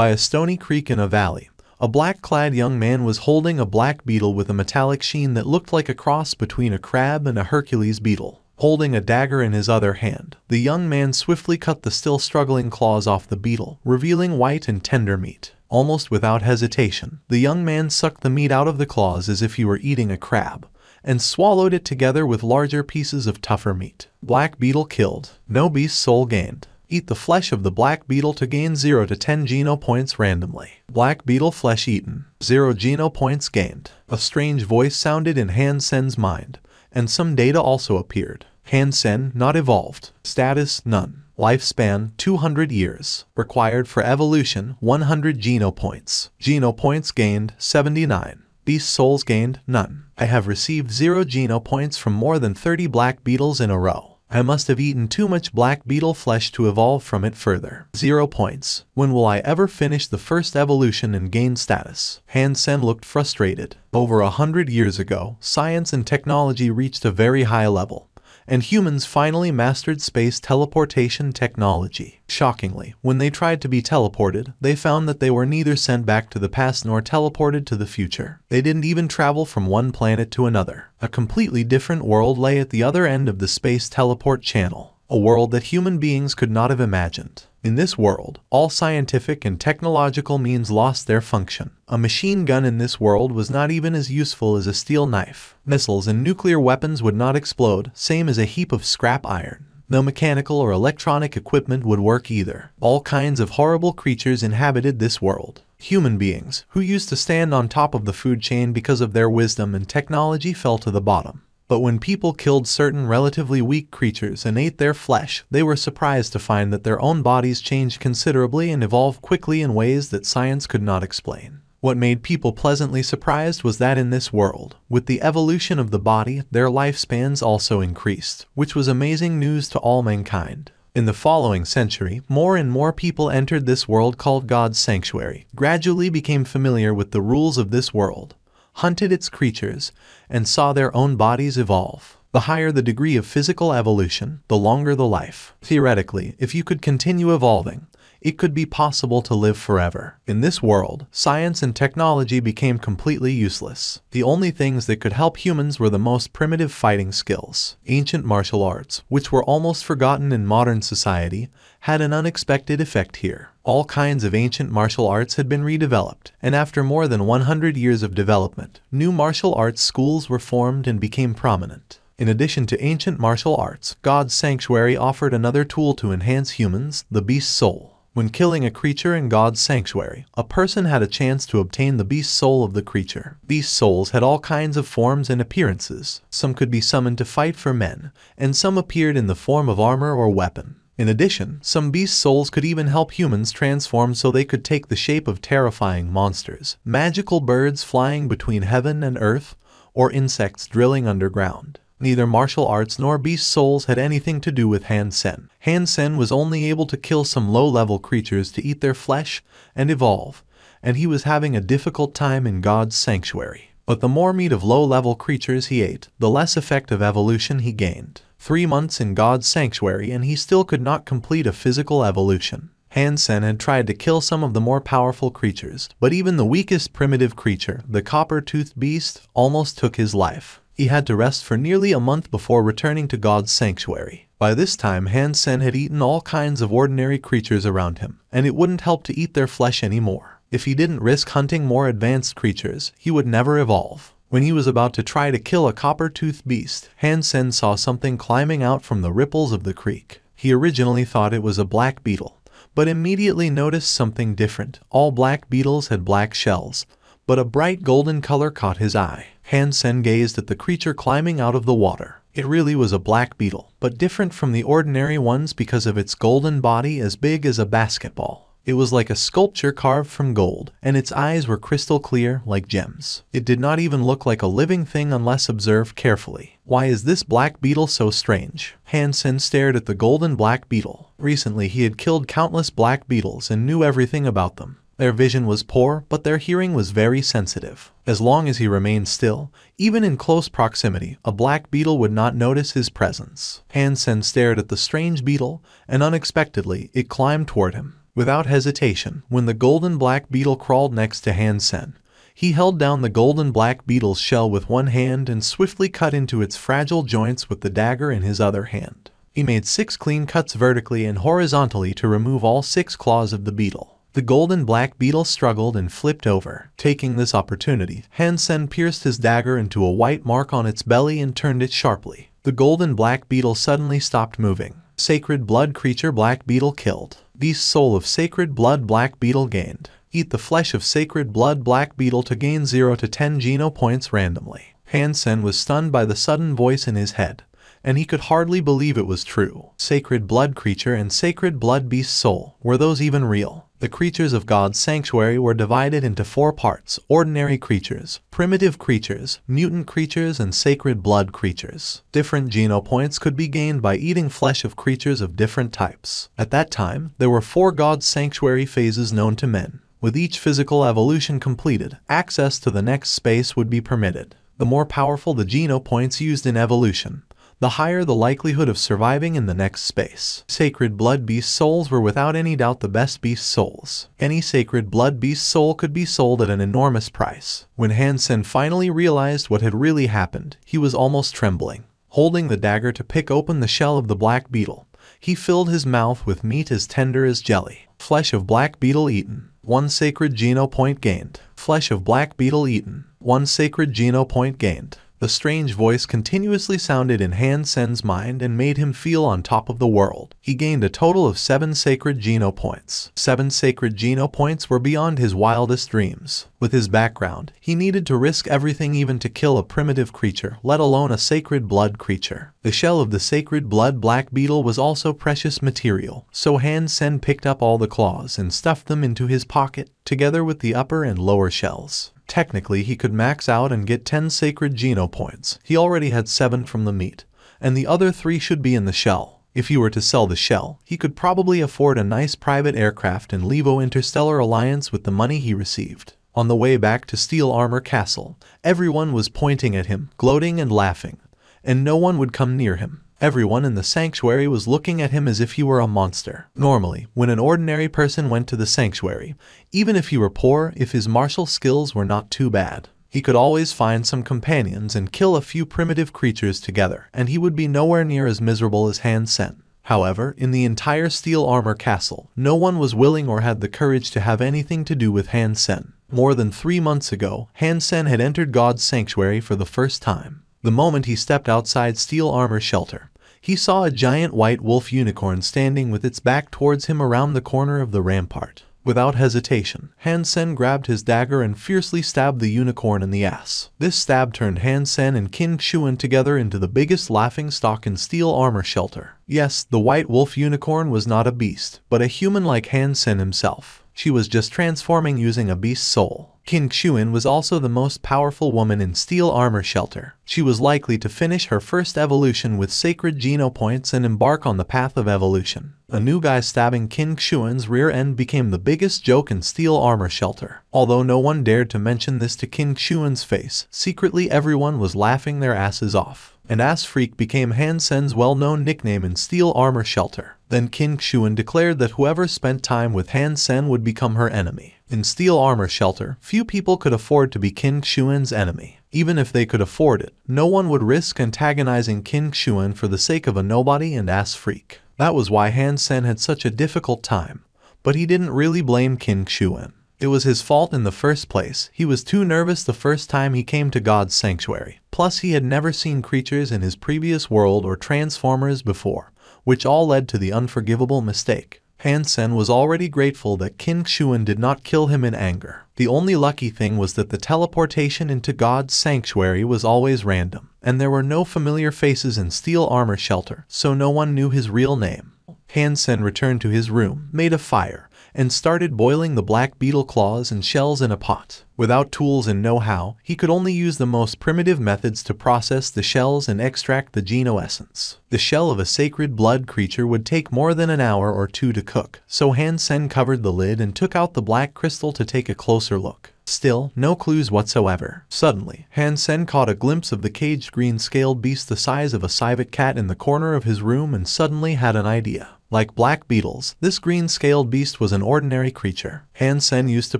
By a stony creek in a valley, a black-clad young man was holding a black beetle with a metallic sheen that looked like a cross between a crab and a Hercules beetle. Holding a dagger in his other hand, the young man swiftly cut the still struggling claws off the beetle, revealing white and tender meat. Almost without hesitation, the young man sucked the meat out of the claws as if he were eating a crab, and swallowed it together with larger pieces of tougher meat. Black beetle killed. No beast soul gained. Eat the flesh of the black beetle to gain 0 to 10 geno points randomly. Black beetle flesh eaten. 0 geno points gained. A strange voice sounded in Han Sen's mind, and some data also appeared. Han Sen not evolved. Status none. Lifespan 200 years. Required for evolution 100 geno points. Geno points gained 79. Beast souls gained none. I have received 0 geno points from more than 30 black beetles in a row. I must have eaten too much black beetle flesh to evolve from it further. 0 points. When will I ever finish the first evolution and gain status? Han Sen looked frustrated. Over 100 years ago, science and technology reached a very high level, and humans finally mastered space teleportation technology. Shockingly, when they tried to be teleported, they found that they were neither sent back to the past nor teleported to the future. They didn't even travel from one planet to another. A completely different world lay at the other end of the space teleport channel, a world that human beings could not have imagined. In this world, all scientific and technological means lost their function. A machine gun in this world was not even as useful as a steel knife. Missiles and nuclear weapons would not explode, same as a heap of scrap iron. No mechanical or electronic equipment would work either. All kinds of horrible creatures inhabited this world. Human beings, who used to stand on top of the food chain because of their wisdom and technology, fell to the bottom. But when people killed certain relatively weak creatures and ate their flesh, they were surprised to find that their own bodies changed considerably and evolved quickly in ways that science could not explain. What made people pleasantly surprised was that in this world, with the evolution of the body, their lifespans also increased, which was amazing news to all mankind. In the following century, more and more people entered this world called God's Sanctuary, gradually became familiar with the rules of this world, hunted its creatures, and saw their own bodies evolve. The higher the degree of physical evolution, the longer the life. Theoretically, if you could continue evolving, it could be possible to live forever. In this world, science and technology became completely useless. The only things that could help humans were the most primitive fighting skills. Ancient martial arts, which were almost forgotten in modern society, had an unexpected effect here. All kinds of ancient martial arts had been redeveloped, and after more than 100 years of development, new martial arts schools were formed and became prominent. In addition to ancient martial arts, God's Sanctuary offered another tool to enhance humans, the beast soul. When killing a creature in God's Sanctuary, a person had a chance to obtain the beast soul of the creature. Beast souls had all kinds of forms and appearances. Some could be summoned to fight for men, and some appeared in the form of armor or weapon. In addition, some beast souls could even help humans transform so they could take the shape of terrifying monsters, magical birds flying between heaven and earth, or insects drilling underground. Neither martial arts nor beast souls had anything to do with Han Sen. Han Sen was only able to kill some low-level creatures to eat their flesh and evolve, and he was having a difficult time in God's Sanctuary. But the more meat of low-level creatures he ate, the less effective evolution he gained. 3 months in God's Sanctuary and he still could not complete a physical evolution. Han Sen had tried to kill some of the more powerful creatures, but even the weakest primitive creature, the copper-toothed beast, almost took his life. He had to rest for nearly a month before returning to God's Sanctuary. By this time, Han Sen had eaten all kinds of ordinary creatures around him, and it wouldn't help to eat their flesh anymore. If he didn't risk hunting more advanced creatures, he would never evolve. When he was about to try to kill a copper-toothed beast, Han Sen saw something climbing out from the ripples of the creek. He originally thought it was a black beetle, but immediately noticed something different. All black beetles had black shells, but a bright golden color caught his eye. Han Sen gazed at the creature climbing out of the water. It really was a black beetle, but different from the ordinary ones because of its golden body as big as a basketball. It was like a sculpture carved from gold, and its eyes were crystal clear like gems. It did not even look like a living thing unless observed carefully. Why is this black beetle so strange? Han Sen stared at the golden black beetle. Recently he had killed countless black beetles and knew everything about them. Their vision was poor, but their hearing was very sensitive. As long as he remained still, even in close proximity, a black beetle would not notice his presence. Han Sen stared at the strange beetle, and unexpectedly, it climbed toward him. Without hesitation, when the golden black beetle crawled next to Hansen, he held down the golden black beetle's shell with one hand and swiftly cut into its fragile joints with the dagger in his other hand. He made 6 clean cuts vertically and horizontally to remove all 6 claws of the beetle. The golden black beetle struggled and flipped over. Taking this opportunity, Hansen pierced his dagger into a white mark on its belly and turned it sharply. The golden black beetle suddenly stopped moving. Sacred blood creature black beetle killed. Beast soul of sacred blood black beetle gained. Eat the flesh of sacred blood black beetle to gain 0 to 10 geno points randomly. Hansen was stunned by the sudden voice in his head, and he could hardly believe it was true. Sacred blood creature and sacred blood beast soul, were those even real? The creatures of God's sanctuary were divided into 4 parts: ordinary creatures, primitive creatures, mutant creatures, and sacred blood creatures. Different geno points could be gained by eating flesh of creatures of different types. At that time, there were 4 God's sanctuary phases known to men. With each physical evolution completed, access to the next space would be permitted. The more powerful the geno points used in evolution, the higher the likelihood of surviving in the next space. Sacred blood beast souls were without any doubt the best beast souls. Any sacred blood beast soul could be sold at an enormous price. When Hansen finally realized what had really happened, he was almost trembling. Holding the dagger to pick open the shell of the black beetle, he filled his mouth with meat as tender as jelly. Flesh of black beetle eaten. 1 sacred geno point gained. Flesh of black beetle eaten. 1 sacred geno point gained. The strange voice continuously sounded in Hansen's mind and made him feel on top of the world. He gained a total of 7 sacred geno points. 7 sacred geno points were beyond his wildest dreams. With his background, he needed to risk everything even to kill a primitive creature, let alone a sacred blood creature. The shell of the sacred blood black beetle was also precious material, so Hansen picked up all the claws and stuffed them into his pocket, together with the upper and lower shells. Technically, he could max out and get 10 sacred geno points. He already had 7 from the meat, and the other 3 should be in the shell. If he were to sell the shell, he could probably afford a nice private aircraft and leave Interstellar Alliance with the money he received. On the way back to Steel Armor Castle, everyone was pointing at him, gloating and laughing, and no one would come near him. Everyone in the sanctuary was looking at him as if he were a monster. Normally, when an ordinary person went to the sanctuary, even if he were poor, if his martial skills were not too bad, he could always find some companions and kill a few primitive creatures together, and he would be nowhere near as miserable as Hansen. However, in the entire Steel Armor Castle, no one was willing or had the courage to have anything to do with Hansen. More than 3 months ago, Hansen had entered God's sanctuary for the first time. The moment he stepped outside Steel Armor Shelter, he saw a giant white wolf unicorn standing with its back towards him around the corner of the rampart. Without hesitation, Hansen grabbed his dagger and fiercely stabbed the unicorn in the ass. This stab turned Hansen and Qin Xuan together into the biggest laughingstock in Steel Armor Shelter. Yes, the white wolf unicorn was not a beast, but a human like Hansen himself. She was just transforming using a beast's soul. Qin Xuan was also the most powerful woman in Steel Armor Shelter. She was likely to finish her first evolution with sacred geno points and embark on the path of evolution. A new guy stabbing Qin Xuan's rear end became the biggest joke in Steel Armor Shelter. Although no one dared to mention this to Qin Xuan's face, secretly everyone was laughing their asses off. And Ass Freak became Hansen's well-known nickname in Steel Armor Shelter. Then Qin Xuan declared that whoever spent time with Hansen would become her enemy. In Steel Armor Shelter, few people could afford to be Qin Xuan's enemy. Even if they could afford it, no one would risk antagonizing Qin Xuan for the sake of a nobody and Ass Freak. That was why Hansen had such a difficult time, but he didn't really blame Qin Xuan. It was his fault in the first place. He was too nervous the first time he came to God's sanctuary. Plus, he had never seen creatures in his previous world or Transformers before, which all led to the unforgivable mistake. Hansen was already grateful that Qin Xuan did not kill him in anger. The only lucky thing was that the teleportation into God's sanctuary was always random, and there were no familiar faces in Steel Armor Shelter, so no one knew his real name. Hansen returned to his room, made a fire, and started boiling the black beetle claws and shells in a pot. Without tools and know-how, he could only use the most primitive methods to process the shells and extract the geno essence. The shell of a sacred blood creature would take more than an hour or 2 to cook, so Hansen covered the lid and took out the black crystal to take a closer look. Still, no clues whatsoever. Suddenly, Hansen caught a glimpse of the caged green-scaled beast the size of a civet cat in the corner of his room and suddenly had an idea. Like black beetles, this green-scaled beast was an ordinary creature. Han Sen used to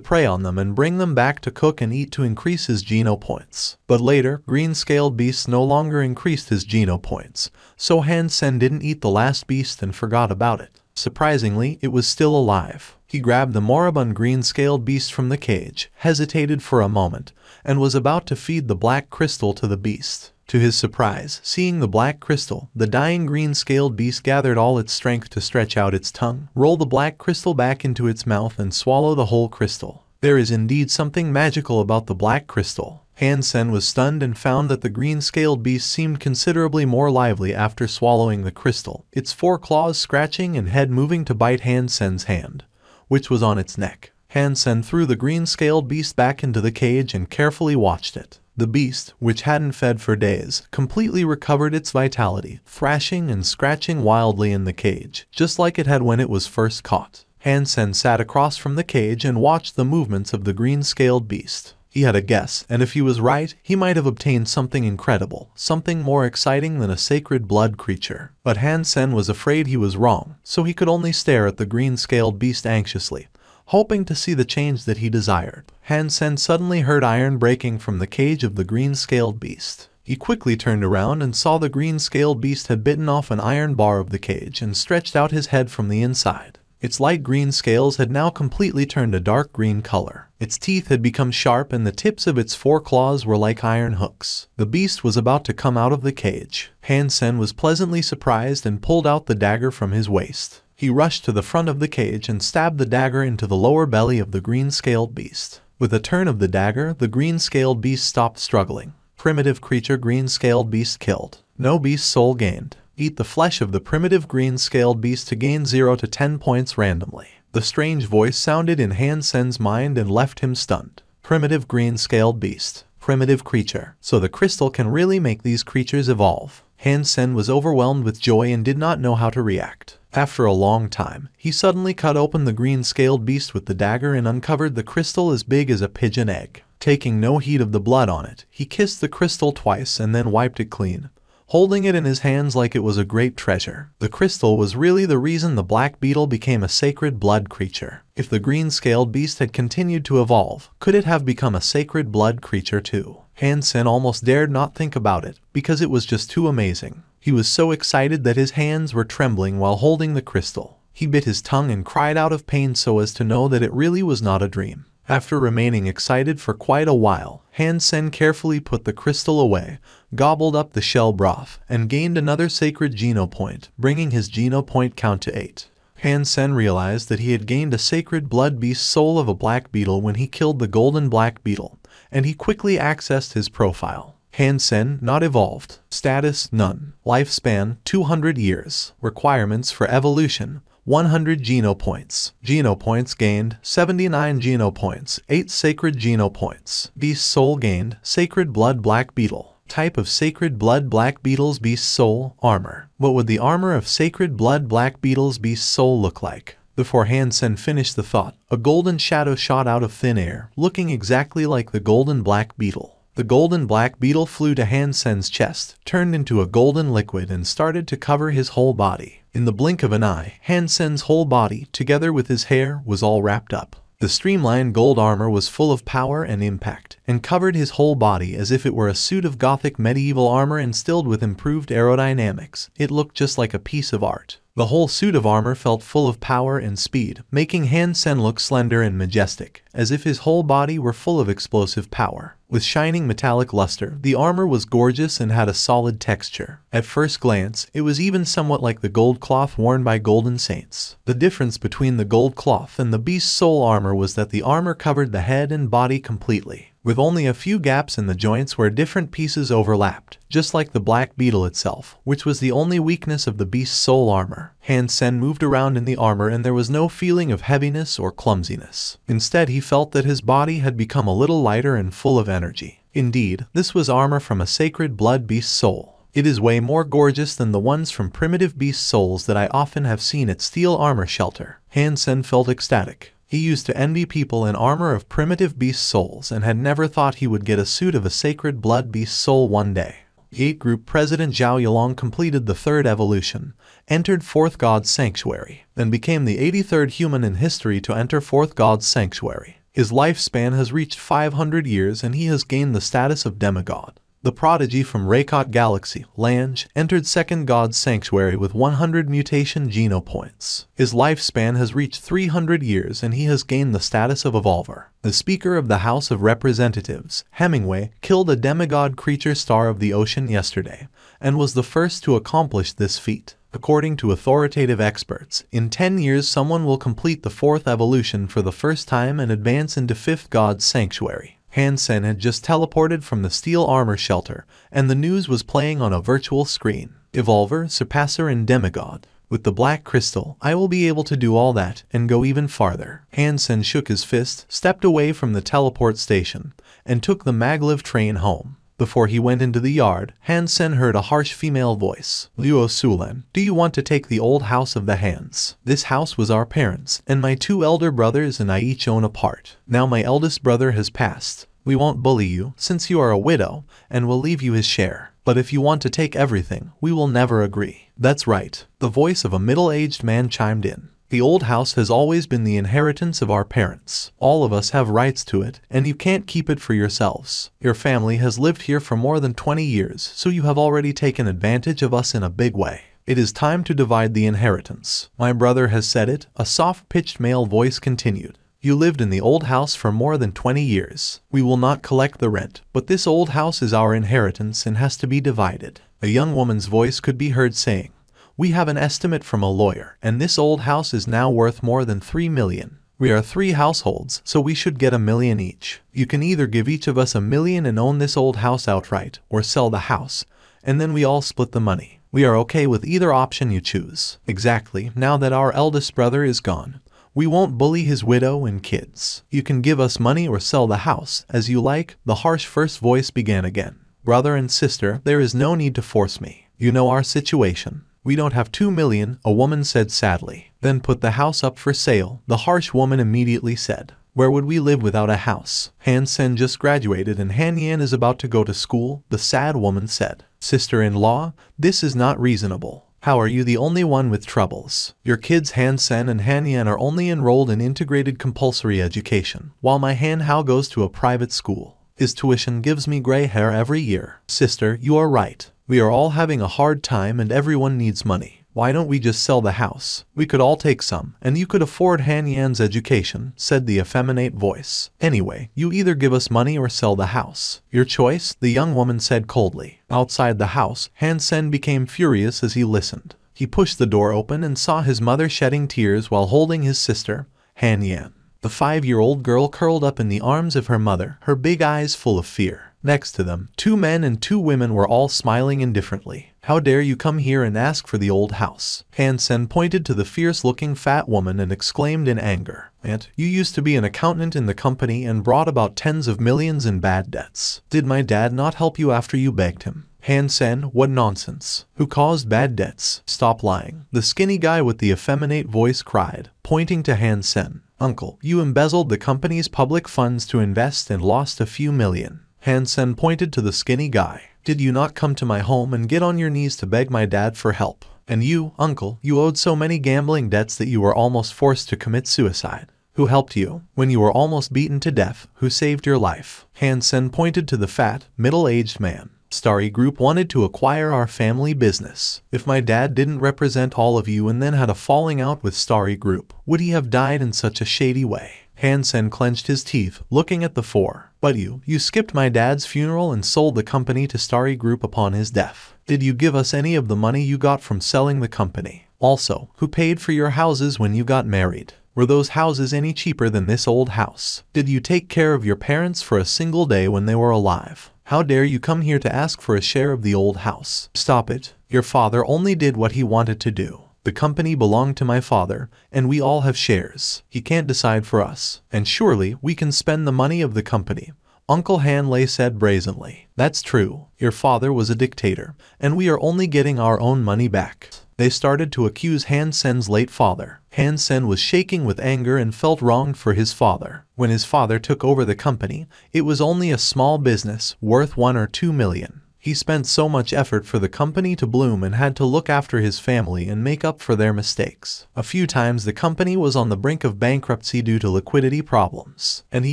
prey on them and bring them back to cook and eat to increase his geno points. But later, green-scaled beasts no longer increased his geno points, so Han Sen didn't eat the last beast and forgot about it. Surprisingly, it was still alive. He grabbed the moribund green-scaled beast from the cage, hesitated for a moment, and was about to feed the black crystal to the beast. To his surprise, seeing the black crystal, the dying green-scaled beast gathered all its strength to stretch out its tongue, roll the black crystal back into its mouth and swallow the whole crystal. There is indeed something magical about the black crystal. Han Sen was stunned and found that the green-scaled beast seemed considerably more lively after swallowing the crystal, its 4 claws scratching and head moving to bite Han Sen's hand, which was on its neck. Han Sen threw the green-scaled beast back into the cage and carefully watched it. The beast, which hadn't fed for days, completely recovered its vitality, thrashing and scratching wildly in the cage, just like it had when it was first caught. Han Sen sat across from the cage and watched the movements of the green-scaled beast. He had a guess, and if he was right, he might have obtained something incredible, something more exciting than a sacred blood creature. But Han Sen was afraid he was wrong, so he could only stare at the green-scaled beast anxiously, hoping to see the change that he desired. Han Sen suddenly heard iron breaking from the cage of the green-scaled beast. He quickly turned around and saw the green-scaled beast had bitten off an iron bar of the cage and stretched out his head from the inside. Its light green scales had now completely turned a dark green color. Its teeth had become sharp and the tips of its 4 claws were like iron hooks. The beast was about to come out of the cage. Han Sen was pleasantly surprised and pulled out the dagger from his waist. He rushed to the front of the cage and stabbed the dagger into the lower belly of the green-scaled beast. With a turn of the dagger, the green-scaled beast stopped struggling. Primitive creature green-scaled beast killed. No beast soul gained. Eat the flesh of the primitive green-scaled beast to gain 0 to 10 points randomly. The strange voice sounded in Han Sen's mind and left him stunned. Primitive green-scaled beast. Primitive creature. So the crystal can really make these creatures evolve. Han Sen was overwhelmed with joy and did not know how to react. After a long time, he suddenly cut open the green-scaled beast with the dagger and uncovered the crystal as big as a pigeon egg. Taking no heed of the blood on it, he kissed the crystal twice and then wiped it clean, holding it in his hands like it was a great treasure. The crystal was really the reason the black beetle became a sacred blood creature. If the green-scaled beast had continued to evolve, could it have become a sacred blood creature too? Han Sen almost dared not think about it, because it was just too amazing. He was so excited that his hands were trembling while holding the crystal. He bit his tongue and cried out of pain so as to know that it really was not a dream. After remaining excited for quite a while, Han Sen carefully put the crystal away, gobbled up the shell broth, and gained another sacred geno point, bringing his geno point count to 8. Han Sen realized that he had gained a sacred blood beast soul of a black beetle when he killed the golden black beetle, and he quickly accessed his profile. Han Sen, not evolved. Status, none. Lifespan, 200 years. Requirements for evolution, 100 geno points. Geno points gained, 79 geno points, 8 sacred geno points. Beast soul gained, sacred blood black beetle. Type of sacred blood black beetle's beast soul, armor. What would the armor of sacred blood black beetle's beast soul look like? Before Han Sen finished the thought, a golden shadow shot out of thin air, looking exactly like the golden black beetle. The golden black beetle flew to Han Sen's chest, turned into a golden liquid and started to cover his whole body. In the blink of an eye, Han Sen's whole body, together with his hair, was all wrapped up. The streamlined gold armor was full of power and impact, and covered his whole body as if it were a suit of Gothic medieval armor instilled with improved aerodynamics. It looked just like a piece of art. The whole suit of armor felt full of power and speed, making Han Sen look slender and majestic, as if his whole body were full of explosive power. With shining metallic luster, the armor was gorgeous and had a solid texture. At first glance, it was even somewhat like the gold cloth worn by golden saints. The difference between the gold cloth and the beast's soul armor was that the armor covered the head and body completely, with only a few gaps in the joints where different pieces overlapped, just like the black beetle itself, which was the only weakness of the beast's soul armor. Han Sen moved around in the armor and there was no feeling of heaviness or clumsiness. Instead, he felt that his body had become a little lighter and full of energy. Indeed, this was armor from a sacred blood beast soul. It is way more gorgeous than the ones from primitive beast souls that I often have seen at Steel Armor Shelter. Han Sen felt ecstatic. He used to envy people in armor of primitive beast souls and had never thought he would get a suit of a sacred blood beast soul one day. Gate Group President Zhao Yilong completed the third evolution, entered Fourth God's Sanctuary, then became the 83rd human in history to enter Fourth God's Sanctuary. His lifespan has reached 500 years and he has gained the status of demigod. The prodigy from Rakot Galaxy, Lange, entered Second God's Sanctuary with 100 mutation genopoints. His lifespan has reached 300 years and he has gained the status of Evolver. The Speaker of the House of Representatives, Hemingway, killed a demigod creature star of the ocean yesterday, and was the first to accomplish this feat. According to authoritative experts, in 10 years someone will complete the fourth evolution for the first time and advance into Fifth God's Sanctuary. Hansen had just teleported from the steel armor shelter, and the news was playing on a virtual screen. Evolver, Surpasser and Demigod. With the black crystal, I will be able to do all that and go even farther. Hansen shook his fist, stepped away from the teleport station, and took the maglev train home. Before he went into the yard, Hansen heard a harsh female voice. Luo Sulan, do you want to take the old house of the Hans? This house was our parents, and my two elder brothers and I each own a part. Now my eldest brother has passed. We won't bully you, since you are a widow, and will leave you his share. But if you want to take everything, we will never agree. That's right. The voice of a middle-aged man chimed in. The old house has always been the inheritance of our parents. All of us have rights to it, and you can't keep it for yourselves. Your family has lived here for more than 20 years, so you have already taken advantage of us in a big way. It is time to divide the inheritance. My brother has said it, a soft-pitched male voice continued. You lived in the old house for more than 20 years. We will not collect the rent, but this old house is our inheritance and has to be divided. A young woman's voice could be heard saying, we have an estimate from a lawyer, and this old house is now worth more than 3 million. We are 3 households, so we should get $1 million each. You can either give each of us $1 million and own this old house outright, or sell the house, and then we all split the money. We are okay with either option you choose. Exactly, now that our eldest brother is gone, we won't bully his widow and kids. You can give us money or sell the house, as you like, the harsh first voice began again. Brother and sister, there is no need to force me. You know our situation. We don't have 2 million, a woman said sadly. Then put the house up for sale, the harsh woman immediately said. Where would we live without a house? Han Sen just graduated and Han Yan is about to go to school, the sad woman said. Sister-in-law, this is not reasonable. How are you the only one with troubles? Your kids Han Sen and Han Yan are only enrolled in integrated compulsory education, while my Han Hao goes to a private school. His tuition gives me gray hair every year. Sister, you are right. We are all having a hard time and everyone needs money. Why don't we just sell the house? We could all take some, and you could afford Han Yan's education, said the effeminate voice. Anyway, you either give us money or sell the house. Your choice, the young woman said coldly. Outside the house, Han Sen became furious as he listened. He pushed the door open and saw his mother shedding tears while holding his sister, Han Yan. The 5-year-old girl curled up in the arms of her mother, her big eyes full of fear. Next to them, 2 men and 2 women were all smiling indifferently. How dare you come here and ask for the old house? Han Sen pointed to the fierce-looking fat woman and exclaimed in anger. Aunt, you used to be an accountant in the company and brought about tens of millions in bad debts. Did my dad not help you after you begged him? Han Sen, what nonsense. Who caused bad debts? Stop lying. The skinny guy with the effeminate voice cried, pointing to Han Sen. Uncle, you embezzled the company's public funds to invest and lost a few million. Han Sen pointed to the skinny guy. Did you not come to my home and get on your knees to beg my dad for help? And you, uncle, you owed so many gambling debts that you were almost forced to commit suicide. Who helped you? When you were almost beaten to death, who saved your life? Han Sen pointed to the fat, middle-aged man. Starry Group wanted to acquire our family business. If my dad didn't represent all of you and then had a falling out with Starry Group, would he have died in such a shady way? Han Sen clenched his teeth, looking at the 4. But you skipped my dad's funeral and sold the company to Starry Group upon his death. Did you give us any of the money you got from selling the company? Also, who paid for your houses when you got married? Were those houses any cheaper than this old house? Did you take care of your parents for a single day when they were alive? How dare you come here to ask for a share of the old house? Stop it. Your father only did what he wanted to do. The company belonged to my father, and we all have shares. He can't decide for us. And surely, we can spend the money of the company. Uncle Han Lei said brazenly. That's true. Your father was a dictator, and we are only getting our own money back. They started to accuse Han Sen's late father. Han Sen was shaking with anger and felt wronged for his father. When his father took over the company, it was only a small business, worth 1 or 2 million. He spent so much effort for the company to bloom and had to look after his family and make up for their mistakes. A few times the company was on the brink of bankruptcy due to liquidity problems, and he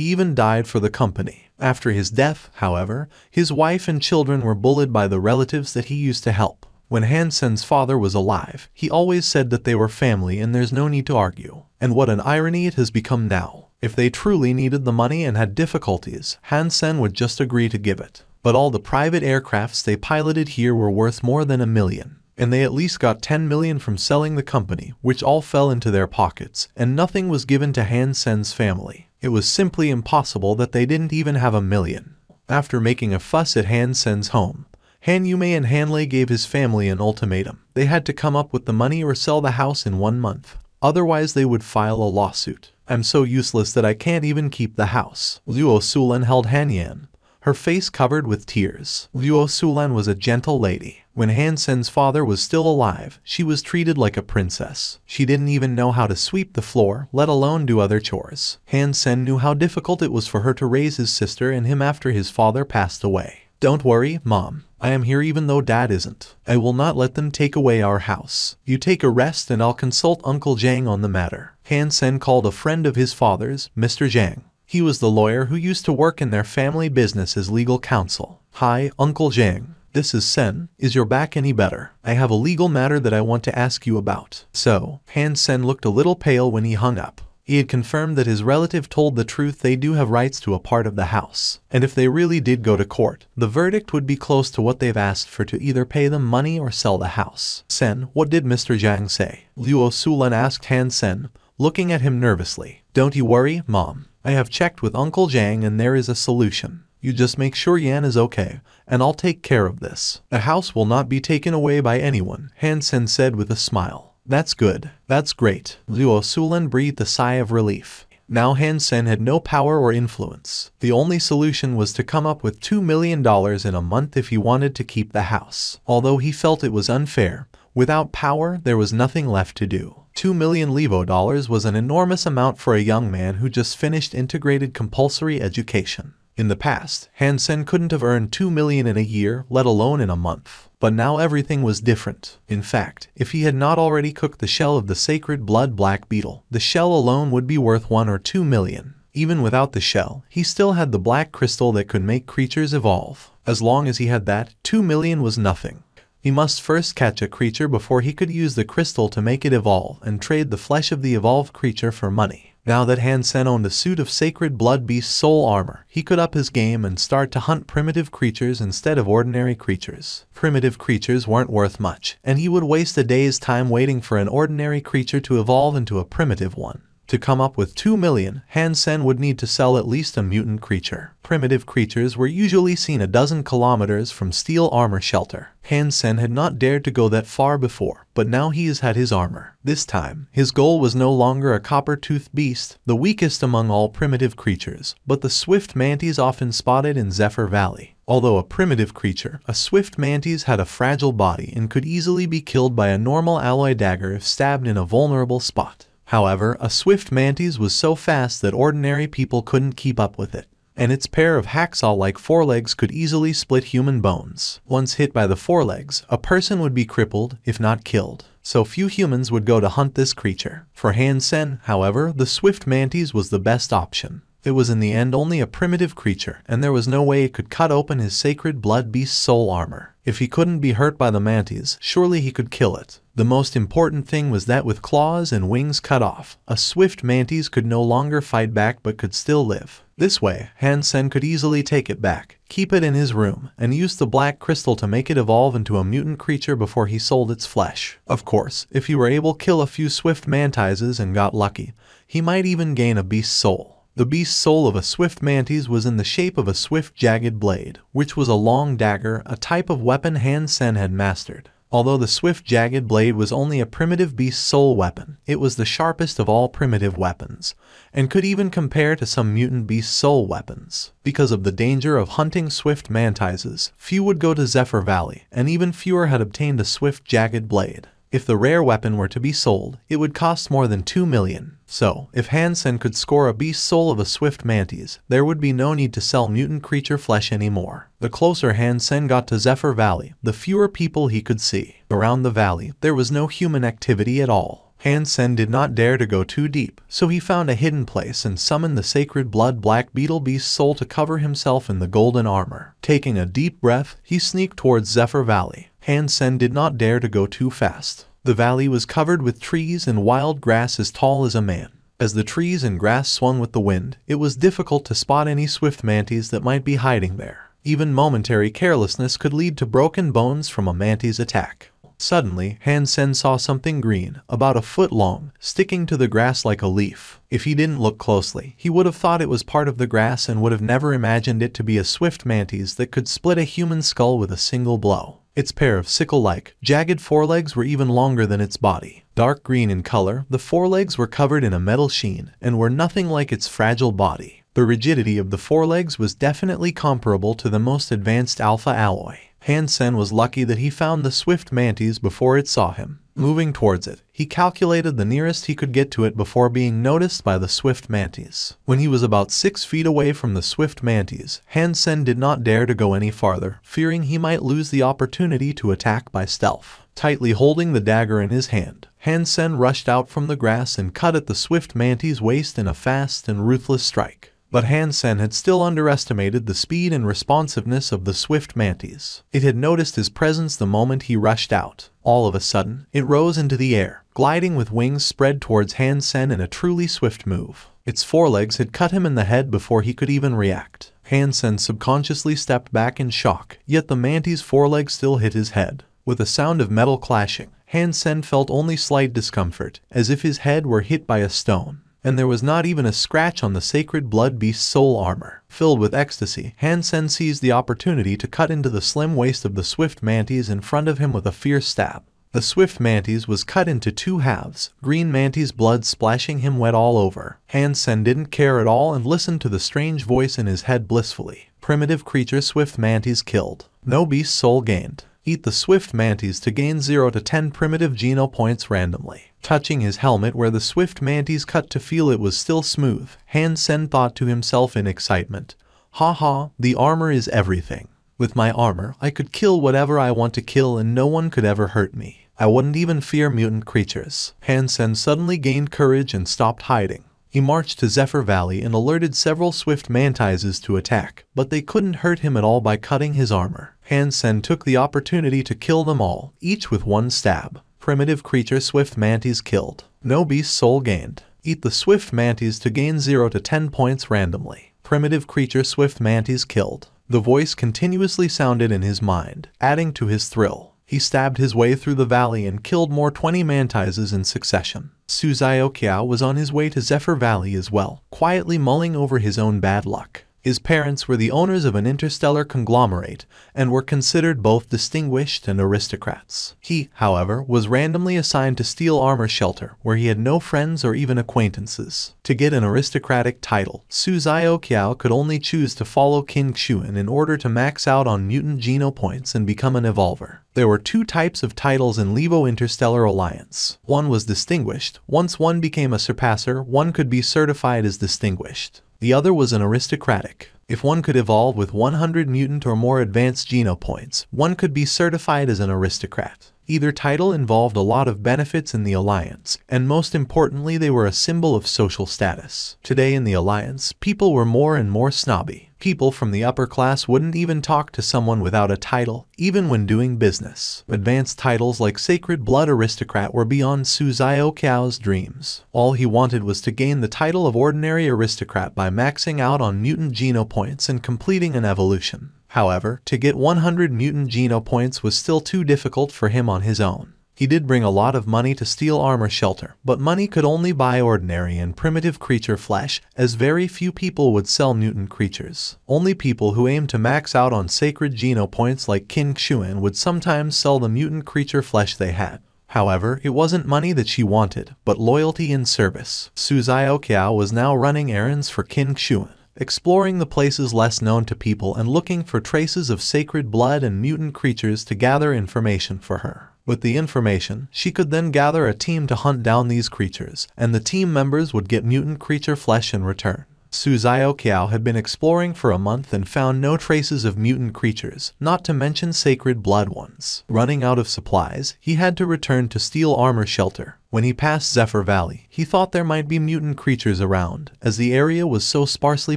even died for the company. After his death, however, his wife and children were bullied by the relatives that he used to help. When Hansen's father was alive, he always said that they were family and there's no need to argue. And what an irony it has become now. If they truly needed the money and had difficulties, Hansen would just agree to give it. But all the private aircrafts they piloted here were worth more than $1 million. And they at least got $10 million from selling the company, which all fell into their pockets, and nothing was given to Hansen's family. It was simply impossible that they didn't even have $1 million. After making a fuss at Hansen's home, Han Yume and Hanlei gave his family an ultimatum. They had to come up with the money or sell the house in 1 month. Otherwise they would file a lawsuit. I'm so useless that I can't even keep the house. Luo Sulan held Han Yan, her face covered with tears. Luo Sulan was a gentle lady. When Hansen's father was still alive, she was treated like a princess. She didn't even know how to sweep the floor, let alone do other chores. Hansen knew how difficult it was for her to raise his sister and him after his father passed away. Don't worry, Mom. I am here even though Dad isn't. I will not let them take away our house. You take a rest and I'll consult Uncle Zhang on the matter. Hansen called a friend of his father's, Mr. Zhang. He was the lawyer who used to work in their family business as legal counsel. Hi, Uncle Zhang. This is Sen. Is your back any better? I have a legal matter that I want to ask you about. So, Hansen looked a little pale when he hung up. He had confirmed that his relative told the truth. They do have rights to a part of the house. And if they really did go to court, the verdict would be close to what they've asked for to either pay them money or sell the house. Sen, what did Mr. Zhang say? Luo Sulan asked Hansen, looking at him nervously. Don't you worry, Mom. I have checked with Uncle Zhang and there is a solution. You just make sure Yan is okay, and I'll take care of this. The house will not be taken away by anyone, Hansen said with a smile. That's good. That's great. Luo Sulan breathed a sigh of relief. Now Hansen had no power or influence. The only solution was to come up with $2 million in a month if he wanted to keep the house. Although he felt it was unfair, without power there was nothing left to do. 2 million Levo dollars was an enormous amount for a young man who just finished integrated compulsory education. In the past, Hansen couldn't have earned 2 million in a year, let alone in a month. But now everything was different. In fact, if he had not already cooked the shell of the sacred blood black beetle, the shell alone would be worth 1 or 2 million. Even without the shell, he still had the black crystal that could make creatures evolve. As long as he had that, 2 million was nothing. He must first catch a creature before he could use the crystal to make it evolve and trade the flesh of the evolved creature for money. Now that Hansen owned a suit of sacred blood beast soul armor, he could up his game and start to hunt primitive creatures instead of ordinary creatures. Primitive creatures weren't worth much, and he would waste a day's time waiting for an ordinary creature to evolve into a primitive one. To come up with 2 million, Hansen would need to sell at least a mutant creature. Primitive creatures were usually seen a dozen kilometers from steel armor shelter. Hansen had not dared to go that far before, but now he has had his armor. This time, his goal was no longer a copper-toothed beast, the weakest among all primitive creatures, but the swift mantis often spotted in Zephyr Valley. Although a primitive creature, a swift mantis had a fragile body and could easily be killed by a normal alloy dagger if stabbed in a vulnerable spot. However, a swift mantis was so fast that ordinary people couldn't keep up with it, and its pair of hacksaw-like forelegs could easily split human bones. Once hit by the forelegs, a person would be crippled, if not killed. So few humans would go to hunt this creature. For Hansen, however, the swift mantis was the best option. It was in the end only a primitive creature, and there was no way it could cut open his sacred blood beast soul armor. If he couldn't be hurt by the mantis, surely he could kill it. The most important thing was that with claws and wings cut off, a swift mantis could no longer fight back but could still live. This way, Hansen could easily take it back, keep it in his room, and use the black crystal to make it evolve into a mutant creature before he sold its flesh. Of course, if he were able to kill a few swift mantises and got lucky, he might even gain a beast soul. The beast soul of a swift mantis was in the shape of a swift jagged blade, which was a long dagger, a type of weapon Hansen had mastered. Although the swift jagged blade was only a primitive beast soul weapon, it was the sharpest of all primitive weapons, and could even compare to some mutant beast soul weapons. Because of the danger of hunting swift mantises, few would go to Zephyr Valley, and even fewer had obtained a swift jagged blade. If the rare weapon were to be sold, it would cost more than 2 million. So, if Hansen could score a beast soul of a swift mantis, there would be no need to sell mutant creature flesh anymore. The closer Hansen got to Zephyr Valley, the fewer people he could see. Around the valley, there was no human activity at all. Hansen did not dare to go too deep, so he found a hidden place and summoned the sacred blood black beetle beast soul to cover himself in the golden armor. Taking a deep breath, he sneaked towards Zephyr Valley. Hansen did not dare to go too fast. The valley was covered with trees and wild grass as tall as a man. As the trees and grass swung with the wind, it was difficult to spot any swift mantis that might be hiding there. Even momentary carelessness could lead to broken bones from a mantis attack. Suddenly, Hansen saw something green, about a foot long, sticking to the grass like a leaf. If he didn't look closely, he would have thought it was part of the grass and would have never imagined it to be a swift mantis that could split a human skull with a single blow. Its pair of sickle-like, jagged forelegs were even longer than its body. Dark green in color, the forelegs were covered in a metal sheen and were nothing like its fragile body. The rigidity of the forelegs was definitely comparable to the most advanced alpha alloy. Hansen was lucky that he found the swift mantis before it saw him. Moving towards it, he calculated the nearest he could get to it before being noticed by the swift mantis. When he was about 6 feet away from the swift mantis, Hansen did not dare to go any farther, fearing he might lose the opportunity to attack by stealth. Tightly holding the dagger in his hand, Hansen rushed out from the grass and cut at the swift mantis' waist in a fast and ruthless strike. But Hansen had still underestimated the speed and responsiveness of the swift mantis. It had noticed his presence the moment he rushed out. All of a sudden, it rose into the air, gliding with wings spread towards Hansen in a truly swift move. Its forelegs had cut him in the head before he could even react. Hansen subconsciously stepped back in shock, yet the mantis' forelegs still hit his head. With a sound of metal clashing, Hansen felt only slight discomfort, as if his head were hit by a stone. And there was not even a scratch on the sacred blood beast soul armor. Filled with ecstasy, Hansen seized the opportunity to cut into the slim waist of the swift mantis in front of him with a fierce stab. The swift mantis was cut into 2 halves, green mantis' blood splashing him wet all over. Hansen didn't care at all and listened to the strange voice in his head blissfully. Primitive creature swift mantis killed. No beast soul gained. Eat the swift mantis to gain 0 to 10 primitive geno points randomly. Touching his helmet where the swift mantis cut to feel it was still smooth, Hansen thought to himself in excitement, "Ha, the armor is everything. With my armor, I could kill whatever I want to kill and no one could ever hurt me. I wouldn't even fear mutant creatures." Hansen suddenly gained courage and stopped hiding. He marched to Zephyr Valley and alerted several swift mantises to attack, but they couldn't hurt him at all by cutting his armor. Hansen took the opportunity to kill them all, each with 1 stab. Primitive creature swift mantis killed. No beast soul gained. Eat the swift mantis to gain 0 to 10 points randomly. Primitive creature swift mantis killed. The voice continuously sounded in his mind, adding to his thrill. He stabbed his way through the valley and killed more 20 mantises in succession. Suzaokiao was on his way to Zephyr Valley as well, quietly mulling over his own bad luck. His parents were the owners of an interstellar conglomerate and were considered both distinguished and aristocrats. He, however, was randomly assigned to Steel Armor Shelter, where he had no friends or even acquaintances. To get an aristocratic title, Suzaokiao could only choose to follow King Xuan in order to max out on mutant geno points and become an evolver. There were 2 types of titles in Levo Interstellar Alliance. One was distinguished. Once one became a surpasser, one could be certified as distinguished. The other was an aristocratic. If one could evolve with 100 mutant or more advanced geno points, one could be certified as an aristocrat. Either title involved a lot of benefits in the Alliance, and most importantly they were a symbol of social status. Today in the Alliance, people were more and more snobby. People from the upper class wouldn't even talk to someone without a title, even when doing business. Advanced titles like Sacred Blood Aristocrat were beyond Suzaokiao's dreams. All he wanted was to gain the title of Ordinary Aristocrat by maxing out on mutant geno points and completing an evolution. However, to get 100 mutant geno points was still too difficult for him on his own. He did bring a lot of money to Steel Armor Shelter, but money could only buy ordinary and primitive creature flesh, as very few people would sell mutant creatures. Only people who aimed to max out on sacred geno points like King Xuan would sometimes sell the mutant creature flesh they had. However, it wasn't money that she wanted, but loyalty and service. Suzaokiao was now running errands for King Xuan, exploring the places less known to people and looking for traces of sacred blood and mutant creatures to gather information for her. With the information, she could then gather a team to hunt down these creatures, and the team members would get mutant creature flesh in return. Suzayo Kiao had been exploring for a month and found no traces of mutant creatures, not to mention sacred blood ones. Running out of supplies, he had to return to Steel Armor Shelter. When he passed Zephyr Valley, he thought there might be mutant creatures around, as the area was so sparsely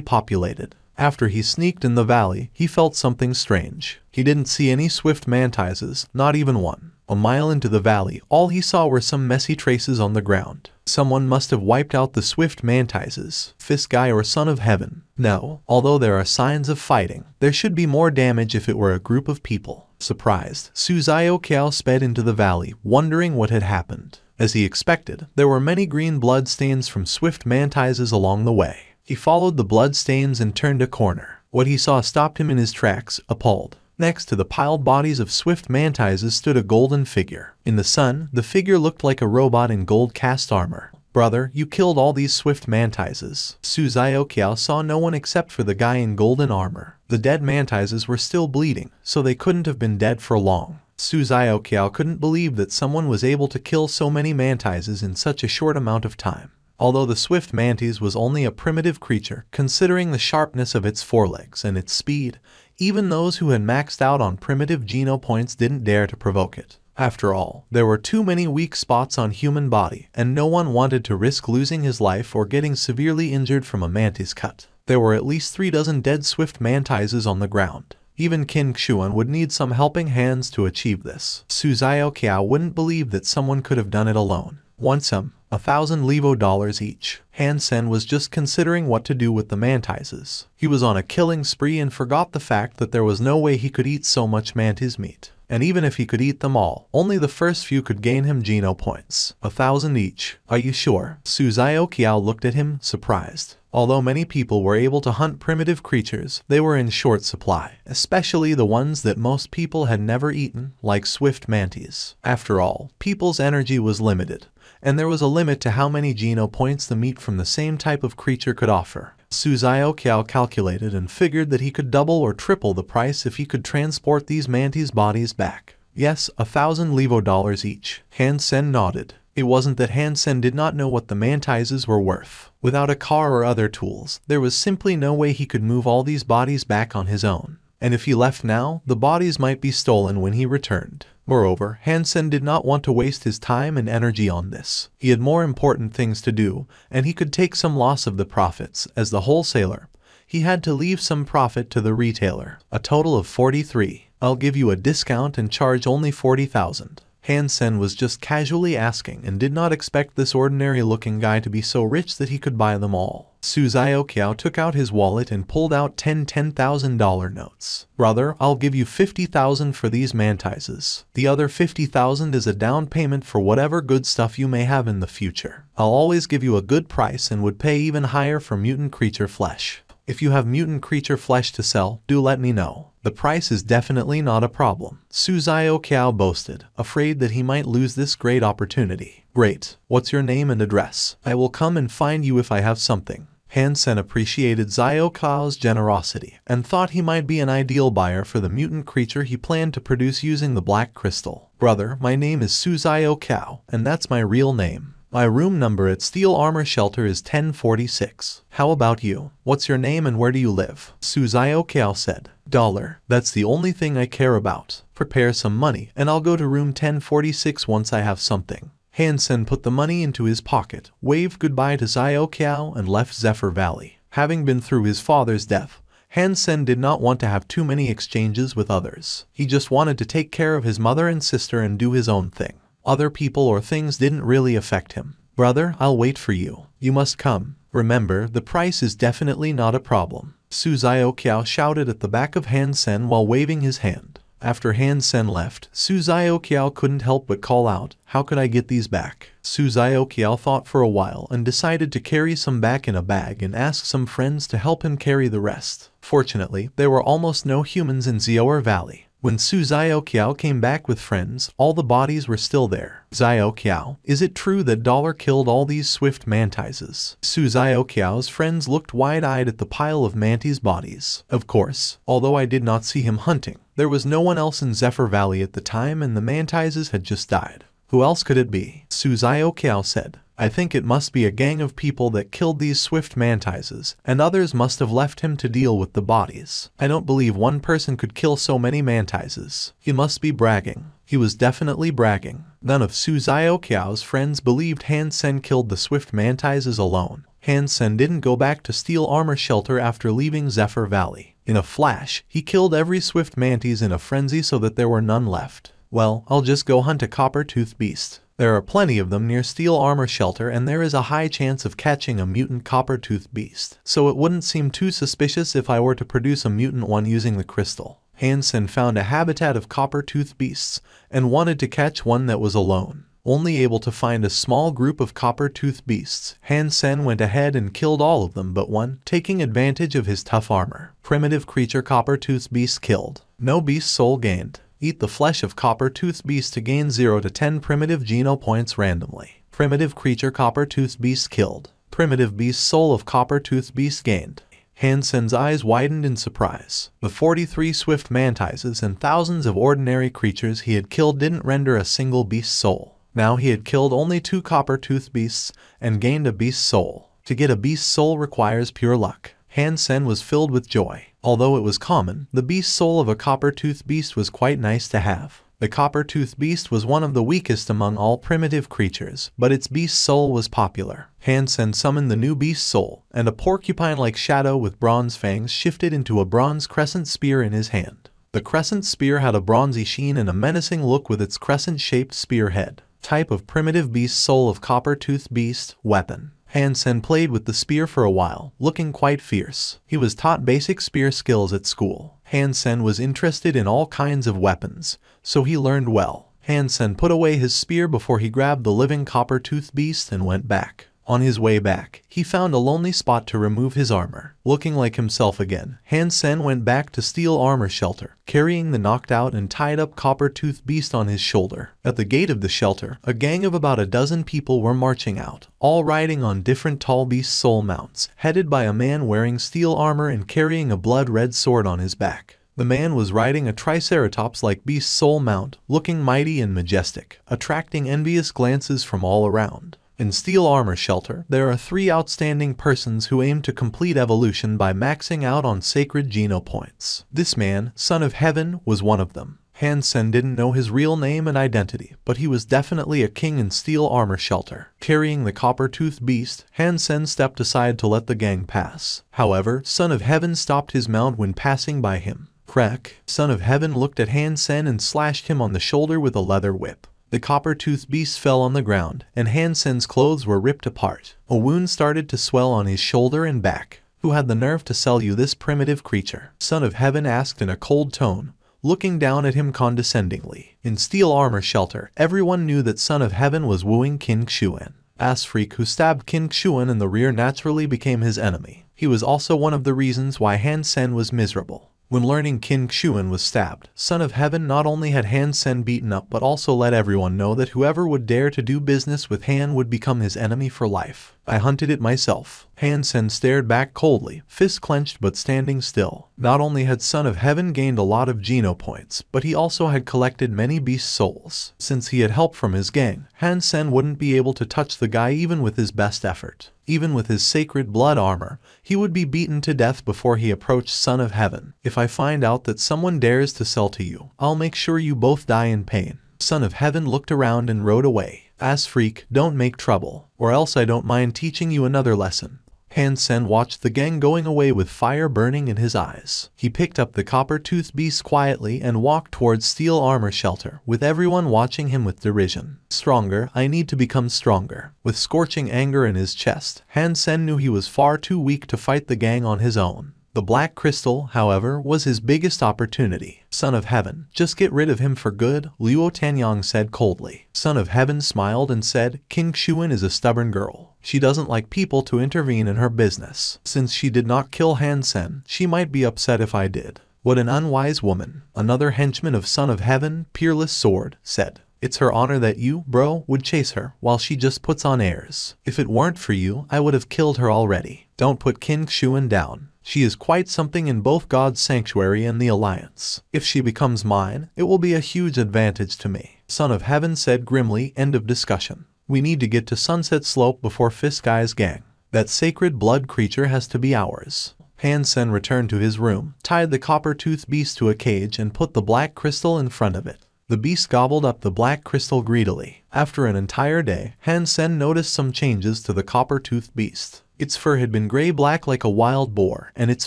populated. After he sneaked in the valley, he felt something strange. He didn't see any swift mantises, not even one. A mile into the valley, all he saw were some messy traces on the ground. Someone must have wiped out the swift mantises, Fist Guy or Son of Heaven. No, although there are signs of fighting, there should be more damage if it were a group of people. Surprised, Suzayo Kiao sped into the valley, wondering what had happened. As he expected, there were many green blood stains from swift mantises along the way. He followed the blood stains and turned a corner. What he saw stopped him in his tracks, appalled. Next to the piled bodies of swift mantises stood a golden figure. In the sun, the figure looked like a robot in gold cast armor. Brother, you killed all these swift mantises. Suzayo Kiao saw no one except for the guy in golden armor. The dead mantises were still bleeding, so they couldn't have been dead for long. Suzayo Kiao couldn't believe that someone was able to kill so many mantises in such a short amount of time. Although the swift mantis was only a primitive creature, considering the sharpness of its forelegs and its speed, even those who had maxed out on primitive geno points didn't dare to provoke it. After all, there were too many weak spots on human body, and no one wanted to risk losing his life or getting severely injured from a mantis cut. There were at least 3 dozen dead swift mantises on the ground. Even Qin Xuan would need some helping hands to achieve this. Suzayo Kiao wouldn't believe that someone could have done it alone. Want some? 1,000 Levo dollars each. Han Sen was just considering what to do with the mantises. He was on a killing spree and forgot the fact that there was no way he could eat so much mantis meat. And even if he could eat them all, only the first few could gain him geno points. 1,000 each. Are you sure? Suzayo Kiao looked at him, surprised. Although many people were able to hunt primitive creatures, they were in short supply, especially the ones that most people had never eaten, like swift mantis. After all, people's energy was limited, and there was a limit to how many geno points the meat from the same type of creature could offer. Suzayo Kiao calculated and figured that he could double or triple the price if he could transport these mantis' bodies back. Yes, 1,000 Levo dollars each. Han Sen nodded. It wasn't that Han Sen did not know what the mantises were worth. Without a car or other tools, there was simply no way he could move all these bodies back on his own. And if he left now, the bodies might be stolen when he returned. Moreover, Han Sen did not want to waste his time and energy on this. He had more important things to do, and he could take some loss of the profits. As the wholesaler, he had to leave some profit to the retailer. A total of 43. I'll give you a discount and charge only 40,000. Han Sen was just casually asking and did not expect this ordinary-looking guy to be so rich that he could buy them all. Suzayo Kiao took out his wallet and pulled out 10 $10,000 notes. Brother, I'll give you 50,000 for these mantises. The other 50,000 is a down payment for whatever good stuff you may have in the future. I'll always give you a good price and would pay even higher for mutant creature flesh. If you have mutant creature flesh to sell, do let me know. The price is definitely not a problem. Suzayo Kiao boasted, afraid that he might lose this great opportunity. Great. What's your name and address? I will come and find you if I have something. Han Sen appreciated Zayo Kiao's generosity and thought he might be an ideal buyer for the mutant creature he planned to produce using the black crystal. Brother, my name is Suzayo Kiao, and that's my real name. My room number at Steel Armor Shelter is 1046. How about you? What's your name and where do you live? Suzayo Kiao said. $. That's the only thing I care about. Prepare some money and I'll go to room 1046 once I have something. Han Sen put the money into his pocket, waved goodbye to Zayo Kiao and left Zephyr Valley. Having been through his father's death, Han Sen did not want to have too many exchanges with others. He just wanted to take care of his mother and sister and do his own thing. Other people or things didn't really affect him. Brother, I'll wait for you. You must come. Remember, the price is definitely not a problem. Suzayo Kiao shouted at the back of Han Sen while waving his hand. After Han Sen left, Suzayo Kiao couldn't help but call out, how could I get these back? Suzayo Kiao thought for a while and decided to carry some back in a bag and ask some friends to help him carry the rest. Fortunately, there were almost no humans in Zioer Valley. When Su Xiaoqiao came back with friends, all the bodies were still there. Xiaoqiao, is it true that Dollar killed all these swift mantises? Su Xiaoqiao's friends looked wide-eyed at the pile of mantis bodies. Of course, although I did not see him hunting, there was no one else in Zephyr Valley at the time and the mantises had just died. Who else could it be? Su Xiaoqiao said. I think it must be a gang of people that killed these swift mantises, and others must have left him to deal with the bodies. I don't believe one person could kill so many mantises. He must be bragging. He was definitely bragging. None of Su Xiaoqiao's friends believed Han Sen killed the swift mantises alone. Han Sen didn't go back to Steel Armor Shelter after leaving Zephyr Valley. In a flash, he killed every swift mantis in a frenzy so that there were none left. Well, I'll just go hunt a copper-toothed beast. There are plenty of them near Steel Armor Shelter and there is a high chance of catching a mutant copper-toothed beast, so it wouldn't seem too suspicious if I were to produce a mutant one using the crystal. Han Sen found a habitat of copper-toothed beasts and wanted to catch one that was alone. Only able to find a small group of copper-toothed beasts, Han Sen went ahead and killed all of them but one, taking advantage of his tough armor. Primitive creature copper-toothed beast killed. No beast soul gained. Eat the flesh of copper-toothed beast to gain 0 to 10 primitive geno points randomly. Primitive creature copper-toothed beast killed. Primitive beast soul of copper-toothed beast gained. Han Sen's eyes widened in surprise. The 43 swift mantises and thousands of ordinary creatures he had killed didn't render a single beast soul. Now he had killed only 2 copper-toothed beasts and gained a beast soul. To get a beast soul requires pure luck. Han Sen was filled with joy. Although it was common, the beast soul of a copper-toothed beast was quite nice to have. The copper-toothed beast was one of the weakest among all primitive creatures, but its beast soul was popular. Han Sen summoned the new beast soul, and a porcupine-like shadow with bronze fangs shifted into a bronze crescent spear in his hand. The crescent spear had a bronzy sheen and a menacing look with its crescent-shaped spearhead. Type of primitive beast soul of copper-toothed beast, weapon. Han Sen played with the spear for a while, looking quite fierce. He was taught basic spear skills at school. Han Sen was interested in all kinds of weapons, so he learned well. Han Sen put away his spear before he grabbed the living copper-toothed beast and went back. On his way back, he found a lonely spot to remove his armor. Looking like himself again, Han Sen went back to Steel Armor Shelter, carrying the knocked out and tied up copper-toothed beast on his shoulder. At the gate of the shelter, a gang of about a dozen people were marching out, all riding on different tall beast soul mounts, headed by a man wearing steel armor and carrying a blood-red sword on his back. The man was riding a triceratops-like beast soul mount, looking mighty and majestic, attracting envious glances from all around. In Steel Armor Shelter, there are 3 outstanding persons who aim to complete evolution by maxing out on sacred geno points. This man, Son of Heaven, was one of them. Han Sen didn't know his real name and identity, but he was definitely a king in Steel Armor Shelter. Carrying the copper-toothed beast, Han Sen stepped aside to let the gang pass. However, Son of Heaven stopped his mount when passing by him. Crack! Son of Heaven looked at Han Sen and slashed him on the shoulder with a leather whip. The copper-toothed beast fell on the ground, and Han Sen's clothes were ripped apart. A wound started to swell on his shoulder and back. Who had the nerve to sell you this primitive creature? Son of Heaven asked in a cold tone, looking down at him condescendingly. In Steel Armor Shelter, everyone knew that Son of Heaven was wooing Qin Xuan. Ass freak who stabbed Qin Xuan in the rear naturally became his enemy. He was also one of the reasons why Han Sen was miserable. When learning Qin Xuan was stabbed, Son of Heaven not only had Han Sen beaten up but also let everyone know that whoever would dare to do business with Han would become his enemy for life. I hunted it myself. Han Sen stared back coldly, fist clenched but standing still. Not only had Son of Heaven gained a lot of geno points, but he also had collected many beast souls. Since he had help from his gang, Han Sen wouldn't be able to touch the guy even with his best effort. Even with his sacred blood armor, he would be beaten to death before he approached Son of Heaven. If I find out that someone dares to sell to you, I'll make sure you both die in pain. Son of Heaven looked around and rode away. Ass freak, don't make trouble, or else I don't mind teaching you another lesson. Han Sen watched the gang going away with fire burning in his eyes. He picked up the copper-toothed beast quietly and walked towards Steel Armor Shelter, with everyone watching him with derision. Stronger, I need to become stronger. With scorching anger in his chest, Han Sen knew he was far too weak to fight the gang on his own. The black crystal, however, was his biggest opportunity. Son of Heaven, just get rid of him for good, Luo Tanyang said coldly. Son of Heaven smiled and said, Qin Xuan is a stubborn girl. She doesn't like people to intervene in her business. Since she did not kill Han Sen, she might be upset if I did. "What an unwise woman," another henchman of Son of Heaven, Peerless Sword, said. "It's her honor that you, bro, would chase her while she just puts on airs. If it weren't for you, I would have killed her already. Don't put King Xuan down. She is quite something in both God's Sanctuary and the Alliance. If she becomes mine, it will be a huge advantage to me," Son of Heaven said grimly. End of discussion. "We need to get to Sunset Slope before Fiskai's gang. That sacred blood creature has to be ours." Han Sen returned to his room, tied the copper-toothed beast to a cage and put the black crystal in front of it. The beast gobbled up the black crystal greedily. After an entire day, Han Sen noticed some changes to the copper-toothed beast. Its fur had been gray-black like a wild boar, and its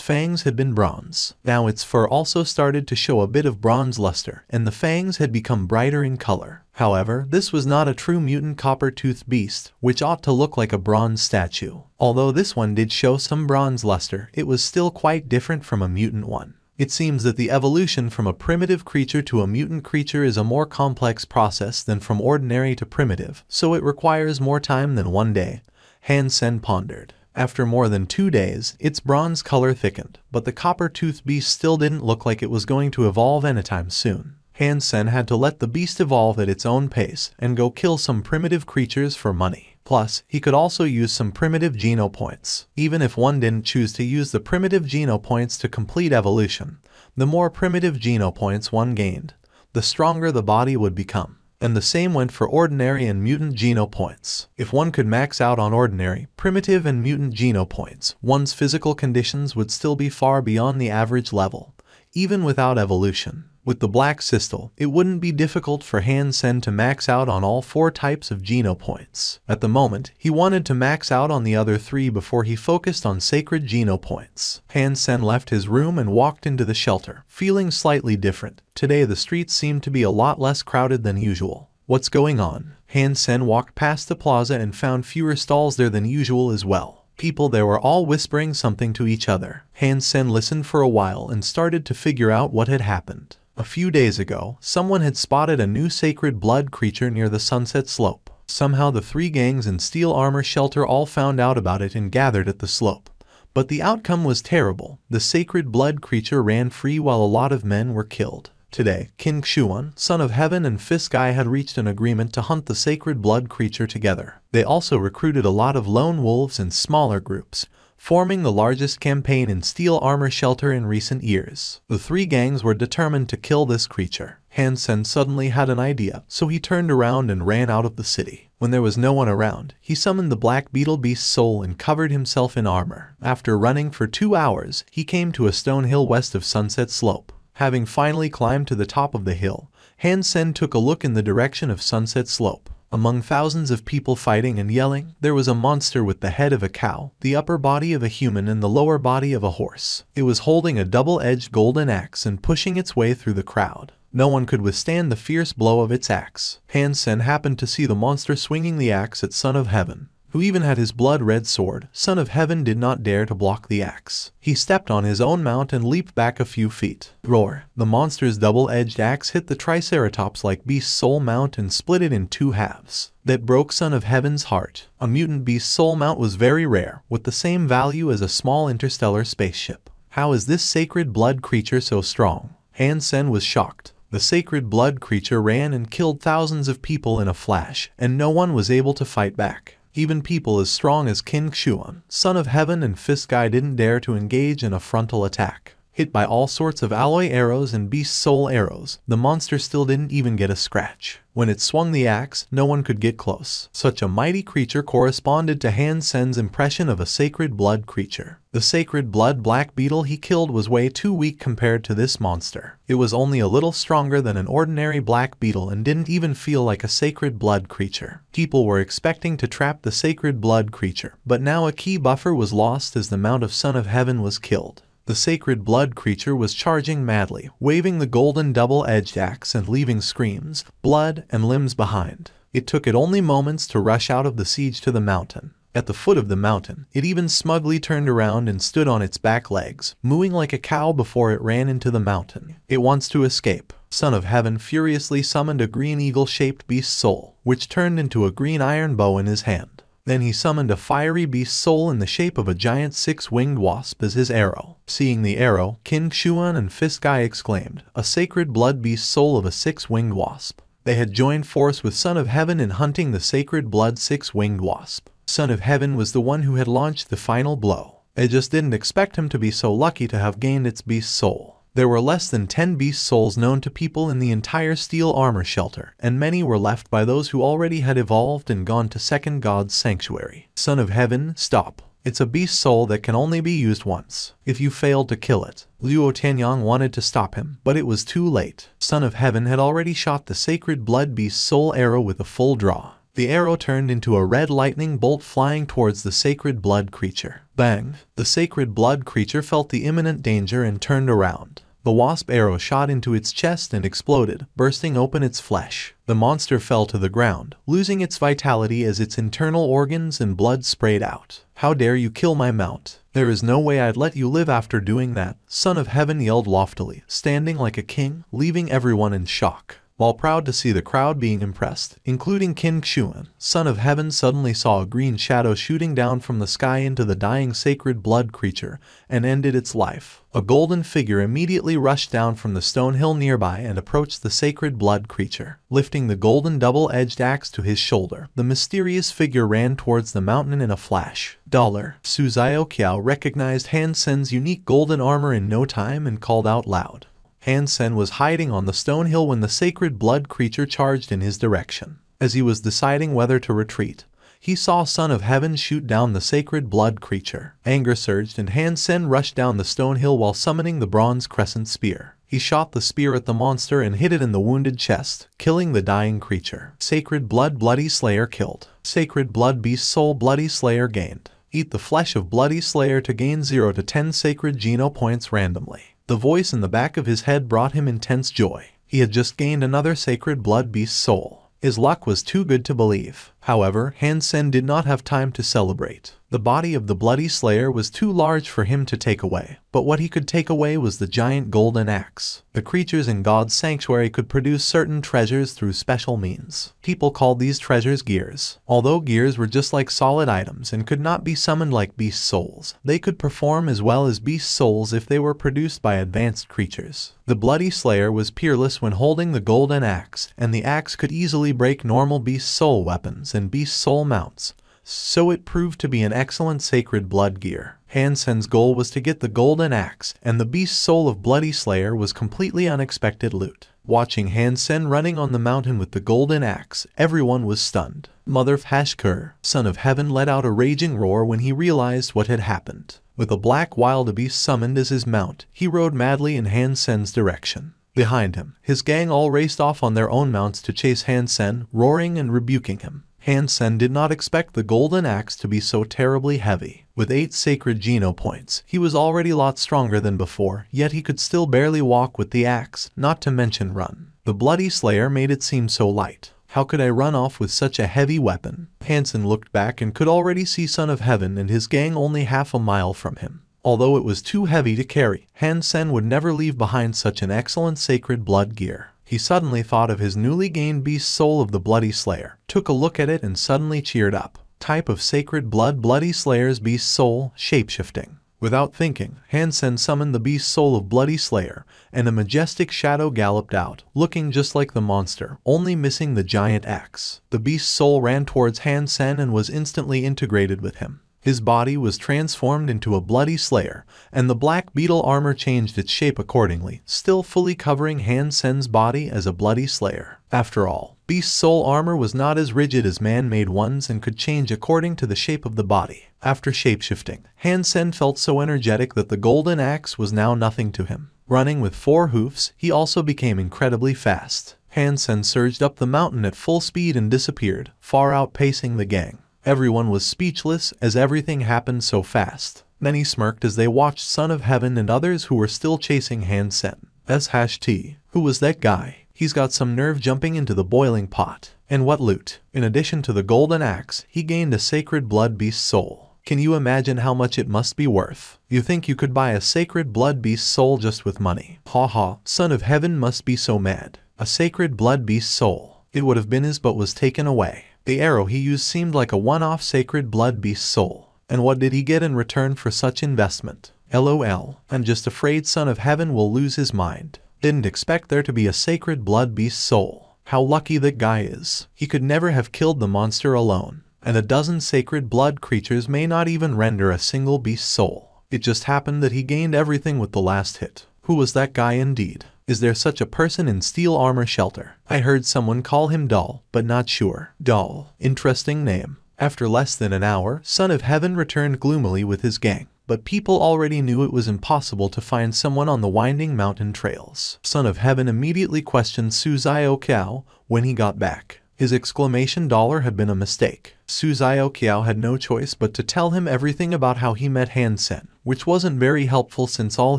fangs had been bronze. Now its fur also started to show a bit of bronze luster, and the fangs had become brighter in color. However, this was not a true mutant copper-toothed beast, which ought to look like a bronze statue. Although this one did show some bronze luster, it was still quite different from a mutant one. It seems that the evolution from a primitive creature to a mutant creature is a more complex process than from ordinary to primitive, so it requires more time than one day, Han Sen pondered. After more than 2 days, its bronze color thickened, but the copper-toothed beast still didn't look like it was going to evolve anytime soon. Han Sen had to let the beast evolve at its own pace and go kill some primitive creatures for money. Plus, he could also use some primitive geno points. Even if one didn't choose to use the primitive geno points to complete evolution, the more primitive geno points one gained, the stronger the body would become. And the same went for ordinary and mutant geno points. If one could max out on ordinary, primitive and mutant geno points, one's physical conditions would still be far beyond the average level, even without evolution. With the black crystal, it wouldn't be difficult for Han Sen to max out on all 4 types of geno points. At the moment, he wanted to max out on the other 3 before he focused on sacred geno points. Han Sen left his room and walked into the shelter, feeling slightly different. Today the streets seemed to be a lot less crowded than usual. What's going on? Han Sen walked past the plaza and found fewer stalls there than usual as well. People there were all whispering something to each other. Han Sen listened for a while and started to figure out what had happened. A few days ago, someone had spotted a new sacred blood creature near the Sunset Slope. Somehow the 3 gangs in Steel Armor Shelter all found out about it and gathered at the slope. But the outcome was terrible. The sacred blood creature ran free while a lot of men were killed. Today, King Xuan, Son of Heaven and Fiskai had reached an agreement to hunt the sacred blood creature together. They also recruited a lot of lone wolves in smaller groups, forming the largest campaign in Steel Armor Shelter in recent years. The 3 gangs were determined to kill this creature. Han Sen suddenly had an idea, so he turned around and ran out of the city. When there was no one around, he summoned the Black Beetle Beast's soul and covered himself in armor. After running for 2 hours, he came to a stone hill west of Sunset Slope. Having finally climbed to the top of the hill, Han Sen took a look in the direction of Sunset Slope. Among thousands of people fighting and yelling, there was a monster with the head of a cow, the upper body of a human and the lower body of a horse. It was holding a double-edged golden axe and pushing its way through the crowd. No one could withstand the fierce blow of its axe. Han Sen happened to see the monster swinging the axe at Son of Heaven, who even had his blood-red sword. Son of Heaven did not dare to block the axe. He stepped on his own mount and leaped back a few feet. Roar! The monster's double-edged axe hit the Triceratops-like beast's soul mount and split it in 2 halves. That broke Son of Heaven's heart. A mutant beast's soul mount was very rare, with the same value as a small interstellar spaceship. How is this sacred blood creature so strong? Han Sen was shocked. The sacred blood creature ran and killed thousands of people in a flash, and no one was able to fight back. Even people as strong as King Xuan, Son of Heaven and Fiskai didn't dare to engage in a frontal attack. Hit by all sorts of alloy arrows and beast soul arrows, the monster still didn't even get a scratch. When it swung the axe, no one could get close. Such a mighty creature corresponded to Han Sen's impression of a sacred blood creature. The sacred blood black beetle he killed was way too weak compared to this monster. It was only a little stronger than an ordinary black beetle and didn't even feel like a sacred blood creature. People were expecting to trap the sacred blood creature, but now a key buffer was lost as the Mount of Son of Heaven was killed. The sacred blood creature was charging madly, waving the golden double-edged axe and leaving screams, blood, and limbs behind. It took it only moments to rush out of the siege to the mountain. At the foot of the mountain, it even smugly turned around and stood on its back legs, mooing like a cow before it ran into the mountain. It wants to escape. Son of Heaven furiously summoned a green eagle-shaped beast soul, which turned into a green iron bow in his hand. Then he summoned a fiery beast soul in the shape of a giant six-winged wasp as his arrow. Seeing the arrow, King Xuan and Fist Guy exclaimed, "A sacred blood beast soul of a six-winged wasp." They had joined force with Son of Heaven in hunting the sacred blood six-winged wasp. Son of Heaven was the one who had launched the final blow. They just didn't expect him to be so lucky to have gained its beast soul. There were less than 10 beast souls known to people in the entire steel armor shelter, and many were left by those who already had evolved and gone to second God's sanctuary. Son of Heaven, stop. It's a beast soul that can only be used once. If you failed to kill it. Luo Tianyang wanted to stop him, but it was too late. Son of Heaven had already shot the sacred blood beast soul arrow with a full draw. The arrow turned into a red lightning bolt flying towards the sacred blood creature. Bang! The sacred blood creature felt the imminent danger and turned around. The wasp arrow shot into its chest and exploded, bursting open its flesh. The monster fell to the ground, losing its vitality as its internal organs and blood sprayed out. "How dare you kill my mount? There is no way I'd let you live after doing that," Son of Heaven yelled loftily, standing like a king, leaving everyone in shock. While proud to see the crowd being impressed, including King Xuan, Son of Heaven suddenly saw a green shadow shooting down from the sky into the dying sacred blood creature and ended its life. A golden figure immediately rushed down from the stone hill nearby and approached the sacred blood creature. Lifting the golden double-edged axe to his shoulder, the mysterious figure ran towards the mountain in a flash. Su Xiaoqiao recognized Han Sen's unique golden armor in no time and called out loud. Han Sen was hiding on the stone hill when the sacred blood creature charged in his direction. As he was deciding whether to retreat, he saw Son of Heaven shoot down the sacred blood creature. Anger surged and Han Sen rushed down the stone hill while summoning the bronze crescent spear. He shot the spear at the monster and hit it in the wounded chest, killing the dying creature. Sacred blood Bloody Slayer killed. Sacred blood beast soul Bloody Slayer gained. Eat the flesh of Bloody Slayer to gain 0 to 10 sacred Geno points randomly. The voice in the back of his head brought him intense joy. He had just gained another sacred blood beast soul. His luck was too good to believe. However, Han Sen did not have time to celebrate. The body of the Bloody Slayer was too large for him to take away, but what he could take away was the giant golden axe. The creatures in God's sanctuary could produce certain treasures through special means. People called these treasures gears. Although gears were just like solid items and could not be summoned like beast souls, they could perform as well as beast souls if they were produced by advanced creatures. The Bloody Slayer was peerless when holding the golden axe, and the axe could easily break normal beast soul weapons and beast soul mounts. So it proved to be an excellent sacred blood gear. Han Sen's goal was to get the golden axe, and the beast soul of Bloody Slayer was completely unexpected loot. Watching Han Sen running on the mountain with the golden axe, everyone was stunned. Mother Fashkur, Son of Heaven let out a raging roar when he realized what had happened. With a black wildebeest summoned as his mount, he rode madly in Han Sen's direction. Behind him, his gang all raced off on their own mounts to chase Han Sen, roaring and rebuking him. Han Sen did not expect the golden axe to be so terribly heavy. With 8 sacred Geno points, he was already a lot stronger than before, yet he could still barely walk with the axe, not to mention run. The Bloody Slayer made it seem so light. How could I run off with such a heavy weapon? Han Sen looked back and could already see Son of Heaven and his gang only half a mile from him. Although it was too heavy to carry, Han Sen would never leave behind such an excellent sacred blood gear. He suddenly thought of his newly gained beast soul of the Bloody Slayer, took a look at it and suddenly cheered up. Type of sacred blood Bloody Slayer's beast soul, shapeshifting. Without thinking, Han Sen summoned the beast soul of Bloody Slayer, and a majestic shadow galloped out, looking just like the monster, only missing the giant axe. The beast soul ran towards Han Sen and was instantly integrated with him. His body was transformed into a Bloody Slayer, and the black beetle armor changed its shape accordingly, still fully covering Han Sen's body as a Bloody Slayer. After all, beast soul armor was not as rigid as man-made ones and could change according to the shape of the body. After shapeshifting, Han Sen felt so energetic that the golden axe was now nothing to him. Running with 4 hoofs, he also became incredibly fast. Han Sen surged up the mountain at full speed and disappeared, far outpacing the gang. Everyone was speechless as everything happened so fast. Then he smirked as they watched Son of Heaven and others who were still chasing Han Sen. #T. Who was that guy? He's got some nerve jumping into the boiling pot. And what loot? In addition to the golden axe, he gained a sacred blood beast soul. Can you imagine how much it must be worth? You think you could buy a sacred blood beast soul just with money? Ha, Son of Heaven must be so mad. A sacred blood beast soul. It would have been his but was taken away. The arrow he used seemed like a one-off sacred blood beast soul. And what did he get in return for such investment? LOL. I'm just afraid Son of Heaven will lose his mind. Didn't expect there to be a sacred blood beast soul. How lucky that guy is. He could never have killed the monster alone. And a dozen sacred blood creatures may not even render a single beast soul. It just happened that he gained everything with the last hit. Who was that guy indeed? Is there such a person in Steel Armor Shelter? I heard someone call him Doll, but not sure. Doll. Interesting name. After less than an hour, Son of Heaven returned gloomily with his gang. But people already knew it was impossible to find someone on the winding mountain trails. Son of Heaven immediately questioned Suzayo Kiao when he got back. His exclamation dollar had been a mistake. Suzayo Kiao had no choice but to tell him everything about how he met Hansen, which wasn't very helpful since all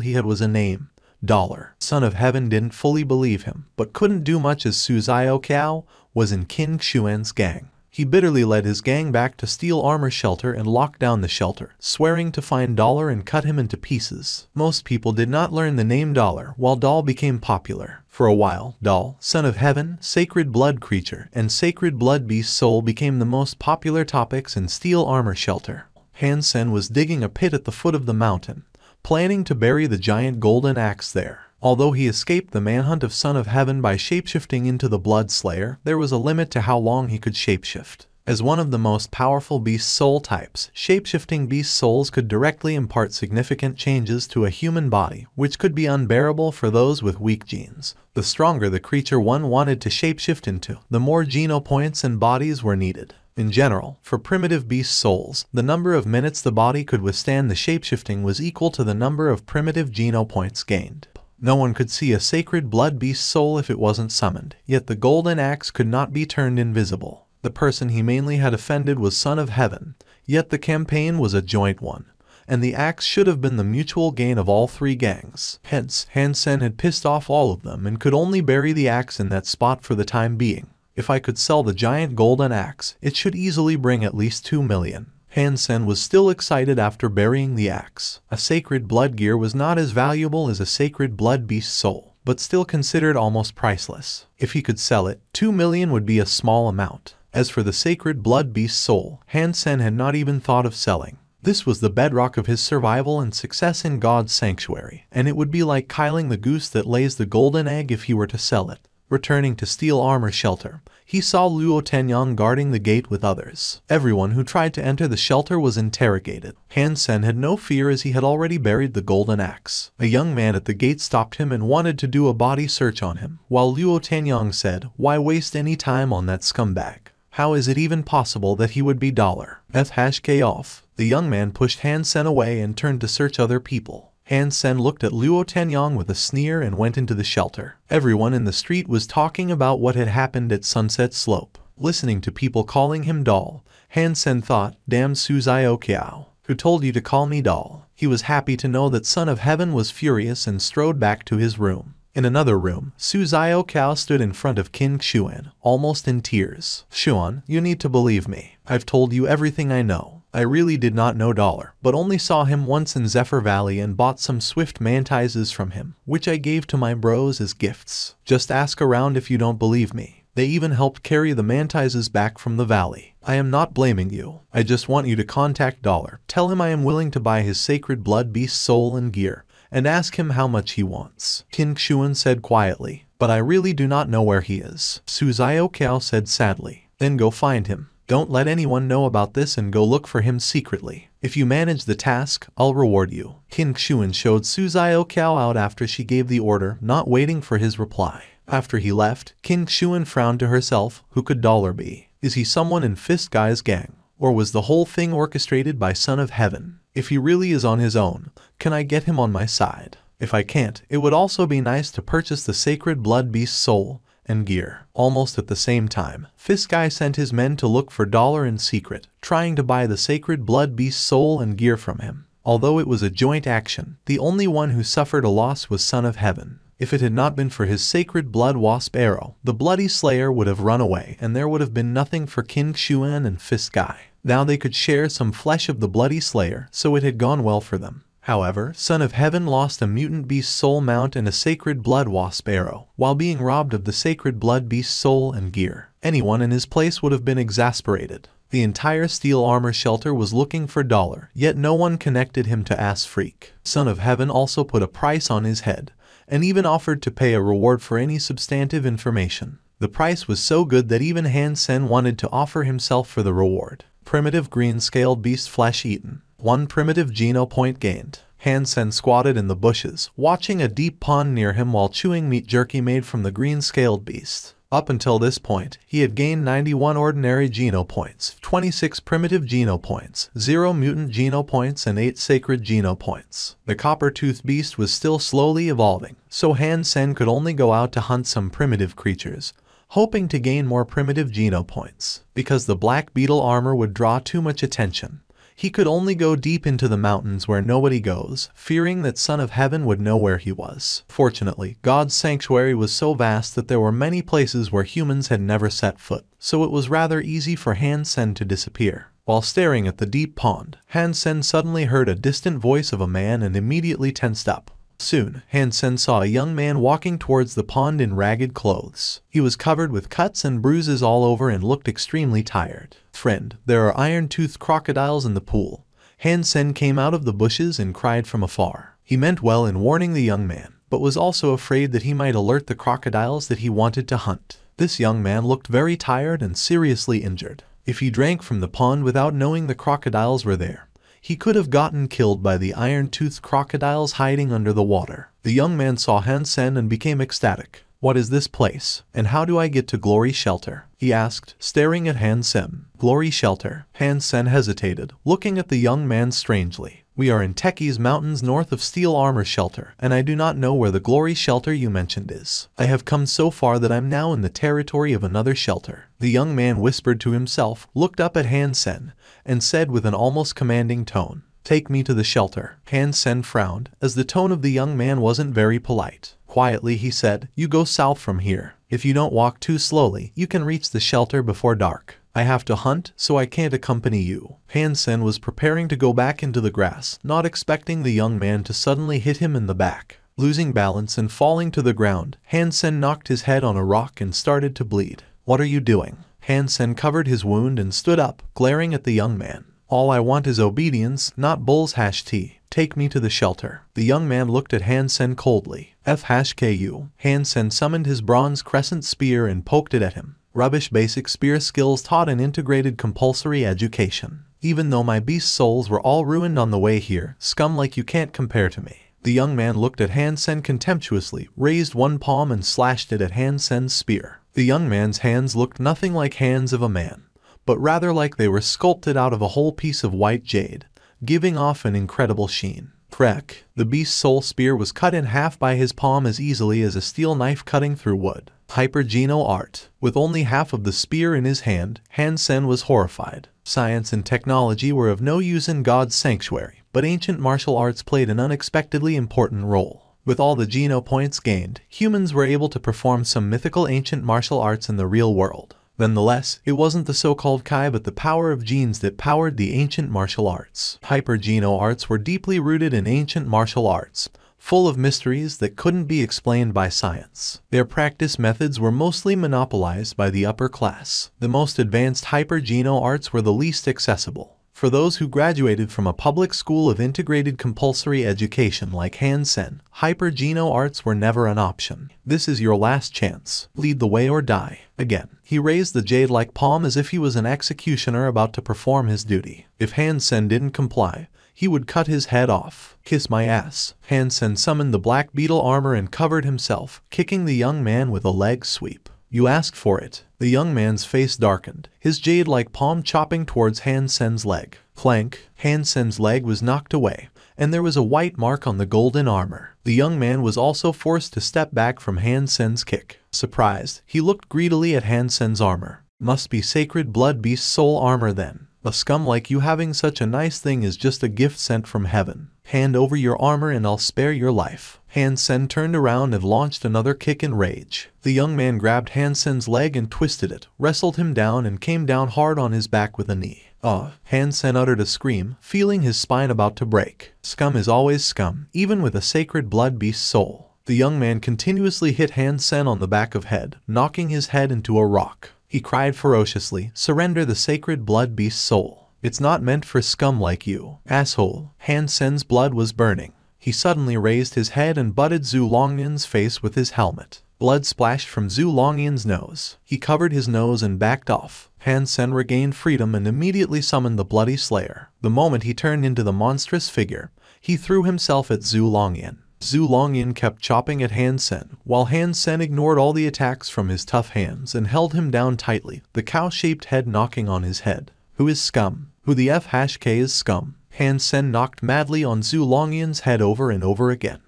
he had was a name, Dollar. Son of Heaven didn't fully believe him, but couldn't do much as Suzayo Kiao was in Qin Xuan's gang. He bitterly led his gang back to Steel Armor Shelter and locked down the shelter, swearing to find Dollar and cut him into pieces. Most people did not learn the name Dollar, while Doll became popular. For a while, Doll, Son of Heaven, Sacred Blood Creature, and Sacred Blood Beast Soul became the most popular topics in Steel Armor Shelter. Hansen was digging a pit at the foot of the mountain, planning to bury the giant golden axe there. Although he escaped the manhunt of Son of Heaven by shapeshifting into the Blood Slayer, there was a limit to how long he could shapeshift. As one of the most powerful beast soul types, shapeshifting beast souls could directly impart significant changes to a human body, which could be unbearable for those with weak genes. The stronger the creature one wanted to shapeshift into, the more geno points and bodies were needed. In general, for primitive beast souls, the number of minutes the body could withstand the shapeshifting was equal to the number of primitive geno points gained. No one could see a sacred blood beast soul if it wasn't summoned, yet the golden axe could not be turned invisible. The person he mainly had offended was Son of Heaven, yet the campaign was a joint one, and the axe should have been the mutual gain of all three gangs. Hence, Hansen had pissed off all of them and could only bury the axe in that spot for the time being. If I could sell the giant golden axe, it should easily bring at least 2 million. Hansen was still excited after burying the axe. A sacred blood gear was not as valuable as a sacred blood beast soul, but still considered almost priceless. If he could sell it, 2 million would be a small amount. As for the sacred blood beast soul, Hansen had not even thought of selling. This was the bedrock of his survival and success in God's sanctuary, and it would be like killing the goose that lays the golden egg if he were to sell it. Returning to Steel Armor Shelter, he saw Luo Tenyang guarding the gate with others. Everyone who tried to enter the shelter was interrogated. Hansen had no fear as he had already buried the golden axe. A young man at the gate stopped him and wanted to do a body search on him, while Luo Tenyang said, "Why waste any time on that scumbag? How is it even possible that he would be Dollar? F#K off." The young man pushed Hansen away and turned to search other people. Hansen looked at Luo Tenyang with a sneer and went into the shelter. Everyone in the street was talking about what had happened at Sunset Slope. Listening to people calling him Doll, Hansen thought, "Damn Suzayo Kiao. Who told you to call me Doll?" He was happy to know that Son of Heaven was furious and strode back to his room. In another room, Suzayo Kiao stood in front of Qin Xuan, almost in tears. "Xuan, you need to believe me. I've told you everything I know. I really did not know Dollar, but only saw him once in Zephyr Valley and bought some swift mantizes from him, which I gave to my bros as gifts. Just ask around if you don't believe me. They even helped carry the mantizes back from the valley. I am not blaming you. I just want you to contact Dollar. Tell him I am willing to buy his sacred blood beast soul and gear, and ask him how much he wants." Qin Xuan said quietly, "But I really do not know where he is." Suzayo Kiao said sadly, "Then go find him. Don't let anyone know about this and go look for him secretly. If you manage the task, I'll reward you." Qin Xuan showed Suzayo Kiao out after she gave the order, not waiting for his reply. After he left, Qin Xuan frowned to herself. Who could Dollar be? Is he someone in Fist Guy's gang? Or was the whole thing orchestrated by Son of Heaven? If he really is on his own, can I get him on my side? If I can't, it would also be nice to purchase the sacred blood beast soul and gear. Almost at the same time, Fist Guy sent his men to look for Dollar in secret, trying to buy the sacred blood beast soul and gear from him. Although it was a joint action, the only one who suffered a loss was Son of Heaven. If it had not been for his sacred blood wasp arrow, the bloody slayer would have run away and there would have been nothing for Qin Xuan and Fist Guy. Now they could share some flesh of the bloody slayer, so it had gone well for them. However, Son of Heaven lost a mutant beast soul mount and a sacred blood wasp arrow, while being robbed of the sacred blood beast soul and gear. Anyone in his place would have been exasperated. The entire steel armor shelter was looking for dollar, yet no one connected him to Ass Freak. Son of Heaven also put a price on his head, and even offered to pay a reward for any substantive information. The price was so good that even Han Sen wanted to offer himself for the reward. Primitive green-scaled beast flesh eaten. 1 primitive geno point gained. Han Sen squatted in the bushes, watching a deep pond near him while chewing meat jerky made from the green-scaled beast. Up until this point, he had gained 91 ordinary geno points, 26 primitive geno points, 0 mutant geno points, and 8 sacred geno points. The copper-toothed beast was still slowly evolving, so Han Sen could only go out to hunt some primitive creatures, hoping to gain more primitive geno points. Because the black beetle armor would draw too much attention, he could only go deep into the mountains where nobody goes, fearing that Son of Heaven would know where he was. Fortunately, God's sanctuary was so vast that there were many places where humans had never set foot, so it was rather easy for Han Sen to disappear. While staring at the deep pond, Han Sen suddenly heard a distant voice of a man and immediately tensed up. Soon, Han Sen saw a young man walking towards the pond in ragged clothes. He was covered with cuts and bruises all over and looked extremely tired. "Friend, there are iron-toothed crocodiles in the pool." Han Sen came out of the bushes and cried from afar. He meant well in warning the young man, but was also afraid that he might alert the crocodiles that he wanted to hunt. This young man looked very tired and seriously injured. If he drank from the pond without knowing the crocodiles were there, he could have gotten killed by the iron-toothed crocodiles hiding under the water. The young man saw Han Sen and became ecstatic. "What is this place, and how do I get to Glory Shelter?" he asked, staring at Han Sen. "Glory Shelter?" Han Sen hesitated, looking at the young man strangely. "We are in Techi's mountains north of Steel Armor Shelter, and I do not know where the Glory Shelter you mentioned is. I have come so far that I'm now in the territory of another shelter." The young man whispered to himself, looked up at Han Sen, and said with an almost commanding tone, "Take me to the shelter." Han Sen frowned, as the tone of the young man wasn't very polite. Quietly he said, "You go south from here. If you don't walk too slowly, you can reach the shelter before dark. I have to hunt, so I can't accompany you." Han Sen was preparing to go back into the grass, not expecting the young man to suddenly hit him in the back. Losing balance and falling to the ground, Han Sen knocked his head on a rock and started to bleed. "What are you doing?" Han Sen covered his wound and stood up, glaring at the young man. "All I want is obedience, not bulls #T. Take me to the shelter." The young man looked at Han Sen coldly. "F#KU. Han Sen summoned his bronze crescent spear and poked it at him. "Rubbish basic spear skills taught in integrated compulsory education. Even though my beast souls were all ruined on the way here, scum like you can't compare to me." The young man looked at Han Sen contemptuously, raised one palm and slashed it at Han Sen's spear. The young man's hands looked nothing like hands of a man, but rather like they were sculpted out of a whole piece of white jade, giving off an incredible sheen. Crack! The beast's soul spear was cut in half by his palm as easily as a steel knife cutting through wood. Hyper-Geno art. With only half of the spear in his hand, Han Sen was horrified. Science and technology were of no use in God's sanctuary, but ancient martial arts played an unexpectedly important role. With all the Geno points gained, humans were able to perform some mythical ancient martial arts in the real world. Nonetheless, it wasn't the so-called Kai but the power of genes that powered the ancient martial arts. Hyper-Geno arts were deeply rooted in ancient martial arts, full of mysteries that couldn't be explained by science. Their practice methods were mostly monopolized by the upper class. The most advanced Hyper-Geno arts were the least accessible. For those who graduated from a public school of integrated compulsory education like Han Sen, Hyper-Geno arts were never an option. "This is your last chance. Lead the way or die." Again, he raised the jade-like palm as if he was an executioner about to perform his duty. If Han Sen didn't comply, he would cut his head off. "Kiss my ass." Han Sen summoned the black beetle armor and covered himself, kicking the young man with a leg sweep. "You asked for it." The young man's face darkened, his jade-like palm chopping towards Han Sen's leg. Clank! Han Sen's leg was knocked away, and there was a white mark on the golden armor. The young man was also forced to step back from Han Sen's kick. Surprised, he looked greedily at Han Sen's armor. "Must be sacred blood beast soul armor then. A scum like you having such a nice thing is just a gift sent from heaven. Hand over your armor and I'll spare your life." Han Sen turned around and launched another kick in rage. The young man grabbed Han Sen's leg and twisted it, wrestled him down and came down hard on his back with a knee. "Ugh!" Han Sen uttered a scream, feeling his spine about to break. Scum is always scum, even with a sacred blood beast soul. The young man continuously hit Han Sen on the back of head, knocking his head into a rock. He cried ferociously, "Surrender the sacred blood beast soul. It's not meant for scum like you, asshole." Han Sen's blood was burning. He suddenly raised his head and butted Zhu Longyan's face with his helmet. Blood splashed from Zhu Longyan's nose. He covered his nose and backed off. Han Sen regained freedom and immediately summoned the Bloody Slayer. The moment he turned into the monstrous figure, he threw himself at Zhu Longyan. Zhu Longyan kept chopping at Han Sen, while Han Sen ignored all the attacks from his tough hands and held him down tightly, the cow-shaped head knocking on his head. "Who is scum? Who the F-K is scum?" Han Sen knocked madly on Zhu Longyan's head over and over again.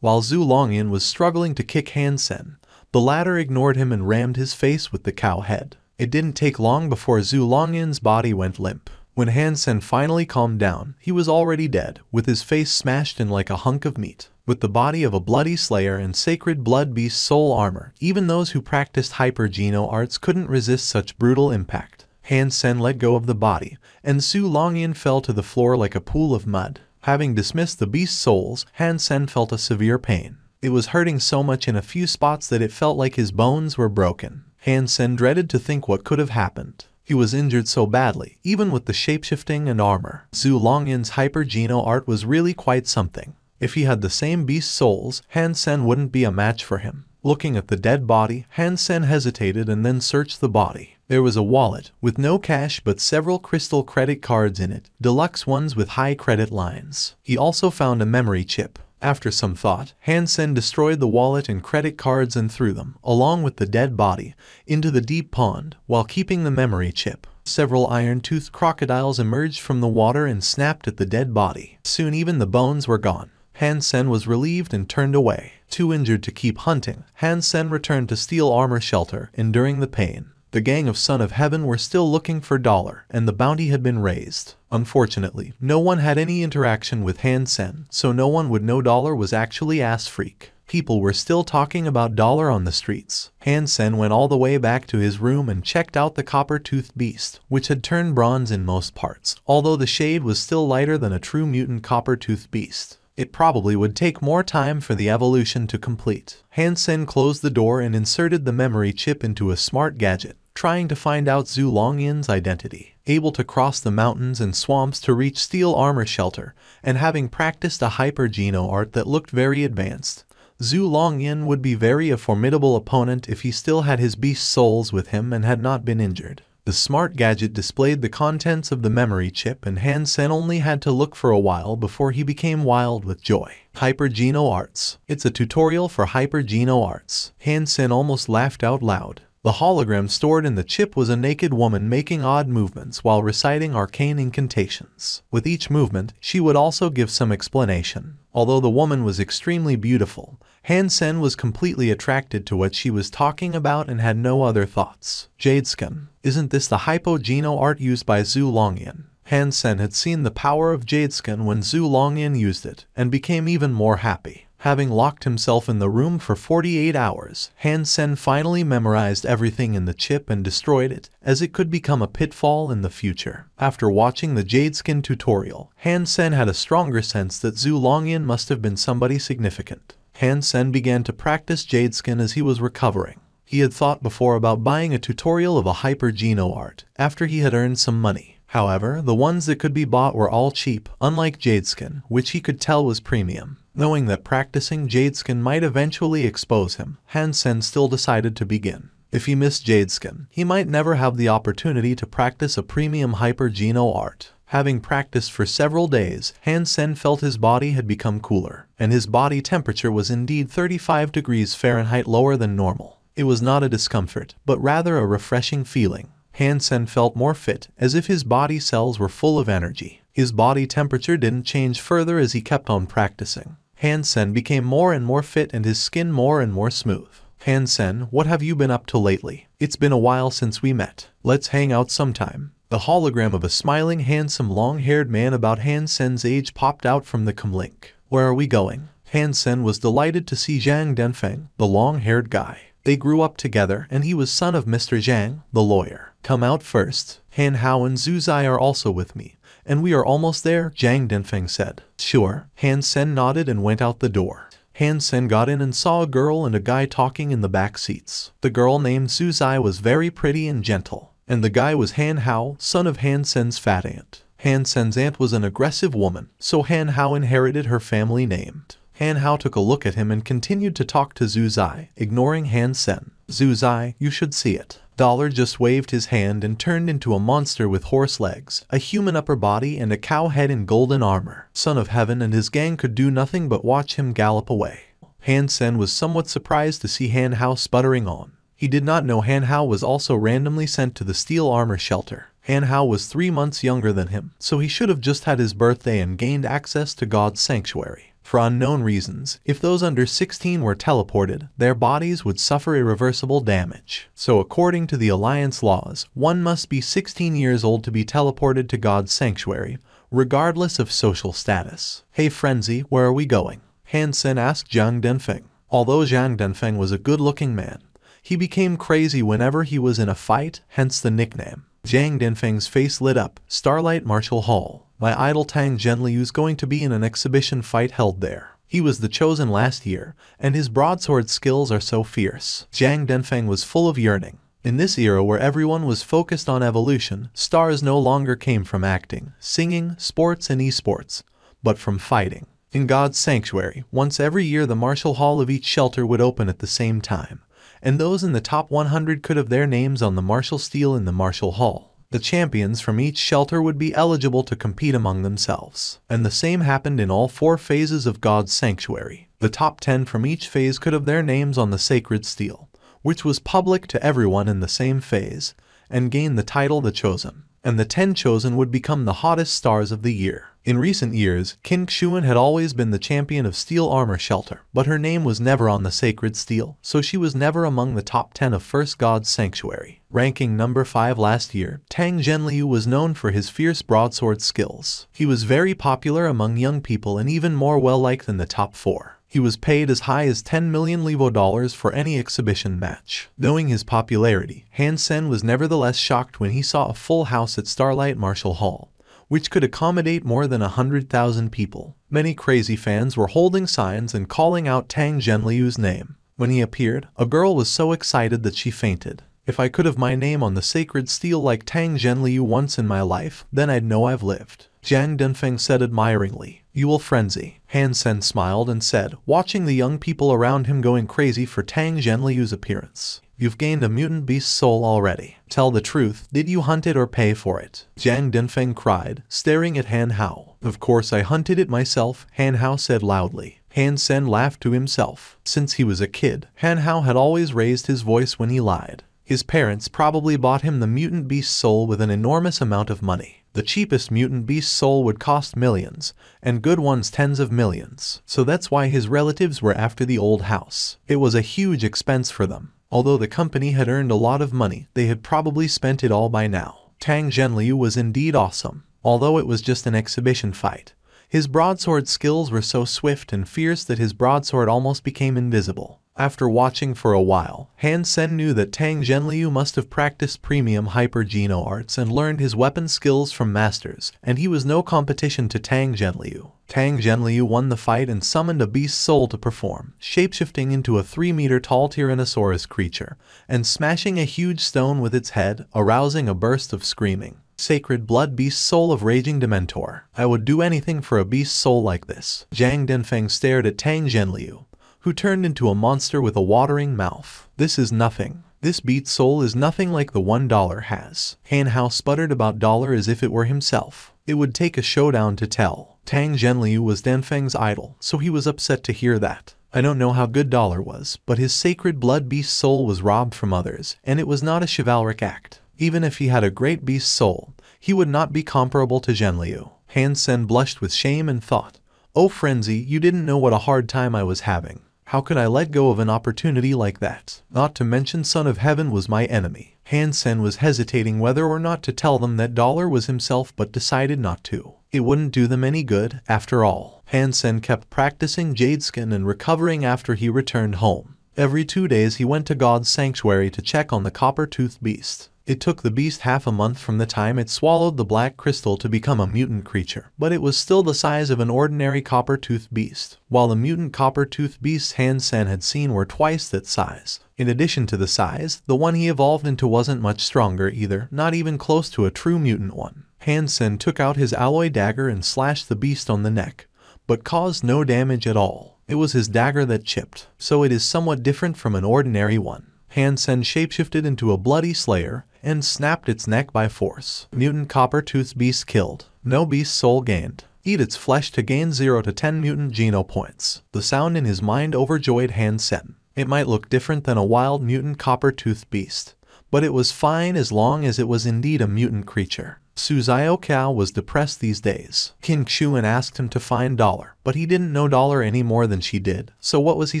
While Zhu Longyan was struggling to kick Han Sen, the latter ignored him and rammed his face with the cow head. It didn't take long before Zhu Longyan's body went limp. When Han Sen finally calmed down, he was already dead, with his face smashed in like a hunk of meat. With the body of a bloody slayer and sacred blood beast soul armor, even those who practiced hyper-geno arts couldn't resist such brutal impact. Han Sen let go of the body, and Zhu Longyan fell to the floor like a pool of mud. Having dismissed the beast's souls, Han Sen felt a severe pain. It was hurting so much in a few spots that it felt like his bones were broken. Han Sen dreaded to think what could have happened. He was injured so badly, even with the shapeshifting and armor. Zhu Longyan's hyper-geno art was really quite something. If he had the same beast souls, Han Sen wouldn't be a match for him. Looking at the dead body, Han Sen hesitated and then searched the body. There was a wallet, with no cash but several crystal credit cards in it, deluxe ones with high credit lines. He also found a memory chip. After some thought, Han Sen destroyed the wallet and credit cards and threw them, along with the dead body, into the deep pond, while keeping the memory chip. Several iron-toothed crocodiles emerged from the water and snapped at the dead body. Soon even the bones were gone. Han Sen was relieved and turned away. Too injured to keep hunting, Han Sen returned to Steel Armor Shelter, enduring the pain. The gang of Son of Heaven were still looking for Dollar, and the bounty had been raised. Unfortunately, no one had any interaction with Han Sen, so no one would know Dollar was actually Ass Freak. People were still talking about Dollar on the streets. Han Sen went all the way back to his room and checked out the copper-toothed beast, which had turned bronze in most parts, although the shade was still lighter than a true mutant copper-toothed beast. It probably would take more time for the evolution to complete. Han Sen closed the door and inserted the memory chip into a smart gadget, trying to find out Zhu Longyan's identity. Able to cross the mountains and swamps to reach Steel Armor Shelter, and having practiced a hyper-geno art that looked very advanced, Zhu Longyan would be a formidable opponent if he still had his beast souls with him and had not been injured. The smart gadget displayed the contents of the memory chip, and Han Sen only had to look for a while before he became wild with joy. Hyper-geno arts. It's a tutorial for hyper-geno arts. Han Sen almost laughed out loud. The hologram stored in the chip was a naked woman making odd movements while reciting arcane incantations. With each movement, she would also give some explanation. Although the woman was extremely beautiful, Han Sen was completely attracted to what she was talking about and had no other thoughts. Jadeskin. Isn't this the hypo-geno art used by Zhu Longyan? Han Sen had seen the power of Jadeskin when Zhu Longyan used it, and became even more happy. Having locked himself in the room for 48 hours, Han Sen finally memorized everything in the chip and destroyed it, as it could become a pitfall in the future. After watching the Jadeskin tutorial, Han Sen had a stronger sense that Zhu Longyan must have been somebody significant. Han Sen began to practice Jadeskin as he was recovering. He had thought before about buying a tutorial of a hyper-geno art, after he had earned some money. However, the ones that could be bought were all cheap, unlike Jadeskin, which he could tell was premium. Knowing that practicing Jadeskin might eventually expose him, Han Sen still decided to begin. If he missed Jadeskin, he might never have the opportunity to practice a premium hyper-geno art. Having practiced for several days, Han Sen felt his body had become cooler, and his body temperature was indeed 35 degrees Fahrenheit lower than normal. It was not a discomfort, but rather a refreshing feeling. Han Sen felt more fit, as if his body cells were full of energy. His body temperature didn't change further as he kept on practicing. Han Sen became more and more fit and his skin more and more smooth. Han Sen, what have you been up to lately? It's been a while since we met. Let's hang out sometime. The hologram of a smiling, handsome, long-haired man about Han Sen's age popped out from the comlink. Where are we going? Han Sen was delighted to see Zhang Denfeng, the long-haired guy. They grew up together, and he was son of Mr. Zhang, the lawyer. Come out first. Han Hao and Zhu Zai are also with me, and we are almost there, Zhang Denfeng said. Sure. Han Sen nodded and went out the door. Han Sen got in and saw a girl and a guy talking in the back seats. The girl named Suzai was very pretty and gentle, and the guy was Han Hao, son of Han Sen's fat aunt. Han Sen's aunt was an aggressive woman, so Han Hao inherited her family name. Han Hao took a look at him and continued to talk to Suzai, ignoring Han Sen. Suzai, you should see it. Dollar just waved his hand and turned into a monster with horse legs, a human upper body and a cow head in golden armor. Son of Heaven and his gang could do nothing but watch him gallop away. Han Sen was somewhat surprised to see Han Hao sputtering on. He did not know Han Hao was also randomly sent to the steel armor shelter. Han Hao was 3 months younger than him, so he should have just had his birthday and gained access to God's sanctuary. For unknown reasons, if those under 16 were teleported, their bodies would suffer irreversible damage. So according to the Alliance laws, one must be 16 years old to be teleported to God's sanctuary, regardless of social status. Hey Frenzy, where are we going? Han Sen asked Zhang Denfeng. Although Zhang Denfeng was a good-looking man, he became crazy whenever he was in a fight, hence the nickname. Zhang Denfeng's face lit up. Starlight Martial Hall. My idol Tang Zhenliu is going to be in an exhibition fight held there. He was the chosen last year, and his broadsword skills are so fierce. Zhang Denfeng was full of yearning. In this era where everyone was focused on evolution, stars no longer came from acting, singing, sports and esports, but from fighting. In God's sanctuary, once every year the martial hall of each shelter would open at the same time, and those in the top 100 could have their names on the martial steel in the martial hall. The champions from each shelter would be eligible to compete among themselves. And the same happened in all 4 phases of God's sanctuary. The top 10 from each phase could have their names on the sacred steel, which was public to everyone in the same phase, and gain the title the chosen. And the 10 chosen would become the hottest stars of the year. In recent years, Qin Xuan had always been the champion of Steel Armor Shelter, but her name was never on the Sacred Steel, so she was never among the top 10 of First God's Sanctuary. Ranking number 5 last year, Tang Zhenliu was known for his fierce broadsword skills. He was very popular among young people and even more well-liked than the top 4. He was paid as high as 10 million Levo dollars for any exhibition match. Knowing his popularity, Han Sen was nevertheless shocked when he saw a full house at Starlight Martial Hall, which could accommodate more than 100,000 people. Many crazy fans were holding signs and calling out Tang Zhenliu's name. When he appeared, a girl was so excited that she fainted. If I could have my name on the sacred steel like Tang Zhenliu once in my life, then I'd know I've lived. Zhang Denfeng said admiringly. You will frenzy. Han Sen smiled and said, watching the young people around him going crazy for Tang Zhenliu's appearance. You've gained a mutant beast soul already. Tell the truth, did you hunt it or pay for it? Zhang Denfeng cried, staring at Han Hao. Of course I hunted it myself, Han Hao said loudly. Han Sen laughed to himself. Since he was a kid, Han Hao had always raised his voice when he lied. His parents probably bought him the mutant beast soul with an enormous amount of money. The cheapest mutant beast soul would cost millions, and good ones tens of millions. So that's why his relatives were after the old house. It was a huge expense for them. Although the company had earned a lot of money, they had probably spent it all by now. Tang Zhenliu was indeed awesome. Although it was just an exhibition fight, his broadsword skills were so swift and fierce that his broadsword almost became invisible. After watching for a while, Han Sen knew that Tang Zhenliu must have practiced premium hyper-geno arts and learned his weapon skills from masters, and he was no competition to Tang Zhenliu. Tang Zhenliu won the fight and summoned a beast soul to perform, shapeshifting into a 3-meter-tall Tyrannosaurus creature, and smashing a huge stone with its head, arousing a burst of screaming. Sacred blood beast soul of raging Dementor. I would do anything for a beast soul like this. Zhang Denfeng stared at Tang Zhenliu, who turned into a monster with a watering mouth. This is nothing. This beast soul is nothing like the one Dollar has. Han Hao sputtered about Dollar as if it were himself. It would take a showdown to tell. Tang Zhenliu was Denfeng's idol, so he was upset to hear that. I don't know how good Dollar was, but his sacred blood beast soul was robbed from others, and it was not a chivalric act. Even if he had a great beast soul, he would not be comparable to Zhenliu. Han Sen blushed with shame and thought, oh frenzy, you didn't know what a hard time I was having. How could I let go of an opportunity like that? Not to mention Son of Heaven was my enemy. Han Sen was hesitating whether or not to tell them that Dollar was himself but decided not to. It wouldn't do them any good, after all. Han Sen kept practicing Jade Skin and recovering after he returned home. Every 2 days he went to God's sanctuary to check on the copper-toothed beast. It took the beast half a month from the time it swallowed the black crystal to become a mutant creature, but it was still the size of an ordinary copper-toothed beast, while the mutant copper-toothed beasts Han-sen had seen were twice that size. In addition to the size, the one he evolved into wasn't much stronger either, not even close to a true mutant one. Han-sen took out his alloy dagger and slashed the beast on the neck, but caused no damage at all. It was his dagger that chipped, so it is somewhat different from an ordinary one. Han-sen shapeshifted into a bloody slayer and snapped its neck by force. Mutant copper-toothed beast killed. No beast soul gained. Eat its flesh to gain 0 to 10 mutant geno points. The sound in his mind overjoyed Han-sen. It might look different than a wild mutant copper-toothed beast, but it was fine as long as it was indeed a mutant creature. Su Xiaoqiao was depressed these days. King Xuan asked him to find Dollar, but he didn't know Dollar any more than she did, so what was he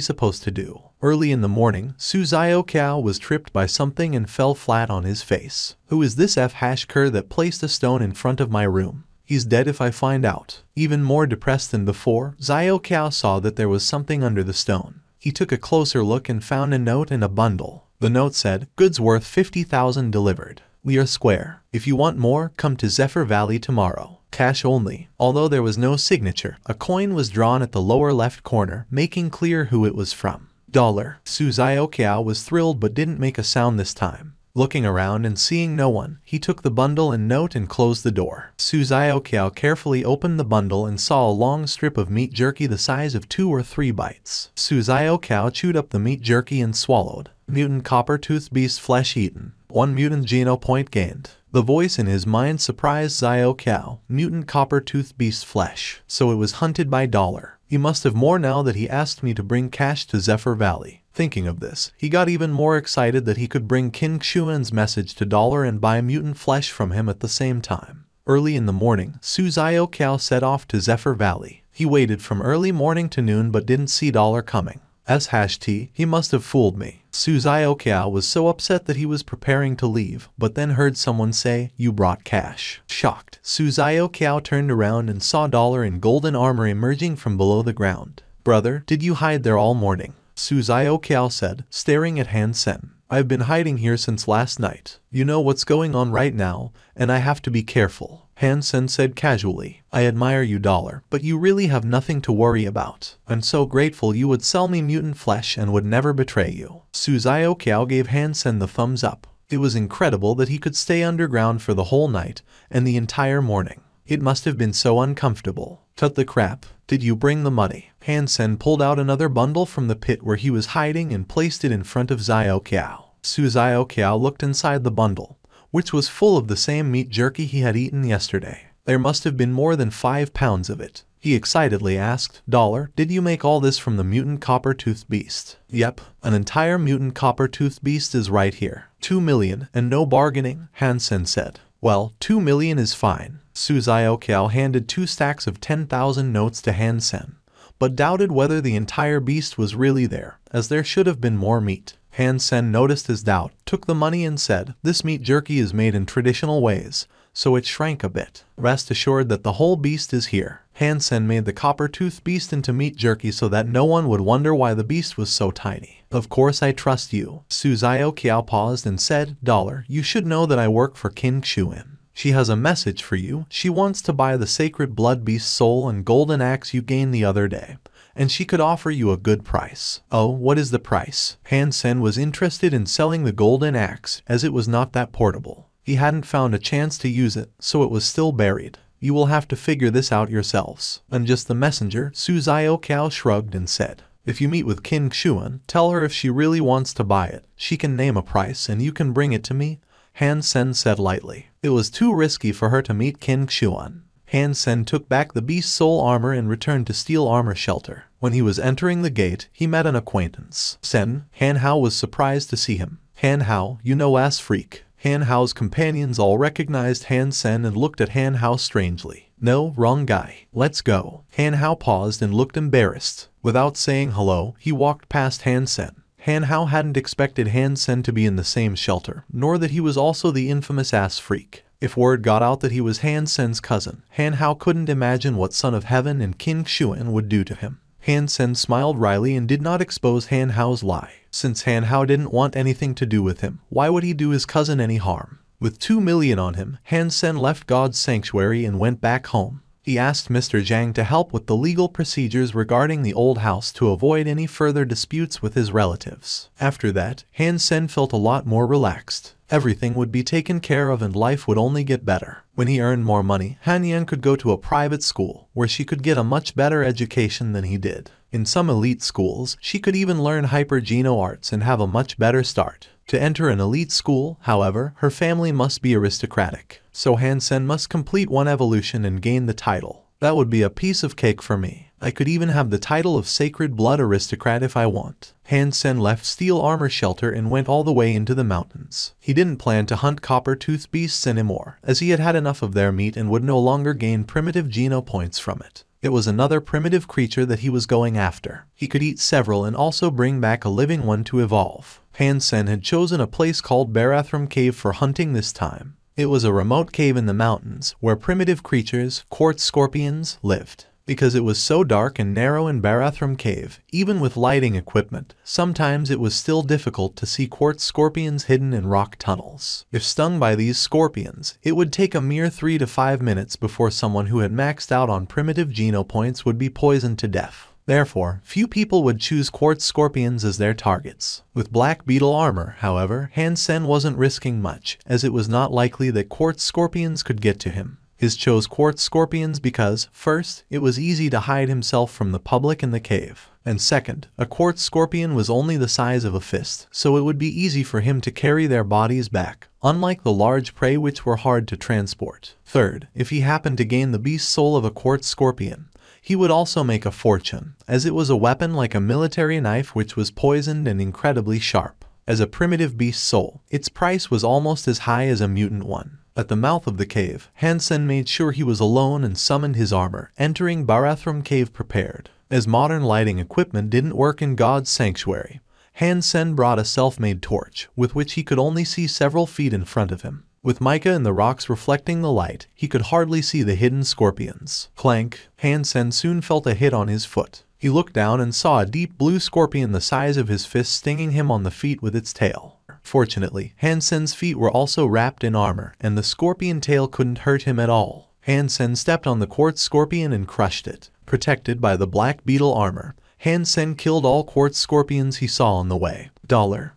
supposed to do? Early in the morning, Su Xiaoqiao was tripped by something and fell flat on his face. Who is this F-cur that placed a stone in front of my room? He's dead if I find out. Even more depressed than before, Xiaoqiao saw that there was something under the stone. He took a closer look and found a note in a bundle. The note said, "Goods worth 50,000 delivered. Lear Square. If you want more, come to Zephyr Valley tomorrow. Cash only." Although there was no signature, a coin was drawn at the lower left corner, making clear who it was from. Dollar. Su Xiaoqiao was thrilled but didn't make a sound this time. Looking around and seeing no one, he took the bundle and note and closed the door. Su Xiaoqiao carefully opened the bundle and saw a long strip of meat jerky the size of 2 or 3 bites. Su Xiaoqiao chewed up the meat jerky and swallowed. Mutant copper-toothed beast flesh eaten. 1 mutant geno point gained. The voice in his mind surprised Xiaoqiao. Mutant copper-toothed beast flesh. So it was hunted by Dollar. He must have more now that he asked me to bring cash to Zephyr Valley. Thinking of this, he got even more excited that he could bring King Xuan's message to Dollar and buy mutant flesh from him at the same time. Early in the morning, Su Xiaoqiao set off to Zephyr Valley. He waited from early morning to noon but didn't see Dollar coming. He must have fooled me. Su Xiaoqiao was so upset that he was preparing to leave, but then heard someone say, "You brought cash." Shocked, Su Xiaoqiao turned around and saw Dollar in golden armor emerging from below the ground. "Brother, did you hide there all morning?" Su Xiaoqiao said, staring at Han-sen. "I've been hiding here since last night. You know what's going on right now, and I have to be careful." Han-sen said casually, "I admire you, Dollar, but you really have nothing to worry about. I'm so grateful you would sell me mutant flesh and would never betray you." Su Xiaoqiao gave Han-sen the thumbs up. It was incredible that he could stay underground for the whole night and the entire morning. It must have been so uncomfortable. "Cut the crap. Did you bring the money?" Han-sen pulled out another bundle from the pit where he was hiding and placed it in front of Xiaoqiao. Su Xiaoqiao looked inside the bundle, which was full of the same meat jerky he had eaten yesterday. There must have been more than 5 pounds of it. He excitedly asked, "Dollar, did you make all this from the mutant copper-toothed beast?" "Yep, an entire mutant copper-toothed beast is right here. 2 million, and no bargaining," Han-sen said. "Well, 2 million is fine." Su Xiaoqiao handed 2 stacks of 10,000 notes to Han-sen, but doubted whether the entire beast was really there, as there should have been more meat. Han-sen noticed his doubt, took the money and said, "This meat jerky is made in traditional ways, so it shrank a bit. Rest assured that the whole beast is here." Han-sen made the copper-toothed beast into meat jerky so that no one would wonder why the beast was so tiny. "Of course I trust you." Su Xiaoqiao paused and said, "Dollar, you should know that I work for King Xuan. She has a message for you. She wants to buy the sacred blood beast soul and golden axe you gained the other day, and she could offer you a good price." "Oh, what is the price?" Han-sen was interested in selling the golden axe, as it was not that portable. He hadn't found a chance to use it, so it was still buried. "You will have to figure this out yourselves." "I'm just the messenger," Su Xiaoqiao shrugged and said. "If you meet with King Xuan, tell her if she really wants to buy it, she can name a price and you can bring it to me," Han-sen said lightly. It was too risky for her to meet King Xuan. Han-sen took back the beast's soul armor and returned to Steel Armor Shelter. When he was entering the gate, he met an acquaintance. "Sen." Han Hao was surprised to see him. "Han Hao, you know ass freak." Han Hao's companions all recognized Han-sen and looked at Han Hao strangely. "No, wrong guy. Let's go." Han Hao paused and looked embarrassed. Without saying hello, he walked past Han-sen. Han Hao hadn't expected Han-sen to be in the same shelter, nor that he was also the infamous ass freak. If word got out that he was Han-sen's cousin, Han Hao couldn't imagine what Son of Heaven and King Xuan would do to him. Han-sen smiled wryly and did not expose Han Hao's lie. Since Hanhao didn't want anything to do with him, why would he do his cousin any harm? With 2 million on him, Han Sen left God's sanctuary and went back home. He asked Mr. Zhang to help with the legal procedures regarding the old house to avoid any further disputes with his relatives. After that, Han Sen felt a lot more relaxed. Everything would be taken care of and life would only get better. When he earned more money, Han Yang could go to a private school where she could get a much better education than he did. In some elite schools, she could even learn hyper-geno arts and have a much better start. To enter an elite school, however, her family must be aristocratic. So Han Sen must complete one evolution and gain the title. That would be a piece of cake for me. I could even have the title of Sacred Blood Aristocrat if I want. Han Sen left Steel Armor Shelter and went all the way into the mountains. He didn't plan to hunt copper-toothed beasts anymore, as he had had enough of their meat and would no longer gain primitive geno points from it. It was another primitive creature that he was going after. He could eat several and also bring back a living one to evolve. Han Sen had chosen a place called Barathrum Cave for hunting this time. It was a remote cave in the mountains where primitive creatures, quartz scorpions, lived. Because it was so dark and narrow in Barathrum Cave, even with lighting equipment, sometimes it was still difficult to see quartz scorpions hidden in rock tunnels. If stung by these scorpions, it would take a mere 3 to 5 minutes before someone who had maxed out on primitive geno points would be poisoned to death. Therefore, few people would choose quartz scorpions as their targets. With black beetle armor, however, Han Sen wasn't risking much, as it was not likely that quartz scorpions could get to him. He chose quartz scorpions because, first, it was easy to hide himself from the public in the cave, and second, a quartz scorpion was only the size of a fist, so it would be easy for him to carry their bodies back, unlike the large prey which were hard to transport. Third, if he happened to gain the beast soul of a quartz scorpion, he would also make a fortune, as it was a weapon like a military knife which was poisoned and incredibly sharp. As a primitive beast soul, its price was almost as high as a mutant one. At the mouth of the cave, Han Sen made sure he was alone and summoned his armor, entering Barathrum Cave prepared. As modern lighting equipment didn't work in God's sanctuary, Han Sen brought a self-made torch, with which he could only see several feet in front of him. With mica and the rocks reflecting the light, he could hardly see the hidden scorpions. Clank! Han Sen soon felt a hit on his foot. He looked down and saw a deep blue scorpion the size of his fist stinging him on the feet with its tail. Fortunately, Han Sen's feet were also wrapped in armor, and the scorpion tail couldn't hurt him at all. Han Sen stepped on the quartz scorpion and crushed it. Protected by the black beetle armor, Han Sen killed all quartz scorpions he saw on the way.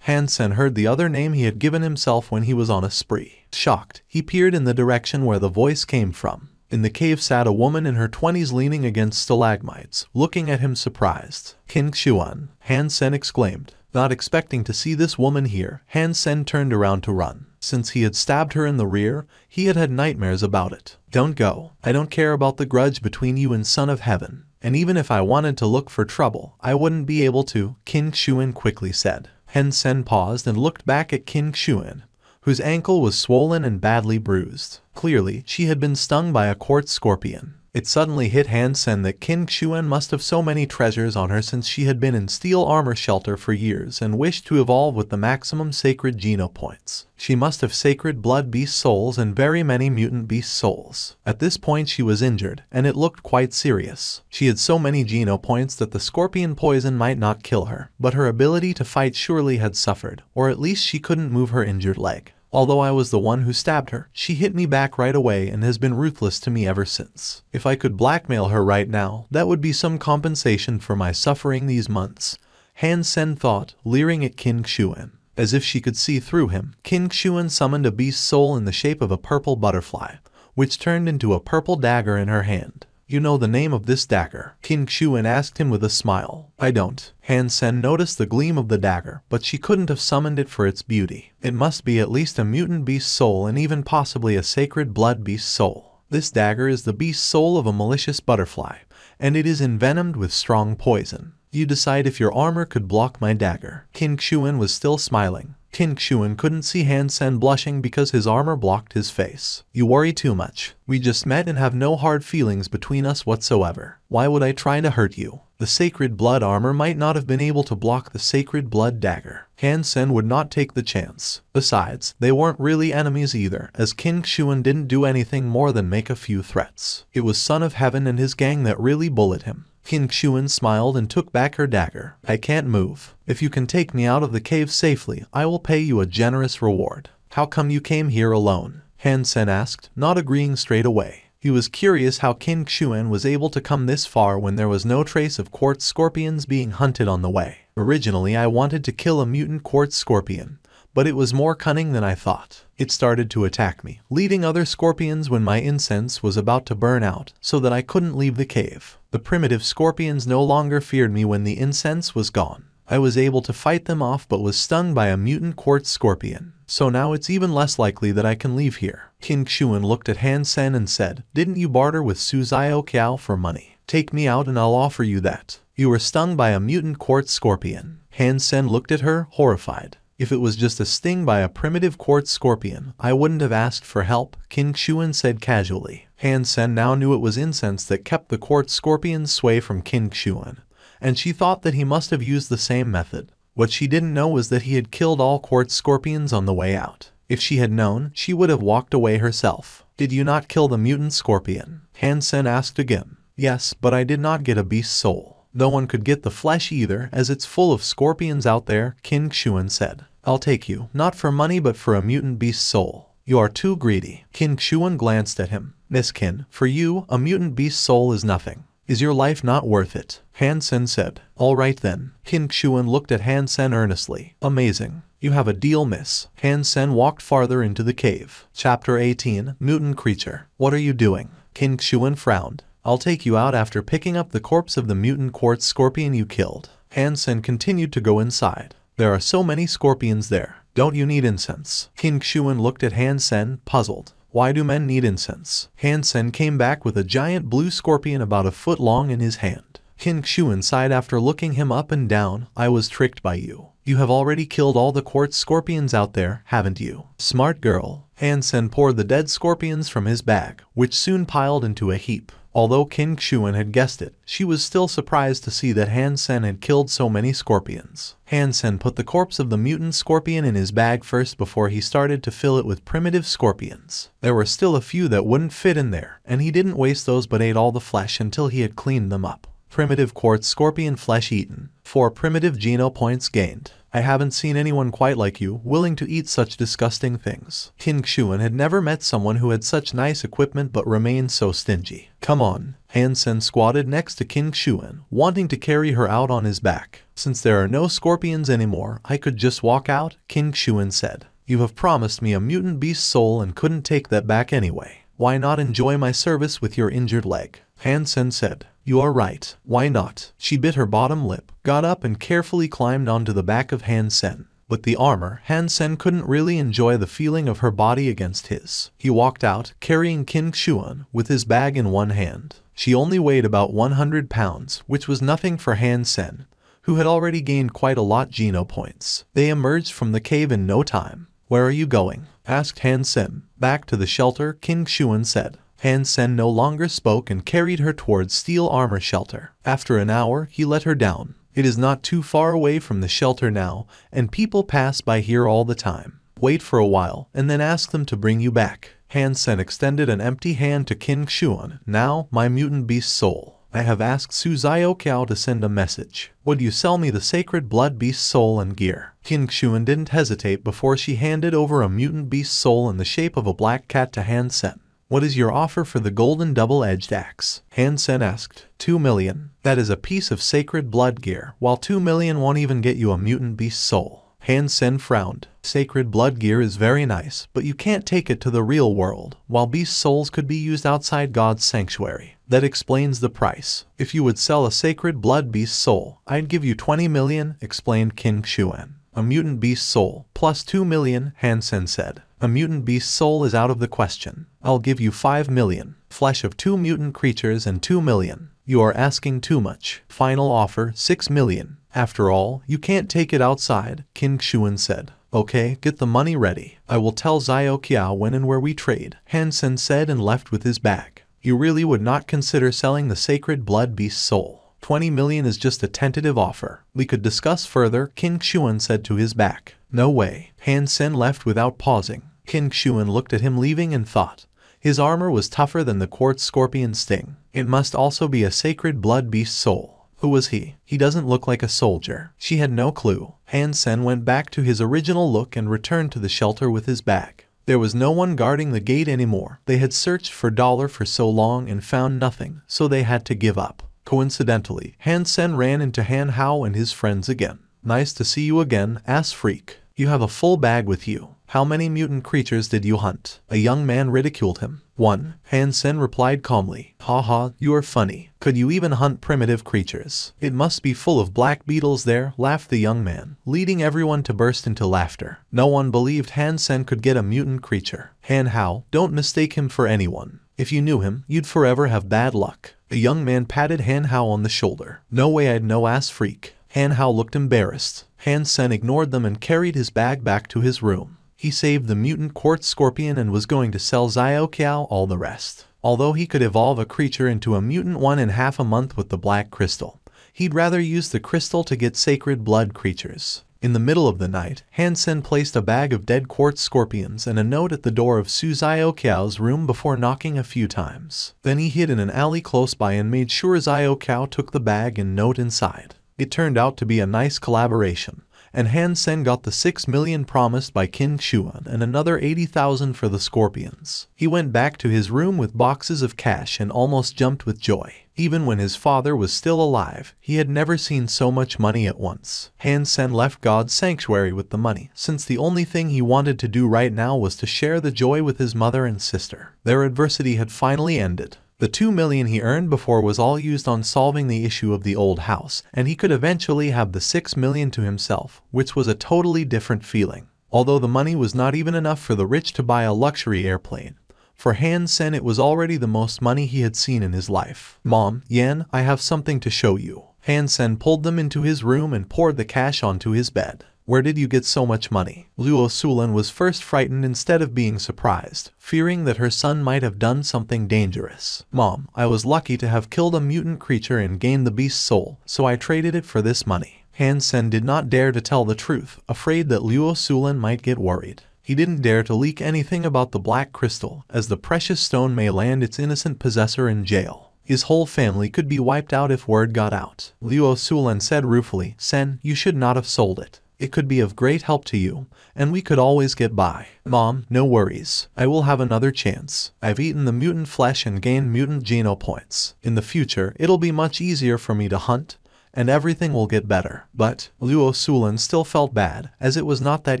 Han Sen heard the other name he had given himself when he was on a spree. Shocked, he peered in the direction where the voice came from. In the cave sat a woman in her 20s leaning against stalagmites, looking at him surprised. "King Xuan," Han Sen exclaimed. Not expecting to see this woman here, Han Sen turned around to run. Since he had stabbed her in the rear, he had had nightmares about it. "Don't go. I don't care about the grudge between you and Son of Heaven. And even if I wanted to look for trouble, I wouldn't be able to," King Xuan quickly said. Han Sen paused and looked back at King Xuan, whose ankle was swollen and badly bruised. Clearly, she had been stung by a quartz scorpion. It suddenly hit Han Sen that King Xuan must have so many treasures on her since she had been in Steel Armor Shelter for years and wished to evolve with the maximum sacred geno points. She must have sacred blood beast souls and very many mutant beast souls. At this point she was injured, and it looked quite serious. She had so many geno points that the scorpion poison might not kill her, but her ability to fight surely had suffered, or at least she couldn't move her injured leg. Although I was the one who stabbed her, she hit me back right away and has been ruthless to me ever since. If I could blackmail her right now, that would be some compensation for my suffering these months, Han Sen thought, leering at King Xuan. As if she could see through him, King Xuan summoned a beast soul in the shape of a purple butterfly, which turned into a purple dagger in her hand. "You know the name of this dagger?" King Xuan asked him with a smile. "I don't." Han Sen noticed the gleam of the dagger, but she couldn't have summoned it for its beauty. It must be at least a mutant beast soul and even possibly a sacred blood beast soul. This dagger is the beast soul of a malicious butterfly, and it is envenomed with strong poison. You decide if your armor could block my dagger. King Xuan was still smiling. King Xuan couldn't see Han Sen blushing because his armor blocked his face. "You worry too much. We just met and have no hard feelings between us whatsoever. Why would I try to hurt you?" The sacred blood armor might not have been able to block the sacred blood dagger. Han Sen would not take the chance. Besides, they weren't really enemies either, as King Xuan didn't do anything more than make a few threats. It was Son of Heaven and his gang that really bullied him. King Xuan smiled and took back her dagger. I can't move. If you can take me out of the cave safely, I will pay you a generous reward. How come you came here alone? Han Sen asked, not agreeing straight away. He was curious how King Xuan was able to come this far when there was no trace of quartz scorpions being hunted on the way. Originally, I wanted to kill a mutant quartz scorpion, but it was more cunning than I thought. It started to attack me, leading other scorpions when my incense was about to burn out, so that I couldn't leave the cave. The primitive scorpions no longer feared me when the incense was gone. I was able to fight them off but was stung by a mutant quartz scorpion. So now it's even less likely that I can leave here. King Xuan looked at Han Sen and said, didn't you barter with Su Zioqiao for money? Take me out and I'll offer you that. You were stung by a mutant quartz scorpion. Han Sen looked at her, horrified. If it was just a sting by a primitive quartz scorpion, I wouldn't have asked for help, King Xuan said casually. Han Sen now knew it was incense that kept the quartz scorpions sway from King Xuan, and she thought that he must have used the same method. What she didn't know was that he had killed all quartz scorpions on the way out. If she had known, she would have walked away herself. Did you not kill the mutant scorpion? Han Sen asked again. Yes, but I did not get a beast soul. No one could get the flesh either, as it's full of scorpions out there, King Xuan said. I'll take you, not for money but for a mutant beast soul. You are too greedy. King Xuan glanced at him. Miskin, for you, a mutant beast soul is nothing. Is your life not worth it? Han Sen said. All right then. King Xuan looked at Han Sen earnestly. Amazing. You have a deal, miss. Han Sen walked farther into the cave. Chapter 18, Mutant Creature. What are you doing? King Xuan frowned. I'll take you out after picking up the corpse of the mutant quartz scorpion you killed. Han Sen continued to go inside. There are so many scorpions there. Don't you need incense? King Xuan looked at Han Sen, puzzled. Why do men need incense? Han Sen came back with a giant blue scorpion about a foot long in his hand. King Xuan sighed after looking him up and down. I was tricked by you. You have already killed all the quartz scorpions out there, haven't you? Smart girl. Han Sen poured the dead scorpions from his bag, which soon piled into a heap. Although King Xuan had guessed it, she was still surprised to see that Han Sen had killed so many scorpions. Han Sen put the corpse of the mutant scorpion in his bag first before he started to fill it with primitive scorpions. There were still a few that wouldn't fit in there, and he didn't waste those but ate all the flesh until he had cleaned them up. Primitive quartz scorpion flesh eaten. 4 primitive geno points gained. I haven't seen anyone quite like you, willing to eat such disgusting things. King Xuan had never met someone who had such nice equipment but remained so stingy. Come on. Han Sen squatted next to King Xuan, wanting to carry her out on his back. Since there are no scorpions anymore, I could just walk out, King Xuan said. You have promised me a mutant beast soul and couldn't take that back anyway. Why not enjoy my service with your injured leg? Han Sen said. You are right. Why not? She bit her bottom lip, got up and carefully climbed onto the back of Han Sen. With the armor, Han Sen couldn't really enjoy the feeling of her body against his. He walked out, carrying King Xuan, with his bag in one hand. She only weighed about 100 pounds, which was nothing for Han Sen, who had already gained quite a lot geno points. They emerged from the cave in no time. Where are you going? Asked Han Sen. Back to the shelter, King Xuan said. Han Sen no longer spoke and carried her towards steel armor shelter. After an hour, he let her down. It is not too far away from the shelter now, and people pass by here all the time. Wait for a while, and then ask them to bring you back. Han Sen extended an empty hand to King Xuan. Now, my mutant beast soul. I have asked Su Zioqiao to send a message. Would you sell me the sacred blood beast soul and gear? King Xuan didn't hesitate before she handed over a mutant beast soul in the shape of a black cat to Han Sen. What is your offer for the golden double-edged axe? Han Sen asked. 2 million. That is a piece of sacred blood gear, while 2 million won't even get you a mutant beast soul. Han Sen frowned. Sacred blood gear is very nice, but you can't take it to the real world, while beast souls could be used outside God's sanctuary. That explains the price. If you would sell a sacred blood beast soul, I'd give you 20 million, explained King Xuan. A mutant beast soul, plus 2 million, Han Sen said. A mutant beast soul is out of the question. I'll give you 5 million. Flesh of 2 mutant creatures and 2 million. You are asking too much. Final offer, 6 million. After all, you can't take it outside, King Xuan said. Okay, get the money ready. I will tell Zioqiao when and where we trade, Han Sen said and left with his bag. You really would not consider selling the sacred blood beast soul. 20 million is just a tentative offer. We could discuss further, King Xuan said to his back. No way. Han Sen left without pausing. King Xuan looked at him leaving and thought. His armor was tougher than the quartz scorpion sting. It must also be a sacred blood beast soul. Who was he? He doesn't look like a soldier. She had no clue. Han Sen went back to his original look and returned to the shelter with his bag. There was no one guarding the gate anymore. They had searched for Dollar for so long and found nothing, so they had to give up. Coincidentally, Han Sen ran into Han Hao and his friends again. Nice to see you again, ass freak. You have a full bag with you. How many mutant creatures did you hunt? A young man ridiculed him. 1. Han Sen replied calmly. Haha, you are funny. Could you even hunt primitive creatures? It must be full of black beetles there, laughed the young man, leading everyone to burst into laughter. No one believed Han Sen could get a mutant creature. Han Hao, don't mistake him for anyone. If you knew him, you'd forever have bad luck. The young man patted Han Hao on the shoulder. No way, I'd know, ass freak. Han Hao looked embarrassed. Han Sen ignored them and carried his bag back to his room. He saved the mutant quartz scorpion and was going to sell Xiao Qiao all the rest. Although he could evolve a creature into a mutant 1.5 a month with the black crystal, he'd rather use the crystal to get sacred blood creatures. In the middle of the night, Han Sen placed a bag of dead quartz scorpions and a note at the door of Su Xiao Qiao's room before knocking a few times. Then he hid in an alley close by and made sure Xiao Qiao took the bag and note inside. It turned out to be a nice collaboration, and Han Sen got the 6 million promised by Qin Xuan and another 80,000 for the scorpions. He went back to his room with boxes of cash and almost jumped with joy. Even when his father was still alive, he had never seen so much money at once. Han Sen left God's sanctuary with the money, since the only thing he wanted to do right now was to share the joy with his mother and sister. Their adversity had finally ended. The 2 million he earned before was all used on solving the issue of the old house, and he could eventually have the 6 million to himself, which was a totally different feeling. Although the money was not even enough for the rich to buy a luxury airplane, for Han Sen it was already the most money he had seen in his life. Mom, Yan, I have something to show you. Han Sen pulled them into his room and poured the cash onto his bed. Where did you get so much money? Luo Sulan was first frightened instead of being surprised, fearing that her son might have done something dangerous. Mom, I was lucky to have killed a mutant creature and gained the beast's soul, so I traded it for this money. Han Sen did not dare to tell the truth, afraid that Luo Sulan might get worried. He didn't dare to leak anything about the black crystal, as the precious stone may land its innocent possessor in jail. His whole family could be wiped out if word got out. Luo Sulan said ruefully, Sen, you should not have sold it. It could be of great help to you, and we could always get by. Mom, no worries. I will have another chance. I've eaten the mutant flesh and gained mutant geno points. In the future, it'll be much easier for me to hunt, and everything will get better. But Luo Sulan still felt bad, as it was not that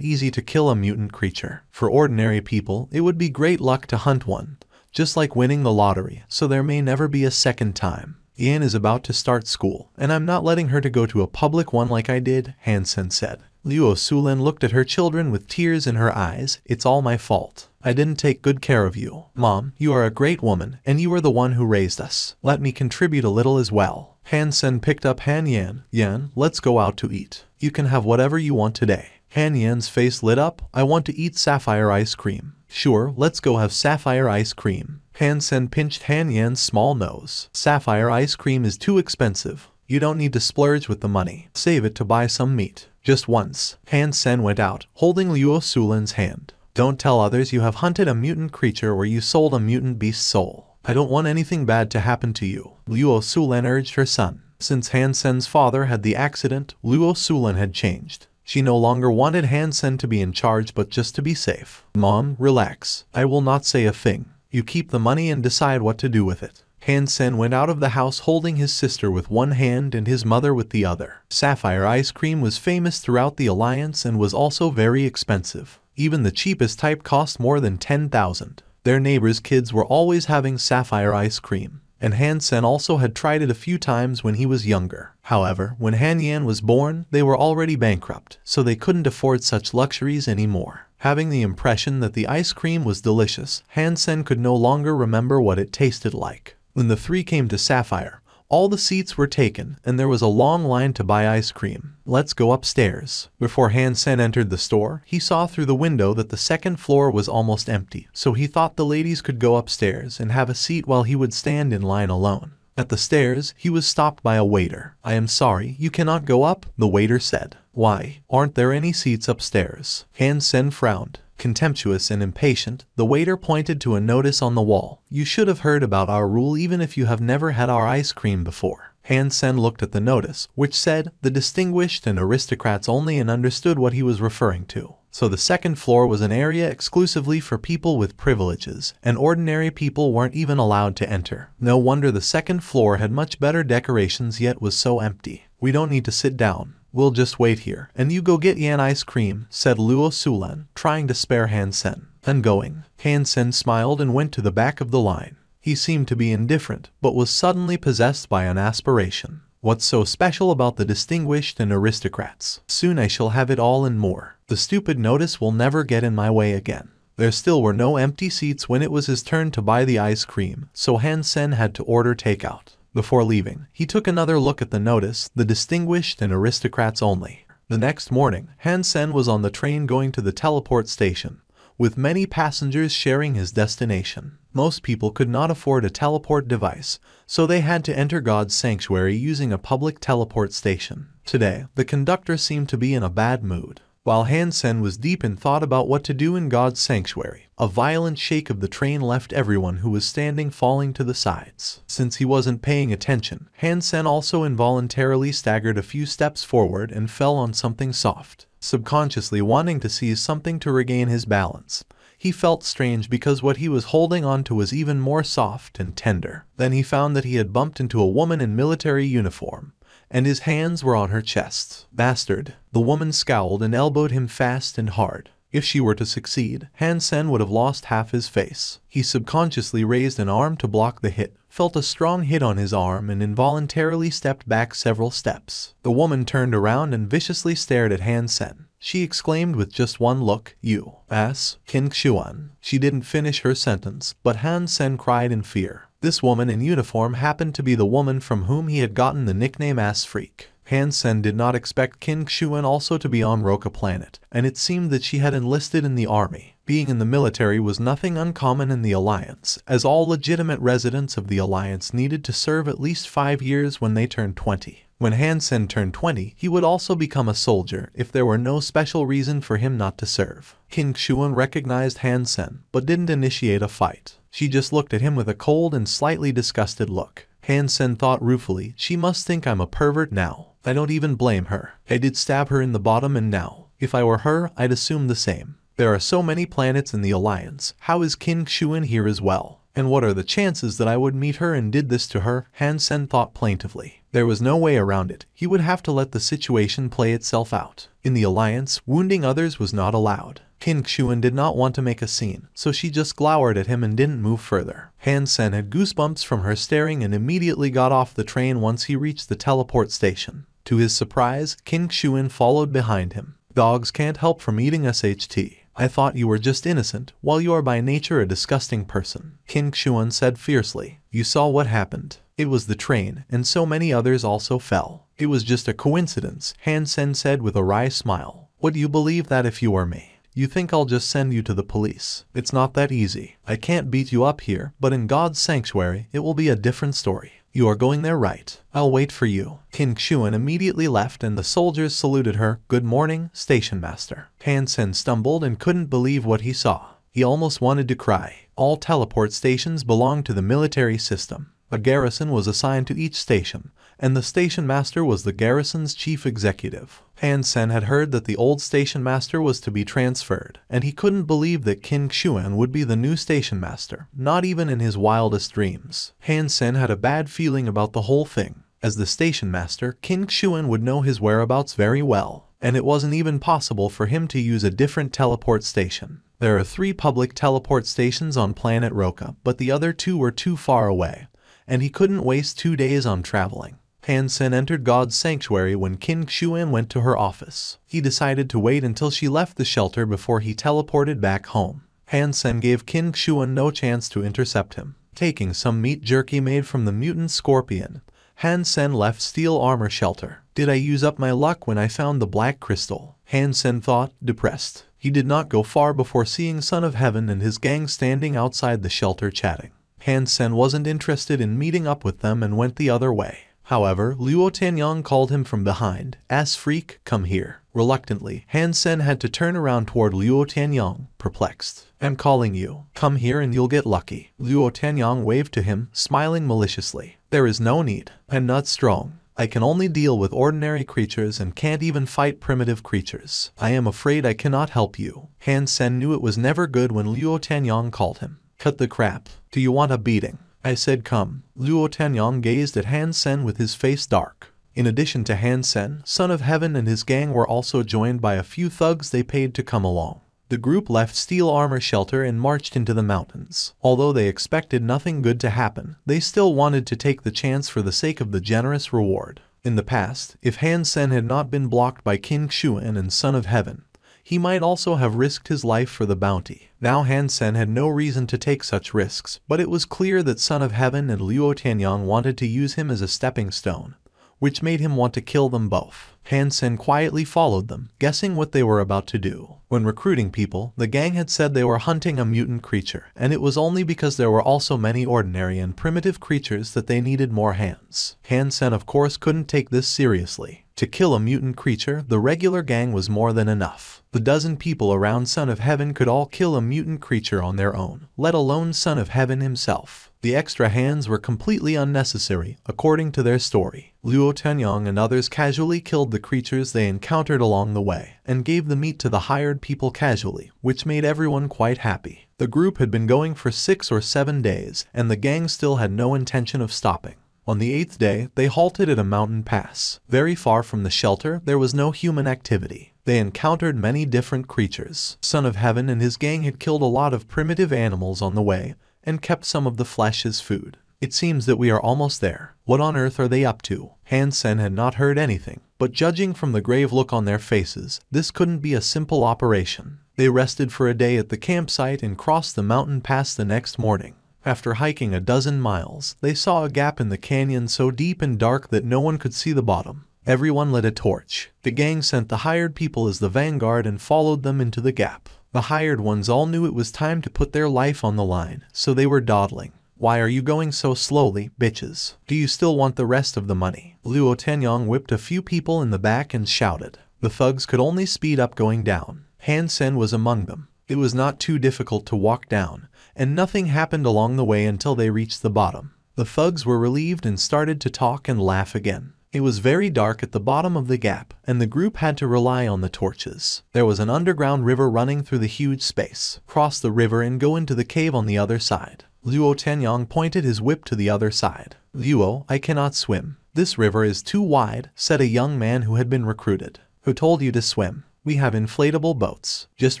easy to kill a mutant creature. For ordinary people, it would be great luck to hunt one, just like winning the lottery, so there may never be a second time. Yan is about to start school, and I'm not letting her to go to a public one like I did, Han Sen said. Luo Sulan looked at her children with tears in her eyes. It's all my fault. I didn't take good care of you. Mom, you are a great woman, and you are the one who raised us. Let me contribute a little as well. Han Sen picked up Han Yan. Yan, let's go out to eat. You can have whatever you want today. Han Yan's face lit up. I want to eat sapphire ice cream. Sure, let's go have sapphire ice cream. Han Sen pinched Han Yan's small nose. Sapphire ice cream is too expensive. You don't need to splurge with the money. Save it to buy some meat. Just once. Han Sen went out, holding Luo Sulan's hand. Don't tell others you have hunted a mutant creature or you sold a mutant beast's soul. I don't want anything bad to happen to you. Luo Sulan urged her son. Since Han Sen's father had the accident, Luo Sulan had changed. She no longer wanted Han Sen to be in charge but just to be safe. Mom, relax. I will not say a thing. You keep the money and decide what to do with it. Han Sen went out of the house holding his sister with one hand and his mother with the other. Sapphire ice cream was famous throughout the alliance and was also very expensive. Even the cheapest type cost more than 10,000. Their neighbors' kids were always having sapphire ice cream, and Han Sen also had tried it a few times when he was younger. However, when Han Yan was born, they were already bankrupt, so they couldn't afford such luxuries anymore. Having the impression that the ice cream was delicious, Han Sen could no longer remember what it tasted like. When the three came to Sapphire, all the seats were taken and there was a long line to buy ice cream. Let's go upstairs. Before Han Sen entered the store, he saw through the window that the second floor was almost empty, so he thought the ladies could go upstairs and have a seat while he would stand in line alone. At the stairs, he was stopped by a waiter. I am sorry, you cannot go up, the waiter said. Why? Aren't there any seats upstairs? Han Sen frowned. Contemptuous and impatient, the waiter pointed to a notice on the wall. You should have heard about our rule even if you have never had our ice cream before. Han Sen looked at the notice, which said, the distinguished and aristocrats only, and understood what he was referring to. So the second floor was an area exclusively for people with privileges, and ordinary people weren't even allowed to enter. No wonder the second floor had much better decorations yet was so empty. We don't need to sit down. We'll just wait here, and you go get Yan ice cream, said Luo Sulan, trying to spare Han Sen. And going. Han Sen smiled and went to the back of the line. He seemed to be indifferent, but was suddenly possessed by an aspiration. What's so special about the distinguished and aristocrats? Soon I shall have it all and more. The stupid notice will never get in my way again. There still were no empty seats when it was his turn to buy the ice cream, so Han Sen had to order takeout. Before leaving, he took another look at the notice, the distinguished and aristocrats only. The next morning, Han Sen was on the train going to the teleport station, with many passengers sharing his destination. Most people could not afford a teleport device, so they had to enter God's sanctuary using a public teleport station. Today, the conductor seemed to be in a bad mood. While Han Sen was deep in thought about what to do in God's sanctuary, a violent shake of the train left everyone who was standing falling to the sides. Since he wasn't paying attention, Han Sen also involuntarily staggered a few steps forward and fell on something soft. Subconsciously wanting to seize something to regain his balance, he felt strange because what he was holding onto was even more soft and tender. Then he found that he had bumped into a woman in military uniform, and his hands were on her chest. Bastard! The woman scowled and elbowed him fast and hard. If she were to succeed, Han Sen would have lost half his face. He subconsciously raised an arm to block the hit, felt a strong hit on his arm, and involuntarily stepped back several steps. The woman turned around and viciously stared at Han Sen. She exclaimed with just one look, "You ass, King Xuan." She didn't finish her sentence, but Han Sen cried in fear. This woman in uniform happened to be the woman from whom he had gotten the nickname Ass Freak. Han Sen did not expect King Xuan also to be on Roka planet, and it seemed that she had enlisted in the army. Being in the military was nothing uncommon in the Alliance, as all legitimate residents of the Alliance needed to serve at least 5 years when they turned 20. When Han Sen turned 20, he would also become a soldier if there were no special reason for him not to serve. King Xuan recognized Han Sen, but didn't initiate a fight. She just looked at him with a cold and slightly disgusted look. Han Sen thought ruefully, she must think I'm a pervert now. I don't even blame her. I did stab her in the bottom, and now, if I were her, I'd assume the same. There are so many planets in the Alliance. How is King Xuan here as well? And what are the chances that I would meet her and did this to her? Han Sen thought plaintively. There was no way around it. He would have to let the situation play itself out. In the Alliance, wounding others was not allowed. King Xuan did not want to make a scene, so she just glowered at him and didn't move further. Han Sen had goosebumps from her staring and immediately got off the train once he reached the teleport station. To his surprise, King Xuan followed behind him. Dogs can't help from eating SHT. I thought you were just innocent, while you are by nature a disgusting person. King Xuan said fiercely. You saw what happened. It was the train, and so many others also fell. It was just a coincidence, Han Sen said with a wry smile. Would you believe that if you were me? You think I'll just send you to the police? It's not that easy. I can't beat you up here, but in God's sanctuary, it will be a different story. You are going there, right? I'll wait for you. King Xuan immediately left and the soldiers saluted her. Good morning, station master. Han Sen stumbled and couldn't believe what he saw. He almost wanted to cry. All teleport stations belong to the military system. A garrison was assigned to each station, and the station master was the garrison's chief executive. Han Sen had heard that the old station master was to be transferred, and he couldn't believe that King Xuan would be the new station master, not even in his wildest dreams. Han Sen had a bad feeling about the whole thing. As the station master, King Xuan would know his whereabouts very well, and it wasn't even possible for him to use a different teleport station. There are 3 public teleport stations on planet Roka, but the other 2 were too far away, and he couldn't waste 2 days on traveling. Han Sen entered God's sanctuary when King Xuan went to her office. He decided to wait until she left the shelter before he teleported back home. Han Sen gave King Xuan no chance to intercept him. Taking some meat jerky made from the mutant scorpion, Han Sen left steel armor shelter. Did I use up my luck when I found the black crystal? Han Sen thought, depressed. He did not go far before seeing Son of Heaven and his gang standing outside the shelter chatting. Han Sen wasn't interested in meeting up with them and went the other way. However, Luo Tianyang called him from behind. Ass freak, come here. Reluctantly, Han Sen had to turn around toward Luo Tianyong, perplexed. I'm calling you. Come here and you'll get lucky. Luo Tianyong waved to him, smiling maliciously. There is no need. I'm not strong. I can only deal with ordinary creatures and can't even fight primitive creatures. I am afraid I cannot help you. Han Sen knew it was never good when Luo Tianyong called him. Cut the crap. Do you want a beating? I said come. Luo Tianyong gazed at Han Sen with his face dark. In addition to Han Sen, Son of Heaven and his gang were also joined by a few thugs they paid to come along. The group left Steel Armor Shelter and marched into the mountains. Although they expected nothing good to happen, they still wanted to take the chance for the sake of the generous reward. In the past, if Han Sen had not been blocked by King Xuan and Son of Heaven, he might also have risked his life for the bounty. Now Han Sen had no reason to take such risks, but it was clear that Son of Heaven and Luo Tianyong wanted to use him as a stepping stone, which made him want to kill them both. Han Sen quietly followed them, guessing what they were about to do. When recruiting people, the gang had said they were hunting a mutant creature, and it was only because there were also many ordinary and primitive creatures that they needed more hands. Han Sen of course couldn't take this seriously. To kill a mutant creature, the regular gang was more than enough. The dozen people around Son of Heaven could all kill a mutant creature on their own, let alone Son of Heaven himself. The extra hands were completely unnecessary, according to their story. Luo Tianyong and others casually killed the creatures they encountered along the way, and gave the meat to the hired people casually, which made everyone quite happy. The group had been going for 6 or 7 days, and the gang still had no intention of stopping. On the 8th day, they halted at a mountain pass. Very far from the shelter, there was no human activity. They encountered many different creatures. Son of Heaven and his gang had killed a lot of primitive animals on the way, and kept some of the flesh as food. It seems that we are almost there. What on earth are they up to? Han Sen had not heard anything, but judging from the grave look on their faces, this couldn't be a simple operation. They rested for a day at the campsite and crossed the mountain pass the next morning. After hiking a dozen miles, they saw a gap in the canyon so deep and dark that no one could see the bottom. Everyone lit a torch. The gang sent the hired people as the vanguard and followed them into the gap. The hired ones all knew it was time to put their life on the line, so they were dawdling. Why are you going so slowly, bitches? Do you still want the rest of the money? Luo Tianyong whipped a few people in the back and shouted. The thugs could only speed up going down. Han Sen was among them. It was not too difficult to walk down, and nothing happened along the way until they reached the bottom. The thugs were relieved and started to talk and laugh again. It was very dark at the bottom of the gap, and the group had to rely on the torches. There was an underground river running through the huge space. Cross the river and go into the cave on the other side. Luo Tianyong pointed his whip to the other side. Luo, I cannot swim. This river is too wide, said a young man who had been recruited. Who told you to swim? We have inflatable boats. Just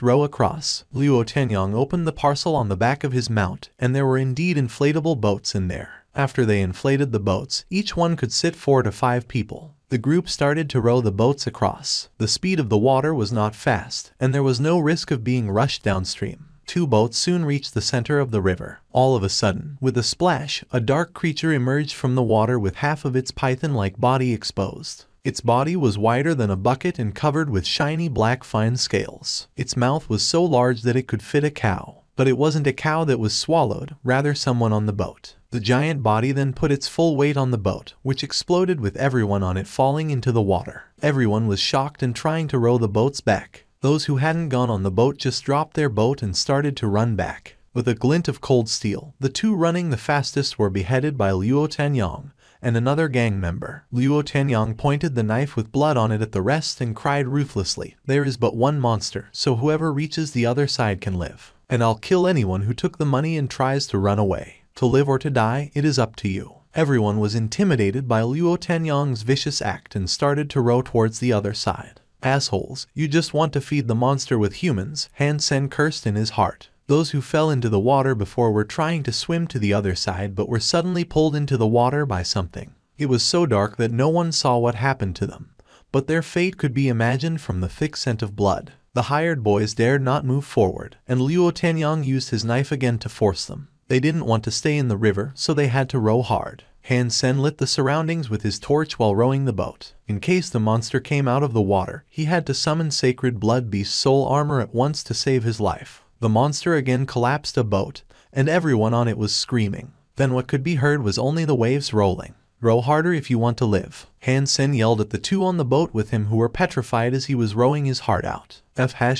row across. Luo Tianyong opened the parcel on the back of his mount, and there were indeed inflatable boats in there. After they inflated the boats, each one could sit 4 to 5 people. The group started to row the boats across. The speed of the water was not fast, and there was no risk of being rushed downstream. 2 boats soon reached the center of the river. All of a sudden, with a splash, a dark creature emerged from the water with half of its python-like body exposed. Its body was wider than a bucket and covered with shiny black fine scales. Its mouth was so large that it could fit a cow. But it wasn't a cow that was swallowed, rather someone on the boat. The giant body then put its full weight on the boat, which exploded with everyone on it falling into the water. Everyone was shocked and trying to row the boats back. Those who hadn't gone on the boat just dropped their boat and started to run back. With a glint of cold steel, the 2 running the fastest were beheaded by Luo Tianyong and another gang member. Luo Tianyong pointed the knife with blood on it at the rest and cried ruthlessly, "There is but one monster, so whoever reaches the other side can live. And I'll kill anyone who took the money and tries to run away. To live or to die, it is up to you." Everyone was intimidated by Luo Tianyong's vicious act and started to row towards the other side. Assholes, you just want to feed the monster with humans, Han Sen cursed in his heart. Those who fell into the water before were trying to swim to the other side but were suddenly pulled into the water by something. It was so dark that no one saw what happened to them, but their fate could be imagined from the thick scent of blood. The hired boys dared not move forward, and Luo Tianyong used his knife again to force them. They didn't want to stay in the river, so they had to row hard. Han Sen lit the surroundings with his torch while rowing the boat. In case the monster came out of the water, he had to summon Sacred Blood Beast soul armor at once to save his life. The monster again collapsed a boat, and everyone on it was screaming. Then what could be heard was only the waves rolling. Row harder if you want to live. Han Sen yelled at the two on the boat with him who were petrified as he was rowing his heart out.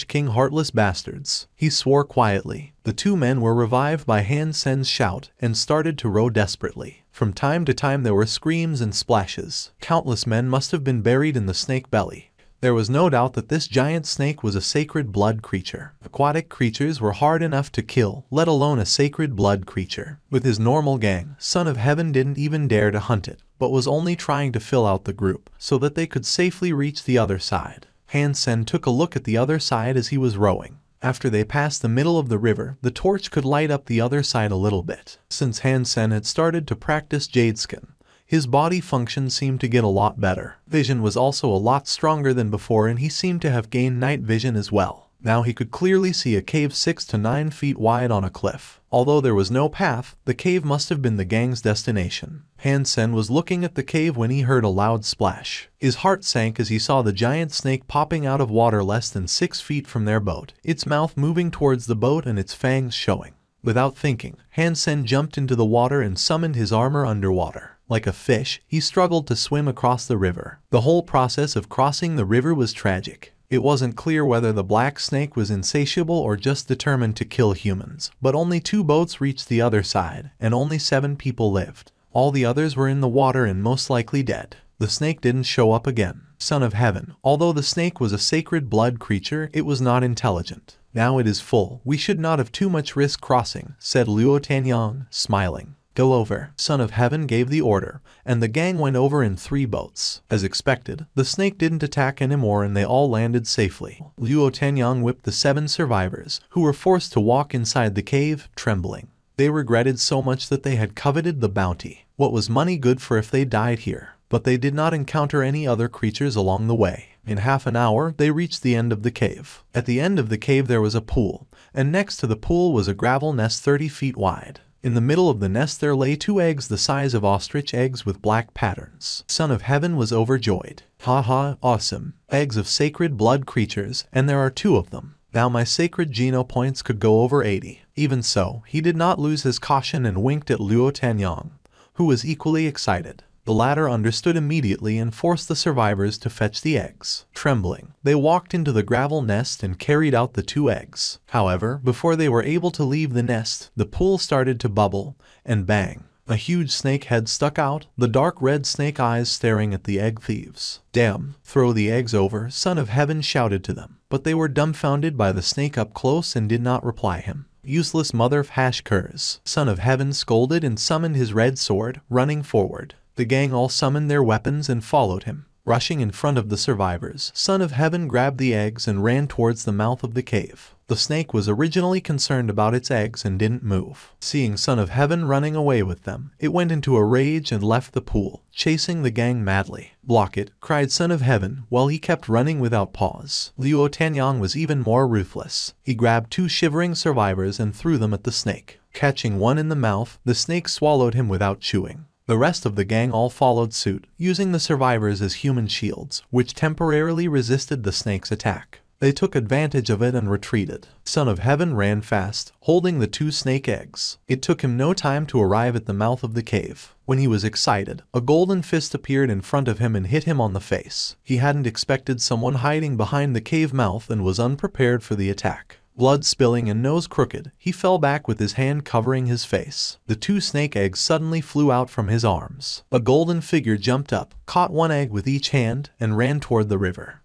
King heartless bastards. He swore quietly. The two men were revived by Han Sen's shout and started to row desperately. From time to time there were screams and splashes. Countless men must have been buried in the snake belly. There was no doubt that this giant snake was a sacred blood creature. Aquatic creatures were hard enough to kill, let alone a sacred blood creature. With his normal gang, Son of Heaven didn't even dare to hunt it, but was only trying to fill out the group so that they could safely reach the other side. Han Sen took a look at the other side as he was rowing. After they passed the middle of the river, the torch could light up the other side a little bit. Since Han Sen had started to practice jade skin, his body function seemed to get a lot better. Vision was also a lot stronger than before, and he seemed to have gained night vision as well. Now he could clearly see a cave 6 to 9 feet wide on a cliff. Although there was no path, the cave must have been the gang's destination. Han Sen was looking at the cave when he heard a loud splash. His heart sank as he saw the giant snake popping out of water less than 6 feet from their boat, its mouth moving towards the boat and its fangs showing. Without thinking, Han Sen jumped into the water and summoned his armor underwater. Like a fish, he struggled to swim across the river. The whole process of crossing the river was tragic. It wasn't clear whether the black snake was insatiable or just determined to kill humans, but only 2 boats reached the other side, and only 7 people lived. All the others were in the water and most likely dead. The snake didn't show up again. Son of Heaven. Although the snake was a sacred blood creature, it was not intelligent. Now it is full. We should not have too much risk crossing, said Luo Tanyang, smiling. Go over. Son of Heaven gave the order, and the gang went over in 3 boats. As expected, the snake didn't attack anymore and they all landed safely. Luo Tanyang whipped the 7 survivors, who were forced to walk inside the cave, trembling. They regretted so much that they had coveted the bounty. What was money good for if they died here? But they did not encounter any other creatures along the way. In half an hour, they reached the end of the cave. At the end of the cave there was a pool, and next to the pool was a gravel nest 30 feet wide. In the middle of the nest there lay 2 eggs the size of ostrich eggs with black patterns. Son of Heaven was overjoyed. Haha, awesome. Eggs of sacred blood creatures, and there are 2 of them. Now my sacred geno points could go over 80. Even so, he did not lose his caution and winked at Luo Tanyang, who was equally excited. The latter understood immediately and forced the survivors to fetch the eggs. Trembling, they walked into the gravel nest and carried out the 2 eggs. However, before they were able to leave the nest, the pool started to bubble, and bang! A huge snake head stuck out, the dark red snake eyes staring at the egg thieves. Damn, throw the eggs over, Son of Heaven shouted to them. But they were dumbfounded by the snake up close and did not reply him. Useless mother of curs. Son of Heaven scolded and summoned his red sword, running forward. The gang all summoned their weapons and followed him. Rushing in front of the survivors, Son of Heaven grabbed the eggs and ran towards the mouth of the cave. The snake was originally concerned about its eggs and didn't move. Seeing Son of Heaven running away with them, it went into a rage and left the pool, chasing the gang madly. Block it, cried Son of Heaven, while he kept running without pause. Luo Tanyang was even more ruthless. He grabbed 2 shivering survivors and threw them at the snake. Catching one in the mouth, the snake swallowed him without chewing. The rest of the gang all followed suit, using the survivors as human shields, which temporarily resisted the snake's attack. They took advantage of it and retreated. Son of Heaven ran fast, holding the 2 snake eggs. It took him no time to arrive at the mouth of the cave. When he was excited, a golden fist appeared in front of him and hit him on the face. He hadn't expected someone hiding behind the cave mouth and was unprepared for the attack. Blood spilling and nose crooked, he fell back with his hand covering his face. The 2 snake eggs suddenly flew out from his arms. A golden figure jumped up, caught 1 egg with each hand, and ran toward the river.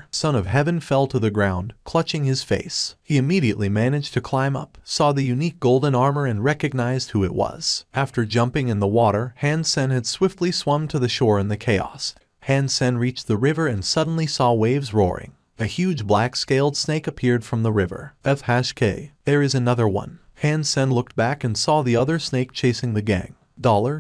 Son of Heaven fell to the ground, clutching his face. He immediately managed to climb up, saw the unique golden armor and recognized who it was. After jumping in the water, Han Sen had swiftly swum to the shore in the chaos. Han Sen reached the river and suddenly saw waves roaring. A huge black-scaled snake appeared from the river. K. There is another one. Han Sen looked back and saw the other snake chasing the gang.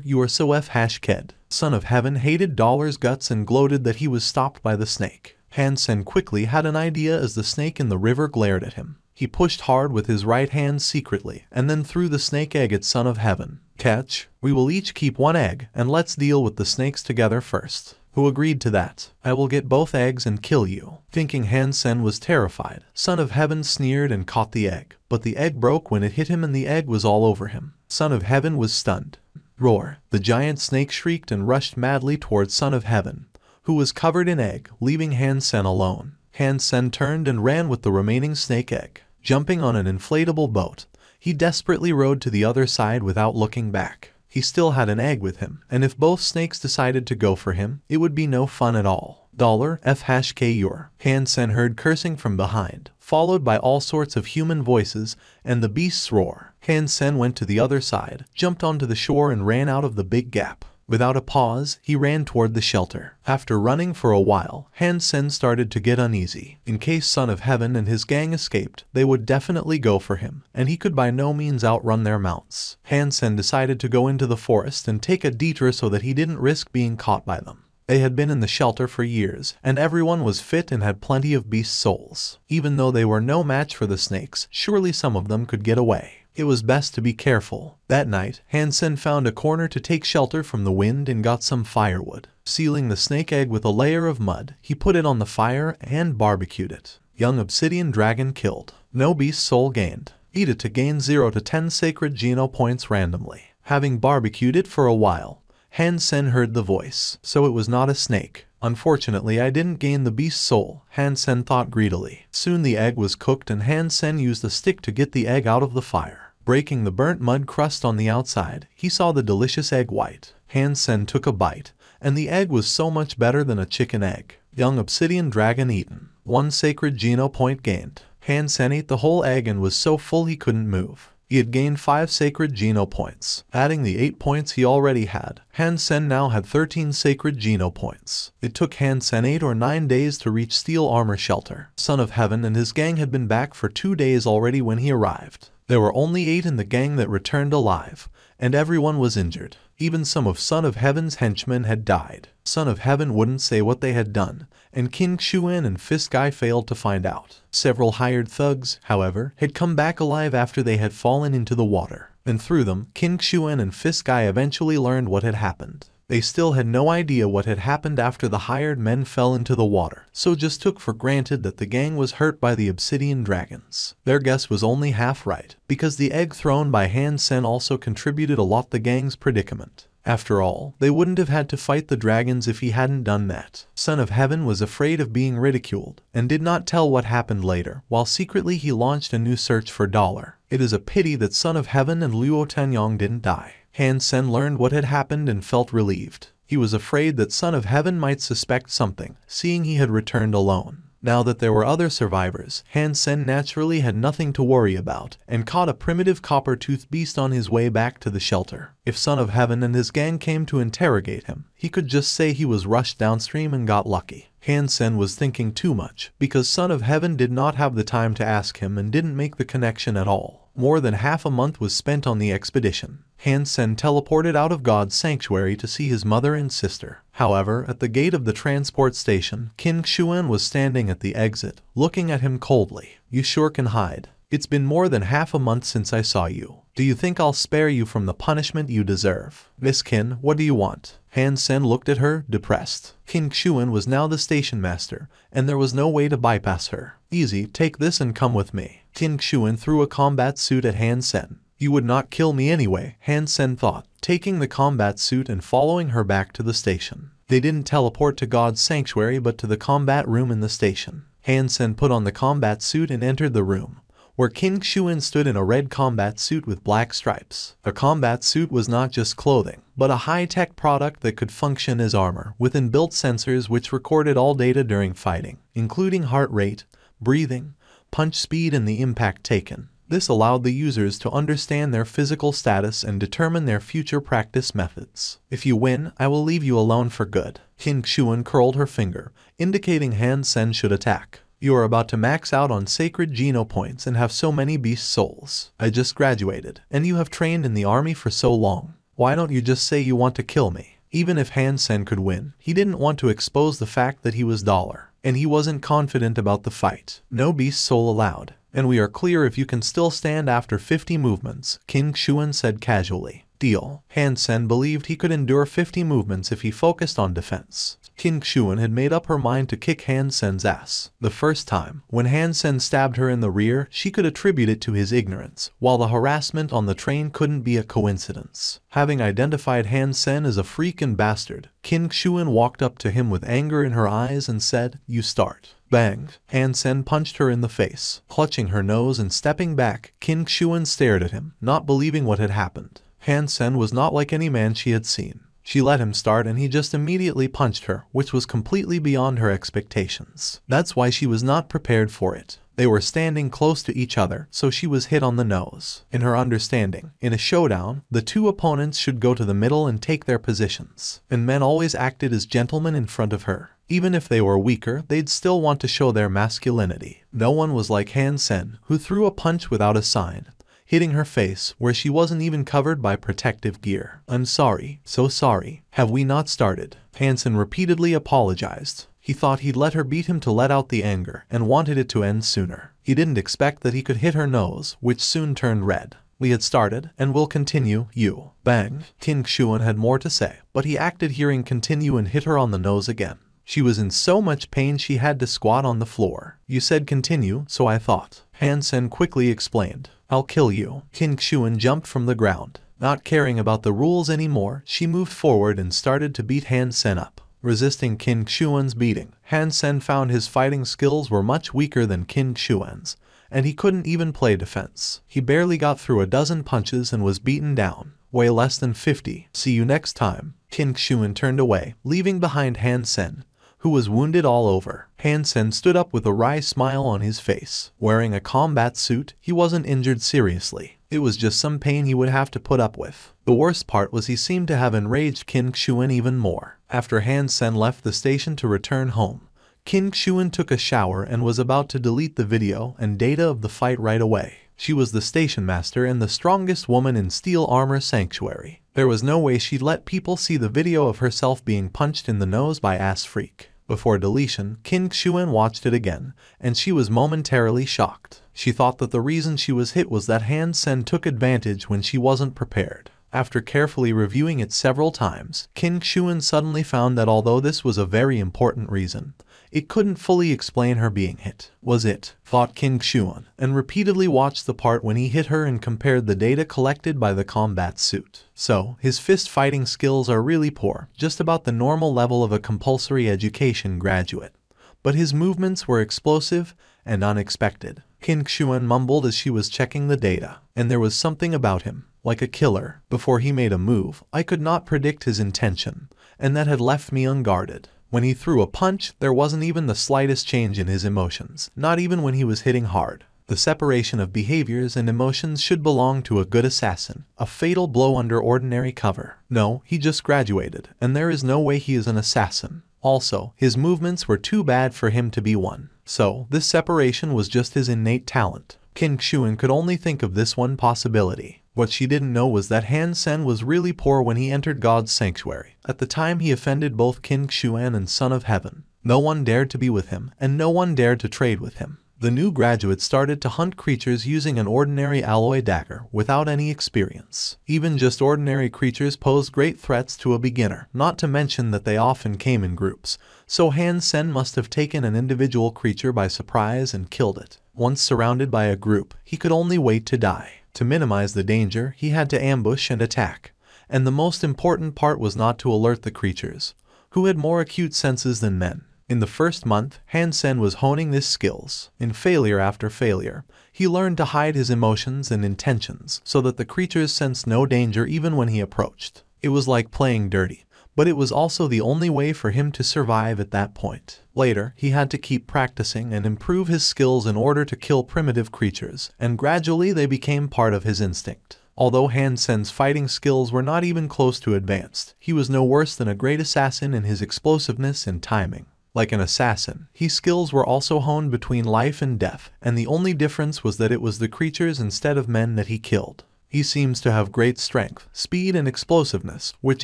You are so ked. Son of Heaven hated Dollar's guts and gloated that he was stopped by the snake. Han Sen quickly had an idea as the snake in the river glared at him. He pushed hard with his right hand secretly, and then threw the snake egg at Son of Heaven. Catch, we will each keep 1 egg, and let's deal with the snakes together first. Who agreed to that? I will get both eggs and kill you. Thinking Han Sen was terrified, Son of Heaven sneered and caught the egg. But the egg broke when it hit him and the egg was all over him. Son of Heaven was stunned. Roar! The giant snake shrieked and rushed madly towards Son of Heaven, who was covered in egg, leaving Han-sen alone. Han-sen turned and ran with the remaining snake egg. Jumping on an inflatable boat, he desperately rowed to the other side without looking back. He still had an egg with him, and if both snakes decided to go for him, it would be no fun at all. $F#K Han-sen heard cursing from behind, followed by all sorts of human voices and the beast's roar. Han-sen went to the other side, jumped onto the shore and ran out of the big gap. Without a pause, he ran toward the shelter. After running for a while, Han-sen started to get uneasy. In case Son of Heaven and his gang escaped, they would definitely go for him, and he could by no means outrun their mounts. Han-sen decided to go into the forest and take a detour so that he didn't risk being caught by them. They had been in the shelter for years, and everyone was fit and had plenty of beast souls. Even though they were no match for the snakes, surely some of them could get away. It was best to be careful. That night, Han-sen found a corner to take shelter from the wind and got some firewood. Sealing the snake egg with a layer of mud, he put it on the fire and barbecued it. Young obsidian dragon killed. No beast soul gained. Eat it to gain 0 to 10 sacred Geno points randomly. Having barbecued it for a while, Han-sen heard the voice. So it was not a snake. Unfortunately, I didn't gain the beast's soul, Han-sen thought greedily. Soon the egg was cooked and Han-sen used a stick to get the egg out of the fire. Breaking the burnt mud crust on the outside, he saw the delicious egg white. Han-sen took a bite, and the egg was so much better than a chicken egg. Young obsidian dragon eaten. 1 sacred Geno point gained. Han-sen ate the whole egg and was so full he couldn't move. He had gained 5 sacred Geno points. Adding the 8 points he already had, Han-sen now had 13 sacred Geno points. It took Han-sen 8 or 9 days to reach Steel Armor Shelter. Son of Heaven and his gang had been back for 2 days already when he arrived. There were only 8 in the gang that returned alive, and everyone was injured. Even some of Son of Heaven's henchmen had died. Son of Heaven wouldn't say what they had done, and King Xuan and Fist Guy failed to find out. Several hired thugs, however, had come back alive after they had fallen into the water, and through them, King Xuan and Fist Guy eventually learned what had happened. They still had no idea what had happened after the hired men fell into the water, so just took for granted that the gang was hurt by the obsidian dragons. Their guess was only half right, because the egg thrown by Han-sen also contributed a lot to the gang's predicament. After all, they wouldn't have had to fight the dragons if he hadn't done that. Son of Heaven was afraid of being ridiculed, and did not tell what happened later, while secretly he launched a new search for $. It is a pity that Son of Heaven and Luo Tanyong didn't die. Han-sen learned what had happened and felt relieved. He was afraid that Son of Heaven might suspect something, seeing he had returned alone. Now that there were other survivors, Han-sen naturally had nothing to worry about, and caught a primitive copper-toothed beast on his way back to the shelter. If Son of Heaven and his gang came to interrogate him, he could just say he was rushed downstream and got lucky. Han-sen was thinking too much, because Son of Heaven did not have the time to ask him and didn't make the connection at all. More than half a month was spent on the expedition. Han-sen teleported out of God's sanctuary to see his mother and sister. However, at the gate of the transport station, King Xuan was standing at the exit, looking at him coldly. "You sure can hide. It's been more than half a month since I saw you. Do you think I'll spare you from the punishment you deserve? Miss Qin, what do you want?" Han-sen looked at her, depressed. King Xuan was now the station master, and there was no way to bypass her. "Easy, take this and come with me." King Xuan threw a combat suit at Han-sen. "You would not kill me anyway," Han-sen thought, taking the combat suit and following her back to the station. They didn't teleport to God's sanctuary but to the combat room in the station. Han-sen put on the combat suit and entered the room, where King Xuan stood in a red combat suit with black stripes. The combat suit was not just clothing, but a high-tech product that could function as armor, with inbuilt sensors which recorded all data during fighting, including heart rate, breathing, punch speed and the impact taken. This allowed the users to understand their physical status and determine their future practice methods. "If you win, I will leave you alone for good." King Xuan curled her finger, indicating Han-sen should attack. "You are about to max out on sacred Geno points and have so many beast souls. I just graduated, and you have trained in the army for so long. Why don't you just say you want to kill me?" Even if Han-sen could win, he didn't want to expose the fact that he was $, and he wasn't confident about the fight. "No beast soul allowed, and we are clear if you can still stand after 50 movements," King Xuan said casually. deal. Han Sen believed he could endure 50 movements if he focused on defense. Kim Xuan had made up her mind to kick Han Sen's ass. The first time, when Han Sen stabbed her in the rear, she could attribute it to his ignorance, while the harassment on the train couldn't be a coincidence. Having identified Han Sen as a freak and bastard, Kim Xuan walked up to him with anger in her eyes and said, "You start." Bang! Han Sen punched her in the face. Clutching her nose and stepping back, Kim Xuan stared at him, not believing what had happened. Han Sen was not like any man she had seen. She let him start and he just immediately punched her, which was completely beyond her expectations. That's why she was not prepared for it. They were standing close to each other, so she was hit on the nose. In her understanding, in a showdown, the two opponents should go to the middle and take their positions. And men always acted as gentlemen in front of her. Even if they were weaker, they'd still want to show their masculinity. No one was like Han Sen, who threw a punch without a sign, hitting her face where she wasn't even covered by protective gear. "I'm sorry, so sorry. Have we not started?" Han Sen repeatedly apologized. He thought he'd let her beat him to let out the anger and wanted it to end sooner. He didn't expect that he could hit her nose, which soon turned red. "We had started, and we'll continue, you." Bang! Kim Xuan had more to say, but he acted hearing continue and hit her on the nose again. She was in so much pain she had to squat on the floor. "You said continue, so I thought." Han Sen quickly explained. "I'll kill you." Kim Xuan jumped from the ground. Not caring about the rules anymore, she moved forward and started to beat Han Sen up. Resisting Kim Xuan's beating, Han Sen found his fighting skills were much weaker than Kim Xuan's, and he couldn't even play defense. He barely got through a dozen punches and was beaten down. Weigh less than 50. "See you next time." Kim Xuan turned away, leaving behind Han Sen, who was wounded all over. Han Sen stood up with a wry smile on his face. Wearing a combat suit, he wasn't injured seriously. It was just some pain he would have to put up with. The worst part was he seemed to have enraged Kim Xuan even more. After Han Sen left the station to return home, Kim Xuan took a shower and was about to delete the video and data of the fight right away. She was the station master and the strongest woman in Steel Armor Sanctuary. There was no way she'd let people see the video of herself being punched in the nose by Ass Freak. Before deletion, Kim Xuan watched it again, and she was momentarily shocked. She thought that the reason she was hit was that Han Sen took advantage when she wasn't prepared. After carefully reviewing it several times, Kim Xuan suddenly found that although this was a very important reason, it couldn't fully explain her being hit. Was it? Thought Kim Xuan, and repeatedly watched the part when he hit her and compared the data collected by the combat suit. So, his fist fighting skills are really poor, just about the normal level of a compulsory education graduate. But his movements were explosive and unexpected. Kim Xuan mumbled as she was checking the data, and there was something about him, like a killer. Before he made a move, I could not predict his intention, and that had left me unguarded. When he threw a punch, there wasn't even the slightest change in his emotions, not even when he was hitting hard. The separation of behaviors and emotions should belong to a good assassin. A fatal blow under ordinary cover. No, he just graduated, and there is no way he is an assassin. Also, his movements were too bad for him to be one. So, this separation was just his innate talent. Kim Xuan could only think of this one possibility. What she didn't know was that Han Sen was really poor when he entered God's sanctuary. At the time he offended both Kim Xuan and Son of Heaven. No one dared to be with him, and no one dared to trade with him. The new graduate started to hunt creatures using an ordinary alloy dagger without any experience. Even just ordinary creatures posed great threats to a beginner, not to mention that they often came in groups, so Han Sen must have taken an individual creature by surprise and killed it. Once surrounded by a group, he could only wait to die. To minimize the danger, he had to ambush and attack. And the most important part was not to alert the creatures, who had more acute senses than men. In the first month, Han Sen was honing these skills. In failure after failure, he learned to hide his emotions and intentions so that the creatures sensed no danger even when he approached. It was like playing dirty, but it was also the only way for him to survive at that point. Later, he had to keep practicing and improve his skills in order to kill primitive creatures, and gradually they became part of his instinct. Although Han Sen's fighting skills were not even close to advanced, he was no worse than a great assassin in his explosiveness and timing. Like an assassin, his skills were also honed between life and death, and the only difference was that it was the creatures instead of men that he killed. He seems to have great strength, speed, and explosiveness, which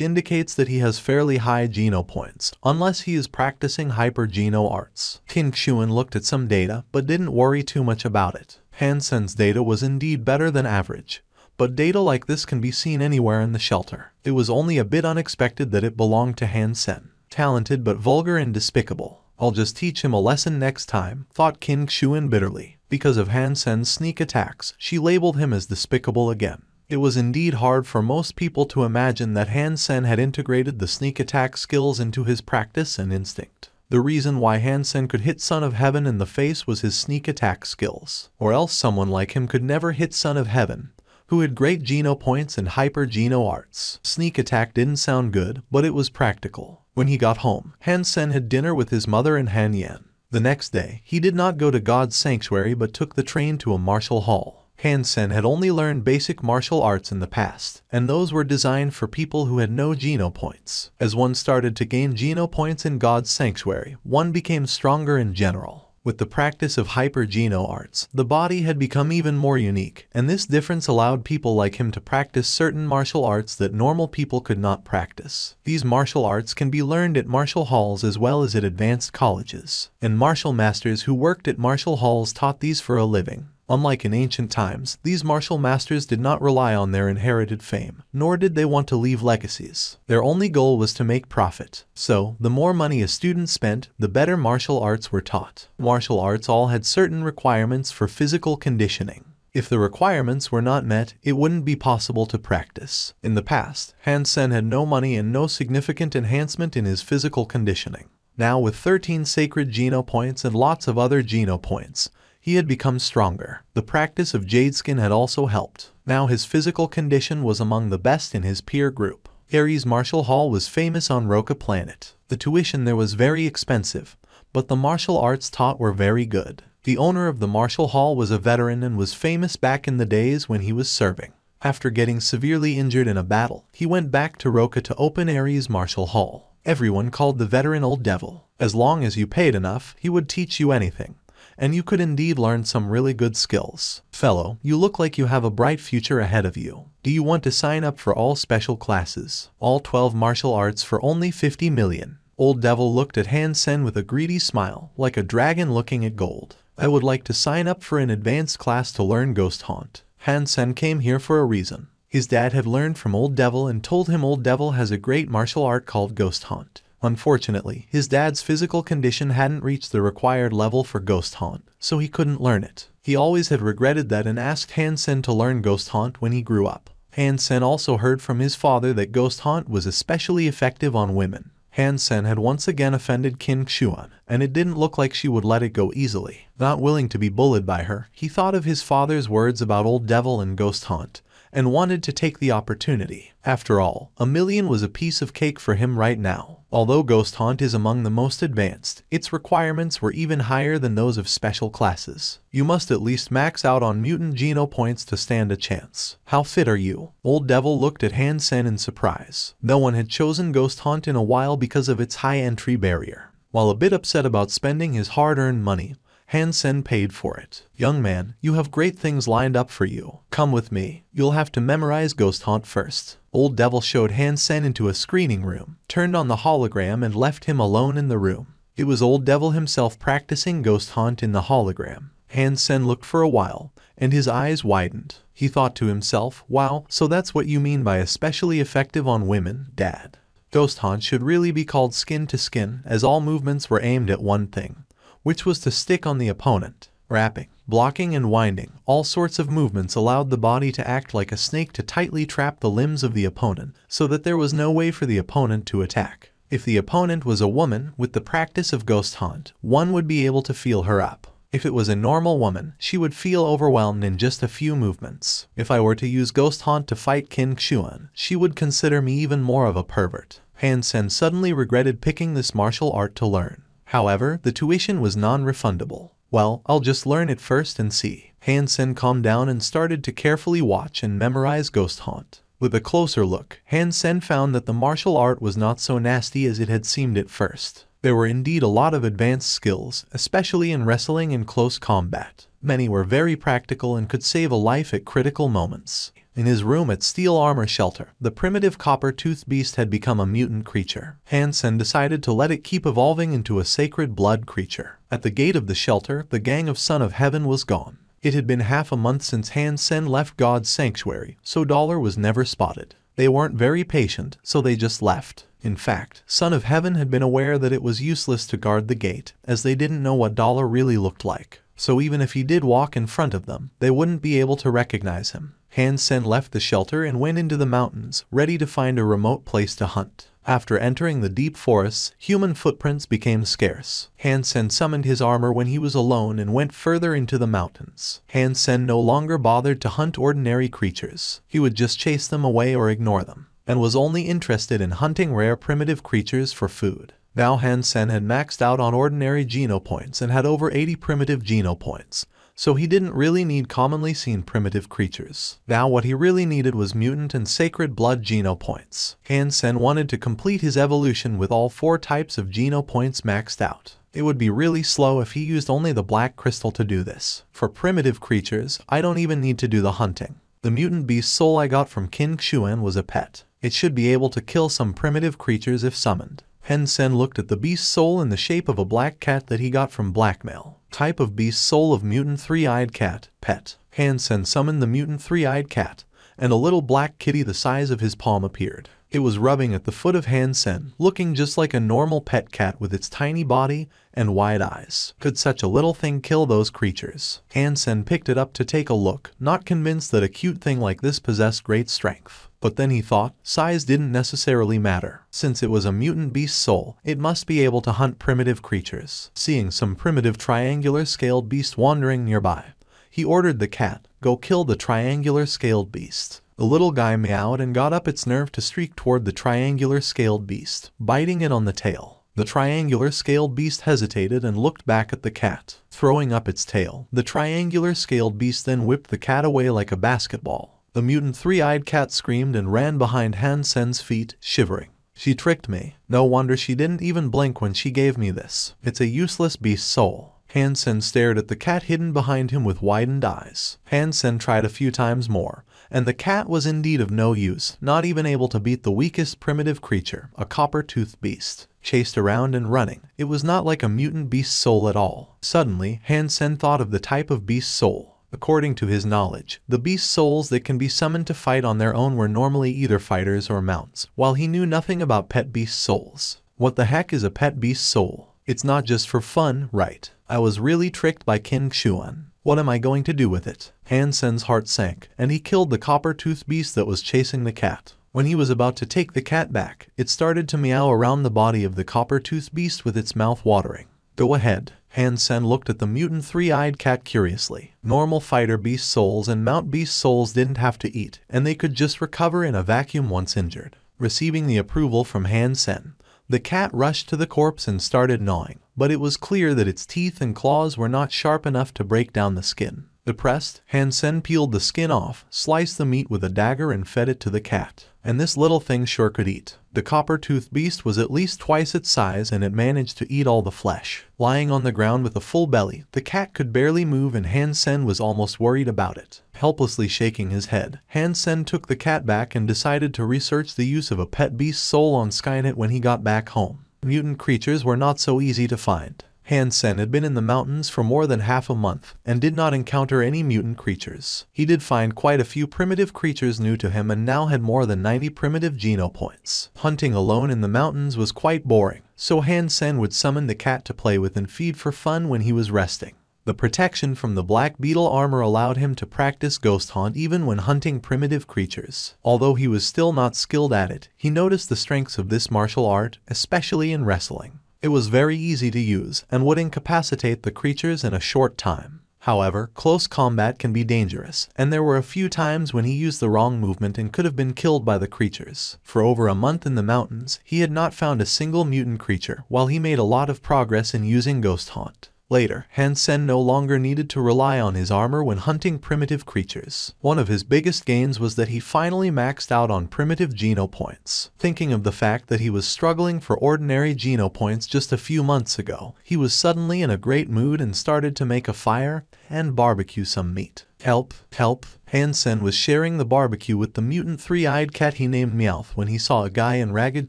indicates that he has fairly high geno points, unless he is practicing hyper-geno arts. Kim Xuan looked at some data, but didn't worry too much about it. Han Sen's data was indeed better than average, but data like this can be seen anywhere in the shelter. It was only a bit unexpected that it belonged to Han Sen. Talented but vulgar and despicable. I'll just teach him a lesson next time, thought Qin Xuan bitterly. Because of Han Sen's sneak attacks, she labeled him as despicable again. It was indeed hard for most people to imagine that Han Sen had integrated the sneak attack skills into his practice and instinct. The reason why Han Sen could hit Son of Heaven in the face was his sneak attack skills. Or else someone like him could never hit Son of Heaven, who had great Geno points and hyper Geno arts. Sneak attack didn't sound good, but it was practical. When he got home, Han Sen had dinner with his mother and Han Yan. The next day, he did not go to God's sanctuary but took the train to a martial hall. Han Sen had only learned basic martial arts in the past, and those were designed for people who had no Geno points. As one started to gain Geno points in God's sanctuary, one became stronger in general. With the practice of hyper Geno arts, the body had become even more unique, and this difference allowed people like him to practice certain martial arts that normal people could not practice. These martial arts can be learned at martial halls as well as at advanced colleges, and martial masters who worked at martial halls taught these for a living. Unlike in ancient times, these martial masters did not rely on their inherited fame, nor did they want to leave legacies. Their only goal was to make profit. So, the more money a student spent, the better martial arts were taught. Martial arts all had certain requirements for physical conditioning. If the requirements were not met, it wouldn't be possible to practice. In the past, Han Sen had no money and no significant enhancement in his physical conditioning. Now with 13 sacred Geno points and lots of other Geno points, he had become stronger. The practice of jade skin had also helped. Now his physical condition was among the best in his peer group. Ares Martial Hall was famous on Roca Planet. The tuition there was very expensive, but the martial arts taught were very good. The owner of the martial hall was a veteran and was famous back in the days when he was serving. After getting severely injured in a battle, he went back to Roca to open Ares Martial Hall. Everyone called the veteran Old Devil. As long as you paid enough, he would teach you anything. And you could indeed learn some really good skills. Fellow, you look like you have a bright future ahead of you. Do you want to sign up for all special classes? All 12 martial arts for only 50 million. Old Devil looked at Han Sen with a greedy smile, like a dragon looking at gold. I would like to sign up for an advanced class to learn Ghost Haunt. Han Sen came here for a reason. His dad had learned from Old Devil and told him Old Devil has a great martial art called Ghost Haunt. Unfortunately, his dad's physical condition hadn't reached the required level for Ghost Haunt, so he couldn't learn it. He always had regretted that and asked Han Sen to learn Ghost Haunt when he grew up. Han Sen also heard from his father that Ghost Haunt was especially effective on women. Han Sen had once again offended Qin Xuan, and it didn't look like she would let it go easily. Not willing to be bullied by her, he thought of his father's words about Old Devil and Ghost Haunt, and wanted to take the opportunity. After all, 1 million was a piece of cake for him right now. Although Ghost Haunt is among the most advanced, its requirements were even higher than those of special classes. You must at least max out on mutant Geno points to stand a chance. How fit are you? Old Devil looked at Han Sen in surprise. No one had chosen Ghost Haunt in a while because of its high entry barrier. While a bit upset about spending his hard-earned money, Han Sen paid for it. Young man, you have great things lined up for you. Come with me. You'll have to memorize Ghost Haunt first. Old Devil showed Han Sen into a screening room, turned on the hologram and left him alone in the room. It was Old Devil himself practicing Ghost Haunt in the hologram. Han Sen looked for a while, and his eyes widened. He thought to himself, wow, so that's what you mean by especially effective on women, Dad. Ghost Haunt should really be called skin to skin, as all movements were aimed at one thing, which was to stick on the opponent. Wrapping, blocking and winding, all sorts of movements allowed the body to act like a snake to tightly trap the limbs of the opponent, so that there was no way for the opponent to attack. If the opponent was a woman, with the practice of Ghost Haunt, one would be able to feel her up. If it was a normal woman, she would feel overwhelmed in just a few movements. If I were to use Ghost Haunt to fight Qin Xuan, she would consider me even more of a pervert. Han Sen suddenly regretted picking this martial art to learn. However, the tuition was non-refundable. Well, I'll just learn it first and see. Han Sen calmed down and started to carefully watch and memorize Ghost Haunt. With a closer look, Han Sen found that the martial art was not so nasty as it had seemed at first. There were indeed a lot of advanced skills, especially in wrestling and close combat. Many were very practical and could save a life at critical moments. In his room at Steel Armor Shelter, the primitive copper-toothed beast had become a mutant creature. Han Sen decided to let it keep evolving into a sacred blood creature. At the gate of the shelter, the gang of Son of Heaven was gone. It had been half a month since Han Sen left God's sanctuary, so Dollar was never spotted. They weren't very patient, so they just left. In fact, Son of Heaven had been aware that it was useless to guard the gate, as they didn't know what Dollar really looked like. So even if he did walk in front of them, they wouldn't be able to recognize him. Han Sen left the shelter and went into the mountains, ready to find a remote place to hunt. After entering the deep forests, human footprints became scarce. Han Sen summoned his armor when he was alone and went further into the mountains. Han Sen no longer bothered to hunt ordinary creatures. He would just chase them away or ignore them, and was only interested in hunting rare primitive creatures for food. Now Han Sen had maxed out on ordinary Geno points and had over 80 primitive Geno points, so he didn't really need commonly seen primitive creatures. Now what he really needed was mutant and sacred blood Geno points. Han Sen wanted to complete his evolution with all 4 types of Geno points maxed out. It would be really slow if he used only the black crystal to do this. For primitive creatures, I don't even need to do the hunting. The mutant beast soul I got from King Xuan was a pet. It should be able to kill some primitive creatures if summoned. Han Sen looked at the beast soul in the shape of a black cat that he got from Blackmail. Type of beast soul of mutant 3-eyed cat, pet. Han Sen summoned the mutant 3-eyed cat, and a little black kitty the size of his palm appeared. It was rubbing at the foot of Han Sen, looking just like a normal pet cat with its tiny body and wide eyes. Could such a little thing kill those creatures? Han Sen picked it up to take a look, not convinced that a cute thing like this possessed great strength. But then he thought, size didn't necessarily matter. Since it was a mutant beast soul, it must be able to hunt primitive creatures. Seeing some primitive triangular scaled beast wandering nearby, he ordered the cat, go kill the triangular scaled beast. The little guy meowed and got up its nerve to streak toward the triangular scaled beast, biting it on the tail. The triangular scaled beast hesitated and looked back at the cat. Throwing up its tail, the triangular scaled beast then whipped the cat away like a basketball. The mutant 3-eyed cat screamed and ran behind Han Sen's feet, shivering. She tricked me. No wonder she didn't even blink when she gave me this. It's a useless beast soul. Han Sen stared at the cat hidden behind him with widened eyes. Han Sen tried a few times more, and the cat was indeed of no use, not even able to beat the weakest primitive creature, a copper-toothed beast. Chased around and running, it was not like a mutant beast soul at all. Suddenly, Han Sen thought of the type of beast soul. According to his knowledge, the beast souls that can be summoned to fight on their own were normally either fighters or mounts, while he knew nothing about pet beast souls. What the heck is a pet beast soul? It's not just for fun, right? I was really tricked by King Xuan. What am I going to do with it? Han Sen's heart sank, and he killed the copper-toothed beast that was chasing the cat. When he was about to take the cat back, it started to meow around the body of the copper-toothed beast with its mouth watering. Go ahead. Han Sen looked at the mutant 3-eyed cat curiously. Normal fighter beast souls and mount beast souls didn't have to eat, and they could just recover in a vacuum once injured. Receiving the approval from Han Sen, the cat rushed to the corpse and started gnawing, but it was clear that its teeth and claws were not sharp enough to break down the skin. Depressed, Han Sen peeled the skin off, sliced the meat with a dagger and fed it to the cat. And this little thing sure could eat. The copper-toothed beast was at least twice its size and it managed to eat all the flesh. Lying on the ground with a full belly, the cat could barely move and Han Sen was almost worried about it. Helplessly shaking his head, Han Sen took the cat back and decided to research the use of a pet beast soul on Skynet when he got back home. Mutant creatures were not so easy to find. Han Sen had been in the mountains for more than half a month and did not encounter any mutant creatures. He did find quite a few primitive creatures new to him and now had more than 90 primitive Geno points. Hunting alone in the mountains was quite boring, so Han Sen would summon the cat to play with and feed for fun when he was resting. The protection from the black beetle armor allowed him to practice ghost hunt even when hunting primitive creatures. Although he was still not skilled at it, he noticed the strengths of this martial art, especially in wrestling. It was very easy to use and would incapacitate the creatures in a short time. However, close combat can be dangerous, and there were a few times when he used the wrong movement and could have been killed by the creatures. For over a month in the mountains, he had not found a single mutant creature, while he made a lot of progress in using ghost hunt. Later, Han Sen no longer needed to rely on his armor when hunting primitive creatures. One of his biggest gains was that he finally maxed out on primitive Geno points. Thinking of the fact that he was struggling for ordinary Geno points just a few months ago, he was suddenly in a great mood and started to make a fire and barbecue some meat. Help, help. Han Sen was sharing the barbecue with the mutant 3-eyed cat he named Meowth when he saw a guy in ragged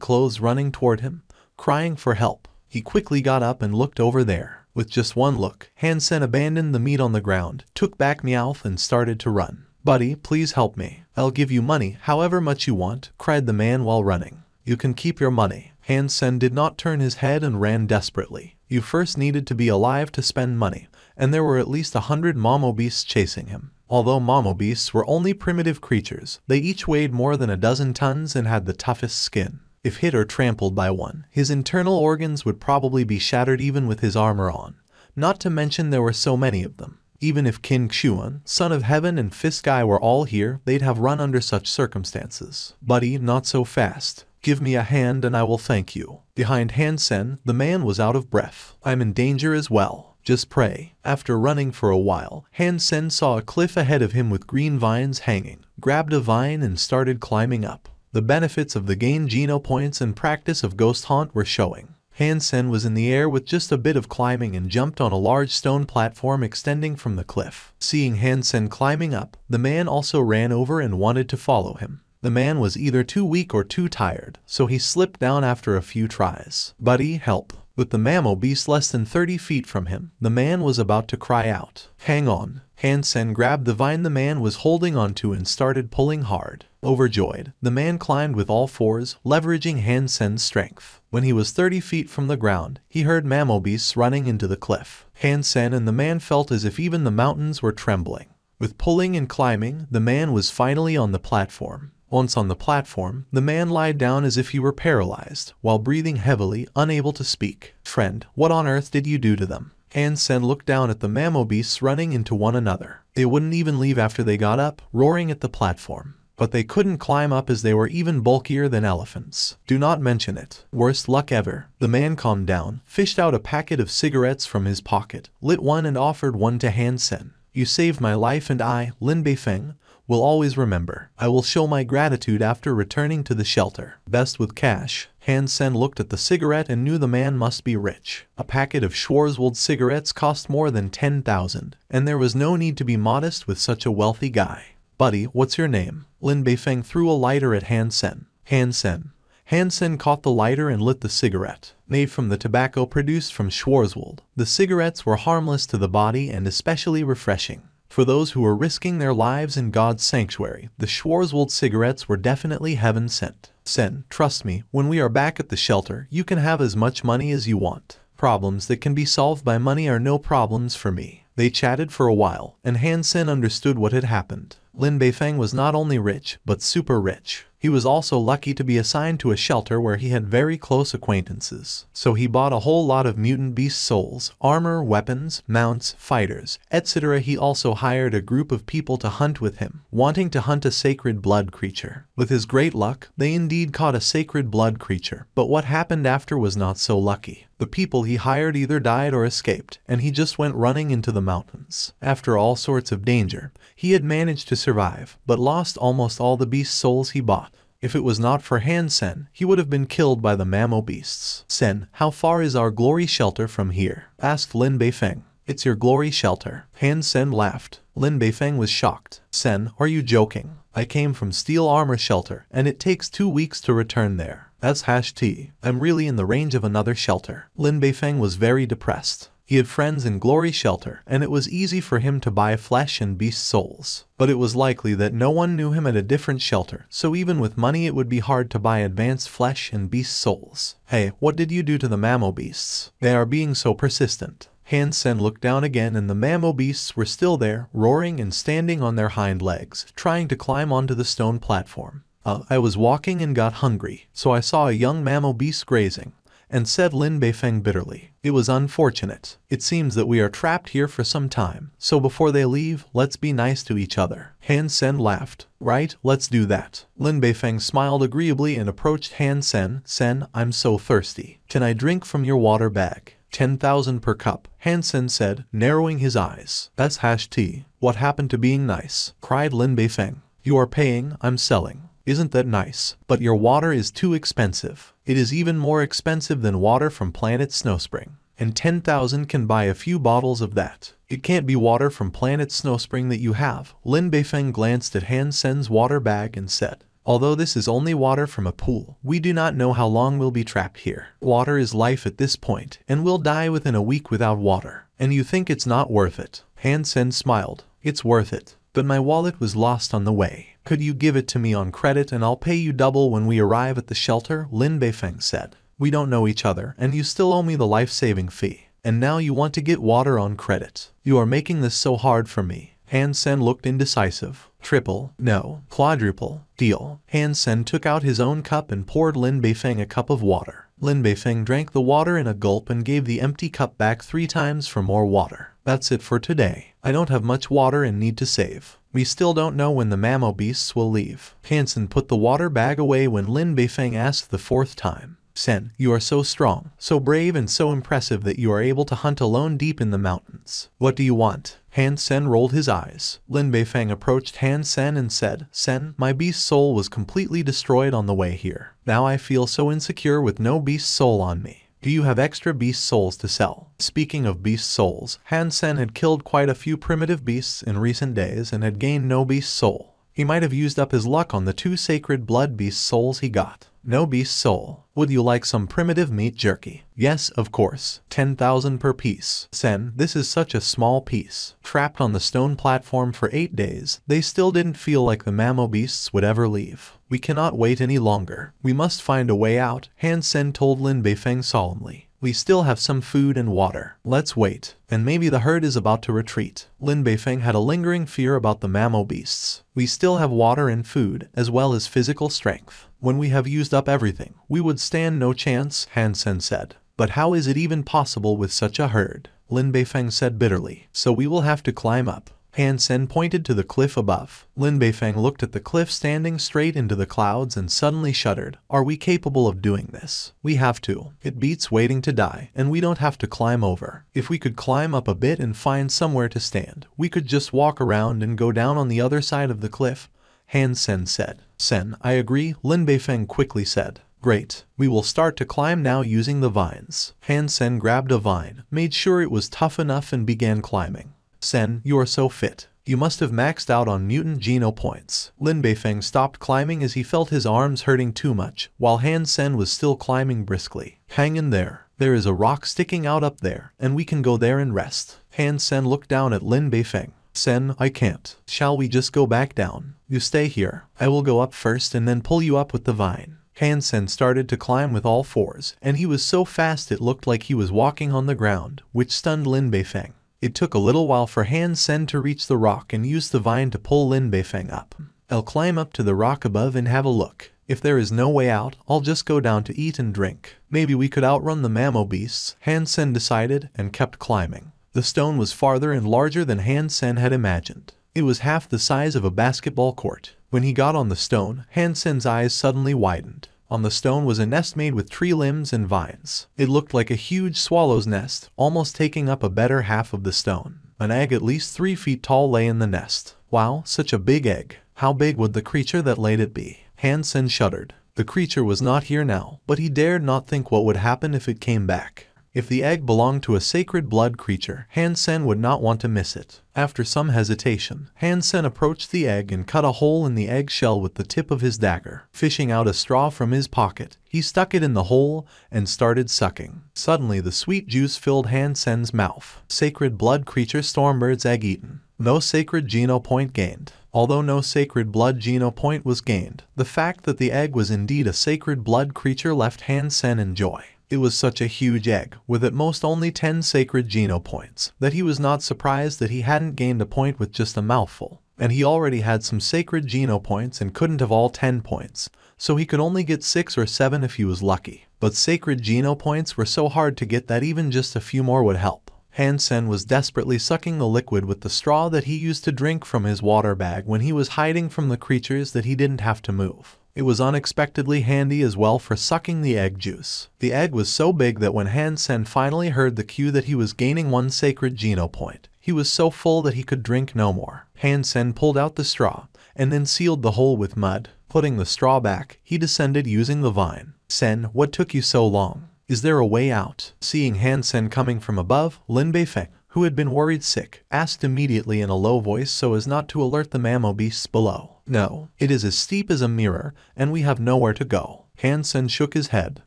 clothes running toward him, crying for help. He quickly got up and looked over there. With just one look, Han Sen abandoned the meat on the ground, took back Meowth and started to run. "Buddy, please help me. I'll give you money, however much you want," cried the man while running. "You can keep your money." Han Sen did not turn his head and ran desperately. You first needed to be alive to spend money, and there were at least 100 Momo beasts chasing him. Although Momo beasts were only primitive creatures, they each weighed more than a dozen tons and had the toughest skin. If hit or trampled by one, his internal organs would probably be shattered even with his armor on. Not to mention there were so many of them. Even if King Xuan, Son of Heaven and Fist Guy were all here, they'd have run under such circumstances. "Buddy, not so fast. Give me a hand and I will thank you." Behind Han Sen, the man was out of breath. "I'm in danger as well. Just pray." After running for a while, Han Sen saw a cliff ahead of him with green vines hanging, grabbed a vine and started climbing up. The benefits of the gain Geno points and practice of Ghost Haunt were showing. Han Sen was in the air with just a bit of climbing and jumped on a large stone platform extending from the cliff. Seeing Han Sen climbing up, the man also ran over and wanted to follow him. The man was either too weak or too tired, so he slipped down after a few tries. "Buddy, help." With the Mamo beast less than 30 feet from him, the man was about to cry out. "Hang on." Han Sen grabbed the vine the man was holding onto and started pulling hard. Overjoyed, the man climbed with all fours, leveraging Han Sen's strength. When he was 30 feet from the ground, he heard Mamo beasts running into the cliff. Han Sen and the man felt as if even the mountains were trembling. With pulling and climbing, the man was finally on the platform. Once on the platform, the man lied down as if he were paralyzed, while breathing heavily, unable to speak. "Friend, what on earth did you do to them?" Han Sen looked down at the Mamo beasts running into one another. They wouldn't even leave after they got up, roaring at the platform. But they couldn't climb up as they were even bulkier than elephants. "Do not mention it. Worst luck ever." The man calmed down, fished out a packet of cigarettes from his pocket, lit one and offered one to Han Sen. "You saved my life and I, Lin Beifeng, will always remember. I will show my gratitude after returning to the shelter. Best with cash." Han Sen looked at the cigarette and knew the man must be rich. A packet of Schwarzwald cigarettes cost more than 10,000, and there was no need to be modest with such a wealthy guy. "Buddy, what's your name?" Lin Beifeng threw a lighter at Han Sen. Han Sen. Han Sen caught the lighter and lit the cigarette. Made from the tobacco produced from Schwarzwald, the cigarettes were harmless to the body and especially refreshing. For those who were risking their lives in God's sanctuary, the Schwarzwald cigarettes were definitely heaven sent. "Sen, trust me, when we are back at the shelter, you can have as much money as you want. Problems that can be solved by money are no problems for me." They chatted for a while, and Han Sen understood what had happened. Lin Beifeng was not only rich, but super rich. He was also lucky to be assigned to a shelter where he had very close acquaintances. So he bought a whole lot of mutant beast souls, armor, weapons, mounts, fighters, etc. He also hired a group of people to hunt with him, wanting to hunt a sacred blood creature. With his great luck, they indeed caught a sacred blood creature, but what happened after was not so lucky. The people he hired either died or escaped, and he just went running into the mountains. After all sorts of danger, he had managed to survive, but lost almost all the beast souls he bought. If it was not for Han Sen, he would have been killed by the Mamo beasts. "Sen, how far is our glory shelter from here?" asked Lin Beifeng. "It's your glory shelter." Han Sen laughed. Lin Beifeng was shocked. "Sen, are you joking? I came from Steel Armor Shelter, and it takes 2 weeks to return there. That's #T. I'm really in the range of another shelter." Lin Beifeng was very depressed. He had friends in Glory Shelter, and it was easy for him to buy flesh and beast souls. But it was likely that no one knew him at a different shelter, so even with money it would be hard to buy advanced flesh and beast souls. "Hey, what did you do to the Mamo beasts? They are being so persistent." Han Sen looked down again and the Mamo beasts were still there, roaring and standing on their hind legs, trying to climb onto the stone platform. I was walking and got hungry, so I saw a young Mamo beast grazing," and said Lin Beifeng bitterly. "It was unfortunate. It seems that we are trapped here for some time, so before they leave, let's be nice to each other." Han Sen laughed. "Right, let's do that." Lin Beifeng smiled agreeably and approached Han Sen. "Sen, I'm so thirsty. Can I drink from your water bag?" 10,000 per cup, Han Sen said, narrowing his eyes. "That's #T. What happened to being nice?" cried Lin Beifeng. "You are paying, I'm selling. Isn't that nice? But your water is too expensive. It is even more expensive than water from planet Snowspring. And 10,000 can buy a few bottles of that. It can't be water from planet Snowspring that you have." Lin Beifeng glanced at Han Sen's water bag and said, Although this is only water from a pool, we do not know how long we'll be trapped here. Water is life at this point, and we'll die within a week without water. And you think it's not worth it? Han Sen smiled. It's worth it. But my wallet was lost on the way. Could you give it to me on credit and I'll pay you double when we arrive at the shelter? Lin Beifeng said. We don't know each other and you still owe me the life-saving fee. And now you want to get water on credit. You are making this so hard for me. Han Sen looked indecisive. Triple, no, quadruple, deal. Han Sen took out his own cup and poured Lin Beifeng a cup of water. Lin Beifeng drank the water in a gulp and gave the empty cup back 3 times for more water. That's it for today. I don't have much water and need to save. We still don't know when the mammo beasts will leave. Han Sen put the water bag away when Lin Beifeng asked the 4th time. Sen, you are so strong, so brave and so impressive that you are able to hunt alone deep in the mountains. What do you want? Han Sen rolled his eyes. Lin Beifeng approached Han Sen and said, Sen, my beast soul was completely destroyed on the way here. Now I feel so insecure with no beast soul on me. Do you have extra beast souls to sell? Speaking of beast souls, Han Sen had killed quite a few primitive beasts in recent days and had gained no beast soul. He might have used up his luck on the 2 sacred blood beast souls he got. No beast soul. Would you like some primitive meat jerky? Yes, of course. 10,000 per piece. Sen, this is such a small piece. Trapped on the stone platform for 8 days, they still didn't feel like the mammo beasts would ever leave. We cannot wait any longer. We must find a way out, Han Sen told Lin Beifeng solemnly. We still have some food and water. Let's wait. And maybe the herd is about to retreat. Lin Beifeng had a lingering fear about the mammo beasts. We still have water and food, as well as physical strength. When we have used up everything, we would stand no chance, Han Sen said. But how is it even possible with such a herd? Lin Beifeng said bitterly. So we will have to climb up. Han Sen pointed to the cliff above. Lin Beifeng looked at the cliff standing straight into the clouds and suddenly shuddered. Are we capable of doing this? We have to. It beats waiting to die, and we don't have to climb over. If we could climb up a bit and find somewhere to stand, we could just walk around and go down on the other side of the cliff, Han Sen said. Sen, I agree, Lin Beifeng quickly said. Great. We will start to climb now using the vines. Han Sen grabbed a vine, made sure it was tough enough and began climbing. Sen, you are so fit. You must have maxed out on mutant geno points. Lin Beifeng stopped climbing as he felt his arms hurting too much, while Han Sen was still climbing briskly. Hang in there. There is a rock sticking out up there, and we can go there and rest. Han Sen looked down at Lin Beifeng. Sen, I can't. Shall we just go back down? You stay here. I will go up first and then pull you up with the vine. Han Sen started to climb with all 4s, and he was so fast it looked like he was walking on the ground, which stunned Lin Beifeng. It took a little while for Han Sen to reach the rock and use the vine to pull Lin Beifeng up. I'll climb up to the rock above and have a look. If there is no way out, I'll just go down to eat and drink. Maybe we could outrun the mammo beasts, Han Sen decided, and kept climbing. The stone was farther and larger than Han Sen had imagined. It was half the size of a basketball court. When he got on the stone, Han Sen's eyes suddenly widened. On the stone was a nest made with tree limbs and vines. It looked like a huge swallow's nest, almost taking up a better half of the stone. An egg at least 3 feet tall lay in the nest. Wow, such a big egg. How big would the creature that laid it be? Han Sen shuddered. The creature was not here now, but he dared not think what would happen if it came back. If the egg belonged to a sacred blood creature, Han Sen would not want to miss it. After some hesitation, Han Sen approached the egg and cut a hole in the egg shell with the tip of his dagger. Fishing out a straw from his pocket, he stuck it in the hole and started sucking. Suddenly the sweet juice filled Han Sen's mouth. Sacred blood creature Stormbird's egg eaten. No sacred geno point gained. Although no sacred blood geno point was gained, the fact that the egg was indeed a sacred blood creature left Han Sen in joy. It was such a huge egg, with at most only 10 sacred geno points, that he was not surprised that he hadn't gained a point with just a mouthful. And he already had some sacred geno points and couldn't have all 10 points, so he could only get 6 or 7 if he was lucky. But sacred geno points were so hard to get that even just a few more would help. Han Sen was desperately sucking the liquid with the straw that he used to drink from his water bag when he was hiding from the creatures that he didn't have to move. It was unexpectedly handy as well for sucking the egg juice. The egg was so big that when Han Sen finally heard the cue that he was gaining 1 sacred geno point, he was so full that he could drink no more. Han Sen pulled out the straw, and then sealed the hole with mud. Putting the straw back, he descended using the vine. Sen, what took you so long? Is there a way out? Seeing Han Sen coming from above, Lin Beifeng, who had been worried sick, asked immediately in a low voice so as not to alert the mammo beasts below. No, it is as steep as a mirror, and we have nowhere to go. Han Sen shook his head.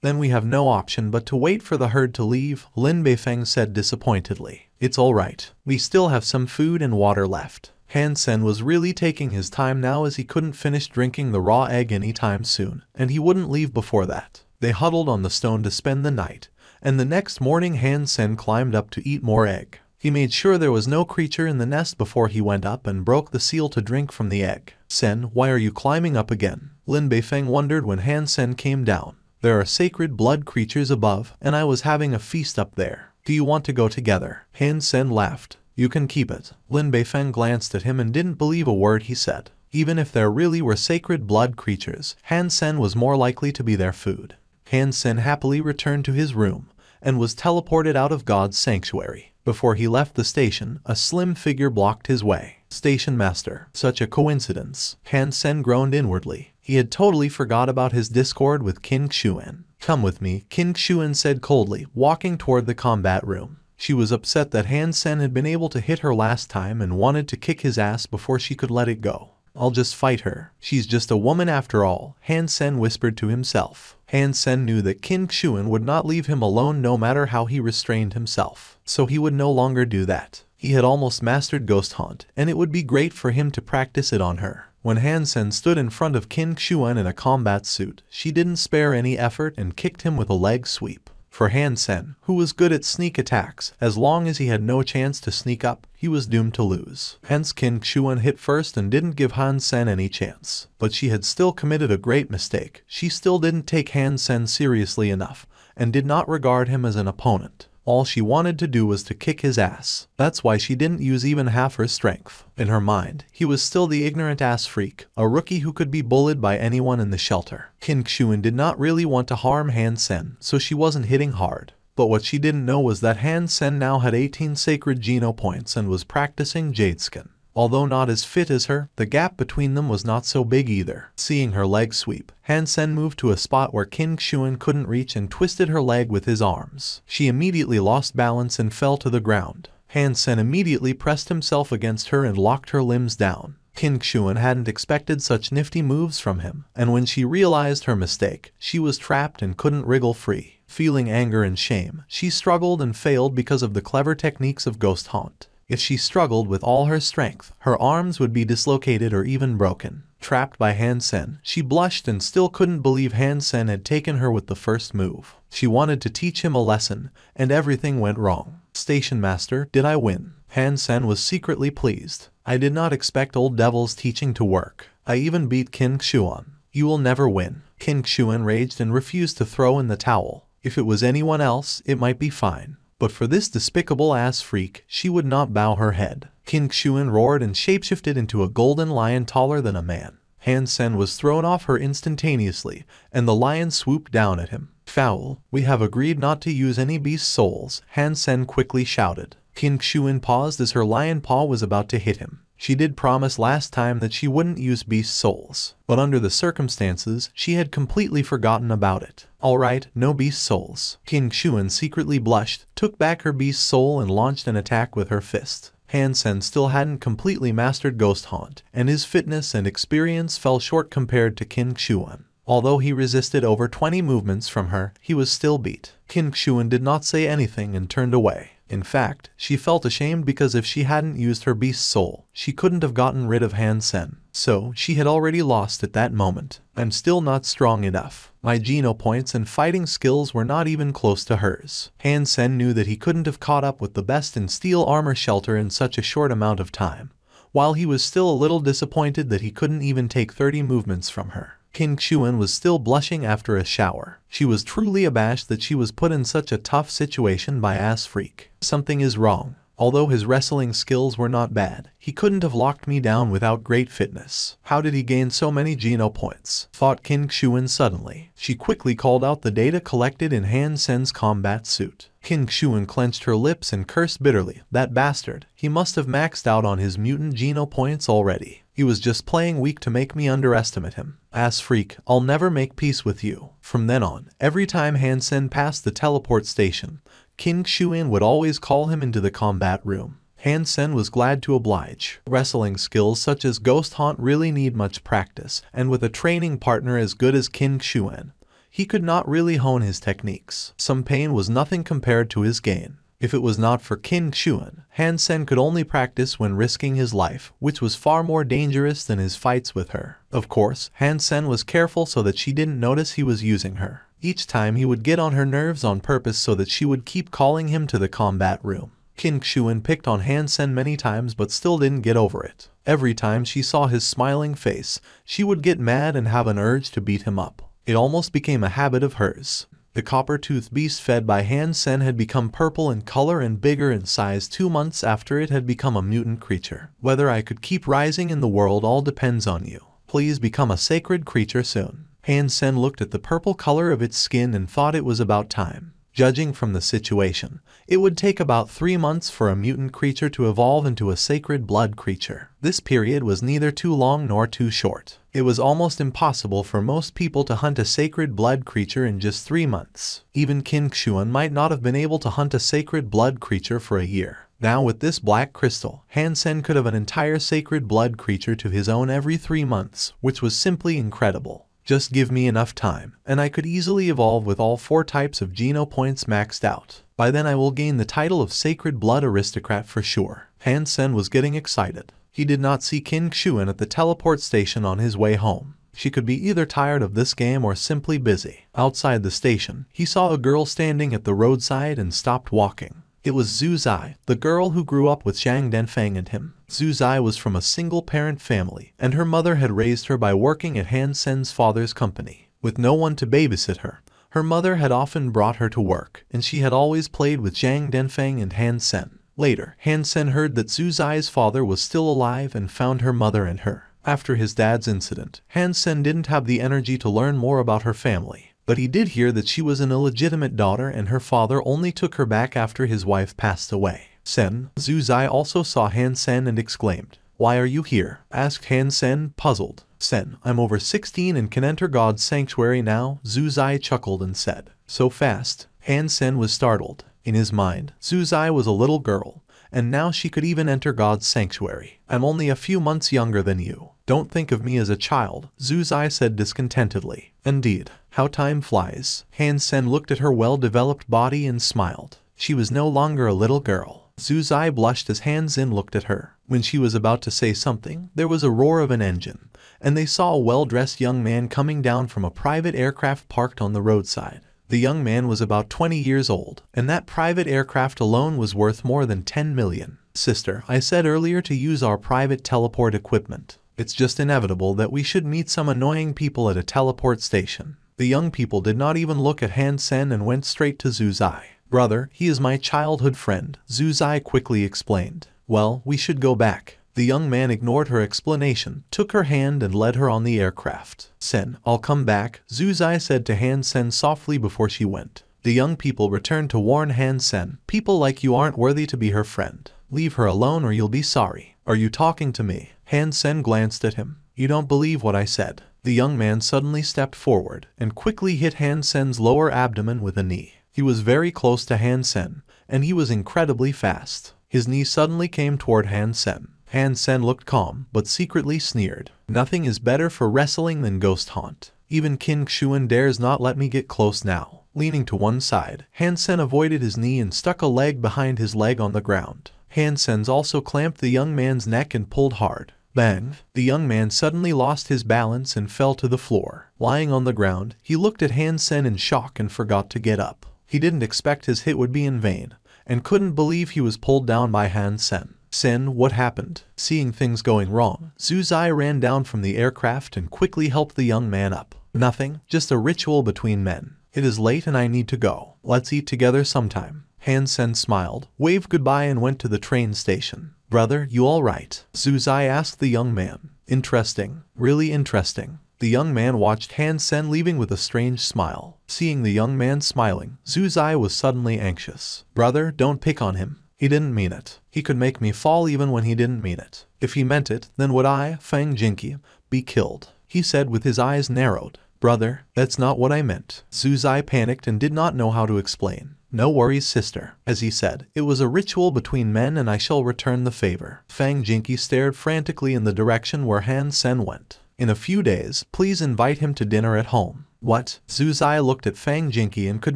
Then we have no option but to wait for the herd to leave, Lin Beifeng said disappointedly. It's alright. We still have some food and water left. Han Sen was really taking his time now as he couldn't finish drinking the raw egg anytime soon, and he wouldn't leave before that. They huddled on the stone to spend the night, and the next morning Han Sen climbed up to eat more egg. He made sure there was no creature in the nest before he went up and broke the seal to drink from the egg. Sen, why are you climbing up again? Lin Beifeng wondered when Han Sen came down. There are sacred blood creatures above, and I was having a feast up there. Do you want to go together? Han Sen laughed. You can keep it. Lin Beifeng glanced at him and didn't believe a word he said. Even if there really were sacred blood creatures, Han Sen was more likely to be their food. Han Sen happily returned to his room, and was teleported out of God's sanctuary. Before he left the station, a slim figure blocked his way. Station master. Such a coincidence. Han Sen groaned inwardly. He had totally forgot about his discord with Qin Xuan. Come with me, Qin Xuan said coldly, walking toward the combat room. She was upset that Han Sen had been able to hit her last time and wanted to kick his ass before she could let it go. I'll just fight her. She's just a woman after all, Han Sen whispered to himself. Han Sen knew that Qin Xuan would not leave him alone no matter how he restrained himself, so he would no longer do that. He had almost mastered Ghost Haunt, and it would be great for him to practice it on her. When Han Sen stood in front of Qin Xuan in a combat suit, she didn't spare any effort and kicked him with a leg sweep. For Han Sen, who was good at sneak attacks, as long as he had no chance to sneak up, he was doomed to lose. Hence Qin Xuan hit first and didn't give Han Sen any chance. But she had still committed a great mistake. She still didn't take Han Sen seriously enough, and did not regard him as an opponent. All she wanted to do was to kick his ass. That's why she didn't use even half her strength. In her mind, he was still the ignorant ass freak, a rookie who could be bullied by anyone in the shelter. Qin Xuan did not really want to harm Han Sen, so she wasn't hitting hard. But what she didn't know was that Han Sen now had 18 sacred Geno points and was practicing Jade Skin. Although not as fit as her, the gap between them was not so big either. Seeing her leg sweep, Han Sen moved to a spot where Qin Xuan couldn't reach and twisted her leg with his arms. She immediately lost balance and fell to the ground. Han Sen immediately pressed himself against her and locked her limbs down. Qin Xuan hadn't expected such nifty moves from him, and when she realized her mistake, she was trapped and couldn't wriggle free. Feeling anger and shame, she struggled and failed because of the clever techniques of Ghost Haunt. If she struggled with all her strength, her arms would be dislocated or even broken. Trapped by Han Sen, she blushed and still couldn't believe Han Sen had taken her with the first move. She wanted to teach him a lesson, and everything went wrong. Station master, did I win? Han Sen was secretly pleased. I did not expect old devil's teaching to work. I even beat Qin Xuan. You will never win. Qin Xuan raged and refused to throw in the towel. If it was anyone else, it might be fine. But for this despicable ass freak, she would not bow her head. Qin Xuan roared and shapeshifted into a golden lion taller than a man. Han Sen was thrown off her instantaneously, and the lion swooped down at him. Foul, we have agreed not to use any beast souls, Han Sen quickly shouted. Qin Xuan paused as her lion paw was about to hit him. She did promise last time that she wouldn't use beast souls, but under the circumstances, she had completely forgotten about it. Alright, no beast souls. Qin Xuan secretly blushed, took back her beast soul and launched an attack with her fist. Han Sen still hadn't completely mastered Ghost Haunt, and his fitness and experience fell short compared to Qin Xuan. Although he resisted over 20 movements from her, he was still beat. Qin Xuan did not say anything and turned away. In fact, she felt ashamed because if she hadn't used her beast soul, she couldn't have gotten rid of Han Sen. So, she had already lost at that moment. I'm still not strong enough. My Geno points and fighting skills were not even close to hers. Han Sen knew that he couldn't have caught up with the best in steel armor shelter in such a short amount of time, while he was still a little disappointed that he couldn't even take 30 movements from her. Qin Xuan was still blushing after a shower. She was truly abashed that she was put in such a tough situation by ass freak. Something is wrong. Although his wrestling skills were not bad, he couldn't have locked me down without great fitness. How did he gain so many Geno points? Thought Qin Xuan suddenly. She quickly called out the data collected in Han Sen's combat suit. Qin Xuan clenched her lips and cursed bitterly. That bastard. He must have maxed out on his mutant Geno points already. He was just playing weak to make me underestimate him. Ass freak, I'll never make peace with you. From then on, every time Han Sen passed the teleport station, King Shuin would always call him into the combat room. Han Sen was glad to oblige. Wrestling skills such as Ghost Haunt really need much practice, and with a training partner as good as King Shuin, he could not really hone his techniques. Some pain was nothing compared to his gain. If it was not for King Shuin, Han Sen could only practice when risking his life, which was far more dangerous than his fights with her. Of course, Han Sen was careful so that she didn't notice he was using her. Each time he would get on her nerves on purpose so that she would keep calling him to the combat room. King Shuin picked on Han Sen many times but still didn't get over it. Every time she saw his smiling face, she would get mad and have an urge to beat him up. It almost became a habit of hers. The copper-toothed beast fed by Han Sen had become purple in color and bigger in size 2 months after it had become a mutant creature. Whether I could keep rising in the world all depends on you. Please become a sacred creature soon. Han Sen looked at the purple color of its skin and thought it was about time. Judging from the situation, it would take about 3 months for a mutant creature to evolve into a sacred blood creature. This period was neither too long nor too short. It was almost impossible for most people to hunt a sacred blood creature in just 3 months. Even King Shuin might not have been able to hunt a sacred blood creature for a year. Now with this black crystal, Han Sen could have an entire sacred blood creature to his own every 3 months, which was simply incredible. Just give me enough time, and I could easily evolve with all 4 types of Geno points maxed out. By then I will gain the title of Sacred Blood Aristocrat for sure. Han Sen was getting excited. He did not see King Shuin at the teleport station on his way home. She could be either tired of this game or simply busy. Outside the station, he saw a girl standing at the roadside and stopped walking. It was Zhu Zai, the girl who grew up with Zhang Denfang and him. Zhu Zai was from a single-parent family, and her mother had raised her by working at Han Sen's father's company. With no one to babysit her, her mother had often brought her to work, and she had always played with Zhang Denfang and Han Sen. Later, Han Sen heard that Zhu Zai's father was still alive and found her mother and her. After his dad's incident, Han Sen didn't have the energy to learn more about her family. But he did hear that she was an illegitimate daughter and her father only took her back after his wife passed away. Sen, Zhu Zai also saw Han Sen and exclaimed, "Why are you here?" asked Han Sen, puzzled. "Sen, I'm over 16 and can enter God's sanctuary now," Zhu Zai chuckled and said. "So fast?" Han Sen was startled. In his mind, Zhu Zai was a little girl, and now she could even enter God's sanctuary. "I'm only a few months younger than you. Don't think of me as a child," Zhu Zai said discontentedly. Indeed, how time flies. Han Sen looked at her well-developed body and smiled. She was no longer a little girl. Zhu Zai blushed as Han Sen looked at her. When she was about to say something, there was a roar of an engine, and they saw a well-dressed young man coming down from a private aircraft parked on the roadside. The young man was about 20 years old, and that private aircraft alone was worth more than 10 million. "Sister, I said earlier to use our private teleport equipment. It's just inevitable that we should meet some annoying people at a teleport station." The young people did not even look at Han Sen and went straight to Zhu Zai. "Brother, he is my childhood friend," Zhu Zai quickly explained. "Well, we should go back." The young man ignored her explanation, took her hand and led her on the aircraft. "Sen, I'll come back," Zhu Zai said to Han Sen softly before she went. The young people returned to warn Han Sen, "People like you aren't worthy to be her friend. Leave her alone or you'll be sorry." "Are you talking to me?" Han Sen glanced at him. "You don't believe what I said." The young man suddenly stepped forward and quickly hit Han Sen's lower abdomen with a knee. He was very close to Han Sen, and he was incredibly fast. His knee suddenly came toward Han Sen. Han Sen looked calm, but secretly sneered. "Nothing is better for wrestling than Ghost Haunt. Even King Shuin dares not let me get close now." Leaning to one side, Han Sen avoided his knee and stuck a leg behind his leg on the ground. Han Sen also clamped the young man's neck and pulled hard. Bang! The young man suddenly lost his balance and fell to the floor. Lying on the ground, he looked at Han Sen in shock and forgot to get up. He didn't expect his hit would be in vain, and couldn't believe he was pulled down by Han Sen. "Sen, what happened?" Seeing things going wrong, Zhu Zai ran down from the aircraft and quickly helped the young man up. "Nothing, just a ritual between men. It is late and I need to go. Let's eat together sometime." Han Sen smiled, waved goodbye and went to the train station. "Brother, you all right?" Zhu Zai asked the young man. "Interesting, really interesting." The young man watched Han Sen leaving with a strange smile. Seeing the young man smiling, Zhu Zai was suddenly anxious. "Brother, don't pick on him. He didn't mean it. He could make me fall even when he didn't mean it. If he meant it, then would I, Fang Jinky, be killed?" he said with his eyes narrowed. "Brother, that's not what I meant." Zhu Zai panicked and did not know how to explain. "No worries, sister." As he said, "It was a ritual between men and I shall return the favor." Fang Jinky stared frantically in the direction where Han Sen went. "In a few days, please invite him to dinner at home." "What?" Zhu Zai looked at Fang Jinky and could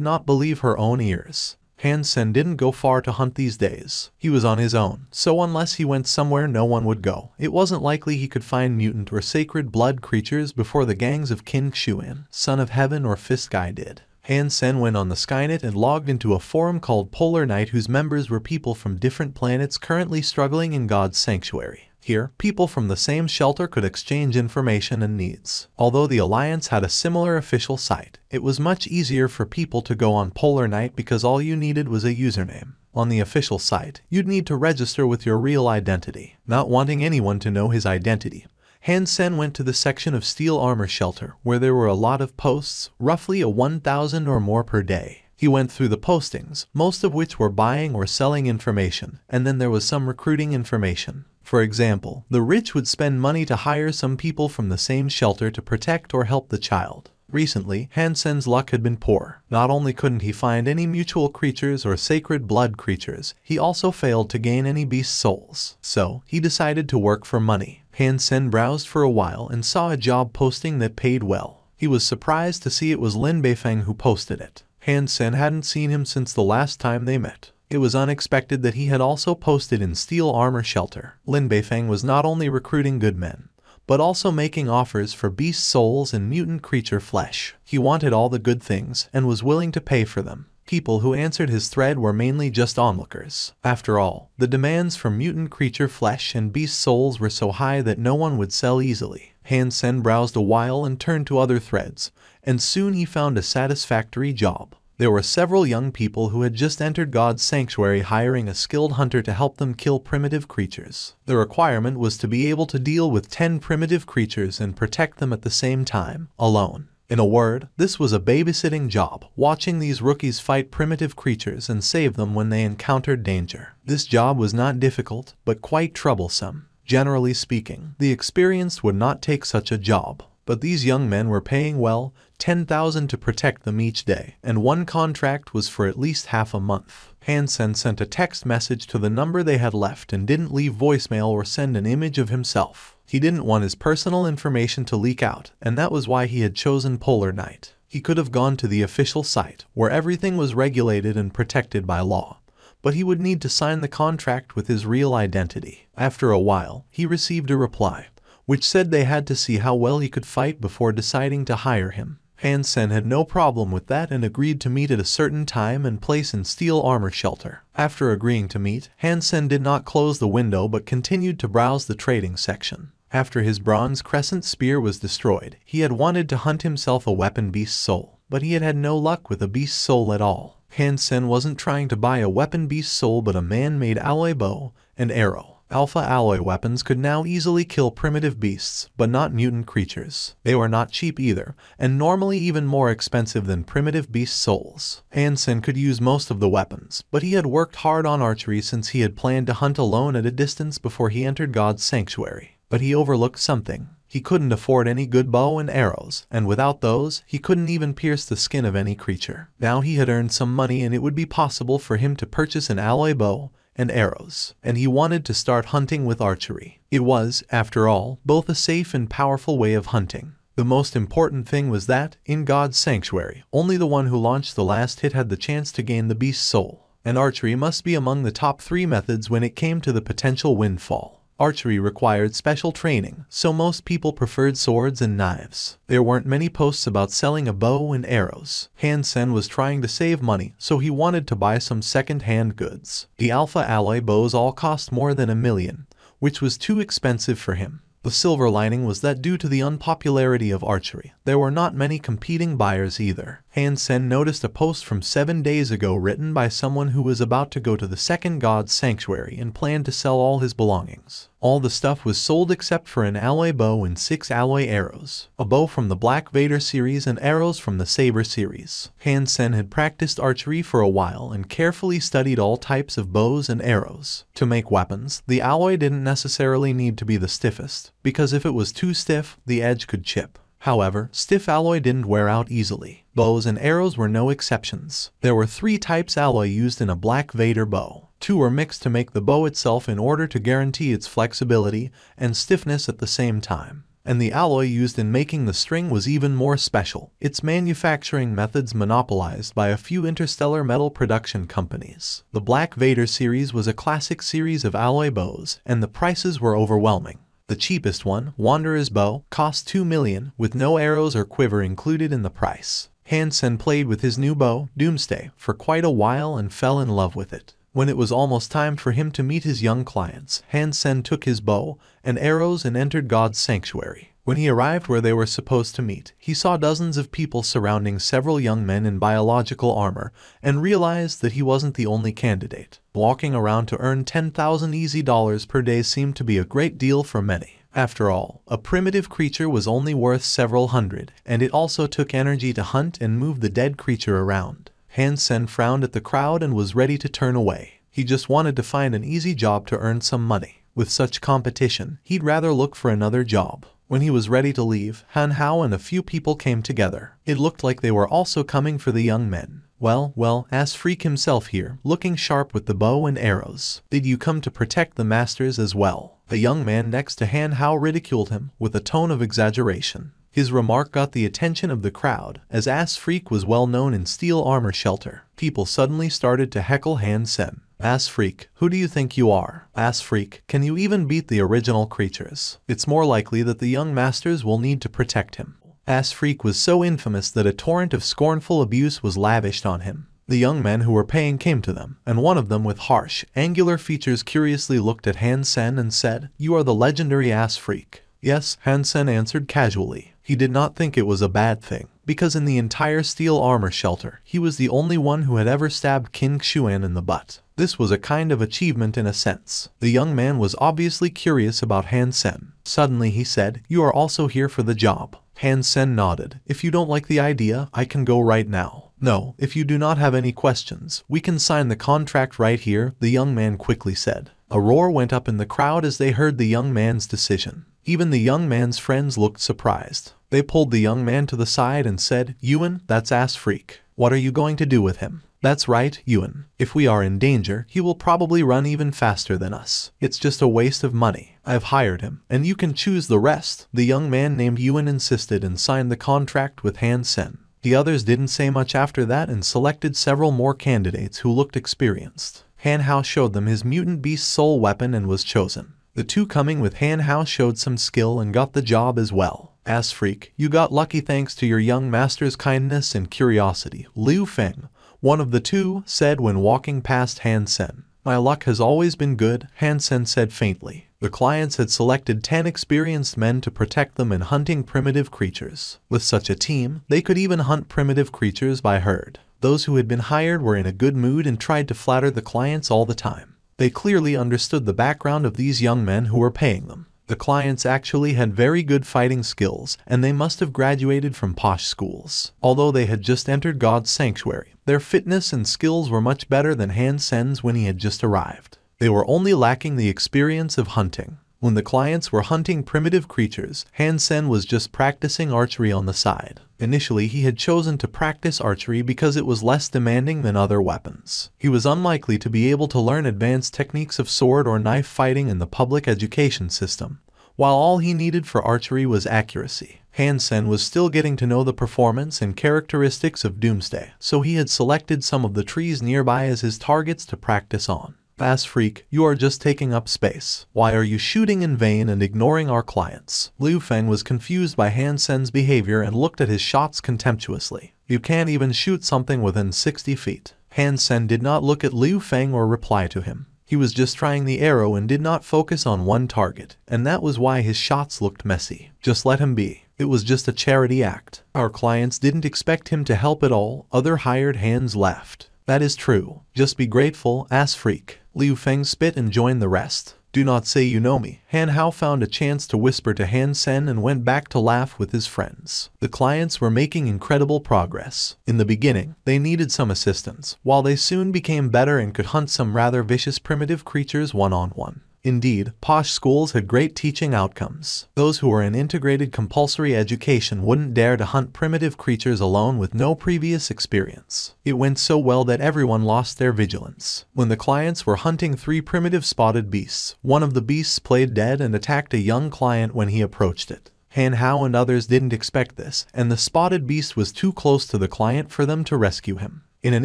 not believe her own ears. Han Sen didn't go far to hunt these days. He was on his own, so unless he went somewhere no one would go, it wasn't likely he could find mutant or sacred blood creatures before the gangs of Qin Xuan, Son of Heaven or Fist Guy did. Han Sen went on the Skynet and logged into a forum called Polar Night whose members were people from different planets currently struggling in God's sanctuary. Here, people from the same shelter could exchange information and needs. Although the Alliance had a similar official site, it was much easier for people to go on Polar Night because all you needed was a username. On the official site, you'd need to register with your real identity. Not wanting anyone to know his identity, Han Sen went to the section of steel armor shelter where there were a lot of posts, roughly 1,000 or more per day. He went through the postings, most of which were buying or selling information, and then there was some recruiting information. For example, the rich would spend money to hire some people from the same shelter to protect or help the child. Recently, Han Sen's luck had been poor. Not only couldn't he find any mutual creatures or sacred blood creatures, he also failed to gain any beast souls. So, he decided to work for money. Han Sen browsed for a while and saw a job posting that paid well. He was surprised to see it was Lin Beifeng who posted it. Han Sen hadn't seen him since the last time they met. It was unexpected that he had also posted in Steel Armor Shelter. Lin Beifeng was not only recruiting good men, but also making offers for beast souls and mutant creature flesh. He wanted all the good things and was willing to pay for them. People who answered his thread were mainly just onlookers. After all, the demands for mutant creature flesh and beast souls were so high that no one would sell easily. Han Sen browsed a while and turned to other threads, and soon he found a satisfactory job. There were several young people who had just entered God's sanctuary hiring a skilled hunter to help them kill primitive creatures. The requirement was to be able to deal with 10 primitive creatures and protect them at the same time, alone. In a word, this was a babysitting job, watching these rookies fight primitive creatures and save them when they encountered danger. This job was not difficult, but quite troublesome. Generally speaking, the experienced would not take such a job. But these young men were paying well, 10,000 to protect them each day, and one contract was for at least half a month. Han Sen sent a text message to the number they had left and didn't leave voicemail or send an image of himself. He didn't want his personal information to leak out, and that was why he had chosen Polar Night. He could have gone to the official site, where everything was regulated and protected by law, but he would need to sign the contract with his real identity. After a while, he received a reply, which said they had to see how well he could fight before deciding to hire him. Han Sen had no problem with that and agreed to meet at a certain time and place in Steel Armor Shelter. After agreeing to meet, Han Sen did not close the window but continued to browse the trading section. After his bronze crescent spear was destroyed, he had wanted to hunt himself a weapon beast soul, but he had had no luck with a beast soul at all. Han Sen wasn't trying to buy a weapon beast soul but a man-made alloy bow and arrow. Alpha alloy weapons could now easily kill primitive beasts, but not mutant creatures. They were not cheap either, and normally even more expensive than primitive beast souls. Han Sen could use most of the weapons, but he had worked hard on archery since he had planned to hunt alone at a distance before he entered God's sanctuary. But he overlooked something. He couldn't afford any good bow and arrows, and without those, he couldn't even pierce the skin of any creature. Now he had earned some money and it would be possible for him to purchase an alloy bow and arrows, and he wanted to start hunting with archery. It was, after all, both a safe and powerful way of hunting. The most important thing was that, in God's sanctuary, only the one who launched the last hit had the chance to gain the beast's soul, and archery must be among the top 3 methods when it came to the potential windfall. Archery required special training, so most people preferred swords and knives. There weren't many posts about selling a bow and arrows. Han Sen was trying to save money, so he wanted to buy some second-hand goods. The alpha alloy bows all cost more than $1 million, which was too expensive for him. The silver lining was that due to the unpopularity of archery, there were not many competing buyers either. Han Sen noticed a post from 7 days ago written by someone who was about to go to the second God's sanctuary and planned to sell all his belongings. All the stuff was sold except for an alloy bow and 6 alloy arrows, a bow from the Black Vader series and arrows from the Saber series. Han Sen had practiced archery for a while and carefully studied all types of bows and arrows. To make weapons, the alloy didn't necessarily need to be the stiffest, because if it was too stiff, the edge could chip. However, stiff alloy didn't wear out easily. Bows and arrows were no exceptions. There were 3 types alloy used in a Black Vader bow. 2 were mixed to make the bow itself in order to guarantee its flexibility and stiffness at the same time. And the alloy used in making the string was even more special. Its manufacturing methods monopolized by a few interstellar metal production companies. The Black Vader series was a classic series of alloy bows, and the prices were overwhelming. The cheapest one, Wanderer's Bow, cost 2 million, with no arrows or quiver included in the price. Hansen played with his new bow, Doomsday, for quite a while and fell in love with it. When it was almost time for him to meet his young clients, Hansen took his bow and arrows and entered God's sanctuary. When he arrived where they were supposed to meet, he saw dozens of people surrounding several young men in biological armor and realized that he wasn't the only candidate. Walking around to earn 10,000 easy dollars per day seemed to be a great deal for many. After all, a primitive creature was only worth several hundred, and it also took energy to hunt and move the dead creature around. Hansen frowned at the crowd and was ready to turn away. He just wanted to find an easy job to earn some money. With such competition, he'd rather look for another job. When he was ready to leave, Han Hao and a few people came together. It looked like they were also coming for the young men. Well, asked Freak himself here, looking sharp with the bow and arrows. Did you come to protect the masters as well? The young man next to Han Hao ridiculed him with a tone of exaggeration. His remark got the attention of the crowd, as Ass Freak was well known in steel armor shelter. People suddenly started to heckle Hansen. Ass Freak, who do you think you are? Ass Freak, can you even beat the original creatures? It's more likely that the young masters will need to protect him. Ass Freak was so infamous that a torrent of scornful abuse was lavished on him. The young men who were paying came to them, and one of them with harsh, angular features curiously looked at Hansen and said, "You are the legendary Ass Freak." Yes, Hansen answered casually. He did not think it was a bad thing, because in the entire steel armor shelter, he was the only one who had ever stabbed King Xuan in the butt. This was a kind of achievement in a sense. The young man was obviously curious about Hansen. Suddenly he said, "You are also here for the job." Hansen nodded. "If you don't like the idea, I can go right now." "No, if you do not have any questions, we can sign the contract right here," the young man quickly said. A roar went up in the crowd as they heard the young man's decision. Even the young man's friends looked surprised. They pulled the young man to the side and said, "Yuan, that's Ass Freak. What are you going to do with him?" "That's right, Yuan. If we are in danger, he will probably run even faster than us. It's just a waste of money. I've hired him, and you can choose the rest." The young man named Yuan insisted and signed the contract with Hansen. The others didn't say much after that and selected several more candidates who looked experienced. Han Hao showed them his mutant beast soul weapon and was chosen. The two coming with Han Hao showed some skill and got the job as well. Ass Freak, you got lucky thanks to your young master's kindness and curiosity, Liu Feng, one of the two, said when walking past Hansen. "My luck has always been good," Hansen said faintly. The clients had selected 10 experienced men to protect them in hunting primitive creatures. With such a team, they could even hunt primitive creatures by herd. Those who had been hired were in a good mood and tried to flatter the clients all the time. They clearly understood the background of these young men who were paying them. The clients actually had very good fighting skills, and they must have graduated from posh schools. Although they had just entered God's sanctuary, their fitness and skills were much better than Hansen's when he had just arrived. They were only lacking the experience of hunting. When the clients were hunting primitive creatures, Hansen was just practicing archery on the side. Initially, he had chosen to practice archery because it was less demanding than other weapons. He was unlikely to be able to learn advanced techniques of sword or knife fighting in the public education system, while all he needed for archery was accuracy. Hansen was still getting to know the performance and characteristics of Doomsday, so he had selected some of the trees nearby as his targets to practice on. "Ass Freak, you are just taking up space. Why are you shooting in vain and ignoring our clients?" Liu Feng was confused by Hansen's behavior and looked at his shots contemptuously. "You can't even shoot something within 60 feet. Hansen did not look at Liu Feng or reply to him. He was just trying the arrow and did not focus on one target, and that was why his shots looked messy. Just let him be. It was just a charity act. Our clients didn't expect him to help at all. Other hired hands laughed. "That is true. Just be grateful, Ass Freak." Liu Feng spit and joined the rest. "Do not say you know me." Han Hao found a chance to whisper to Hansen and went back to laugh with his friends. The clients were making incredible progress. In the beginning, they needed some assistance, while they soon became better and could hunt some rather vicious primitive creatures one-on-one. Indeed, posh schools had great teaching outcomes. Those who were in integrated compulsory education wouldn't dare to hunt primitive creatures alone with no previous experience. It went so well that everyone lost their vigilance. When the clients were hunting 3 primitive spotted beasts, one of the beasts played dead and attacked a young client when he approached it. Manhua and others didn't expect this, and the spotted beast was too close to the client for them to rescue him. In an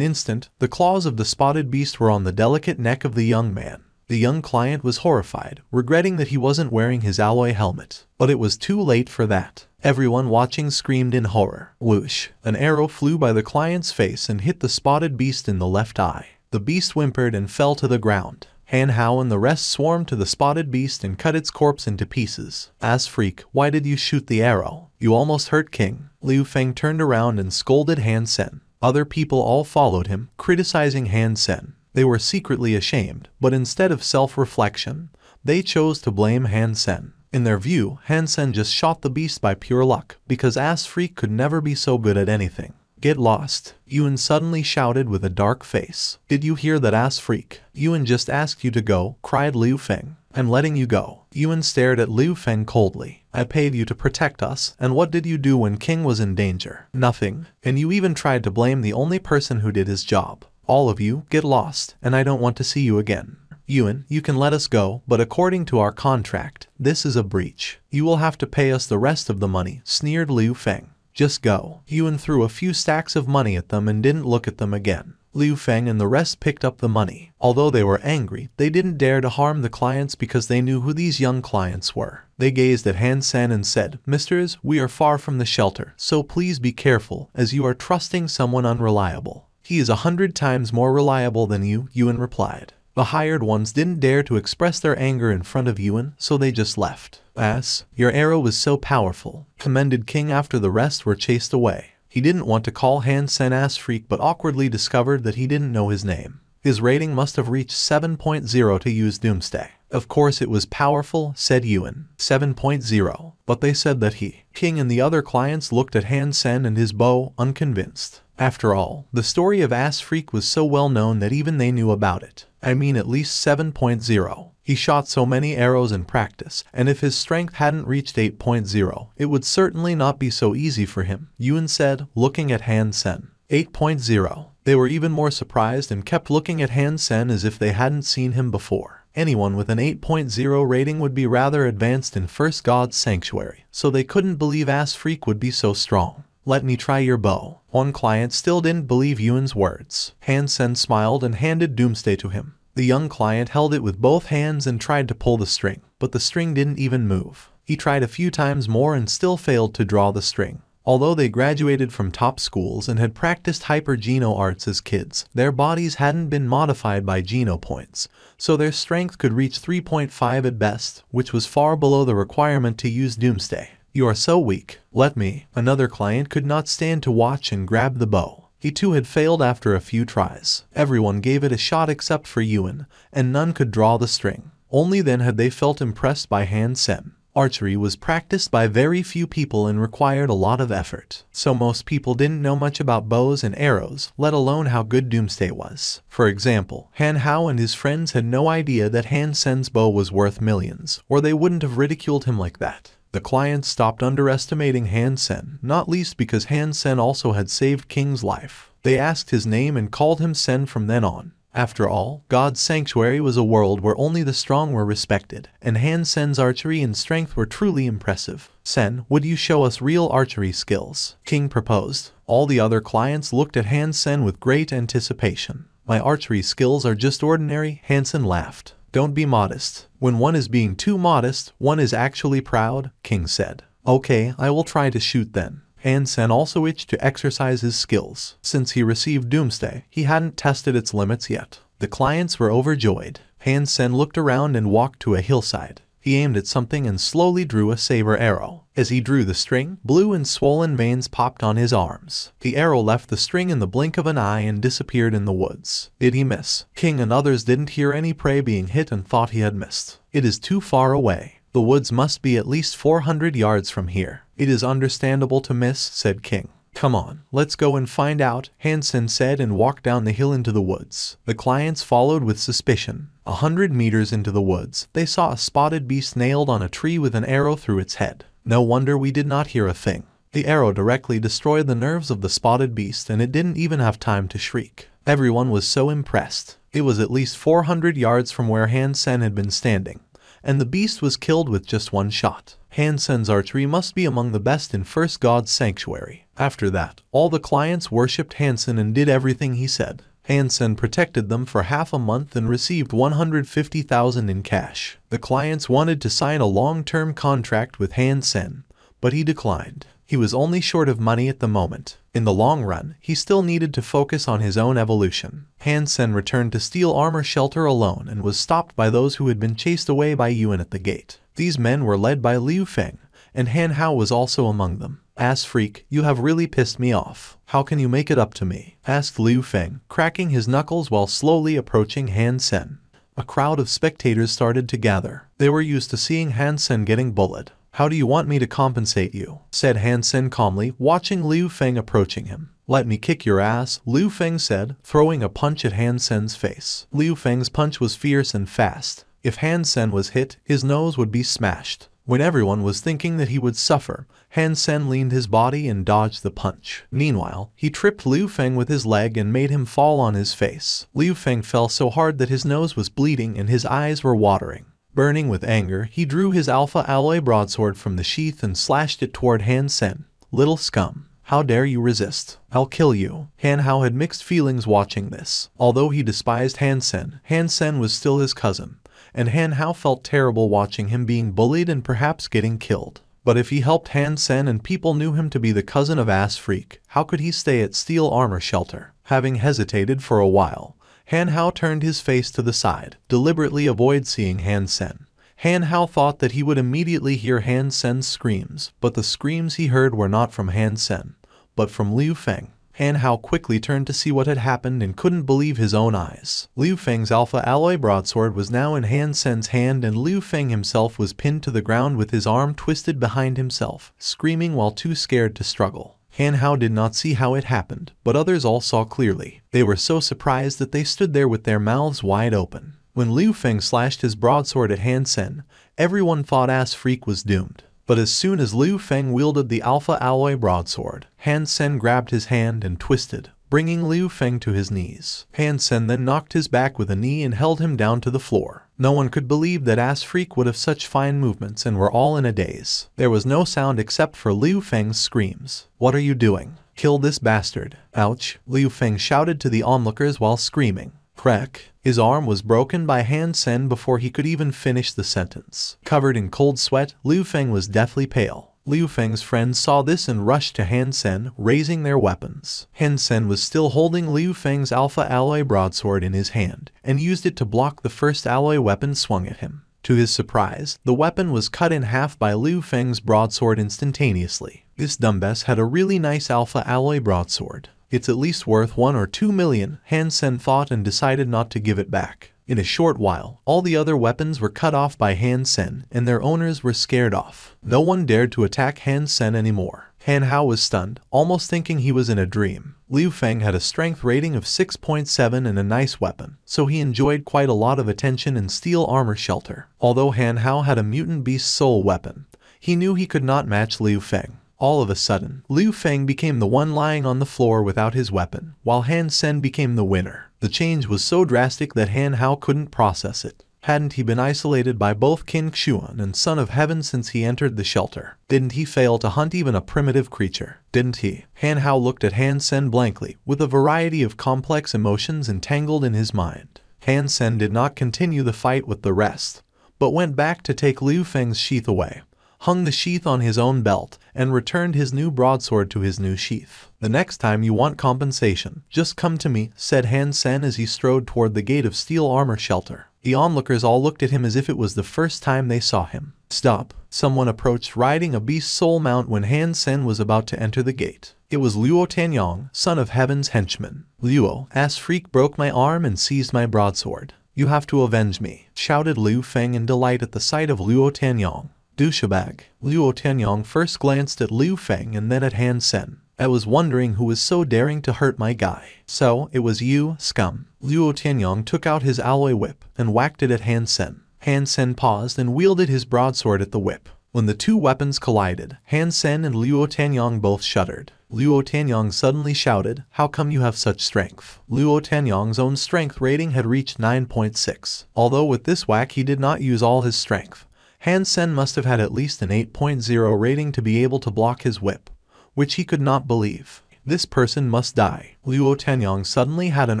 instant, the claws of the spotted beast were on the delicate neck of the young man. The young client was horrified, regretting that he wasn't wearing his alloy helmet. But it was too late for that. Everyone watching screamed in horror. Whoosh! An arrow flew by the client's face and hit the spotted beast in the left eye. The beast whimpered and fell to the ground. Manhua and the rest swarmed to the spotted beast and cut its corpse into pieces. "Ass freak, why did you shoot the arrow? You almost hurt King." Liu Feng turned around and scolded Han Sen. Other people all followed him, criticizing Han Sen. They were secretly ashamed, but instead of self-reflection, they chose to blame Han Sen. In their view, Han Sen just shot the beast by pure luck, because Ass Freak could never be so good at anything. "Get lost," Yuan suddenly shouted with a dark face. "Did you hear that, Ass Freak? Yuan just asked you to go," cried Liu Feng. "I'm letting you go." Yuan stared at Liu Feng coldly. "I paid you to protect us, and what did you do when King was in danger? Nothing. And you even tried to blame the only person who did his job. All of you, get lost, and I don't want to see you again." "Yuan, you can let us go, but according to our contract, this is a breach. You will have to pay us the rest of the money," sneered Liu Feng. "Just go." Yuan threw a few stacks of money at them and didn't look at them again. Liu Feng and the rest picked up the money. Although they were angry, they didn't dare to harm the clients because they knew who these young clients were. They gazed at Han Sen and said, "Misters, we are far from the shelter, so please be careful, as you are trusting someone unreliable." "He is 100 times more reliable than you," Yuan replied. The hired ones didn't dare to express their anger in front of Yuan, so they just left. "Ass, your arrow was so powerful," commended King after the rest were chased away. He didn't want to call Han Sen Ass Freak but awkwardly discovered that he didn't know his name. His rating must have reached 7.0 to use Doomsday. "Of course it was powerful," said Yuan. 7.0. But they said that he, King and the other clients looked at Han Sen and his bow, unconvinced. After all, the story of Ass Freak was so well known that even they knew about it. I mean at least 7.0. He shot so many arrows in practice, and if his strength hadn't reached 8.0, it would certainly not be so easy for him, Yuan said, looking at Han Sen. 8.0. They were even more surprised and kept looking at Han Sen as if they hadn't seen him before. Anyone with an 8.0 rating would be rather advanced in First God's Sanctuary, so they couldn't believe Ass Freak would be so strong. "Let me try your bow." One client still didn't believe Yuan's words. Han Sen smiled and handed Doomsday to him. The young client held it with both hands and tried to pull the string, but the string didn't even move. He tried a few times more and still failed to draw the string. Although they graduated from top schools and had practiced hyper-geno arts as kids, their bodies hadn't been modified by geno points, so their strength could reach 3.5 at best, which was far below the requirement to use Doomsday. "You are so weak. Let me." Another client could not stand to watch and grabbed the bow. He too had failed after a few tries. Everyone gave it a shot except for Yuan, and none could draw the string. Only then had they felt impressed by Han Sen. Archery was practiced by very few people and required a lot of effort, so most people didn't know much about bows and arrows, let alone how good Doomsday was. For example, Manhua and his friends had no idea that Han Sen's bow was worth millions, or they wouldn't have ridiculed him like that. The clients stopped underestimating Han Sen, not least because Han Sen also had saved King's life. They asked his name and called him Sen from then on. After all, God's Sanctuary was a world where only the strong were respected, and Han Sen's archery and strength were truly impressive. "Sen, would you show us real archery skills?" King proposed. All the other clients looked at Han Sen with great anticipation. "My archery skills are just ordinary," Han Sen laughed. "Don't be modest. When one is being too modest, one is actually proud," King said. "Okay, I will try to shoot then." Han Sen also itched to exercise his skills. Since he received Doomsday, he hadn't tested its limits yet. The clients were overjoyed. Han Sen looked around and walked to a hillside. He aimed at something and slowly drew a saber arrow. As he drew the string, blue and swollen veins popped on his arms. The arrow left the string in the blink of an eye and disappeared in the woods. Did he miss? King and others didn't hear any prey being hit and thought he had missed. "It is too far away. The woods must be at least 400 yards from here. It is understandable to miss," said King. "Come on, let's go and find out," Han Sen said and walked down the hill into the woods. The clients followed with suspicion. 100 meters into the woods, they saw a spotted beast nailed on a tree with an arrow through its head. No wonder we did not hear a thing. The arrow directly destroyed the nerves of the spotted beast and it didn't even have time to shriek. Everyone was so impressed. It was at least 400 yards from where Han Sen had been standing, and the beast was killed with just one shot. Han Sen's archery must be among the best in First God's Sanctuary. After that, all the clients worshipped Han Sen and did everything he said. Han Sen protected them for half a month and received 150,000 in cash. The clients wanted to sign a long-term contract with Han Sen, but he declined. He was only short of money at the moment. In the long run, he still needed to focus on his own evolution. Han Sen returned to Steel Armor Shelter alone and was stopped by those who had been chased away by Yuan at the gate. These men were led by Liu Feng, and Han Hao was also among them. "Ass freak, you have really pissed me off. How can you make it up to me?" asked Liu Feng, cracking his knuckles while slowly approaching Han Sen. A crowd of spectators started to gather. They were used to seeing Han Sen getting bullied. "How do you want me to compensate you?" said Han Sen calmly, watching Liu Feng approaching him. "Let me kick your ass," Liu Feng said, throwing a punch at Han Sen's face. Liu Feng's punch was fierce and fast. If Han Sen was hit, his nose would be smashed. When everyone was thinking that he would suffer, Han Sen leaned his body and dodged the punch. Meanwhile, he tripped Liu Feng with his leg and made him fall on his face. Liu Feng fell so hard that his nose was bleeding and his eyes were watering. Burning with anger, he drew his alpha alloy broadsword from the sheath and slashed it toward Han Sen. "Little scum. How dare you resist? I'll kill you." Han Hao had mixed feelings watching this. Although he despised Han Sen was still his cousin, and Han Hao felt terrible watching him being bullied and perhaps getting killed. But if he helped Han Sen and people knew him to be the cousin of Ass Freak, how could he stay at Steel Armor Shelter? Having hesitated for a while, Han Hao turned his face to the side, deliberately avoid seeing Han Sen. Han Hao thought that he would immediately hear Han Sen's screams, but the screams he heard were not from Han Sen, but from Liu Feng. Han Hao quickly turned to see what had happened and couldn't believe his own eyes. Liu Feng's alpha alloy broadsword was now in Han Sen's hand and Liu Feng himself was pinned to the ground with his arm twisted behind himself, screaming while too scared to struggle. Han Hao did not see how it happened, but others all saw clearly. They were so surprised that they stood there with their mouths wide open. When Liu Feng slashed his broadsword at Han Sen, everyone thought Ass Freak was doomed. But as soon as Liu Feng wielded the alpha alloy broadsword, Han Sen grabbed his hand and twisted, bringing Liu Feng to his knees. Han Sen then knocked his back with a knee and held him down to the floor. No one could believe that Ass Freak would have such fine movements and were all in a daze. There was no sound except for Liu Feng's screams. "What are you doing? Kill this bastard." "Ouch," Liu Feng shouted to the onlookers while screaming. Crack. His arm was broken by Han Sen before he could even finish the sentence. Covered in cold sweat, Liu Feng was deathly pale. Liu Feng's friends saw this and rushed to Han Sen, raising their weapons. Han Sen was still holding Liu Feng's alpha alloy broadsword in his hand, and used it to block the first alloy weapon swung at him. To his surprise, the weapon was cut in half by Liu Feng's broadsword instantaneously. This dumbass had a really nice alpha alloy broadsword. "It's at least worth 1 or 2 million, Han Sen thought and decided not to give it back. In a short while, all the other weapons were cut off by Han Sen, and their owners were scared off. No one dared to attack Han Sen anymore. Han Hao was stunned, almost thinking he was in a dream. Liu Feng had a strength rating of 6.7 and a nice weapon, so he enjoyed quite a lot of attention in Steel Armor Shelter. Although Han Hao had a mutant beast soul weapon, he knew he could not match Liu Feng. All of a sudden, Liu Feng became the one lying on the floor without his weapon, while Han Sen became the winner. The change was so drastic that Han Hao couldn't process it. Hadn't he been isolated by both King Xuan and Son of Heaven since he entered the shelter? Didn't he fail to hunt even a primitive creature? Didn't he? Han Hao looked at Han Sen blankly, with a variety of complex emotions entangled in his mind. Han Sen did not continue the fight with the rest, but went back to take Liu Feng's sheath away, hung the sheath on his own belt, and returned his new broadsword to his new sheath. "The next time you want compensation, just come to me," said Han Sen as he strode toward the gate of Steel Armor Shelter. The onlookers all looked at him as if it was the first time they saw him. "Stop." Someone approached riding a beast soul mount when Han Sen was about to enter the gate. It was Luo Tianyong, Son of Heaven's henchman. "Luo, Ass Freak broke my arm and seized my broadsword. You have to avenge me," shouted Liu Feng in delight at the sight of Luo Tianyong. "Douchebag." Luo Tianyong first glanced at Liu Feng and then at Han Sen. I was wondering who was so daring to hurt my guy. So, it was you, scum. Luo Tianyong took out his alloy whip and whacked it at Han Sen. Han Sen paused and wielded his broadsword at the whip. When the two weapons collided, Han Sen and Luo Tianyong both shuddered. Luo Tianyong suddenly shouted, "How come you have such strength?" Luo Tianyong's own strength rating had reached 9.6. Although with this whack he did not use all his strength, Han Sen must have had at least an 8.0 rating to be able to block his whip, which he could not believe. This person must die. Luo Tianyong suddenly had an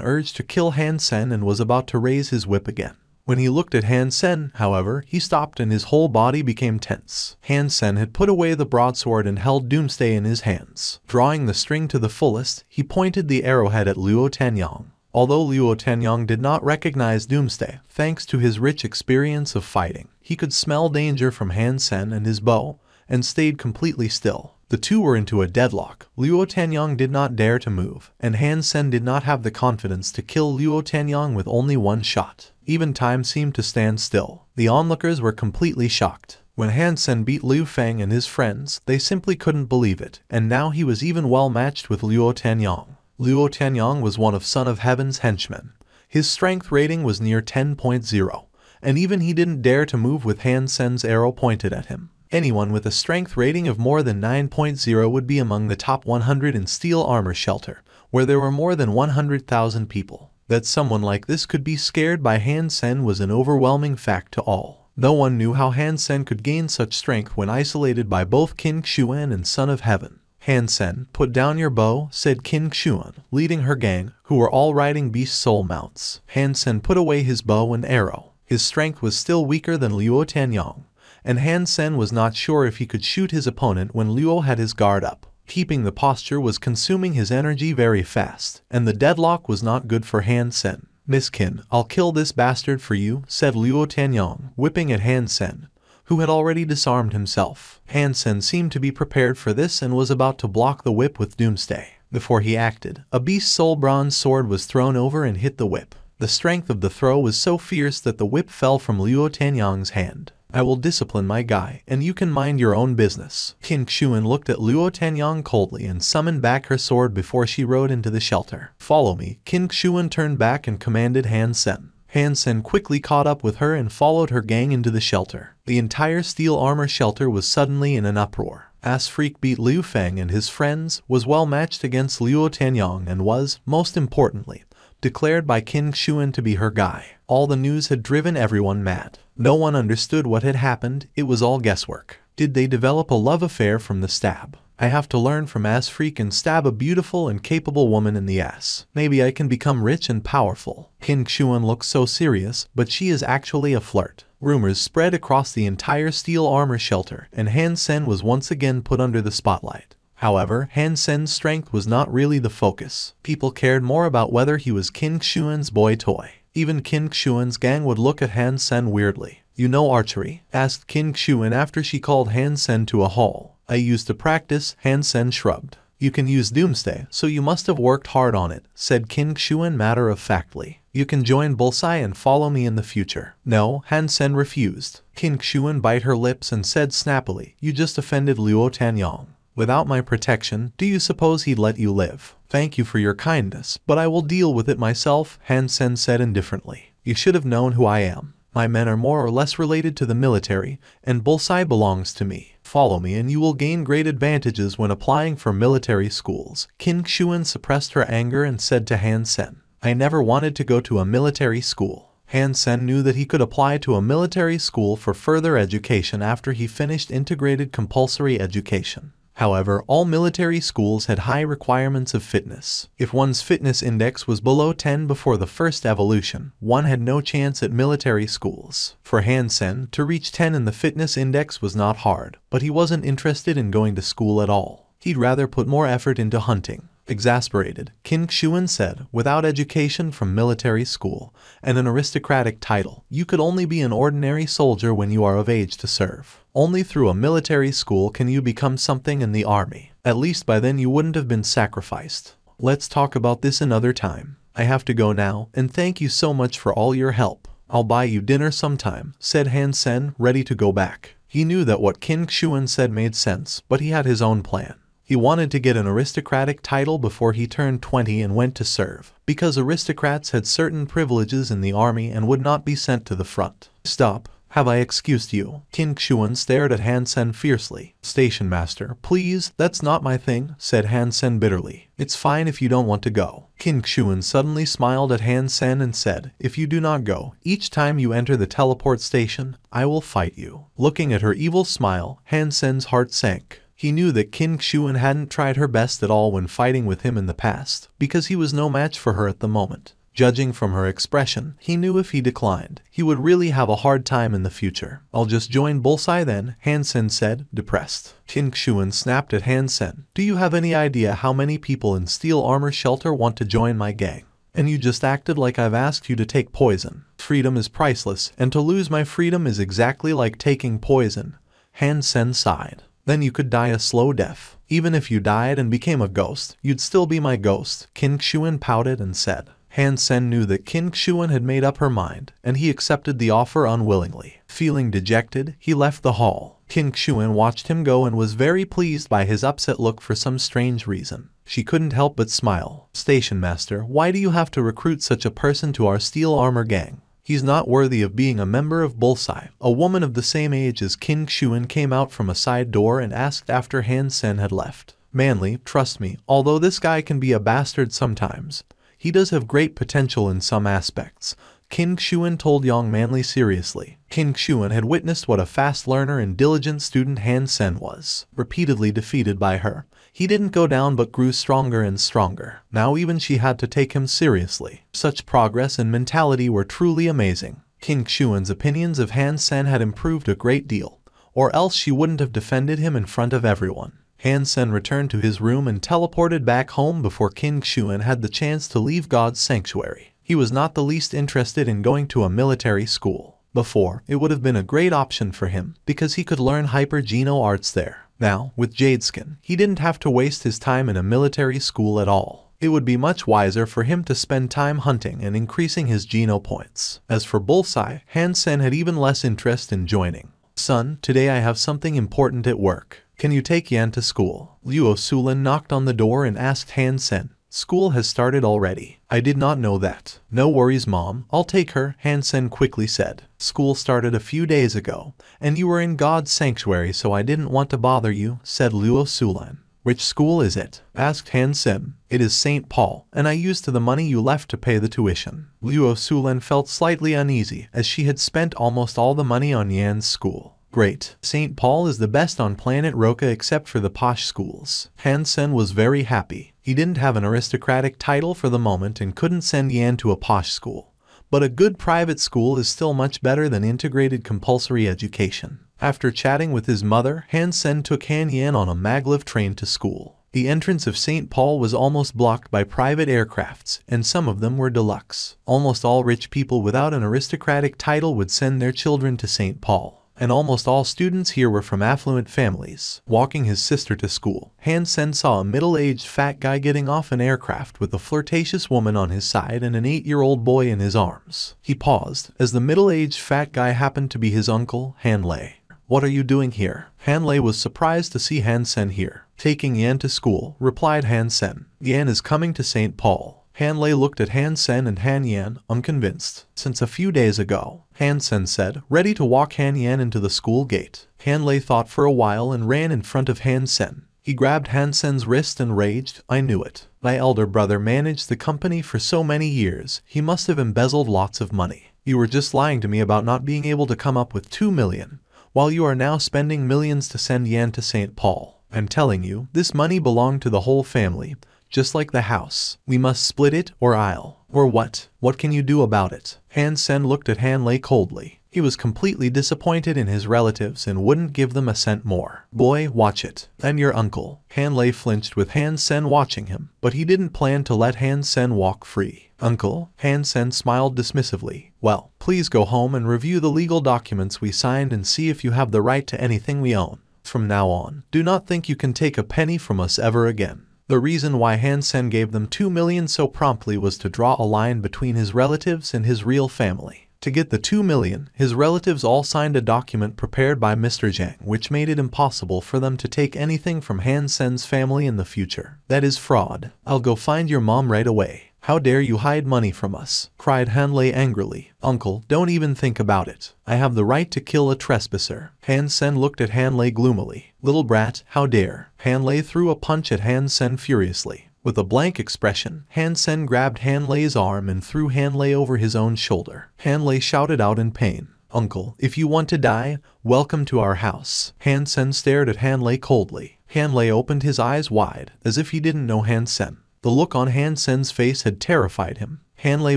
urge to kill Han Sen and was about to raise his whip again. When he looked at Han Sen, however, he stopped and his whole body became tense. Han Sen had put away the broadsword and held Doomsday in his hands. Drawing the string to the fullest, he pointed the arrowhead at Luo Tianyong. Although Luo Tianyong did not recognize Doomsday, thanks to his rich experience of fighting, he could smell danger from Han Sen and his bow, and stayed completely still. The two were into a deadlock. Luo Tianyong did not dare to move, and Han Sen did not have the confidence to kill Luo Tianyong with only one shot. Even time seemed to stand still. The onlookers were completely shocked. When Han Sen beat Liu Feng and his friends, they simply couldn't believe it, and now he was even well matched with Luo Tianyong. Luo Tianyong was one of Son of Heaven's henchmen. His strength rating was near 10.0, and even he didn't dare to move with Han Sen's arrow pointed at him. Anyone with a strength rating of more than 9.0 would be among the top 100 in Steel Armor Shelter, where there were more than 100,000 people. That someone like this could be scared by Han Sen was an overwhelming fact to all. No one knew how Han Sen could gain such strength when isolated by both Qin Xuan and Son of Heaven. Han Sen, put down your bow, said Qin Xuan, leading her gang, who were all riding beast soul mounts. Han Sen put away his bow and arrow. His strength was still weaker than Luo Tianyong, and Han Sen was not sure if he could shoot his opponent when Luo had his guard up. Keeping the posture was consuming his energy very fast, and the deadlock was not good for Han Sen. "Miss Qin, I'll kill this bastard for you," said Luo Tianyong, whipping at Han Sen, who had already disarmed himself. Han Sen seemed to be prepared for this and was about to block the whip with Doomsday. Before he acted, a beast soul bronze sword was thrown over and hit the whip. The strength of the throw was so fierce that the whip fell from Luo Tianyong's hand. "I will discipline my guy, and you can mind your own business." Qin Xuan looked at Luo Tianyong coldly and summoned back her sword before she rode into the shelter. "Follow me." Qin Xuan turned back and commanded Han Sen. Han Sen quickly caught up with her and followed her gang into the shelter. The entire Steel Armor Shelter was suddenly in an uproar. As Freak beat Liu Feng and his friends, was well matched against Luo Tianyong and was, most importantly, declared by Qin Xuan to be her guy. All the news had driven everyone mad. No one understood what had happened, it was all guesswork. Did they develop a love affair from the stab? I have to learn from As Freak and stab a beautiful and capable woman in the ass. Maybe I can become rich and powerful. Qin Xuan looks so serious, but she is actually a flirt. Rumors spread across the entire Steel Armor Shelter, and Han Sen was once again put under the spotlight. However, Han Sen's strength was not really the focus. People cared more about whether he was Qin Xuan's boy toy. Even Qin Xuan's gang would look at Han Sen weirdly. "You know archery?" asked Qin Xuan after she called Han Sen to a hall. "I used to practice," Han Sen shrugged. "You can use Doomsday, so you must have worked hard on it," said Qin Xuan matter-of-factly. "You can join Bullseye and follow me in the future." "No," Han Sen refused. Qin Xuan bit her lips and said snappily, "You just offended Luo Tianyong. Without my protection, do you suppose he'd let you live?" "Thank you for your kindness, but I will deal with it myself," Han Sen said indifferently. "You should have known who I am. My men are more or less related to the military, and Bullseye belongs to me. Follow me and you will gain great advantages when applying for military schools." Qin Xuan suppressed her anger and said to Han Sen, "I never wanted to go to a military school." Han Sen knew that he could apply to a military school for further education after he finished integrated compulsory education. However, all military schools had high requirements of fitness. If one's fitness index was below 10 before the first evolution, one had no chance at military schools. For Han Sen, to reach 10 in the fitness index was not hard, but he wasn't interested in going to school at all. He'd rather put more effort into hunting. Exasperated, Qin Xuan said, "Without education from military school and an aristocratic title, you could only be an ordinary soldier when you are of age to serve. Only through a military school can you become something in the army. At least by then you wouldn't have been sacrificed. Let's talk about this another time. I have to go now, and thank you so much for all your help. I'll buy you dinner sometime," said Han Sen, ready to go back. He knew that what Qin Xuan said made sense, but he had his own plan. He wanted to get an aristocratic title before he turned 20 and went to serve, because aristocrats had certain privileges in the army and would not be sent to the front. Stop. Have I excused you? King Xuan stared at Han Sen fiercely. Station master, please, that's not my thing, said Han Sen bitterly. It's fine if you don't want to go. King Xuan suddenly smiled at Han Sen and said, if you do not go, each time you enter the teleport station, I will fight you. Looking at her evil smile, Han Sen's heart sank. He knew that King Xuan hadn't tried her best at all when fighting with him in the past, because he was no match for her at the moment. Judging from her expression, he knew if he declined, he would really have a hard time in the future. I'll just join Bullseye then, Han Sen said, depressed. King Xuan snapped at Han Sen. Do you have any idea how many people in Steel Armor Shelter want to join my gang? And you just acted like I've asked you to take poison. Freedom is priceless, and to lose my freedom is exactly like taking poison. Han Sen sighed. Then you could die a slow death. Even if you died and became a ghost, you'd still be my ghost. King Xuan pouted and said. Han Sen knew that King Xuan had made up her mind, and he accepted the offer unwillingly. Feeling dejected, he left the hall. King Xuan watched him go and was very pleased by his upset look for some strange reason. She couldn't help but smile. Station master, why do you have to recruit such a person to our steel armor gang? He's not worthy of being a member of Bullseye. A woman of the same age as King Xuan came out from a side door and asked after Han Sen had left. Manly, trust me, although this guy can be a bastard sometimes, he does have great potential in some aspects, King Xuan told Young Manly seriously. King Xuan had witnessed what a fast learner and diligent student Han Sen was. Repeatedly defeated by her, he didn't go down but grew stronger and stronger. Now even she had to take him seriously. Such progress and mentality were truly amazing. King Xuan's opinions of Han Sen had improved a great deal, or else she wouldn't have defended him in front of everyone. Han Sen returned to his room and teleported back home before King Xuan had the chance to leave God's sanctuary. He was not the least interested in going to a military school. Before, it would have been a great option for him, because he could learn hyper-geno arts there. Now, with Jadeskin, he didn't have to waste his time in a military school at all. It would be much wiser for him to spend time hunting and increasing his geno points. As for Bullseye, Han Sen had even less interest in joining. Son, today I have something important at work. Can you take Yan to school? Luo Sulan knocked on the door and asked Han Sen. School has started already. I did not know that. No worries, Mom. I'll take her, Han Sen quickly said. School started a few days ago, and you were in God's sanctuary, so I didn't want to bother you, said Luo Sulan. Which school is it? Asked Han Sen. It is St. Paul, and I used the money you left to pay the tuition. Luo Sulan felt slightly uneasy, as she had spent almost all the money on Yan's school. Great. St. Paul is the best on planet Roka except for the posh schools. Han Sen was very happy. He didn't have an aristocratic title for the moment and couldn't send Yan to a posh school. But a good private school is still much better than integrated compulsory education. After chatting with his mother, Han Sen took Han Yan on a maglev train to school. The entrance of St. Paul was almost blocked by private aircrafts, and some of them were deluxe. Almost all rich people without an aristocratic title would send their children to St. Paul. And almost all students here were from affluent families. Walking his sister to school, Han Sen saw a middle-aged fat guy getting off an aircraft with a flirtatious woman on his side and an 8-year-old boy in his arms. He paused, as the middle-aged fat guy happened to be his uncle, Han Lei. What are you doing here? Han Lei was surprised to see Han Sen here. Taking Yan to school, replied Han Sen. Yan is coming to St. Paul. Han Lei looked at Han Sen and Han Yan, unconvinced. Since a few days ago, Han Sen said, ready to walk Han Yan into the school gate. Han Lei thought for a while and ran in front of Han Sen. He grabbed Han Sen's wrist and raged, I knew it. My elder brother managed the company for so many years, he must have embezzled lots of money. You were just lying to me about not being able to come up with 2 million, while you are now spending millions to send Yan to St. Paul. I'm telling you, this money belonged to the whole family. Just like the house. We must split it, or I'll. Or what? What can you do about it? Han Sen looked at Han Lei coldly. He was completely disappointed in his relatives and wouldn't give them a cent more. Boy, watch it. And your uncle. Han Lei flinched with Han Sen watching him, but he didn't plan to let Han Sen walk free. Uncle? Han Sen smiled dismissively. Well, please go home and review the legal documents we signed and see if you have the right to anything we own. From now on, do not think you can take a penny from us ever again. The reason why Han Sen gave them 2 million so promptly was to draw a line between his relatives and his real family. To get the 2 million, his relatives all signed a document prepared by Mr. Zhang which made it impossible for them to take anything from Han Sen's family in the future. That is fraud. I'll go find your mom right away. How dare you hide money from us? Cried Han Lei angrily. Uncle, don't even think about it. I have the right to kill a trespasser. Han Sen looked at Han Lei gloomily. Little brat, how dare? Han Lei threw a punch at Han Sen furiously. With a blank expression, Han Sen grabbed Han Lei's arm and threw Han Lei over his own shoulder. Han Lei shouted out in pain. Uncle, if you want to die, welcome to our house. Han Sen stared at Han Lei coldly. Han Lei opened his eyes wide, as if he didn't know Han Sen. The look on Han Sen's face had terrified him. Han Lei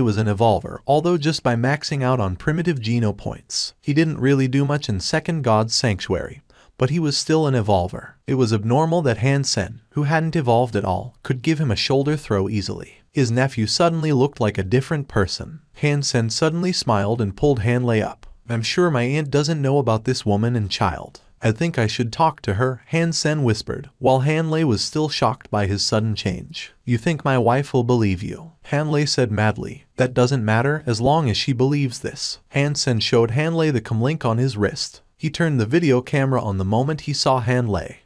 was an evolver, although just by maxing out on primitive geno points. He didn't really do much in Second God's Sanctuary, but he was still an evolver. It was abnormal that Han Sen, who hadn't evolved at all, could give him a shoulder throw easily. His nephew suddenly looked like a different person. Han Sen suddenly smiled and pulled Han Lei up. I'm sure my aunt doesn't know about this woman and child. I think I should talk to her, Han Sen whispered, while Han Lei was still shocked by his sudden change. You think my wife will believe you? Han Lei said madly. That doesn't matter as long as she believes this. Han Sen showed Han Lei the comlink on his wrist. He turned the video camera on the moment he saw Han Lei.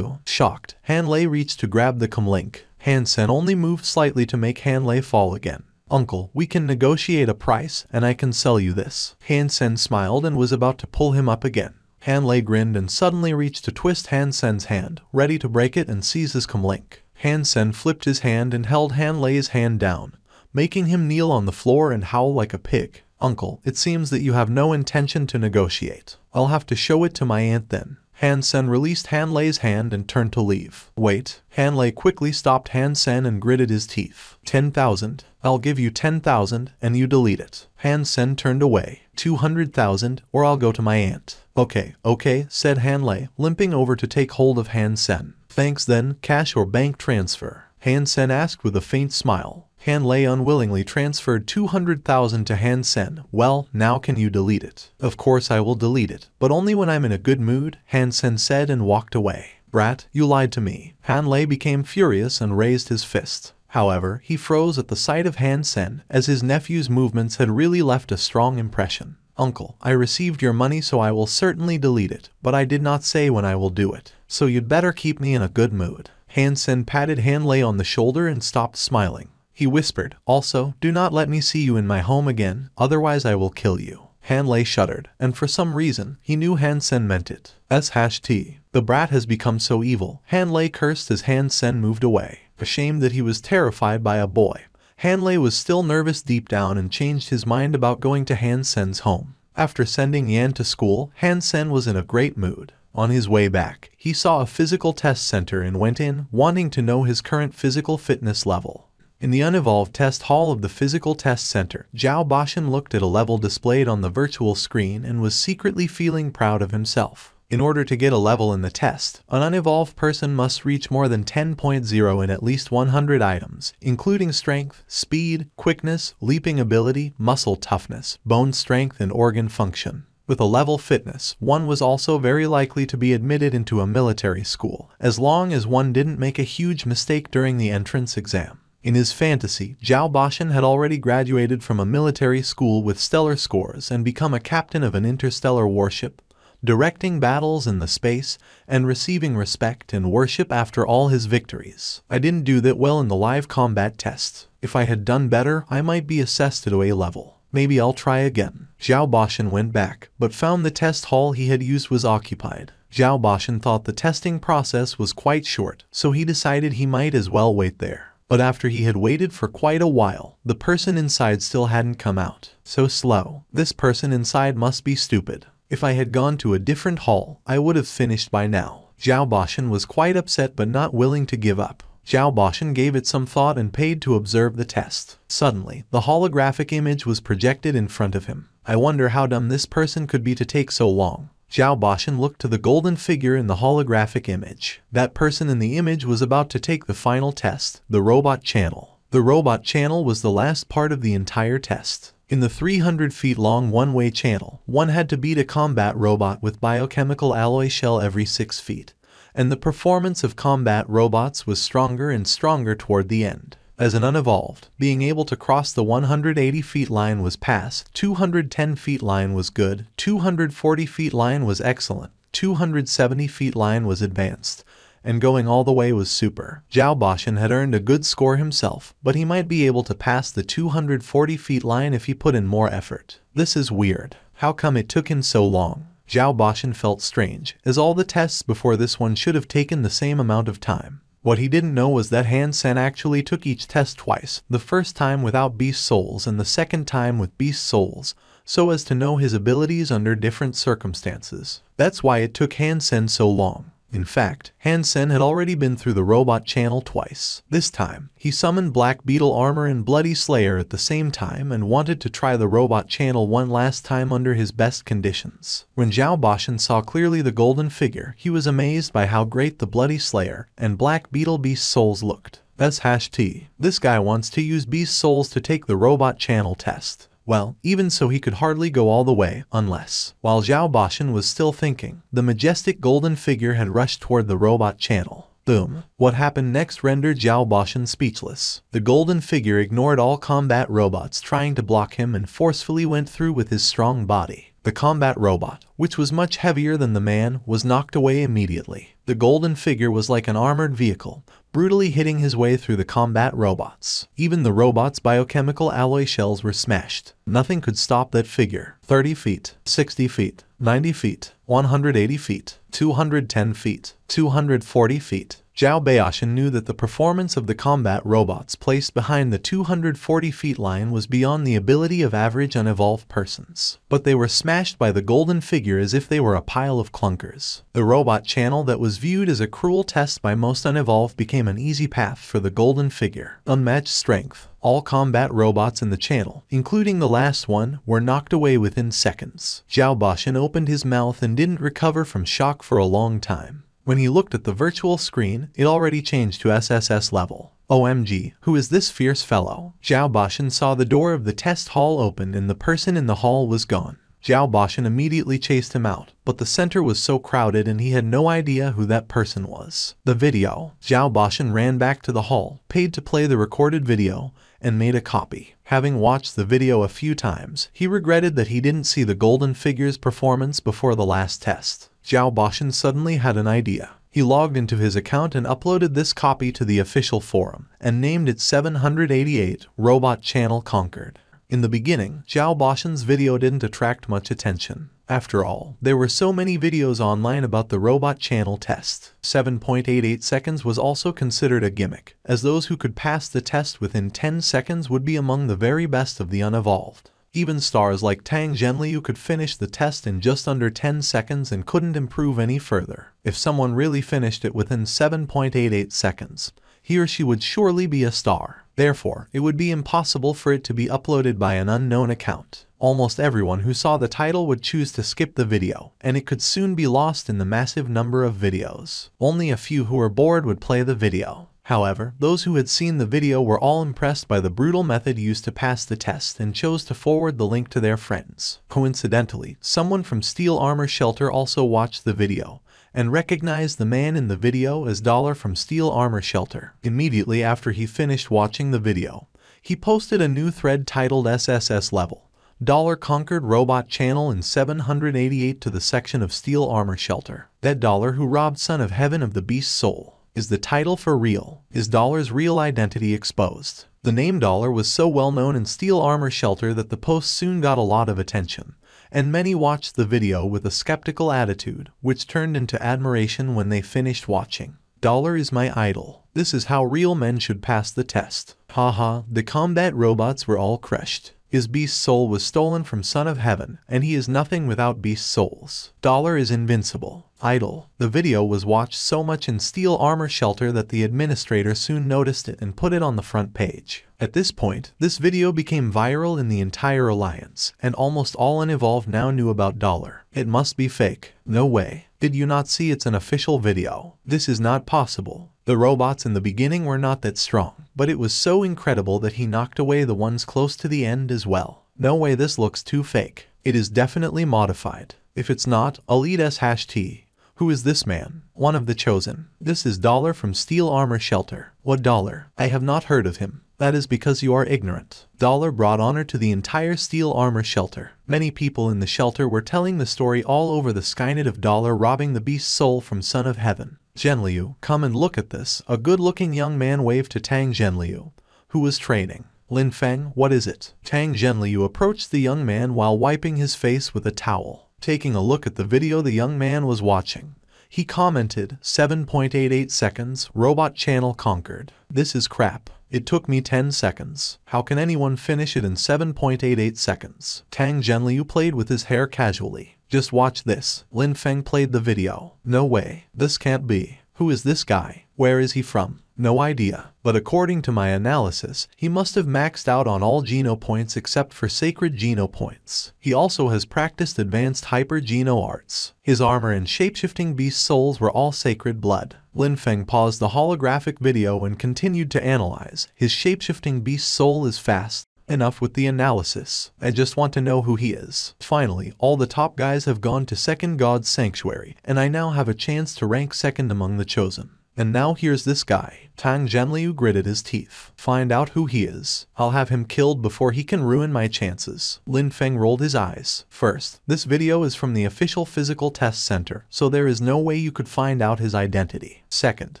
Shocked, Han Lei reached to grab the comlink. Han Sen only moved slightly to make Han Lei fall again. Uncle, we can negotiate a price and I can sell you this. Han Sen smiled and was about to pull him up again. Han Lei grinned and suddenly reached to twist Han Sen's hand, ready to break it and seize his comlink. Han Sen flipped his hand and held Han Lei's hand down, making him kneel on the floor and howl like a pig. Uncle, it seems that you have no intention to negotiate. I'll have to show it to my aunt then. Han Sen released Han Lei's hand and turned to leave. Wait. Han Lei quickly stopped Han Sen and gritted his teeth. 10,000. I'll give you 10,000 and you delete it. Han Sen turned away. 200,000 or I'll go to my aunt. Okay, said Han Lei, limping over to take hold of Han Sen. Thanks then, cash or bank transfer? Han Sen asked with a faint smile. Han Lei unwillingly transferred 200,000 to Han Sen. Well, now can you delete it? Of course I will delete it, but only when I'm in a good mood, Han Sen said and walked away. Brat, you lied to me. Han Lei became furious and raised his fist. However, he froze at the sight of Han Sen, as his nephew's movements had really left a strong impression. Uncle, I received your money so I will certainly delete it, but I did not say when I will do it, so you'd better keep me in a good mood. Han Sen patted Han Lei on the shoulder and stopped smiling. He whispered, also, do not let me see you in my home again, otherwise I will kill you. Han Lei shuddered, and for some reason, he knew Han Sen meant it. *T. The brat has become so evil. Han Lei cursed as Han Sen moved away. Ashamed that he was terrified by a boy, Han Lei was still nervous deep down and changed his mind about going to Han Sen's home. After sending Yan to school, Han Sen was in a great mood. On his way back, he saw a physical test center and went in, wanting to know his current physical fitness level. In the unevolved test hall of the physical test center, Zhao Bashan looked at a level displayed on the virtual screen and was secretly feeling proud of himself. In order to get a level in the test, an unevolved person must reach more than 10.0 in at least 100 items, including strength, speed, quickness, leaping ability, muscle toughness, bone strength, and organ function. With a level fitness, one was also very likely to be admitted into a military school, as long as one didn't make a huge mistake during the entrance exam. In his fantasy, Zhao Bashan had already graduated from a military school with stellar scores and become a captain of an interstellar warship, directing battles in the space, and receiving respect and worship after all his victories. I didn't do that well in the live combat tests. If I had done better, I might be assessed to a level. Maybe I'll try again. Zhao Bashan went back, but found the test hall he had used was occupied. Zhao Bashan thought the testing process was quite short, so he decided he might as well wait there. But after he had waited for quite a while, the person inside still hadn't come out. So slow. This person inside must be stupid. If I had gone to a different hall, I would have finished by now. Zhao Bashan was quite upset but not willing to give up. Zhao Bashan gave it some thought and paid to observe the test. Suddenly, the holographic image was projected in front of him. I wonder how dumb this person could be to take so long. Zhao Bashan looked to the golden figure in the holographic image. That person in the image was about to take the final test, the robot channel. The robot channel was the last part of the entire test. In the 300 feet long one-way channel, one had to beat a combat robot with biochemical alloy shell every 6 feet, and the performance of combat robots was stronger and stronger toward the end. As an unevolved, being able to cross the 180 feet line was pass, 210 feet line was good, 240 feet line was excellent, 270 feet line was advanced, and going all the way was super. Zhao Bashan had earned a good score himself, but he might be able to pass the 240 feet line if he put in more effort. This is weird. How come it took him so long? Zhao Bashan felt strange, as all the tests before this one should have taken the same amount of time. What he didn't know was that Han Sen actually took each test twice, the first time without beast souls and the second time with beast souls, so as to know his abilities under different circumstances. That's why it took Han Sen so long. In fact, Han Sen had already been through the robot channel twice. This time, he summoned Black Beetle Armor and Bloody Slayer at the same time and wanted to try the robot channel one last time under his best conditions. When Zhao Bashan saw clearly the golden figure, he was amazed by how great the Bloody Slayer and Black Beetle Beast Souls looked. That's #T. This guy wants to use Beast Souls to take the robot channel test. Well, even so he could hardly go all the way, unless. While Zhao Bashan was still thinking, the majestic golden figure had rushed toward the robot channel. Boom. What happened next rendered Zhao Bashan speechless. The golden figure ignored all combat robots trying to block him and forcefully went through with his strong body. The combat robot, which was much heavier than the man, was knocked away immediately. The golden figure was like an armored vehicle, brutally hitting his way through the combat robots. Even the robots' biochemical alloy shells were smashed. Nothing could stop that figure. 30 feet, 60 feet, 90 feet, 180 feet, 210 feet, 240 feet. Zhao Bashan knew that the performance of the combat robots placed behind the 240 feet line was beyond the ability of average unevolved persons. But they were smashed by the golden figure as if they were a pile of clunkers. The robot channel that was viewed as a cruel test by most unevolved became an easy path for the golden figure. Unmatched strength. All combat robots in the channel, including the last one, were knocked away within seconds. Zhao Bashan opened his mouth and didn't recover from shock for a long time. When he looked at the virtual screen, it already changed to SSS level. OMG, who is this fierce fellow? Zhao Bashan saw the door of the test hall open and the person in the hall was gone. Zhao Bashan immediately chased him out, but the center was so crowded and he had no idea who that person was. The video. Zhao Bashan ran back to the hall, paid to play the recorded video, and made a copy. Having watched the video a few times, he regretted that he didn't see the golden figure's performance before the last test. Zhao Bashan suddenly had an idea. He logged into his account and uploaded this copy to the official forum, and named it 788 Robot Channel Conquered. In the beginning, Zhao Bashan's video didn't attract much attention. After all, there were so many videos online about the robot channel test. 7.88 seconds was also considered a gimmick, as those who could pass the test within 10 seconds would be among the very best of the unevolved. Even stars like Tang Zhenliu could finish the test in just under 10 seconds and couldn't improve any further. If someone really finished it within 7.88 seconds, he or she would surely be a star. Therefore, it would be impossible for it to be uploaded by an unknown account. Almost everyone who saw the title would choose to skip the video, and it could soon be lost in the massive number of videos. Only a few who were bored would play the video. However, those who had seen the video were all impressed by the brutal method used to pass the test and chose to forward the link to their friends. Coincidentally, someone from Steel Armor Shelter also watched the video and recognized the man in the video as Dollar from Steel Armor Shelter. Immediately after he finished watching the video, he posted a new thread titled SSS Level. Dollar conquered robot channel in 788 to the section of Steel Armor Shelter. That Dollar who robbed Son of Heaven of the Beast Soul. Is the title for real? Is Dollar's real identity exposed? The name Dollar was so well known in Steel Armor Shelter that the post soon got a lot of attention, and many watched the video with a skeptical attitude, which turned into admiration when they finished watching. Dollar is my idol. This is how real men should pass the test. Haha, the combat robots were all crushed. His beast soul was stolen from Son of Heaven, and he is nothing without beast souls. Dollar is invincible. Idol. The video was watched so much in Steel Armor Shelter that the administrator soon noticed it and put it on the front page. At this point, this video became viral in the entire alliance, and almost all unevolved now knew about Dollar. It must be fake. No way. Did you not see it's an official video? This is not possible. The robots in the beginning were not that strong, but it was so incredible that he knocked away the ones close to the end as well. No way, this looks too fake. It is definitely modified. If it's not, I'll eat #T. Who is this man? One of the chosen. This is Dollar from Steel Armor Shelter. What Dollar? I have not heard of him. That is because you are ignorant. Dollar brought honor to the entire steel armor shelter. Many people in the shelter were telling the story all over the Skynet of Dollar robbing the beast's soul from Son of Heaven. Zhenliu, come and look at this. A good-looking young man waved to Tang Zhenliu, who was trading. Lin Feng, what is it? Tang Zhenliu approached the young man while wiping his face with a towel. Taking a look at the video the young man was watching, he commented, 7.88 seconds, robot channel conquered. This is crap. It took me 10 seconds. How can anyone finish it in 7.88 seconds? Tang Zhenliu played with his hair casually. Just watch this. Lin Feng played the video. No way. This can't be. Who is this guy? Where is he from? No idea. But according to my analysis, he must have maxed out on all Geno points except for sacred Geno points. He also has practiced advanced hyper Geno arts. His armor and shapeshifting beast souls were all sacred blood. Lin Feng paused the holographic video and continued to analyze. His shapeshifting beast soul is fast. Enough with the analysis. I just want to know who he is. Finally, all the top guys have gone to second God's sanctuary, and I now have a chance to rank second among the chosen. And now here's this guy. Tang Zhenliu gritted his teeth. Find out who he is. I'll have him killed before he can ruin my chances. Lin Feng rolled his eyes. First, this video is from the official physical test center, so there is no way you could find out his identity. Second,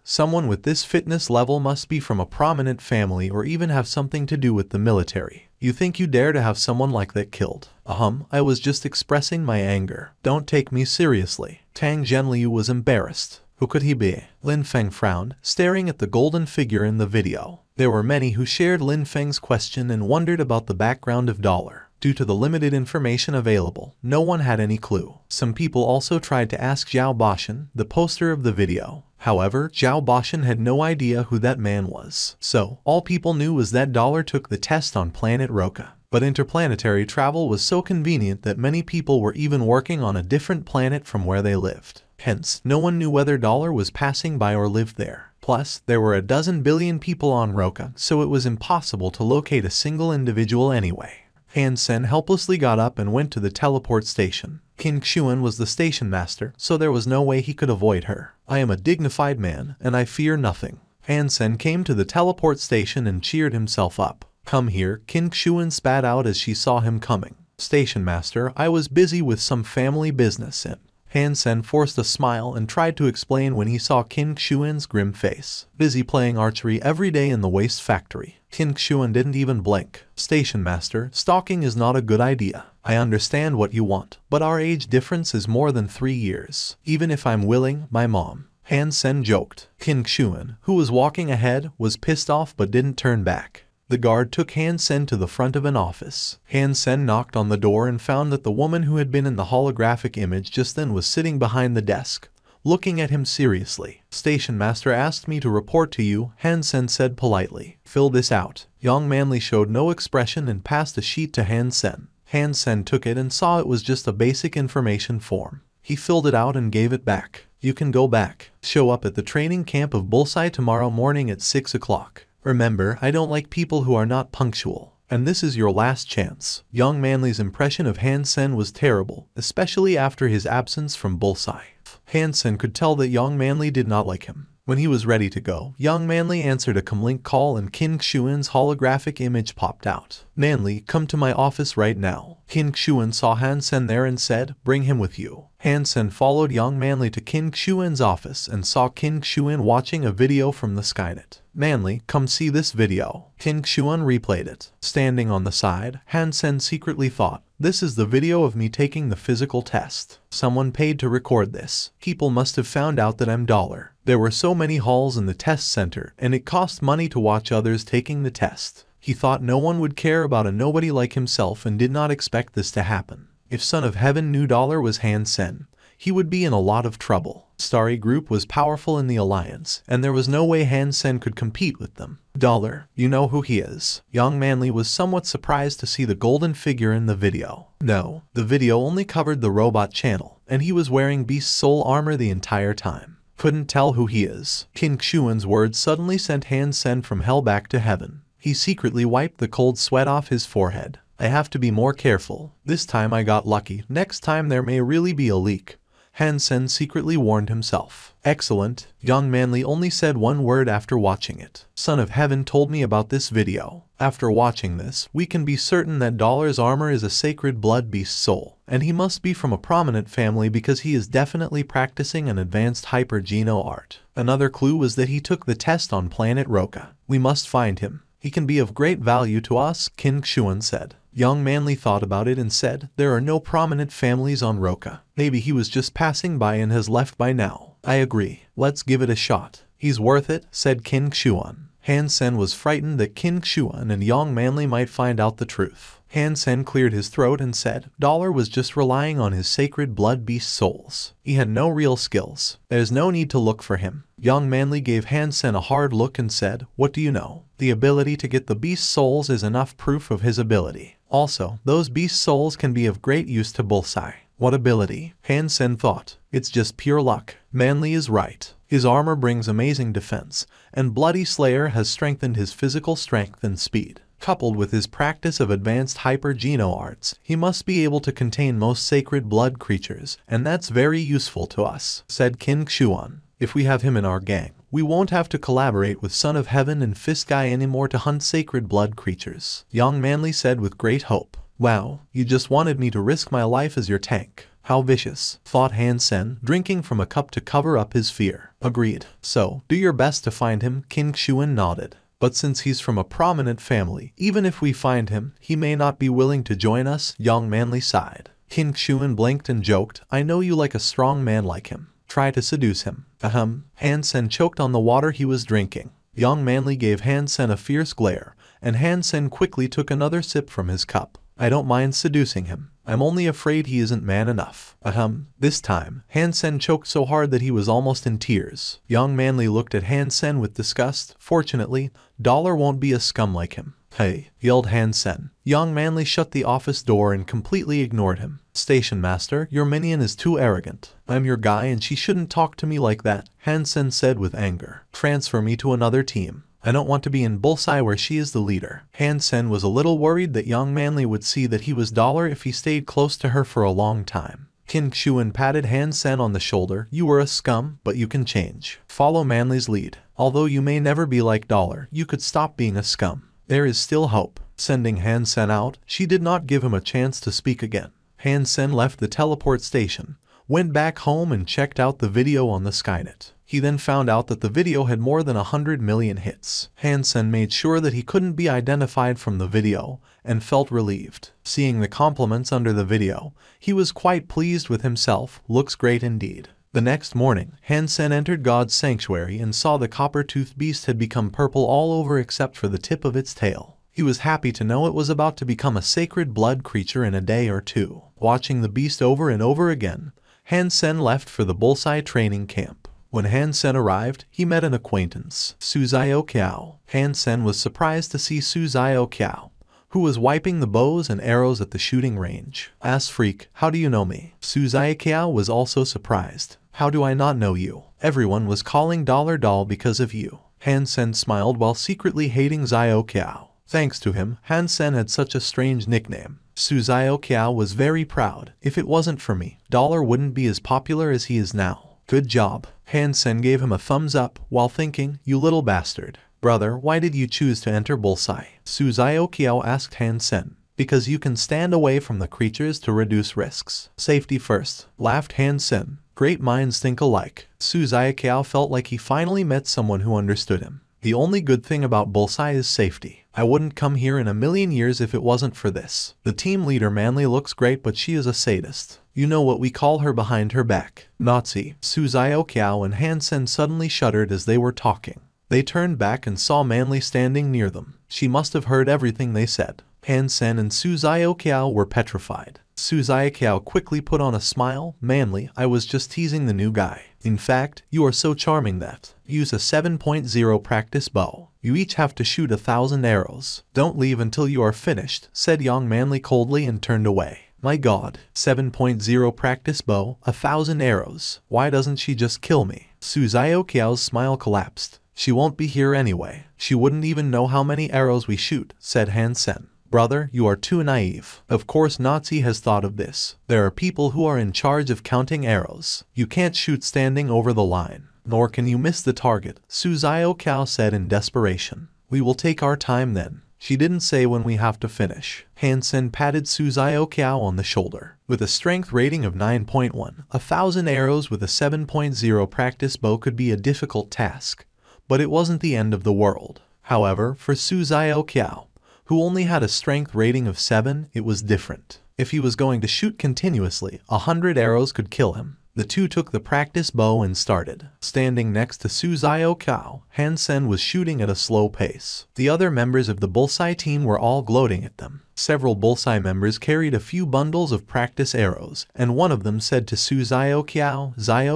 someone with this fitness level must be from a prominent family or even have something to do with the military. You think you dare to have someone like that killed? I was just expressing my anger. Don't take me seriously. Tang Zhenliu was embarrassed. Who could he be? Lin Feng frowned, staring at the golden figure in the video. There were many who shared Lin Feng's question and wondered about the background of Dollar. Due to the limited information available, no one had any clue. Some people also tried to ask Zhao Bashan, the poster of the video. However, Zhao Bashan had no idea who that man was. So, all people knew was that Dollar took the test on planet Roka. But interplanetary travel was so convenient that many people were even working on a different planet from where they lived. Hence, no one knew whether Dollar was passing by or lived there. Plus, there were 12 billion people on Roka, so it was impossible to locate a single individual anyway. Han Sen helplessly got up and went to the teleport station. Qin Xuan was the station master, so there was no way he could avoid her. I am a dignified man, and I fear nothing. Han Sen came to the teleport station and cheered himself up. Come here, Qin Xuan spat out as she saw him coming. Station master, I was busy with some family business and Han Sen forced a smile and tried to explain when he saw Qin Xuan's grim face. Busy playing archery every day in the waste factory. Qin Xuan didn't even blink. Station master, stalking is not a good idea. I understand what you want, but our age difference is more than 3 years. Even if I'm willing, my mom. Han Sen joked. Qin Xuan, who was walking ahead, was pissed off but didn't turn back. The guard took Han Sen to the front of an office. Han Sen knocked on the door and found that the woman who had been in the holographic image just then was sitting behind the desk, looking at him seriously. Station master asked me to report to you, Han Sen said politely. Fill this out. Young Manly showed no expression and passed a sheet to Han Sen. Han Sen took it and saw it was just a basic information form. He filled it out and gave it back. You can go back. Show up at the training camp of Bullseye tomorrow morning at 6 o'clock. Remember, I don't like people who are not punctual. And this is your last chance. Young Manly's impression of Han Sen was terrible, especially after his absence from Bullseye. Han Sen could tell that Young Manly did not like him. When he was ready to go, Young Manly answered a comlink call and Qin Xuan's holographic image popped out. Manly, come to my office right now. Qin Xuan saw Han Sen there and said, bring him with you. Han Sen followed Young Manly to Qin Xuan's office and saw Qin Xuan watching a video from the Skynet. Manly, come see this video. Qin Xuan replayed it. Standing on the side, Han Sen secretly thought, this is the video of me taking the physical test. Someone paid to record this. People must have found out that I'm Dollar. There were so many halls in the test center, and it cost money to watch others taking the test. He thought no one would care about a nobody like himself and did not expect this to happen. If Son of Heaven knew Dollar was Han Sen, he would be in a lot of trouble. Starry Group was powerful in the alliance, and there was no way Han Sen could compete with them. Dollar, you know who he is. Young Manly was somewhat surprised to see the golden figure in the video. No, the video only covered the robot channel, and he was wearing Beast Soul armor the entire time. Couldn't tell who he is. Qin Xuan's words suddenly sent Han Sen from hell back to heaven. He secretly wiped the cold sweat off his forehead. I have to be more careful. This time I got lucky. Next time there may really be a leak. Han Sen secretly warned himself. Excellent. Young Manly only said one word after watching it. Son of Heaven told me about this video. After watching this, we can be certain that Dollar's armor is a sacred blood beast soul, and he must be from a prominent family because he is definitely practicing an advanced hyper-geno art. Another clue was that he took the test on planet Roka. We must find him. He can be of great value to us, King Xuan said. Young Manly thought about it and said, there are no prominent families on Roka. Maybe he was just passing by and has left by now. I agree. Let's give it a shot. He's worth it, said King Xuan. Han Sen was frightened that King Xuan and Young Manly might find out the truth. Han Sen cleared his throat and said, Dollar was just relying on his sacred blood beast souls. He had no real skills. There's no need to look for him. Young Manly gave Han Sen a hard look and said, what do you know? The ability to get the beast souls is enough proof of his ability. Also, those beast souls can be of great use to Bullseye. What ability? Han Sen thought. It's just pure luck. Manly is right. His armor brings amazing defense, and Bloody Slayer has strengthened his physical strength and speed. Coupled with his practice of advanced hyper-geno arts, he must be able to contain most sacred blood creatures, and that's very useful to us, said King Xuan. If we have him in our gang, we won't have to collaborate with Son of Heaven and Fist Guy anymore to hunt sacred blood creatures, Young Manly said with great hope. Wow, you just wanted me to risk my life as your tank. How vicious, thought Han Sen, drinking from a cup to cover up his fear. Agreed. So, do your best to find him, King Xuan nodded. But since he's from a prominent family, even if we find him, he may not be willing to join us, Young Manly sighed. King Xuan blinked and joked, I know you like a strong man like him. Try to seduce him. Ahem. Han Sen choked on the water he was drinking. Young Manly gave Han Sen a fierce glare, and Han Sen quickly took another sip from his cup. I don't mind seducing him. I'm only afraid he isn't man enough. Ahem. This time, Han Sen choked so hard that he was almost in tears. Young Manly looked at Han Sen with disgust. Fortunately, Dollar won't be a scum like him. Hey, yelled Han Sen. Young Manly shut the office door and completely ignored him. Station master, your minion is too arrogant. I'm your guy and she shouldn't talk to me like that, Han Sen said with anger. Transfer me to another team. I don't want to be in Bullseye where she is the leader. Han Sen was a little worried that Young Manly would see that he was Dollar if he stayed close to her for a long time. King Xuan patted Han Sen on the shoulder. You were a scum, but you can change. Follow Manly's lead. Although you may never be like Dollar, you could stop being a scum. There is still hope. Sending Han Sen out, she did not give him a chance to speak again. Han Sen left the teleport station, went back home and checked out the video on the Skynet. He then found out that the video had more than 100 million hits. Han Sen made sure that he couldn't be identified from the video and felt relieved. Seeing the compliments under the video, he was quite pleased with himself. Looks great indeed. The next morning, Han Sen entered God's sanctuary and saw the copper-toothed beast had become purple all over except for the tip of its tail. He was happy to know it was about to become a sacred blood creature in a day or two. Watching the beast over and over again, Han Sen left for the Bullseye training camp. When Han Sen arrived, he met an acquaintance, Su Xiao Kiao. Han Sen was surprised to see Su Xiao Kiao, who was wiping the bows and arrows at the shooting range. Ass freak, how do you know me? Su Xiao Kiao was also surprised. How do I not know you? Everyone was calling Dollar Doll because of you. Han Sen smiled while secretly hating Xiao Kiao. Thanks to him, Han Sen had such a strange nickname. Su Xiao Kiao was very proud. If it wasn't for me, Dollar wouldn't be as popular as he is now. Good job. Han Sen gave him a thumbs up while thinking, you little bastard. Brother, why did you choose to enter Bullseye? Su Xiao Kiao asked Han Sen. Because you can stand away from the creatures to reduce risks. Safety first, laughed Han Sen. Great minds think alike. Su Xiao Kiao felt like he finally met someone who understood him. The only good thing about Bullseye is safety. I wouldn't come here in a million years if it wasn't for this. The team leader Manly looks great but she is a sadist. You know what we call her behind her back. Nazi. Su Xiao Kiao and Han Sen suddenly shuddered as they were talking. They turned back and saw Manly standing near them. She must have heard everything they said. Han Sen and Su Xiao Kiao were petrified. Su Xiao Kiao quickly put on a smile. Manly, I was just teasing the new guy. In fact, you are so charming that. Use a 7.0 practice bow. You each have to shoot 1,000 arrows. Don't leave until you are finished, said Young Manly coldly and turned away. My god, 7.0 practice bow, 1,000 arrows. Why doesn't she just kill me? Su Xiao Kiao's smile collapsed. She won't be here anyway. She wouldn't even know how many arrows we shoot, said Han Sen. Brother, you are too naive. Of course Nazi has thought of this. There are people who are in charge of counting arrows. You can't shoot standing over the line. Nor can you miss the target, Suzayo Kao said in desperation. We will take our time then. She didn't say when we have to finish. Hansen patted Suzayo Kao on the shoulder. With a strength rating of 9.1, 1,000 arrows with a 7.0 practice bow could be a difficult task. But it wasn't the end of the world. However, for Suzayo Kao, who only had a strength rating of 7, it was different. If he was going to shoot continuously, 100 arrows could kill him. The two took the practice bow and started. Standing next to Suzayo Kao, Hansen was shooting at a slow pace. The other members of the Bullseye team were all gloating at them. Several Bullseye members carried a few bundles of practice arrows, and one of them said to Suzayo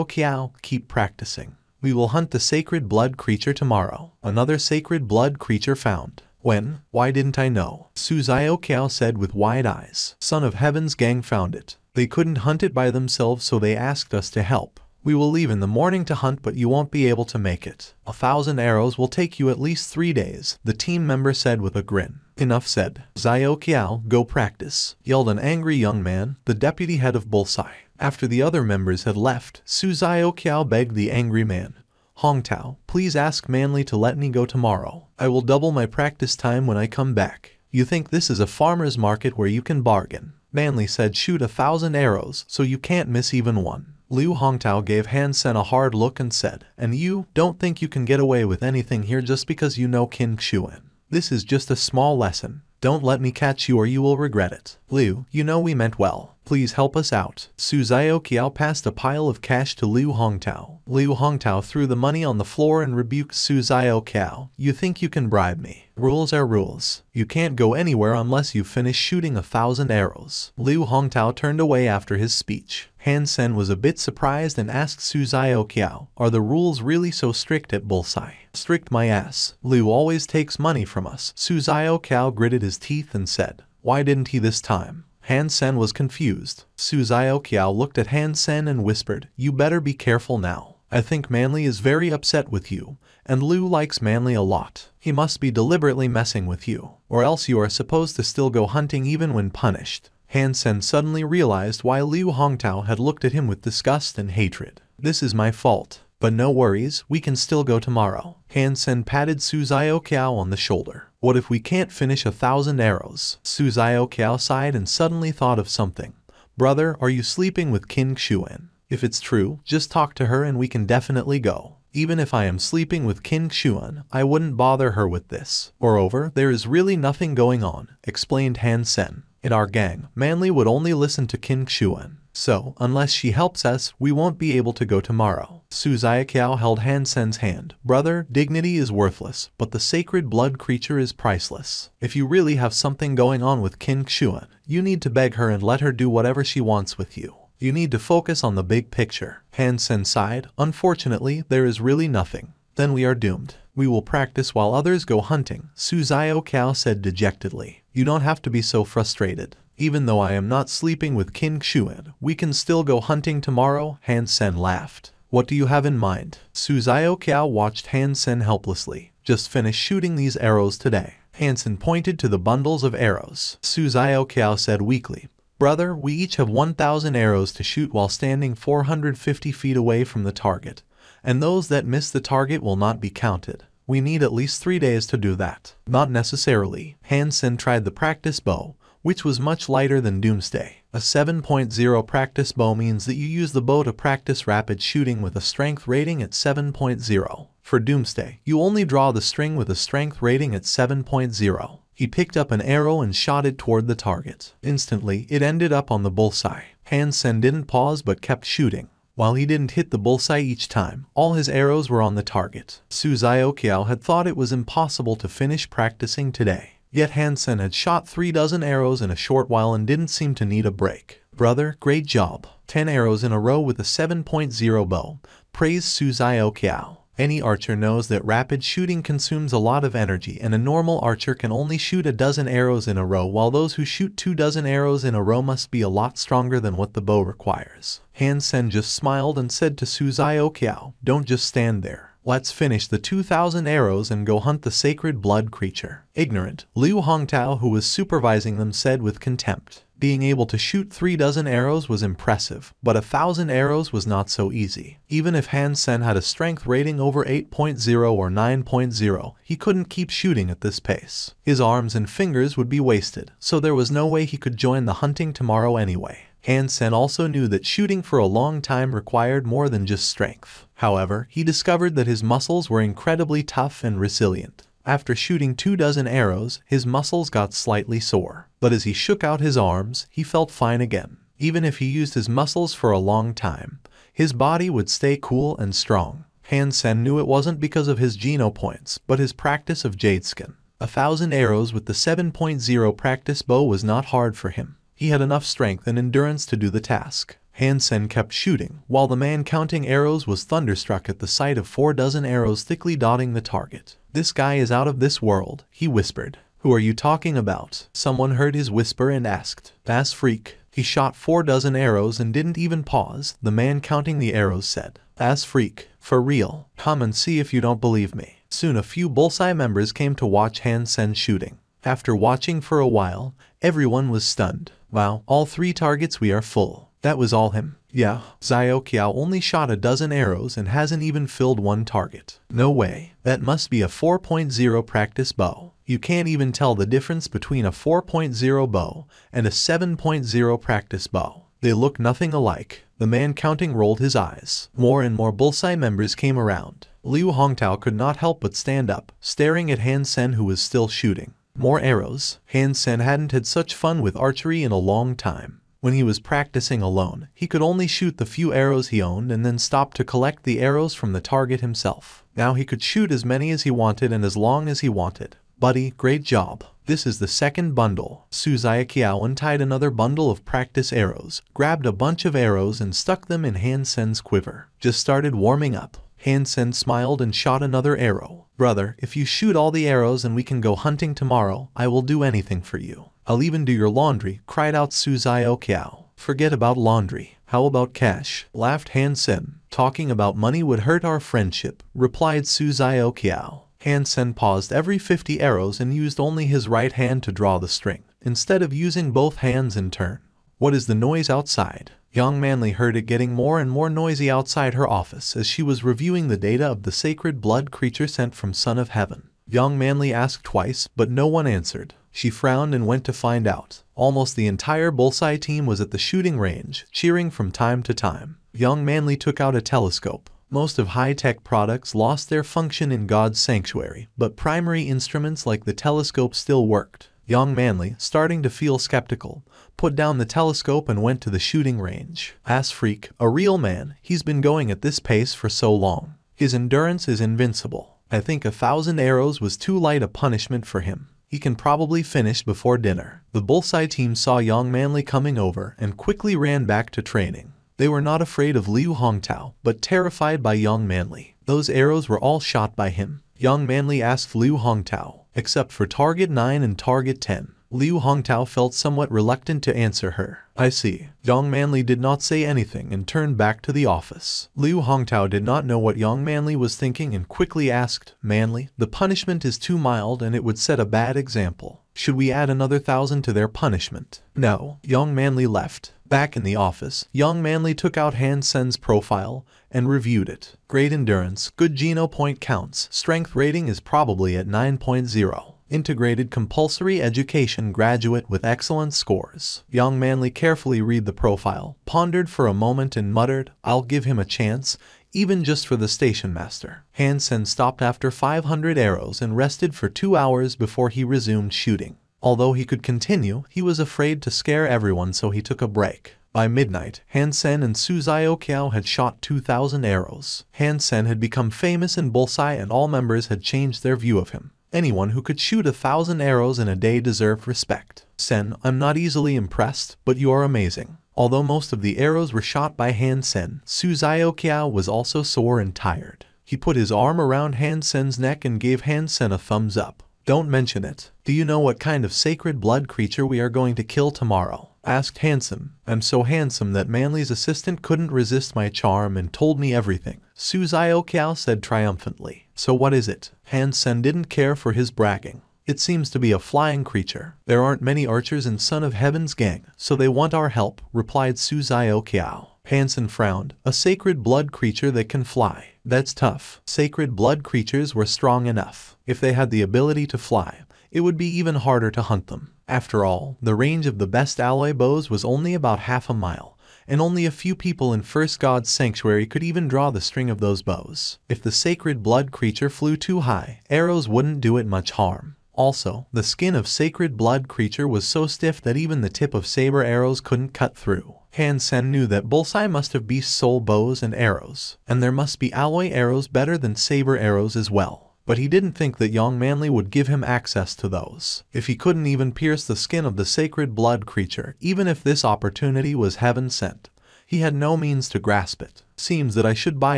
Kao, keep practicing. We will hunt the sacred blood creature tomorrow. Another sacred blood creature found. When? Why didn't I know? Suzayo Kao said with wide eyes. Son of Heaven's gang found it. They couldn't hunt it by themselves, so they asked us to help. We will leave in the morning to hunt, but you won't be able to make it. 1,000 arrows will take you at least 3 days, the team member said with a grin. Enough said. Zayo Kiao, go practice, yelled an angry young man, the deputy head of Bullseye. After the other members had left, Suzayo Kiao begged the angry man. Hong Tao, please ask Manly to let me go tomorrow. I will double my practice time when I come back. You think this is a farmer's market where you can bargain? Manly said shoot 1,000 arrows, so you can't miss even one. Liu Hongtao gave Hansen a hard look and said, and you don't think you can get away with anything here just because you know Qin Xuan. This is just a small lesson. Don't let me catch you or you will regret it. Liu, you know we meant well. Please help us out. Suzayo Kiao passed a pile of cash to Liu Hongtao. Liu Hongtao threw the money on the floor and rebuked Suzayo Kiao. You think you can bribe me? Rules are rules. You can't go anywhere unless you finish shooting 1,000 arrows. Liu Hongtao turned away after his speech. Hansen was a bit surprised and asked Suzayo Kiao, are the rules really so strict at Bullseye? Strict my ass. Liu always takes money from us. Suzayo Kiao gritted his teeth and said, why didn't he this time? Hansen was confused. Suzayo Kiao looked at Hansen and whispered, you better be careful now. I think Manly is very upset with you, and Liu likes Manly a lot. He must be deliberately messing with you, or else you are supposed to still go hunting even when punished. Hansen suddenly realized why Liu Hongtao had looked at him with disgust and hatred. This is my fault. But no worries, we can still go tomorrow. Hansen patted Suzayo Kiao on the shoulder. What if we can't finish 1,000 arrows? Suzayo Kiao sighed and suddenly thought of something. Brother, are you sleeping with Qin Xuan? If it's true, just talk to her and we can definitely go. Even if I am sleeping with Qin Xuan, I wouldn't bother her with this. Moreover, there is really nothing going on, explained Hansen. In our gang, Manly would only listen to Qin Xuan. So, unless she helps us, we won't be able to go tomorrow. Suzayo Kiao held Hansen's hand. Brother, dignity is worthless, but the sacred blood creature is priceless. If you really have something going on with Qin Xuan, you need to beg her and let her do whatever she wants with you. You need to focus on the big picture. Hansen sighed. Unfortunately, there is really nothing. Then we are doomed. We will practice while others go hunting, Suzayo Kiao said dejectedly. You don't have to be so frustrated. Even though I am not sleeping with Qin Xuan, we can still go hunting tomorrow, Hansen laughed. What do you have in mind? Suzayo Kiao watched Hansen helplessly. Just finish shooting these arrows today. Hansen pointed to the bundles of arrows. Suzayo Kiao said weakly, brother, we each have 1,000 arrows to shoot while standing 450 feet away from the target, and those that miss the target will not be counted. We need at least 3 days to do that. Not necessarily. Hansen tried the practice bow, which was much lighter than Doomsday. A 7.0 practice bow means that you use the bow to practice rapid shooting with a strength rating at 7.0. For Doomsday, you only draw the string with a strength rating at 7.0. He picked up an arrow and shot it toward the target. Instantly, it ended up on the bullseye. Hansen didn't pause but kept shooting. While he didn't hit the bullseye each time, all his arrows were on the target. Suzayo Kiao had thought it was impossible to finish practicing today. Yet Hansen had shot 36 arrows in a short while and didn't seem to need a break. Brother, great job. 10 arrows in a row with a 7.0 bow, praised Suzayo Kiao. Any archer knows that rapid shooting consumes a lot of energy, and a normal archer can only shoot a dozen arrows in a row, while those who shoot 24 arrows in a row must be a lot stronger than what the bow requires. Hansen just smiled and said to Suzayo Kiao, don't just stand there. Let's finish the 2,000 arrows and go hunt the sacred blood creature. Ignorant, Liu Hongtao, who was supervising them, said with contempt. Being able to shoot 36 arrows was impressive, but 1,000 arrows was not so easy. Even if Han Sen had a strength rating over 8.0 or 9.0, he couldn't keep shooting at this pace. His arms and fingers would be wasted, so there was no way he could join the hunting tomorrow anyway. Han Sen also knew that shooting for a long time required more than just strength. However, he discovered that his muscles were incredibly tough and resilient. After shooting 24 arrows, his muscles got slightly sore. But as he shook out his arms, he felt fine again. Even if he used his muscles for a long time, his body would stay cool and strong. Han Sen knew it wasn't because of his Geno points, but his practice of Jade Skin. 1,000 arrows with the 7.0 practice bow was not hard for him. He had enough strength and endurance to do the task. Han Sen kept shooting, while the man counting arrows was thunderstruck at the sight of 24 arrows thickly dotting the target. "This guy is out of this world," he whispered. "Who are you talking about?" Someone heard his whisper and asked. "Ass freak. He shot 24 arrows and didn't even pause," the man counting the arrows said. "Ass freak. For real. Come and see if you don't believe me." Soon a few Bullseye members came to watch Han Sen shooting. After watching for a while, everyone was stunned. "Wow, all 3 targets we are full. That was all him." "Yeah, Xiao Qiao only shot 12 arrows and hasn't even filled 1 target. No way. That must be a 4.0 practice bow. You can't even tell the difference between a 4.0 bow and a 7.0 practice bow. They look nothing alike." The man counting rolled his eyes. More and more Bullseye members came around. Liu Hongtao could not help but stand up, staring at Han Sen, who was still shooting. More arrows. Han Sen hadn't had such fun with archery in a long time. When he was practicing alone, he could only shoot the few arrows he owned and then stop to collect the arrows from the target himself. Now he could shoot as many as he wanted and as long as he wanted. "Buddy, great job. This is the 2nd bundle." Su Xiaoqiao untied another bundle of practice arrows, grabbed a bunch of arrows and stuck them in Han Sen's quiver. Just started warming up. Han Sen smiled and shot another arrow. "Brother, if you shoot all the arrows and we can go hunting tomorrow, I will do anything for you. I'll even do your laundry," cried out Su Xiaoqiao. "Forget about laundry. How about cash?" laughed Han Sen. "Talking about money would hurt our friendship," replied Su Xiaoqiao. Han Sen paused every 50 arrows and used only his right hand to draw the string, instead of using both hands in turn. "What is the noise outside?" Young Manly heard it getting more and more noisy outside her office as she was reviewing the data of the sacred blood creature sent from Son of Heaven. Young Manly asked twice, but no one answered. She frowned and went to find out. Almost the entire Bullseye team was at the shooting range, cheering from time to time. Young Manly took out a telescope. Most of high-tech products lost their function in God's sanctuary, but primary instruments like the telescope still worked. Young Manly, starting to feel skeptical, put down the telescope and went to the shooting range. "Ass freak, a real man. He's been going at this pace for so long. His endurance is invincible. I think 1,000 arrows was too light a punishment for him. He can probably finish before dinner." The Bullseye team saw Young Manly coming over and quickly ran back to training. They were not afraid of Liu Hongtao, but terrified by Young Manly. Those arrows were all shot by him. Young Manly asked Liu Hongtao, "Except for target 9 and target 10. Liu Hongtao felt somewhat reluctant to answer her. "I see." Young Manly did not say anything and turned back to the office. Liu Hongtao did not know what Young Manly was thinking and quickly asked, "Manly, the punishment is too mild and it would set a bad example. Should we add another 1,000 to their punishment?" "No." Young Manly left. Back in the office, Young Manly took out Han Sen's profile and reviewed it. Great endurance, good Geno point counts, strength rating is probably at 9.0. Integrated compulsory education graduate with excellent scores. Young Manly carefully read the profile, pondered for a moment and muttered, "I'll give him a chance, even just for the station master." Han Sen stopped after 500 arrows and rested for 2 hours before he resumed shooting. Although he could continue, he was afraid to scare everyone, so he took a break. By midnight, Han Sen and Su Xiaoqiao had shot 2,000 arrows. Han Sen had become famous in Bullseye and all members had changed their view of him. Anyone who could shoot 1,000 arrows in a day deserved respect. "Sen, I'm not easily impressed, but you are amazing." Although most of the arrows were shot by Han Sen, Su Xiaoqiao was also sore and tired. He put his arm around Han Sen's neck and gave Han Sen a thumbs up. "Don't mention it. Do you know what kind of sacred blood creature we are going to kill tomorrow?" asked Hansen. I'm so handsome that Manly's assistant couldn't resist my charm and told me everything, Su Zioqiao said triumphantly. So what is it? Hansen didn't care for his bragging. It seems to be a flying creature. There aren't many archers in Son of Heaven's gang, so they want our help, replied Su Zioqiao. Hansen frowned. A sacred blood creature that can fly. That's tough. Sacred blood creatures were strong enough. If they had the ability to fly, it would be even harder to hunt them. After all, the range of the best alloy bows was only about half a mile, and only a few people in First God's Sanctuary could even draw the string of those bows. If the sacred blood creature flew too high, arrows wouldn't do it much harm. Also, the skin of sacred blood creature was so stiff that even the tip of saber arrows couldn't cut through. Hansen knew that Bullseye must have beast soul bows and arrows, and there must be alloy arrows better than saber arrows as well. But he didn't think that young Manly would give him access to those. If he couldn't even pierce the skin of the sacred blood creature, even if this opportunity was heaven sent, he had no means to grasp it. Seems that I should buy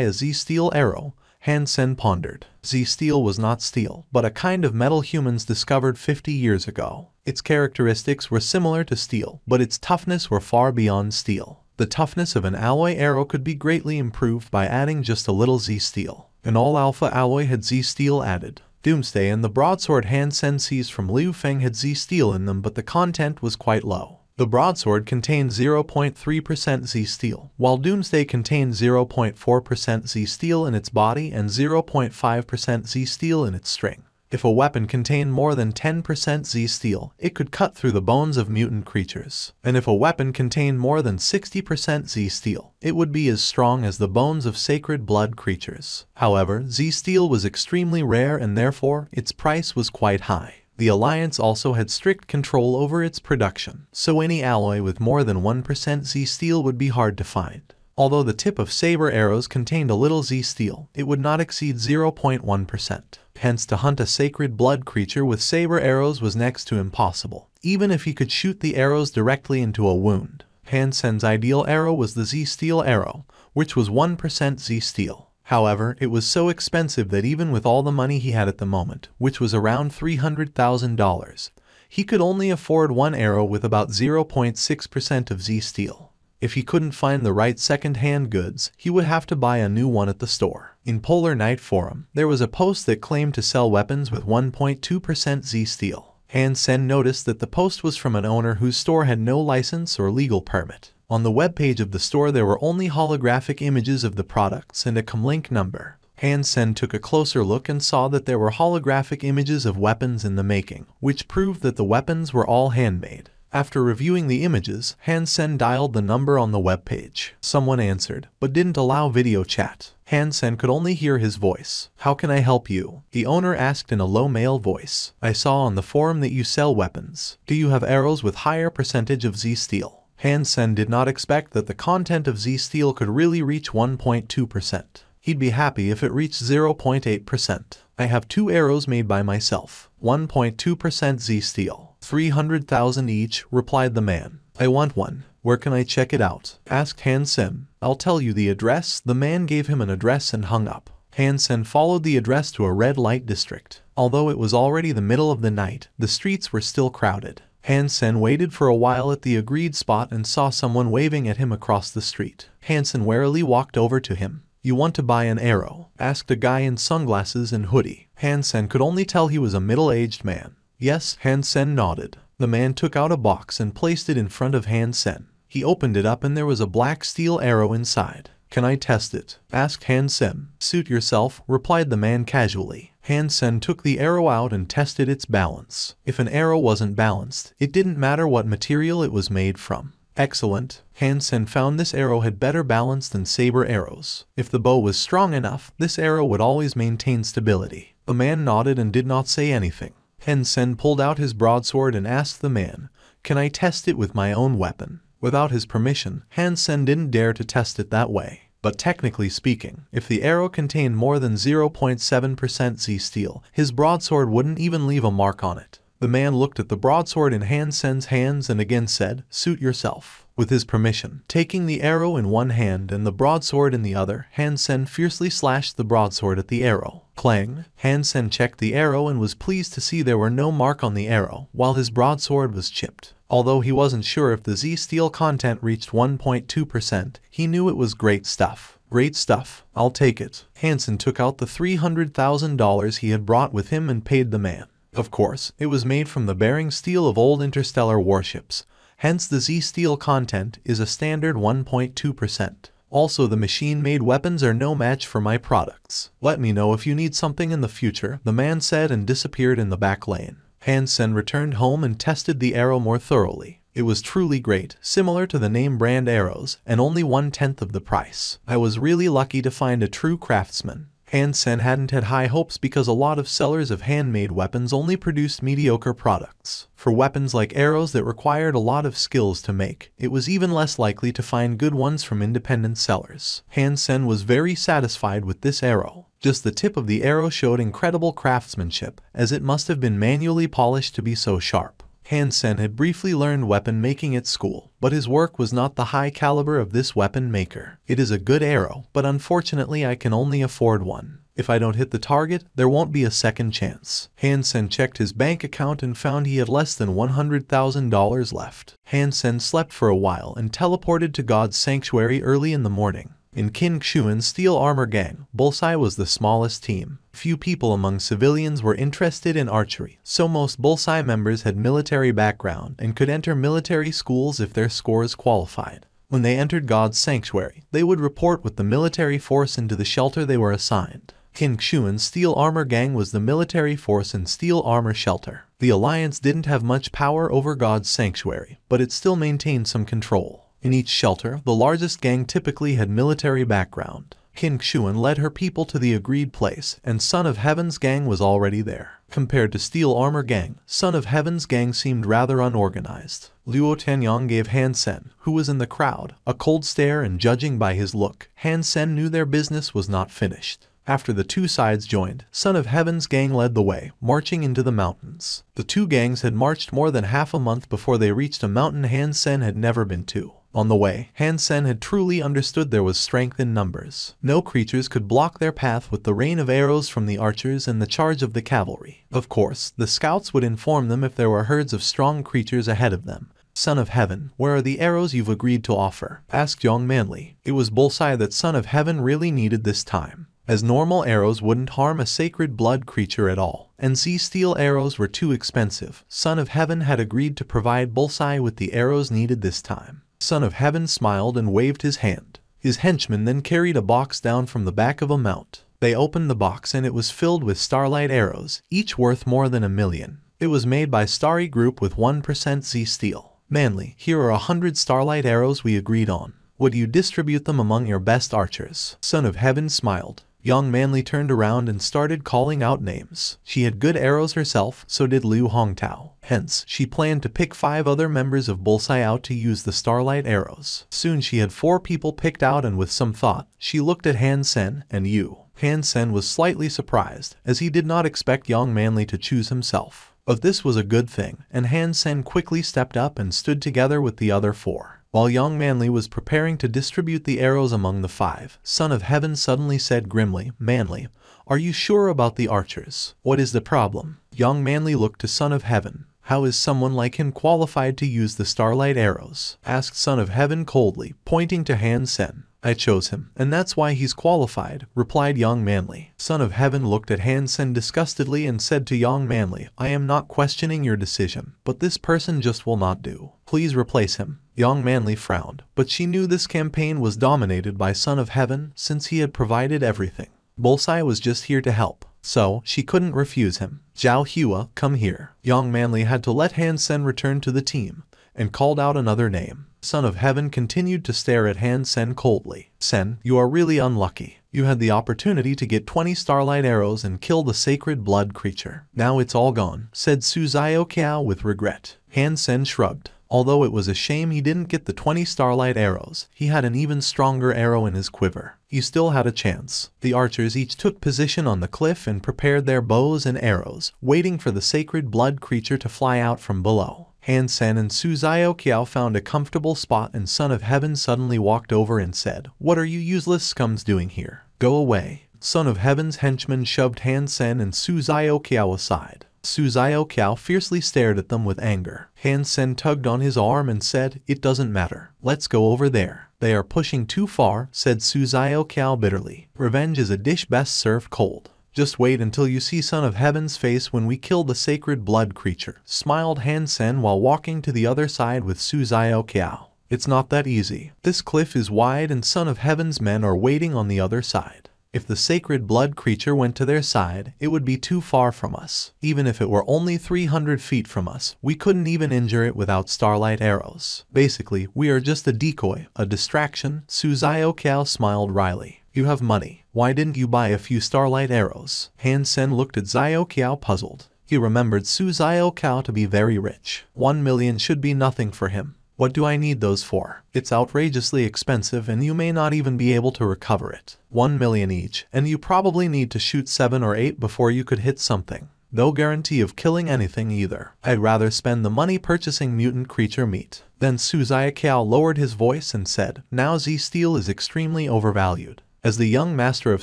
a Z-steel arrow, Hansen pondered. Z-steel was not steel, but a kind of metal humans discovered 50 years ago. Its characteristics were similar to steel, but its toughness were far beyond steel. The toughness of an alloy arrow could be greatly improved by adding just a little Z-steel. An all-alpha alloy had Z-steel added. Doomsday and the broadsword Hansen seized from Liu Feng had Z-steel in them, but the content was quite low. The broadsword contained 0.3% Z-steel, while Doomsday contained 0.4% Z-steel in its body and 0.5% Z-steel in its string. If a weapon contained more than 10% Z-steel, it could cut through the bones of mutant creatures. And if a weapon contained more than 60% Z-steel, it would be as strong as the bones of sacred blood creatures. However, Z-steel was extremely rare and therefore, its price was quite high. The Alliance also had strict control over its production, so any alloy with more than 1% Z-steel would be hard to find. Although the tip of saber arrows contained a little Z-steel, it would not exceed 0.1%. Hence, to hunt a sacred blood creature with saber arrows was next to impossible, even if he could shoot the arrows directly into a wound. Hansen's ideal arrow was the Z-steel arrow, which was 1% Z-steel. However, it was so expensive that even with all the money he had at the moment, which was around $300,000, he could only afford one arrow with about 0.6% of Z-steel. If he couldn't find the right second-hand goods, he would have to buy a new one at the store. In Polar Night Forum, there was a post that claimed to sell weapons with 1.2% Z-steel. Hansen noticed that the post was from an owner whose store had no license or legal permit. On the webpage of the store there were only holographic images of the products and a comlink number. Hansen took a closer look and saw that there were holographic images of weapons in the making, which proved that the weapons were all handmade. After reviewing the images, Hansen dialed the number on the webpage. Someone answered, but didn't allow video chat. Hansen could only hear his voice. "How can I help you?" the owner asked in a low male voice. "I saw on the forum that you sell weapons. Do you have arrows with higher percentage of Z-steel?" Hansen did not expect that the content of Z-steel could really reach 1.2%. He'd be happy if it reached 0.8%. "I have 2 arrows made by myself. 1.2% Z-steel. 300,000 each," replied the man. "I want one. Where can I check it out?" asked Hansen. "I'll tell you the address." The man gave him an address and hung up. Hansen followed the address to a red light district. Although it was already the middle of the night, the streets were still crowded. Hansen waited for a while at the agreed spot and saw someone waving at him across the street. Hansen warily walked over to him. "You want to buy an arrow?" asked a guy in sunglasses and hoodie. Hansen could only tell he was a middle-aged man. "Yes," Hansen nodded. The man took out a box and placed it in front of Hansen. He opened it up and there was a black steel arrow inside. "Can I test it?" asked Hansen. "Suit yourself," replied the man casually. Hansen took the arrow out and tested its balance. If an arrow wasn't balanced, it didn't matter what material it was made from. Excellent. Hansen found this arrow had better balance than saber arrows. If the bow was strong enough, this arrow would always maintain stability. The man nodded and did not say anything. Hansen pulled out his broadsword and asked the man, "Can I test it with my own weapon?" Without his permission, Hansen didn't dare to test it that way. But technically speaking, if the arrow contained more than 0.7% Z-steel, his broadsword wouldn't even leave a mark on it. The man looked at the broadsword in Hansen's hands and again said, "Suit yourself." With his permission, taking the arrow in one hand and the broadsword in the other, Han Sen fiercely slashed the broadsword at the arrow. Clang! Han Sen checked the arrow and was pleased to see there were no mark on the arrow, while his broadsword was chipped. Although he wasn't sure if the Z steel content reached 1.2%, he knew it was great stuff. Great stuff. I'll take it. Hansen took out the $300,000 he had brought with him and paid the man. Of course, it was made from the bearing steel of old interstellar warships. Hence the Z steel content is a standard 1.2%. Also, the machine-made weapons are no match for my products. Let me know if you need something in the future, the man said and disappeared in the back lane. Han Sen returned home and tested the arrow more thoroughly. It was truly great, similar to the name brand arrows, and only 1/10 of the price. I was really lucky to find a true craftsman. Han Sen hadn't had high hopes because a lot of sellers of handmade weapons only produced mediocre products. For weapons like arrows that required a lot of skills to make, it was even less likely to find good ones from independent sellers. Han Sen was very satisfied with this arrow. Just the tip of the arrow showed incredible craftsmanship, as it must have been manually polished to be so sharp. Han Sen had briefly learned weapon making at school, but his work was not the high caliber of this weapon maker. It is a good arrow, but unfortunately I can only afford one. If I don't hit the target, there won't be a second chance. Han Sen checked his bank account and found he had less than $100,000 left. Han Sen slept for a while and teleported to God's sanctuary early in the morning. In King Xuan's Steel Armor Gang, Bullseye was the smallest team. Few people among civilians were interested in archery, so most Bullseye members had military background and could enter military schools if their scores qualified. When they entered God's sanctuary, they would report with the military force into the shelter they were assigned. King Xuan's Steel Armor Gang was the military force and steel armor shelter. The Alliance didn't have much power over God's sanctuary, but it still maintained some control. In each shelter, the largest gang typically had military background. King Xuan led her people to the agreed place, and Son of Heaven's gang was already there. Compared to Steel Armor Gang, Son of Heaven's gang seemed rather unorganized. Luo Tianyang gave Han Sen, who was in the crowd, a cold stare, and judging by his look, Han Sen knew their business was not finished. After the two sides joined, Son of Heaven's gang led the way, marching into the mountains. The two gangs had marched more than half a month before they reached a mountain Han Sen had never been to. On the way, Han Sen had truly understood there was strength in numbers. No creatures could block their path with the rain of arrows from the archers and the charge of the cavalry. Of course, the scouts would inform them if there were herds of strong creatures ahead of them. Son of Heaven, where are the arrows you've agreed to offer? Asked Yong Manly. It was Bullseye that Son of Heaven really needed this time, as normal arrows wouldn't harm a sacred blood creature at all, and Z-steel arrows were too expensive. Son of Heaven had agreed to provide Bullseye with the arrows needed this time. Son of Heaven smiled and waved his hand. His henchmen then carried a box down from the back of a mount. They opened the box and it was filled with starlight arrows, each worth more than $1 million. It was made by Starry Group with 1% Z-steel. Manly, here are 100 starlight arrows we agreed on. Would you distribute them among your best archers? Son of Heaven smiled. Young Manly turned around and started calling out names. She had good arrows herself, so did Liu Hongtao. Hence, she planned to pick 5 other members of Bullseye out to use the starlight arrows. Soon she had 4 people picked out, and with some thought, she looked at Han Sen and Yu. Han Sen was slightly surprised, as he did not expect Young Manly to choose himself. But this was a good thing, and Han Sen quickly stepped up and stood together with the other 4. While Young Manly was preparing to distribute the arrows among the 5, Son of Heaven suddenly said grimly, "Manly, are you sure about the archers? What is the problem?" Young Manly looked to Son of Heaven. "How is someone like him qualified to use the starlight arrows?" asked Son of Heaven coldly, pointing to Han Sen. "I chose him, and that's why he's qualified," replied Young Manly. Son of Heaven looked at Han Sen disgustedly and said to Young Manly, "I am not questioning your decision, but this person just will not do. Please replace him." Young Manly frowned, but she knew this campaign was dominated by Son of Heaven since he had provided everything. Bullseye was just here to help, so she couldn't refuse him. "Zhao Hua, come here." Young Manly had to let Han Sen return to the team, and called out another name. Son of Heaven continued to stare at Han Sen coldly. "Sen, you are really unlucky. You had the opportunity to get 20 starlight arrows and kill the sacred blood creature. Now it's all gone," said Su Zioqiao with regret. Han Sen shrugged. Although it was a shame he didn't get the 20 starlight arrows, he had an even stronger arrow in his quiver. He still had a chance. The archers each took position on the cliff and prepared their bows and arrows, waiting for the sacred blood creature to fly out from below. Han Sen and Su Xiaoqiao found a comfortable spot and Son of Heaven suddenly walked over and said, "What are you useless scums doing here? Go away." Son of Heaven's henchman shoved Han Sen and Su Xiaoqiao aside. Su Xiaoqiao fiercely stared at them with anger. Han Sen tugged on his arm and said, "It doesn't matter. Let's go over there." "They are pushing too far," said Su Xiaoqiao bitterly. "Revenge is a dish best served cold. Just wait until you see Son of Heaven's face when we kill the sacred blood creature," smiled Han Sen while walking to the other side with Su Xiaoqiao. "It's not that easy. This cliff is wide and Son of Heaven's men are waiting on the other side. If the sacred blood creature went to their side, it would be too far from us. Even if it were only 300 feet from us, we couldn't even injure it without starlight arrows. Basically, we are just a decoy, a distraction." Su Xiaoqiao smiled wryly. "You have money. Why didn't you buy a few starlight arrows?" Han Sen looked at Xiaoqiao puzzled. He remembered Su Xiaoqiao to be very rich. 1 million should be nothing for him. "What do I need those for? It's outrageously expensive and you may not even be able to recover it. 1 million each, and you probably need to shoot 7 or 8 before you could hit something. No guarantee of killing anything either. I'd rather spend the money purchasing mutant creature meat." Then Su Xiaoqiao lowered his voice and said, "Now Z steel is extremely overvalued. As the young master of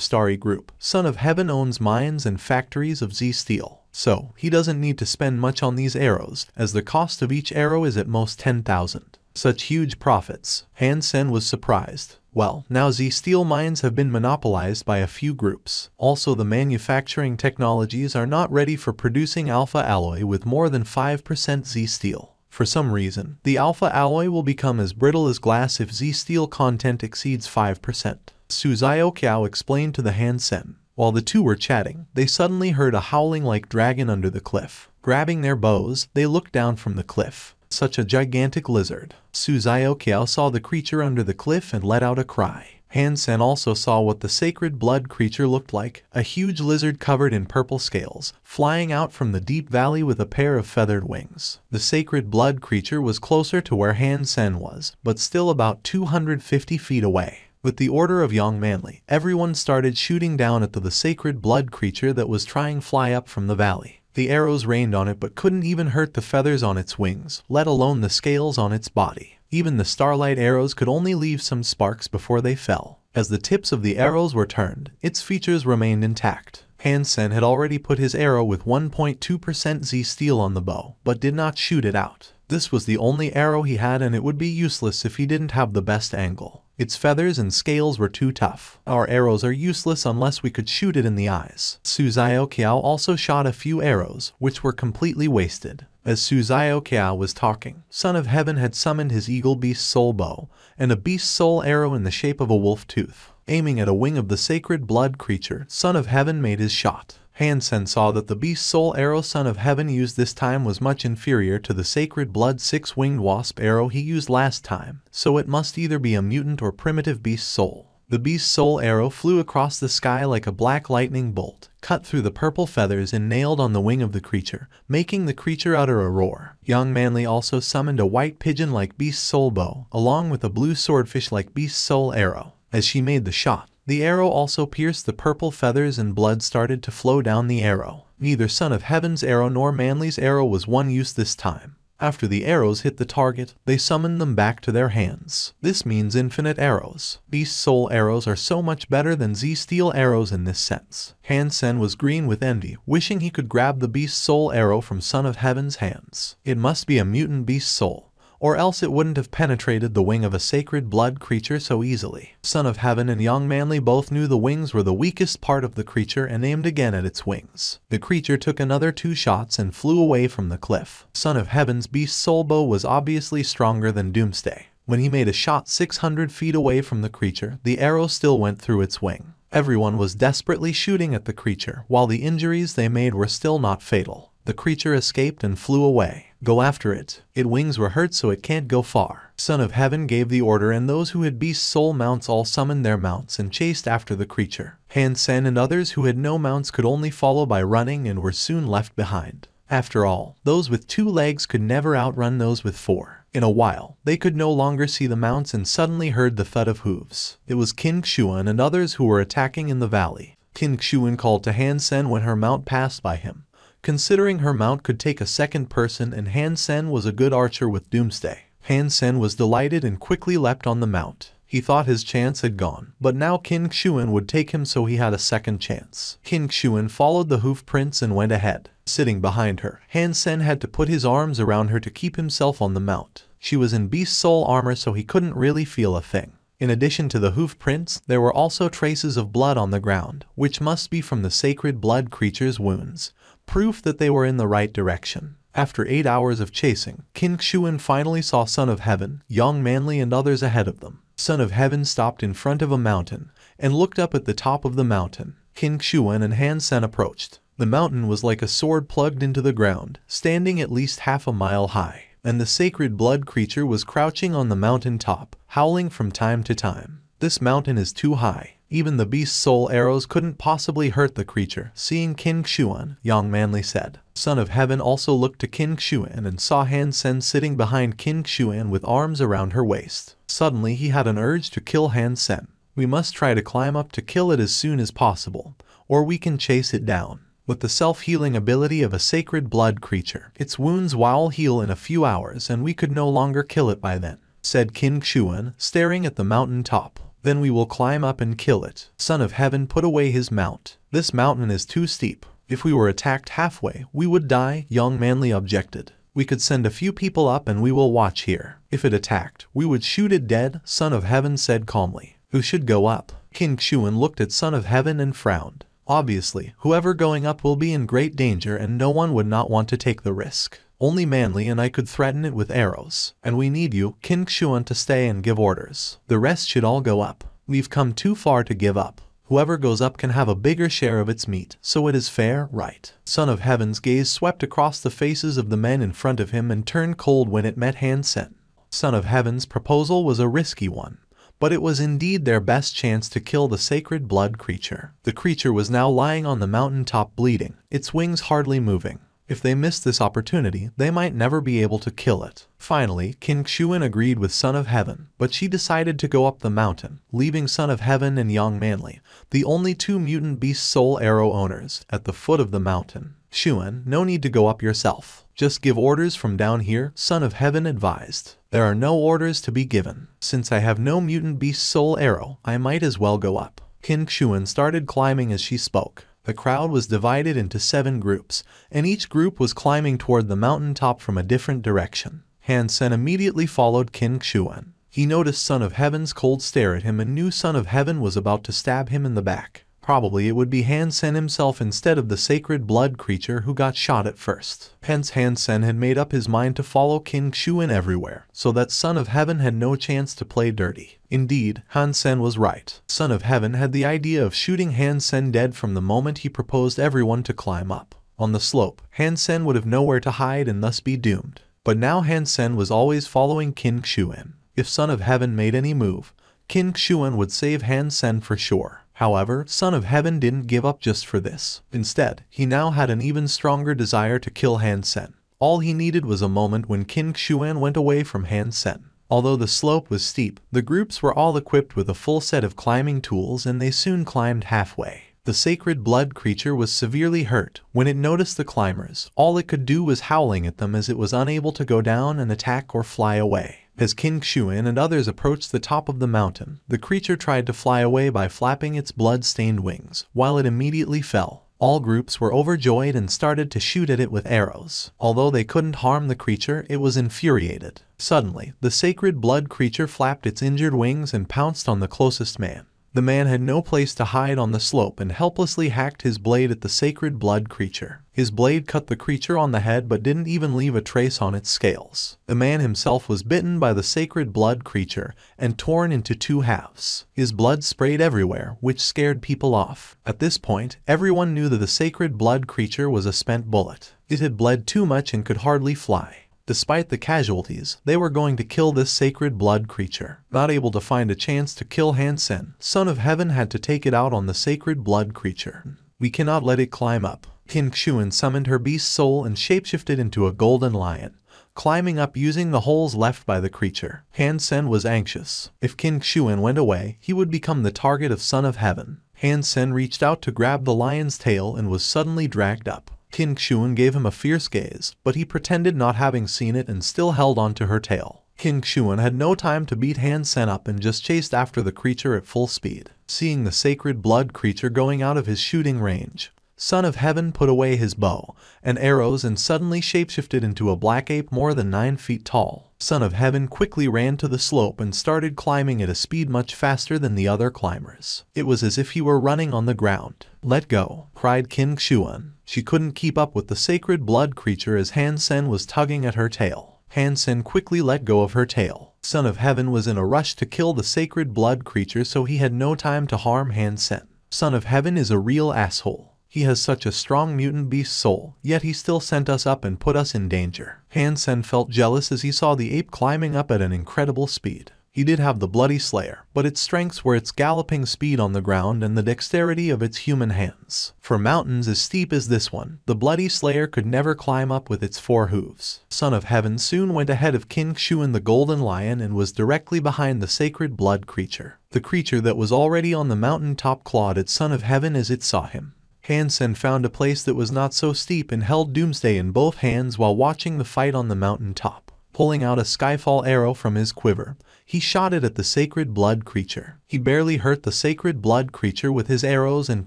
Starry Group, Son of Heaven owns mines and factories of Z steel. So, he doesn't need to spend much on these arrows, as the cost of each arrow is at most 10,000. Such huge profits." Han Sen was surprised. Well, now Z steel mines have been monopolized by a few groups. Also, the manufacturing technologies are not ready for producing alpha alloy with more than 5% Z steel. For some reason, the alpha alloy will become as brittle as glass if Z steel content exceeds 5%. Su Xiaoqiao explained to the Han Sen. While the two were chatting, they suddenly heard a howling like dragon under the cliff. Grabbing their bows, they looked down from the cliff. Such a gigantic lizard. Su Xiaoqiao saw the creature under the cliff and let out a cry. Han Sen also saw what the sacred blood creature looked like, a huge lizard covered in purple scales, flying out from the deep valley with a pair of feathered wings. The sacred blood creature was closer to where Han Sen was, but still about 250 feet away. With the order of Young Manly, everyone started shooting down at the sacred blood creature that was trying to fly up from the valley. The arrows rained on it but couldn't even hurt the feathers on its wings, let alone the scales on its body. Even the starlight arrows could only leave some sparks before they fell. As the tips of the arrows were turned, its features remained intact. Han Sen had already put his arrow with 1.2% Z steel on the bow, but did not shoot it out. This was the only arrow he had and it would be useless if he didn't have the best angle. Its feathers and scales were too tough. "Our arrows are useless unless we could shoot it in the eyes." Su Xiaoqiao also shot a few arrows, which were completely wasted. As Su Xiaoqiao was talking, Son of Heaven had summoned his eagle beast soul bow, and a beast soul arrow in the shape of a wolf tooth. Aiming at a wing of the sacred blood creature, Son of Heaven made his shot. Han Sen saw that the beast soul arrow Son of Heaven used this time was much inferior to the sacred blood 6-winged wasp arrow he used last time, so it must either be a mutant or primitive beast soul. The beast soul arrow flew across the sky like a black lightning bolt, cut through the purple feathers and nailed on the wing of the creature, making the creature utter a roar. Young Manly also summoned a white pigeon-like beast soul bow, along with a blue swordfish-like beast soul arrow. As she made the shot, the arrow also pierced the purple feathers and blood started to flow down the arrow. Neither Son of Heaven's arrow nor Manly's arrow was one use this time. After the arrows hit the target, they summoned them back to their hands. This means infinite arrows. Beast soul arrows are so much better than Z steel arrows in this sense. Han Sen was green with envy, wishing he could grab the beast soul arrow from Son of Heaven's hands. It must be a mutant beast soul, or else it wouldn't have penetrated the wing of a sacred blood creature so easily. Son of Heaven and Young Manly both knew the wings were the weakest part of the creature and aimed again at its wings. The creature took another 2 shots and flew away from the cliff. Son of Heaven's beast soul bow was obviously stronger than Doomsday. When he made a shot 600 feet away from the creature, the arrow still went through its wing. Everyone was desperately shooting at the creature, while the injuries they made were still not fatal. The creature escaped and flew away. "Go after it. Its wings were hurt so it can't go far." Son of Heaven gave the order and those who had beast soul mounts all summoned their mounts and chased after the creature. Han Sen and others who had no mounts could only follow by running and were soon left behind. After all, those with 2 legs could never outrun those with 4. In a while, they could no longer see the mounts and suddenly heard the thud of hooves. It was Qin Xuan and others who were attacking in the valley. Qin Xuan called to Han Sen when her mount passed by him. considering her mount could take a second person and Han Sen was a good archer with Doomsday. Han Sen was delighted and quickly leapt on the mount. He thought his chance had gone, but now Qin Xuan would take him, so he had a second chance. Qin Xuan followed the hoof prints and went ahead. Sitting behind her, Han Sen had to put his arms around her to keep himself on the mount. She was in beast soul armor, so he couldn't really feel a thing. In addition to the hoof prints, there were also traces of blood on the ground, which must be from the sacred blood creature's wounds, proof that they were in the right direction. After 8 hours of chasing, Qin Xuan finally saw Son of Heaven, Young Manly and others ahead of them. Son of Heaven stopped in front of a mountain and looked up at the top of the mountain. Qin Xuan and Han Sen approached. The mountain was like a sword plugged into the ground, standing at least half a mile high, and the sacred blood creature was crouching on the mountain top, howling from time to time. This mountain is too high. Even the beast's soul arrows couldn't possibly hurt the creature. Seeing Qin Xuan, Young Manly said. Son of Heaven also looked to Qin Xuan and saw Han Sen sitting behind Qin Xuan with arms around her waist. Suddenly he had an urge to kill Han Sen. We must try to climb up to kill it as soon as possible, or we can chase it down. With the self-healing ability of a sacred blood creature, its wounds will heal in a few hours and we could no longer kill it by then, said Qin Xuan, staring at the mountain top. Then we will climb up and kill it. Son of Heaven put away his mount. This mountain is too steep. If we were attacked halfway, we would die, Young Manly objected. We could send a few people up and we will watch here. If it attacked, we would shoot it dead, Son of Heaven said calmly. Who should go up? Qin Xuan looked at Son of Heaven and frowned. Obviously, whoever going up will be in great danger and no one would not want to take the risk. Only Manly and I could threaten it with arrows. And we need you, Qin Xuan, to stay and give orders. The rest should all go up. We've come too far to give up. Whoever goes up can have a bigger share of its meat, so it is fair, right? Son of Heaven's gaze swept across the faces of the men in front of him and turned cold when it met Han Sen. Son of Heaven's proposal was a risky one, but it was indeed their best chance to kill the sacred blood creature. The creature was now lying on the mountain top bleeding, its wings hardly moving. If they missed this opportunity, they might never be able to kill it. Finally, Qin Xuan agreed with Son of Heaven, but she decided to go up the mountain, leaving Son of Heaven and Young Manly, the only two mutant beast soul arrow owners, at the foot of the mountain. Xuan, no need to go up yourself. Just give orders from down here, Son of Heaven advised. There are no orders to be given. Since I have no mutant beast soul arrow, I might as well go up. Qin Xuan started climbing as she spoke. The crowd was divided into 7 groups, and each group was climbing toward the mountain top from a different direction. Han Sen immediately followed Qin Xuan. He noticed Son of Heaven's cold stare at him and knew Son of Heaven was about to stab him in the back. Probably it would be Han Sen himself instead of the sacred blood creature who got shot at first. Hence Han Sen had made up his mind to follow Qin Xuan everywhere, so that Son of Heaven had no chance to play dirty. Indeed, Han Sen was right. Son of Heaven had the idea of shooting Han Sen dead from the moment he proposed everyone to climb up. On the slope, Han Sen would have nowhere to hide and thus be doomed. But now Han Sen was always following Qin Xuan. If Son of Heaven made any move, Qin Xuan would save Han Sen for sure. However, Son of Heaven didn't give up just for this. Instead, he now had an even stronger desire to kill Han Sen. All he needed was a moment when Qin Xuan went away from Han Sen. Although the slope was steep, the groups were all equipped with a full set of climbing tools and they soon climbed halfway. The sacred blood creature was severely hurt. When it noticed the climbers, all it could do was howling at them as it was unable to go down and attack or fly away. As Qin Xuan and others approached the top of the mountain, the creature tried to fly away by flapping its blood-stained wings, while it immediately fell. All groups were overjoyed and started to shoot at it with arrows. Although they couldn't harm the creature, it was infuriated. Suddenly, the sacred blood creature flapped its injured wings and pounced on the closest man. The man had no place to hide on the slope and helplessly hacked his blade at the sacred blood creature. His blade cut the creature on the head but didn't even leave a trace on its scales. The man himself was bitten by the sacred blood creature and torn into 2 halves. His blood sprayed everywhere, which scared people off. At this point, everyone knew that the sacred blood creature was a spent bullet. It had bled too much and could hardly fly. Despite the casualties, they were going to kill this sacred blood creature. Not able to find a chance to kill Han Sen, Son of Heaven had to take it out on the sacred blood creature. We cannot let it climb up. Qin Xuan summoned her beast soul and shapeshifted into a golden lion, climbing up using the holes left by the creature. Han Sen was anxious. If Qin Xuan went away, he would become the target of Son of Heaven. Han Sen reached out to grab the lion's tail and was suddenly dragged up. King Xuan gave him a fierce gaze, but he pretended not having seen it and still held on to her tail. King Xuan had no time to beat Han Sen up and just chased after the creature at full speed. Seeing the sacred blood creature going out of his shooting range, Son of Heaven put away his bow and arrows and suddenly shapeshifted into a black ape more than 9 feet tall. Son of Heaven quickly ran to the slope and started climbing at a speed much faster than the other climbers. It was as if he were running on the ground. "Let go," cried King Xuan. She couldn't keep up with the sacred blood creature as Han Sen was tugging at her tail. Han Sen quickly let go of her tail. Son of Heaven was in a rush to kill the sacred blood creature, so he had no time to harm Han Sen. Son of Heaven is a real asshole. He has such a strong mutant beast soul, yet he still sent us up and put us in danger. Han Sen felt jealous as he saw the ape climbing up at an incredible speed. He did have the Bloody Slayer, but its strengths were its galloping speed on the ground and the dexterity of its human hands. For mountains as steep as this one, the Bloody Slayer could never climb up with its 4 hooves. Son of Heaven soon went ahead of King Xuan the Golden Lion and was directly behind the sacred blood creature. The creature that was already on the mountain top clawed at Son of Heaven as it saw him. Han Sen found a place that was not so steep and held Doomsday in both hands while watching the fight on the mountain top. Pulling out a Skyfall arrow from his quiver, he shot it at the sacred blood creature. He barely hurt the sacred blood creature with his arrows, and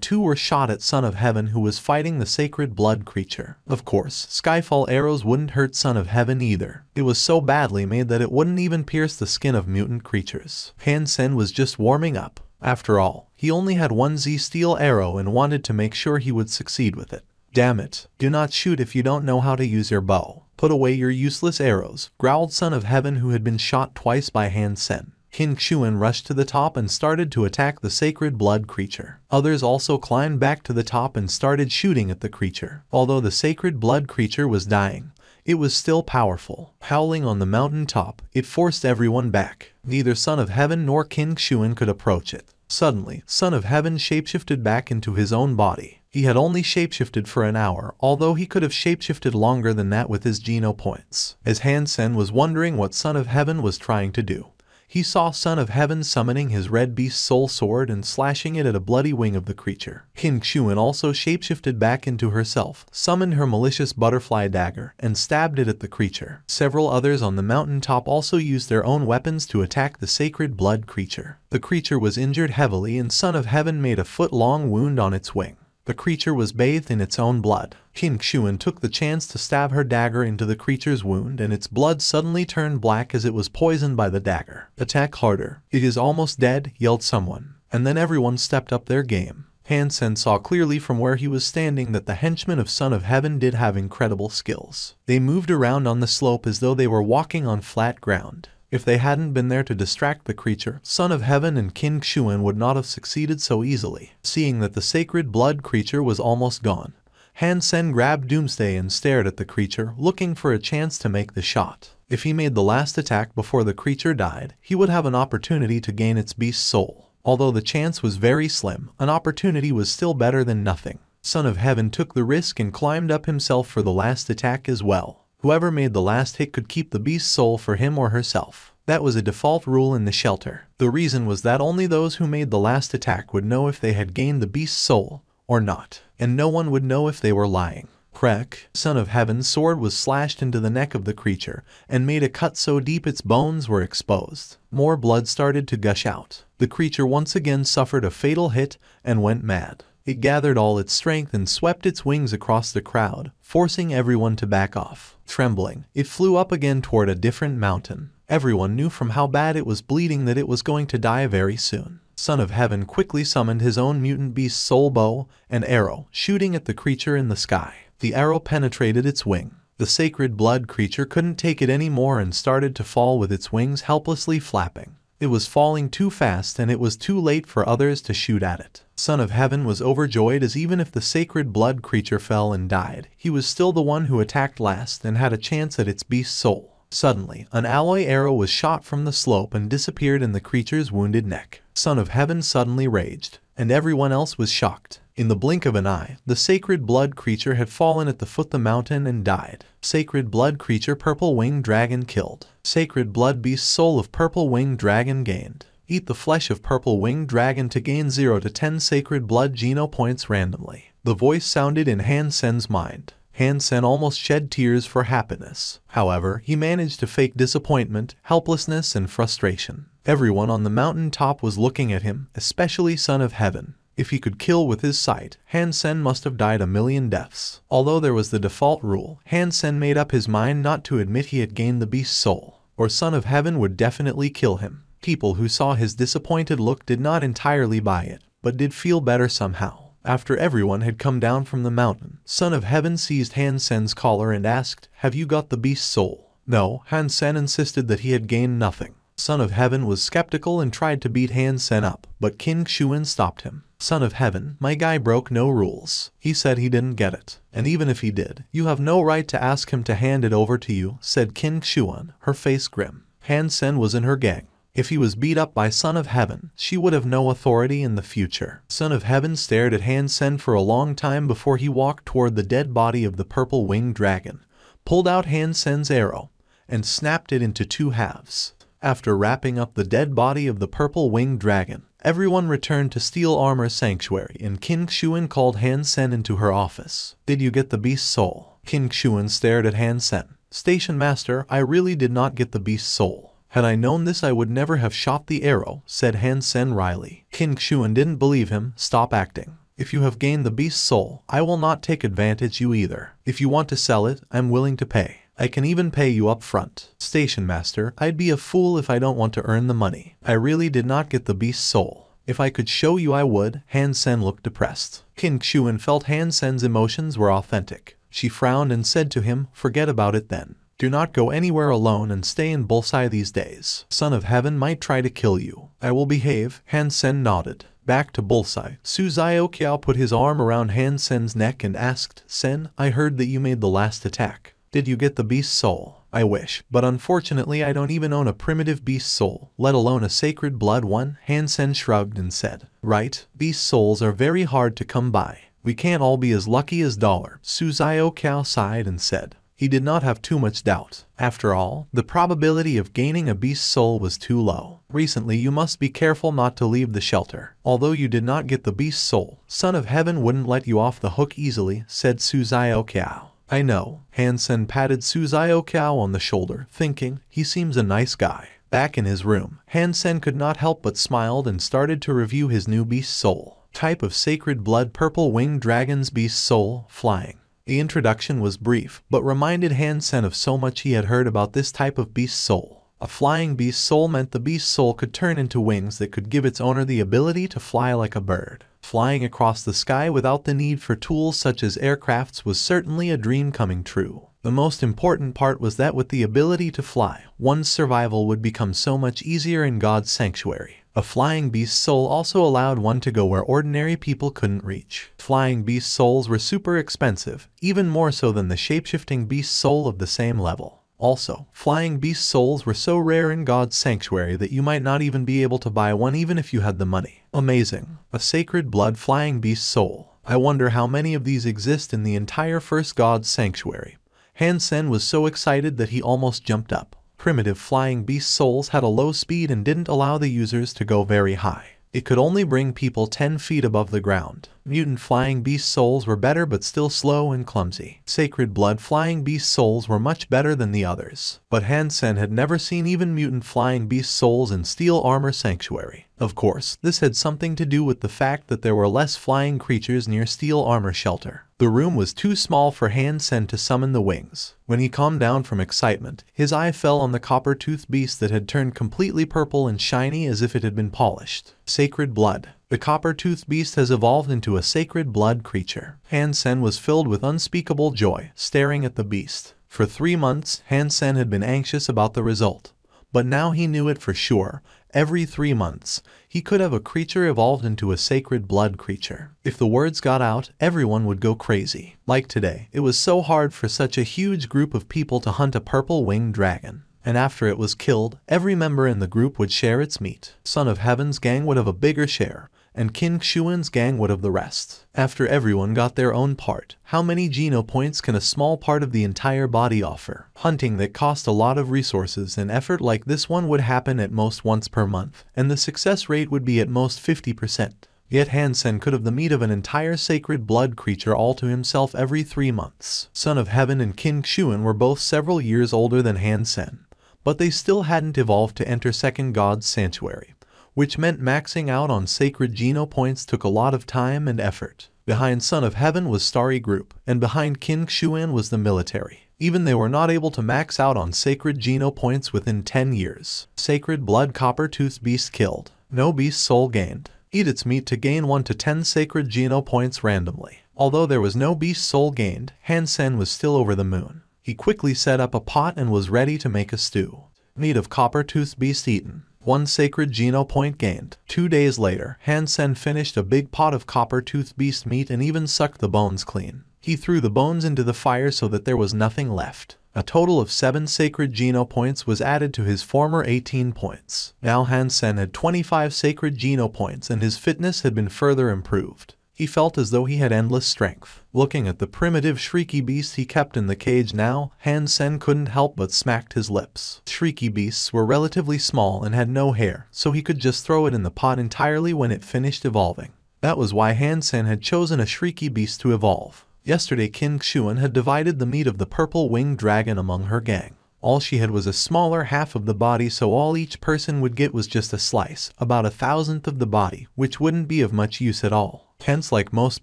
2 were shot at Son of Heaven, who was fighting the sacred blood creature. Of course, Skyfall arrows wouldn't hurt Son of Heaven either. It was so badly made that it wouldn't even pierce the skin of mutant creatures. Han Sen was just warming up. After all, he only had 1 Z steel arrow and wanted to make sure he would succeed with it. "Damn it, do not shoot if you don't know how to use your bow. Put away your useless arrows," growled Son of Heaven, who had been shot twice by Han Sen. King Xuan rushed to the top and started to attack the sacred blood creature. Others also climbed back to the top and started shooting at the creature. Although the sacred blood creature was dying, it was still powerful. Howling on the mountain top, it forced everyone back. Neither Son of Heaven nor King Xuan could approach it. Suddenly, Son of Heaven shapeshifted back into his own body. He had only shapeshifted for an hour, although he could have shapeshifted longer than that with his Geno points. As Han Sen was wondering what Son of Heaven was trying to do, he saw Son of Heaven summoning his red beast soul sword and slashing it at a bloody wing of the creature. King Xuan also shapeshifted back into herself, summoned her malicious butterfly dagger, and stabbed it at the creature. Several others on the mountain top also used their own weapons to attack the sacred blood creature. The creature was injured heavily, and Son of Heaven made a foot-long wound on its wing. The creature was bathed in its own blood. King Xuan took the chance to stab her dagger into the creature's wound, and its blood suddenly turned black as it was poisoned by the dagger. "Attack harder. It is almost dead," yelled someone. And then everyone stepped up their game. Han Sen saw clearly from where he was standing that the henchmen of Son of Heaven did have incredible skills. They moved around on the slope as though they were walking on flat ground. If they hadn't been there to distract the creature, Son of Heaven and King Xuan would not have succeeded so easily. Seeing that the sacred blood creature was almost gone, Han Sen grabbed Doomsday and stared at the creature, looking for a chance to make the shot. If he made the last attack before the creature died, he would have an opportunity to gain its beast soul. Although the chance was very slim, an opportunity was still better than nothing. Son of Heaven took the risk and climbed up himself for the last attack as well. Whoever made the last hit could keep the beast's soul for him or herself. That was a default rule in the shelter. The reason was that only those who made the last attack would know if they had gained the beast's soul or not, and no one would know if they were lying. Crack! Son of Heaven's sword was slashed into the neck of the creature and made a cut so deep its bones were exposed. More blood started to gush out. The creature once again suffered a fatal hit and went mad. It gathered all its strength and swept its wings across the crowd, forcing everyone to back off. Trembling, it flew up again toward a different mountain. Everyone knew from how bad it was bleeding that it was going to die very soon. Son of Heaven quickly summoned his own mutant beast soul bow and arrow, shooting at the creature in the sky. The arrow penetrated its wing. The sacred blood creature couldn't take it anymore and started to fall with its wings helplessly flapping. It was falling too fast, and it was too late for others to shoot at it. Son of Heaven was overjoyed, as even if the sacred blood creature fell and died, he was still the one who attacked last and had a chance at its beast soul. Suddenly, an alloy arrow was shot from the slope and disappeared in the creature's wounded neck. Son of Heaven suddenly raged, and everyone else was shocked. In the blink of an eye, the sacred blood creature had fallen at the foot of the mountain and died. Sacred blood creature purple winged dragon killed. Sacred blood beast soul of purple winged dragon gained. Eat the flesh of purple winged dragon to gain 0 to 10 sacred blood Geno points randomly. The voice sounded in Han Sen's mind. Han Sen almost shed tears for happiness. However, he managed to fake disappointment, helplessness, and frustration. Everyone on the mountain top was looking at him, especially Son of Heaven. If he could kill with his sight, Han Sen must have died a million deaths. Although there was the default rule, Han Sen made up his mind not to admit he had gained the beast's soul, or Son of Heaven would definitely kill him. People who saw his disappointed look did not entirely buy it, but did feel better somehow. After everyone had come down from the mountain, Son of Heaven seized Han Sen's collar and asked, "Have you got the beast's soul?" No, Han Sen insisted that he had gained nothing. Son of Heaven was skeptical and tried to beat Han Sen up, but King Xuan stopped him. "Son of Heaven, my guy broke no rules. He said he didn't get it. And even if he did, you have no right to ask him to hand it over to you," said King Xuan, her face grim. Han Sen was in her gang. If he was beat up by Son of Heaven, she would have no authority in the future. Son of Heaven stared at Han Sen for a long time before he walked toward the dead body of the purple-winged dragon, pulled out Han Sen's arrow, and snapped it into two halves. After wrapping up the dead body of the purple-winged dragon, everyone returned to Steel Armor Sanctuary and King Xuan called Han Sen into her office. "Did you get the beast's soul?" King Xuan stared at Han Sen. "Station Master, I really did not get the beast's soul. Had I known this I would never have shot the arrow," said Han Sen wryly. King Xuan didn't believe him. "Stop acting. If you have gained the beast's soul, I will not take advantage you either. If you want to sell it, I'm willing to pay. I can even pay you up front." "Station Master, I'd be a fool if I don't want to earn the money. I really did not get the beast's soul. If I could show you I would." Han Sen looked depressed. King Xuan felt Han Sen's emotions were authentic. She frowned and said to him, "Forget about it then. Do not go anywhere alone and stay in Bullseye these days. Son of Heaven might try to kill you." "I will behave." Han Sen nodded. Back to Bullseye, Su Zioqiao put his arm around Han Sen's neck and asked, "Sen, I heard that you made the last attack. Did you get the beast's soul?" "I wish, but unfortunately I don't even own a primitive beast soul, let alone a sacred blood one." Han Sen shrugged and said, "Right, beast souls are very hard to come by. We can't all be as lucky as Dollar." Su Zioqiao sighed and said, he did not have too much doubt. After all, the probability of gaining a beast soul was too low. "Recently you must be careful not to leave the shelter. Although you did not get the beast soul, Son of Heaven wouldn't let you off the hook easily," said Su Zioqiao. "I know." Han Sen patted Su Zioqiao on the shoulder, thinking, he seems a nice guy. Back in his room, Han Sen could not help but smiled and started to review his new beast soul. Type of sacred blood purple-winged dragon's beast soul, flying. The introduction was brief, but reminded Han Sen of so much he had heard about this type of beast soul. A flying beast soul meant the beast soul could turn into wings that could give its owner the ability to fly like a bird. Flying across the sky without the need for tools such as aircrafts was certainly a dream coming true. The most important part was that with the ability to fly, one's survival would become so much easier in God's sanctuary. A flying beast soul also allowed one to go where ordinary people couldn't reach. Flying beast souls were super expensive, even more so than the shapeshifting beast soul of the same level. Also, flying beast souls were so rare in God's sanctuary that you might not even be able to buy one even if you had the money. Amazing. A sacred blood flying beast soul. I wonder how many of these exist in the entire first God's sanctuary. Han Sen was so excited that he almost jumped up. Primitive flying beast souls had a low speed and didn't allow the users to go very high. It could only bring people 10 feet above the ground. Mutant flying beast souls were better but still slow and clumsy. Sacred blood flying beast souls were much better than the others. But Han Sen had never seen even mutant flying beast souls in Steel Armor Sanctuary. Of course, this had something to do with the fact that there were less flying creatures near Steel Armor Shelter. The room was too small for Han Sen to summon the wings. When he calmed down from excitement, his eye fell on the copper-toothed beast that had turned completely purple and shiny as if it had been polished. Sacred blood. The copper-toothed beast has evolved into a sacred blood creature. Han Sen was filled with unspeakable joy, staring at the beast. For 3 months, Han Sen had been anxious about the result. But now he knew it for sure. Every 3 months, he could have a creature evolved into a sacred blood creature. If the words got out, everyone would go crazy. Like today, it was so hard for such a huge group of people to hunt a purple-winged dragon. And after it was killed, every member in the group would share its meat. Son of Heaven's gang would have a bigger share, and King Xuan's gang would have the rest. After everyone got their own part, how many Geno points can a small part of the entire body offer? Hunting that cost a lot of resources and effort like this one would happen at most once per month, and the success rate would be at most 50%. Yet Han Sen could have the meat of an entire sacred blood creature all to himself every 3 months. Son of Heaven and King Xuan were both several years older than Han Sen, but they still hadn't evolved to enter Second God's Sanctuary, which meant maxing out on sacred Geno points took a lot of time and effort. Behind Son of Heaven was Starry Group, and behind King Xuan was the military. Even they were not able to max out on sacred Geno points within 10 years. Sacred Blood Copper-Toothed Beast killed. No beast soul gained. Eat its meat to gain 1 to 10 sacred Geno points randomly. Although there was no beast soul gained, Han Sen was still over the moon. He quickly set up a pot and was ready to make a stew. Meat of Copper-Toothed Beast eaten. 1 sacred Geno point gained. 2 days later, Han Sen finished a big pot of Copper-Toothed Beast meat and even sucked the bones clean. He threw the bones into the fire so that there was nothing left. A total of 7 sacred Geno points was added to his former 18 points. Now Han Sen had 25 sacred Geno points and his fitness had been further improved. He felt as though he had endless strength. Looking at the primitive shrieky beast he kept in the cage now, Han Sen couldn't help but smacked his lips. Shrieky beasts were relatively small and had no hair, so he could just throw it in the pot entirely when it finished evolving. That was why Han Sen had chosen a shrieky beast to evolve. Yesterday King Xuan had divided the meat of the purple-winged dragon among her gang. All she had was a smaller half of the body, so all each person would get was just a slice, about 1,000th of the body, which wouldn't be of much use at all. Hence, like most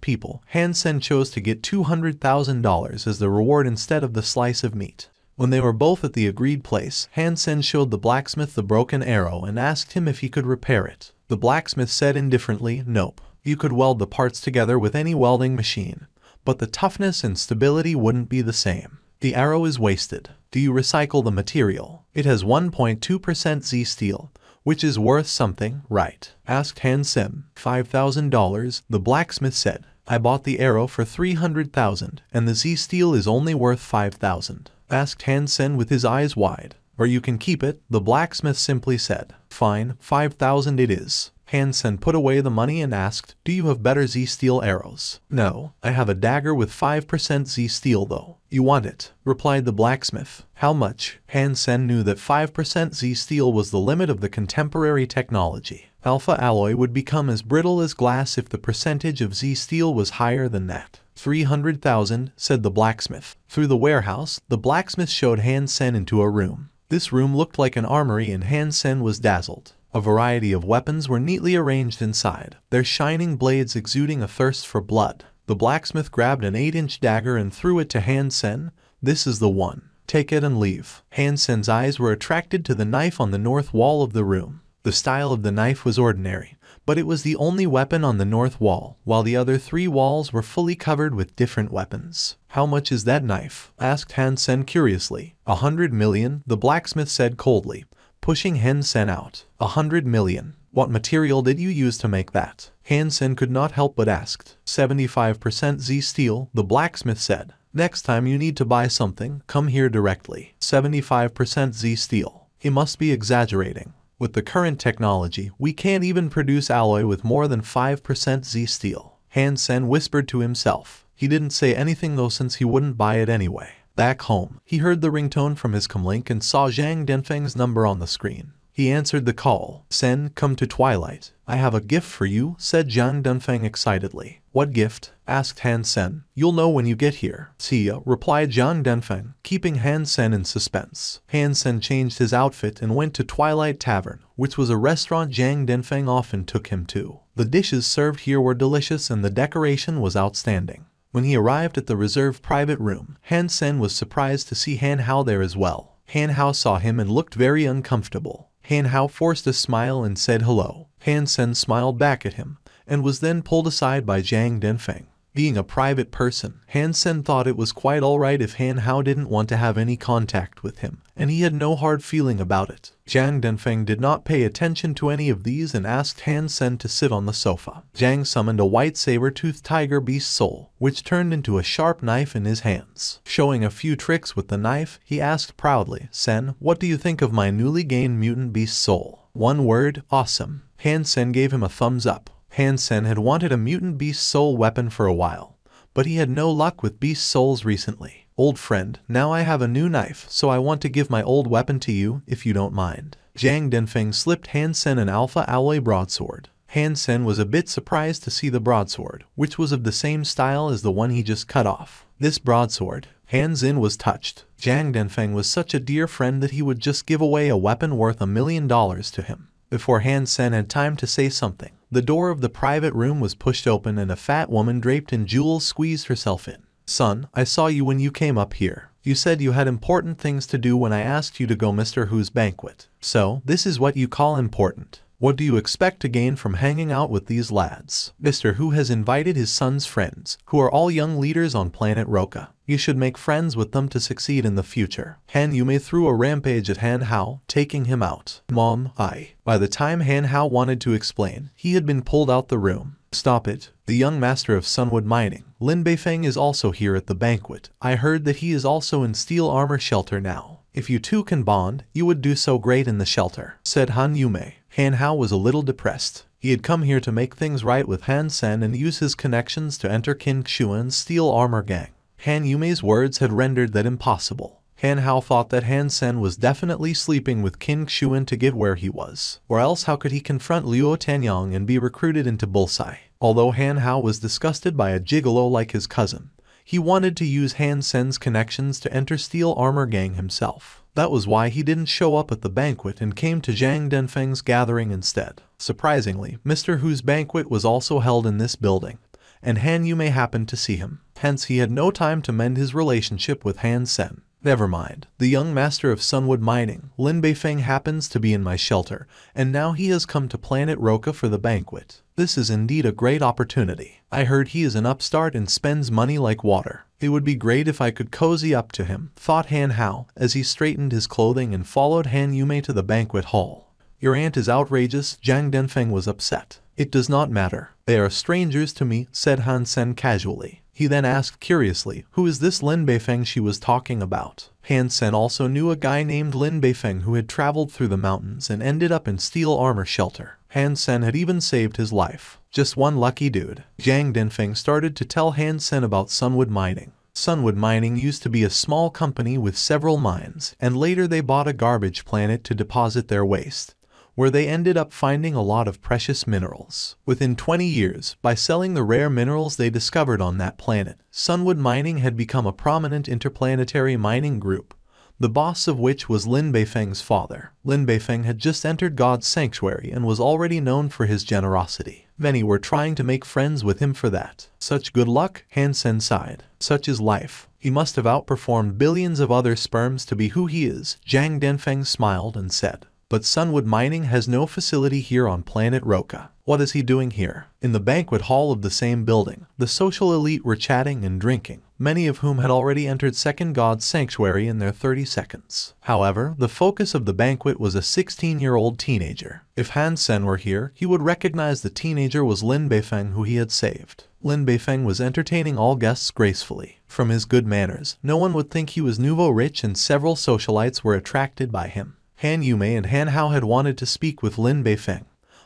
people, Han Sen chose to get $200,000 as the reward instead of the slice of meat. When they were both at the agreed place, Han Sen showed the blacksmith the broken arrow and asked him if he could repair it. The blacksmith said indifferently, "Nope. You could weld the parts together with any welding machine, but the toughness and stability wouldn't be the same. The arrow is wasted. Do you recycle the material? It has 1.2% Z steel, which is worth something, right?" asked Han Sen. $5,000, the blacksmith said. "I bought the arrow for 300,000, and the Z steel is only worth 5,000. asked Han Sen with his eyes wide. "Or you can keep it," the blacksmith simply said. "Fine, 5,000 it is." Han Sen put away the money and asked, "Do you have better Z steel arrows?" "No, I have a dagger with 5% Z steel though." "You want it?" replied the blacksmith. "How much?" Han Sen knew that 5% Z steel was the limit of the contemporary technology. Alpha alloy would become as brittle as glass if the percentage of Z steel was higher than that. 300,000, said the blacksmith. Through the warehouse, the blacksmith showed Han Sen into a room. This room looked like an armory and Han Sen was dazzled. A variety of weapons were neatly arranged inside, their shining blades exuding a thirst for blood. The blacksmith grabbed an 8-inch dagger and threw it to Han Sen. "This is the one. Take it and leave." Han Sen's eyes were attracted to the knife on the north wall of the room. The style of the knife was ordinary, but it was the only weapon on the north wall, while the other 3 walls were fully covered with different weapons. "How much is that knife?" asked Han Sen curiously. 100 million, the blacksmith said coldly, pushing Han Sen out. 100 million. What material did you use to make that? Han Sen could not help but asked. 75% Z steel, the blacksmith said. "Next time you need to buy something, come here directly." 75% Z steel. He must be exaggerating. With the current technology, we can't even produce alloy with more than 5% Z steel. Han Sen whispered to himself. He didn't say anything though since he wouldn't buy it anyway. Back home, he heard the ringtone from his comlink and saw Zhang Denfeng's number on the screen. He answered the call. "Sen, come to Twilight. I have a gift for you," said Zhang Denfeng excitedly. "What gift?" asked Han Sen. "You'll know when you get here." "See ya," replied Zhang Denfeng, keeping Han Sen in suspense. Han Sen changed his outfit and went to Twilight Tavern, which was a restaurant Zhang Denfeng often took him to. The dishes served here were delicious and the decoration was outstanding. When he arrived at the reserved private room, Han Sen was surprised to see Han Hao there as well. Han Hao saw him and looked very uncomfortable. Han Hao forced a smile and said hello. Han Sen smiled back at him, and was then pulled aside by Zhang Denfeng. Being a private person, Han Sen thought it was quite alright if Han Hao didn't want to have any contact with him, and he had no hard feeling about it. Zhang Denfeng did not pay attention to any of these and asked Han Sen to sit on the sofa. Zhang summoned a white saber-toothed tiger beast soul, which turned into a sharp knife in his hands. Showing a few tricks with the knife, he asked proudly, "Sen, what do you think of my newly gained mutant beast soul?" One word, awesome. Han Sen gave him a thumbs up. Han Sen had wanted a mutant beast soul weapon for a while, but he had no luck with beast souls recently. "Old friend, now I have a new knife, so I want to give my old weapon to you, if you don't mind." Zhang Denfeng slipped Han Sen an alpha alloy broadsword. Han Sen was a bit surprised to see the broadsword, which was of the same style as the one he just cut off. This broadsword, Han Sen was touched. Zhang Denfeng was such a dear friend that he would just give away a weapon worth $1 million to him. Before Han Sen had time to say something, the door of the private room was pushed open and a fat woman draped in jewels squeezed herself in. Son, I saw you when you came up here. You said you had important things to do when I asked you to go Mr. Hu's banquet. So, this is what you call important. What do you expect to gain from hanging out with these lads? Mr. Hu has invited his son's friends, who are all young leaders on planet Roka. You should make friends with them to succeed in the future. Han Yume threw a rampage at Han Hao, taking him out. Mom, By the time Han Hao wanted to explain, he had been pulled out the room. Stop it. The young master of Sunwood Mining, Lin Beifeng, is also here at the banquet. I heard that he is also in steel armor shelter now. If you two can bond, you would do so great in the shelter, said Han Yume. Han Hao was a little depressed. He had come here to make things right with Han Sen and use his connections to enter Qin Xuan's steel armor gang. Han Yume's words had rendered that impossible. Han Hao thought that Han Sen was definitely sleeping with Qin Xuan to get where he was. Or else how could he confront Luo Tanyang and be recruited into Bullseye? Although Han Hao was disgusted by a gigolo like his cousin, he wanted to use Han Sen's connections to enter Steel Armor Gang himself. That was why he didn't show up at the banquet and came to Zhang Denfeng's gathering instead. Surprisingly, Mr. Hu's banquet was also held in this building, and Han Yume happened to see him. Hence he had no time to mend his relationship with Han Sen. Never mind. The young master of Sunwood Mining, Lin Beifeng, happens to be in my shelter, and now he has come to planet Roka for the banquet. This is indeed a great opportunity. I heard he is an upstart and spends money like water. It would be great if I could cozy up to him, thought Han Hao, as he straightened his clothing and followed Han Yume to the banquet hall. Your aunt is outrageous. Zhang Denfeng was upset. It does not matter. They are strangers to me, said Han Sen casually. He then asked curiously, who is this Lin Beifeng she was talking about? Han Sen also knew a guy named Lin Beifeng who had traveled through the mountains and ended up in steel armor shelter. Han Sen had even saved his life. Just one lucky dude. Zhang Denfeng started to tell Han Sen about Sunwood Mining. Sunwood Mining used to be a small company with several mines, and later they bought a garbage planet to deposit their waste, where they ended up finding a lot of precious minerals. Within 20 years, by selling the rare minerals they discovered on that planet, Sunwood Mining had become a prominent interplanetary mining group, the boss of which was Lin Beifeng's father. Lin Beifeng had just entered God's sanctuary and was already known for his generosity. Many were trying to make friends with him for that. Such good luck, Han Sen sighed. Such is life. He must have outperformed billions of other sperms to be who he is. Zhang Denfeng smiled and said, but Sunwood Mining has no facility here on planet Roka. What is he doing here? In the banquet hall of the same building, the social elite were chatting and drinking, many of whom had already entered Second God's Sanctuary in their 30 seconds. However, the focus of the banquet was a 16-year-old teenager. If Han Sen were here, he would recognize the teenager was Lin Beifeng, who he had saved. Lin Beifeng was entertaining all guests gracefully. From his good manners, no one would think he was nouveau rich, and several socialites were attracted by him. Han Yume and Han Hao had wanted to speak with Lin Beifeng,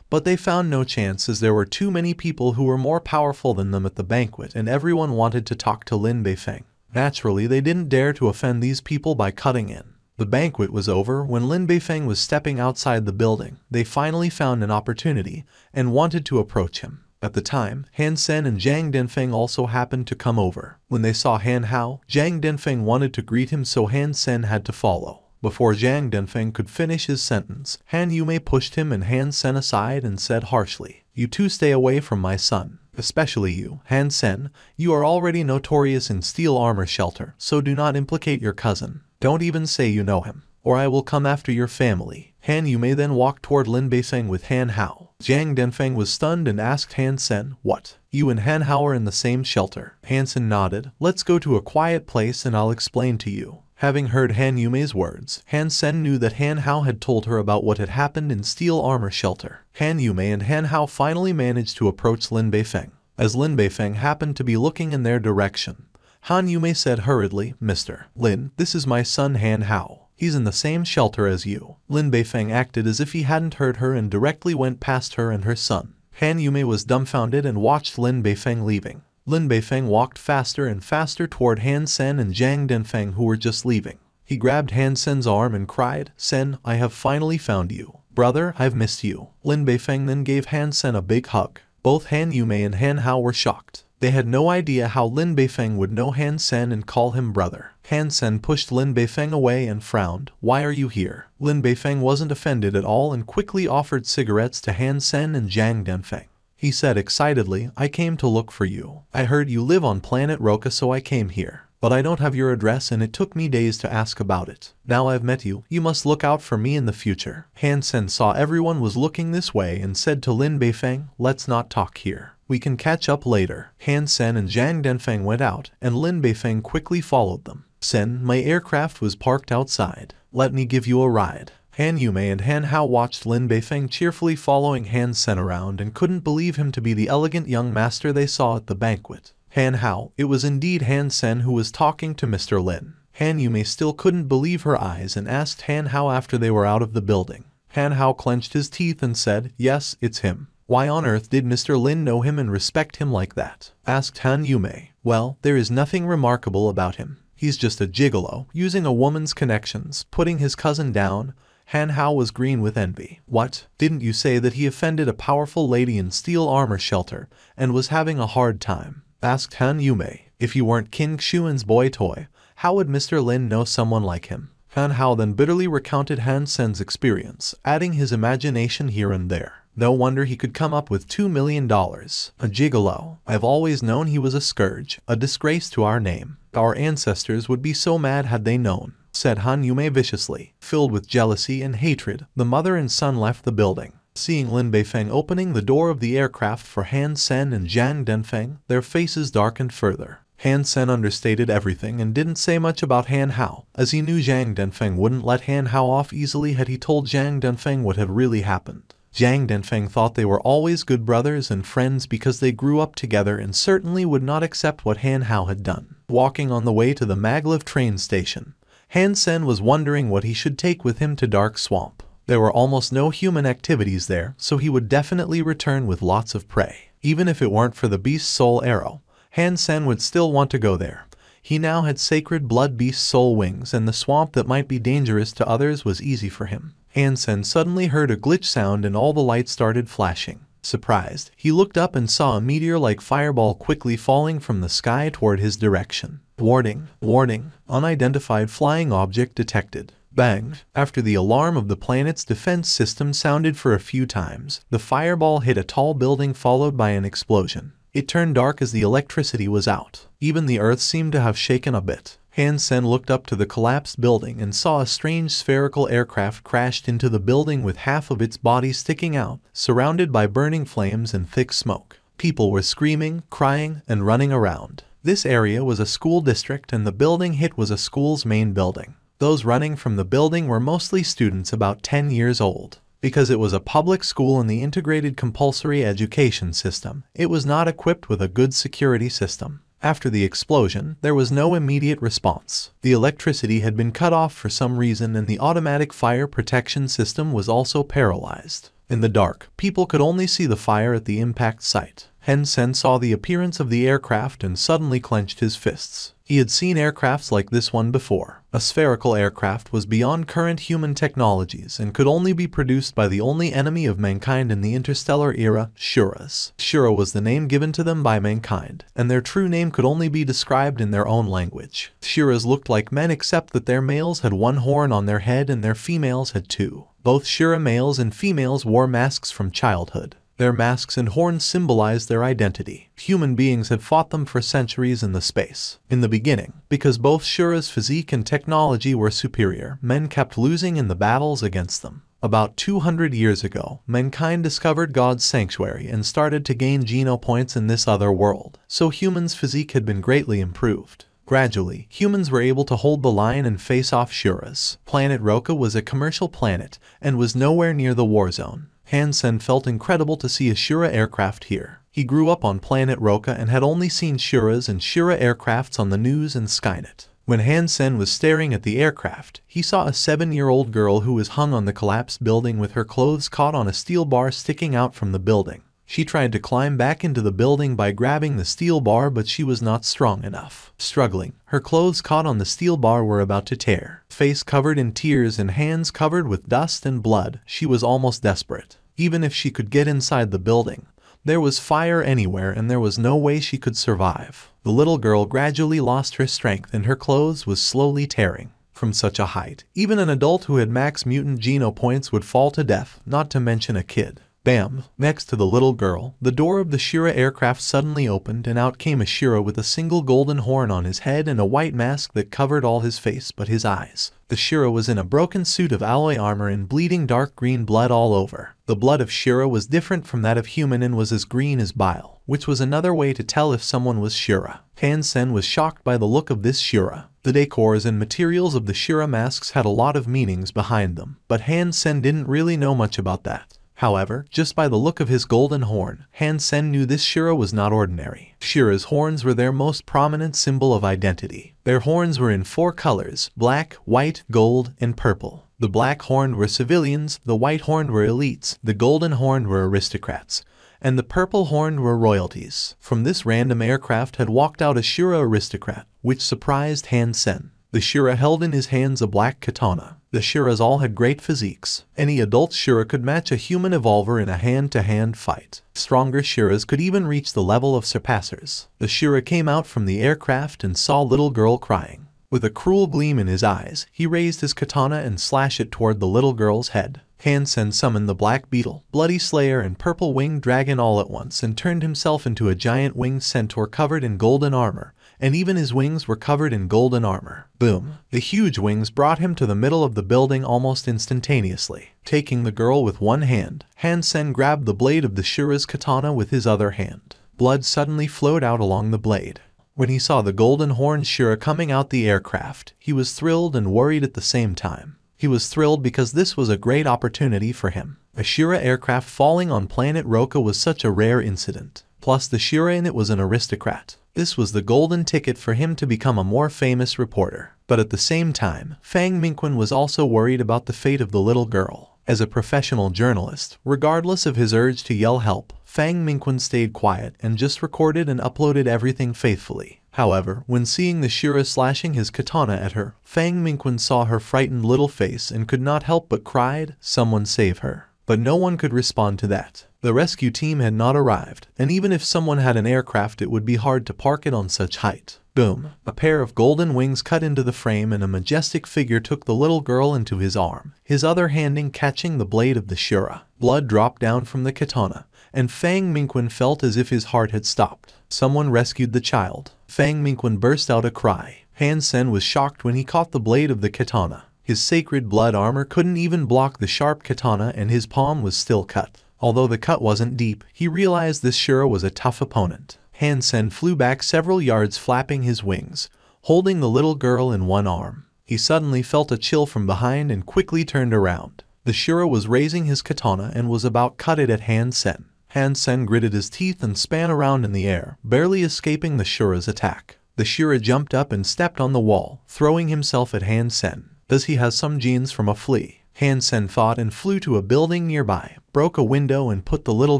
but they found no chance as there were too many people who were more powerful than them at the banquet, and everyone wanted to talk to Lin Beifeng. Naturally, they didn't dare to offend these people by cutting in. The banquet was over when Lin Beifeng was stepping outside the building. They finally found an opportunity and wanted to approach him. At the time, Han Sen and Zhang Denfeng also happened to come over. When they saw Han Hao, Zhang Denfeng wanted to greet him, so Han Sen had to follow. Before Zhang Denfeng could finish his sentence, Han Yume pushed him and Han Sen aside and said harshly, "You two stay away from my son. Especially you, Han Sen. You are already notorious in steel armor shelter, so do not implicate your cousin. Don't even say you know him, or I will come after your family." Han Yume then walked toward Lin Beifeng with Han Hao. Zhang Denfeng was stunned and asked Han Sen, "What? You and Han Hao are in the same shelter?" Han Sen nodded. "Let's go to a quiet place and I'll explain to you." Having heard Han Yume's words, Han Sen knew that Han Hao had told her about what had happened in steel armor shelter. Han Yume and Han Hao finally managed to approach Lin Beifeng. As Lin Beifeng happened to be looking in their direction, Han Yume said hurriedly, "Mr. Lin, this is my son Han Hao. He's in the same shelter as you." Lin Beifeng acted as if he hadn't heard her and directly went past her and her son. Han Yume was dumbfounded and watched Lin Beifeng leaving. Lin Beifeng walked faster and faster toward Han Sen and Zhang Denfeng, who were just leaving. He grabbed Han Sen's arm and cried, "Sen, I have finally found you." "Brother, I've missed you." Lin Beifeng then gave Han Sen a big hug. Both Han Yumei and Han Hao were shocked. They had no idea how Lin Beifeng would know Han Sen and call him brother. Han Sen pushed Lin Beifeng away and frowned. "Why are you here?" Lin Beifeng wasn't offended at all and quickly offered cigarettes to Han Sen and Zhang Denfeng. He said excitedly, "I came to look for you. I heard you live on planet Roca, so I came here. But I don't have your address and it took me days to ask about it. Now I've met you, you must look out for me in the future." Han Sen saw everyone was looking this way and said to Lin Beifeng, "Let's not talk here. We can catch up later." Han Sen and Zhang Denfeng went out, and Lin Beifeng quickly followed them. "Sen, my aircraft was parked outside. Let me give you a ride." Han Yumei and Han Hao watched Lin Beifeng cheerfully following Han Sen around and couldn't believe him to be the elegant young master they saw at the banquet. Han Hao, it was indeed Han Sen who was talking to Mr. Lin. Han Yumei still couldn't believe her eyes and asked Han Hao after they were out of the building. Han Hao clenched his teeth and said, "Yes, it's him." "Why on earth did Mr. Lin know him and respect him like that?" asked Han Yumei. "Well, there is nothing remarkable about him. He's just a gigolo, using a woman's connections, putting his cousin down." Han Hao was green with envy. "What? Didn't you say that he offended a powerful lady in steel armor shelter and was having a hard time?" asked Han Yumei. "If you weren't King Xuan's boy toy, how would Mr. Lin know someone like him?" Han Hao then bitterly recounted Han Sen's experience, adding his imagination here and there. No wonder he could come up with $2 million. "A gigolo. I've always known he was a scourge, a disgrace to our name. Our ancestors would be so mad had they known," said Han Yumei viciously. Filled with jealousy and hatred, the mother and son left the building. Seeing Lin Beifeng opening the door of the aircraft for Han Sen and Zhang Denfeng, their faces darkened further. Han Sen understated everything and didn't say much about Han Hao, as he knew Zhang Denfeng wouldn't let Han Hao off easily had he told Zhang Denfeng what had really happened. Zhang Denfeng thought they were always good brothers and friends because they grew up together and certainly would not accept what Han Hao had done. Walking on the way to the Maglev train station, Han Sen was wondering what he should take with him to Dark Swamp. There were almost no human activities there, so he would definitely return with lots of prey. Even if it weren't for the Beast Soul Arrow, Han Sen would still want to go there. He now had Sacred Blood Beast Soul Wings, and the swamp that might be dangerous to others was easy for him. Han Sen suddenly heard a glitch sound and all the lights started flashing. Surprised, he looked up and saw a meteor-like fireball quickly falling from the sky toward his direction. "Warning, warning, unidentified flying object detected." Bang! After the alarm of the planet's defense system sounded for a few times, the fireball hit a tall building followed by an explosion. It turned dark as the electricity was out. Even the earth seemed to have shaken a bit. Han Sen looked up to the collapsed building and saw a strange spherical aircraft crashed into the building with half of its body sticking out, surrounded by burning flames and thick smoke. People were screaming, crying, and running around. This area was a school district and the building hit was a school's main building. Those running from the building were mostly students about 10 years old. Because it was a public school in the integrated compulsory education system, it was not equipped with a good security system. After the explosion, there was no immediate response. The electricity had been cut off for some reason and the automatic fire protection system was also paralyzed. In the dark, people could only see the fire at the impact site. Han Sen saw the appearance of the aircraft and suddenly clenched his fists. He had seen aircrafts like this one before. A spherical aircraft was beyond current human technologies and could only be produced by the only enemy of mankind in the interstellar era, Shuras. Shura was the name given to them by mankind, and their true name could only be described in their own language. Shuras looked like men except that their males had one horn on their head and their females had two. Both Shura males and females wore masks from childhood. Their masks and horns symbolized their identity. Human beings had fought them for centuries in the space. In the beginning, because both Shura's physique and technology were superior, men kept losing in the battles against them. About 200 years ago, mankind discovered God's sanctuary and started to gain geno points in this other world, so humans' physique had been greatly improved. Gradually, humans were able to hold the line and face off Shuras. Planet Roca was a commercial planet and was nowhere near the war zone. Han Sen felt incredible to see a Shura aircraft here. He grew up on planet Roca and had only seen Shuras and Shura aircrafts on the news and Skynet. When Han Sen was staring at the aircraft, he saw a 7-year-old girl who was hung on the collapsed building with her clothes caught on a steel bar sticking out from the building. She tried to climb back into the building by grabbing the steel bar, but she was not strong enough. Struggling, her clothes caught on the steel bar were about to tear. Face covered in tears and hands covered with dust and blood, she was almost desperate. Even if she could get inside the building, there was fire anywhere and there was no way she could survive. The little girl gradually lost her strength and her clothes was slowly tearing. From such a height, even an adult who had max mutant geno points would fall to death, not to mention a kid. Bam! Next to the little girl, the door of the Shira aircraft suddenly opened and out came a Shira with a single golden horn on his head and a white mask that covered all his face but his eyes. The Shira was in a broken suit of alloy armor and bleeding dark green blood all over. The blood of Shira was different from that of human and was as green as bile, which was another way to tell if someone was Shira. Han-sen was shocked by the look of this Shira. The decors and materials of the Shira masks had a lot of meanings behind them, but Han-sen didn't really know much about that. However, just by the look of his golden horn, Han-sen knew this Shira was not ordinary. Shira's horns were their most prominent symbol of identity. Their horns were in 4 colors: black, white, gold, and purple. The black-horned were civilians, the white-horned were elites, the golden-horned were aristocrats, and the purple-horned were royalties. From this random aircraft had walked out a Shira aristocrat, which surprised Han-sen. The Shira held in his hands a black katana. The Shiras all had great physiques. Any adult Shira could match a human evolver in a hand-to-hand fight. Stronger Shiras could even reach the level of surpassers. The Shira came out from the aircraft and saw little girl crying. With a cruel gleam in his eyes, he raised his katana and slashed it toward the little girl's head. Han-sen summoned the Black Beetle, Bloody Slayer, and Purple Winged Dragon all at once and turned himself into a giant winged centaur covered in golden armor, and even his wings were covered in golden armor. Boom! The huge wings brought him to the middle of the building almost instantaneously. Taking the girl with one hand, Han-sen grabbed the blade of the Shira's katana with his other hand. Blood suddenly flowed out along the blade. When he saw the golden horned Shira coming out the aircraft, he was thrilled and worried at the same time. He was thrilled because this was a great opportunity for him. A Shira aircraft falling on planet Roka was such a rare incident. Plus the Shira in it was an aristocrat. This was the golden ticket for him to become a more famous reporter. But at the same time, Fang Minquin was also worried about the fate of the little girl. As a professional journalist, regardless of his urge to yell help, Fang Minquin stayed quiet and just recorded and uploaded everything faithfully. However, when seeing the Shira slashing his katana at her, Fang Minquin saw her frightened little face and could not help but cried, "Someone save her." But no one could respond to that. The rescue team had not arrived, and even if someone had an aircraft it would be hard to park it on such height. Boom! A pair of golden wings cut into the frame and a majestic figure took the little girl into his arm, his other hand catching the blade of the Shira. Blood dropped down from the katana, and Fang Minquin felt as if his heart had stopped. Someone rescued the child. Fang Minquin burst out a cry. Han-sen was shocked when he caught the blade of the katana. His sacred blood armor couldn't even block the sharp katana and his palm was still cut. Although the cut wasn't deep, he realized this Shira was a tough opponent. Han-sen flew back several yards flapping his wings, holding the little girl in one arm. He suddenly felt a chill from behind and quickly turned around. The Shira was raising his katana and was about cut it at Han-sen. Han-sen gritted his teeth and span around in the air, barely escaping the Shira's attack. The Shira jumped up and stepped on the wall, throwing himself at Han-sen. Does he have some genes from a flea? Han-sen fought and flew to a building nearby, broke a window and put the little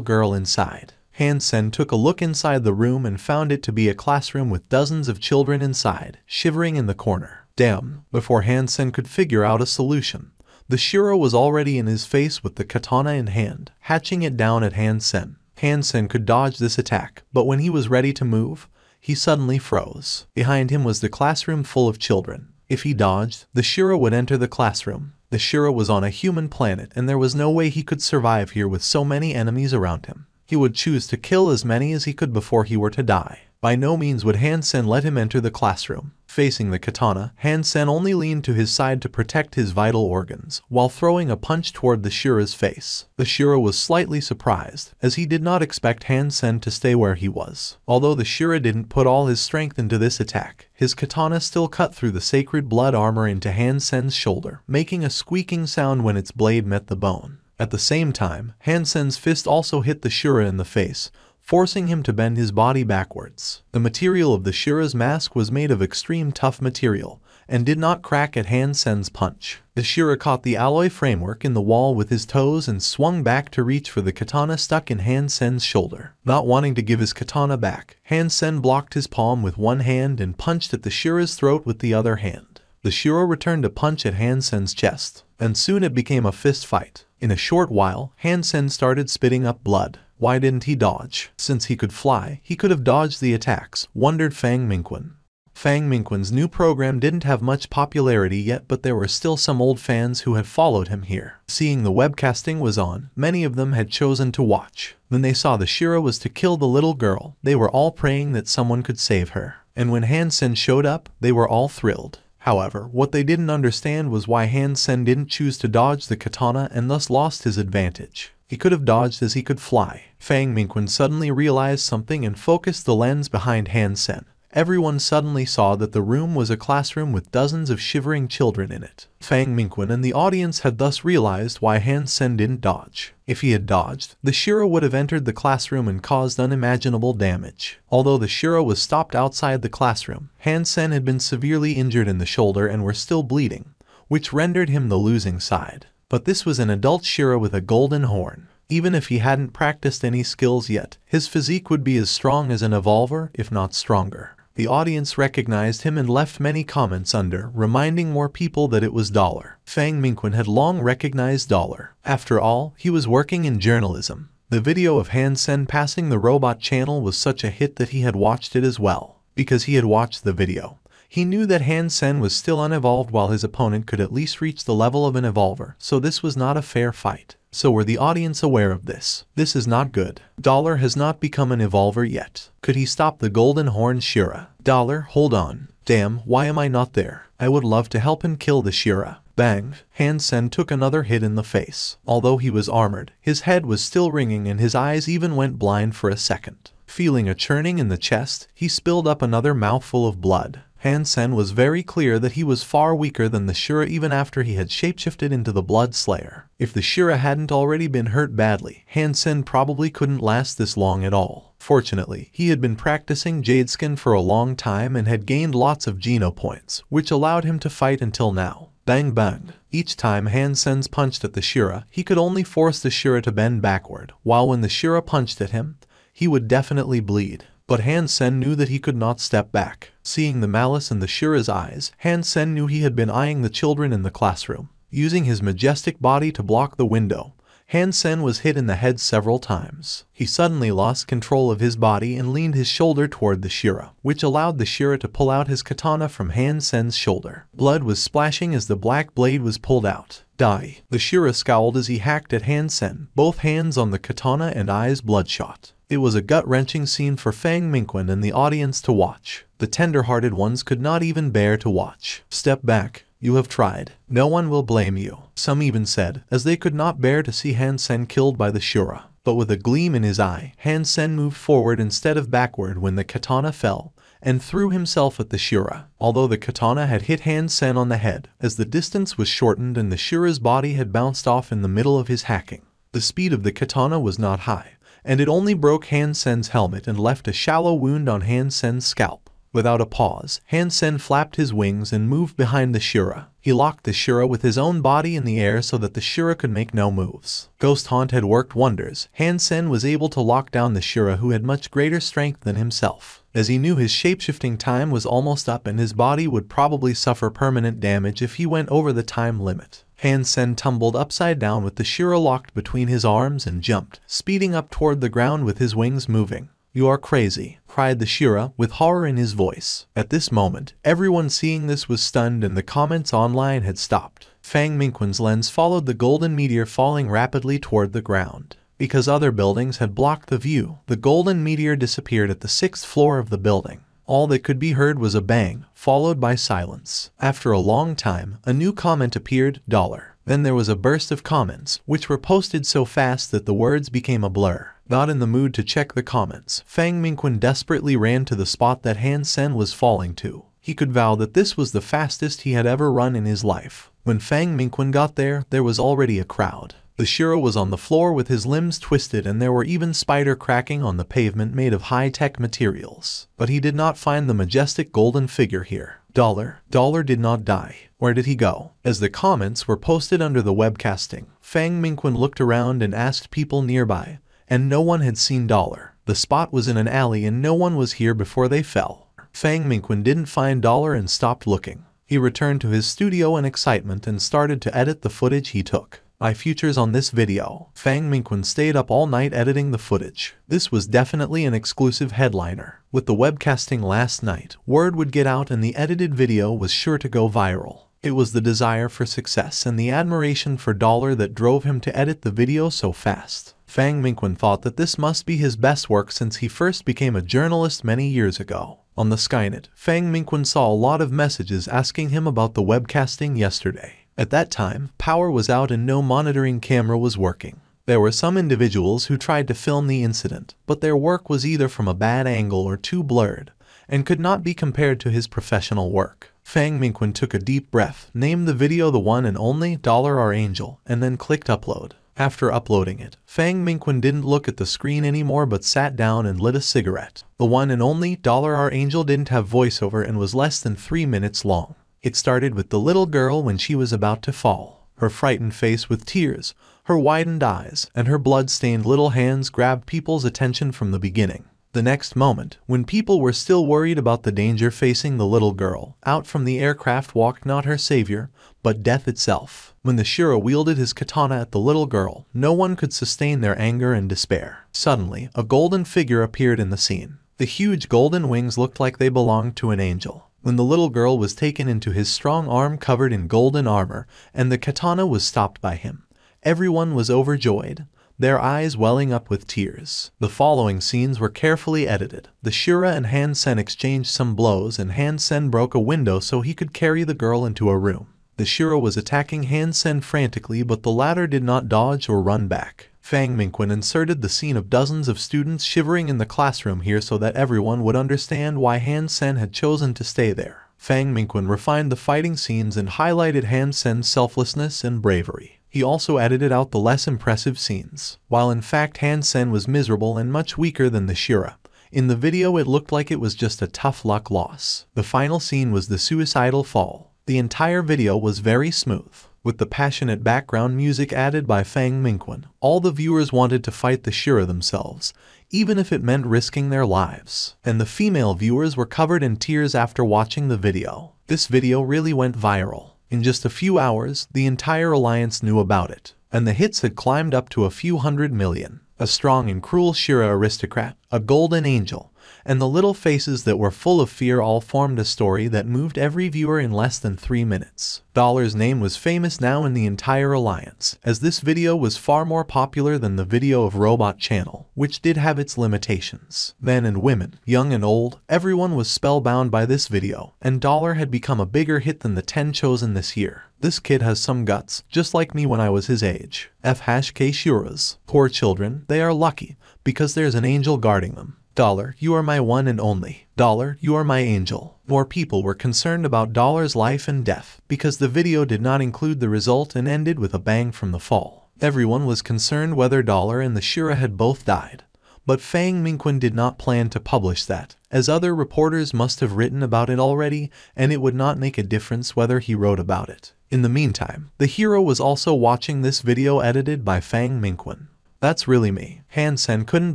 girl inside. Han-sen took a look inside the room and found it to be a classroom with dozens of children inside, shivering in the corner. Damn! Before Han-sen could figure out a solution, the Shira was already in his face with the katana in hand, hatching it down at Han-sen. Han-sen could dodge this attack, but when he was ready to move, he suddenly froze. Behind him was the classroom full of children. If he dodged, the Shira would enter the classroom. The Shira was on a human planet and there was no way he could survive here with so many enemies around him. He would choose to kill as many as he could before he were to die. By no means would Han-sen let him enter the classroom. Facing the katana, Han-sen only leaned to his side to protect his vital organs, while throwing a punch toward the Shira's face. The Shira was slightly surprised, as he did not expect Han-sen to stay where he was. Although the Shira didn't put all his strength into this attack, his katana still cut through the sacred blood armor into Han-sen's shoulder, making a squeaking sound when its blade met the bone. At the same time, Han-sen's fist also hit the Shira in the face, forcing him to bend his body backwards. The material of the Shira's mask was made of extreme tough material, and did not crack at Han Sen's punch. The Shira caught the alloy framework in the wall with his toes and swung back to reach for the katana stuck in Han Sen's shoulder. Not wanting to give his katana back, Han Sen blocked his palm with one hand and punched at the Shira's throat with the other hand. The Shira returned a punch at Han Sen's chest, and soon it became a fist fight. In a short while, Han Sen started spitting up blood. Why didn't he dodge? Since he could fly, he could have dodged the attacks, wondered Fang Mingquan. Fang Mingquan's new program didn't have much popularity yet, but there were still some old fans who had followed him here. Seeing the webcasting was on, many of them had chosen to watch. When they saw the Shira was to kill the little girl, they were all praying that someone could save her. And when Han Sen showed up, they were all thrilled. However, what they didn't understand was why Han Sen didn't choose to dodge the katana and thus lost his advantage. He could have dodged as he could fly. Fang Mingquan suddenly realized something and focused the lens behind Han Sen. Everyone suddenly saw that the room was a classroom with dozens of shivering children in it. Fang Mingquan and the audience had thus realized why Han Sen didn't dodge. If he had dodged, the Shira would have entered the classroom and caused unimaginable damage. Although the Shira was stopped outside the classroom, Han Sen had been severely injured in the shoulder and were still bleeding, which rendered him the losing side. But this was an adult Shira with a golden horn. Even if he hadn't practiced any skills yet, his physique would be as strong as an evolver, if not stronger. The audience recognized him and left many comments under, reminding more people that it was Dollar. Fang Mingquan had long recognized Dollar. After all, he was working in journalism. The video of Han Sen passing the robot channel was such a hit that he had watched it as well. Because he had watched the video, he knew that Han Sen was still unevolved while his opponent could at least reach the level of an evolver, so this was not a fair fight. So were the audience aware of this? This is not good. Dollar has not become an evolver yet. Could he stop the Golden Horn Shira? Dollar, hold on. Damn, why am I not there? I would love to help him kill the Shira. Bang! Han Sen took another hit in the face. Although he was armored, his head was still ringing and his eyes even went blind for a second. Feeling a churning in the chest, he spilled up another mouthful of blood. Han Sen was very clear that he was far weaker than the Shira even after he had shapeshifted into the Blood Slayer. If the Shira hadn't already been hurt badly, Han Sen probably couldn't last this long at all. Fortunately, he had been practicing Jadeskin for a long time and had gained lots of Geno points, which allowed him to fight until now. Bang bang. Each time Han Sen punched at the Shira, he could only force the Shira to bend backward, while when the Shira punched at him, he would definitely bleed. But Han Sen knew that he could not step back. Seeing the malice in the Shira's eyes, Han Sen knew he had been eyeing the children in the classroom. Using his majestic body to block the window, Han Sen was hit in the head several times. He suddenly lost control of his body and leaned his shoulder toward the Shira, which allowed the Shira to pull out his katana from Han Sen's shoulder. Blood was splashing as the black blade was pulled out. Die. The Shira scowled as he hacked at Han Sen, both hands on the katana and eyes bloodshot. It was a gut-wrenching scene for Fang Mingquan and the audience to watch. The tender-hearted ones could not even bear to watch. Step back. You have tried. No one will blame you. Some even said, as they could not bear to see Han Sen killed by the Shira. But with a gleam in his eye, Han Sen moved forward instead of backward when the katana fell, and threw himself at the Shira. Although the katana had hit Han Sen on the head, as the distance was shortened and the Shira's body had bounced off in the middle of his hacking. The speed of the katana was not high, and it only broke Han Sen's helmet and left a shallow wound on Han Sen's scalp. Without a pause, Han Sen flapped his wings and moved behind the Shira. He locked the Shira with his own body in the air so that the Shira could make no moves. Ghost Haunt had worked wonders. Han Sen was able to lock down the Shira who had much greater strength than himself. As he knew his shapeshifting time was almost up and his body would probably suffer permanent damage if he went over the time limit, Han Sen tumbled upside down with the Shira locked between his arms and jumped, speeding up toward the ground with his wings moving. You are crazy, cried the Shira with horror in his voice. At this moment, everyone seeing this was stunned and the comments online had stopped. Fang Mingquan's lens followed the golden meteor falling rapidly toward the ground. Because other buildings had blocked the view, the golden meteor disappeared at the 6th floor of the building. All that could be heard was a bang, followed by silence. After a long time, a new comment appeared, $. Then there was a burst of comments, which were posted so fast that the words became a blur. Not in the mood to check the comments, Fang Mingquan desperately ran to the spot that Han Sen was falling to. He could vow that this was the fastest he had ever run in his life. When Fang Mingquan got there, there was already a crowd. The Shira was on the floor with his limbs twisted and there were even spider cracking on the pavement made of high-tech materials. But he did not find the majestic golden figure here. Dollar did not die. Where did he go? As the comments were posted under the webcasting, Fang Mingquan looked around and asked people nearby, and no one had seen Dollar. The spot was in an alley and no one was here before they fell. Fang Mingquan didn't find Dollar and stopped looking. He returned to his studio in excitement and started to edit the footage he took. Features on this video. Fang Mingquan stayed up all night editing the footage. This was definitely an exclusive headliner. With the webcasting last night, word would get out and the edited video was sure to go viral. It was the desire for success and the admiration for Dollar that drove him to edit the video so fast. Fang Mingquan thought that this must be his best work since he first became a journalist many years ago. On the Skynet, Fang Mingquan saw a lot of messages asking him about the webcasting yesterday. At that time, power was out and no monitoring camera was working. There were some individuals who tried to film the incident, but their work was either from a bad angle or too blurred, and could not be compared to his professional work. Fang Mingquan took a deep breath, named the video The One and Only Dollar Our Angel, and then clicked upload. After uploading it, Fang Mingquan didn't look at the screen anymore but sat down and lit a cigarette. The One and Only Dollar Our Angel didn't have voiceover and was less than 3 minutes long. It started with the little girl when she was about to fall. Her frightened face with tears, her widened eyes, and her blood-stained little hands grabbed people's attention from the beginning. The next moment, when people were still worried about the danger facing the little girl, out from the aircraft walked not her savior, but death itself. When the Shura wielded his katana at the little girl, no one could sustain their anger and despair. Suddenly, a golden figure appeared in the scene. The huge golden wings looked like they belonged to an angel. When the little girl was taken into his strong arm covered in golden armor, and the katana was stopped by him, everyone was overjoyed, their eyes welling up with tears. The following scenes were carefully edited. The Shura and Han Sen exchanged some blows and Han Sen broke a window so he could carry the girl into a room. The Shura was attacking Han Sen frantically but the latter did not dodge or run back. Fang Mingquan inserted the scene of dozens of students shivering in the classroom here so that everyone would understand why Han Sen had chosen to stay there. Fang Mingquan refined the fighting scenes and highlighted Han Sen's selflessness and bravery. He also edited out the less impressive scenes. While in fact Han Sen was miserable and much weaker than the Shura, in the video it looked like it was just a tough luck loss. The final scene was the suicidal fall. The entire video was very smooth. With the passionate background music added by Fang Mingquan, all the viewers wanted to fight the Shura themselves, even if it meant risking their lives. And the female viewers were covered in tears after watching the video. This video really went viral. In just a few hours, the entire alliance knew about it, and the hits had climbed up to a few 100 million. A strong and cruel Shura aristocrat, a golden angel, and the little faces that were full of fear all formed a story that moved every viewer in less than 3 minutes. Dollar's name was famous now in the entire alliance, as this video was far more popular than the video of Robot Channel, which did have its limitations. Men and women, young and old, everyone was spellbound by this video, and Dollar had become a bigger hit than the 10 chosen this year. This kid has some guts, just like me when I was his age. F#K Shuras. Poor children, they are lucky, because there's an angel guarding them. Dollar, you are my one and only. Dollar, you are my angel. More people were concerned about Dollar's life and death, because the video did not include the result and ended with a bang from the fall. Everyone was concerned whether Dollar and the Shura had both died. But Fang Mingquan did not plan to publish that, as other reporters must have written about it already, and it would not make a difference whether he wrote about it. In the meantime, the hero was also watching this video edited by Fang Mingquan. That's really me. Han Sen couldn't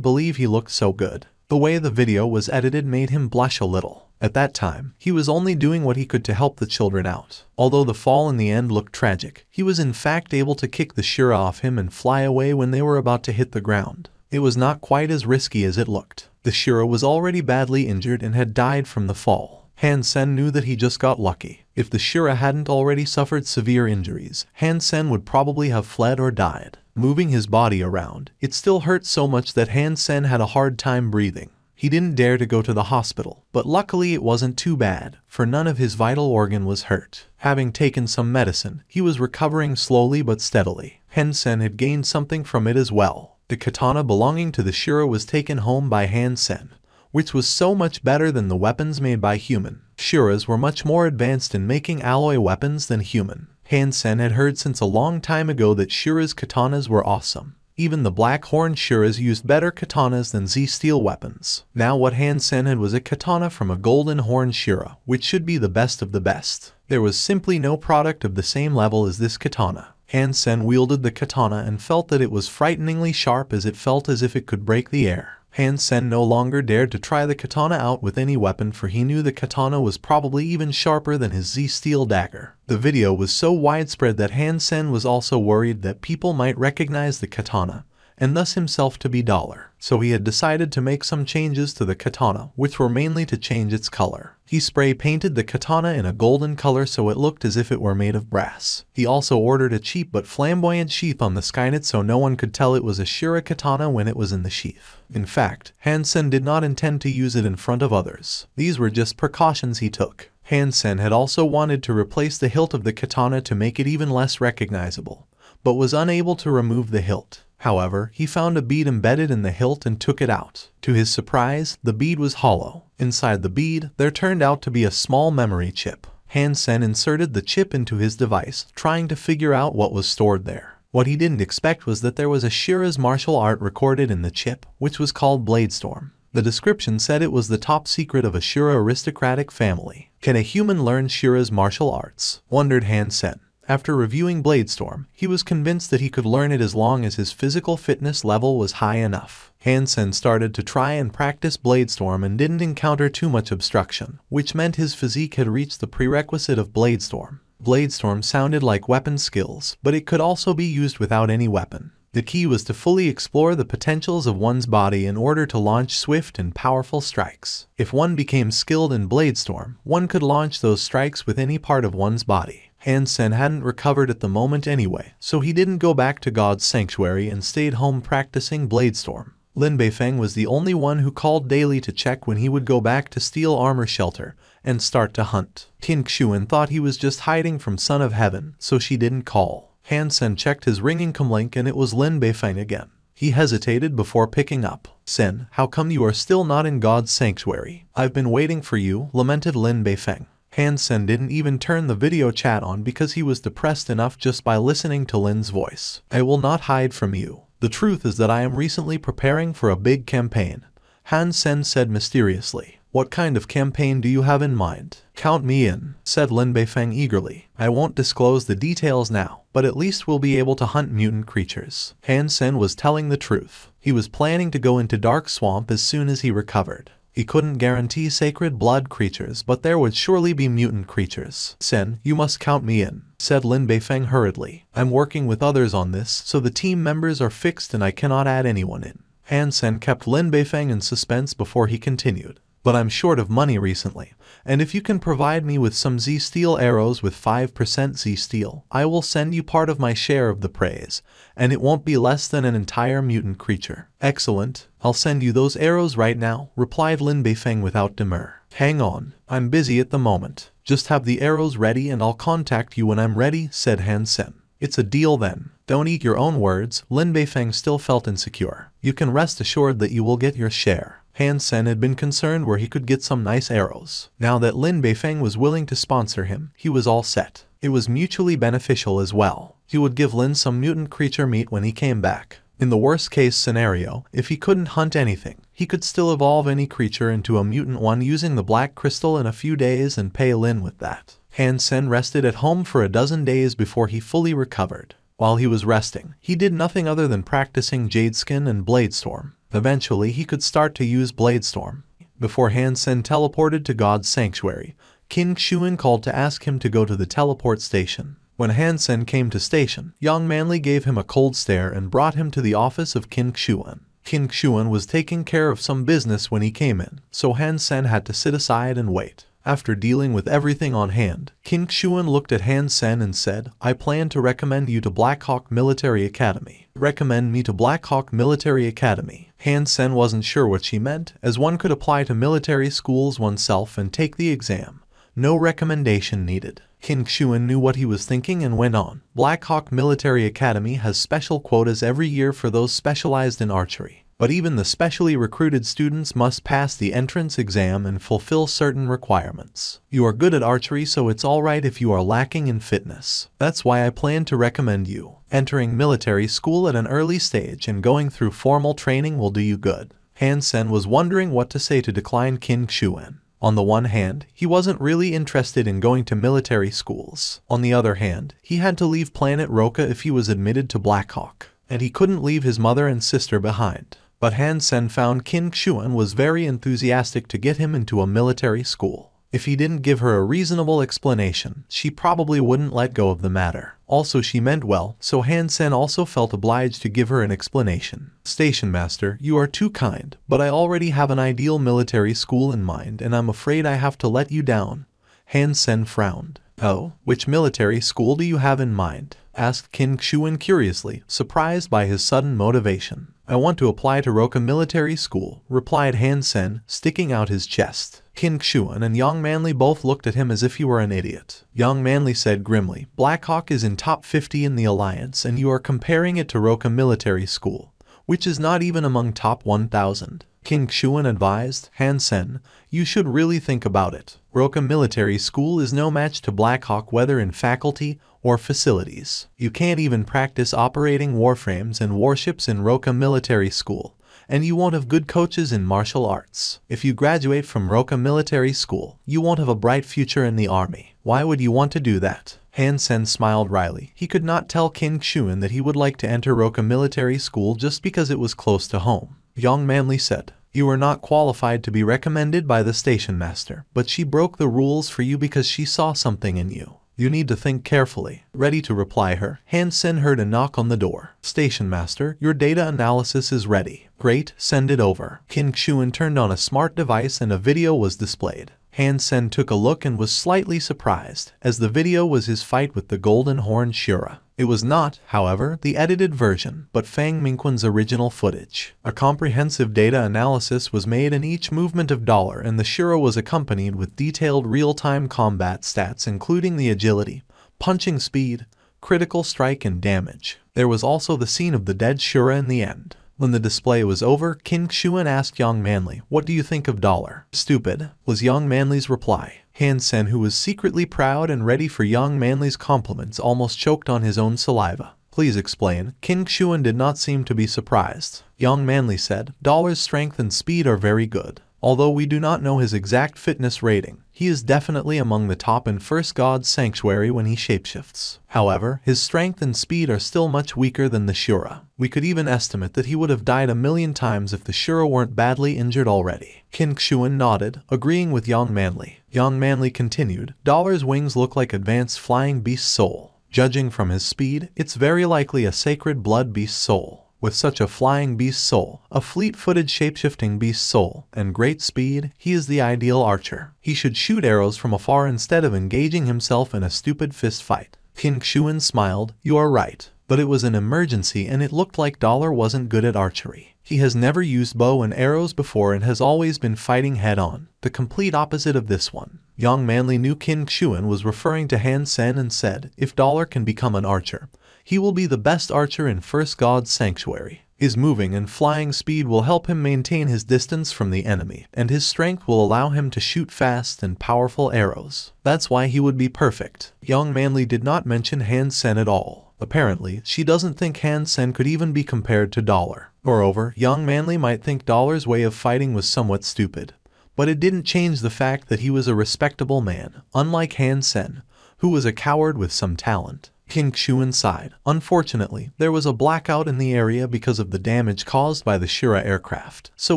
believe he looked so good. The way the video was edited made him blush a little. At that time, he was only doing what he could to help the children out. Although the fall in the end looked tragic, he was in fact able to kick the Shura off him and fly away when they were about to hit the ground. It was not quite as risky as it looked. The Shura was already badly injured and had died from the fall. Han Sen knew that he just got lucky. If the Shura hadn't already suffered severe injuries, Han Sen would probably have fled or died. Moving his body around, it still hurt so much that Han Sen had a hard time breathing. He didn't dare to go to the hospital, but luckily it wasn't too bad, for none of his vital organ was hurt. Having taken some medicine, he was recovering slowly but steadily. Han Sen had gained something from it as well. The katana belonging to the Shura was taken home by Han Sen, which was so much better than the weapons made by human. Shuras were much more advanced in making alloy weapons than human. Han Sen had heard since a long time ago that Shura's katanas were awesome. Even the black horned Shuras used better katanas than Z-steel weapons. Now what Han Sen had was a katana from a golden horned Shura, which should be the best of the best. There was simply no product of the same level as this katana. Han Sen wielded the katana and felt that it was frighteningly sharp, as it felt as if it could break the air. Han Sen no longer dared to try the katana out with any weapon, for he knew the katana was probably even sharper than his Z-steel dagger. The video was so widespread that Han Sen was also worried that people might recognize the katana, and thus himself to be duller. So he had decided to make some changes to the katana, which were mainly to change its color. He spray painted the katana in a golden color so it looked as if it were made of brass. He also ordered a cheap but flamboyant sheath on the skynet so no one could tell it was a Shura katana when it was in the sheath. In fact, Han Sen did not intend to use it in front of others. These were just precautions he took. Han Sen had also wanted to replace the hilt of the katana to make it even less recognizable, but was unable to remove the hilt. However, he found a bead embedded in the hilt and took it out. To his surprise, the bead was hollow. Inside the bead, there turned out to be a small memory chip. Han Sen inserted the chip into his device, trying to figure out what was stored there. What he didn't expect was that there was a Shura's martial art recorded in the chip, which was called Bladestorm. The description said it was the top secret of a Shura aristocratic family. Can a human learn Shura's martial arts? Wondered Han Sen. After reviewing Bladestorm, he was convinced that he could learn it as long as his physical fitness level was high enough. Han Sen started to try and practice Bladestorm and didn't encounter too much obstruction, which meant his physique had reached the prerequisite of Bladestorm. Bladestorm sounded like weapon skills, but it could also be used without any weapon. The key was to fully explore the potentials of one's body in order to launch swift and powerful strikes. If one became skilled in Bladestorm, one could launch those strikes with any part of one's body. Han Sen hadn't recovered at the moment anyway, so he didn't go back to God's sanctuary and stayed home practicing Bladestorm. Lin Beifeng was the only one who called daily to check when he would go back to Steel Armor Shelter and start to hunt. Qin Xuan thought he was just hiding from Son of Heaven, so she didn't call. Han Sen checked his ringing comlink and it was Lin Beifeng again. He hesitated before picking up. Sen, how come you are still not in God's sanctuary? I've been waiting for you, lamented Lin Beifeng. Han Sen didn't even turn the video chat on because he was depressed enough just by listening to Lin's voice. I will not hide from you. The truth is that I am recently preparing for a big campaign, Han Sen said mysteriously. What kind of campaign do you have in mind? Count me in, said Lin Beifeng eagerly. I won't disclose the details now, but at least we'll be able to hunt mutant creatures. Han Sen was telling the truth. He was planning to go into Dark Swamp as soon as he recovered. He couldn't guarantee sacred blood creatures, but there would surely be mutant creatures. Sen, you must count me in, said Lin Beifeng hurriedly. I'm working with others on this, so the team members are fixed and I cannot add anyone in. Han Sen kept Lin Beifeng in suspense before he continued. But I'm short of money recently, and if you can provide me with some Z-steel arrows with 5% Z-steel, I will send you part of my share of the praise, and it won't be less than an entire mutant creature. Excellent, I'll send you those arrows right now, replied Lin Beifeng without demur. Hang on, I'm busy at the moment. Just have the arrows ready and I'll contact you when I'm ready, said Han Sen. It's a deal then. Don't eat your own words. Lin Beifeng still felt insecure. You can rest assured that you will get your share. Han Sen had been concerned where he could get some nice arrows. Now that Lin Beifeng was willing to sponsor him, he was all set. It was mutually beneficial as well. He would give Lin some mutant creature meat when he came back. In the worst case scenario, if he couldn't hunt anything, he could still evolve any creature into a mutant one using the black crystal in a few days and pay Lin with that. Han Sen rested at home for a dozen days before he fully recovered. While he was resting, he did nothing other than practicing Jadeskin and Bladestorm. Eventually, he could start to use Bladestorm. Before Han Sen teleported to God's sanctuary, Qin Xuan called to ask him to go to the teleport station. When Han Sen came to station, Yang Manli gave him a cold stare and brought him to the office of Qin Xuan. Qin Xuan was taking care of some business when he came in, so Han Sen had to sit aside and wait. After dealing with everything on hand, Qin Xuan looked at Han Sen and said, I plan to recommend you to Blackhawk Military Academy. Recommend me to Blackhawk Military Academy. Han Sen wasn't sure what she meant, as one could apply to military schools oneself and take the exam. No recommendation needed. Qin Xuan knew what he was thinking and went on. Blackhawk Military Academy has special quotas every year for those specialized in archery. but even the specially recruited students must pass the entrance exam and fulfill certain requirements. You are good at archery, so it's alright if you are lacking in fitness. That's why I plan to recommend you. Entering military school at an early stage and going through formal training will do you good. Han Sen was wondering what to say to decline Qin Xuan. On the one hand, he wasn't really interested in going to military schools. On the other hand, he had to leave planet Roca if he was admitted to Blackhawk, and he couldn't leave his mother and sister behind. But Han Sen found Qin Xuan was very enthusiastic to get him into a military school. If he didn't give her a reasonable explanation, she probably wouldn't let go of the matter. Also, she meant well, so Han Sen also felt obliged to give her an explanation. Station Master, you are too kind, but I already have an ideal military school in mind and I'm afraid I have to let you down. Han Sen frowned. Oh, which military school do you have in mind? Asked Qin Xuan curiously, surprised by his sudden motivation. I want to apply to Roca Military School, replied Han Sen, sticking out his chest. Qin Xuan and Young Manly both looked at him as if he were an idiot. Young Manly said grimly, Blackhawk is in top 50 in the Alliance and you are comparing it to Roca Military School, which is not even among top 1,000. Qin Xuan advised, Han Sen, you should really think about it. Roca Military School is no match to Blackhawk whether in faculty or facilities. You can't even practice operating warframes and warships in Roca Military School, and you won't have good coaches in martial arts. If you graduate from Roca Military School, you won't have a bright future in the army. Why would you want to do that? Han Sen smiled wryly. He could not tell Qin Xuan that he would like to enter Roca Military School just because it was close to home. Young Manly said, you are not qualified to be recommended by the station master, but she broke the rules for you because she saw something in you. You need to think carefully. Ready to reply her, Han Sen heard a knock on the door. Station Master, your data analysis is ready. Great, send it over. Qin Xuan turned on a smart device and a video was displayed. Han Sen took a look and was slightly surprised, as the video was his fight with the Golden Horn Shura. It was not, however, the edited version, but Fang Mingquan's original footage. A comprehensive data analysis was made in each movement of Dollar, and the Shura was accompanied with detailed real-time combat stats including the agility, punching speed, critical strike and damage. There was also the scene of the dead Shura in the end. When the display was over, Qin Xuan asked Young Manly, what do you think of Dollar? Stupid, was Young Manly's reply. Han Sen, who was secretly proud and ready for Young Manly's compliments, almost choked on his own saliva. Please explain. Qin Xuan did not seem to be surprised. Young Manly said, Dollar's strength and speed are very good. Although we do not know his exact fitness rating, he is definitely among the top in First God's Sanctuary when he shapeshifts. However, his strength and speed are still much weaker than the Shura. We could even estimate that he would have died 1,000,000 times if the Shura weren't badly injured already. Qin Xuan nodded, agreeing with Young Manly. Young Manly continued, Dollar's wings look like advanced flying beast soul. Judging from his speed, it's very likely a sacred blood beast soul. With such a flying beast soul, a fleet-footed shapeshifting beast soul, and great speed, he is the ideal archer. He should shoot arrows from afar instead of engaging himself in a stupid fist fight. Qin Xuan smiled, you are right, but it was an emergency and it looked like Dollar wasn't good at archery. He has never used bow and arrows before and has always been fighting head-on, the complete opposite of this one. Young Manly knew Qin Xuan was referring to Han Sen and said, if Dollar can become an archer, he will be the best archer in First God's Sanctuary. His moving and flying speed will help him maintain his distance from the enemy, and his strength will allow him to shoot fast and powerful arrows. That's why he would be perfect. Young Manly did not mention Han Sen at all. Apparently, she doesn't think Han Sen could even be compared to Dollar. Moreover, Young Manly might think Dollar's way of fighting was somewhat stupid, but it didn't change the fact that he was a respectable man, unlike Han Sen, who was a coward with some talent. Qin Xuan sighed. Unfortunately, there was a blackout in the area because of the damage caused by the Shura aircraft, so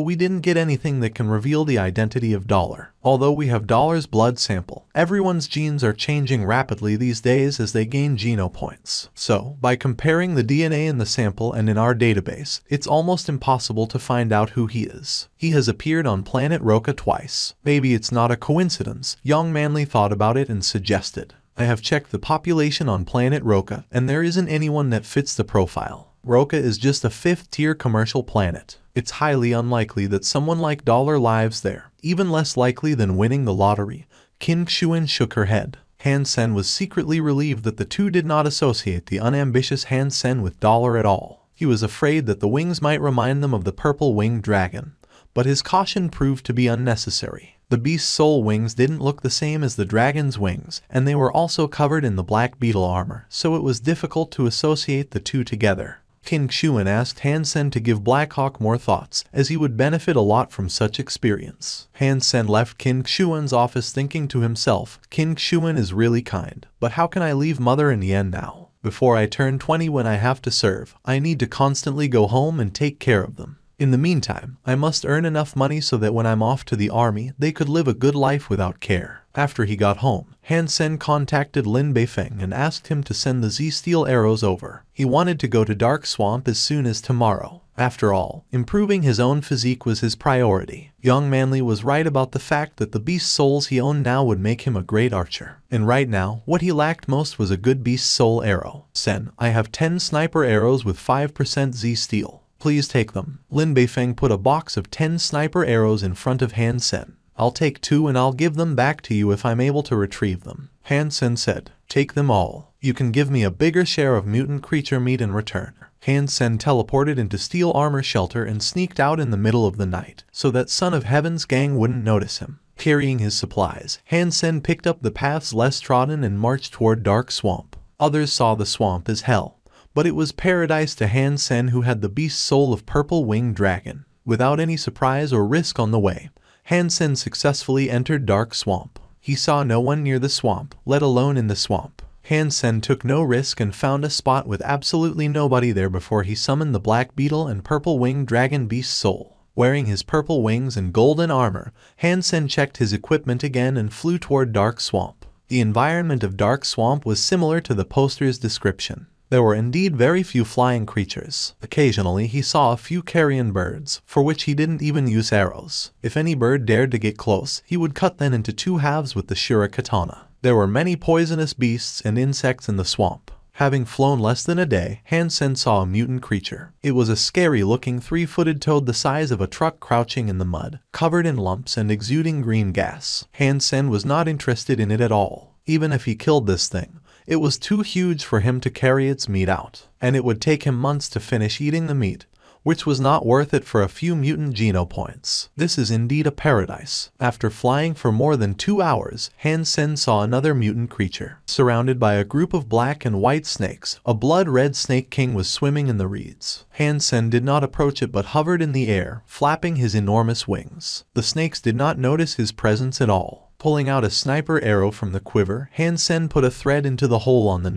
we didn't get anything that can reveal the identity of Dollar. Although we have Dollar's blood sample, everyone's genes are changing rapidly these days as they gain geno points. So, by comparing the DNA in the sample and in our database, it's almost impossible to find out who he is. He has appeared on planet Roca twice. Maybe it's not a coincidence. Young Manly thought about it and suggested, I have checked the population on planet Roca, and there isn't anyone that fits the profile. Roca is just a 5th-tier commercial planet. It's highly unlikely that someone like Dollar lives there, even less likely than winning the lottery. Qin Xuan shook her head. Han Sen was secretly relieved that the two did not associate the unambitious Han Sen with Dollar at all. He was afraid that the wings might remind them of the purple-winged dragon, but his caution proved to be unnecessary. The beast's soul wings didn't look the same as the dragon's wings, and they were also covered in the black beetle armor, so it was difficult to associate the two together. King Xuan asked Han Sen to give Blackhawk more thoughts, as he would benefit a lot from such experience. Han Sen left King Xuan's office thinking to himself, King Xuan is really kind, but how can I leave mother and Yen now? Before I turn 20 when I have to serve, I need to constantly go home and take care of them. In the meantime, I must earn enough money so that when I'm off to the army, they could live a good life without care. After he got home, Han Sen contacted Lin Beifeng and asked him to send the Z-Steel arrows over. He wanted to go to Dark Swamp as soon as tomorrow. After all, improving his own physique was his priority. Young Manly was right about the fact that the beast souls he owned now would make him a great archer. And right now, what he lacked most was a good beast soul arrow. Sen, I have 10 sniper arrows with 5% Z-Steel. Please take them. Lin Beifeng put a box of 10 sniper arrows in front of Han Sen. I'll take 2 and I'll give them back to you if I'm able to retrieve them. Han Sen said, take them all. You can give me a bigger share of mutant creature meat in return. Han Sen teleported into Steel Armor Shelter and sneaked out in the middle of the night, so that Son of Heaven's gang wouldn't notice him. Carrying his supplies, Han Sen picked up the paths less trodden and marched toward Dark Swamp. Others saw the swamp as hell, but it was paradise to Han Sen, who had the beast soul of purple-winged dragon. Without any surprise or risk on the way, Han Sen successfully entered Dark Swamp. He saw no one near the swamp, let alone in the swamp. Han Sen took no risk and found a spot with absolutely nobody there before he summoned the black beetle and purple-winged dragon beast soul. Wearing his purple wings and golden armor, Han Sen checked his equipment again and flew toward Dark Swamp. The environment of Dark Swamp was similar to the poster's description. There were indeed very few flying creatures. Occasionally he saw a few carrion birds, for which he didn't even use arrows. If any bird dared to get close, he would cut them into 2 halves with the Shura katana. There were many poisonous beasts and insects in the swamp. Having flown less than a day, Han Sen saw a mutant creature. It was a scary-looking 3-footed toad the size of a truck crouching in the mud, covered in lumps and exuding green gas. Han Sen was not interested in it at all. Even if he killed this thing, it was too huge for him to carry its meat out, and it would take him months to finish eating the meat, which was not worth it for a few mutant geno points. This is indeed a paradise. After flying for more than 2 hours, Han Sen saw another mutant creature. Surrounded by a group of black and white snakes, a blood-red snake king was swimming in the reeds. Han Sen did not approach it but hovered in the air, flapping his enormous wings. The snakes did not notice his presence at all. Pulling out a sniper arrow from the quiver, Han Sen put a thread into the hole on the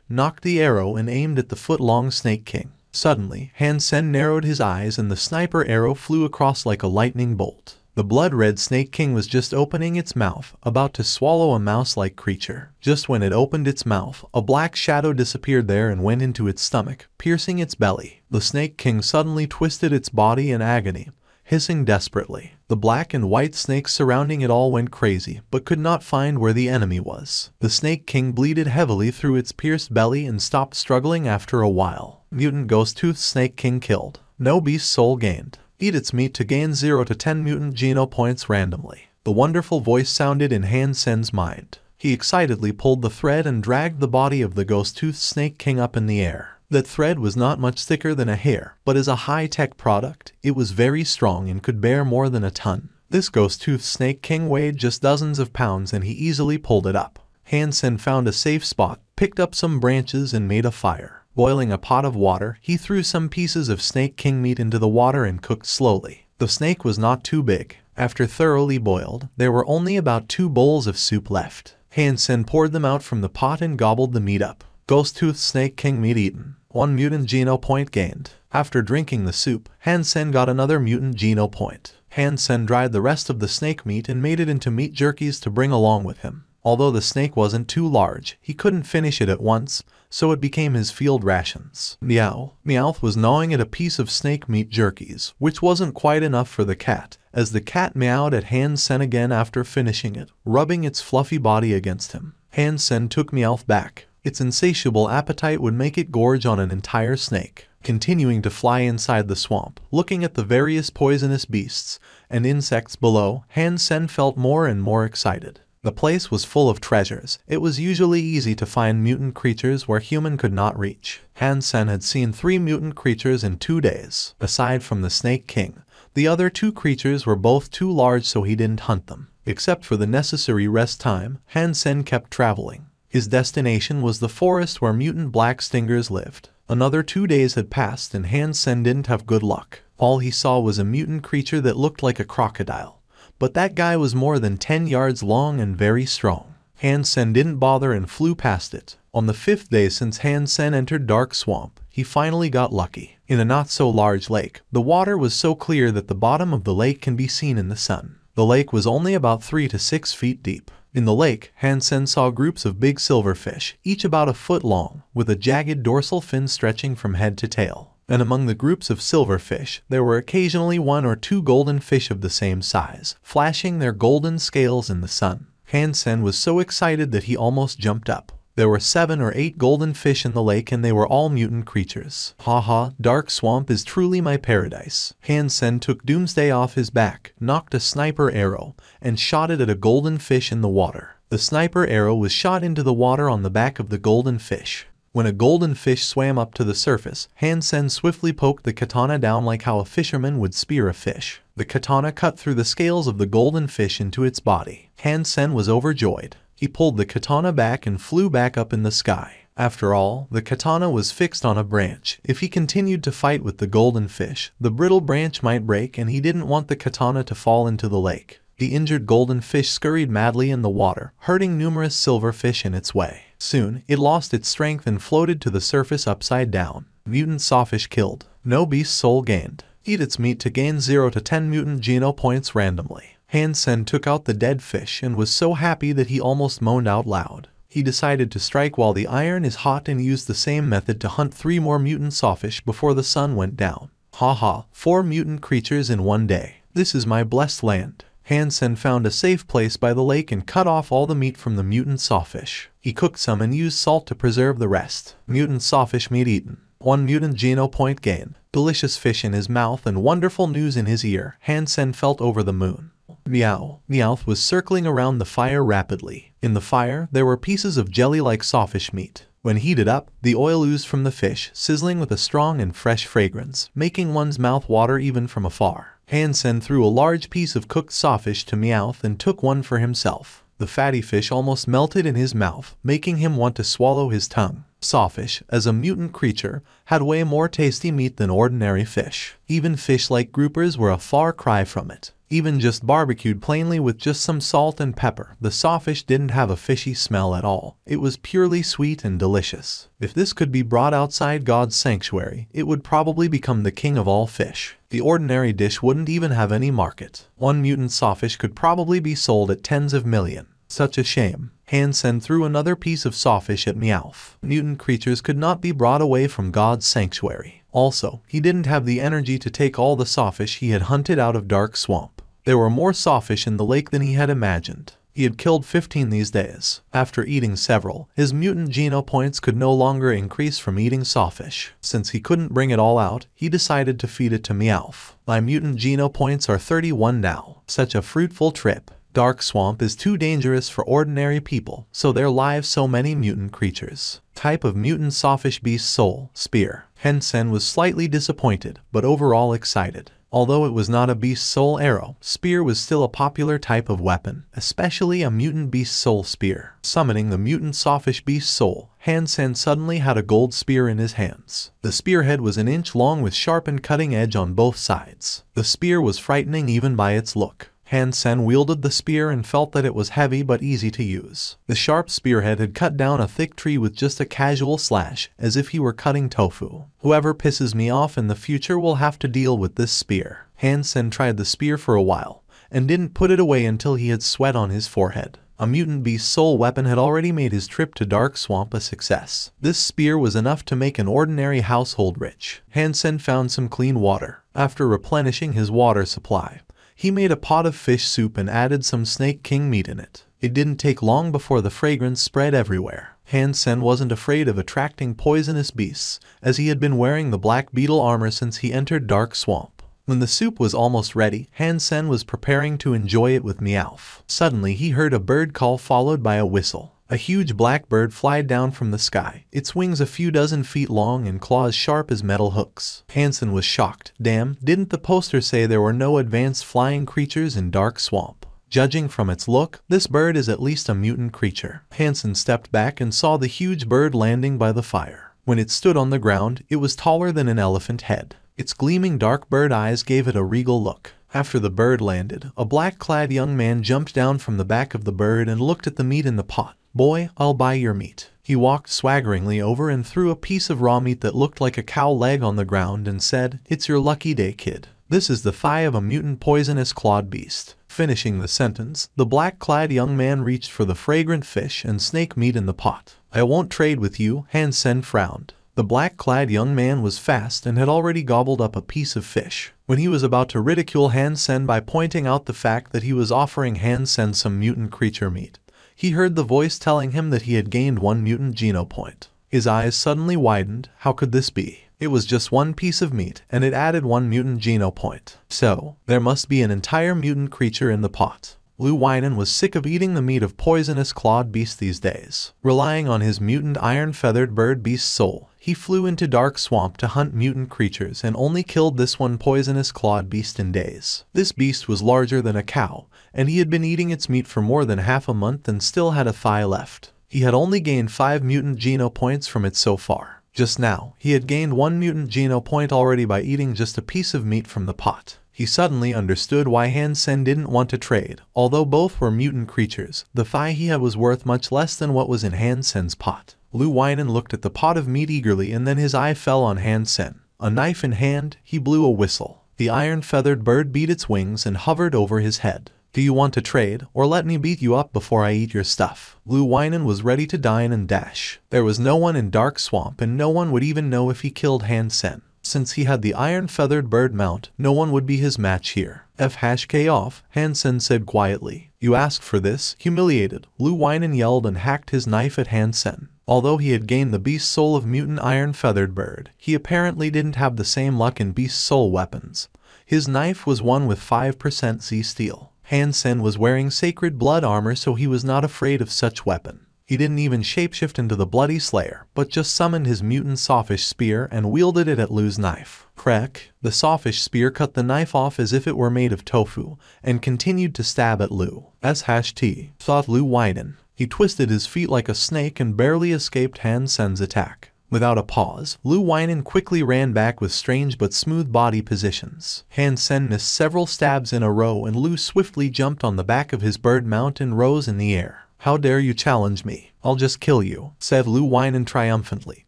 knocked the arrow and aimed at the foot-long snake king. Suddenly, Han Sen narrowed his eyes and the sniper arrow flew across like a lightning bolt. The blood-red snake king was just opening its mouth, about to swallow a mouse-like creature. Just when it opened its mouth, a black shadow disappeared there and went into its stomach, piercing its belly. The snake king suddenly twisted its body in agony, hissing desperately. The black and white snakes surrounding it all went crazy, but could not find where the enemy was. The Snake King bleeded heavily through its pierced belly and stopped struggling after a while. Mutant Ghost Tooth Snake King killed. No beast soul gained. Eat its meat to gain 0 to 10 mutant geno points randomly. The wonderful voice sounded in Han Sen's mind. He excitedly pulled the thread and dragged the body of the Ghost Tooth Snake King up in the air. That thread was not much thicker than a hair, but as a high-tech product, it was very strong and could bear more than a ton. This Ghost-Toothed Snake King weighed just dozens of pounds and he easily pulled it up. Han Sen found a safe spot, picked up some branches and made a fire. Boiling a pot of water, he threw some pieces of Snake King meat into the water and cooked slowly. The snake was not too big. After thoroughly boiled, there were only about 2 bowls of soup left. Han Sen poured them out from the pot and gobbled the meat up. Ghost-Toothed Snake King meat eaten. 1 mutant geno point gained. After drinking the soup, Han Sen got another mutant geno point. Han Sen dried the rest of the snake meat and made it into meat jerkies to bring along with him. Although the snake wasn't too large, he couldn't finish it at once, so it became his field rations. Meowth was gnawing at a piece of snake meat jerkies, which wasn't quite enough for the cat, as the cat meowed at Han Sen again after finishing it, rubbing its fluffy body against him. Han Sen took Meowth back. Its insatiable appetite would make it gorge on an entire snake. Continuing to fly inside the swamp, looking at the various poisonous beasts and insects below, Han Sen felt more and more excited. The place was full of treasures. It was usually easy to find mutant creatures where human could not reach. Han Sen had seen 3 mutant creatures in 2 days. Aside from the Snake King, the other 2 creatures were both too large, so he didn't hunt them. Except for the necessary rest time, Han Sen kept traveling. His destination was the forest where mutant black stingers lived. Another 2 days had passed and Han Sen didn't have good luck. All he saw was a mutant creature that looked like a crocodile. But that guy was more than 10 yards long and very strong. Han Sen didn't bother and flew past it. On the 5th day since Han Sen entered Dark Swamp, he finally got lucky. In a not-so-large lake, the water was so clear that the bottom of the lake can be seen in the sun. The lake was only about 3 to 6 feet deep. In the lake, Han Sen saw groups of big silverfish, each about a foot long, with a jagged dorsal fin stretching from head to tail. And among the groups of silverfish, there were occasionally 1 or 2 golden fish of the same size, flashing their golden scales in the sun. Han Sen was so excited that he almost jumped up. There were 7 or 8 golden fish in the lake and they were all mutant creatures. Haha, Dark Swamp is truly my paradise. Han Sen took Doomsday off his back, knocked a sniper arrow, and shot it at a golden fish in the water. The sniper arrow was shot into the water on the back of the golden fish. When a golden fish swam up to the surface, Han Sen swiftly poked the katana down like how a fisherman would spear a fish. The katana cut through the scales of the golden fish into its body. Han Sen was overjoyed. He pulled the katana back and flew back up in the sky. After all, the katana was fixed on a branch. If he continued to fight with the golden fish, the brittle branch might break and he didn't want the katana to fall into the lake. The injured golden fish scurried madly in the water, hurting numerous silver fish in its way. Soon, it lost its strength and floated to the surface upside down. Mutant sawfish killed. No beast soul gained. Eat its meat to gain 0 to 10 mutant geno points randomly. Han Sen took out the dead fish and was so happy that he almost moaned out loud. He decided to strike while the iron is hot and used the same method to hunt 3 more mutant sawfish before the sun went down. Haha, 4 mutant creatures in 1 day. This is my blessed land. Han Sen found a safe place by the lake and cut off all the meat from the mutant sawfish. He cooked some and used salt to preserve the rest. Mutant sawfish meat eaten. 1 mutant geno point gain. Delicious fish in his mouth and wonderful news in his ear. Han Sen felt over the moon. Meow. Meowth was circling around the fire rapidly. In the fire, there were pieces of jelly-like sawfish meat. When heated up, the oil oozed from the fish, sizzling with a strong and fresh fragrance, making one's mouth water even from afar. Han Sen threw a large piece of cooked sawfish to Meowth and took one for himself. The fatty fish almost melted in his mouth, making him want to swallow his tongue. Sawfish, as a mutant creature, had way more tasty meat than ordinary fish. Even fish like groupers were a far cry from it. Even just barbecued plainly with just some salt and pepper, the sawfish didn't have a fishy smell at all. It was purely sweet and delicious. If this could be brought outside God's sanctuary, it would probably become the king of all fish. The ordinary dish wouldn't even have any market. 1 mutant sawfish could probably be sold at tens of millions. Such a shame. Han Sen threw another piece of sawfish at Meowth. Mutant creatures could not be brought away from God's sanctuary. Also, he didn't have the energy to take all the sawfish he had hunted out of Dark Swamp. There were more sawfish in the lake than he had imagined. He had killed 15 these days. After eating several, his mutant geno points could no longer increase from eating sawfish. Since he couldn't bring it all out, he decided to feed it to Meowth. My mutant geno points are 31 now. Such a fruitful trip. Dark Swamp is too dangerous for ordinary people, so there live so many mutant creatures. Type of mutant sawfish beast soul, spear. Han Sen was slightly disappointed, but overall excited. Although it was not a beast soul arrow, spear was still a popular type of weapon, especially a mutant beast soul spear. Summoning the mutant sawfish beast soul, Han Sen suddenly had a gold spear in his hands. The spearhead was an inch long with sharpened cutting edge on both sides. The spear was frightening even by its look. Han Sen wielded the spear and felt that it was heavy but easy to use. The sharp spearhead had cut down a thick tree with just a casual slash, as if he were cutting tofu. Whoever pisses me off in the future will have to deal with this spear. Han Sen tried the spear for a while, and didn't put it away until he had sweat on his forehead. A mutant beast soul weapon had already made his trip to Dark Swamp a success. This spear was enough to make an ordinary household rich. Han Sen found some clean water. After replenishing his water supply, he made a pot of fish soup and added some Snake King meat in it. It didn't take long before the fragrance spread everywhere. Han Sen wasn't afraid of attracting poisonous beasts, as he had been wearing the black beetle armor since he entered Dark Swamp. When the soup was almost ready, Han Sen was preparing to enjoy it with Meowth. Suddenly he heard a bird call followed by a whistle. A huge black bird flied down from the sky, its wings a few dozen feet long and claws sharp as metal hooks. Hansen was shocked. Damn, didn't the poster say there were no advanced flying creatures in Dark Swamp? Judging from its look, this bird is at least a mutant creature. Hansen stepped back and saw the huge bird landing by the fire. When it stood on the ground, it was taller than an elephant head. Its gleaming dark bird eyes gave it a regal look. After the bird landed, a black-clad young man jumped down from the back of the bird and looked at the meat in the pot. "Boy, I'll buy your meat." He walked swaggeringly over and threw a piece of raw meat that looked like a cow leg on the ground and said, "It's your lucky day, kid. This is the thigh of a mutant poisonous clawed beast." Finishing the sentence, the black-clad young man reached for the fragrant fish and snake meat in the pot. "I won't trade with you," Han Sen frowned. The black-clad young man was fast and had already gobbled up a piece of fish. When he was about to ridicule Han Sen by pointing out the fact that he was offering Han Sen some mutant creature meat, he heard the voice telling him that he had gained 1 mutant geno point. His eyes suddenly widened. How could this be? It was just 1 piece of meat, and it added 1 mutant geno point. So, there must be an entire mutant creature in the pot. Lu Weinen was sick of eating the meat of poisonous clawed beasts these days. Relying on his mutant iron-feathered bird beast soul, he flew into Dark Swamp to hunt mutant creatures and only killed this one poisonous clawed beast in days. This beast was larger than a cow, and he had been eating its meat for more than half a month and still had a thigh left. He had only gained 5 mutant geno points from it so far. Just now, he had gained 1 mutant geno point already by eating just a piece of meat from the pot. He suddenly understood why Han Sen didn't want to trade. Although both were mutant creatures, the thigh he had was worth much less than what was in Han Sen's pot. Lu Weinen looked at the pot of meat eagerly and then his eye fell on Han Sen. A knife in hand, he blew a whistle. The iron-feathered bird beat its wings and hovered over his head. "Do you want to trade, or let me beat you up before I eat your stuff?" Lu Weinen was ready to dine and dash. There was no one in Dark Swamp and no one would even know if he killed Han Sen. Since he had the iron-feathered bird mount, no one would be his match here. "F-K off," Han Sen said quietly. "You asked for this?" Humiliated, Lu Weinen yelled and hacked his knife at Han Sen. Although he had gained the beast soul of mutant iron-feathered bird, he apparently didn't have the same luck in beast soul weapons. His knife was one with 5% Z steel. Han Sen was wearing sacred blood armor, so he was not afraid of such weapon. He didn't even shapeshift into the Bloody Slayer, but just summoned his mutant sawfish spear and wielded it at Lu's knife. Crack! The sawfish spear cut the knife off as if it were made of tofu, and continued to stab at Lu. "T," thought Lu Weinen. He twisted his feet like a snake and barely escaped Han Sen's attack. Without a pause, Lu Weinen quickly ran back with strange but smooth body positions. Han Sen missed several stabs in a row and Lu swiftly jumped on the back of his bird mount and rose in the air. "How dare you challenge me? I'll just kill you," said Lu Weinen triumphantly,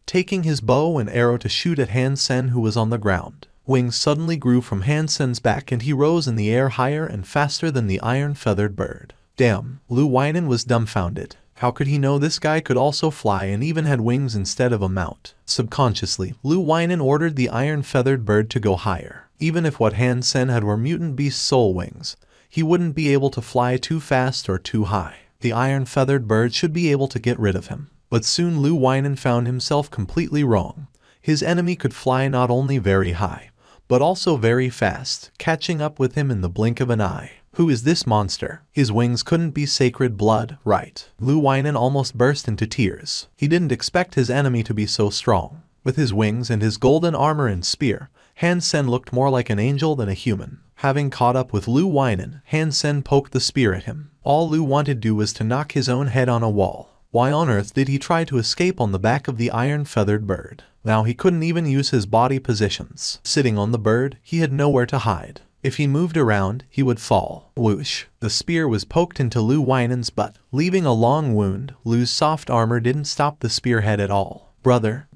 taking his bow and arrow to shoot at Han Sen, who was on the ground. Wings suddenly grew from Han Sen's back and he rose in the air higher and faster than the iron-feathered bird. Damn, Lu Weinen was dumbfounded. How could he know this guy could also fly and even had wings instead of a mount? Subconsciously, Lu Weinen ordered the iron-feathered bird to go higher. Even if what Han Sen had were mutant beast soul wings, he wouldn't be able to fly too fast or too high. The iron-feathered bird should be able to get rid of him. But soon Lu Weinen found himself completely wrong. His enemy could fly not only very high, but also very fast, catching up with him in the blink of an eye. Who is this monster? His wings couldn't be sacred blood, right? Lu Weinen almost burst into tears. He didn't expect his enemy to be so strong. With his wings and his golden armor and spear, Han Sen looked more like an angel than a human. Having caught up with Lu Weinen, Han Sen poked the spear at him. All Lu wanted to do was to knock his own head on a wall. Why on earth did he try to escape on the back of the iron-feathered bird? Now he couldn't even use his body positions. Sitting on the bird, he had nowhere to hide. If he moved around, he would fall. Whoosh! The spear was poked into Lu Weinen's butt, leaving a long wound. Lu's soft armor didn't stop the spearhead at all. Brother,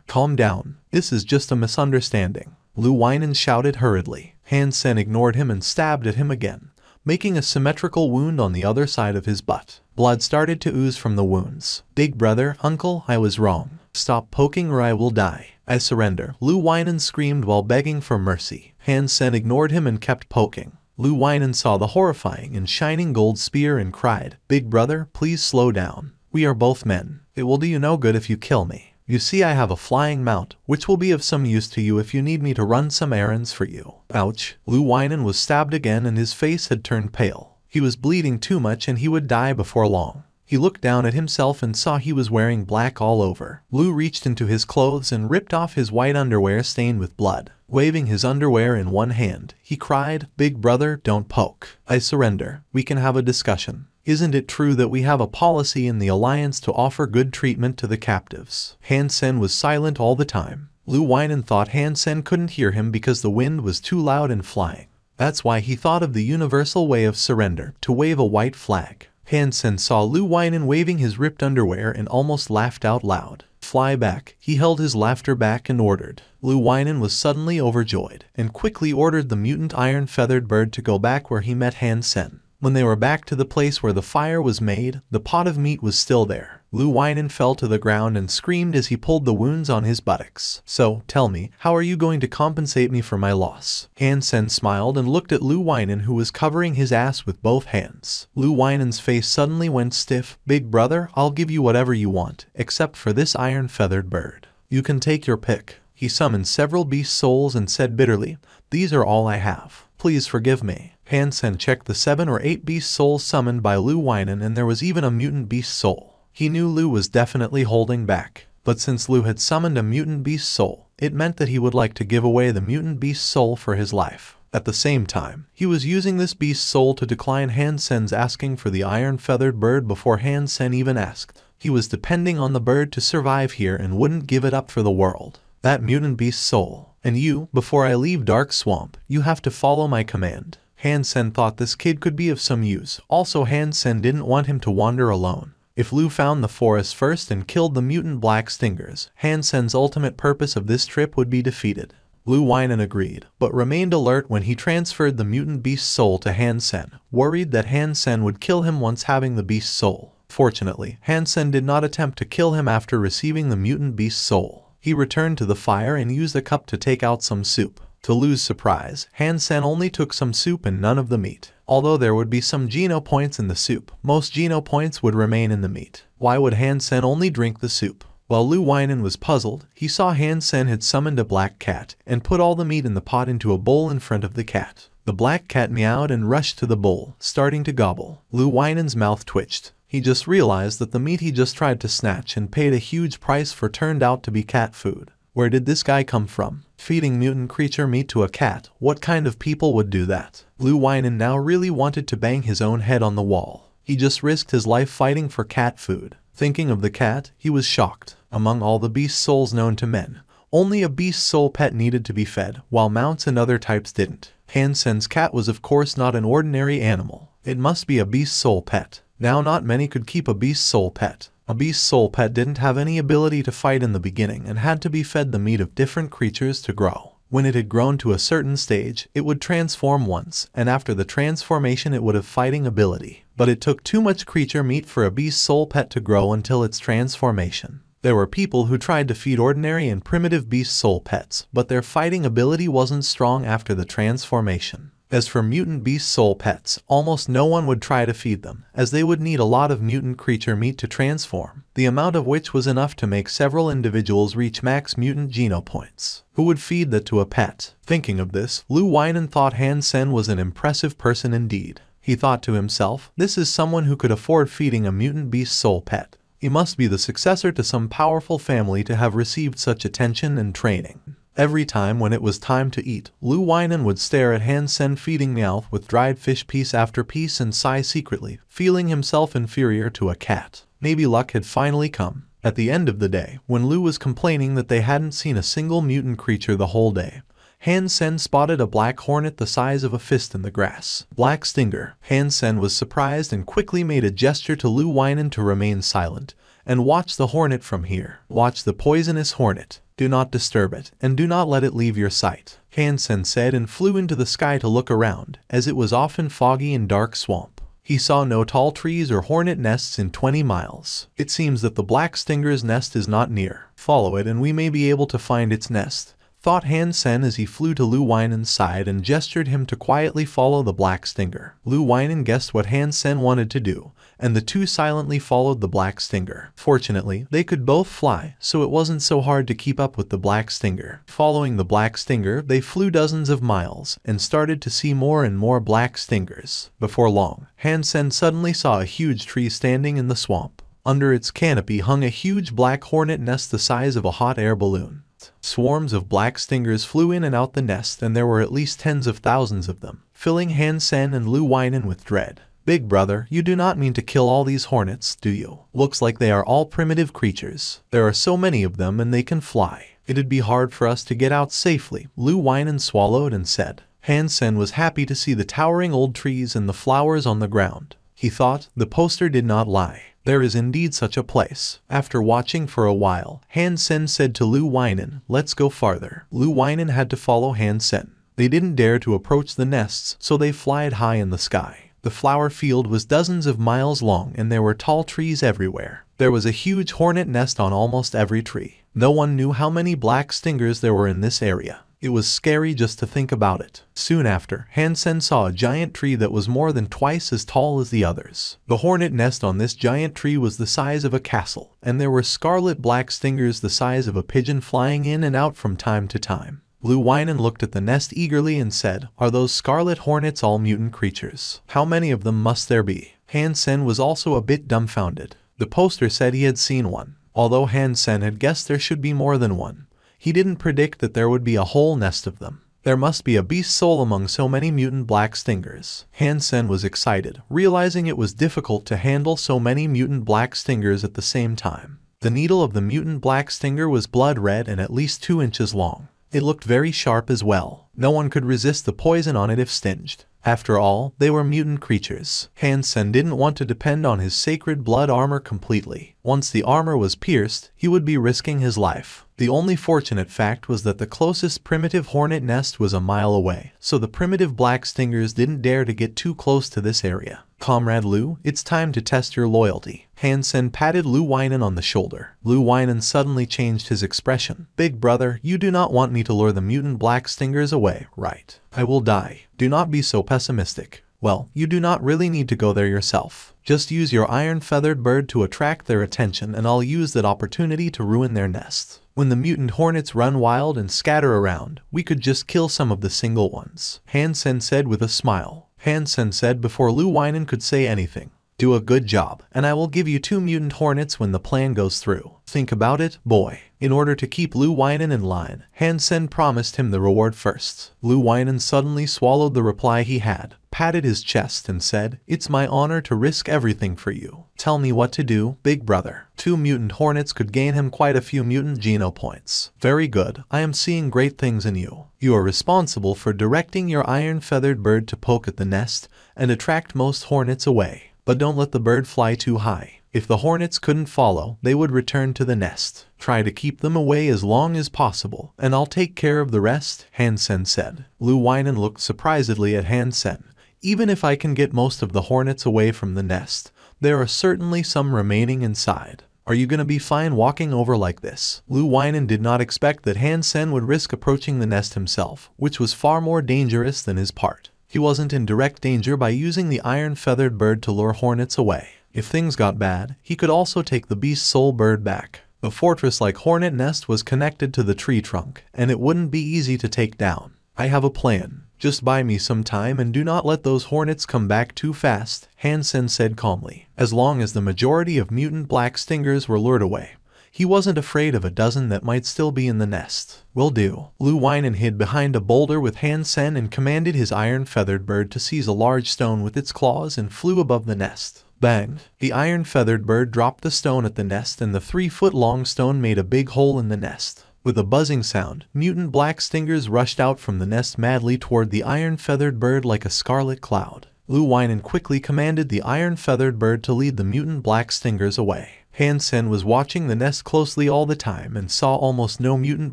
calm down. This is just a misunderstanding," Lu Weinen shouted hurriedly. Han Sen ignored him and stabbed at him again, making a symmetrical wound on the other side of his butt. Blood started to ooze from the wounds. "Big brother, uncle, I was wrong. Stop poking or I will die. I surrender," Lu Weinen screamed while begging for mercy. Han Sen ignored him and kept poking. Lu Weinen saw the horrifying and shining gold spear and cried, "Big brother, please slow down. We are both men. It will do you no good if you kill me." You see, I have a flying mount, which will be of some use to you if you need me to run some errands for you. Ouch. Lu Weinen was stabbed again and his face had turned pale. He was bleeding too much and he would die before long. He looked down at himself and saw he was wearing black all over. Lu reached into his clothes and ripped off his white underwear stained with blood. Waving his underwear in one hand, he cried, "Big brother, don't poke. I surrender. We can have a discussion. Isn't it true that we have a policy in the alliance to offer good treatment to the captives?" Han Sen was silent all the time. Lu Weinen thought Han Sen couldn't hear him because the wind was too loud and flying. That's why he thought of the universal way of surrender, to wave a white flag. Han Sen saw Lu Weinen waving his ripped underwear and almost laughed out loud. "Fly back." He held his laughter back and ordered. Lu Weinen was suddenly overjoyed and quickly ordered the mutant iron-feathered bird to go back where he met Han Sen. When they were back to the place where the fire was made, the pot of meat was still there. Lu Weinen fell to the ground and screamed as he pulled the wounds on his buttocks. "So, tell me, how are you going to compensate me for my loss?" Han Sen smiled and looked at Lu Weinen, who was covering his ass with both hands. Lu Weinen's face suddenly went stiff. "Big brother, I'll give you whatever you want, except for this iron-feathered bird. You can take your pick." He summoned several beast souls and said bitterly, "These are all I have. Please forgive me." Han Sen checked the 7 or 8 beast souls summoned by Lu Weinen, and there was even a mutant beast soul. He knew Lu was definitely holding back, but since Lu had summoned a mutant beast soul, it meant that he would like to give away the mutant beast soul for his life. At the same time, he was using this beast soul to decline Han Sen's asking for the iron-feathered bird before Han Sen even asked. He was depending on the bird to survive here and wouldn't give it up for the world. That mutant beast soul. "And you, before I leave Dark Swamp, you have to follow my command." Han Sen thought this kid could be of some use. Also, Han Sen didn't want him to wander alone. If Lu found the forest first and killed the mutant black stingers, Han Sen's ultimate purpose of this trip would be defeated. Lu Weinen agreed, but remained alert when he transferred the mutant beast soul to Han Sen, worried that Han Sen would kill him once having the beast soul. Fortunately, Han Sen did not attempt to kill him after receiving the mutant beast soul. He returned to the fire and used a cup to take out some soup. To Lu's surprise, Han Sen only took some soup and none of the meat. Although there would be some Geno points in the soup, most Geno points would remain in the meat. Why would Han Sen only drink the soup? While Lu Weinen was puzzled, he saw Han Sen had summoned a black cat and put all the meat in the pot into a bowl in front of the cat. The black cat meowed and rushed to the bowl, starting to gobble. Lu Weinen's mouth twitched. He just realized that the meat he just tried to snatch and paid a huge price for turned out to be cat food. Where did this guy come from? Feeding mutant creature meat to a cat? What kind of people would do that? Lu Weinen now really wanted to bang his own head on the wall. He just risked his life fighting for cat food. Thinking of the cat, he was shocked. Among all the beast souls known to men, only a beast soul pet needed to be fed, while mounts and other types didn't. Han Sen's cat was of course not an ordinary animal. It must be a beast soul pet. Now not many could keep a beast soul pet. A beast soul pet didn't have any ability to fight in the beginning and had to be fed the meat of different creatures to grow. When it had grown to a certain stage, it would transform once, and after the transformation it would have fighting ability. But it took too much creature meat for a beast soul pet to grow until its transformation. There were people who tried to feed ordinary and primitive beast soul pets, but their fighting ability wasn't strong after the transformation. As for mutant beast soul pets, almost no one would try to feed them, as they would need a lot of mutant creature meat to transform, the amount of which was enough to make several individuals reach max mutant Geno points. Who would feed that to a pet? Thinking of this, Lu Weinen thought Han Sen was an impressive person indeed. He thought to himself, this is someone who could afford feeding a mutant beast soul pet. He must be the successor to some powerful family to have received such attention and training. Every time when it was time to eat, Lu Weinen would stare at Han Sen feeding Meowth with dried fish piece after piece and sigh secretly, feeling himself inferior to a cat. Maybe luck had finally come. At the end of the day, when Lu was complaining that they hadn't seen a single mutant creature the whole day, Han Sen spotted a black hornet the size of a fist in the grass. Black stinger. Han Sen was surprised and quickly made a gesture to Lu Weinen to remain silent and watch the hornet from here. Watch the poisonous hornet. Do not disturb it, and do not let it leave your sight, Han Sen said and flew into the sky to look around, as it was often foggy and dark swamp. He saw no tall trees or hornet nests in 20 miles. It seems that the black stinger's nest is not near. Follow it and we may be able to find its nest. thought Han Sen as he flew to Lu Winen's side and gestured him to quietly follow the black stinger. Lu Winen guessed what Han Sen wanted to do, and the two silently followed the black stinger. Fortunately, they could both fly, so it wasn't so hard to keep up with the black stinger. Following the black stinger, they flew dozens of miles and started to see more and more black stingers. Before long, Han Sen suddenly saw a huge tree standing in the swamp. Under its canopy hung a huge black hornet nest the size of a hot air balloon. Swarms of black stingers flew in and out the nest, and there were at least tens of thousands of them, filling Han Sen and Lu Winen with dread. "Big brother, you do not mean to kill all these hornets, do you? Looks like they are all primitive creatures. There are so many of them and they can fly. It'd be hard for us to get out safely," Lu Winen swallowed and said. Han Sen was happy to see the towering old trees and the flowers on the ground. He thought, the poster did not lie. There is indeed such a place. After watching for a while, Han Sen said to Lu Winen, "Let's go farther." Lu Winen had to follow Han Sen. They didn't dare to approach the nests, so they flied high in the sky. The flower field was dozens of miles long and there were tall trees everywhere. There was a huge hornet nest on almost every tree. No one knew how many black stingers there were in this area. It was scary just to think about it. Soon after, Han Sen saw a giant tree that was more than twice as tall as the others. The hornet nest on this giant tree was the size of a castle, and there were scarlet black stingers the size of a pigeon flying in and out from time to time. Lu Winen looked at the nest eagerly and said, "Are those scarlet hornets all mutant creatures? How many of them must there be?" Han Sen was also a bit dumbfounded. The poster said he had seen one. Although Han Sen had guessed there should be more than one, he didn't predict that there would be a whole nest of them. There must be a beast soul among so many mutant black stingers. Han Sen was excited, realizing it was difficult to handle so many mutant black stingers at the same time. The needle of the mutant black stinger was blood red and at least 2 inches long. It looked very sharp as well. No one could resist the poison on it if stinged. After all, they were mutant creatures. Han Sen didn't want to depend on his sacred blood armor completely. Once the armor was pierced, he would be risking his life. The only fortunate fact was that the closest primitive hornet nest was a mile away, so the primitive black stingers didn't dare to get too close to this area. "Comrade Lu, it's time to test your loyalty." Han Sen patted Lu Winen on the shoulder. Lu Winen suddenly changed his expression. "Big brother, you do not want me to lure the mutant black stingers away, right? I will die. Do not be so pessimistic." "Well, you do not really need to go there yourself. Just use your iron-feathered bird to attract their attention and I'll use that opportunity to ruin their nest. When the mutant hornets run wild and scatter around, we could just kill some of the single ones," Han Sen said with a smile. Han Sen said before Lu Winen could say anything, "Do a good job, and I will give you 2 mutant hornets when the plan goes through. Think about it, boy." In order to keep Lu Winen in line, Han Sen promised him the reward first. Lu Winen suddenly swallowed the reply he had, patted his chest and said, "It's my honor to risk everything for you. Tell me what to do, big brother." 2 mutant hornets could gain him quite a few mutant geno points. "Very good, I am seeing great things in you. You are responsible for directing your iron-feathered bird to poke at the nest and attract most hornets away. But don't let the bird fly too high. If the hornets couldn't follow, they would return to the nest. Try to keep them away as long as possible, and I'll take care of the rest," Han Sen said. Lu Winen looked surprisedly at Han Sen. "Even if I can get most of the hornets away from the nest, there are certainly some remaining inside. Are you gonna be fine walking over like this?" Lu Winen did not expect that Han Sen would risk approaching the nest himself, which was far more dangerous than his part. He wasn't in direct danger by using the iron-feathered bird to lure hornets away. If things got bad, he could also take the beast soul bird back. The fortress-like hornet nest was connected to the tree trunk, and it wouldn't be easy to take down. "I have a plan. Just buy me some time and do not let those hornets come back too fast," Han Sen said calmly. As long as the majority of mutant black stingers were lured away, he wasn't afraid of a dozen that might still be in the nest. "Will do." Lu Winen hid behind a boulder with Han Sen and commanded his iron-feathered bird to seize a large stone with its claws and flew above the nest. Bang! The iron-feathered bird dropped the stone at the nest and the 3-foot-long stone made a big hole in the nest. With a buzzing sound, mutant black stingers rushed out from the nest madly toward the iron-feathered bird like a scarlet cloud. Lu Winen quickly commanded the iron-feathered bird to lead the mutant black stingers away. Han Sen was watching the nest closely all the time and saw almost no mutant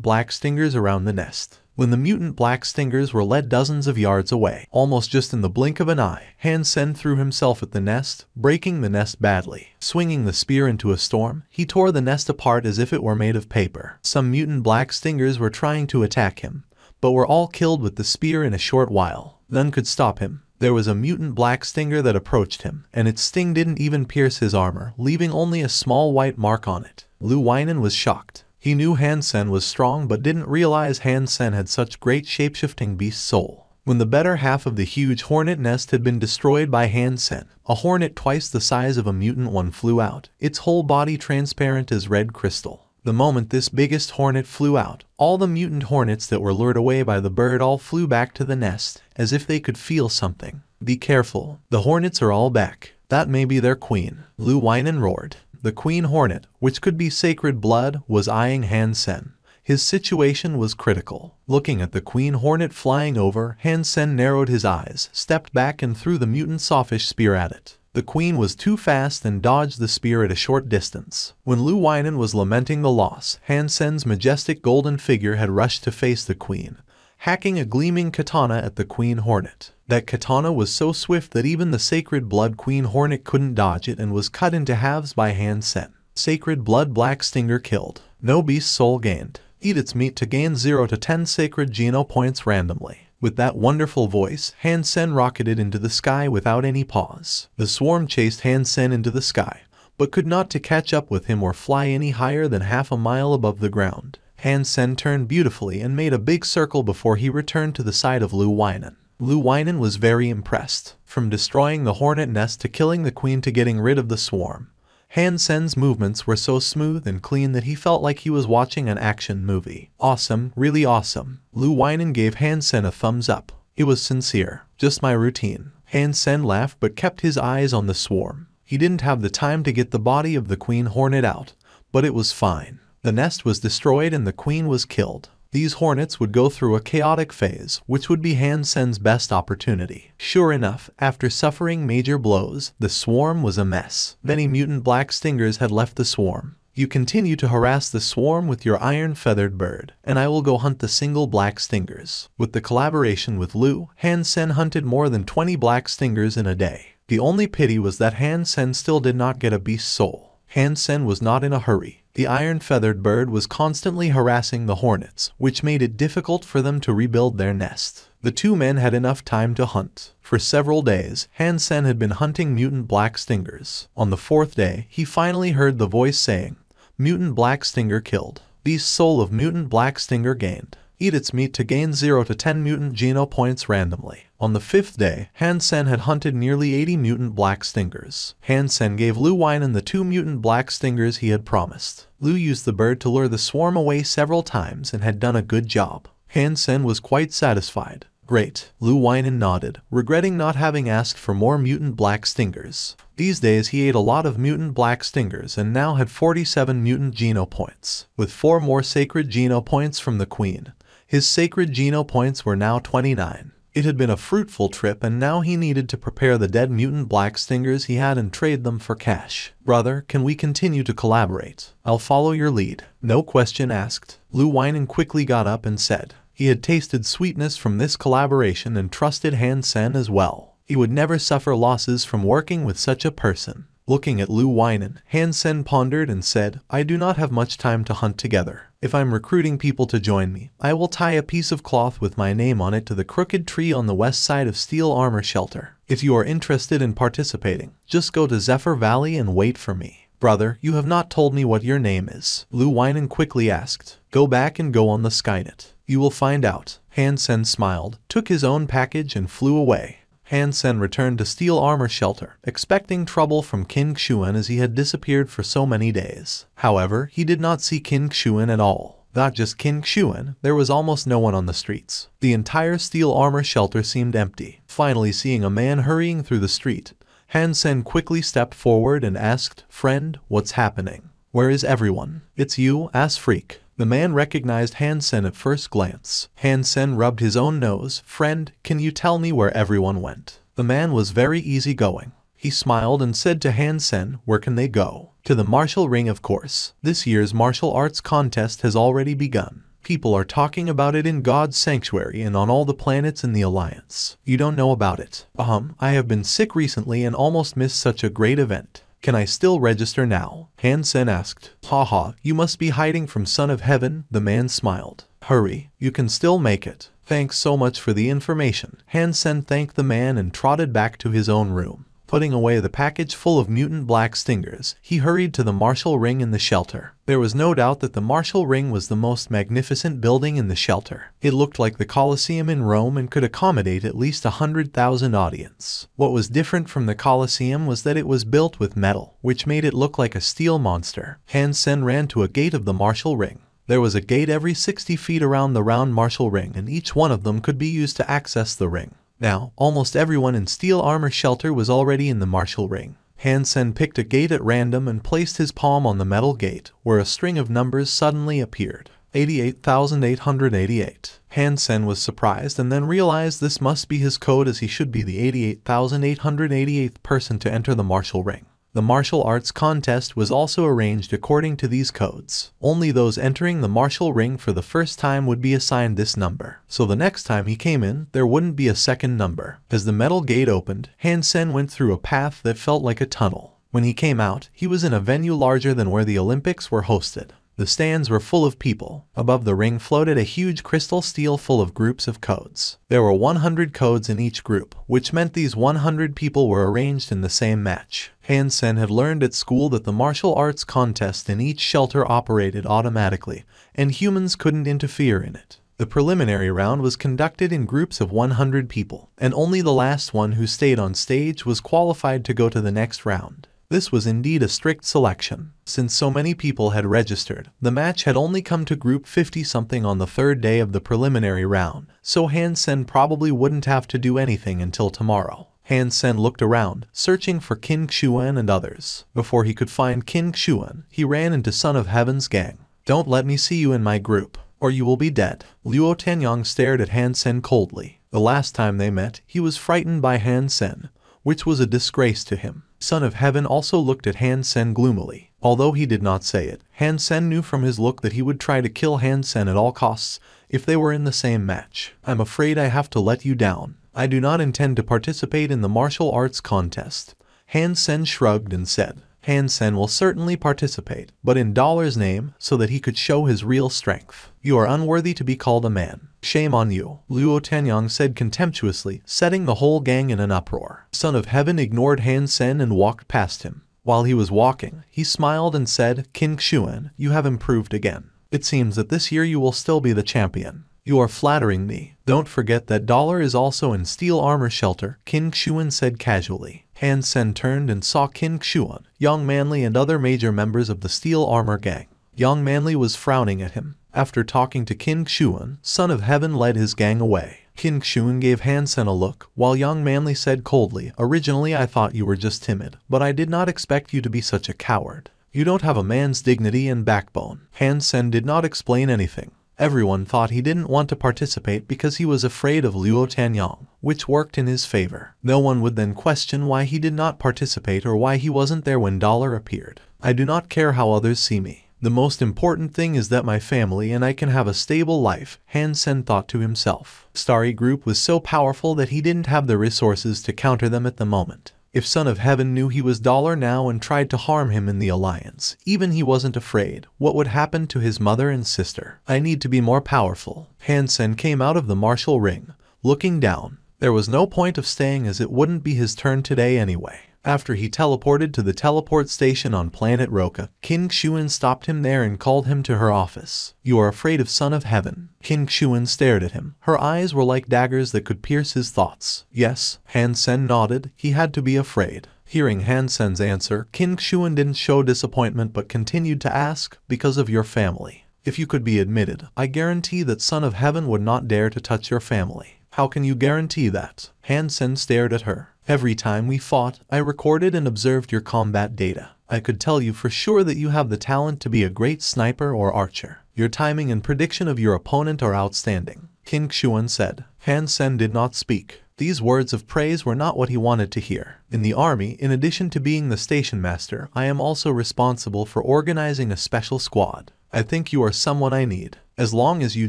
black stingers around the nest. When the mutant black stingers were led dozens of yards away, almost just in the blink of an eye, Han Sen threw himself at the nest, breaking the nest badly. Swinging the spear into a storm, he tore the nest apart as if it were made of paper. Some mutant black stingers were trying to attack him, but were all killed with the spear in a short while. None could stop him. There was a mutant black stinger that approached him, and its sting didn't even pierce his armor, leaving only a small white mark on it. Lu Weinen was shocked. He knew Han Sen was strong but didn't realize Han Sen had such great shape-shifting beast soul. When the better half of the huge hornet nest had been destroyed by Han Sen, a hornet twice the size of a mutant one flew out, its whole body transparent as red crystal. The moment this biggest hornet flew out, all the mutant hornets that were lured away by the bird all flew back to the nest, as if they could feel something. Be careful, the hornets are all back. That may be their queen. Lu Weinen roared. The queen hornet, which could be sacred blood, was eyeing Han Sen. His situation was critical. Looking at the queen hornet flying over, Han Sen narrowed his eyes, stepped back and threw the mutant sawfish spear at it. The queen was too fast and dodged the spear at a short distance. When Lu Weinen was lamenting the loss, Han Sen's majestic golden figure had rushed to face the queen, hacking a gleaming katana at the queen hornet. That katana was so swift that even the sacred blood queen hornet couldn't dodge it and was cut into halves by Han Sen. Sacred blood black stinger killed. No beast soul gained. Eat its meat to gain 0 to 10 sacred geno points randomly. With that wonderful voice, Han Sen rocketed into the sky without any pause. The swarm chased Han Sen into the sky, but could not to catch up with him or fly any higher than half a mile above the ground. Han Sen turned beautifully and made a big circle before he returned to the side of Lu Weinen. Lu Weinen was very impressed. From destroying the hornet nest to killing the queen to getting rid of the swarm, Han Sen's movements were so smooth and clean that he felt like he was watching an action movie. Awesome, really awesome. Lu Weinen gave Han Sen a thumbs up. It was sincere. Just my routine. Han Sen laughed but kept his eyes on the swarm. He didn't have the time to get the body of the queen hornet out, but it was fine. The nest was destroyed and the queen was killed. These hornets would go through a chaotic phase, which would be Han Sen's best opportunity. Sure enough, after suffering major blows, the swarm was a mess. Many mutant black stingers had left the swarm. You continue to harass the swarm with your iron-feathered bird, and I will go hunt the single black stingers. With the collaboration with Lu, Han Sen hunted more than 20 black stingers in a day. The only pity was that Han Sen still did not get a beast soul. Han Sen was not in a hurry. The iron-feathered bird was constantly harassing the hornets, which made it difficult for them to rebuild their nest. The two men had enough time to hunt. For several days, Han Sen had been hunting mutant black stingers. On the 4th day, he finally heard the voice saying, "Mutant black stinger killed. Beast soul of mutant black stinger gained. Eat its meat to gain 0 to 10 mutant geno points randomly." On the 5th day, Han Sen had hunted nearly 80 mutant black stingers. Han Sen gave Lu Weinen the 2 mutant black stingers he had promised. Lu used the bird to lure the swarm away several times and had done a good job. Han Sen was quite satisfied. Great. Lu Weinen nodded, regretting not having asked for more mutant black stingers. These days he ate a lot of mutant black stingers and now had 47 mutant geno points. With 4 more sacred geno points from the queen, his sacred geno points were now 29. It had been a fruitful trip and now he needed to prepare the dead mutant black stingers he had and trade them for cash. Brother, can we continue to collaborate? I'll follow your lead. No question asked. Lu Weinen quickly got up and said he had tasted sweetness from this collaboration and trusted Han Sen as well. He would never suffer losses from working with such a person. Looking at Lu Weinen, Han Sen pondered and said, I do not have much time to hunt together. If I'm recruiting people to join me, I will tie a piece of cloth with my name on it to the crooked tree on the west side of Steel Armor Shelter. If you are interested in participating, just go to Zephyr Valley and wait for me. Brother, you have not told me what your name is. Lu Weinen quickly asked. Go back and go on the Skynet. You will find out. Han Sen smiled, took his own package and flew away. Han Sen returned to Steel Armor Shelter, expecting trouble from Qin Xuan as he had disappeared for so many days. However, he did not see Qin Xuan at all. Not just Qin Xuan, there was almost no one on the streets. The entire Steel Armor Shelter seemed empty. Finally seeing a man hurrying through the street, Han Sen quickly stepped forward and asked, Friend, what's happening? Where is everyone? It's you, ass freak. The man recognized Han Sen at first glance. Han Sen rubbed his own nose. Friend, can you tell me where everyone went? The man was very easygoing. He smiled and said to Han Sen, where can they go? To the martial ring, of course. This year's martial arts contest has already begun. People are talking about it in God's sanctuary and on all the planets in the Alliance. You don't know about it. I have been sick recently and almost missed such a great event. Can I still register now? Han Sen asked. Haha, you must be hiding from Son of Heaven, the man smiled. Hurry, you can still make it. Thanks so much for the information. Han Sen thanked the man and trotted back to his own room. Putting away the package full of mutant black stingers, he hurried to the Martial Ring in the shelter. There was no doubt that the Martial Ring was the most magnificent building in the shelter. It looked like the Colosseum in Rome and could accommodate at least 100,000 audience. What was different from the Colosseum was that it was built with metal, which made it look like a steel monster. Han Sen ran to a gate of the Martial Ring. There was a gate every 60 feet around the round Martial Ring, and each one of them could be used to access the ring. Now, almost everyone in Steel Armor Shelter was already in the Martial Ring. Han Sen picked a gate at random and placed his palm on the metal gate, where a string of numbers suddenly appeared. 88,888. Han Sen was surprised and then realized this must be his code, as he should be the 88,888th person to enter the Martial Ring. The martial arts contest was also arranged according to these codes. Only those entering the Martial Ring for the first time would be assigned this number. So the next time he came in, there wouldn't be a second number. As the metal gate opened, Han Sen went through a path that felt like a tunnel. When he came out, he was in a venue larger than where the Olympics were hosted. The stands were full of people. Above the ring floated a huge crystal stele full of groups of codes. There were 100 codes in each group, which meant these 100 people were arranged in the same match. Han Sen had learned at school that the martial arts contest in each shelter operated automatically, and humans couldn't interfere in it. The preliminary round was conducted in groups of 100 people, and only the last one who stayed on stage was qualified to go to the next round. This was indeed a strict selection. Since so many people had registered, the match had only come to group 50-something on the third day of the preliminary round, so Han Sen probably wouldn't have to do anything until tomorrow. Han Sen looked around, searching for Qin Xuan and others. Before he could find Qin Xuan, he ran into Son of Heaven's gang. Don't let me see you in my group, or you will be dead. Luo Tianyang stared at Han Sen coldly. The last time they met, he was frightened by Han Sen, which was a disgrace to him. Son of Heaven also looked at Han Sen gloomily. Although he did not say it, Han Sen knew from his look that he would try to kill Han Sen at all costs if they were in the same match. I'm afraid I have to let you down. I do not intend to participate in the martial arts contest. Han Sen shrugged and said. Han Sen will certainly participate, but in Dollar's name, so that he could show his real strength. You are unworthy to be called a man. Shame on you, Luo Tianyang said contemptuously, setting the whole gang in an uproar. Son of Heaven ignored Han Sen and walked past him. While he was walking, he smiled and said, Qin Xuan, you have improved again. It seems that this year you will still be the champion. You are flattering me. Don't forget that Dollar is also in Steel Armor Shelter, Qin Xuan said casually. Han Sen turned and saw Qin Xuan, Young Manly and other major members of the Steel Armor gang. Young Manly was frowning at him. After talking to Qin Xuan, Son of Heaven led his gang away. Qin Xuan gave Han Sen a look, while Young Manly said coldly, originally I thought you were just timid, but I did not expect you to be such a coward. You don't have a man's dignity and backbone. Han Sen did not explain anything. Everyone thought he didn't want to participate because he was afraid of Luo Tianyang, which worked in his favor. No one would then question why he did not participate or why he wasn't there when Dollar appeared. I do not care how others see me. The most important thing is that my family and I can have a stable life, Han Sen thought to himself. Starry Group was so powerful that he didn't have the resources to counter them at the moment. If Son of Heaven knew he was Dollar now and tried to harm him in the alliance, even he wasn't afraid, what would happen to his mother and sister? I need to be more powerful. Han Sen came out of the martial ring, looking down. There was no point of staying as it wouldn't be his turn today anyway. After he teleported to the teleport station on planet Roka, Qin Xuan stopped him there and called him to her office. You are afraid of Son of Heaven? Qin Xuan stared at him. Her eyes were like daggers that could pierce his thoughts. Yes, Han Sen nodded. He had to be afraid. Hearing Han Sen's answer, Qin Xuan didn't show disappointment but continued to ask, because of your family. If you could be admitted, I guarantee that Son of Heaven would not dare to touch your family. How can you guarantee that? Han Sen stared at her. Every time we fought, I recorded and observed your combat data. I could tell you for sure that you have the talent to be a great sniper or archer. Your timing and prediction of your opponent are outstanding. Qin Xuan said. Han Sen did not speak. These words of praise were not what he wanted to hear. In the army, in addition to being the station master, I am also responsible for organizing a special squad. I think you are someone I need. As long as you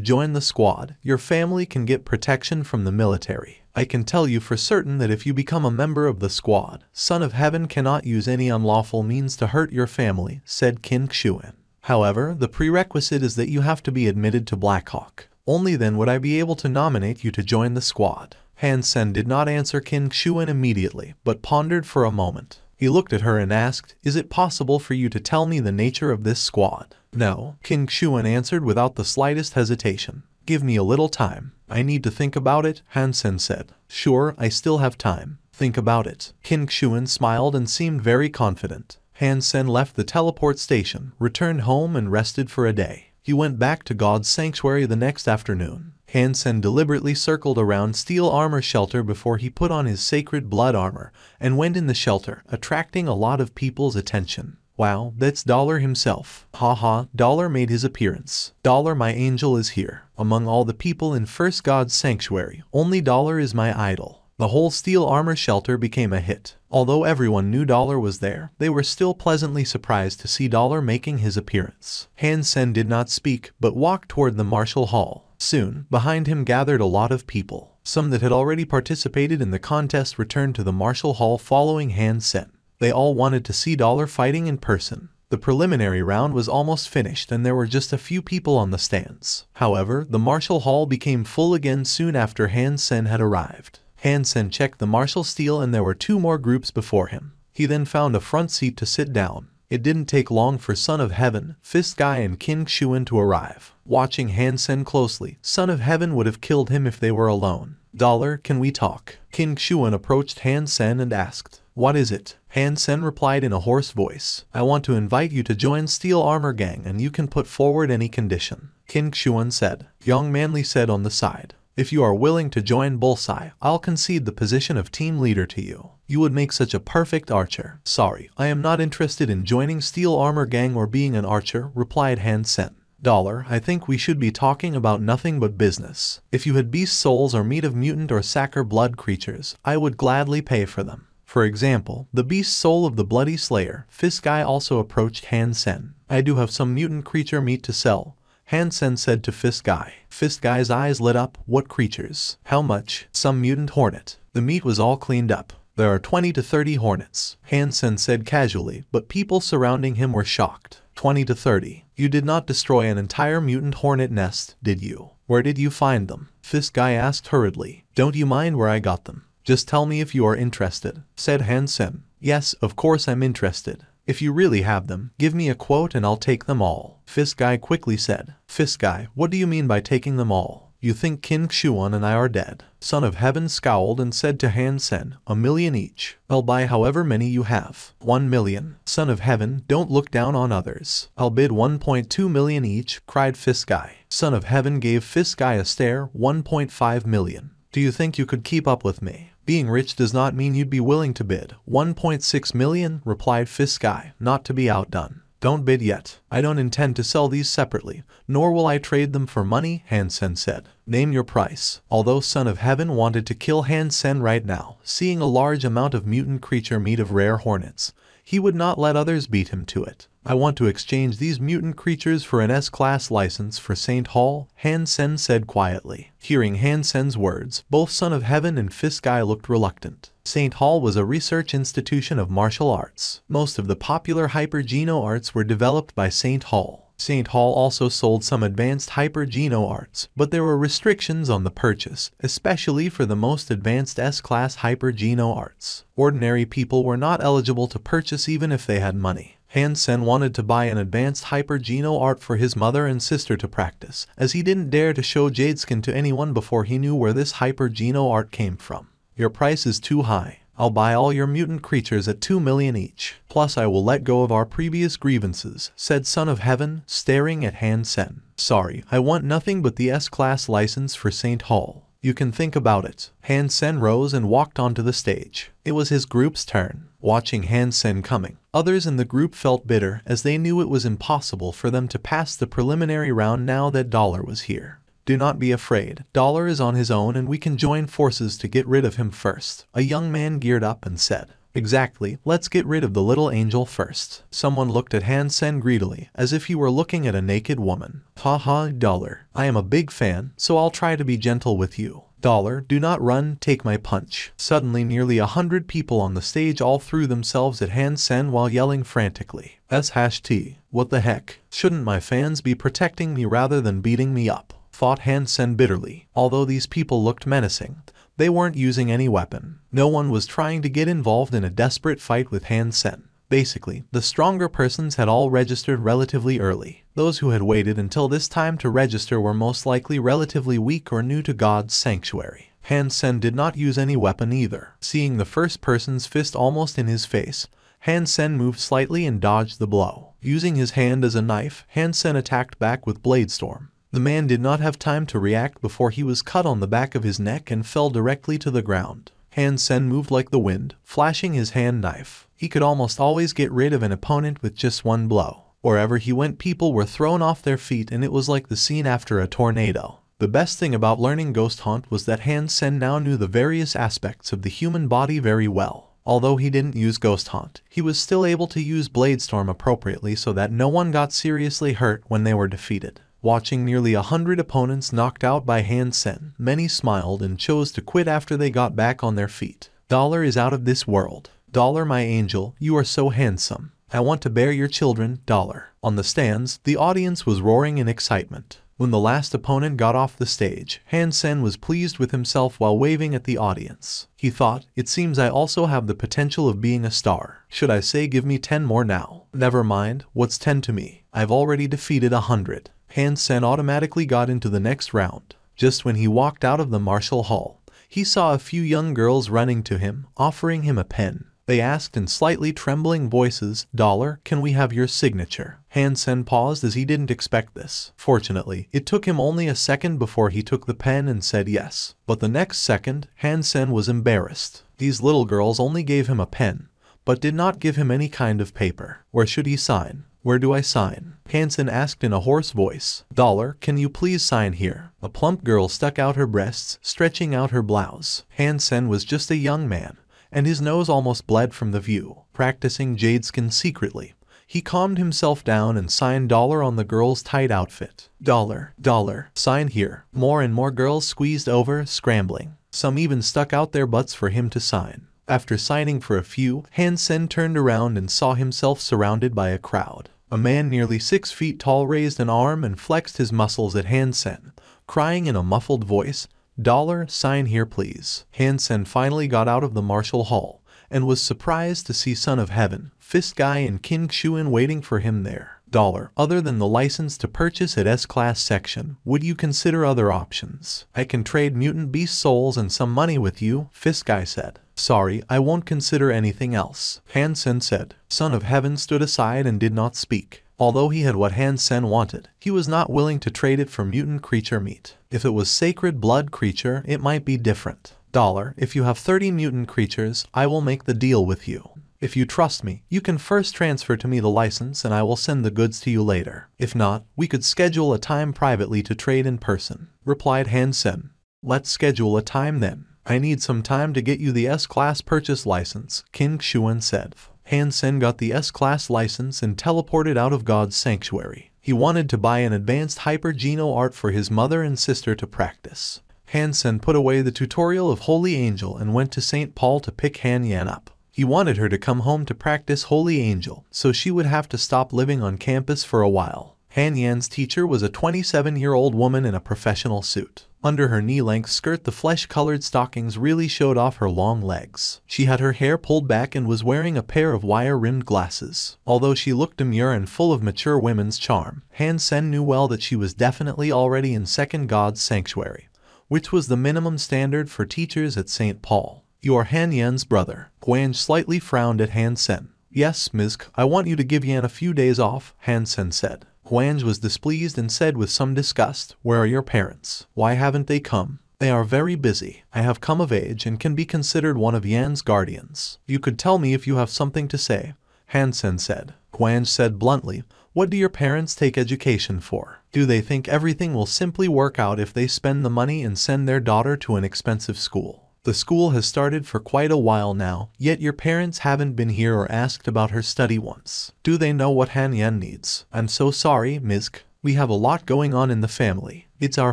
join the squad, your family can get protection from the military. I can tell you for certain that if you become a member of the squad, Son of Heaven cannot use any unlawful means to hurt your family, said King Xuan. However, the prerequisite is that you have to be admitted to Blackhawk. Only then would I be able to nominate you to join the squad. Han Sen did not answer King Xuan immediately, but pondered for a moment. He looked at her and asked, "Is it possible for you to tell me the nature of this squad?" "No," King Xuan answered without the slightest hesitation. "Give me a little time. I need to think about it," Han Sen said. "Sure, I still have time. Think about it." King Xuan smiled and seemed very confident. Han Sen left the teleport station, returned home and rested for a day. He went back to God's sanctuary the next afternoon. Han Sen deliberately circled around Steel Armor Shelter before he put on his sacred blood armor and went in the shelter, attracting a lot of people's attention. "Wow, that's Dollar himself. Haha, Dollar made his appearance. Dollar, my angel, is here. Among all the people in First God's sanctuary, only Dollar is my idol." The whole Steel Armor Shelter became a hit. Although everyone knew Dollar was there, they were still pleasantly surprised to see Dollar making his appearance. Han Sen did not speak, but walked toward the Martial Hall. Soon, behind him gathered a lot of people. Some that had already participated in the contest returned to the Martial Hall following Han Sen. They all wanted to see Dollar fighting in person. The preliminary round was almost finished and there were just a few people on the stands. However, the Martial Hall became full again soon after Han Sen had arrived. Han Sen checked the martial steel and there were 2 more groups before him. He then found a front seat to sit down. It didn't take long for Son of Heaven, Fist Guy and King Xuan to arrive. Watching Han Sen closely, Son of Heaven would have killed him if they were alone. "Dollar, can we talk?" King Xuan approached Han Sen and asked. "What is it?" Han Sen replied in a hoarse voice. "I want to invite you to join Steel Armor Gang and you can put forward any condition." King Xuan said. Young Manly said on the side. "If you are willing to join Bullseye, I'll concede the position of team leader to you. You would make such a perfect archer." "Sorry, I am not interested in joining Steel Armor Gang or being an archer," replied Han Sen. "Dollar, I think we should be talking about nothing but business. If you had beast souls or meat of mutant or sacker blood creatures, I would gladly pay for them. For example, the beast soul of the Bloody Slayer." Fist Guy also approached Han Sen. "I do have some mutant creature meat to sell," Han Sen said to Fist Guy. Fist Guy's eyes lit up. "What creatures? How much?" "Some mutant hornet." The meat was all cleaned up. "There are 20 to 30 hornets," Han Sen said casually, but people surrounding him were shocked. 20 to 30. "You did not destroy an entire mutant hornet nest, did you? Where did you find them?" Fist Guy asked hurriedly. "Don't you mind where I got them? Just tell me if you are interested," said Han Sen. "Yes, of course I'm interested. If you really have them, give me a quote and I'll take them all," Fist Guy quickly said. "Fist Guy, what do you mean by taking them all? You think King Xuan and I are dead?" Son of Heaven scowled and said to Han Sen, "1 million each. I'll buy however many you have." 1 million. Son of Heaven, don't look down on others. "I'll bid 1.2 million each," cried Fist Guy. Son of Heaven gave Fist Guy a stare. 1.5 million. "Do you think you could keep up with me? Being rich does not mean you'd be willing to bid." 1.6 million, replied Fist Guy, not to be outdone. "Don't bid yet. I don't intend to sell these separately, nor will I trade them for money," Han Sen said. "Name your price." Although Son of Heaven wanted to kill Han Sen right now, seeing a large amount of mutant creature meat of rare hornets, he would not let others beat him to it. "I want to exchange these mutant creatures for an S-Class license for St. Hall," Han Sen said quietly. Hearing Han Sen's words, both Son of Heaven and Fist Guy looked reluctant. St. Hall was a research institution of martial arts. Most of the popular hyper-geno arts were developed by St. Hall. St. Hall also sold some advanced hyper-geno arts, but there were restrictions on the purchase, especially for the most advanced S-Class hyper-geno arts. Ordinary people were not eligible to purchase even if they had money. Han Sen wanted to buy an advanced hyper-geno art for his mother and sister to practice, as he didn't dare to show Jadeskin to anyone before he knew where this hyper-geno art came from. "Your price is too high. I'll buy all your mutant creatures at 2 million each. Plus I will let go of our previous grievances," said Son of Heaven, staring at Han Sen. "Sorry, I want nothing but the S-Class license for St. Hall. You can think about it." Han Sen rose and walked onto the stage. It was his group's turn. Watching Han Sen coming, others in the group felt bitter as they knew it was impossible for them to pass the preliminary round now that Dollar was here. "Do not be afraid. Dollar is on his own and we can join forces to get rid of him first," a young man geared up and said. Exactly, let's get rid of the little angel first. Someone looked at Han Sen greedily, as if he were looking at a naked woman. Haha, dollar. I am a big fan, so I'll try to be gentle with you. Dollar, do not run, take my punch. Suddenly nearly 100 people on the stage all threw themselves at Han Sen while yelling frantically. #T. What the heck? Shouldn't my fans be protecting me rather than beating me up? Thought Han Sen bitterly. Although these people looked menacing, they weren't using any weapon. No one was trying to get involved in a desperate fight with Han Sen. Basically, the stronger persons had all registered relatively early. Those who had waited until this time to register were most likely relatively weak or new to God's sanctuary. Han Sen did not use any weapon either. Seeing the first person's fist almost in his face, Han Sen moved slightly and dodged the blow. Using his hand as a knife, Han Sen attacked back with Bladestorm. The man did not have time to react before he was cut on the back of his neck and fell directly to the ground. Han Sen moved like the wind, flashing his hand knife. He could almost always get rid of an opponent with just one blow. Wherever he went, people were thrown off their feet, and it was like the scene after a tornado. The best thing about learning Ghost Hunt was that Han Sen now knew the various aspects of the human body very well. Although he didn't use Ghost Hunt, he was still able to use Bladestorm appropriately so that no one got seriously hurt when they were defeated. Watching nearly 100 opponents knocked out by Han Sen, many smiled and chose to quit after they got back on their feet. Dollar is out of this world. Dollar, my angel, you are so handsome. I want to bear your children, Dollar. On the stands, the audience was roaring in excitement. When the last opponent got off the stage, Han Sen was pleased with himself while waving at the audience. He thought, it seems I also have the potential of being a star. Should I say give me 10 more now? Never mind, what's 10 to me? I've already defeated 100. Han Sen automatically got into the next round. Just when he walked out of the martial hall, he saw a few young girls running to him, offering him a pen. They asked in slightly trembling voices, Dollar, can we have your signature? Han Sen paused as he didn't expect this. Fortunately, it took him only a second before he took the pen and said yes. But the next second, Han Sen was embarrassed. These little girls only gave him a pen, but did not give him any kind of paper. Where should he sign? Where do I sign? Han Sen asked in a hoarse voice. Dollar, can you please sign here? A plump girl stuck out her breasts, stretching out her blouse. Han Sen was just a young man, and his nose almost bled from the view. Practicing jade skin secretly, he calmed himself down and signed Dollar on the girl's tight outfit. Dollar, Dollar, sign here. More and more girls squeezed over, scrambling. Some even stuck out their butts for him to sign. After signing for a few, Han Sen turned around and saw himself surrounded by a crowd. A man nearly 6 feet tall raised an arm and flexed his muscles at Han Sen, crying in a muffled voice, Dollar, sign here please. Han Sen finally got out of the martial hall, and was surprised to see Son of Heaven, Fist Guy and King Shuin waiting for him there. Dollar, other than the license to purchase at S-Class section, would you consider other options? I can trade mutant beast souls and some money with you, Fist Guy said. Sorry, I won't consider anything else, Han Sen said. Son of Heaven stood aside and did not speak. Although he had what Han Sen wanted, he was not willing to trade it for mutant creature meat. If it was sacred blood creature, it might be different. Dollar, if you have 30 mutant creatures, I will make the deal with you. If you trust me, you can first transfer to me the license and I will send the goods to you later. If not, we could schedule a time privately to trade in person, replied Han Sen. Let's schedule a time then. I need some time to get you the S-Class purchase license, King Shuan said. Han Sen got the S-Class license and teleported out of God's sanctuary. He wanted to buy an advanced hyper-geno art for his mother and sister to practice. Han Sen put away the tutorial of Holy Angel and went to St. Paul to pick Han Yan up. He wanted her to come home to practice Holy Angel, so she would have to stop living on campus for a while. Han Yan's teacher was a 27-year-old woman in a professional suit. Under her knee-length skirt, the flesh-colored stockings really showed off her long legs. She had her hair pulled back and was wearing a pair of wire-rimmed glasses. Although she looked demure and full of mature women's charm, Han Sen knew well that she was definitely already in Second God's Sanctuary, which was the minimum standard for teachers at St. Paul. You are Han Yan's brother. Guan slightly frowned at Han Sen. Yes, Ms. K, I want you to give Yan a few days off, Han Sen said. Huanj was displeased and said with some disgust, Where are your parents? Why haven't they come? They are very busy. I have come of age and can be considered one of Yan's guardians. You could tell me if you have something to say, Han Sen said. Huanj said bluntly, What do your parents take education for? Do they think everything will simply work out if they spend the money and send their daughter to an expensive school? The school has started for quite a while now, yet your parents haven't been here or asked about her study once. Do they know what Han Yan needs? I'm so sorry, Misk. We have a lot going on in the family. It's our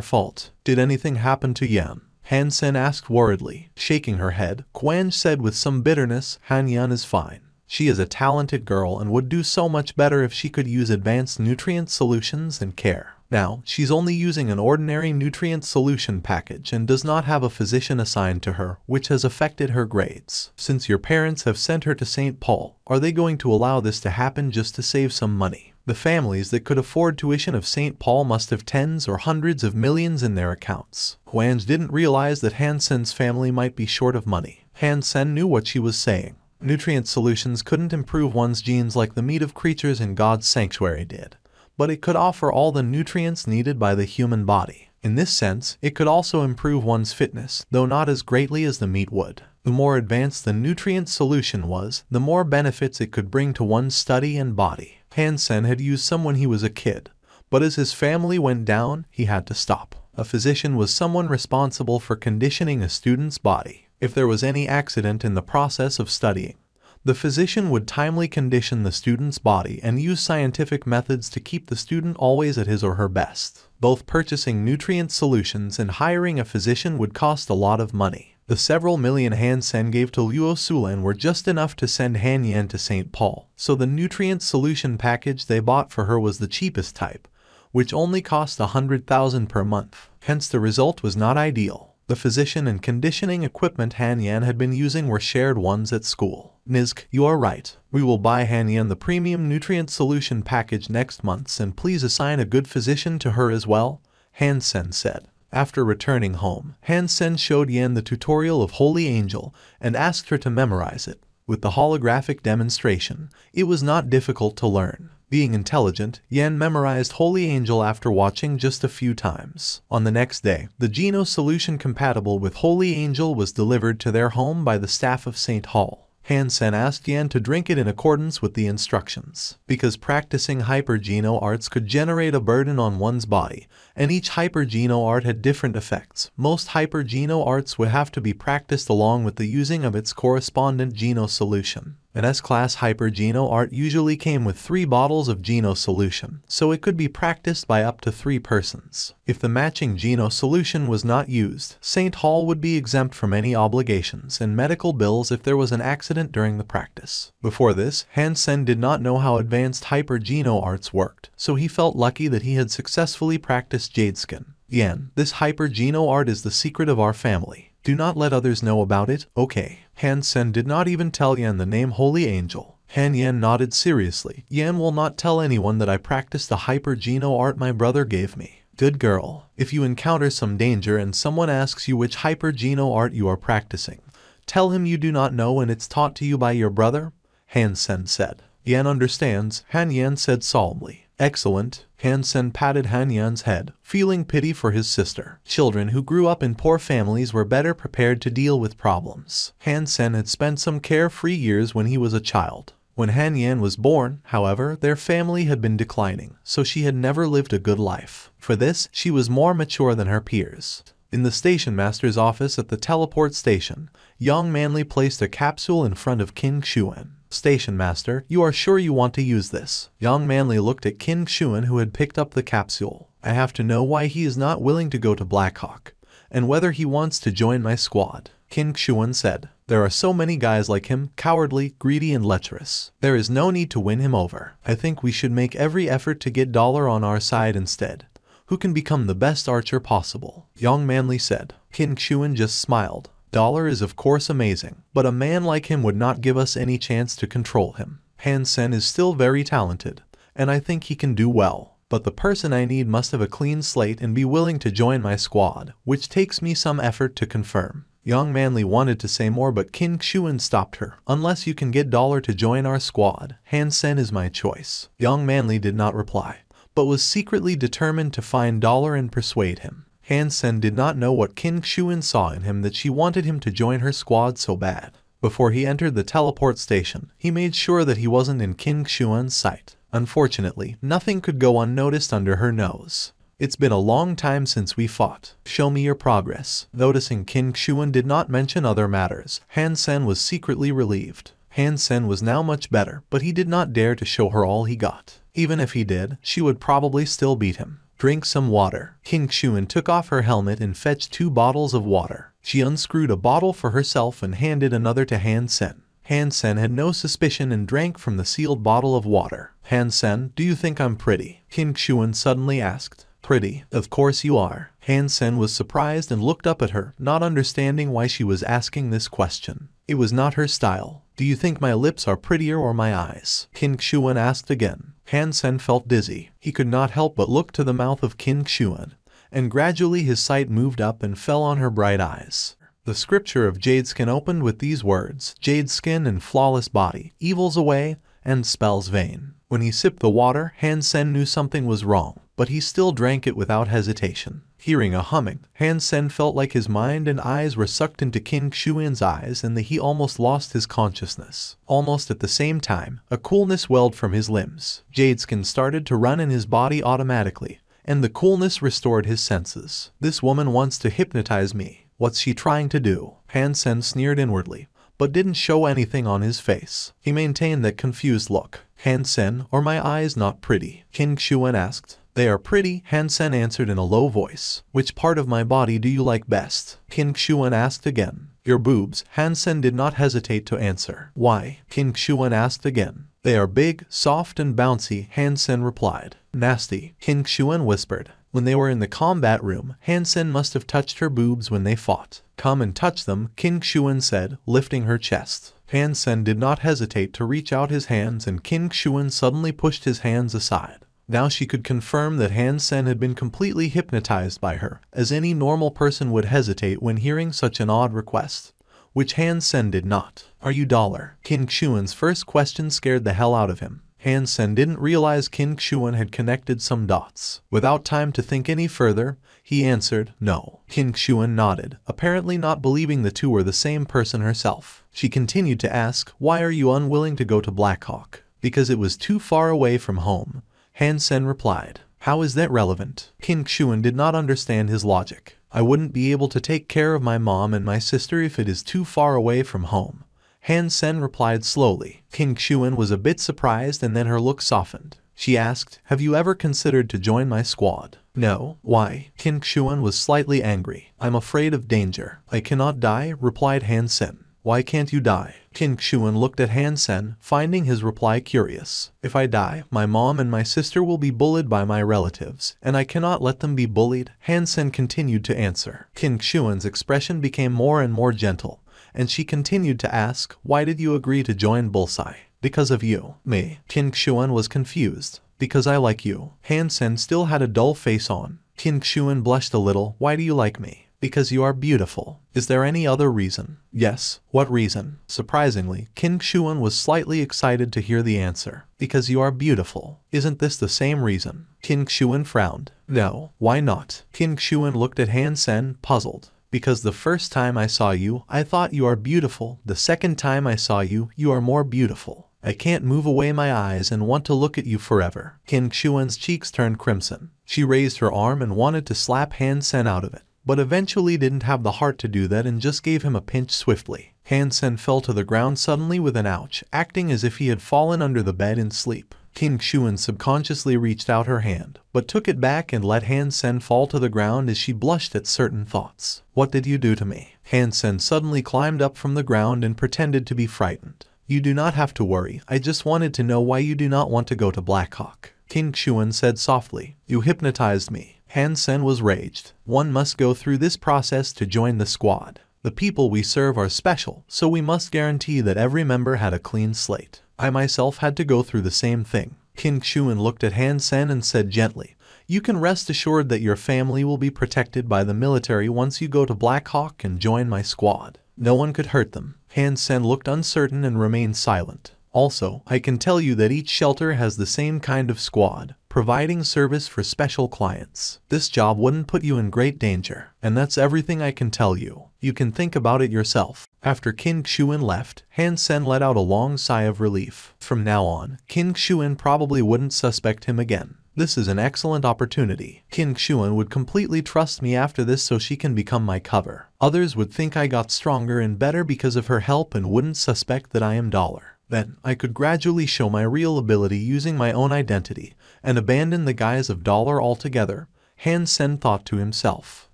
fault. Did anything happen to Yan? Han Sen asked worriedly, shaking her head. Quan said with some bitterness, Han Yan is fine. She is a talented girl and would do so much better if she could use advanced nutrient solutions and care. Now, she's only using an ordinary nutrient solution package and does not have a physician assigned to her, which has affected her grades. Since your parents have sent her to St. Paul, are they going to allow this to happen just to save some money? The families that could afford tuition of St. Paul must have tens or hundreds of millions in their accounts. Huanj didn't realize that Han Sen's family might be short of money. Han Sen knew what she was saying. Nutrient solutions couldn't improve one's genes like the meat of creatures in God's sanctuary did, but it could offer all the nutrients needed by the human body. In this sense, it could also improve one's fitness, though not as greatly as the meat would. The more advanced the nutrient solution was, the more benefits it could bring to one's study and body. Han Sen had used some when he was a kid, but as his family went down, he had to stop. A physician was someone responsible for conditioning a student's body. If there was any accident in the process of studying, the physician would timely condition the student's body and use scientific methods to keep the student always at his or her best. Both purchasing nutrient solutions and hiring a physician would cost a lot of money. The several million Han Sen gave to Luo Sulan were just enough to send Han Yan to St. Paul, so the nutrient solution package they bought for her was the cheapest type, which only cost 100,000 per month. Hence the result was not ideal. The physician and conditioning equipment Han Yan had been using were shared ones at school. Nizk, you are right. We will buy Han Yan the premium nutrient solution package next month, and please assign a good physician to her as well, Han Sen said. After returning home, Han Sen showed Yan the tutorial of Holy Angel and asked her to memorize it. With the holographic demonstration, it was not difficult to learn. Being intelligent, Yan memorized Holy Angel after watching just a few times. On the next day, the Geno solution compatible with Holy Angel was delivered to their home by the staff of St. Hall. Han Sen asked Yan to drink it in accordance with the instructions. Because practicing hyper-Geno arts could generate a burden on one's body, and each hyper-Geno art had different effects, most hyper-Geno arts would have to be practiced along with the using of its correspondent Geno solution. An S-class hyper-Geno art usually came with 3 bottles of Geno solution, so it could be practiced by up to 3 persons. If the matching Geno solution was not used, St. Hall would be exempt from any obligations and medical bills if there was an accident during the practice. Before this, Han Sen did not know how advanced hyper-Geno arts worked, so he felt lucky that he had successfully practiced Jadeskin. Yan, this hyper-Geno art is the secret of our family. Do not let others know about it, okay? Han Sen did not even tell Yan the name Holy Angel. Han Yan nodded seriously. Yan will not tell anyone that I practiced the hyper-Geno art my brother gave me. Good girl. If you encounter some danger and someone asks you which hyper-Geno art you are practicing, tell him you do not know and it's taught to you by your brother, Han Sen said. Yan understands, Han Yan said solemnly. Excellent. Han Sen patted Han Yan's head, feeling pity for his sister. Children who grew up in poor families were better prepared to deal with problems. Han Sen had spent some carefree years when he was a child. When Han Yan was born, however, their family had been declining, so she had never lived a good life. For this, she was more mature than her peers. In the station master's office at the teleport station, young Manly placed a capsule in front of King Xuan. Station master, you are sure you want to use this? Young Manly looked at King Xuan who had picked up the capsule. I have to know why he is not willing to go to Blackhawk, and whether he wants to join my squad. King Xuan said, there are so many guys like him, cowardly, greedy and lecherous. There is no need to win him over. I think we should make every effort to get Dollar on our side instead. Who can become the best archer possible? Young Manly said. King Xuan just smiled. Dollar is of course amazing, but a man like him would not give us any chance to control him. Han Sen is still very talented, and I think he can do well. But the person I need must have a clean slate and be willing to join my squad, which takes me some effort to confirm. Young Manly wanted to say more but King Xuan stopped her. Unless you can get Dollar to join our squad, Han Sen is my choice. Young Manly did not reply, but was secretly determined to find Dollar and persuade him. Han Sen did not know what King Xuan saw in him that she wanted him to join her squad so bad. Before he entered the teleport station, he made sure that he wasn't in King Xuan's sight. Unfortunately, nothing could go unnoticed under her nose. It's been a long time since we fought. Show me your progress. Noticing Qin Shuan did not mention other matters, Han Sen was secretly relieved. Han Sen was now much better, but he did not dare to show her all he got. Even if he did, she would probably still beat him. Drink some water. Qin Shuan took off her helmet and fetched 2 bottles of water. She unscrewed a bottle for herself and handed another to Han Sen. Han Sen had no suspicion and drank from the sealed bottle of water. Han Sen, do you think I'm pretty? Qin Shuan suddenly asked. Pretty? Of course you are. Han Sen was surprised and looked up at her, not understanding why she was asking this question. It was not her style. Do you think my lips are prettier or my eyes? Qin Shuan asked again. Han Sen felt dizzy. He could not help but look to the mouth of Qin Shuan, and gradually his sight moved up and fell on her bright eyes. The scripture of Jade Skin opened with these words, Jade Skin and flawless body, evils away, and spells vain. When he sipped the water, Han Sen knew something was wrong, but he still drank it without hesitation. Hearing a humming, Han Sen felt like his mind and eyes were sucked into Qin Shuan's eyes and that he almost lost his consciousness. Almost at the same time, a coolness welled from his limbs. Jade Skin started to run in his body automatically, and the coolness restored his senses. This woman wants to hypnotize me. What's she trying to do? Han Sen sneered inwardly, but didn't show anything on his face. He maintained that confused look. Han Sen, are my eyes not pretty? Qin Shuan asked. They are pretty, Han Sen answered in a low voice. Which part of my body do you like best? Qin Shuan asked again. Your boobs. Han Sen did not hesitate to answer. Why? Qin Shuan asked again. They are big, soft and bouncy, Han Sen replied. Nasty, Qin Shuan whispered. When they were in the combat room, Han Sen must have touched her boobs when they fought. Come and touch them, Qin Shuan said, lifting her chest. Han Sen did not hesitate to reach out his hands and Qin Shuan suddenly pushed his hands aside. Now she could confirm that Han Sen had been completely hypnotized by her, as any normal person would hesitate when hearing such an odd request, which Han Sen did not. Are you dollar? Qin Shuan's first question scared the hell out of him. Han Sen didn't realize Qin Shuan had connected some dots. Without time to think any further, he answered, no. Qin Shuan nodded, apparently not believing the two were the same person herself. She continued to ask, why are you unwilling to go to Black Hawk? Because it was too far away from home. Han Sen replied. How is that relevant? Qin Shuan did not understand his logic. I wouldn't be able to take care of my mom and my sister if it is too far away from home. Han Sen replied slowly. Qin Shuan was a bit surprised and then her look softened. She asked, have you ever considered to join my squad? No. Why? Qin Shuan was slightly angry. I'm afraid of danger. I cannot die, replied Han Sen. Why can't you die? Qin Shuan looked at Han Sen, finding his reply curious. If I die, my mom and my sister will be bullied by my relatives, and I cannot let them be bullied. Han Sen continued to answer. Qin Shuan's expression became more and more gentle, and she continued to ask, why did you agree to join Bullseye? Because of you. Me. Qin Shuan was confused. Because I like you. Han Sen still had a dull face on. Qin Shuan blushed a little. Why do you like me? Because you are beautiful. Is there any other reason? Yes. What reason? Surprisingly, Qin Shuan was slightly excited to hear the answer. Because you are beautiful. Isn't this the same reason? Qin Shuan frowned. No. Why not? Qin Shuan looked at Han Sen, puzzled. Because the first time I saw you, I thought you are beautiful. The second time I saw you, you are more beautiful. I can't move away my eyes and want to look at you forever. Qin Shuan's cheeks turned crimson. She raised her arm and wanted to slap Han Sen out of it, but eventually didn't have the heart to do that and just gave him a pinch swiftly. Han Sen fell to the ground suddenly with an ouch, acting as if he had fallen under the bed in sleep. Qin Shuan subconsciously reached out her hand, but took it back and let Han Sen fall to the ground as she blushed at certain thoughts. What did you do to me? Han Sen suddenly climbed up from the ground and pretended to be frightened. You do not have to worry, I just wanted to know why you do not want to go to Black Hawk. Qin Shuan said softly. You hypnotized me. Han Sen was raged. One must go through this process to join the squad. The people we serve are special, so we must guarantee that every member had a clean slate. I myself had to go through the same thing. Qin Shuan looked at Han Sen and said gently, you can rest assured that your family will be protected by the military once you go to Black Hawk and join my squad. No one could hurt them. Han Sen looked uncertain and remained silent. Also, I can tell you that each shelter has the same kind of squad, providing service for special clients. This job wouldn't put you in great danger, and that's everything I can tell you. You can think about it yourself. After Qin Shuan left, Han Sen let out a long sigh of relief. From now on, Qin Shuan probably wouldn't suspect him again. This is an excellent opportunity. King Xuan would completely trust me after this, so she can become my cover. Others would think I got stronger and better because of her help and wouldn't suspect that I am Dollar. Then, I could gradually show my real ability using my own identity and abandon the guise of Dollar altogether, Han Sen thought to himself.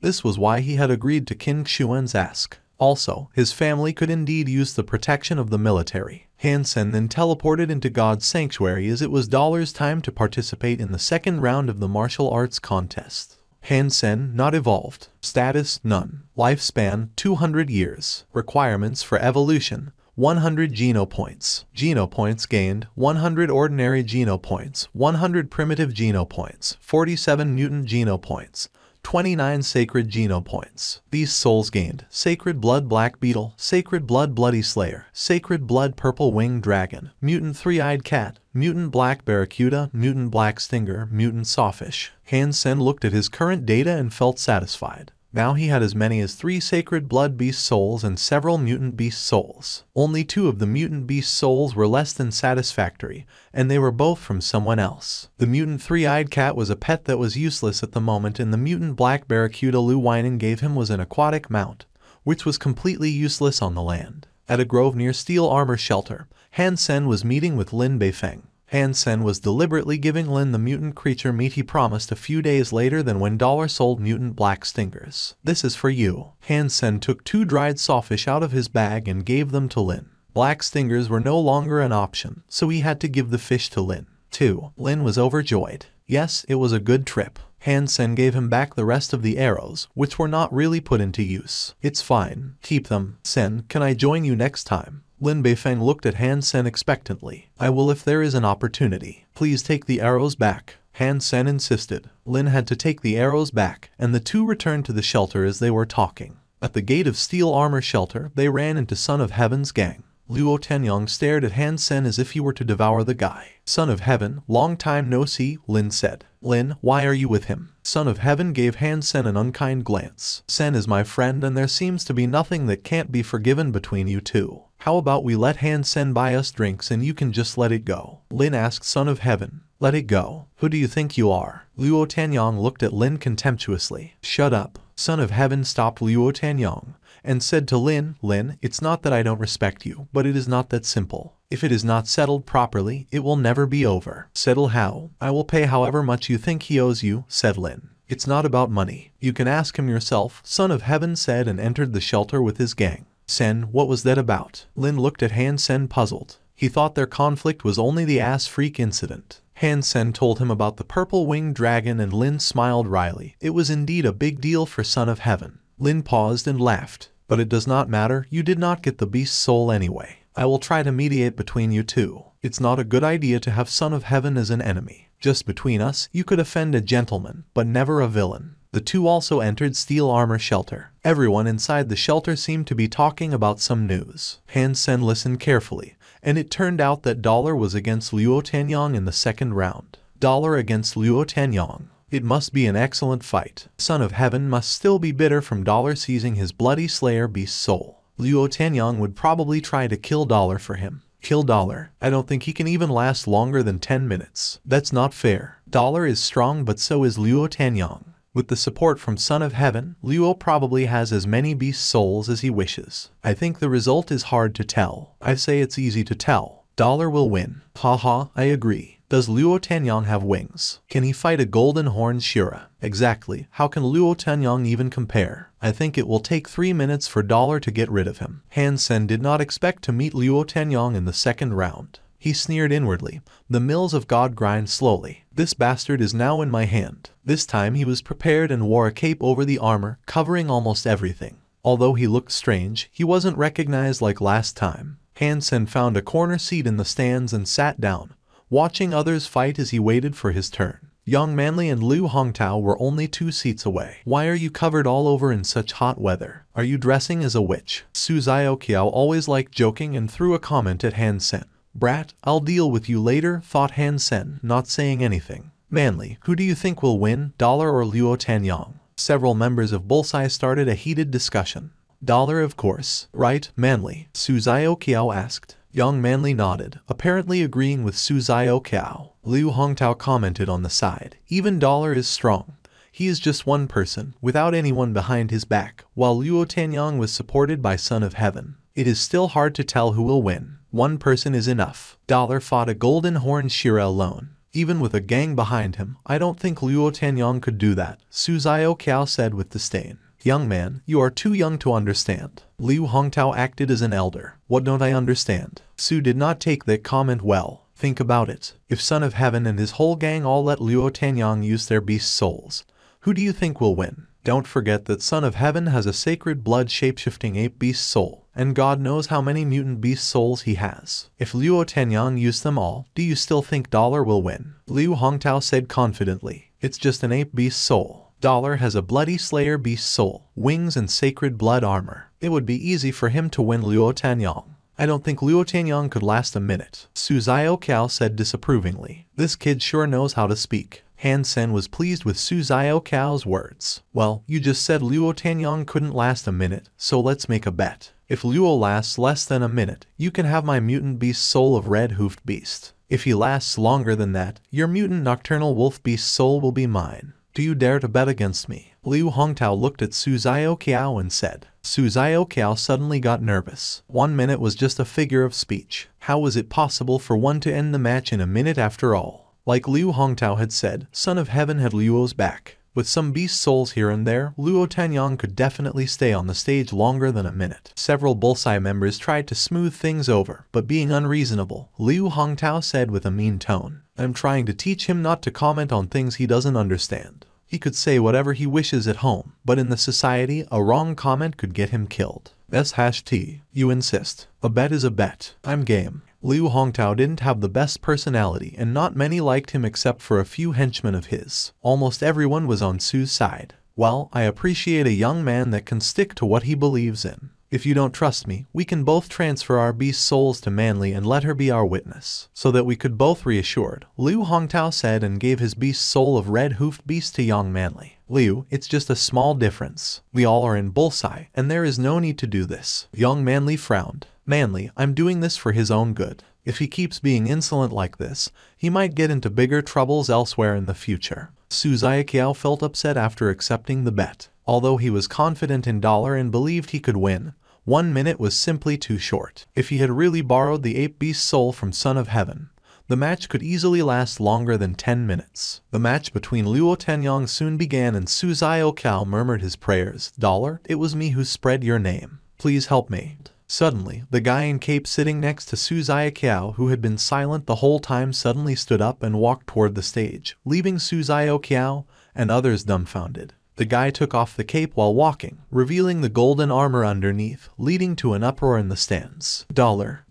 This was why he had agreed to King Xuan's ask. Also, his family could indeed use the protection of the military. Han Sen then teleported into God's sanctuary as it was Dollar's time to participate in the second round of the martial arts contest. Han Sen, not evolved. Status, none. Lifespan, 200 years. Requirements for evolution, 100 Geno points. Geno points gained, 100 ordinary Geno points, 100 primitive Geno points, 47 mutant Geno points, 29 sacred Geno points. These souls gained: Sacred Blood Black Beetle, Sacred Blood Bloody Slayer, Sacred Blood Purple Winged Dragon, Mutant Three-Eyed Cat, Mutant Black Barracuda, Mutant Black Stinger, Mutant Sawfish. Han Sen looked at his current data and felt satisfied. Now he had as many as 3 Sacred Blood Beast souls and several Mutant Beast souls. Only 2 of the Mutant Beast souls were less than satisfactory, and they were both from someone else. The Mutant Three-Eyed Cat was a pet that was useless at the moment, and the Mutant Black Barracuda Lu Weinen gave him was an aquatic mount, which was completely useless on the land. At a grove near Steel Armor Shelter, Han Sen was meeting with Lin Beifeng. Han Sen was deliberately giving Lin the mutant creature meat he promised a few days later than when Dollar sold mutant black stingers. This is for you. Han Sen took 2 dried sawfish out of his bag and gave them to Lin. Black stingers were no longer an option, so he had to give the fish to Lin. 2. Lin was overjoyed. Yes, it was a good trip. Han Sen gave him back the rest of the arrows, which were not really put into use. It's fine. Keep them. Sen, can I join you next time? Lin Beifeng looked at Han Sen expectantly. I will if there is an opportunity. Please take the arrows back. Han Sen insisted. Lin had to take the arrows back, and the two returned to the shelter as they were talking. At the gate of Steel Armor Shelter, they ran into Son of Heaven's gang. Luo Tenyong stared at Han Sen as if he were to devour the guy. Son of Heaven, long time no see, Lin said. Lin, why are you with him? Son of Heaven gave Han Sen an unkind glance. Sen is my friend and there seems to be nothing that can't be forgiven between you two. How about we let Han Sen buy us drinks and you can just let it go? Lin asked Son of Heaven. Let it go? Who do you think you are? Luo Tenyong looked at Lin contemptuously. Shut up. Son of Heaven stopped Luo Tenyong and said to Lin, Lin, it's not that I don't respect you, but it is not that simple. If it is not settled properly, it will never be over. Settle how? I will pay however much you think he owes you, said Lin. It's not about money. You can ask him yourself, Son of Heaven said and entered the shelter with his gang. Sen, what was that about? Lin looked at Han Sen puzzled. He thought their conflict was only the ass freak incident. Han Sen told him about the purple-winged dragon and Lin smiled wryly. It was indeed a big deal for Son of Heaven. Lin paused and laughed. But it does not matter, you did not get the beast's soul anyway. I will try to mediate between you two. It's not a good idea to have Son of Heaven as an enemy. Just between us, you could offend a gentleman, but never a villain. The two also entered Steel Armor Shelter. Everyone inside the shelter seemed to be talking about some news. Han Sen listened carefully, and it turned out that Dollar was against Luo Tenyong in the second round. Dollar against Luo Tenyong. It must be an excellent fight. Son of Heaven must still be bitter from Dollar seizing his bloody Slayer beast soul. Luo Tenyong would probably try to kill Dollar for him. Kill Dollar? I don't think he can even last longer than 10 minutes. That's not fair. Dollar is strong but so is Luo Tenyong. With the support from Son of Heaven, Luo probably has as many beast souls as he wishes. I think the result is hard to tell. I say it's easy to tell. Dollar will win. Haha, I agree. Does Luo Tenyong have wings? Can he fight a golden horned Shura? Exactly. How can Luo Tenyong even compare? I think it will take 3 minutes for Dollar to get rid of him. Han Sen did not expect to meet Luo Tenyong in the second round. He sneered inwardly. The mills of God grind slowly. This bastard is now in my hand. This time he was prepared and wore a cape over the armor, covering almost everything. Although he looked strange, he wasn't recognized like last time. Han Sen found a corner seat in the stands and sat down, watching others fight as he waited for his turn. Yang Manli and Lu Hongtao were only 2 seats away. Why are you covered all over in such hot weather? Are you dressing as a witch? Su Zioqiao always liked joking and threw a comment at Han Sen. Brat, I'll deal with you later, thought Han Sen, not saying anything. Manli, who do you think will win, Dollar or Luo Tenyong? Several members of Bullseye started a heated discussion. Dollar, of course. Right, Manli? Su Zioqiao asked. Young Manly nodded, apparently agreeing with Su Xiaoqiao. Liu Hongtao commented on the side. Even Dollar is strong. He is just one person, without anyone behind his back, while Luo Tanyang was supported by Son of Heaven. It is still hard to tell who will win. One person is enough. Dollar fought a golden horn Shira alone. Even with a gang behind him, I don't think Luo Tanyang could do that, Su Xiaoqiao said with disdain. Young man, you are too young to understand. Liu Hongtao acted as an elder. What don't I understand? Su did not take that comment well. Think about it. If Son of Heaven and his whole gang all let Luo Tanyang use their beast souls, who do you think will win? Don't forget that Son of Heaven has a sacred blood shape-shifting ape beast soul, and God knows how many mutant beast souls he has. If Luo Tanyang used them all, do you still think Dollar will win? Liu Hongtao said confidently. It's just an ape beast soul. Dollar has a bloody slayer beast soul, wings and sacred blood armor. It would be easy for him to win Luo Tanyang. I don't think Luo Tanyang could last a minute, Su Xiaoqiao said disapprovingly. This kid sure knows how to speak. Han Sen was pleased with Su Xiaoqiao's words. Well, you just said Luo Tanyang couldn't last a minute, so let's make a bet. If Luo lasts less than a minute, you can have my mutant beast soul of red-hoofed beast. If he lasts longer than that, your mutant nocturnal wolf beast soul will be mine. Do you dare to bet against me? Liu Hongtao looked at Su Xiaoqiao and said. Su Xiaoqiao suddenly got nervous. 1 minute was just a figure of speech. How was it possible for one to end the match in a minute after all? Like Liu Hongtao had said, Son of Heaven had Luo's back. With some beast souls here and there, Luo Tanyang could definitely stay on the stage longer than a minute. Several Bullseye members tried to smooth things over, but being unreasonable, Liu Hongtao said with a mean tone. I'm trying to teach him not to comment on things he doesn't understand. He could say whatever he wishes at home, but in the society, a wrong comment could get him killed. #T. You insist. A bet is a bet. I'm game. Liu Hongtao didn't have the best personality and not many liked him except for a few henchmen of his. Almost everyone was on Su's side. Well, I appreciate a young man that can stick to what he believes in. If you don't trust me, we can both transfer our beast souls to Manly and let her be our witness, so that we could both reassured, Liu Hongtao said and gave his beast soul of red-hoofed beast to young Manly. Liu, it's just a small difference. We all are in Bullseye, and there is no need to do this. Young Manly frowned. Manly, I'm doing this for his own good. If he keeps being insolent like this, he might get into bigger troubles elsewhere in the future. Su Xiaoqiao felt upset after accepting the bet. Although he was confident in Dollar and believed he could win, 1 minute was simply too short. If he had really borrowed the ape beast soul from Son of Heaven, the match could easily last longer than 10 minutes. The match between Luo Tanyang soon began and Su Xiaoqiao murmured his prayers. Dollar, it was me who spread your name. Please help me. Suddenly, the guy in cape sitting next to Su Xiaoqiao, who had been silent the whole time, suddenly stood up and walked toward the stage, leaving Su Xiaoqiao and others dumbfounded. The guy took off the cape while walking, revealing the golden armor underneath, leading to an uproar in the stands. Dollar,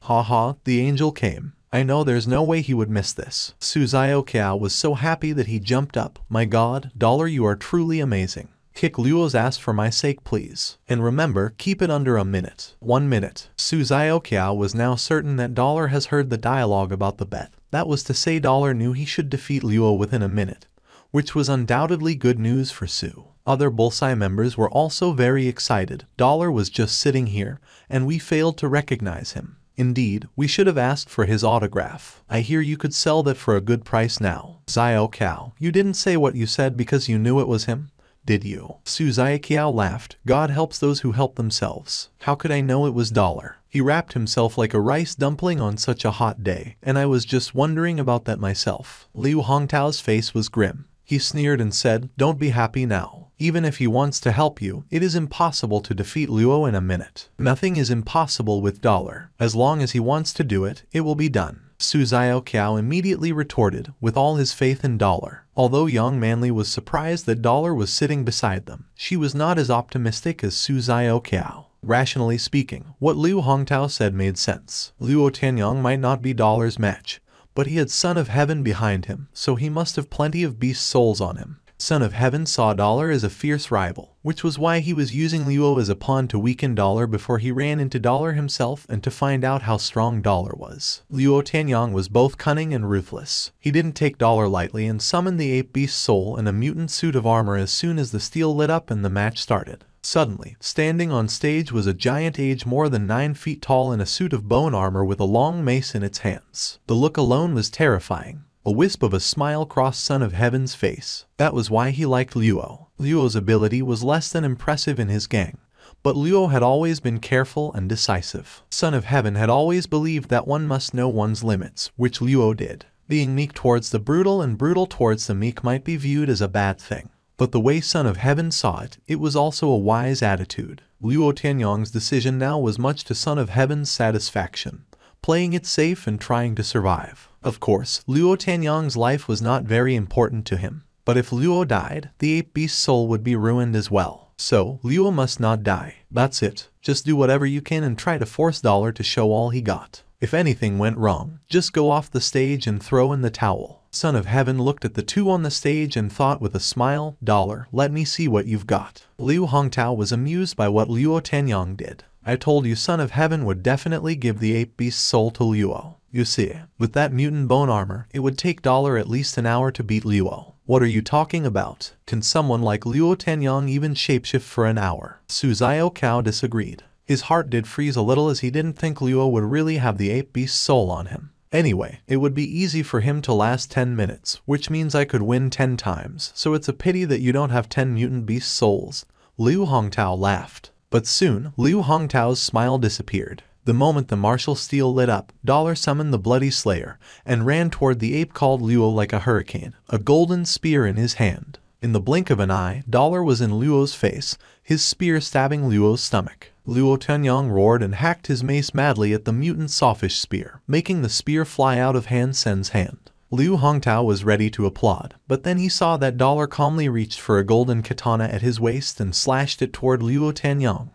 haha, the angel came. I know there's no way he would miss this. Su Xiaoqiao was so happy that he jumped up. My god, Dollar, you are truly amazing. Kick Luo's ass for my sake, please. And remember, keep it under a minute. 1 minute. Su Xiaoqiao was now certain that Dollar has heard the dialogue about the bet. That was to say Dollar knew he should defeat Luo within a minute, which was undoubtedly good news for Su. Other Bullseye members were also very excited. Dollar was just sitting here, and we failed to recognize him. Indeed, we should have asked for his autograph. I hear you could sell that for a good price now. Xiaoqiao, you didn't say what you said because you knew it was him, did you? Su Xiaoqiao laughed. God helps those who help themselves. How could I know it was Dollar? He wrapped himself like a rice dumpling on such a hot day, and I was just wondering about that myself. Liu Hongtao's face was grim. He sneered and said, don't be happy now. Even if he wants to help you, it is impossible to defeat Luo in a minute. Nothing is impossible with Dollar. As long as he wants to do it, it will be done. Su Xiaoqiao immediately retorted, with all his faith in Dollar. Although young Manly was surprised that Dollar was sitting beside them, she was not as optimistic as Su Xiaoqiao. Rationally speaking, what Liu Hongtao said made sense. Luo Tanyang might not be Dollar's match, but he had Son of Heaven behind him, so he must have plenty of beast souls on him. Son of Heaven saw Dollar as a fierce rival, which was why he was using Luo as a pawn to weaken Dollar before he ran into Dollar himself and to find out how strong Dollar was. Luo Tanyang was both cunning and ruthless. He didn't take Dollar lightly and summoned the ape beast soul and a mutant suit of armor as soon as the steel lit up and the match started. Suddenly, standing on stage was a giant age more than 9 feet tall in a suit of bone armor with a long mace in its hands. The look alone was terrifying. A wisp of a smile crossed Son of Heaven's face. That was why he liked Luo. Luo's ability was less than impressive in his gang, but Luo had always been careful and decisive. Son of Heaven had always believed that one must know one's limits, which Luo did. Being meek towards the brutal and brutal towards the meek might be viewed as a bad thing. But the way Son of Heaven saw it, it was also a wise attitude. Luo Tianyong's decision now was much to Son of Heaven's satisfaction, playing it safe and trying to survive. Of course, Luo Tianyong's life was not very important to him. But if Luo died, the ape beast's soul would be ruined as well. So, Luo must not die. That's it. Just do whatever you can and try to force Dollar to show all he got. If anything went wrong, just go off the stage and throw in the towel. Son of Heaven looked at the two on the stage and thought with a smile, Dollar, let me see what you've got. Liu Hongtao was amused by what Luo Tianyong did. I told you Son of Heaven would definitely give the ape beast's soul to Luo. You see, with that mutant bone armor, it would take Dollar at least an hour to beat Luo. What are you talking about? Can someone like Luo Tianyong even shapeshift for an hour? Su Xiaokao disagreed. His heart did freeze a little as he didn't think Luo would really have the ape beast's soul on him. Anyway, it would be easy for him to last 10 minutes, which means I could win 10 times, so it's a pity that you don't have 10 mutant beast souls. Liu Hongtao laughed. But soon, Liu Hongtao's smile disappeared. The moment the martial steel lit up, Dollar summoned the Bloody Slayer and ran toward the ape called Luo like a hurricane, a golden spear in his hand. In the blink of an eye, Dollar was in Luo's face, his spear stabbing Luo's stomach. Luo Tianyong roared and hacked his mace madly at the mutant sawfish spear, making the spear fly out of Han Sen's hand. Liu Hongtao was ready to applaud, but then he saw that Dollar calmly reached for a golden katana at his waist and slashed it toward Luo Tianyong,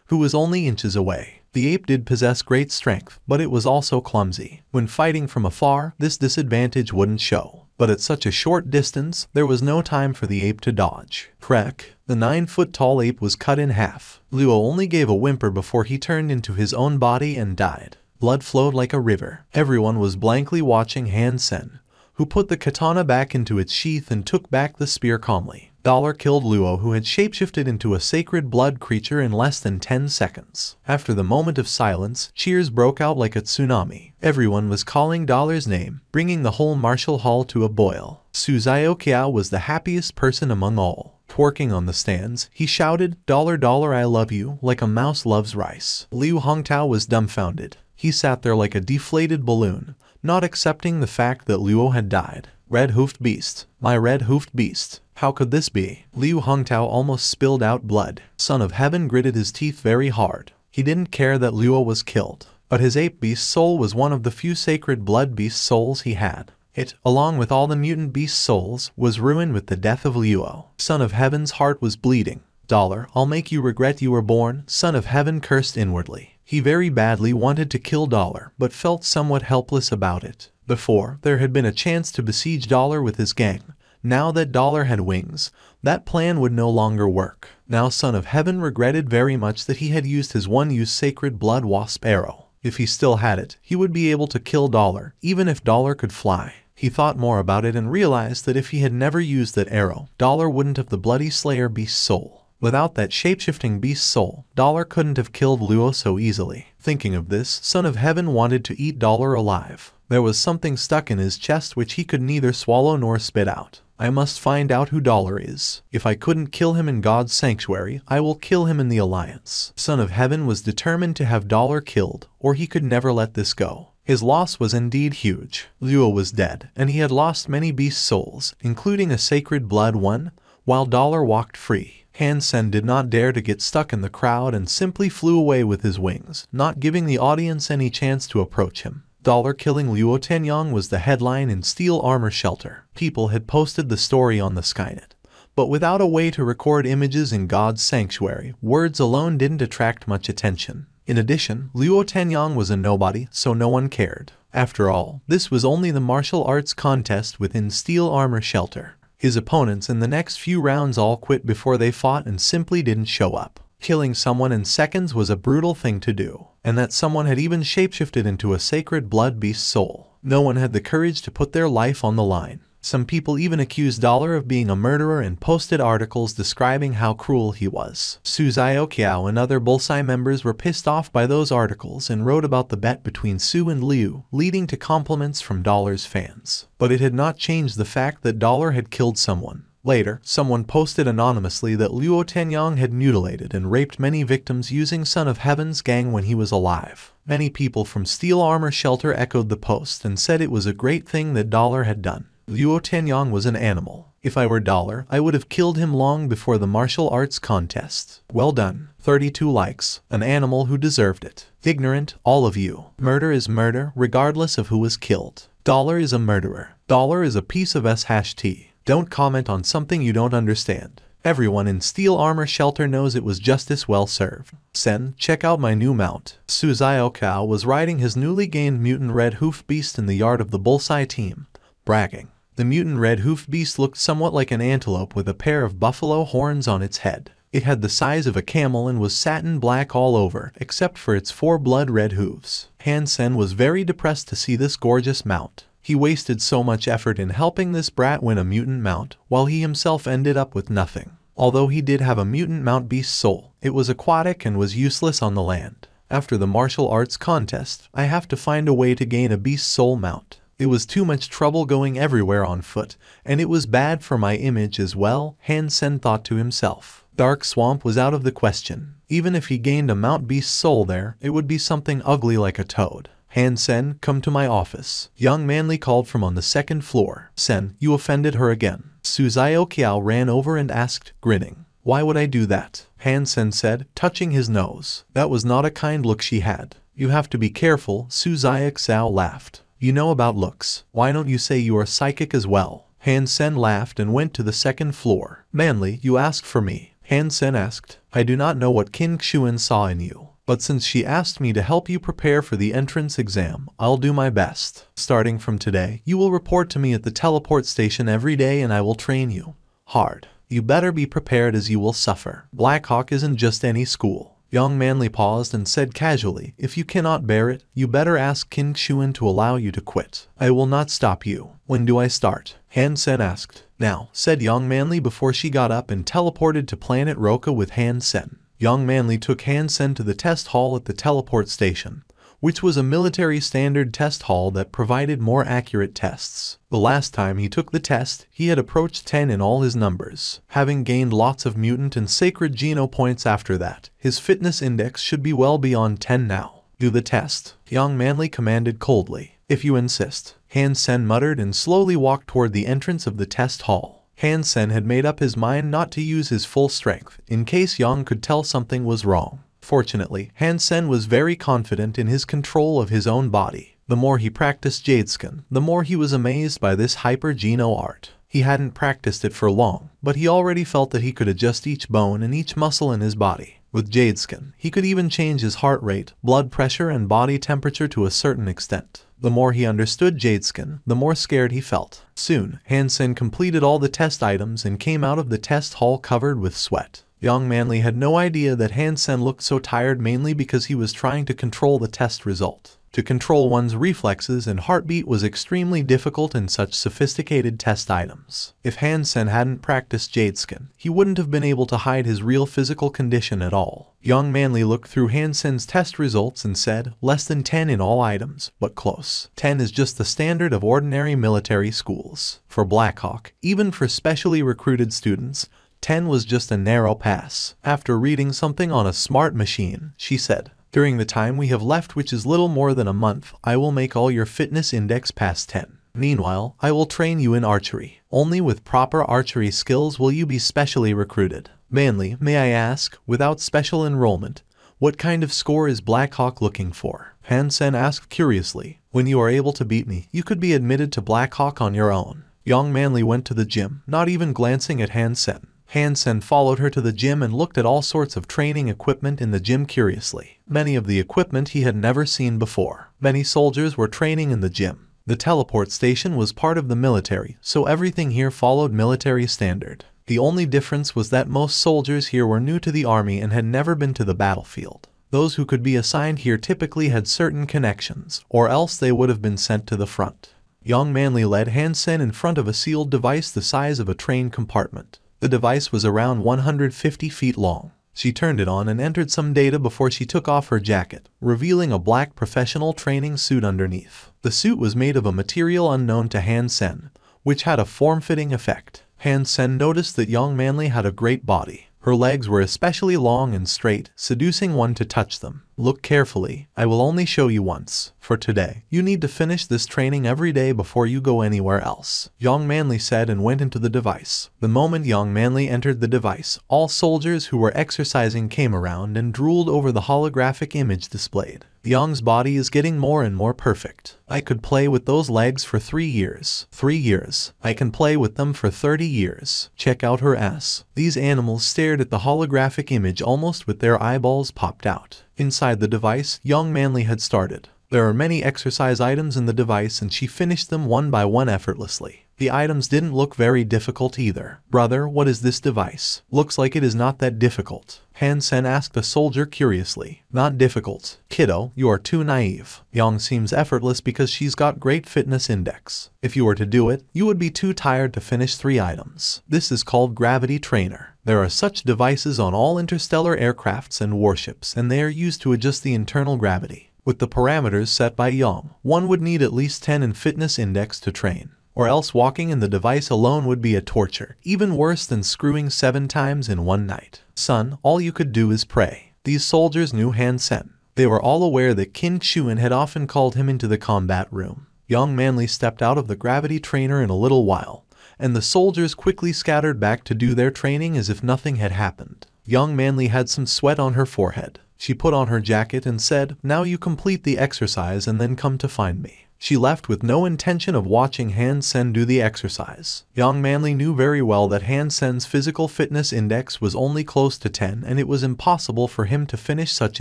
who was only inches away. The ape did possess great strength, but it was also clumsy. When fighting from afar, this disadvantage wouldn't show. But at such a short distance, there was no time for the ape to dodge. Crack! The 9-foot-tall ape was cut in half. Luo only gave a whimper before he turned into his own body and died. Blood flowed like a river. Everyone was blankly watching Han Sen, who put the katana back into its sheath and took back the spear calmly. Dollar killed Luo, who had shapeshifted into a sacred blood creature in less than 10 seconds. After the moment of silence, cheers broke out like a tsunami. Everyone was calling Dollar's name, bringing the whole martial hall to a boil. Su Xiaokiao was the happiest person among all. Twerking on the stands, he shouted, Dollar, Dollar, I love you, like a mouse loves rice. Liu Hongtao was dumbfounded. He sat there like a deflated balloon, not accepting the fact that Luo had died. Red-hoofed beast. My red-hoofed beast. How could this be? Liu Hongtao almost spilled out blood. Son of Heaven gritted his teeth very hard. He didn't care that Luo was killed, but his ape beast soul was one of the few sacred blood beast souls he had. It, along with all the mutant beast souls, was ruined with the death of Luo. Son of Heaven's heart was bleeding. Dollar, I'll make you regret you were born, Son of Heaven cursed inwardly. He very badly wanted to kill Dollar, but felt somewhat helpless about it. Before, there had been a chance to besiege Dollar with his gang. Now that Dollar had wings, that plan would no longer work. Now Son of Heaven regretted very much that he had used his one-use sacred blood wasp arrow. If he still had it, he would be able to kill Dollar, even if Dollar could fly. He thought more about it and realized that if he had never used that arrow, Dollar wouldn't have the Bloody Slayer beast soul. Without that shape-shifting beast soul, Dollar couldn't have killed Luo so easily. Thinking of this, Son of Heaven wanted to eat Dollar alive. There was something stuck in his chest which he could neither swallow nor spit out. I must find out who Dollar is. If I couldn't kill him in God's sanctuary, I will kill him in the Alliance. Son of Heaven was determined to have Dollar killed, or he could never let this go. His loss was indeed huge. Luo was dead, and he had lost many beast souls, including a sacred blood one, while Dollar walked free. Han Sen did not dare to get stuck in the crowd and simply flew away with his wings, not giving the audience any chance to approach him. Dollar killing Luo Tianyong was the headline in Steel Armor Shelter. People had posted the story on the Skynet. But without a way to record images in God's sanctuary, words alone didn't attract much attention. In addition, Luo Tianyong was a nobody, so no one cared. After all, this was only the martial arts contest within Steel Armor Shelter. His opponents in the next few rounds all quit before they fought and simply didn't show up. Killing someone in seconds was a brutal thing to do, and that someone had even shapeshifted into a sacred blood beast soul. No one had the courage to put their life on the line. Some people even accused Dollar of being a murderer and posted articles describing how cruel he was. Suzayo Kiao and other Bullseye members were pissed off by those articles and wrote about the bet between Su and Liu, leading to compliments from Dollar's fans. But it had not changed the fact that Dollar had killed someone. Later, someone posted anonymously that Luo Tenyang had mutilated and raped many victims using Son of Heaven's gang when he was alive. Many people from Steel Armor Shelter echoed the post and said it was a great thing that Dollar had done. Luo Tenyang was an animal. If I were Dollar, I would have killed him long before the martial arts contest. Well done. 32 likes. An animal who deserved it. Ignorant, all of you. Murder is murder, regardless of who was killed. Dollar is a murderer. Dollar is a piece of sh*t. Don't comment on something you don't understand. Everyone in Steel Armor Shelter knows it was justice well served. Sen, check out my new mount. Suzayo Kao was riding his newly gained mutant red hoof beast in the yard of the Bullseye team, bragging. The mutant red hoof beast looked somewhat like an antelope with a pair of buffalo horns on its head. It had the size of a camel and was satin black all over, except for its 4 blood red hooves. Han Sen was very depressed to see this gorgeous mount. He wasted so much effort in helping this brat win a mutant mount, while he himself ended up with nothing. Although he did have a mutant mount beast soul, it was aquatic and was useless on the land. After the martial arts contest, I have to find a way to gain a beast soul mount. It was too much trouble going everywhere on foot, and it was bad for my image as well, Han Sen thought to himself. Dark Swamp was out of the question. Even if he gained a mount beast soul there, it would be something ugly like a toad. Han Sen, come to my office. Young Manly called from on the 2nd floor. Sen, you offended her again. Suzayo Kiao ran over and asked, grinning. Why would I do that? Han Sen said, touching his nose. That was not a kind look she had. You have to be careful, Suzayo Kiao laughed. You know about looks. Why don't you say you are psychic as well? Han Sen laughed and went to the 2nd floor. Manly, you asked for me. Han Sen asked. I do not know what Qin Xuan saw in you. But since she asked me to help you prepare for the entrance exam, I'll do my best. Starting from today, you will report to me at the teleport station every day and I will train you. Hard. You better be prepared as you will suffer. Blackhawk isn't just any school. Young Manly paused and said casually, if you cannot bear it, you better ask Qin Xuan to allow you to quit. I will not stop you. When do I start? Han Sen asked. Now, said Young Manly before she got up and teleported to Planet Roka with Han Sen. Young Manly took Han Sen to the test hall at the teleport station, which was a military standard test hall that provided more accurate tests. The last time he took the test, he had approached 10 in all his numbers. Having gained lots of mutant and sacred geno points after that, his fitness index should be well beyond 10 now. Do the test, Young Manly commanded coldly. If you insist, Han Sen muttered and slowly walked toward the entrance of the test hall. Han Sen had made up his mind not to use his full strength, in case Yang could tell something was wrong. Fortunately, Han Sen was very confident in his control of his own body. The more he practiced Jadeskin, the more he was amazed by this hyper-geno art. He hadn't practiced it for long, but he already felt that he could adjust each bone and each muscle in his body. With Jadeskin, he could even change his heart rate, blood pressure, and body temperature to a certain extent. The more he understood Jadeskin, the more scared he felt. Soon, Han Sen completed all the test items and came out of the test hall covered with sweat. Young Manly had no idea that Han Sen looked so tired mainly because he was trying to control the test result. To control one's reflexes and heartbeat was extremely difficult in such sophisticated test items. If Han Sen hadn't practiced Jadeskin, he wouldn't have been able to hide his real physical condition at all. Young Manly looked through Han Sen's test results and said, less than 10 in all items, but close. 10 is just the standard of ordinary military schools. For Blackhawk, even for specially recruited students, 10 was just a narrow pass. After reading something on a smart machine, she said, during the time we have left, which is little more than a month, I will make all your fitness index past 10. Meanwhile, I will train you in archery. Only with proper archery skills will you be specially recruited. Manly, may I ask, without special enrollment, what kind of score is Blackhawk looking for? Han Sen asked curiously. When you are able to beat me, you could be admitted to Blackhawk on your own. Young Manly went to the gym, not even glancing at Han Sen. Han Sen followed her to the gym and looked at all sorts of training equipment in the gym curiously. Many of the equipment he had never seen before. Many soldiers were training in the gym. The teleport station was part of the military, so everything here followed military standard. The only difference was that most soldiers here were new to the army and had never been to the battlefield. Those who could be assigned here typically had certain connections, or else they would have been sent to the front. Young Manly led Hansen in front of a sealed device the size of a train compartment. The device was around 150 feet long. She turned it on and entered some data before she took off her jacket, revealing a black professional training suit underneath. The suit was made of a material unknown to Hansen, which had a form-fitting effect. Hansen noticed that Young Manly had a great body. Her legs were especially long and straight, seducing one to touch them. Look carefully, I will only show you once. For today, you need to finish this training every day before you go anywhere else. Young Manly said and went into the device. The moment Young Manly entered the device, all soldiers who were exercising came around and drooled over the holographic image displayed. Young's body is getting more and more perfect. I could play with those legs for 3 years. 3 years. I can play with them for 30 years. Check out her ass. These animals stared at the holographic image almost with their eyeballs popped out. Inside the device, Young Manly had started. There are many exercise items in the device and she finished them one by one effortlessly. The items didn't look very difficult either. Brother, what is this device? Looks like it is not that difficult. Hansen asked the soldier curiously. Not difficult. Kiddo, you are too naive. Young seems effortless because she's got great fitness index. If you were to do it, you would be too tired to finish 3 items. This is called gravity trainer. There are such devices on all interstellar aircrafts and warships and they are used to adjust the internal gravity. With the parameters set by Young, one would need at least 10 in fitness index to train. Or else walking in the device alone would be a torture, even worse than screwing 7 times in one night. Son, all you could do is pray. These soldiers knew Hansen. They were all aware that Kim Chuan had often called him into the combat room. Young Manly stepped out of the gravity trainer in a little while, and the soldiers quickly scattered back to do their training as if nothing had happened. Young Manly had some sweat on her forehead. She put on her jacket and said, "Now you complete the exercise and then come to find me." She left with no intention of watching Hansen do the exercise. Young Manly knew very well that Hansen's physical fitness index was only close to 10 and it was impossible for him to finish such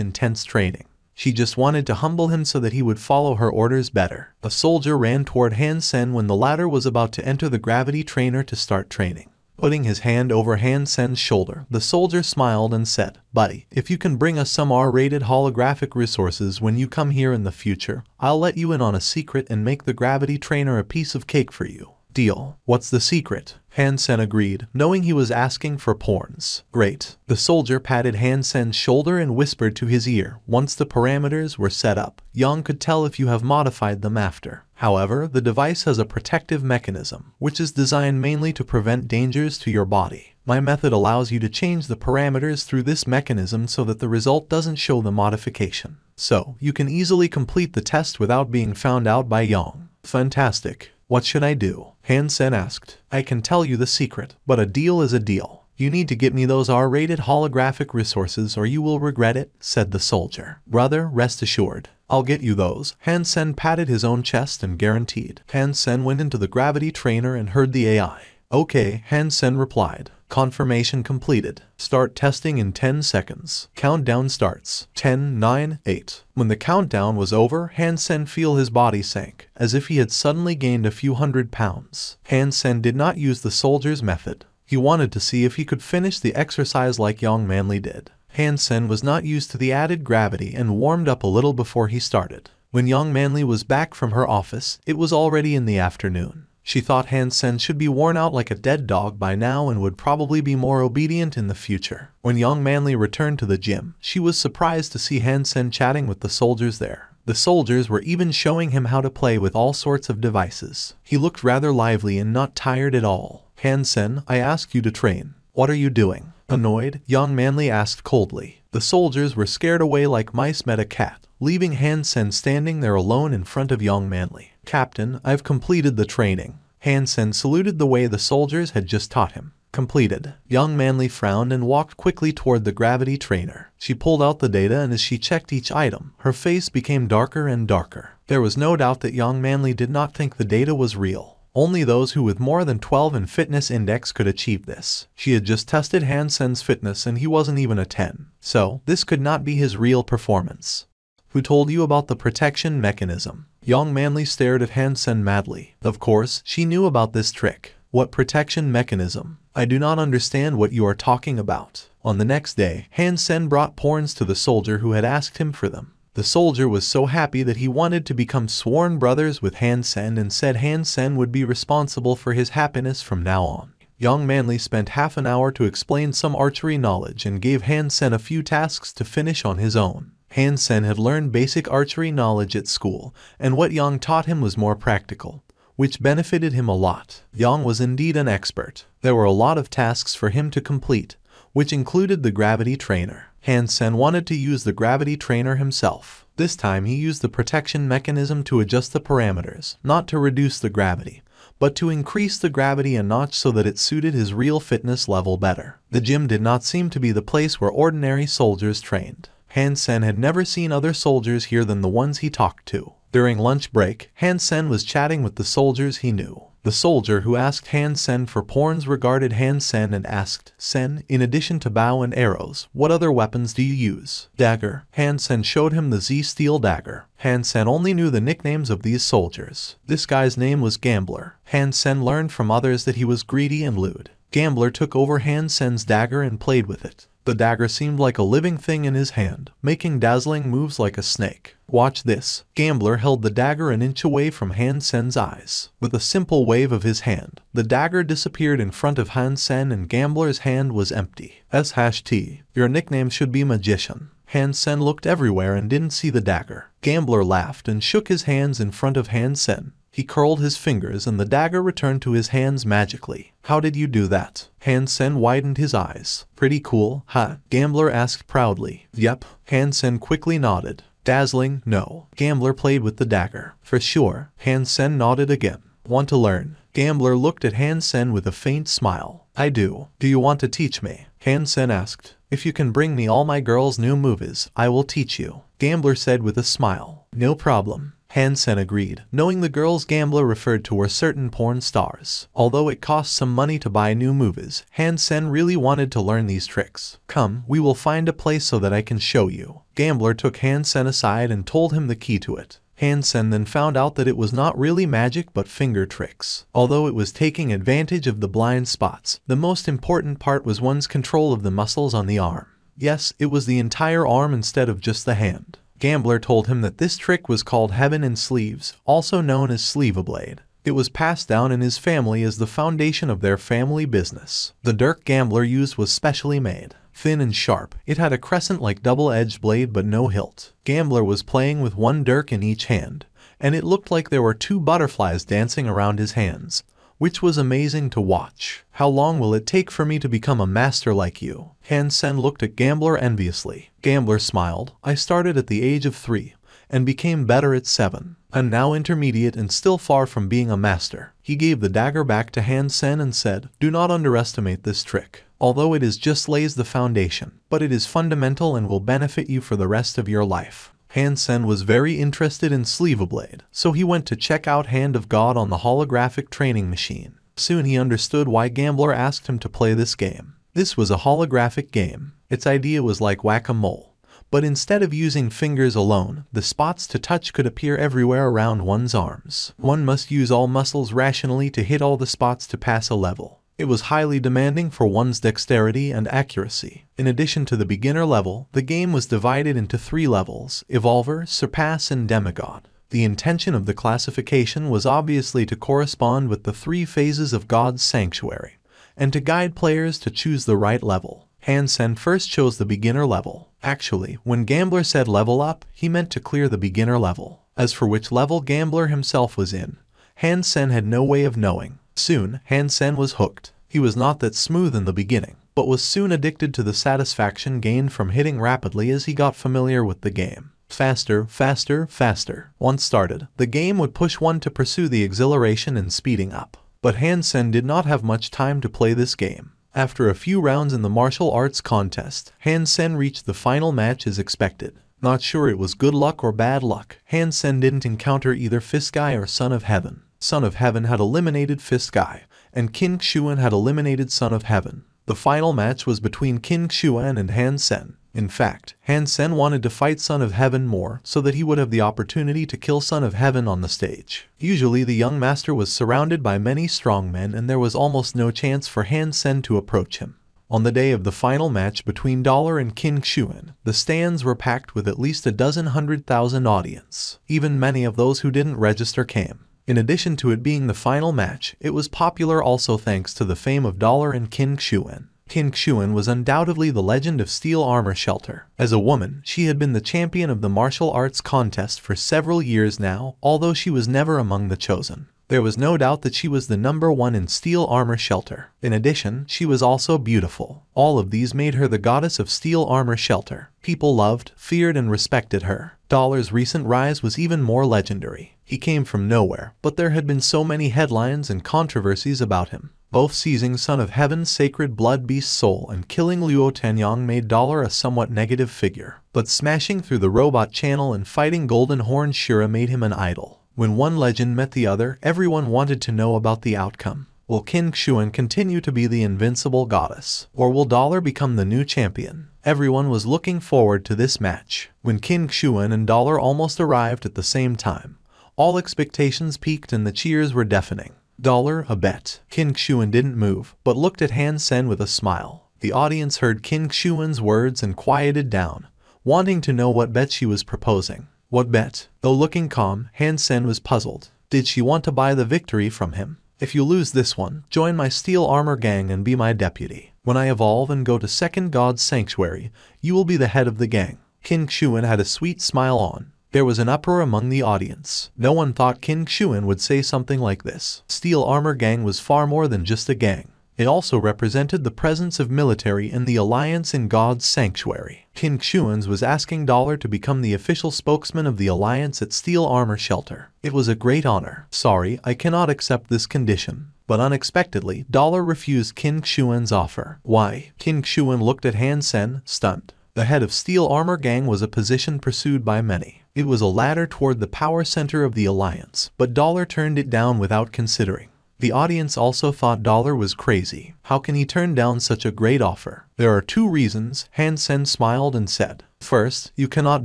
intense training. She just wanted to humble him so that he would follow her orders better. A soldier ran toward Hansen when the latter was about to enter the gravity trainer to start training. Putting his hand over Hansen's shoulder, the soldier smiled and said, "Buddy, if you can bring us some R-rated holographic resources when you come here in the future, I'll let you in on a secret and make the gravity trainer a piece of cake for you." Deal. What's the secret? Hansen agreed, knowing he was asking for porns. Great. The soldier patted Hansen's shoulder and whispered to his ear. Once the parameters were set up, Young could tell if you have modified them after. However, the device has a protective mechanism, which is designed mainly to prevent dangers to your body. My method allows you to change the parameters through this mechanism so that the result doesn't show the modification. So, you can easily complete the test without being found out by Young. Fantastic. What should I do? Hansen asked. I can tell you the secret, but a deal is a deal. You need to get me those R-rated holographic resources or you will regret it, said the soldier. Brother, rest assured. I'll get you those. Hansen patted his own chest and guaranteed. Hansen went into the gravity trainer and heard the AI. Okay, Hansen replied. Confirmation completed. Start testing in 10 seconds. Countdown starts. 10, 9, 8. When the countdown was over, Hansen felt his body sank, as if he had suddenly gained a few hundred pounds. Hansen did not use the soldier's method. He wanted to see if he could finish the exercise like Young Manly did. Hansen was not used to the added gravity and warmed up a little before he started. When Young Manly was back from her office, it was already in the afternoon. She thought Hansen should be worn out like a dead dog by now and would probably be more obedient in the future. When Young Manly returned to the gym, she was surprised to see Hansen chatting with the soldiers there. The soldiers were even showing him how to play with all sorts of devices. He looked rather lively and not tired at all. Hansen, I asked you to train. What are you doing? Annoyed, Young Manly asked coldly. The soldiers were scared away like mice met a cat, leaving Hansen standing there alone in front of Young Manly. Captain, I've completed the training. Hansen saluted the way the soldiers had just taught him. Completed. Young Manly frowned and walked quickly toward the gravity trainer. She pulled out the data and as she checked each item, her face became darker and darker. There was no doubt that Young Manly did not think the data was real. Only those who with more than 12 in fitness index could achieve this. She had just tested Hansen's fitness and he wasn't even a 10. So, this could not be his real performance. Who told you about the protection mechanism? Young Manly stared at Hansen madly. Of course, she knew about this trick. What protection mechanism? I do not understand what you are talking about. On the next day, Hansen brought porns to the soldier who had asked him for them. The soldier was so happy that he wanted to become sworn brothers with Han Sen and said Han Sen would be responsible for his happiness from now on. Young Manly spent half an hour to explain some archery knowledge and gave Han Sen a few tasks to finish on his own. Han Sen had learned basic archery knowledge at school, and what Yang taught him was more practical, which benefited him a lot. Yang was indeed an expert. There were a lot of tasks for him to complete, which included the gravity trainer. Han Sen wanted to use the gravity trainer himself. This time he used the protection mechanism to adjust the parameters, not to reduce the gravity, but to increase the gravity a notch so that it suited his real fitness level better. The gym did not seem to be the place where ordinary soldiers trained. Han Sen had never seen other soldiers here than the ones he talked to. During lunch break, Han Sen was chatting with the soldiers he knew. The soldier who asked Han Sen for pawns regarded Han Sen and asked, "Sen, in addition to bow and arrows, what other weapons do you use?" "Dagger." Han Sen showed him the Z-Steel dagger. Han Sen only knew the nicknames of these soldiers. This guy's name was Gambler. Han Sen learned from others that he was greedy and lewd. Gambler took over Han Sen's dagger and played with it. The dagger seemed like a living thing in his hand, making dazzling moves like a snake. "Watch this." Gambler held the dagger an inch away from Han Sen's eyes. With a simple wave of his hand, the dagger disappeared in front of Han Sen and Gambler's hand was empty. "ST, your nickname should be Magician." Han Sen looked everywhere and didn't see the dagger. Gambler laughed and shook his hands in front of Han Sen. He curled his fingers and the dagger returned to his hands magically. "How did you do that?" Han Sen widened his eyes. "Pretty cool, huh?" Gambler asked proudly. "Yep." Han Sen quickly nodded. "Dazzling, no." Gambler played with the dagger. "For sure." Han Sen nodded again. "Want to learn?" Gambler looked at Han Sen with a faint smile. "I do." "Do you want to teach me?" Han Sen asked. "If you can bring me all my girls' new movies, I will teach you." Gambler said with a smile. "No problem." Han Sen agreed, knowing the girls Gambler referred to were certain porn stars. Although it cost some money to buy new movies, Han Sen really wanted to learn these tricks. "Come, we will find a place so that I can show you." Gambler took Han Sen aside and told him the key to it. Han Sen then found out that it was not really magic but finger tricks. Although it was taking advantage of the blind spots, the most important part was one's control of the muscles on the arm. Yes, it was the entire arm instead of just the hand. Gambler told him that this trick was called Heaven in Sleeves, also known as Sleeve-a-Blade. It was passed down in his family as the foundation of their family business. The dirk Gambler used was specially made. Thin and sharp, it had a crescent-like double-edged blade but no hilt. Gambler was playing with one dirk in each hand, and it looked like there were two butterflies dancing around his hands, which was amazing to watch. "How long will it take for me to become a master like you?" Han Sen looked at Gambler enviously. Gambler smiled. "I started at the age of 3, and became better at 7. I'm now intermediate and still far from being a master." He gave the dagger back to Han Sen and said, "Do not underestimate this trick. Although it is just lays the foundation, but it is fundamental and will benefit you for the rest of your life." Han Sen was very interested in Sleeve-a-Blade, so he went to check out Hand of God on the holographic training machine. Soon he understood why Gambler asked him to play this game. This was a holographic game. Its idea was like whack-a-mole, but instead of using fingers alone, the spots to touch could appear everywhere around one's arms. One must use all muscles rationally to hit all the spots to pass a level. It was highly demanding for one's dexterity and accuracy. In addition to the beginner level, the game was divided into 3 levels: Evolver, Surpass, and Demigod. The intention of the classification was obviously to correspond with the 3 phases of God's sanctuary, and to guide players to choose the right level. Han Sen first chose the beginner level. Actually, when Gambler said level up, he meant to clear the beginner level. As for which level Gambler himself was in, Han Sen had no way of knowing. Soon, Han Sen was hooked. He was not that smooth in the beginning, but was soon addicted to the satisfaction gained from hitting rapidly as he got familiar with the game. Faster, faster, faster. Once started, the game would push one to pursue the exhilaration and speeding up. But Han Sen did not have much time to play this game. After a few rounds in the martial arts contest, Han Sen reached the final match as expected. Not sure it was good luck or bad luck, Han Sen didn't encounter either Fist Guy or Son of Heaven. Son of Heaven had eliminated Fist Guy, and King Xuan had eliminated Son of Heaven. The final match was between King Xuan and Han Sen. In fact, Han Sen wanted to fight Son of Heaven more so that he would have the opportunity to kill Son of Heaven on the stage. Usually the young master was surrounded by many strong men and there was almost no chance for Han Sen to approach him. On the day of the final match between Dollar and King Xuan, the stands were packed with at least a dozen 100,000 audience. Even many of those who didn't register came. In addition to it being the final match, it was popular also thanks to the fame of Dollar and King Xuan. King Xuan was undoubtedly the legend of Steel Armor Shelter. As a woman, she had been the champion of the martial arts contest for several years now, although she was never among the chosen. There was no doubt that she was the #1 in Steel Armor Shelter. In addition, she was also beautiful. All of these made her the goddess of Steel Armor Shelter. People loved, feared, and respected her. Dollar's recent rise was even more legendary. He came from nowhere, but there had been so many headlines and controversies about him. Both seizing Son of Heaven's sacred blood beast soul and killing Luo Tanyang made Dollar a somewhat negative figure. But smashing through the robot channel and fighting Golden Horn Shira made him an idol. When one legend met the other, everyone wanted to know about the outcome. Will King Xuan continue to be the invincible goddess? Or will Dollar become the new champion? Everyone was looking forward to this match. When King Xuan and Dollar almost arrived at the same time, all expectations peaked and the cheers were deafening. Dollar, a bet. King Xuan didn't move, but looked at Han Sen with a smile. The audience heard King Xuan's words and quieted down, wanting to know what bet she was proposing. What bet? Though looking calm, Han Sen was puzzled. Did she want to buy the victory from him? If you lose this one, join my Steel Armor gang and be my deputy. When I evolve and go to Second God's Sanctuary, you will be the head of the gang. King Xuan had a sweet smile on. There was an uproar among the audience. No one thought King Xuan would say something like this. Steel Armor Gang was far more than just a gang. It also represented the presence of military in the alliance in God's Sanctuary. King Xuan's was asking Dollar to become the official spokesman of the alliance at Steel Armor Shelter. It was a great honor. Sorry, I cannot accept this condition. But unexpectedly, Dollar refused King Xuan's offer. Why? King Xuan looked at Han Sen, stunned. The head of Steel Armor Gang was a position pursued by many. It was a ladder toward the power center of the alliance, but Dollar turned it down without considering. The audience also thought Dollar was crazy. How can he turn down such a great offer? There are 2 reasons, Han Sen smiled and said. First, you cannot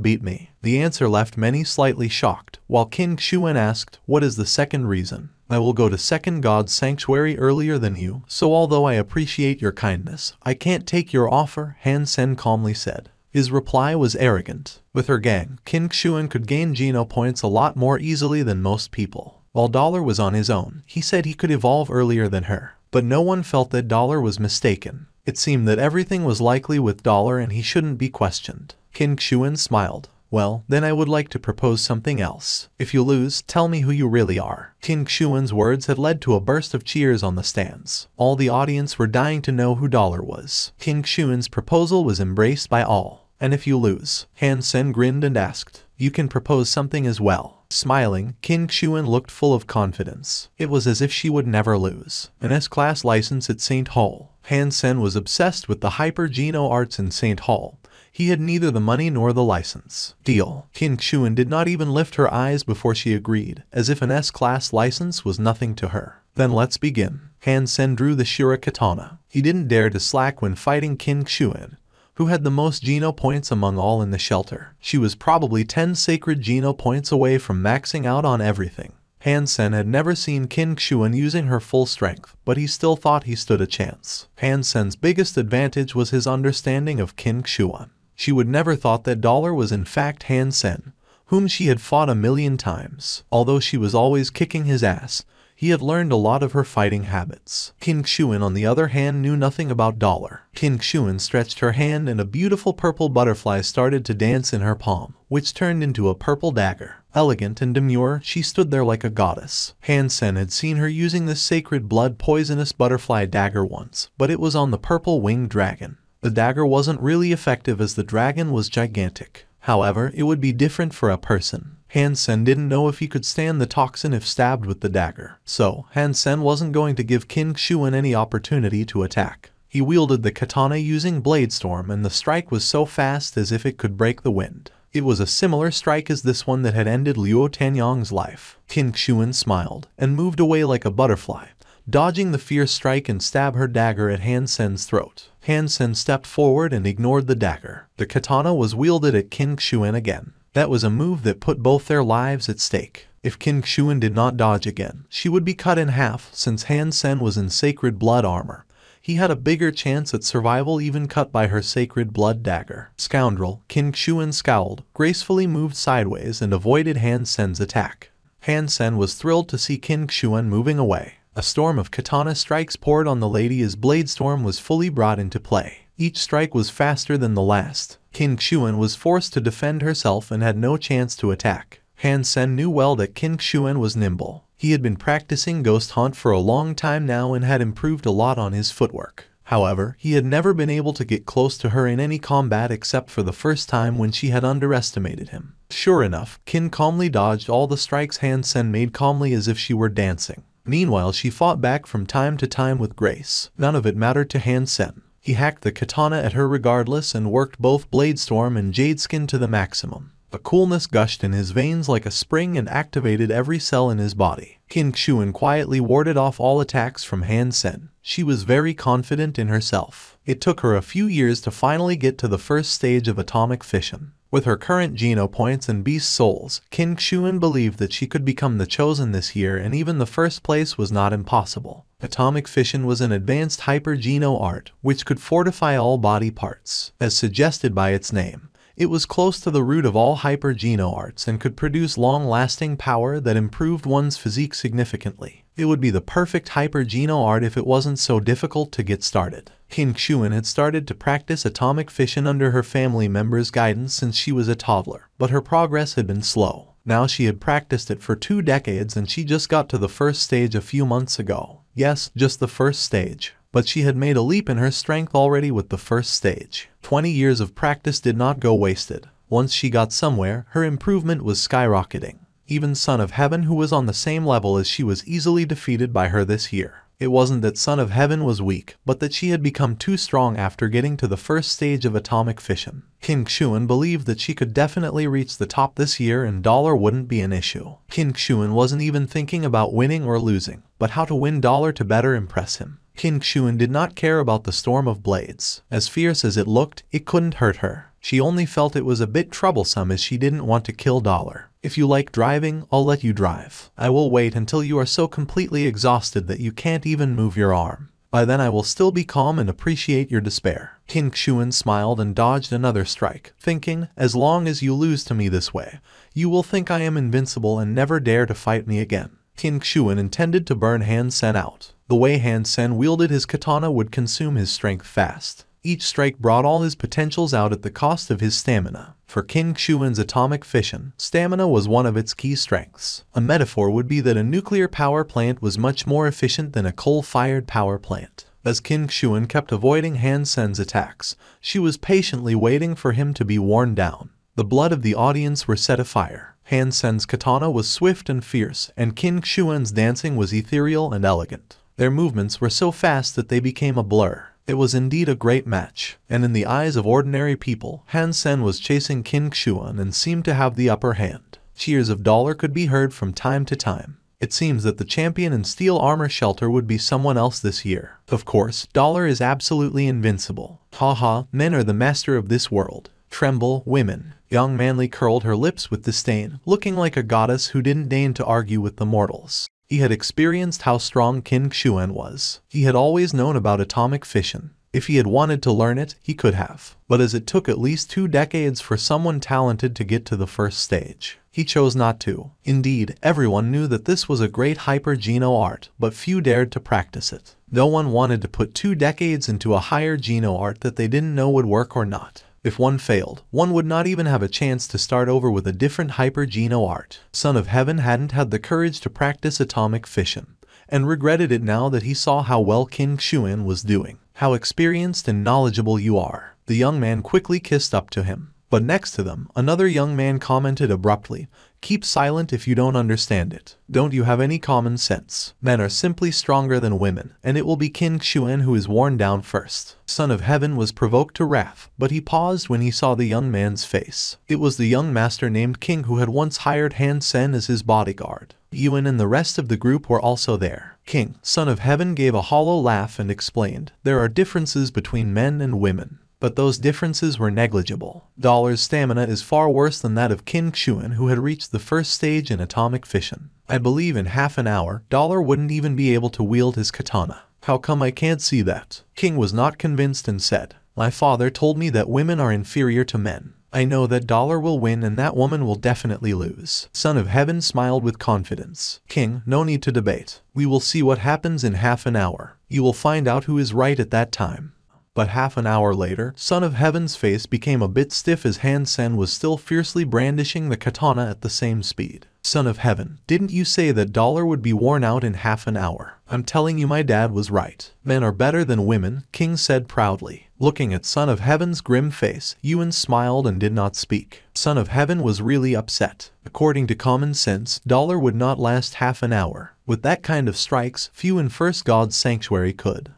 beat me. The answer left many slightly shocked, while King Xuan asked, what is the second reason? I will go to Second God's Sanctuary earlier than you, so although I appreciate your kindness, I can't take your offer, Han Sen calmly said. His reply was arrogant. With her gang, King Xuan could gain Geno points a lot more easily than most people. While Dollar was on his own, he said he could evolve earlier than her. But no one felt that Dollar was mistaken. It seemed that everything was likely with Dollar and he shouldn't be questioned. King Xuan smiled. Well, then I would like to propose something else. If you lose, tell me who you really are. King Xuan's words had led to a burst of cheers on the stands. All the audience were dying to know who Dollar was. King Xuan's proposal was embraced by all. And if you lose? Han Sen grinned and asked. You can propose something as well. Smiling, King Xuan looked full of confidence. It was as if she would never lose. An S-Class license at St. Hall. Han Sen was obsessed with the Hyper-Geno arts in St. Hall. He had neither the money nor the license. Deal. King Xuan did not even lift her eyes before she agreed, as if an S-Class license was nothing to her. Then let's begin. Han Sen drew the Shura katana. He didn't dare to slack when fighting King Xuan, who had the most Geno points among all in the shelter. She was probably 10 sacred Geno points away from maxing out on everything. Han Sen had never seen King Xuan using her full strength, but he still thought he stood a chance. Han Sen's biggest advantage was his understanding of King Xuan. She would never thought that Dollar was in fact Han Sen, whom she had fought a million times. Although she was always kicking his ass, he had learned a lot of her fighting habits. King Xuan, on the other hand, knew nothing about Dollar. King Xuan stretched her hand and a beautiful purple butterfly started to dance in her palm, which turned into a purple dagger. Elegant and demure, she stood there like a goddess. Han Sen had seen her using this sacred blood poisonous butterfly dagger once, but it was on the purple winged dragon. The dagger wasn't really effective as the dragon was gigantic. However, it would be different for a person. Han Sen didn't know if he could stand the toxin if stabbed with the dagger. So, Han Sen wasn't going to give King Xuan any opportunity to attack. He wielded the katana using Blade Storm and the strike was so fast as if it could break the wind. It was a similar strike as this one that had ended Luo Tanyang's life. King Xuan smiled and moved away like a butterfly, dodging the fierce strike and stab her dagger at Han Sen's throat. Han Sen stepped forward and ignored the dagger. The katana was wielded at King Xuan again. That was a move that put both their lives at stake. If King Xuan did not dodge again, she would be cut in half since Han Sen was in sacred blood armor. he had a bigger chance at survival even cut by her sacred blood dagger. Scoundrel, Qin Shuan scowled, gracefully moved sideways and avoided Han Sen's attack. Han Sen was thrilled to see Qin Shuan moving away. A storm of katana strikes poured on the lady as Blade Storm was fully brought into play. Each strike was faster than the last. Qin Shuan was forced to defend herself and had no chance to attack. Han Sen knew well that Qin Shuan was nimble. He had been practicing Ghost Hunt for a long time now and had improved a lot on his footwork. However, he had never been able to get close to her in any combat except for the first time when she had underestimated him. Sure enough, Qin calmly dodged all the strikes Han Sen made calmly as if she were dancing. Meanwhile, she fought back from time to time with grace. None of it mattered to Han Sen. He hacked the katana at her regardless and worked both Blade Storm and Jade Skin to the maximum. A coolness gushed in his veins like a spring and activated every cell in his body. Qin Shuan quietly warded off all attacks from Han Sen. She was very confident in herself. It took her a few years to finally get to the first stage of atomic fission. With her current Geno points and beast souls, Qin Shuan believed that she could become the chosen this year, and even the first place was not impossible. Atomic fission was an advanced hyper-Geno art, which could fortify all body parts. As suggested by its name, it was close to the root of all hyper-Geno arts and could produce long-lasting power that improved one's physique significantly. It would be the perfect hyper-Geno art if it wasn't so difficult to get started. Qin Shuan had started to practice atomic fission under her family members' guidance since she was a toddler, but her progress had been slow. Now she had practiced it for 2 decades and she just got to the first stage a few months ago. Yes, just the first stage. But she had made a leap in her strength already with the first stage. 20 years of practice did not go wasted. Once she got somewhere, her improvement was skyrocketing. Even Son of Heaven, who was on the same level as she, was easily defeated by her this year. It wasn't that Son of Heaven was weak, but that she had become too strong after getting to the first stage of atomic fission. Qin Shuan believed that she could definitely reach the top this year and dollar wouldn't be an issue. Qin Shuan wasn't even thinking about winning or losing, but how to win dollar to better impress him. Qin Shuan did not care about the storm of blades. As fierce as it looked, it couldn't hurt her. She only felt it was a bit troublesome as she didn't want to kill dollar. If you like driving, I'll let you drive. I will wait until you are so completely exhausted that you can't even move your arm. By then I will still be calm and appreciate your despair. Qin Shuan smiled and dodged another strike, thinking, as long as you lose to me this way, you will think I am invincible and never dare to fight me again. Qin Shuan intended to burn Han Sen out. The way Han Sen wielded his katana would consume his strength fast. Each strike brought all his potentials out at the cost of his stamina. For Qin Shuan's atomic fission, stamina was one of its key strengths. A metaphor would be that a nuclear power plant was much more efficient than a coal-fired power plant. As Qin Shuan kept avoiding Han Sen's attacks, she was patiently waiting for him to be worn down. The blood of the audience were set afire. Han Sen's katana was swift and fierce, and Qin Shuan's dancing was ethereal and elegant. Their movements were so fast that they became a blur. It was indeed a great match, and in the eyes of ordinary people, Han Sen was chasing Qin Shuan and seemed to have the upper hand. Cheers of dollar could be heard from time to time. It seems that the champion in steel armor shelter would be someone else this year. Of course, dollar is absolutely invincible. Haha, men are the master of this world. Tremble, women. Young Manly curled her lips with disdain, looking like a goddess who didn't deign to argue with the mortals. He had experienced how strong Qin Shuan was. He had always known about atomic fission. If he had wanted to learn it, he could have. But as it took at least 2 decades for someone talented to get to the first stage, he chose not to. Indeed, everyone knew that this was a great hyper-Geno art, but few dared to practice it. No one wanted to put 2 decades into a higher Geno art that they didn't know would work or not. If one failed, one would not even have a chance to start over with a different hyper-Geno art. Son of Heaven hadn't had the courage to practice atomic fission, and regretted it now that he saw how well Qin Shuan was doing. How experienced and knowledgeable you are. The young man quickly kissed up to him. But next to them, another young man commented abruptly, "Keep silent if you don't understand it. Don't you have any common sense? Men are simply stronger than women, and it will be Qin Shuan who is worn down first." Son of Heaven was provoked to wrath, but he paused when he saw the young man's face. It was the young master named King who had once hired Han Sen as his bodyguard. Yuan and the rest of the group were also there. King, Son of Heaven, gave a hollow laugh and explained, "There are differences between men and women. But those differences were negligible. Dollar's stamina is far worse than that of Qin Shuan, who had reached the first stage in atomic fission. I believe in half an hour, Dollar wouldn't even be able to wield his katana." How come I can't see that? King was not convinced and said, my father told me that women are inferior to men. I know that dollar will win and that woman will definitely lose. Son of Heaven smiled with confidence. King, no need to debate. We will see what happens in half an hour. You will find out who is right at that time. But half an hour later, Son of Heaven's face became a bit stiff as Han Sen was still fiercely brandishing the katana at the same speed. Son of Heaven, didn't you say that dollar would be worn out in half an hour? I'm telling you my dad was right. Men are better than women, King said proudly. Looking at Son of Heaven's grim face, Yuan smiled and did not speak. Son of Heaven was really upset. According to common sense, dollar would not last half an hour. With that kind of strikes, few in First God's Sanctuary could.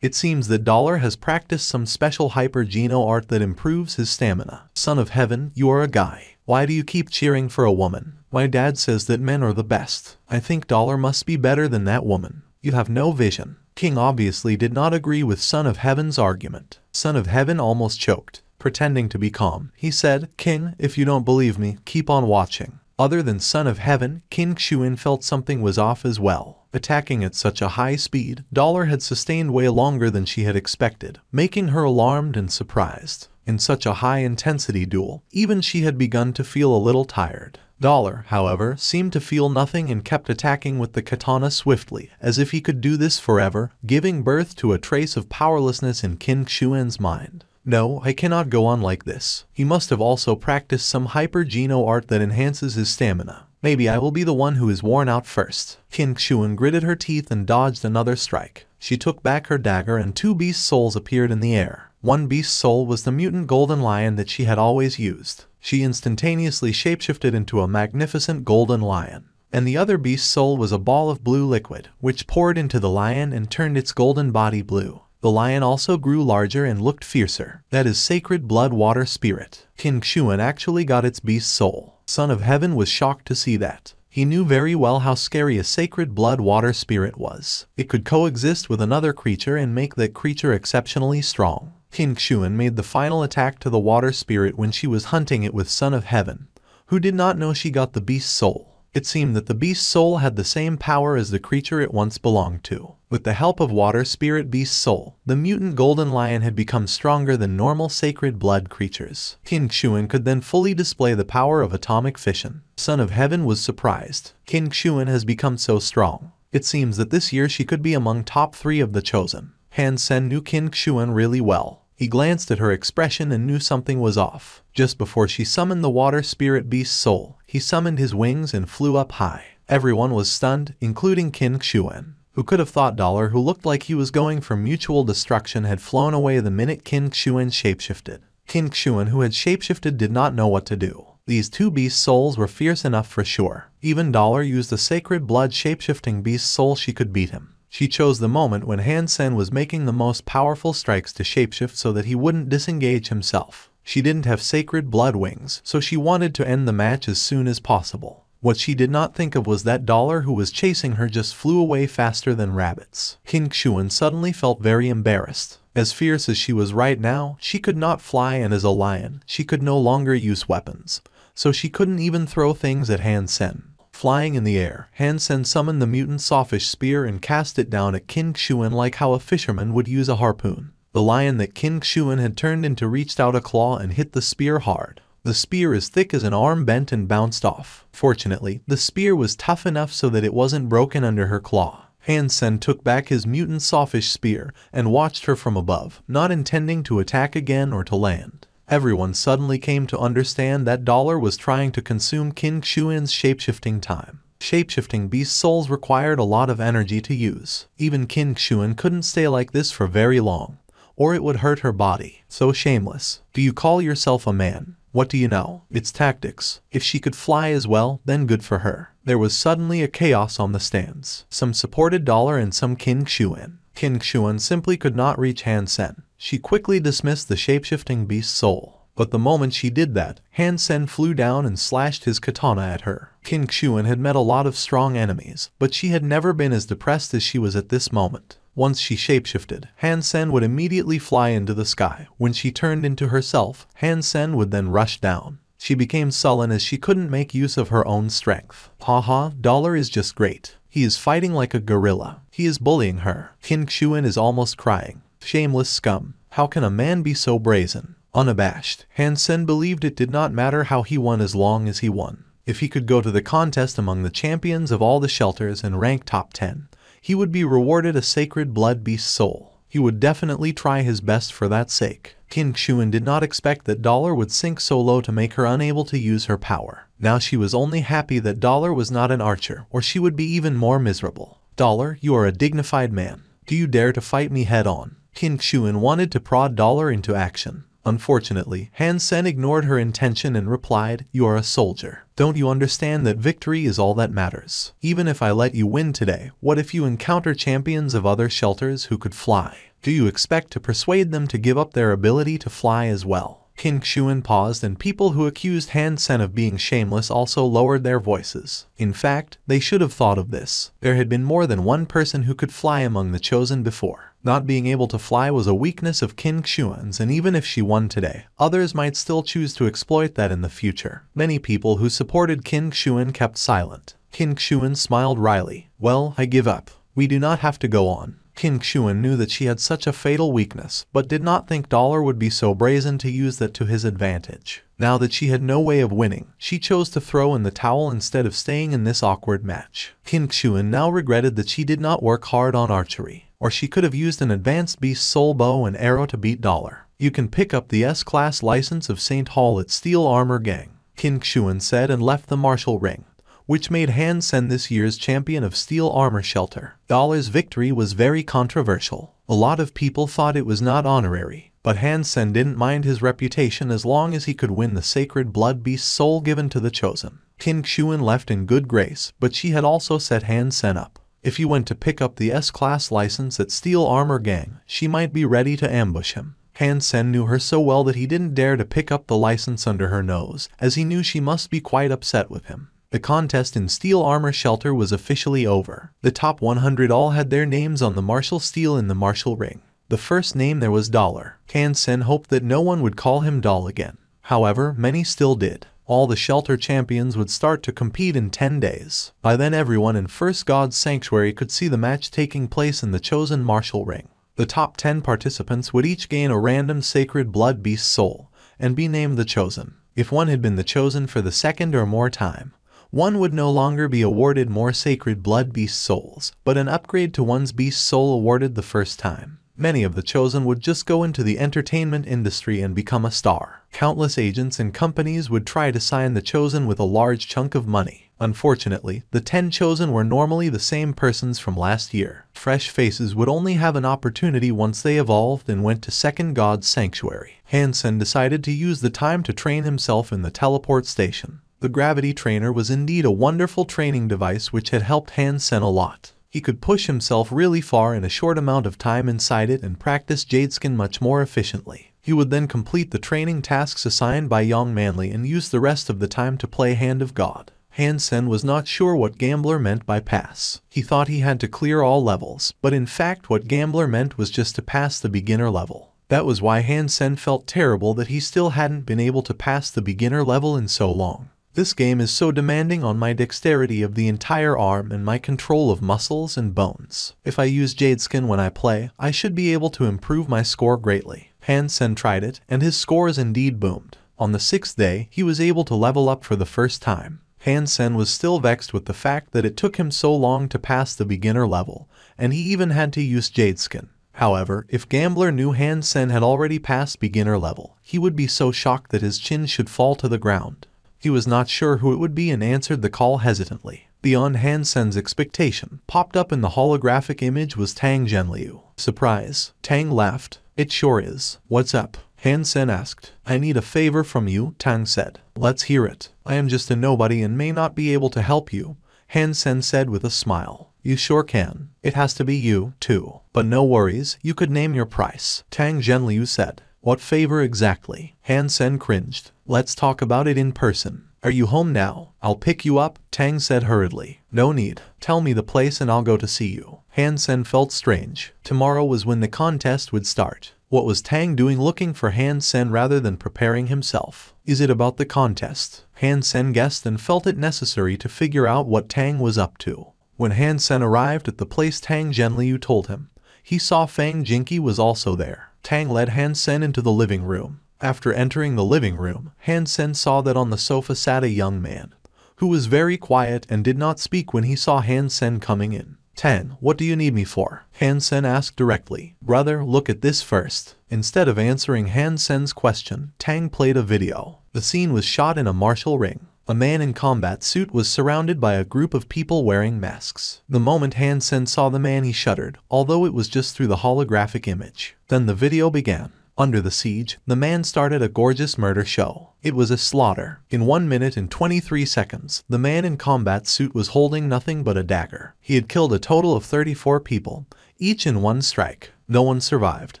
It seems that dollar has practiced some special hyper-geno art that improves his stamina. Son of Heaven, you are a guy. Why do you keep cheering for a woman? My dad says that men are the best. I think dollar must be better than that woman. You have no vision. King obviously did not agree with Son of Heaven's argument. Son of Heaven almost choked. Pretending to be calm, he said, King, if you don't believe me, keep on watching. Other than Son of Heaven, King Xuan felt something was off as well. Attacking at such a high speed, dollar had sustained way longer than she had expected, making her alarmed and surprised. In such a high-intensity duel, even she had begun to feel a little tired. Dollar, however, seemed to feel nothing and kept attacking with the katana swiftly, as if he could do this forever, giving birth to a trace of powerlessness in King Xuan's mind. No, I cannot go on like this. He must have also practiced some hyper-geno art that enhances his stamina. Maybe I will be the one who is worn out first. King Xuan gritted her teeth and dodged another strike. She took back her dagger and two beast souls appeared in the air. One beast soul was the mutant golden lion that she had always used. She instantaneously shapeshifted into a magnificent golden lion. And the other beast soul was a ball of blue liquid, which poured into the lion and turned its golden body blue. The lion also grew larger and looked fiercer. That is sacred blood water spirit. King Xuan actually got its beast soul. Son of Heaven was shocked to see that. He knew very well how scary a sacred blood water spirit was. It could coexist with another creature and make that creature exceptionally strong. King Xuan made the final attack to the water spirit when she was hunting it with Son of Heaven, who did not know she got the beast soul. It seemed that the beast soul had the same power as the creature it once belonged to. With the help of water spirit beast soul, the mutant golden lion had become stronger than normal sacred blood creatures. King Xuan could then fully display the power of atomic fission. Son of Heaven was surprised. King Xuan has become so strong. It seems that this year she could be among top 3 of the chosen. Han Sen knew King Xuan really well. He glanced at her expression and knew something was off. Just before she summoned the water spirit beast soul, he summoned his wings and flew up high. Everyone was stunned, including King Xuan. Who could have thought dollar who looked like he was going for mutual destruction had flown away the minute King Xuan shapeshifted. King Xuan who had shapeshifted did not know what to do. These two beast souls were fierce enough for sure. Even dollar used the sacred blood shapeshifting beast soul she could beat him. She chose the moment when Han Sen was making the most powerful strikes to shapeshift so that he wouldn't disengage himself. She didn't have sacred blood wings, so she wanted to end the match as soon as possible. What she did not think of was that dollar who was chasing her just flew away faster than rabbits. King Xuan suddenly felt very embarrassed. As fierce as she was right now, she could not fly, and as a lion, she could no longer use weapons. So she couldn't even throw things at Han Sen. Flying in the air, Han Sen summoned the mutant sawfish spear and cast it down at King Xuan like how a fisherman would use a harpoon. The lion that King Xuan had turned into reached out a claw and hit the spear hard. The spear as thick as an arm bent and bounced off. Fortunately, the spear was tough enough so that it wasn't broken under her claw. Han Sen took back his mutant sawfish spear and watched her from above, not intending to attack again or to land. Everyone suddenly came to understand that dollar was trying to consume King Xuan's shapeshifting time. Shapeshifting beast souls required a lot of energy to use. Even King Xuan couldn't stay like this for very long, or it would hurt her body. So shameless. Do you call yourself a man? What do you know? It's tactics. If she could fly as well, then good for her. There was suddenly a chaos on the stands. Some supported dollar and some King Xuan. King Xuan simply could not reach Han Sen. She quickly dismissed the shapeshifting beast soul. But the moment she did that, Han Sen flew down and slashed his katana at her. King Xuan had met a lot of strong enemies, but she had never been as depressed as she was at this moment. Once she shapeshifted, Han Sen would immediately fly into the sky. When she turned into herself, Han Sen would then rush down. She became sullen as she couldn't make use of her own strength. Haha, dollar is just great. He is fighting like a gorilla. He is bullying her. Qin Xuan is almost crying. Shameless scum. How can a man be so brazen? Unabashed, Han Sen believed it did not matter how he won as long as he won. If he could go to the contest among the champions of all the shelters and rank top 10, he would be rewarded a sacred blood beast soul. He would definitely try his best for that sake. Qin Xuan did not expect that Dollar would sink so low to make her unable to use her power. Now she was only happy that Dollar was not an archer, or she would be even more miserable. Dollar, you are a dignified man. Do you dare to fight me head on? Qin Xuan wanted to prod Dollar into action. Unfortunately, Han Sen ignored her intention and replied, "You are a soldier. Don't you understand that victory is all that matters? Even if I let you win today, what if you encounter champions of other shelters who could fly? Do you expect to persuade them to give up their ability to fly as well?" Qin Xuan paused, and people who accused Han Sen of being shameless also lowered their voices. In fact, they should have thought of this. There had been more than one person who could fly among the chosen before. Not being able to fly was a weakness of Qin Xuan's, and even if she won today, others might still choose to exploit that in the future. Many people who supported Qin Xuan kept silent. Qin Xuan smiled wryly. "Well, I give up. We do not have to go on." Qin Xuan knew that she had such a fatal weakness, but did not think Dollar would be so brazen to use that to his advantage. Now that she had no way of winning, she chose to throw in the towel instead of staying in this awkward match. Qin Xuan now regretted that she did not work hard on archery, or she could have used an advanced beast soul bow and arrow to beat Dollar. "You can pick up the S-class license of St. Hall at Steel Armor Gang," Qin Xuan said, and left the martial ring, which made Han Sen this year's champion of Steel Armor Shelter. Dollar's victory was very controversial. A lot of people thought it was not honorary, but Han Sen didn't mind his reputation as long as he could win the sacred blood beast soul given to the chosen. Qin Xuan left in good grace, but she had also set Han Sen up. If he went to pick up the S-class license at Steel Armor Gang, she might be ready to ambush him. Han Sen knew her so well that he didn't dare to pick up the license under her nose, as he knew she must be quite upset with him. The contest in Steel Armor Shelter was officially over. The top 100 all had their names on the martial steel in the martial ring. The first name there was Dollar. Han Sen hoped that no one would call him Doll again. However, many still did. All the shelter champions would start to compete in 10 days. By then everyone in First God's Sanctuary could see the match taking place in the chosen martial ring. The top 10 participants would each gain a random sacred blood beast soul, and be named the Chosen. If one had been the Chosen for the second or more time, one would no longer be awarded more sacred blood beast souls, but an upgrade to one's beast soul awarded the first time. Many of the chosen would just go into the entertainment industry and become a star. Countless agents and companies would try to sign the chosen with a large chunk of money. Unfortunately, the 10 chosen were normally the same persons from last year. Fresh faces would only have an opportunity once they evolved and went to Second God's Sanctuary. Han Sen decided to use the time to train himself in the teleport station. The gravity trainer was indeed a wonderful training device which had helped Han Sen a lot. He could push himself really far in a short amount of time inside it and practice Jadeskin much more efficiently. He would then complete the training tasks assigned by Young Manly and use the rest of the time to play Hand of God. Han Sen was not sure what Gambler meant by pass. He thought he had to clear all levels, but in fact what Gambler meant was just to pass the beginner level. That was why Han Sen felt terrible that he still hadn't been able to pass the beginner level in so long. This game is so demanding on my dexterity of the entire arm and my control of muscles and bones. If I use Jadeskin when I play, I should be able to improve my score greatly. Han Sen tried it, and his scores indeed boomed. On the 6th day, he was able to level up for the first time. Han Sen was still vexed with the fact that it took him so long to pass the beginner level, and he even had to use Jadeskin. However, if Gambler knew Han Sen had already passed beginner level, he would be so shocked that his chin should fall to the ground. He was not sure who it would be and answered the call hesitantly. Beyond Han Sen's expectation, popped up in the holographic image was Tang Zhenliu. Surprise. Tang laughed. "It sure is. What's up?" Han Sen asked. "I need a favor from you," Tang said. "Let's hear it." "I am just a nobody and may not be able to help you," Han Sen said with a smile. "You sure can. It has to be you, too. But no worries, you could name your price," Tang Zhenliu said. "What favor exactly?" Han Sen cringed. "Let's talk about it in person. Are you home now? I'll pick you up," Tang said hurriedly. "No need. Tell me the place and I'll go to see you." Han Sen felt strange. Tomorrow was when the contest would start. What was Tang doing looking for Han Sen rather than preparing himself? Is it about the contest? Han Sen guessed and felt it necessary to figure out what Tang was up to. When Han Sen arrived at the place Tang Zhenliu told him, he saw Fang Jinky was also there. Tang led Han Sen into the living room. After entering the living room, Han Sen saw that on the sofa sat a young man, who was very quiet and did not speak when he saw Han Sen coming in. Tang, what do you need me for? Han Sen asked directly. Brother, look at this first. Instead of answering Han Sen's question, Tang played a video. The scene was shot in a martial ring. A man in combat suit was surrounded by a group of people wearing masks. The moment Han Sen saw the man, he shuddered, although it was just through the holographic image. Then the video began. Under the siege, the man started a gorgeous murder show. It was a slaughter. In 1 minute and 23 seconds, the man in combat suit was holding nothing but a dagger. He had killed a total of 34 people, each in one strike. No one survived,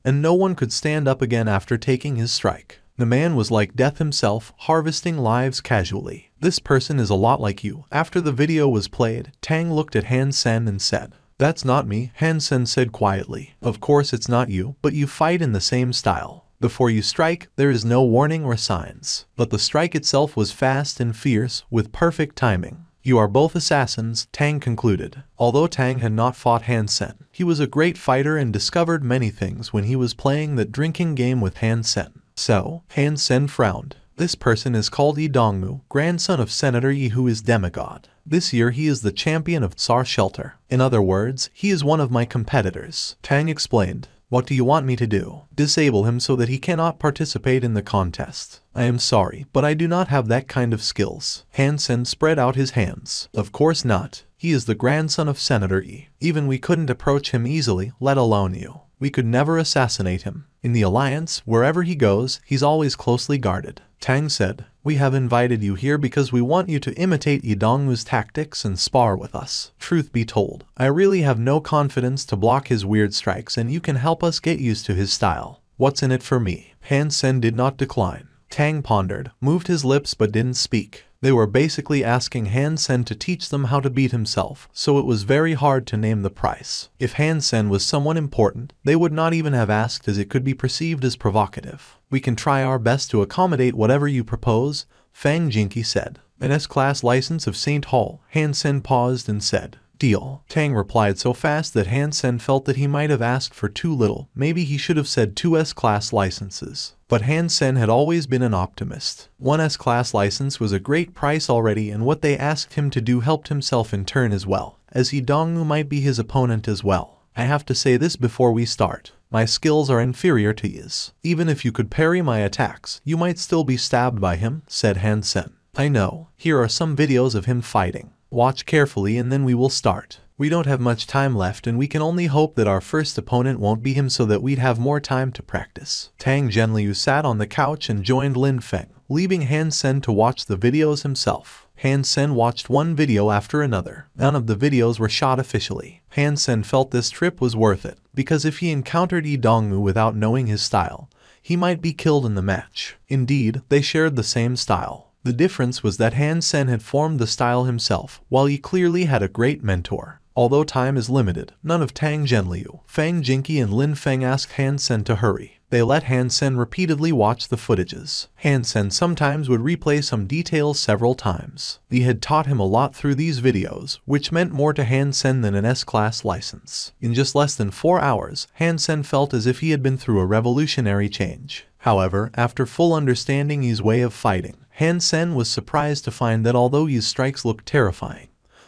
and no one could stand up again after taking his strike. The man was like death himself, harvesting lives casually. This person is a lot like you. After the video was played, Tang looked at Han Sen and said, "That's not me," Han Sen said quietly. "Of course it's not you, but you fight in the same style. Before you strike, there is no warning or signs. But the strike itself was fast and fierce, with perfect timing. You are both assassins," Tang concluded. Although Tang had not fought Han Sen, he was a great fighter and discovered many things when he was playing that drinking game with Han Sen. So, Han Sen frowned. This person is called Yi Dongmu, grandson of Senator Yi, who is demigod. This year he is the champion of Tsar Shelter. In other words, he is one of my competitors. Tang explained. What do you want me to do? Disable him so that he cannot participate in the contest. I am sorry, but I do not have that kind of skills. Han Sen spread out his hands. Of course not. He is the grandson of Senator Yi. Even we couldn't approach him easily, let alone you. We could never assassinate him. In the Alliance, wherever he goes, he's always closely guarded. Tang said, "We have invited you here because we want you to imitate Yi Dongmu's tactics and spar with us. Truth be told, I really have no confidence to block his weird strikes, and you can help us get used to his style. What's in it for me?" Han Sen did not decline. Tang pondered, moved his lips but didn't speak. They were basically asking Han Sen to teach them how to beat himself, so it was very hard to name the price. If Han Sen was someone important, they would not even have asked, as it could be perceived as provocative. "We can try our best to accommodate whatever you propose," Fang Jinky said. "An S-class license of St. Hall," Han Sen paused and said. "Deal." Tang replied so fast that Han Sen felt that he might have asked for too little. Maybe he should have said 2 S-class licenses. But Han Sen had always been an optimist. 1 S-class license was a great price already, and what they asked him to do helped himself in turn as well, as Yi Dongmu might be his opponent as well. "I have to say this before we start. My skills are inferior to his. Even if you could parry my attacks, you might still be stabbed by him," said Han Sen. "I know. Here are some videos of him fighting. Watch carefully and then we will start. We don't have much time left, and we can only hope that our first opponent won't be him so that we'd have more time to practice." Tang Zhenliu sat on the couch and joined Lin Feng, leaving Han Sen to watch the videos himself. Han Sen watched one video after another. None of the videos were shot officially. Han Sen felt this trip was worth it, because if he encountered Yi Dongmu without knowing his style, he might be killed in the match. Indeed, they shared the same style. The difference was that Han Sen had formed the style himself, while he clearly had a great mentor. Although time is limited, none of Tang Zhenliu, Fang Jinky and Lin Feng asked Han Sen to hurry. They let Han Sen repeatedly watch the footages. Han Sen sometimes would replay some details several times. He had taught him a lot through these videos, which meant more to Han Sen than an S-class license. In just less than 4 hours, Han Sen felt as if he had been through a revolutionary change. However, after full understanding Yi's way of fighting, Han Sen was surprised to find that although Yi's strikes looked terrifying,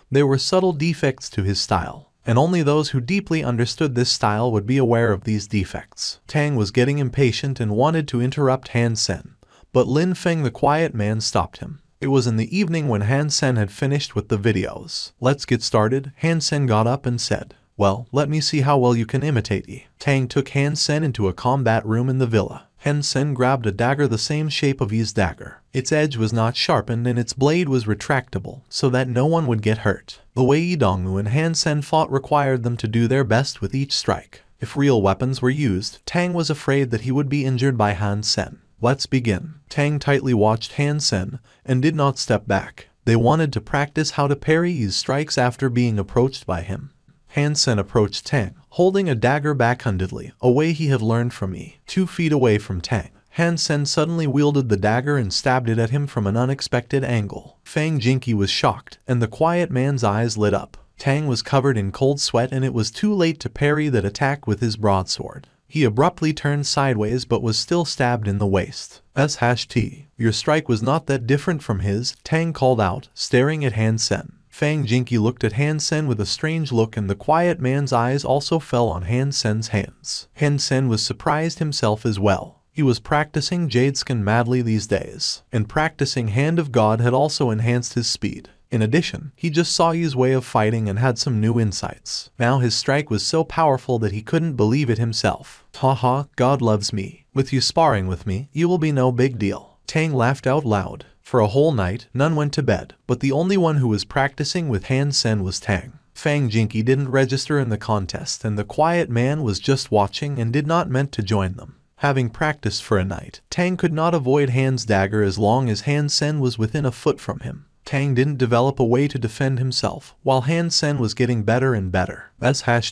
there were subtle defects to his style, and only those who deeply understood this style would be aware of these defects. Tang was getting impatient and wanted to interrupt Han Sen, but Lin Feng, the quiet man, stopped him. It was in the evening when Han Sen had finished with the videos. "Let's get started." Han Sen got up and said, "Well, let me see how well you can imitate Yi." Tang took Han Sen into a combat room in the villa. Han Sen grabbed a dagger the same shape of Yi's dagger. Its edge was not sharpened and its blade was retractable, so that no one would get hurt. The way Yi Dongmu and Han Sen fought required them to do their best with each strike. If real weapons were used, Tang was afraid that he would be injured by Han Sen. "Let's begin." Tang tightly watched Han Sen and did not step back. They wanted to practice how to parry Yi's strikes after being approached by him. Han Sen approached Tang, holding a dagger backhandedly, a way he had learned from Yi. 2 feet away from Tang, Han Sen suddenly wielded the dagger and stabbed it at him from an unexpected angle. Fang Jinky was shocked, and the quiet man's eyes lit up. Tang was covered in cold sweat and it was too late to parry that attack with his broadsword. He abruptly turned sideways but was still stabbed in the waist. *T. Your strike was not that different from his, Tang called out, staring at Han Sen. Fang Jinky looked at Han Sen with a strange look and the quiet man's eyes also fell on Han Sen's hands. Han Sen was surprised himself as well. He was practicing Jadeskin madly these days, and practicing Hand of God had also enhanced his speed. In addition, he just saw Yi's way of fighting and had some new insights. Now his strike was so powerful that he couldn't believe it himself. Haha, God loves me. With you sparring with me, you will be no big deal. Tang laughed out loud. For a whole night, none went to bed, but the only one who was practicing with Han Sen was Tang. Fang Jinky didn't register in the contest and the quiet man was just watching and did not meant to join them. Having practiced for a night, Tang could not avoid Han's dagger as long as Han Sen was within a foot from him. Tang didn't develop a way to defend himself, while Han Sen was getting better and better.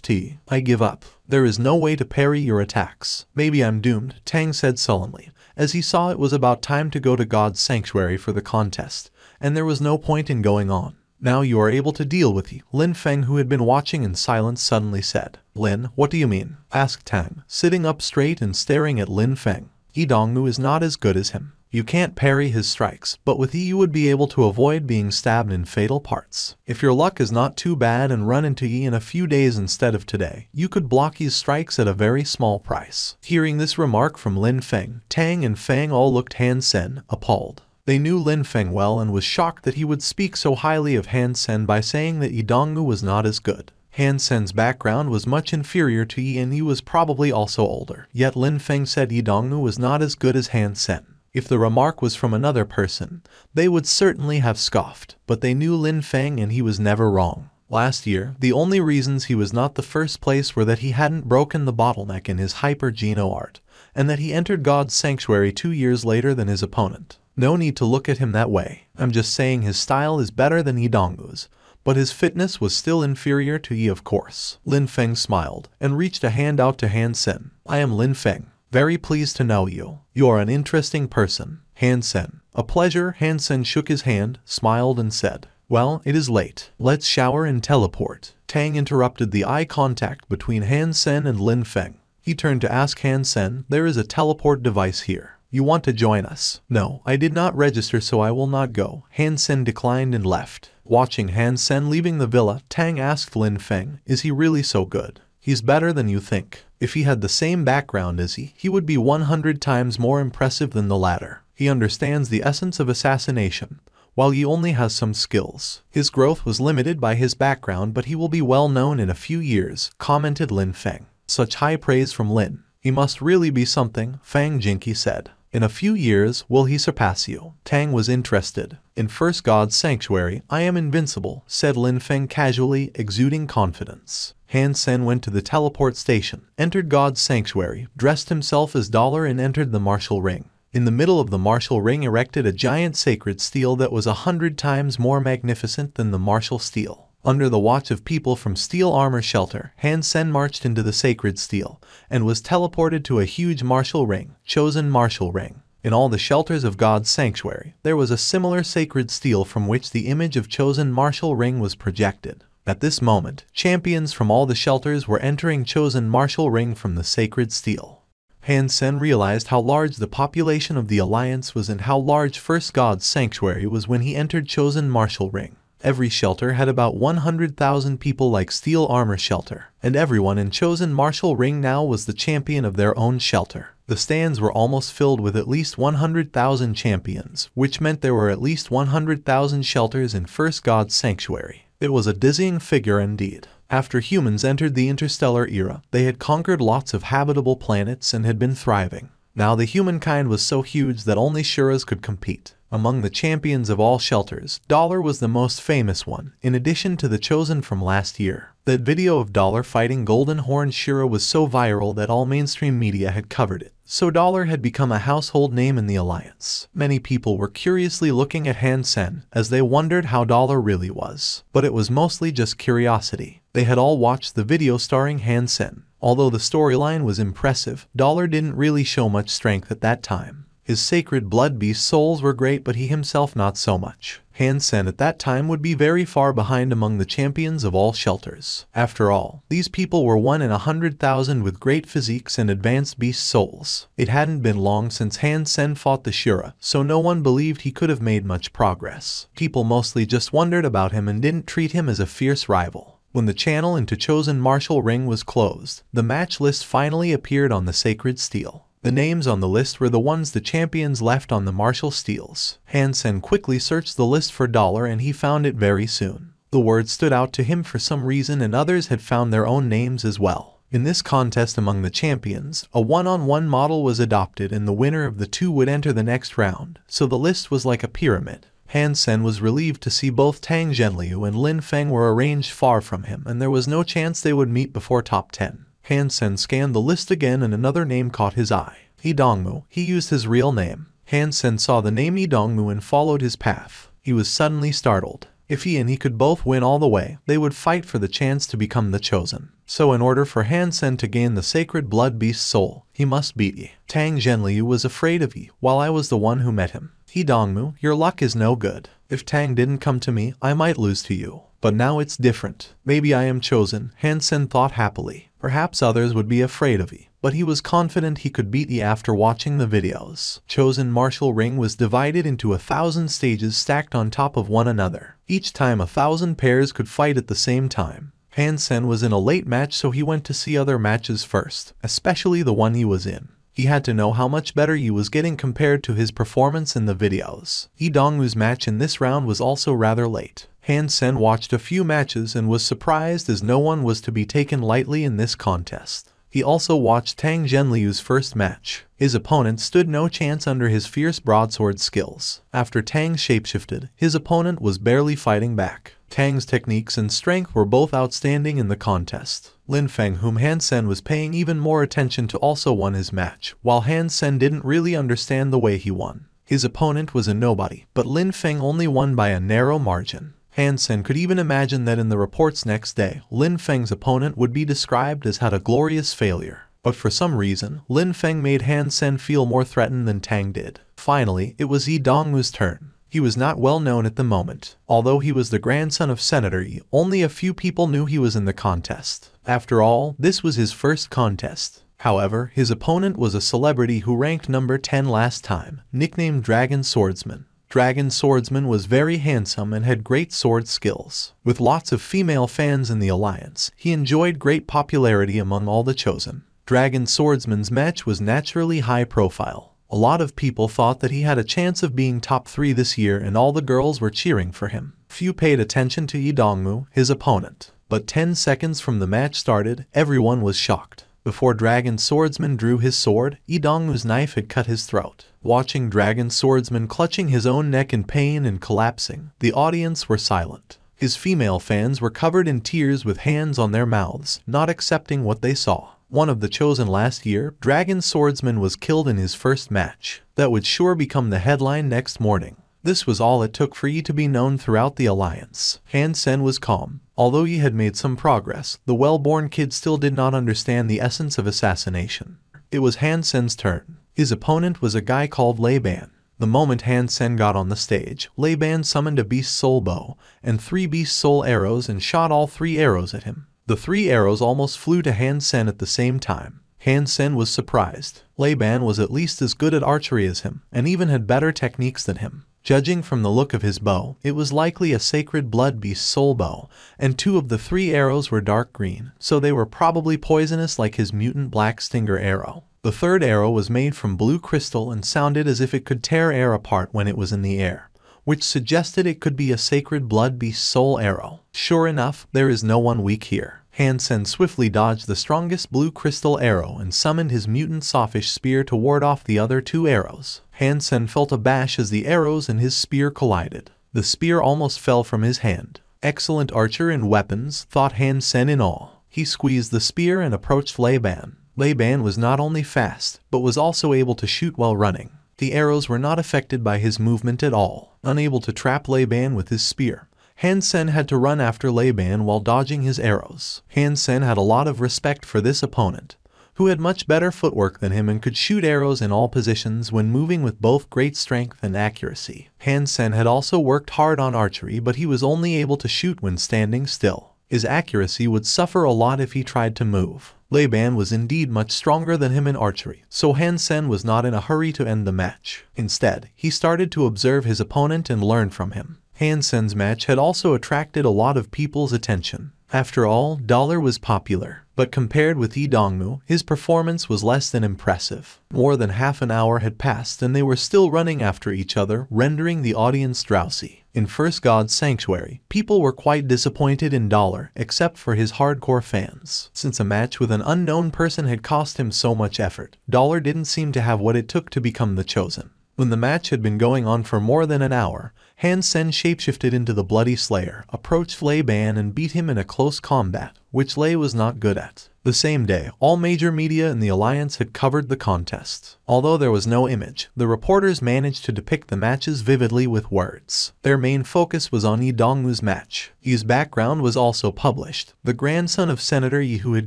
*T. I give up. There is no way to parry your attacks. Maybe I'm doomed, Tang said sullenly, as he saw it was about time to go to God's sanctuary for the contest, and there was no point in going on. Now you are able to deal with Yi, Lin Feng, who had been watching in silence, suddenly said. Lin, what do you mean? Asked Tang, sitting up straight and staring at Lin Feng. Yi Dongmu is not as good as him. You can't parry his strikes, but with Yi you would be able to avoid being stabbed in fatal parts. If your luck is not too bad and run into Yi in a few days instead of today, you could block Yi's strikes at a very small price. Hearing this remark from Lin Feng, Tang and Fang all looked Han Sen, appalled. They knew Lin Feng well and was shocked that he would speak so highly of Han Sen by saying that Yi Dongmu was not as good. Han Sen's background was much inferior to Yi and he was probably also older, yet Lin Feng said Yi Dongmu was not as good as Han Sen. If the remark was from another person, they would certainly have scoffed, but they knew Lin Feng and he was never wrong. Last year, the only reasons he was not the first place were that he hadn't broken the bottleneck in his hyper-geno art, and that he entered God's sanctuary 2 years later than his opponent. No need to look at him that way. I'm just saying his style is better than Yi Dongmu's, but his fitness was still inferior to Yi, of course. Lin Feng smiled and reached a hand out to Han Sen. I am Lin Feng. Very pleased to know you. You are an interesting person. Han Sen. A pleasure. Han Sen shook his hand, smiled and said, well, it is late. Let's shower and teleport. Tang interrupted the eye contact between Han Sen and Lin Feng. He turned to ask Han Sen, there is a teleport device here. You want to join us? No, I did not register so I will not go. Han Sen declined and left. Watching Han Sen leaving the villa, Tang asked Lin Feng, is he really so good? He's better than you think. If he had the same background as Yi, he would be 100 times more impressive than the latter. He understands the essence of assassination, while Yi only has some skills. His growth was limited by his background, but he will be well known in a few years, commented Lin Feng. Such high praise from Lin. He must really be something, Fang Jinky said. In a few years, will he surpass you? Tang was interested. In first God's sanctuary, I am invincible, said Lin Feng casually, exuding confidence. Han Sen went to the teleport station, entered God's sanctuary, dressed himself as Dollar and entered the martial ring. In the middle of the martial ring erected a giant sacred steel that was 100 times more magnificent than the martial steel. Under the watch of people from Steel Armor Shelter, Han Sen marched into the sacred steel, and was teleported to a huge martial ring, Chosen Martial Ring. In all the shelters of God's sanctuary, there was a similar sacred steel from which the image of Chosen Martial Ring was projected. At this moment, champions from all the shelters were entering Chosen Martial Ring from the sacred steel. Han Sen realized how large the population of the Alliance was and how large First God's sanctuary was when he entered Chosen Martial Ring. Every shelter had about 100,000 people like Steel Armor Shelter, and everyone in Chosen Martial Ring now was the champion of their own shelter. The stands were almost filled with at least 100,000 champions, which meant there were at least 100,000 shelters in First God's sanctuary. It was a dizzying figure indeed. After humans entered the interstellar era, they had conquered lots of habitable planets and had been thriving. Now the humankind was so huge that only Shuras could compete. Among the champions of all shelters, Dollar was the most famous one, in addition to the Chosen from last year. That video of Dollar fighting Golden Horn Shura was so viral that all mainstream media had covered it, so Dollar had become a household name in the Alliance. Many people were curiously looking at Han Sen, as they wondered how Dollar really was. But it was mostly just curiosity. They had all watched the video starring Han Sen. Although the storyline was impressive, Dollar didn't really show much strength at that time. His sacred blood beast souls were great, but he himself not so much. Han Sen at that time would be very far behind among the champions of all shelters. After all, these people were 1 in 100,000 with great physiques and advanced beast souls. It hadn't been long since Han Sen fought the Shura, so no one believed he could have made much progress. People mostly just wondered about him and didn't treat him as a fierce rival. When the channel into Chosen Martial Ring was closed, the match list finally appeared on the Sacred Steel. The names on the list were the ones the champions left on the martial steels. Han Sen quickly searched the list for dollar and he found it very soon. The word stood out to him for some reason and others had found their own names as well. In this contest among the champions, a one-on-one model was adopted and the winner of the two would enter the next round, so the list was like a pyramid. Han Sen was relieved to see both Tang Zhenliu and Lin Feng were arranged far from him and there was no chance they would meet before top 10. Han Sen scanned the list again and another name caught his eye. Yi Dongmu. He used his real name. Han Sen saw the name Yi Dongmu and followed his path. He was suddenly startled. If he and he could both win all the way, they would fight for the chance to become the chosen. So in order for Han Sen to gain the sacred blood beast soul, he must beat Yi. Tang Zhenliu was afraid of Yi, while I was the one who met him. Yi Dongmu, your luck is no good. If Tang didn't come to me, I might lose to you. But now it's different. Maybe I am chosen, Han Sen thought happily. Perhaps others would be afraid of Yi, but he was confident he could beat Yi after watching the videos. Chosen Martial Ring was divided into 1,000 stages stacked on top of one another. Each time 1,000 pairs could fight at the same time. Han Sen was in a late match, so he went to see other matches first, especially the one he was in. He had to know how much better Yi was getting compared to his performance in the videos. Yi Dongmu's match in this round was also rather late. Han Sen watched a few matches and was surprised as no one was to be taken lightly in this contest. He also watched Tang Zhenliu's first match. His opponent stood no chance under his fierce broadsword skills. After Tang shapeshifted, his opponent was barely fighting back. Tang's techniques and strength were both outstanding in the contest. Lin Feng, whom Han Sen was paying even more attention to, also won his match, while Han Sen didn't really understand the way he won. His opponent was a nobody, but Lin Feng only won by a narrow margin. Han Sen could even imagine that in the reports next day, Lin Feng's opponent would be described as had a glorious failure. But for some reason, Lin Feng made Han Sen feel more threatened than Tang did. Finally, it was Yi Dongmu's turn. He was not well known at the moment. Although he was the grandson of Senator Yi, only a few people knew he was in the contest. After all, this was his first contest. However, his opponent was a celebrity who ranked number 10 last time, nicknamed Dragon Swordsman. Dragon Swordsman was very handsome and had great sword skills. With lots of female fans in the alliance, he enjoyed great popularity among all the chosen. Dragon Swordsman's match was naturally high profile. A lot of people thought that he had a chance of being top 3 this year and all the girls were cheering for him. Few paid attention to Yi Dongmu, his opponent. But 10 seconds from the match started, everyone was shocked. Before Dragon Swordsman drew his sword, Yi Dongmu's knife had cut his throat. Watching Dragon Swordsman clutching his own neck in pain and collapsing, the audience were silent. His female fans were covered in tears with hands on their mouths, not accepting what they saw. One of the chosen last year, Dragon Swordsman was killed in his first match. That would sure become the headline next morning. This was all it took for Yi to be known throughout the alliance. Han Sen was calm. Although Yi had made some progress, the well-born kid still did not understand the essence of assassination. It was Han Sen's turn. His opponent was a guy called Lei Ban. The moment Han Sen got on the stage, Lei Ban summoned a beast soul bow and 3 beast soul arrows and shot all 3 arrows at him. The 3 arrows almost flew to Han Sen at the same time. Han Sen was surprised. Lei Ban was at least as good at archery as him, and even had better techniques than him. Judging from the look of his bow, it was likely a sacred blood beast soul bow, and 2 of the 3 arrows were dark green, so they were probably poisonous like his mutant black stinger arrow. The 3rd arrow was made from blue crystal and sounded as if it could tear air apart when it was in the air, which suggested it could be a sacred blood beast soul arrow. Sure enough, there is no one weak here. Han Sen swiftly dodged the strongest blue crystal arrow and summoned his mutant soffish spear to ward off the other 2 arrows. Han Sen felt a bash as the arrows and his spear collided. The spear almost fell from his hand. Excellent archer and weapons, thought Han Sen in awe. He squeezed the spear and approached Lei Ban. Lei Ban was not only fast, but was also able to shoot while running. The arrows were not affected by his movement at all. Unable to trap Lei Ban with his spear, Han Sen had to run after Lei Ban while dodging his arrows. Han Sen had a lot of respect for this opponent. who had much better footwork than him and could shoot arrows in all positions when moving with both great strength and accuracy. Han Sen had also worked hard on archery, but he was only able to shoot when standing still. His accuracy would suffer a lot if he tried to move. Lei Ban was indeed much stronger than him in archery, so Han Sen was not in a hurry to end the match. Instead, he started to observe his opponent and learn from him. Han Sen's match had also attracted a lot of people's attention. After all, Dollar was popular, but compared with Lee Dongmu, his performance was less than impressive. More than half an hour had passed and they were still running after each other, rendering the audience drowsy. In First God's Sanctuary, people were quite disappointed in Dollar, except for his hardcore fans. Since a match with an unknown person had cost him so much effort, Dollar didn't seem to have what it took to become the chosen. When the match had been going on for more than an hour, Han Sen shapeshifted into the Bloody Slayer, approached Lei Ban and beat him in a close combat, which Lei was not good at. The same day, all major media in the alliance had covered the contest. Although there was no image, the reporters managed to depict the matches vividly with words. Their main focus was on Yi Dongmu's match. Yi's background was also published. The grandson of Senator Yi, who had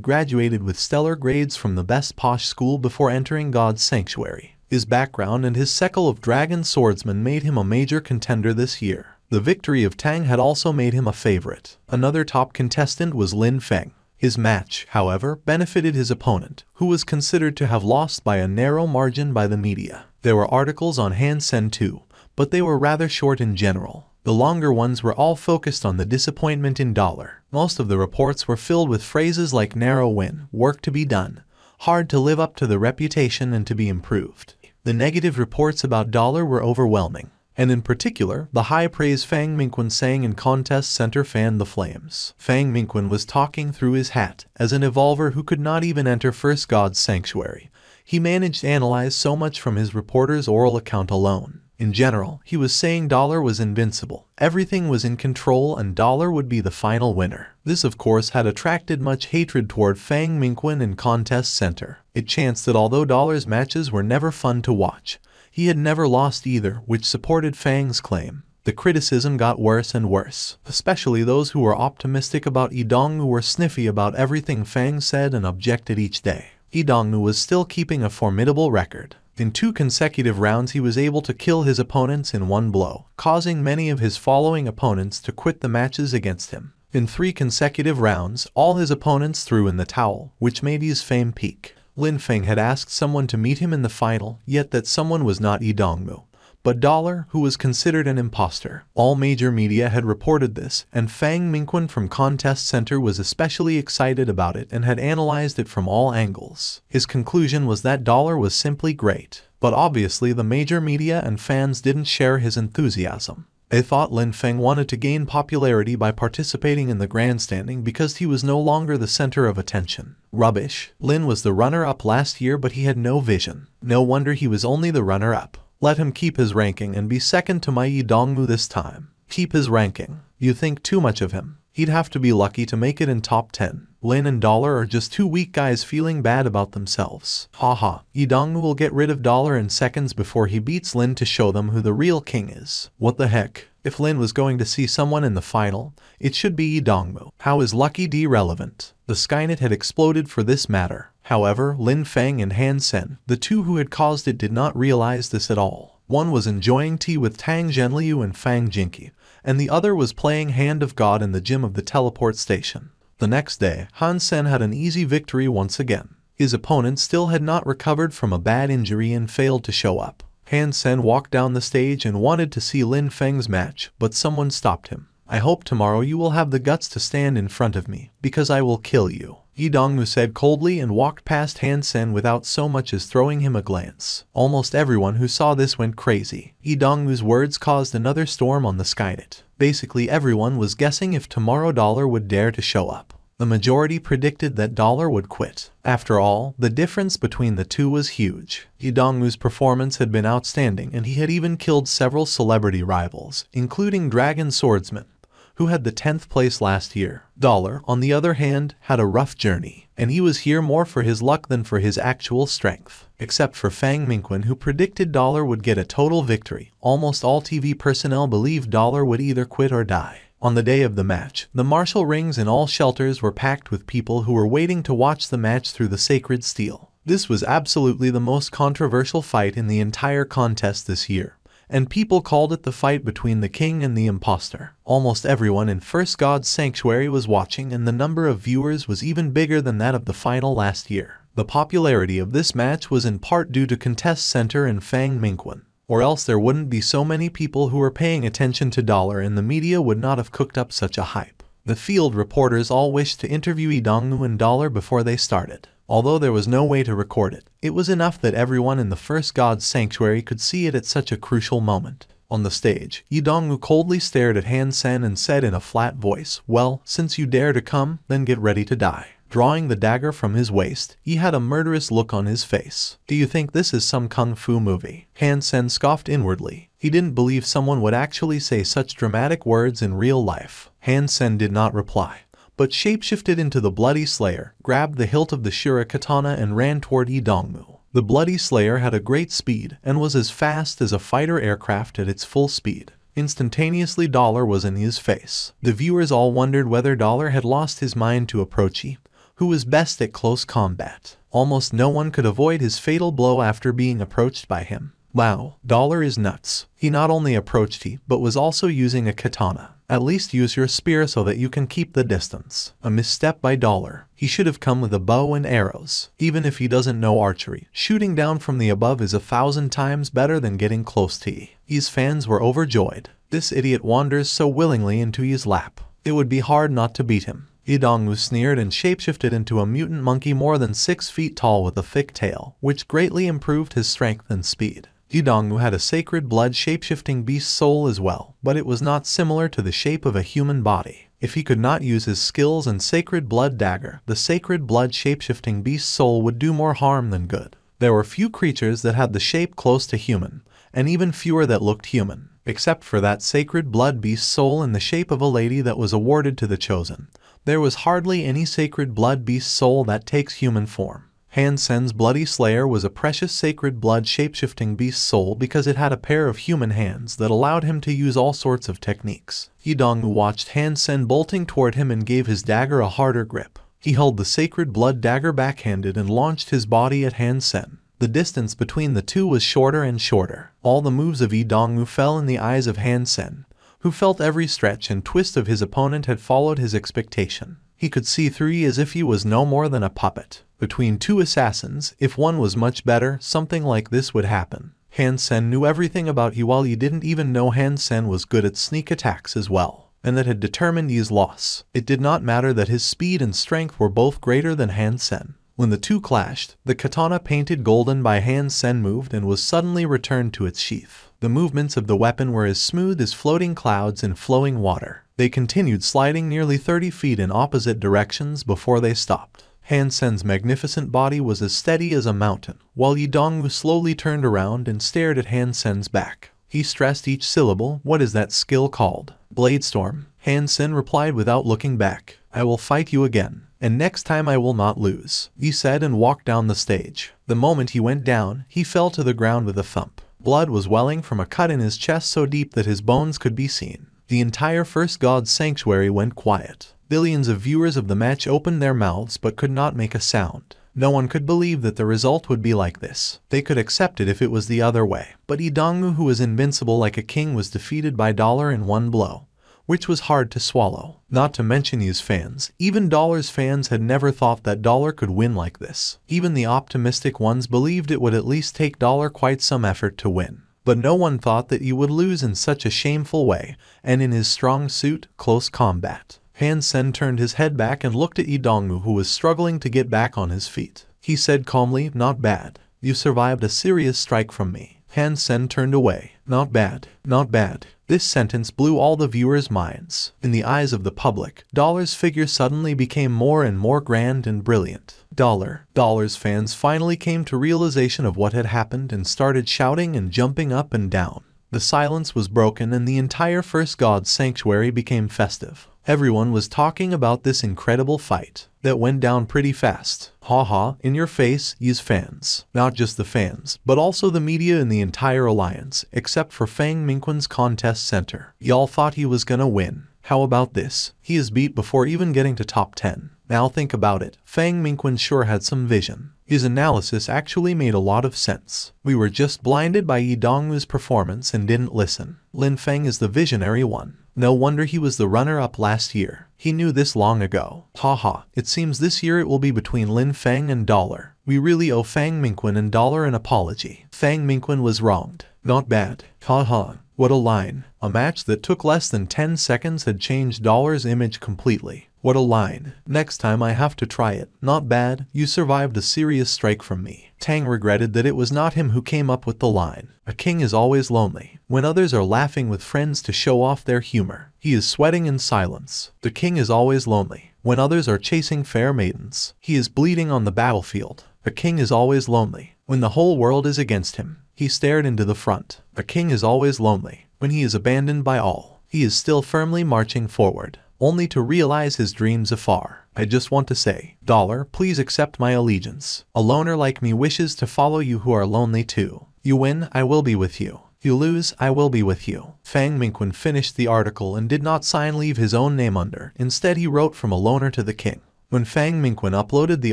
graduated with stellar grades from the best posh school before entering God's Sanctuary. His background and his sekal of dragon swordsman made him a major contender this year. The victory of Tang had also made him a favorite. Another top contestant was Lin Feng. His match, however, benefited his opponent, who was considered to have lost by a narrow margin by the media. There were articles on Han Sen too, but they were rather short in general. The longer ones were all focused on the disappointment in Dollar. Most of the reports were filled with phrases like narrow win, work to be done, hard to live up to the reputation and to be improved. The negative reports about Dollar were overwhelming, and in particular, the high praise Fang Mingquan sang in contest center fanned the flames. Fang Mingquan was talking through his hat. As an evolver who could not even enter First God's Sanctuary, he managed to analyze so much from his reporter's oral account alone. In general, he was saying Dollar was invincible, everything was in control and Dollar would be the final winner. This of course had attracted much hatred toward Fang Mingquan in Contest Center. It chanced that although Dollar's matches were never fun to watch, he had never lost either, which supported Fang's claim. The criticism got worse and worse, especially those who were optimistic about Yi Dongmu were sniffy about everything Fang said and objected each day. Yi Dongmu was still keeping a formidable record. In 2 consecutive rounds he was able to kill his opponents in one blow, causing many of his following opponents to quit the matches against him. In 3 consecutive rounds, all his opponents threw in the towel, which made his fame peak. Lin Feng had asked someone to meet him in the final, yet that someone was not Yi Dongmu, but Dollar, who was considered an imposter. All major media had reported this, and Fang Mingquan from Contest Center was especially excited about it and had analyzed it from all angles. His conclusion was that Dollar was simply great, but obviously the major media and fans didn't share his enthusiasm. They thought Lin Feng wanted to gain popularity by participating in the grandstanding because he was no longer the center of attention. Rubbish. Lin was the runner-up last year, but he had no vision. No wonder he was only the runner-up. Let him keep his ranking and be second to my Yi Dongmu this time. Keep his ranking. You think too much of him. He'd have to be lucky to make it in top 10. Lin and Dollar are just 2 weak guys feeling bad about themselves. Haha, Yi Dongmu will get rid of Dollar in seconds before he beats Lin to show them who the real king is. What the heck? If Lin was going to see someone in the final, it should be Yi Dongmu. How is Lucky D relevant? The Skynet had exploded for this matter. However, Lin Feng and Han Sen, the 2 who had caused it, did not realize this at all. One was enjoying tea with Tang Zhenliu and Fang Jinqi, and the other was playing Hand of God in the gym of the teleport station. The next day, Han Sen had an easy victory once again. His opponent still had not recovered from a bad injury and failed to show up. Han Sen walked down the stage and wanted to see Lin Feng's match, but someone stopped him. I hope tomorrow you will have the guts to stand in front of me, because I will kill you. Yi Dongmu said coldly and walked past Han Sen without so much as throwing him a glance. Almost everyone who saw this went crazy. Yi Dongmu's words caused another storm on the Skynet. Basically everyone was guessing if tomorrow Dollar would dare to show up. The majority predicted that Dollar would quit. After all, the difference between the 2 was huge. Yi Dongmu's performance had been outstanding and he had even killed several celebrity rivals, including Dragon Swordsman, who had the 10th place last year. Dollar, on the other hand, had a rough journey, and he was here more for his luck than for his actual strength. Except for Fang Mingquan, who predicted Dollar would get a total victory, almost all TV personnel believed Dollar would either quit or die. On the day of the match, the martial rings in all shelters were packed with people who were waiting to watch the match through the sacred steel. This was absolutely the most controversial fight in the entire contest this year, and people called it the fight between the king and the imposter. Almost everyone in First God's Sanctuary was watching, and the number of viewers was even bigger than that of the final last year. The popularity of this match was in part due to Contest Center and Fang Mingquan, or else there wouldn't be so many people who were paying attention to Dollar, and the media would not have cooked up such a hype. The field reporters all wished to interview Lee Dong-woo and Dollar before they started. Although there was no way to record it, it was enough that everyone in the First God's Sanctuary could see it at such a crucial moment. On the stage, Lee Dong-woo coldly stared at Han Sen and said in a flat voice, "Well, since you dare to come, then get ready to die." Drawing the dagger from his waist, he had a murderous look on his face. "Do you think this is some kung fu movie?" Han Sen scoffed inwardly. He didn't believe someone would actually say such dramatic words in real life. Han Sen did not reply, but shapeshifted into the Bloody Slayer, grabbed the hilt of the Shura katana and ran toward Lee Dong-woo. The Bloody Slayer had a great speed and was as fast as a fighter aircraft at its full speed. Instantaneously, Dollar was in his face. The viewers all wondered whether Dollar had lost his mind to approach Lee, who was best at close combat. Almost no one could avoid his fatal blow after being approached by him. Wow, Dollar is nuts. He not only approached Lee, but was also using a katana. At least use your spear so that you can keep the distance. A misstep by Dollar. He should have come with a bow and arrows. Even if he doesn't know archery, shooting down from the above is 1,000 times better than getting close to Lee. Lee's fans were overjoyed. This idiot wanders so willingly into Lee's lap. It would be hard not to beat him. Lee Dong-woo sneered and shapeshifted into a mutant monkey more than 6 feet tall with a thick tail, which greatly improved his strength and speed. Lee Dong-woo had a sacred blood shapeshifting beast soul as well, but it was not similar to the shape of a human body. If he could not use his skills and sacred blood dagger, the sacred blood shapeshifting beast soul would do more harm than good. There were few creatures that had the shape close to human, and even fewer that looked human, except for that sacred blood beast soul in the shape of a lady that was awarded to the chosen. There was hardly any sacred blood beast soul that takes human form. Han Sen's Bloody Slayer was a precious sacred blood shapeshifting beast soul because it had a pair of human hands that allowed him to use all sorts of techniques. Lee Dong-woo watched Han Sen bolting toward him and gave his dagger a harder grip. He held the sacred blood dagger backhanded and launched his body at Han Sen. The distance between the two was shorter and shorter. All the moves of Lee Dong-woo fell in the eyes of Han Sen, who felt every stretch and twist of his opponent had followed his expectation. He could see through Lee as if he was no more than a puppet. Between two assassins, if one was much better, something like this would happen. Han Sen knew everything about Lee while Lee didn't even know Han Sen was good at sneak attacks as well, and that had determined Lee's loss. It did not matter that his speed and strength were both greater than Han Sen. When the two clashed, the katana painted golden by Han Sen moved and was suddenly returned to its sheath. The movements of the weapon were as smooth as floating clouds in flowing water. They continued sliding nearly 30 feet in opposite directions before they stopped. Han Sen's magnificent body was as steady as a mountain, while Lee Dong-woo slowly turned around and stared at Han Sen's back. He stressed each syllable. "What is that skill called?" "Bladestorm." Han Sen replied without looking back. "I will fight you again, and next time I will not lose," he said and walked down the stage. The moment he went down, he fell to the ground with a thump. Blood was welling from a cut in his chest so deep that his bones could be seen. The entire First God's Sanctuary went quiet. Billions of viewers of the match opened their mouths but could not make a sound. No one could believe that the result would be like this. They could accept it if it was the other way. But Lee Dong-woo, who was invincible like a king, was defeated by Dollar in one blow, which was hard to swallow. Not to mention his fans. Even Dollar's fans had never thought that Dollar could win like this. Even the optimistic ones believed it would at least take Dollar quite some effort to win. But no one thought that he would lose in such a shameful way, and in his strong suit, close combat. Han Sen turned his head back and looked at Lee Dong-woo, who was struggling to get back on his feet. He said calmly, "Not bad. You survived a serious strike from me." Han Sen turned away. "Not bad. Not bad." This sentence blew all the viewers' minds. In the eyes of the public, Dollar's figure suddenly became more and more grand and brilliant. Dollar's fans finally came to realization of what had happened and started shouting and jumping up and down. The silence was broken and the entire First God's Sanctuary became festive. Everyone was talking about this incredible fight that went down pretty fast. Haha, in your face, Ye's fans. Not just the fans, but also the media in the entire alliance, except for Fang Mingquan's contest center. Y'all thought he was gonna win. How about this? He is beat before even getting to top 10. Now think about it. Fang Mingquan sure had some vision. His analysis actually made a lot of sense. We were just blinded by Yi Dongwu's performance and didn't listen. Lin Feng is the visionary one. No wonder he was the runner-up last year. He knew this long ago. Haha, it seems this year it will be between Lin Feng and Dollar. We really owe Fang Mingquan and Dollar an apology. Fang Mingquan was wronged. Not bad. Haha. What a line. A match that took less than 10 seconds had changed Dollar's image completely. What a line. Next time I have to try it. Not bad, you survived a serious strike from me. Tang regretted that it was not him who came up with the line. A king is always lonely. When others are laughing with friends to show off their humor, he is sweating in silence. The king is always lonely. When others are chasing fair maidens, he is bleeding on the battlefield. A king is always lonely. When the whole world is against him, he stared into the front. A king is always lonely. When he is abandoned by all, he is still firmly marching forward, only to realize his dreams afar. I just want to say, Dollar, please accept my allegiance. A loner like me wishes to follow you who are lonely too. You win, I will be with you. You lose, I will be with you. Fang Mingquan finished the article and did not leave his own name under. Instead he wrote from a loner to the king. When Fang Mingquan uploaded the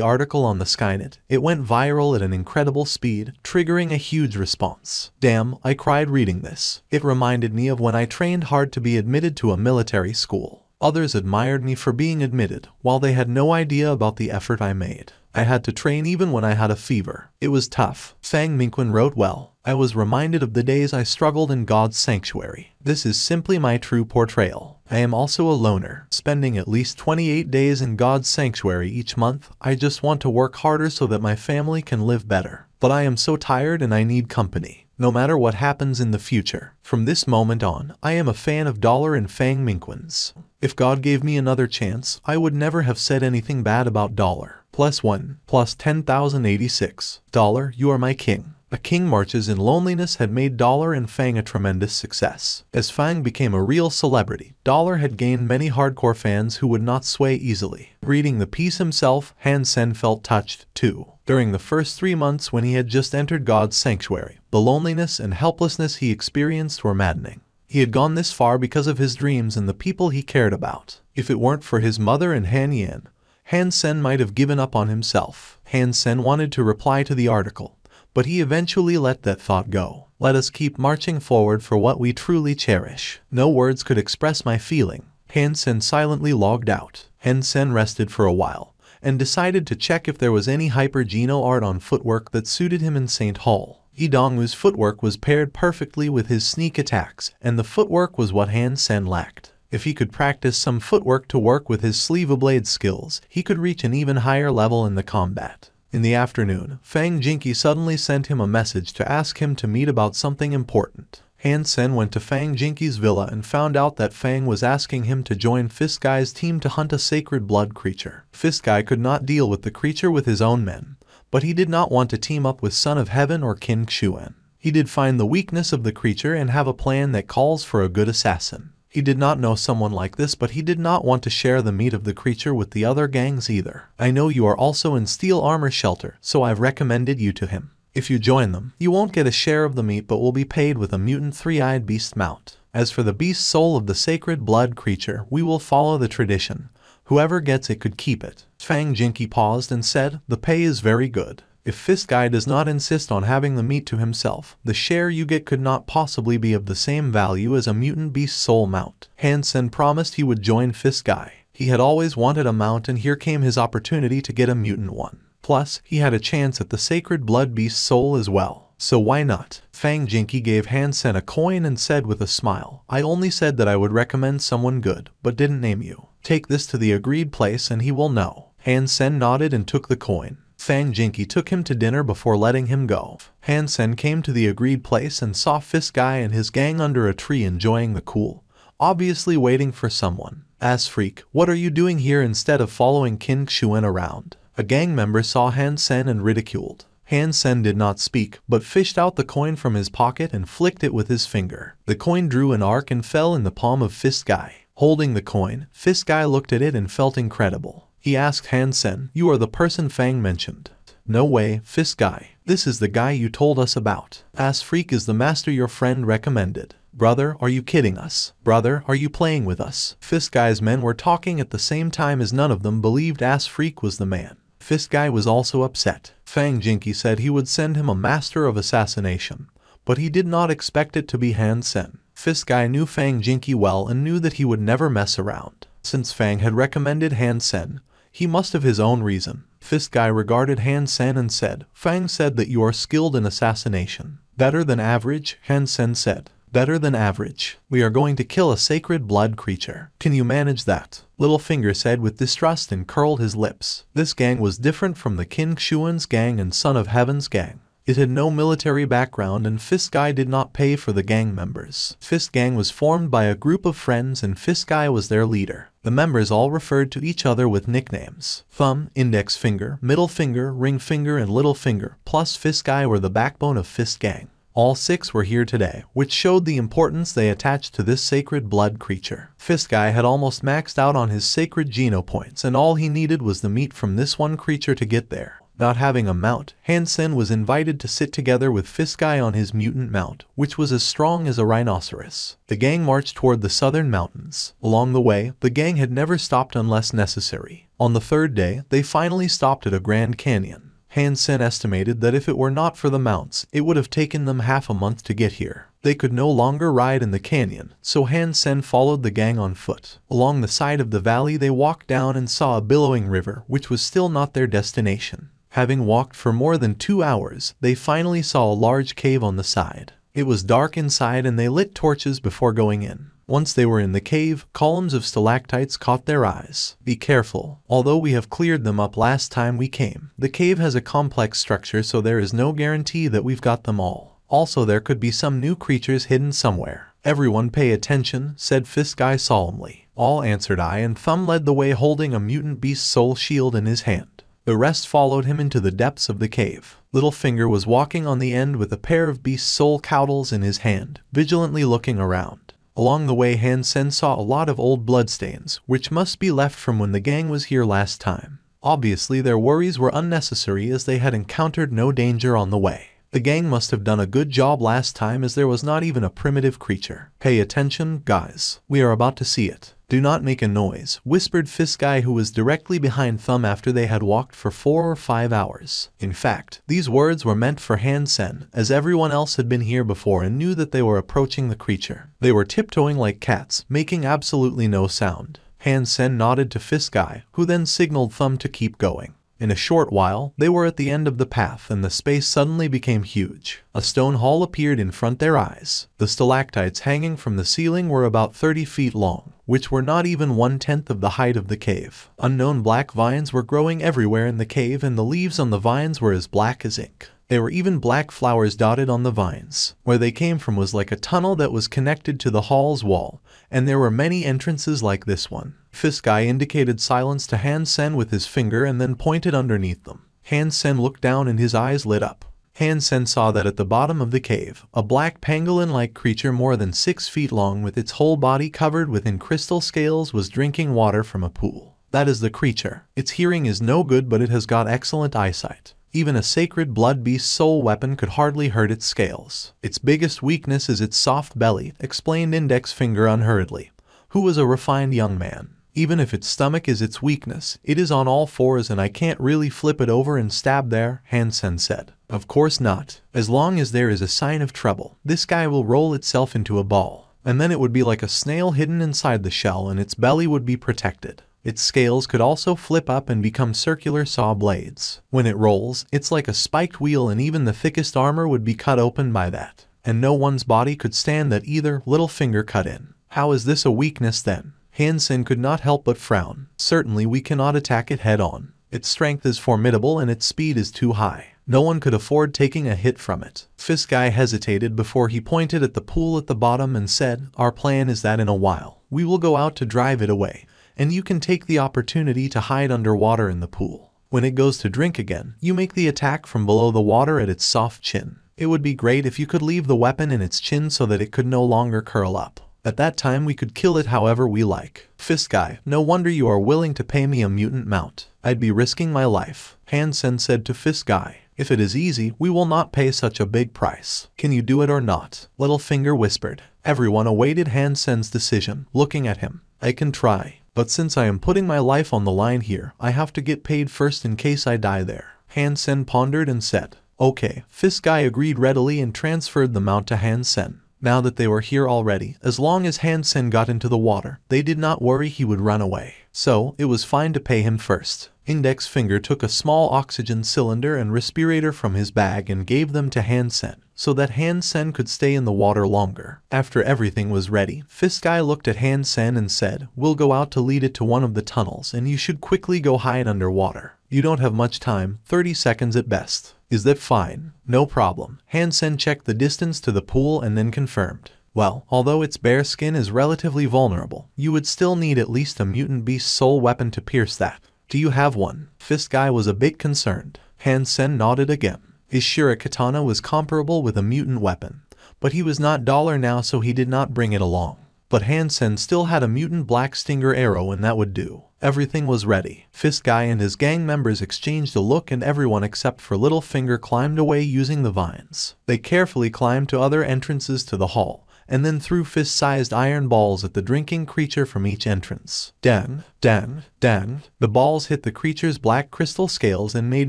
article on the Skynet, it went viral at an incredible speed, triggering a huge response. Damn, I cried reading this. It reminded me of when I trained hard to be admitted to a military school. Others admired me for being admitted, while they had no idea about the effort I made. I had to train even when I had a fever. It was tough. Fang Mingquan wrote well. I was reminded of the days I struggled in God's sanctuary. This is simply my true portrayal. I am also a loner, spending at least 28 days in God's sanctuary each month. I just want to work harder so that my family can live better. But I am so tired and I need company. No matter what happens in the future, from this moment on, I am a fan of Dollar and Fang Mingquan's. If God gave me another chance, I would never have said anything bad about Dollar. +1, +10,086. Dollar, you are my king. A king marches in loneliness had made Dollar and Fang a tremendous success. As Fang became a real celebrity, Dollar had gained many hardcore fans who would not sway easily. Reading the piece himself, Han Sen felt touched, too. During the first 3 months when he had just entered God's sanctuary, the loneliness and helplessness he experienced were maddening. He had gone this far because of his dreams and the people he cared about. If it weren't for his mother and Han Yan, Han Sen might have given up on himself. Han Sen wanted to reply to the article, but he eventually let that thought go. Let us keep marching forward for what we truly cherish. No words could express my feeling. Han Sen silently logged out. Han Sen rested for a while, and decided to check if there was any hyper-geno art on footwork that suited him in St. Hall. Yi Dongwu's footwork was paired perfectly with his sneak attacks, and the footwork was what Han Sen lacked. If he could practice some footwork to work with his sleeve-a-blade skills, he could reach an even higher level in the combat. In the afternoon, Fang Jinky suddenly sent him a message to ask him to meet about something important. Han Sen went to Fang Jinky's villa and found out that Fang was asking him to join Fist Guy's team to hunt a sacred blood creature. Fist Guy could not deal with the creature with his own men, but he did not want to team up with Son of Heaven or Qin Xuan. He did find the weakness of the creature and have a plan that calls for a good assassin. He did not know someone like this, but he did not want to share the meat of the creature with the other gangs either. I know you are also in Steel Armor Shelter, so I've recommended you to him. If you join them, you won't get a share of the meat but will be paid with a mutant three-eyed beast mount. As for the beast soul of the sacred blood creature, we will follow the tradition. Whoever gets it could keep it. Fang Jinky paused and said, the pay is very good. If Fist Guy does not insist on having the meat to himself, the share you get could not possibly be of the same value as a mutant beast soul mount. Han Sen promised he would join Fist Guy. He had always wanted a mount and here came his opportunity to get a mutant one. Plus, he had a chance at the sacred blood beast soul as well. So why not? Fang Jinky gave Han Sen a coin and said with a smile, I only said that I would recommend someone good, but didn't name you. Take this to the agreed place and he will know. Han Sen nodded and took the coin. Fang Jinky took him to dinner before letting him go. Han Sen came to the agreed place and saw Fist Guy and his gang under a tree enjoying the cool, obviously waiting for someone. Ass freak, what are you doing here instead of following Qin Xuan around? A gang member saw Han Sen and ridiculed. Han Sen did not speak, but fished out the coin from his pocket and flicked it with his finger. The coin drew an arc and fell in the palm of Fist Guy. Holding the coin, Fist Guy looked at it and felt incredible. He asked Han Sen, you are the person Fang mentioned. No way, Fist Guy. This is the guy you told us about. Ass freak is the master your friend recommended. Brother, are you kidding us? Brother, are you playing with us? Fist Guy's men were talking at the same time as none of them believed Ass Freak was the man. Fist Guy was also upset. Fang Jinky said he would send him a master of assassination, but he did not expect it to be Han Sen. Fist Guy knew Fang Jinky well and knew that he would never mess around. Since Fang had recommended Han Sen, he must have his own reason. Fist Guy regarded Han Sen and said, Fang said that you are skilled in assassination. Better than average, Han Sen said. Better than average. We are going to kill a sacred blood creature. Can you manage that? Littlefinger said with distrust and curled his lips. This gang was different from the King Xuan's gang and Son of Heaven's gang. It had no military background and Fist Guy did not pay for the gang members. Fist Gang was formed by a group of friends and Fist Guy was their leader. The members all referred to each other with nicknames. Thumb, index finger, middle finger, ring finger, and little finger, plus Fist Guy were the backbone of Fist Gang. All 6 were here today, which showed the importance they attached to this sacred blood creature. Fist Guy had almost maxed out on his sacred Geno points and all he needed was the meat from this one creature to get there. Not having a mount, Han Sen was invited to sit together with Fist Guy on his mutant mount, which was as strong as a rhinoceros. The gang marched toward the southern mountains. Along the way, the gang had never stopped unless necessary. On the 3rd day, they finally stopped at a Grand Canyon. Han Sen estimated that if it were not for the mounts, it would have taken them half a month to get here. They could no longer ride in the canyon, so Han Sen followed the gang on foot. Along the side of the valley they walked down and saw a billowing river, which was still not their destination. Having walked for more than 2 hours, they finally saw a large cave on the side. It was dark inside and they lit torches before going in. Once they were in the cave, columns of stalactites caught their eyes. Be careful. Although we have cleared them up last time we came, the cave has a complex structure so there is no guarantee that we've got them all. Also there could be some new creatures hidden somewhere. Everyone pay attention, said Fist Guy solemnly. All answered aye and Thumb led the way holding a mutant beast soul shield in his hand. The rest followed him into the depths of the cave. Littlefinger was walking on the end with a pair of beast soul caudals in his hand, vigilantly looking around. Along the way Han Sen saw a lot of old bloodstains, which must be left from when the gang was here last time. Obviously their worries were unnecessary as they had encountered no danger on the way. The gang must have done a good job last time as there was not even a primitive creature. Pay attention, guys. We are about to see it. Do not make a noise, whispered Fist Guy who was directly behind Thumb after they had walked for 4 or 5 hours. In fact, these words were meant for Han Sen, as everyone else had been here before and knew that they were approaching the creature. They were tiptoeing like cats, making absolutely no sound. Han Sen nodded to Fist Guy, who then signaled Thumb to keep going. In a short while, they were at the end of the path and the space suddenly became huge. A stone hall appeared in front of their eyes. The stalactites hanging from the ceiling were about 30 feet long, which were not even 1/10 of the height of the cave. Unknown black vines were growing everywhere in the cave and the leaves on the vines were as black as ink. There were even black flowers dotted on the vines. Where they came from was like a tunnel that was connected to the hall's wall, and there were many entrances like this one. Fist Guy indicated silence to Han Sen with his finger and then pointed underneath them. Han Sen looked down and his eyes lit up. Han Sen saw that at the bottom of the cave, a black pangolin-like creature more than 6 feet long with its whole body covered within crystal scales was drinking water from a pool. That is the creature. Its hearing is no good but it has got excellent eyesight. Even a sacred blood beast soul weapon could hardly hurt its scales. Its biggest weakness is its soft belly, explained Index Finger unhurriedly, who was a refined young man. Even if its stomach is its weakness, it is on all fours and I can't really flip it over and stab there, Han Sen said. Of course not. As long as there is a sign of trouble, this guy will roll itself into a ball. And then it would be like a snail hidden inside the shell and its belly would be protected. Its scales could also flip up and become circular saw blades. When it rolls, it's like a spiked wheel and even the thickest armor would be cut open by that. And no one's body could stand that either. Littlefinger cut in. How is this a weakness then? Han Sen could not help but frown. Certainly we cannot attack it head on. Its strength is formidable and its speed is too high. No one could afford taking a hit from it. Fist Guy hesitated before he pointed at the pool at the bottom and said, our plan is that in a while, we will go out to drive it away, and you can take the opportunity to hide underwater in the pool. When it goes to drink again, you make the attack from below the water at its soft chin. It would be great if you could leave the weapon in its chin so that it could no longer curl up. At that time we could kill it however we like. Fist Guy, no wonder you are willing to pay me a mutant mount. I'd be risking my life. Han Sen said to Fist Guy. If it is easy, we will not pay such a big price. Can you do it or not? Littlefinger whispered. Everyone awaited Han Sen's decision, looking at him. I can try, but since I am putting my life on the line here, I have to get paid first in case I die there. Han Sen pondered and said, okay. Fist Guy agreed readily and transferred the mount to Han Sen. Now that they were here already, as long as Han Sen got into the water, they did not worry he would run away. So, it was fine to pay him first. Index finger took a small oxygen cylinder and respirator from his bag and gave them to Han Sen, so that Han Sen could stay in the water longer. After everything was ready, Fist Guy looked at Han Sen and said, we'll go out to lead it to one of the tunnels and you should quickly go hide underwater. You don't have much time, 30 seconds at best. Is that fine? No problem. Han Sen checked the distance to the pool and then confirmed. Well, although its bare skin is relatively vulnerable, you would still need at least a mutant beast soul weapon to pierce that. Do you have one? Fist Guy was a bit concerned. Han Sen nodded again. His Shira katana was comparable with a mutant weapon, but he was not dollar now so he did not bring it along. But Han Sen still had a mutant black stinger arrow and that would do. Everything was ready. Fist Guy and his gang members exchanged a look and everyone except for Littlefinger climbed away using the vines. They carefully climbed to other entrances to the hall, and then threw fist-sized iron balls at the drinking creature from each entrance. Dang, dang, dang. The balls hit the creature's black crystal scales and made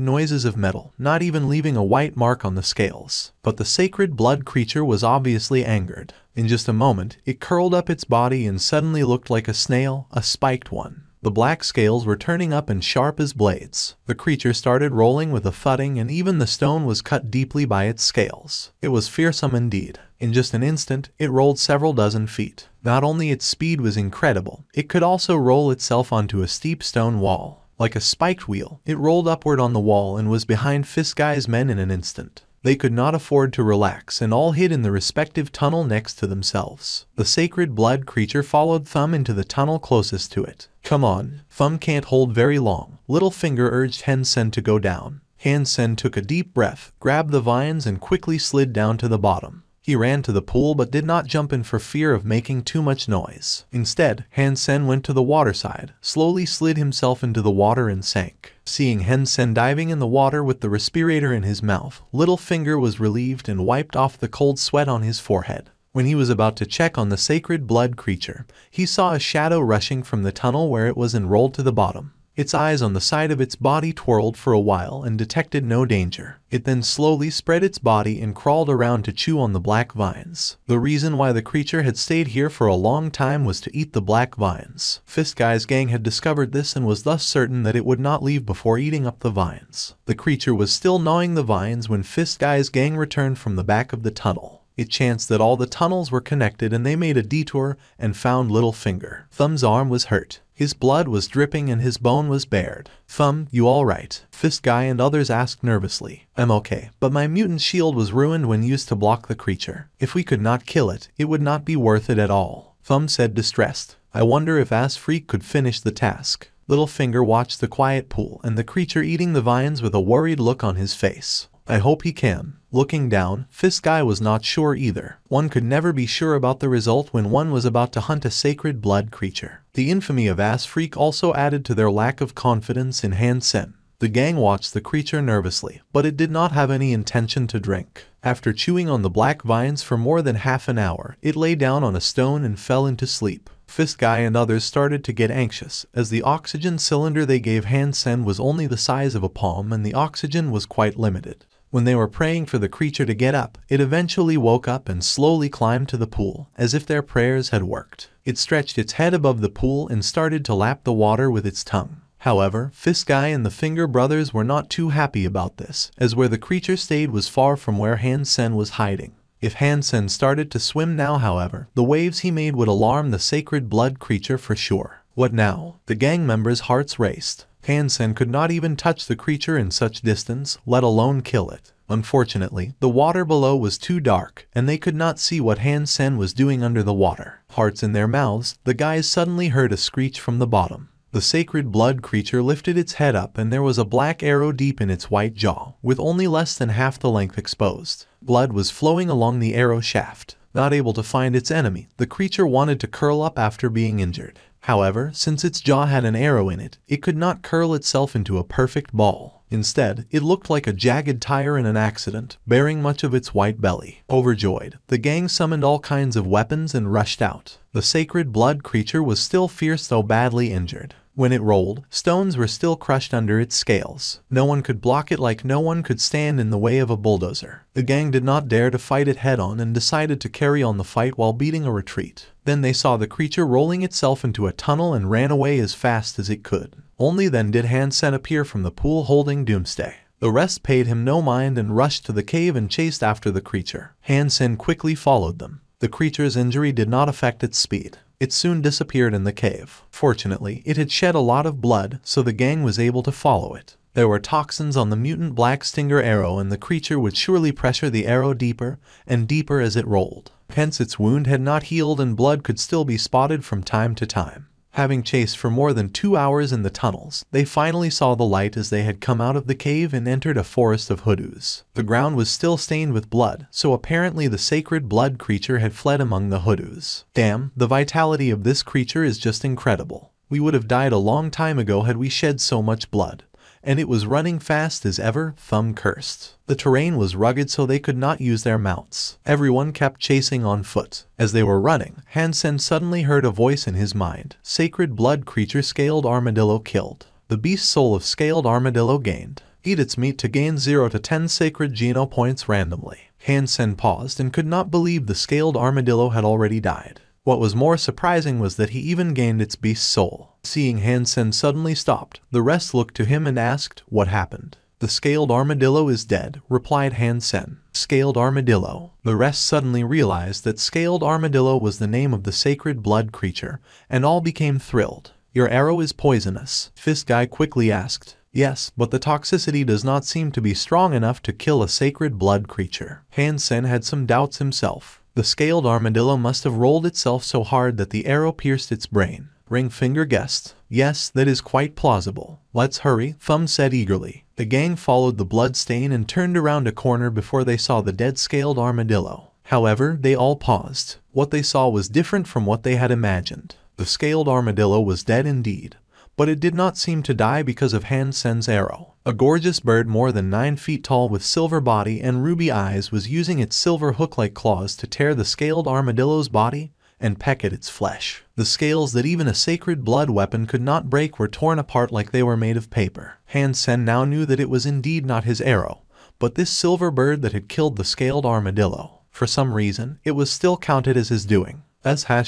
noises of metal, not even leaving a white mark on the scales. But the sacred blood creature was obviously angered. In just a moment, it curled up its body and suddenly looked like a snail, a spiked one. The black scales were turning up and sharp as blades. The creature started rolling with a thudding and even the stone was cut deeply by its scales. It was fearsome indeed. In just an instant, it rolled several dozen feet. Not only its speed was incredible, it could also roll itself onto a steep stone wall. Like a spiked wheel, it rolled upward on the wall and was behind Fist Guy's men in an instant. They could not afford to relax and all hid in the respective tunnel next to themselves. The sacred blood creature followed Thumb into the tunnel closest to it. Come on, Thumb can't hold very long. Littlefinger urged Han Sen to go down. Han Sen took a deep breath, grabbed the vines and quickly slid down to the bottom. He ran to the pool but did not jump in for fear of making too much noise. Instead, Han Sen went to the water side, slowly slid himself into the water and sank. Seeing Han Sen diving in the water with the respirator in his mouth, Littlefinger was relieved and wiped off the cold sweat on his forehead. When he was about to check on the sacred blood creature, he saw a shadow rushing from the tunnel where it was and rolled to the bottom. Its eyes on the side of its body twirled for a while and detected no danger. It then slowly spread its body and crawled around to chew on the black vines. The reason why the creature had stayed here for a long time was to eat the black vines. Fist Guy's gang had discovered this and was thus certain that it would not leave before eating up the vines. The creature was still gnawing the vines when Fist Guy's gang returned from the back of the tunnel. It chanced that all the tunnels were connected and they made a detour and found Littlefinger. Thumb's arm was hurt. His blood was dripping and his bone was bared. Thumb, you alright? Fist Guy and others asked nervously. I'm okay, but my mutant shield was ruined when used to block the creature. If we could not kill it, it would not be worth it at all. Thumb said distressed. I wonder if Ass Freak could finish the task. Littlefinger watched the quiet pool and the creature eating the vines with a worried look on his face. I hope he can. Looking down, Fist Guy was not sure either. One could never be sure about the result when one was about to hunt a sacred blood creature. The infamy of Ass Freak also added to their lack of confidence in Han Sen. The gang watched the creature nervously, but it did not have any intention to drink. After chewing on the black vines for more than half an hour, it lay down on a stone and fell into sleep. Fist Guy and others started to get anxious, as the oxygen cylinder they gave Han Sen was only the size of a palm and the oxygen was quite limited. When they were praying for the creature to get up, it eventually woke up and slowly climbed to the pool, as if their prayers had worked. It stretched its head above the pool and started to lap the water with its tongue. However, Fist Guy and the Finger brothers were not too happy about this, as where the creature stayed was far from where Han Sen was hiding. If Han Sen started to swim now, however, the waves he made would alarm the sacred blood creature for sure. What now? The gang members' hearts raced. Han Sen could not even touch the creature in such distance, let alone kill it. Unfortunately, the water below was too dark, and they could not see what Han Sen was doing under the water. Hearts in their mouths, the guys suddenly heard a screech from the bottom. The sacred blood creature lifted its head up and there was a black arrow deep in its white jaw, with only less than half the length exposed. Blood was flowing along the arrow shaft. Not able to find its enemy, the creature wanted to curl up after being injured. However, since its jaw had an arrow in it, it could not curl itself into a perfect ball. Instead, it looked like a jagged tire in an accident, bearing much of its white belly. Overjoyed, the gang summoned all kinds of weapons and rushed out. The sacred blood creature was still fierce though badly injured. When it rolled, stones were still crushed under its scales. No one could block it like no one could stand in the way of a bulldozer. The gang did not dare to fight it head-on and decided to carry on the fight while beating a retreat. Then they saw the creature rolling itself into a tunnel and ran away as fast as it could. Only then did Hansen appear from the pool holding Doomsday. The rest paid him no mind and rushed to the cave and chased after the creature. Hansen quickly followed them. The creature's injury did not affect its speed. It soon disappeared in the cave. Fortunately, it had shed a lot of blood, so the gang was able to follow it. There were toxins on the mutant black stinger arrow, and the creature would surely pressure the arrow deeper and deeper as it rolled. Hence its wound had not healed and blood could still be spotted from time to time. Having chased for more than 2 hours in the tunnels, they finally saw the light as they had come out of the cave and entered a forest of hoodoos. The ground was still stained with blood, so apparently the sacred blood creature had fled among the hoodoos. Damn, the vitality of this creature is just incredible. We would have died a long time ago had we shed so much blood. And it was running fast as ever, Thumb cursed. The terrain was rugged so they could not use their mounts. Everyone kept chasing on foot. As they were running, Hansen suddenly heard a voice in his mind. Sacred blood creature scaled armadillo killed. The beast soul of scaled armadillo gained. Eat its meat to gain 0 to 10 sacred geno points randomly. Hansen paused and could not believe the scaled armadillo had already died. What was more surprising was that he even gained its beast soul. Seeing Hansen suddenly stopped, the rest looked to him and asked, "What happened?" "The scaled armadillo is dead," replied Hansen. Scaled armadillo. The rest suddenly realized that scaled armadillo was the name of the sacred blood creature, and all became thrilled. "Your arrow is poisonous?" Fist Guy quickly asked. "Yes, but the toxicity does not seem to be strong enough to kill a sacred blood creature." Hansen had some doubts himself. The scaled armadillo must have rolled itself so hard that the arrow pierced its brain. Ringfinger guessed. "Yes, that is quite plausible." "Let's hurry," Thumb said eagerly. The gang followed the blood stain and turned around a corner before they saw the dead scaled armadillo. However, they all paused. What they saw was different from what they had imagined. The scaled armadillo was dead indeed, but it did not seem to die because of Hansen's arrow. A gorgeous bird more than 9 feet tall with silver body and ruby eyes was using its silver hook-like claws to tear the scaled armadillo's body and peck at its flesh. The scales that even a sacred blood weapon could not break were torn apart like they were made of paper. Hansen now knew that it was indeed not his arrow, but this silver bird that had killed the scaled armadillo. For some reason, it was still counted as his doing.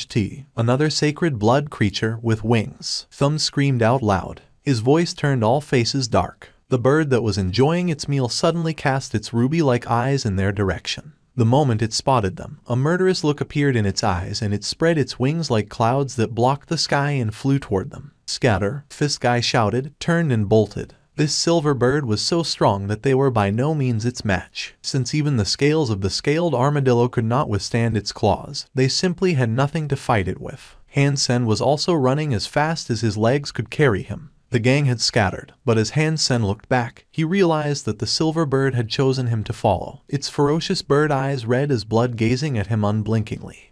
"T, another sacred blood creature with wings." Thumb screamed out loud. His voice turned all faces dark. The bird that was enjoying its meal suddenly cast its ruby-like eyes in their direction. The moment it spotted them, a murderous look appeared in its eyes and it spread its wings like clouds that blocked the sky and flew toward them. "Scatter!" Fist Guy shouted, turned and bolted. This silver bird was so strong that they were by no means its match. Since even the scales of the scaled armadillo could not withstand its claws, they simply had nothing to fight it with. Hansen was also running as fast as his legs could carry him. The gang had scattered, but as Hansen looked back, he realized that the silver bird had chosen him to follow. Its ferocious bird eyes red as blood gazing at him unblinkingly.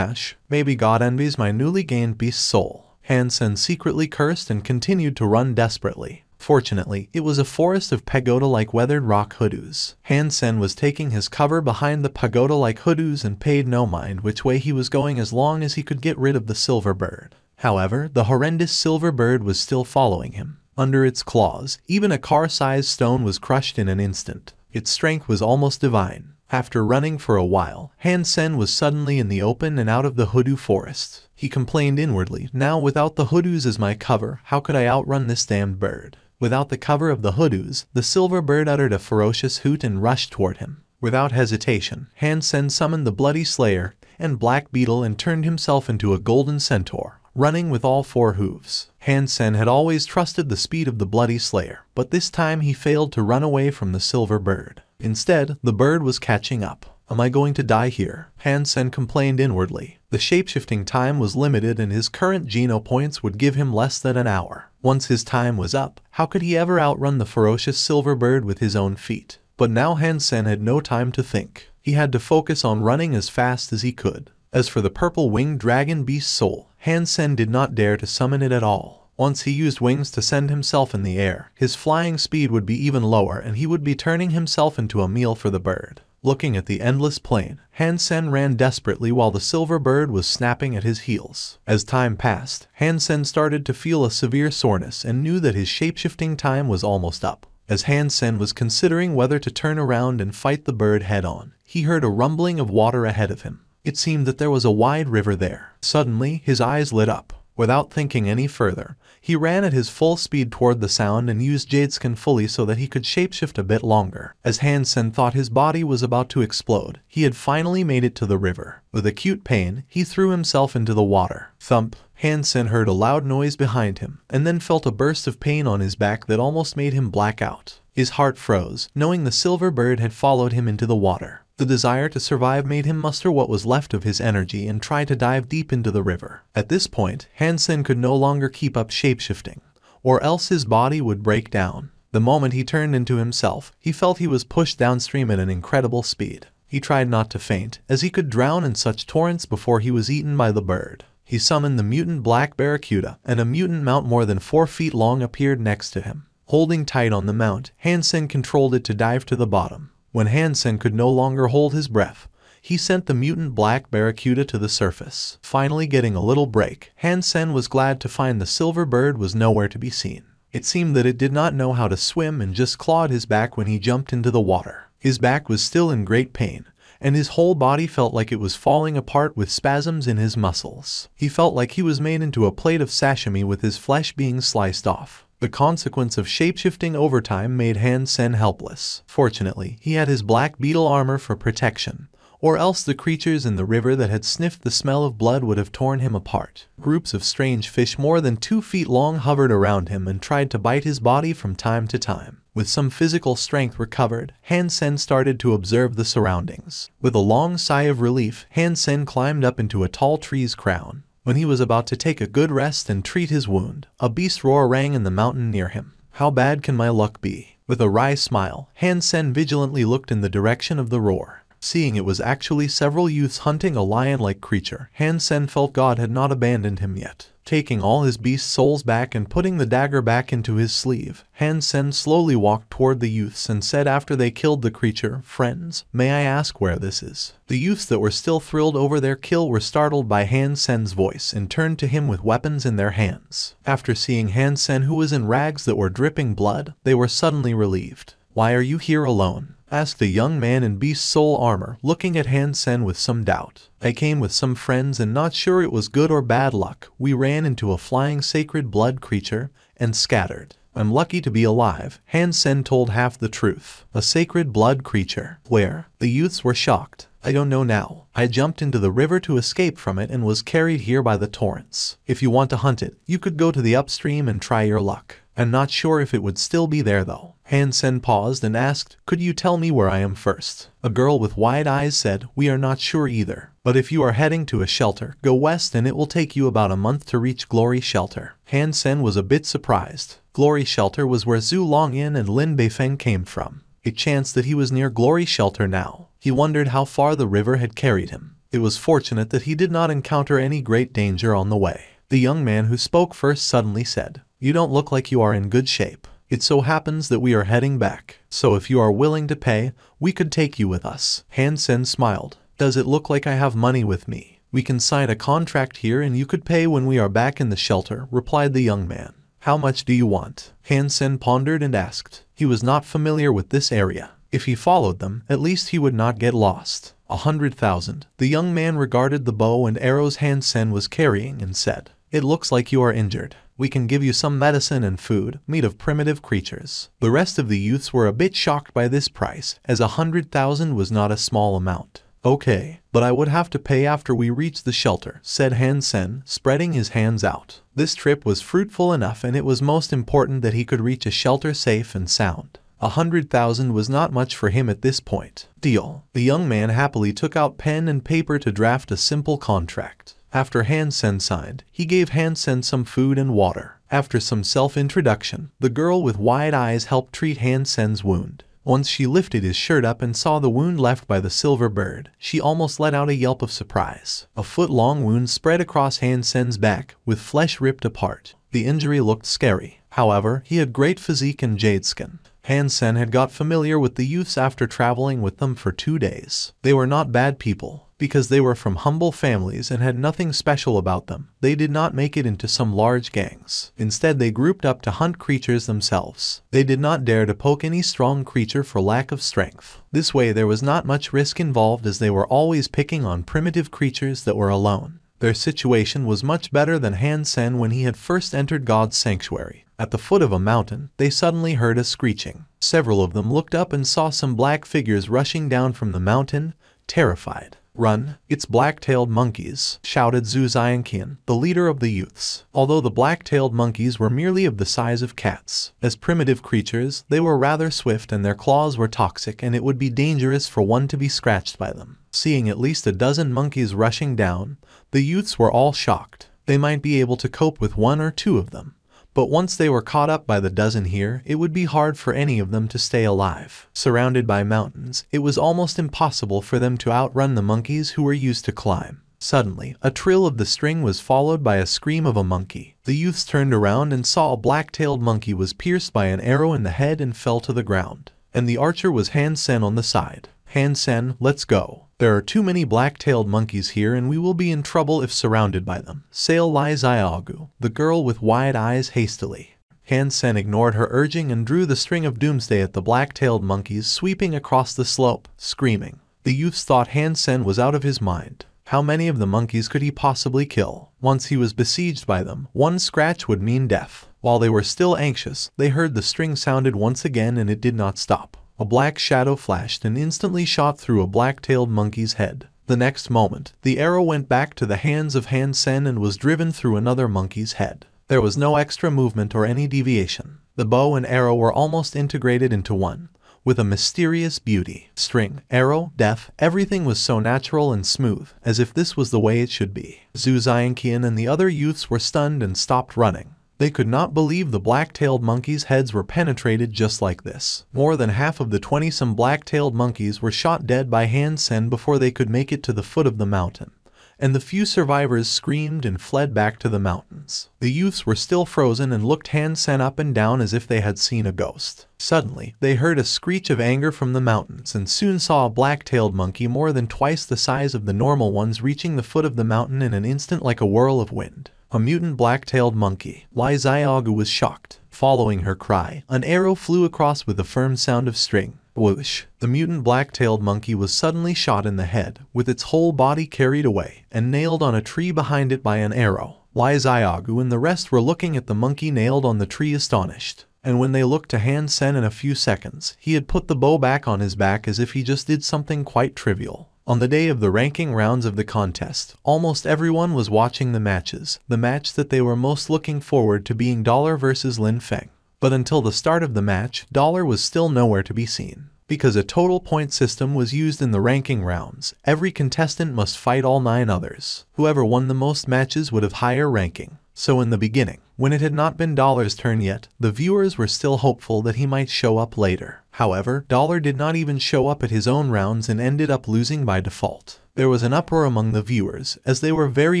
"Maybe God envies my newly gained beast soul." Hansen secretly cursed and continued to run desperately. Fortunately, it was a forest of pagoda-like weathered rock hoodoos. Hansen was taking his cover behind the pagoda-like hoodoos and paid no mind which way he was going as long as he could get rid of the silver bird. However, the horrendous silver bird was still following him. Under its claws, even a car-sized stone was crushed in an instant. Its strength was almost divine. After running for a while, Hansen was suddenly in the open and out of the hoodoo forest. He complained inwardly, "Now without the hoodoos as my cover, how could I outrun this damned bird?" Without the cover of the hoodoos, the silver bird uttered a ferocious hoot and rushed toward him. Without hesitation, Hansen summoned the Bloody Slayer and Black Beetle and turned himself into a golden centaur, running with all 4 hooves. Hansen had always trusted the speed of the Bloody Slayer, but this time he failed to run away from the silver bird. Instead, the bird was catching up. "Am I going to die here?" Hansen complained inwardly. The shapeshifting time was limited and his current geno points would give him less than an hour. Once his time was up, how could he ever outrun the ferocious silver bird with his own feet? But now Hansen had no time to think. He had to focus on running as fast as he could. As for the purple-winged dragon beast soul, Hansen did not dare to summon it at all. Once he used wings to send himself in the air, his flying speed would be even lower and he would be turning himself into a meal for the bird. Looking at the endless plain, Hansen ran desperately while the silver bird was snapping at his heels. As time passed, Hansen started to feel a severe soreness and knew that his shapeshifting time was almost up. As Hansen was considering whether to turn around and fight the bird head-on, he heard a rumbling of water ahead of him. It seemed that there was a wide river there. Suddenly, his eyes lit up. Without thinking any further, he ran at his full speed toward the sound and used Jadeskin fully so that he could shapeshift a bit longer. As Hansen thought his body was about to explode, he had finally made it to the river. With acute pain, he threw himself into the water. Thump! Hansen heard a loud noise behind him, and then felt a burst of pain on his back that almost made him black out. His heart froze, knowing the silver bird had followed him into the water. The desire to survive made him muster what was left of his energy and try to dive deep into the river. At this point, Hansen could no longer keep up shapeshifting, or else his body would break down. The moment he turned into himself, he felt he was pushed downstream at an incredible speed. He tried not to faint, as he could drown in such torrents before he was eaten by the bird. He summoned the mutant black barracuda, and a mutant mount more than 4 feet long appeared next to him. Holding tight on the mount, Hansen controlled it to dive to the bottom. When Hansen could no longer hold his breath, he sent the mutant black barracuda to the surface. Finally getting a little break, Hansen was glad to find the silver bird was nowhere to be seen. It seemed that it did not know how to swim and just clawed his back when he jumped into the water. His back was still in great pain, and his whole body felt like it was falling apart with spasms in his muscles. He felt like he was made into a plate of sashimi with his flesh being sliced off. The consequence of shapeshifting over time made Hansen helpless. Fortunately, he had his black beetle armor for protection, or else the creatures in the river that had sniffed the smell of blood would have torn him apart. Groups of strange fish more than 2 feet long hovered around him and tried to bite his body from time to time. With some physical strength recovered, Hansen started to observe the surroundings. With a long sigh of relief, Hansen climbed up into a tall tree's crown. When he was about to take a good rest and treat his wound, a beast roar rang in the mountain near him. How bad can my luck be? With a wry smile, Hansen vigilantly looked in the direction of the roar. Seeing it was actually several youths hunting a lion-like creature, Hansen felt God had not abandoned him yet. Taking all his beast souls back and putting the dagger back into his sleeve, Hansen slowly walked toward the youths and said after they killed the creature, "Friends, may I ask where this is?" The youths that were still thrilled over their kill were startled by Hansen's voice and turned to him with weapons in their hands. After seeing Hansen, who was in rags that were dripping blood, they were suddenly relieved. "Why are you here alone?" asked a young man in beast soul armor, looking at Hansen with some doubt. "I came with some friends and not sure it was good or bad luck. We ran into a flying sacred blood creature and scattered. I'm lucky to be alive." Hansen told half the truth. "A sacred blood creature? Where?" The youths were shocked. "I don't know now. I jumped into the river to escape from it and was carried here by the torrents. If you want to hunt it, you could go to the upstream and try your luck. I'm not sure if it would still be there though." Hansen paused and asked, "Could you tell me where I am first?" A girl with wide eyes said, "We are not sure either. But if you are heading to a shelter, go west and it will take you about a month to reach Glory Shelter." Hansen was a bit surprised. Glory Shelter was where Zhu Longyin and Lin Beifeng came from. It chanced that he was near Glory Shelter now. He wondered how far the river had carried him. It was fortunate that he did not encounter any great danger on the way. The young man who spoke first suddenly said, "You don't look like you are in good shape. It so happens that we are heading back, so if you are willing to pay, we could take you with us." Hansen smiled. "Does it look like I have money with me? We can sign a contract here and you could pay when we are back in the shelter," replied the young man. "How much do you want?" Hansen pondered and asked. He was not familiar with this area. If he followed them, at least he would not get lost. 100,000. The young man regarded the bow and arrows Hansen was carrying and said, "It looks like you are injured. We can give you some medicine and food, meat of primitive creatures." The rest of the youths were a bit shocked by this price, as 100,000 was not a small amount. "Okay, but I would have to pay after we reach the shelter," said Hansen, spreading his hands out. This trip was fruitful enough and it was most important that he could reach a shelter safe and sound. 100,000 was not much for him at this point. "Deal." The young man happily took out pen and paper to draft a simple contract. After Hansen signed, he gave Hansen some food and water. After some self-introduction, the girl with wide eyes helped treat Hansen's wound. Once she lifted his shirt up and saw the wound left by the silver bird, she almost let out a yelp of surprise. A foot-long wound spread across Hansen's back, with flesh ripped apart. The injury looked scary. However, he had great physique and jade skin. Han-sen had got familiar with the youths after traveling with them for 2 days. They were not bad people, because they were from humble families and had nothing special about them. They did not make it into some large gangs. Instead, they grouped up to hunt creatures themselves. They did not dare to poke any strong creature for lack of strength. This way there was not much risk involved, as they were always picking on primitive creatures that were alone. Their situation was much better than Han-sen when he had first entered God's sanctuary. At the foot of a mountain, they suddenly heard a screeching. Several of them looked up and saw some black figures rushing down from the mountain, terrified. "Run, it's black-tailed monkeys," shouted Zhu Xianqian, the leader of the youths. Although the black-tailed monkeys were merely of the size of cats, as primitive creatures, they were rather swift and their claws were toxic, and it would be dangerous for one to be scratched by them. Seeing at least a dozen monkeys rushing down, the youths were all shocked. They might be able to cope with 1 or 2 of them, but once they were caught up by the dozen here, it would be hard for any of them to stay alive. Surrounded by mountains, it was almost impossible for them to outrun the monkeys who were used to climb. Suddenly, a trill of the string was followed by a scream of a monkey. The youths turned around and saw a black-tailed monkey was pierced by an arrow in the head and fell to the ground. And the archer was Han-sen on the side. "Han-sen, let's go. There are too many black-tailed monkeys here and we will be in trouble if surrounded by them," said Li Xiaogu, the girl with wide eyes, hastily. Han-sen ignored her urging and drew the string of doomsday at the black-tailed monkeys, sweeping across the slope, screaming. The youths thought Han-sen was out of his mind. How many of the monkeys could he possibly kill? Once he was besieged by them, 1 scratch would mean death. While they were still anxious, they heard the string sounded once again and it did not stop. A black shadow flashed and instantly shot through a black-tailed monkey's head. The next moment, the arrow went back to the hands of Han-sen and was driven through another monkey's head. There was no extra movement or any deviation. The bow and arrow were almost integrated into one, with a mysterious beauty. String, arrow, death, everything was so natural and smooth, as if this was the way it should be. Zhu Xianqian and the other youths were stunned and stopped running. They could not believe the black-tailed monkeys' heads were penetrated just like this. More than half of the 20-some black-tailed monkeys were shot dead by Han-sen before they could make it to the foot of the mountain, and the few survivors screamed and fled back to the mountains. The youths were still frozen and looked Han-sen up and down as if they had seen a ghost. Suddenly, they heard a screech of anger from the mountains and soon saw a black-tailed monkey more than twice the size of the normal ones reaching the foot of the mountain in an instant like a whirl of wind. A mutant black-tailed monkey. Li Xiaogu was shocked. Following her cry, an arrow flew across with a firm sound of string. Whoosh! The mutant black-tailed monkey was suddenly shot in the head, with its whole body carried away, and nailed on a tree behind it by an arrow. Li Xiaogu and the rest were looking at the monkey nailed on the tree astonished. And when they looked to Han-sen in a few seconds, he had put the bow back on his back as if he just did something quite trivial. On the day of the ranking rounds of the contest, almost everyone was watching the matches, the match that they were most looking forward to being Dollar versus Lin Feng. But until the start of the match, Dollar was still nowhere to be seen. Because a total point system was used in the ranking rounds, every contestant must fight all 9 others. Whoever won the most matches would have higher ranking. So in the beginning, when it had not been Dollar's turn yet, the viewers were still hopeful that he might show up later. However, Dollar did not even show up at his own rounds and ended up losing by default. There was an uproar among the viewers, as they were very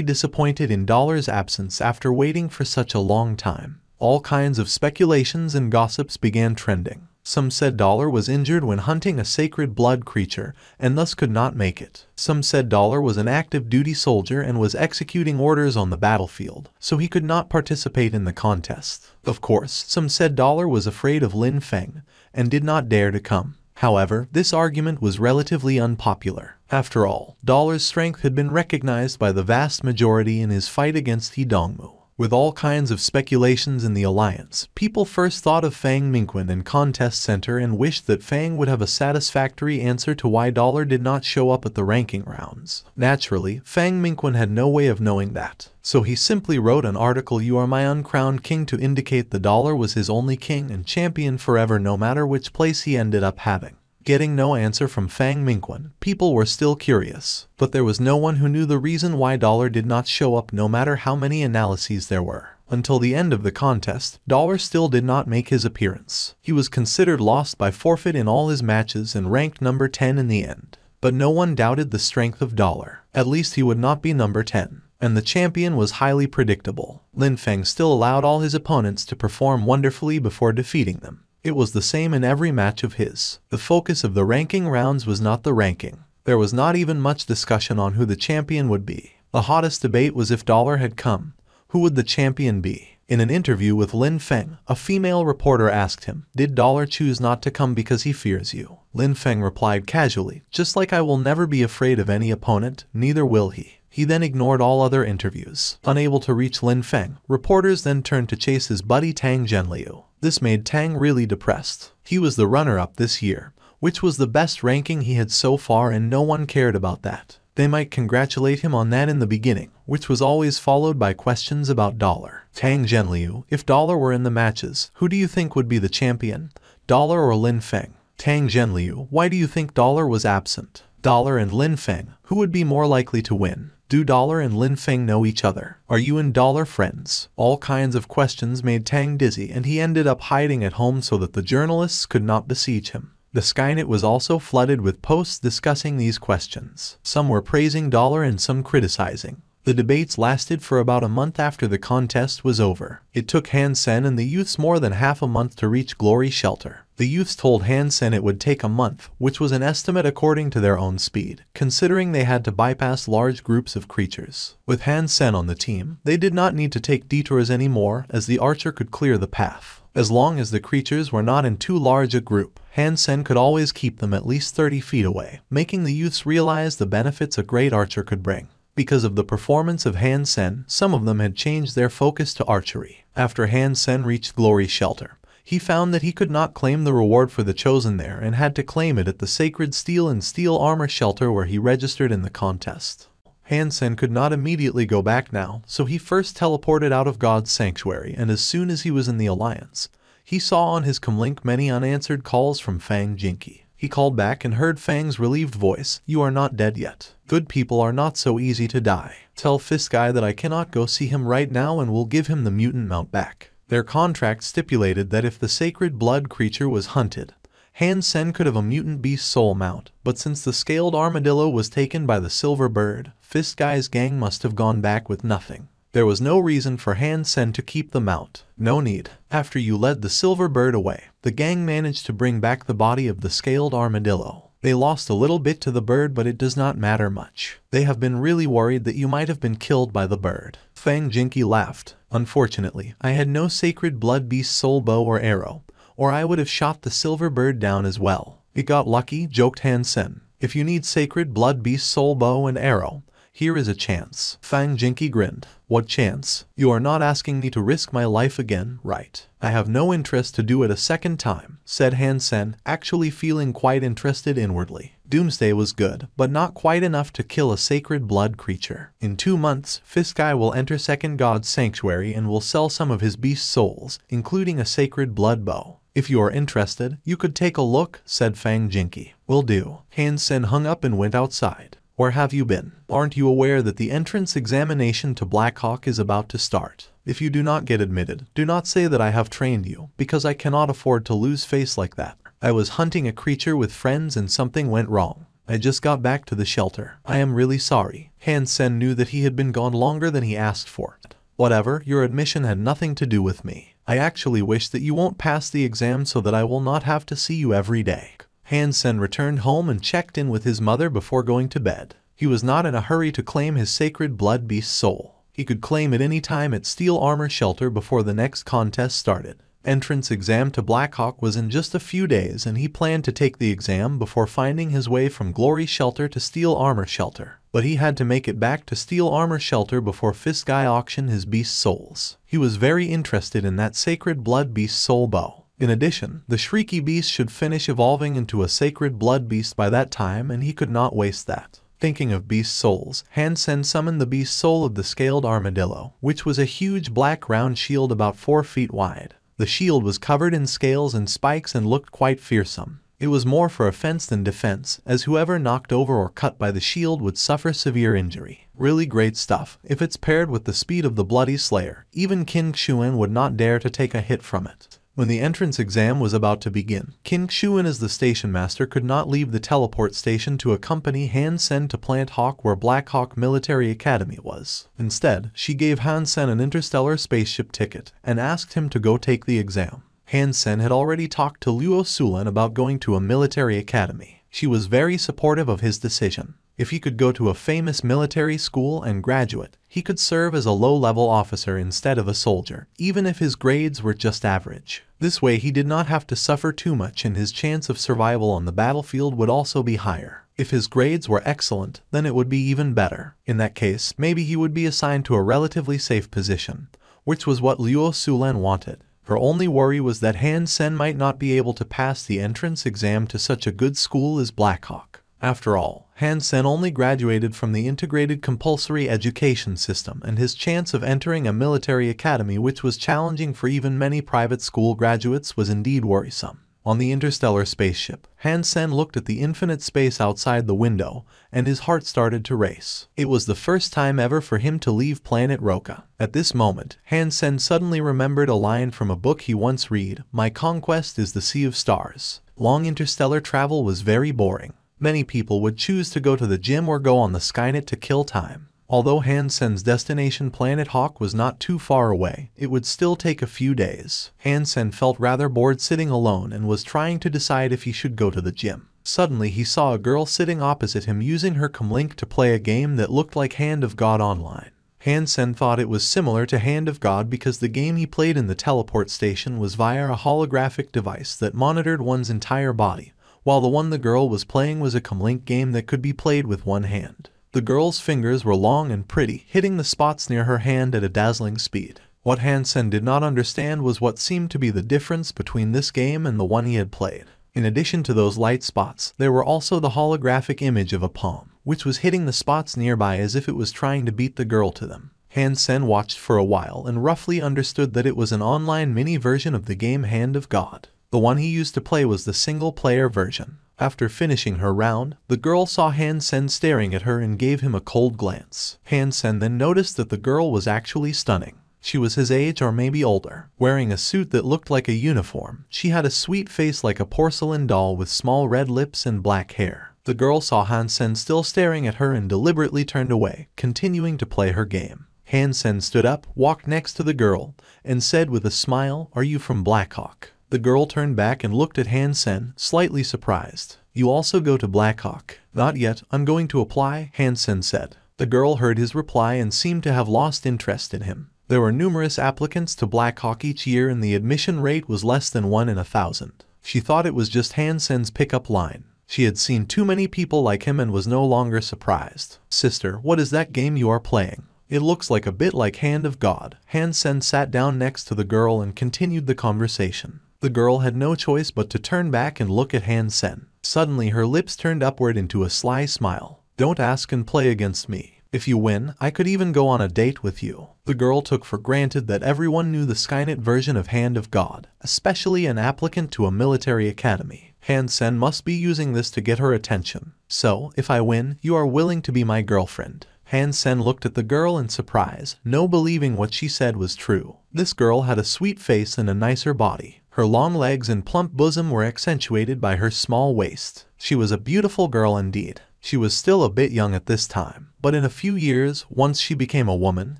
disappointed in Dollar's absence after waiting for such a long time. All kinds of speculations and gossips began trending. Some said Dollar was injured when hunting a sacred blood creature and thus could not make it. Some said Dollar was an active duty soldier and was executing orders on the battlefield, so he could not participate in the contest. Of course, some said Dollar was afraid of Lin Feng and did not dare to come. However, this argument was relatively unpopular. After all, Dollar's strength had been recognized by the vast majority in his fight against He Dongmu. With all kinds of speculations in the alliance, people first thought of Fang Mingquan and Contest Center and wished that Fang would have a satisfactory answer to why Dollar did not show up at the ranking rounds. Naturally, Fang Mingquan had no way of knowing that, so he simply wrote an article, "You are my uncrowned king," to indicate the Dollar was his only king and champion forever no matter which place he ended up having. Getting no answer from Fang Mingquan, people were still curious, but there was no one who knew the reason why Dollar did not show up no matter how many analyses there were. Until the end of the contest, Dollar still did not make his appearance. He was considered lost by forfeit in all his matches and ranked number 10 in the end. But no one doubted the strength of Dollar. At least he would not be number 10. and the champion was highly predictable. Lin Feng still allowed all his opponents to perform wonderfully before defeating them. It was the same in every match of his. The focus of the ranking rounds was not the ranking. There was not even much discussion on who the champion would be. The hottest debate was if Dollar had come, who would the champion be? In an interview with Lin Feng, a female reporter asked him, "Did Dollar choose not to come because he fears you?" Lin Feng replied casually, "Just like I will never be afraid of any opponent, neither will he." He then ignored all other interviews. Unable to reach Lin Feng, reporters then turned to chase his buddy Tang Zhenliu. This made Tang really depressed. He was the runner-up this year, which was the best ranking he had so far, and no one cared about that. They might congratulate him on that in the beginning, which was always followed by questions about Dollar. Tang Zhenliu, if Dollar were in the matches, who do you think would be the champion? Dollar or Lin Feng? Tang Zhenliu, why do you think Dollar was absent? Dollar and Lin Feng, who would be more likely to win? Do Dollar and Lin Feng know each other? Are you and Dollar friends? All kinds of questions made Tang dizzy, and he ended up hiding at home so that the journalists could not besiege him. The Skynet was also flooded with posts discussing these questions. Some were praising Dollar and some criticizing. The debates lasted for about a month after the contest was over. It took Han Sen and the youths more than half a month to reach Glory Shelter. The youths told Han Sen it would take a month, which was an estimate according to their own speed, considering they had to bypass large groups of creatures. With Han Sen on the team, they did not need to take detours anymore, as the archer could clear the path. As long as the creatures were not in too large a group, Han Sen could always keep them at least 30 feet away, making the youths realize the benefits a great archer could bring. Because of the performance of Han Sen, some of them had changed their focus to archery. After Han Sen reached Glory Shelter, he found that he could not claim the reward for the chosen there and had to claim it at the Sacred Steel and Steel Armor Shelter where he registered in the contest. Han Sen could not immediately go back now, so he first teleported out of God's Sanctuary, and as soon as he was in the Alliance, he saw on his comlink many unanswered calls from Fang Jinky. He called back and heard Fang's relieved voice, "You are not dead yet. Good people are not so easy to die. Tell Fiskai that I cannot go see him right now and will give him the mutant mount back." Their contract stipulated that if the sacred blood creature was hunted, Han Sen could have a mutant beast soul mount, but since the scaled armadillo was taken by the silver bird, Fiskai's gang must have gone back with nothing. There was no reason for Han Sen to keep the mount. No need. After you led the silver bird away, the gang managed to bring back the body of the scaled armadillo. They lost a little bit to the bird, but it does not matter much. They have been really worried that you might have been killed by the bird. Fang Jinky laughed. Unfortunately, I had no sacred blood beast soul bow or arrow, or I would have shot the silver bird down as well. It got lucky, joked Han Sen. If you need sacred blood beast soul bow and arrow, here is a chance. Fang Jinky grinned. What chance? You are not asking me to risk my life again, right? I have no interest to do it a second time, said Han Sen, actually feeling quite interested inwardly. Doomsday was good, but not quite enough to kill a sacred blood creature. In 2 months, Fiskai will enter Second God's Sanctuary and will sell some of his beast souls, including a sacred blood bow. If you are interested, you could take a look, said Fang Jinky. Will do. Han Sen hung up and went outside. Where have you been? Aren't you aware that the entrance examination to Black Hawk is about to start? If you do not get admitted, do not say that I have trained you, because I cannot afford to lose face like that. I was hunting a creature with friends and something went wrong. I just got back to the shelter. I am really sorry. Han Sen knew that he had been gone longer than he asked for. Whatever, your admission had nothing to do with me. I actually wish that you won't pass the exam so that I will not have to see you every day. Han Sen returned home and checked in with his mother before going to bed. He was not in a hurry to claim his sacred blood beast soul. He could claim it any time at Steel Armor Shelter before the next contest started. Entrance exam to Black Hawk was in just a few days, and he planned to take the exam before finding his way from Glory Shelter to Steel Armor Shelter. But he had to make it back to Steel Armor Shelter before Fiskai auctioned his beast souls. He was very interested in that sacred blood beast soul bow. In addition, the Shrieky beast should finish evolving into a sacred blood beast by that time, and he could not waste that. Thinking of beast souls, Han Sen summoned the beast soul of the scaled armadillo, which was a huge black round shield about 4 feet wide. The shield was covered in scales and spikes and looked quite fearsome. It was more for offense than defense, as whoever knocked over or cut by the shield would suffer severe injury. Really great stuff. If it's paired with the speed of the Bloody Slayer, even King Xuan would not dare to take a hit from it. When the entrance exam was about to begin, King Shuan as the station master could not leave the teleport station to accompany Han Sen to Planet Hawk where Black Hawk Military Academy was. Instead, she gave Han Sen an interstellar spaceship ticket and asked him to go take the exam. Han Sen had already talked to Luo Sulan about going to a military academy. She was very supportive of his decision. If he could go to a famous military school and graduate, he could serve as a low-level officer instead of a soldier, even if his grades were just average. This way he did not have to suffer too much and his chance of survival on the battlefield would also be higher. If his grades were excellent, then it would be even better. In that case, maybe he would be assigned to a relatively safe position, which was what Luo Sulan wanted. Her only worry was that Han Sen might not be able to pass the entrance exam to such a good school as Black Hawk. After all, Han Sen only graduated from the integrated compulsory education system and his chance of entering a military academy which was challenging for even many private school graduates was indeed worrisome. On the interstellar spaceship, Han Sen looked at the infinite space outside the window, and his heart started to race. It was the first time ever for him to leave planet Roka. At this moment, Han Sen suddenly remembered a line from a book he once read, "My conquest is the Sea of Stars." Long interstellar travel was very boring. Many people would choose to go to the gym or go on the Skynet to kill time. Although Han Sen's destination Planet Hawk was not too far away, it would still take a few days. Han Sen felt rather bored sitting alone and was trying to decide if he should go to the gym. Suddenly he saw a girl sitting opposite him using her comlink to play a game that looked like Hand of God Online. Han Sen thought it was similar to Hand of God because the game he played in the teleport station was via a holographic device that monitored one's entire body, while the one the girl was playing was a comlink game that could be played with one hand. The girl's fingers were long and pretty, hitting the spots near her hand at a dazzling speed. What Han Sen did not understand was what seemed to be the difference between this game and the one he had played. In addition to those light spots, there were also the holographic image of a palm, which was hitting the spots nearby as if it was trying to beat the girl to them. Han Sen watched for a while and roughly understood that it was an online mini version of the game Hand of God. The one he used to play was the single-player version. After finishing her round, the girl saw Han Sen staring at her and gave him a cold glance. Han Sen then noticed that the girl was actually stunning. She was his age or maybe older, wearing a suit that looked like a uniform. She had a sweet face like a porcelain doll with small red lips and black hair. The girl saw Han Sen still staring at her and deliberately turned away, continuing to play her game. Han Sen stood up, walked next to the girl, and said with a smile, "Are you from Black Hawk?" The girl turned back and looked at Han Sen, slightly surprised. "You also go to Black Hawk?" "Not yet, I'm going to apply," Han Sen said. The girl heard his reply and seemed to have lost interest in him. There were numerous applicants to Black Hawk each year and the admission rate was less than 1 in 1,000. She thought it was just Han Sen's pickup line. She had seen too many people like him and was no longer surprised. "Sister, what is that game you are playing? It looks like a bit like Hand of God." Han Sen sat down next to the girl and continued the conversation. The girl had no choice but to turn back and look at Han Sen. Suddenly her lips turned upward into a sly smile. "Don't ask and play against me. If you win, I could even go on a date with you." The girl took for granted that everyone knew the Skynet version of Hand of God, especially an applicant to a military academy. Han Sen must be using this to get her attention. "So, if I win, you are willing to be my girlfriend?" Han Sen looked at the girl in surprise, no believing what she said was true. This girl had a sweet face and a nicer body. Her long legs and plump bosom were accentuated by her small waist. She was a beautiful girl indeed. She was still a bit young at this time, but in a few years, once she became a woman,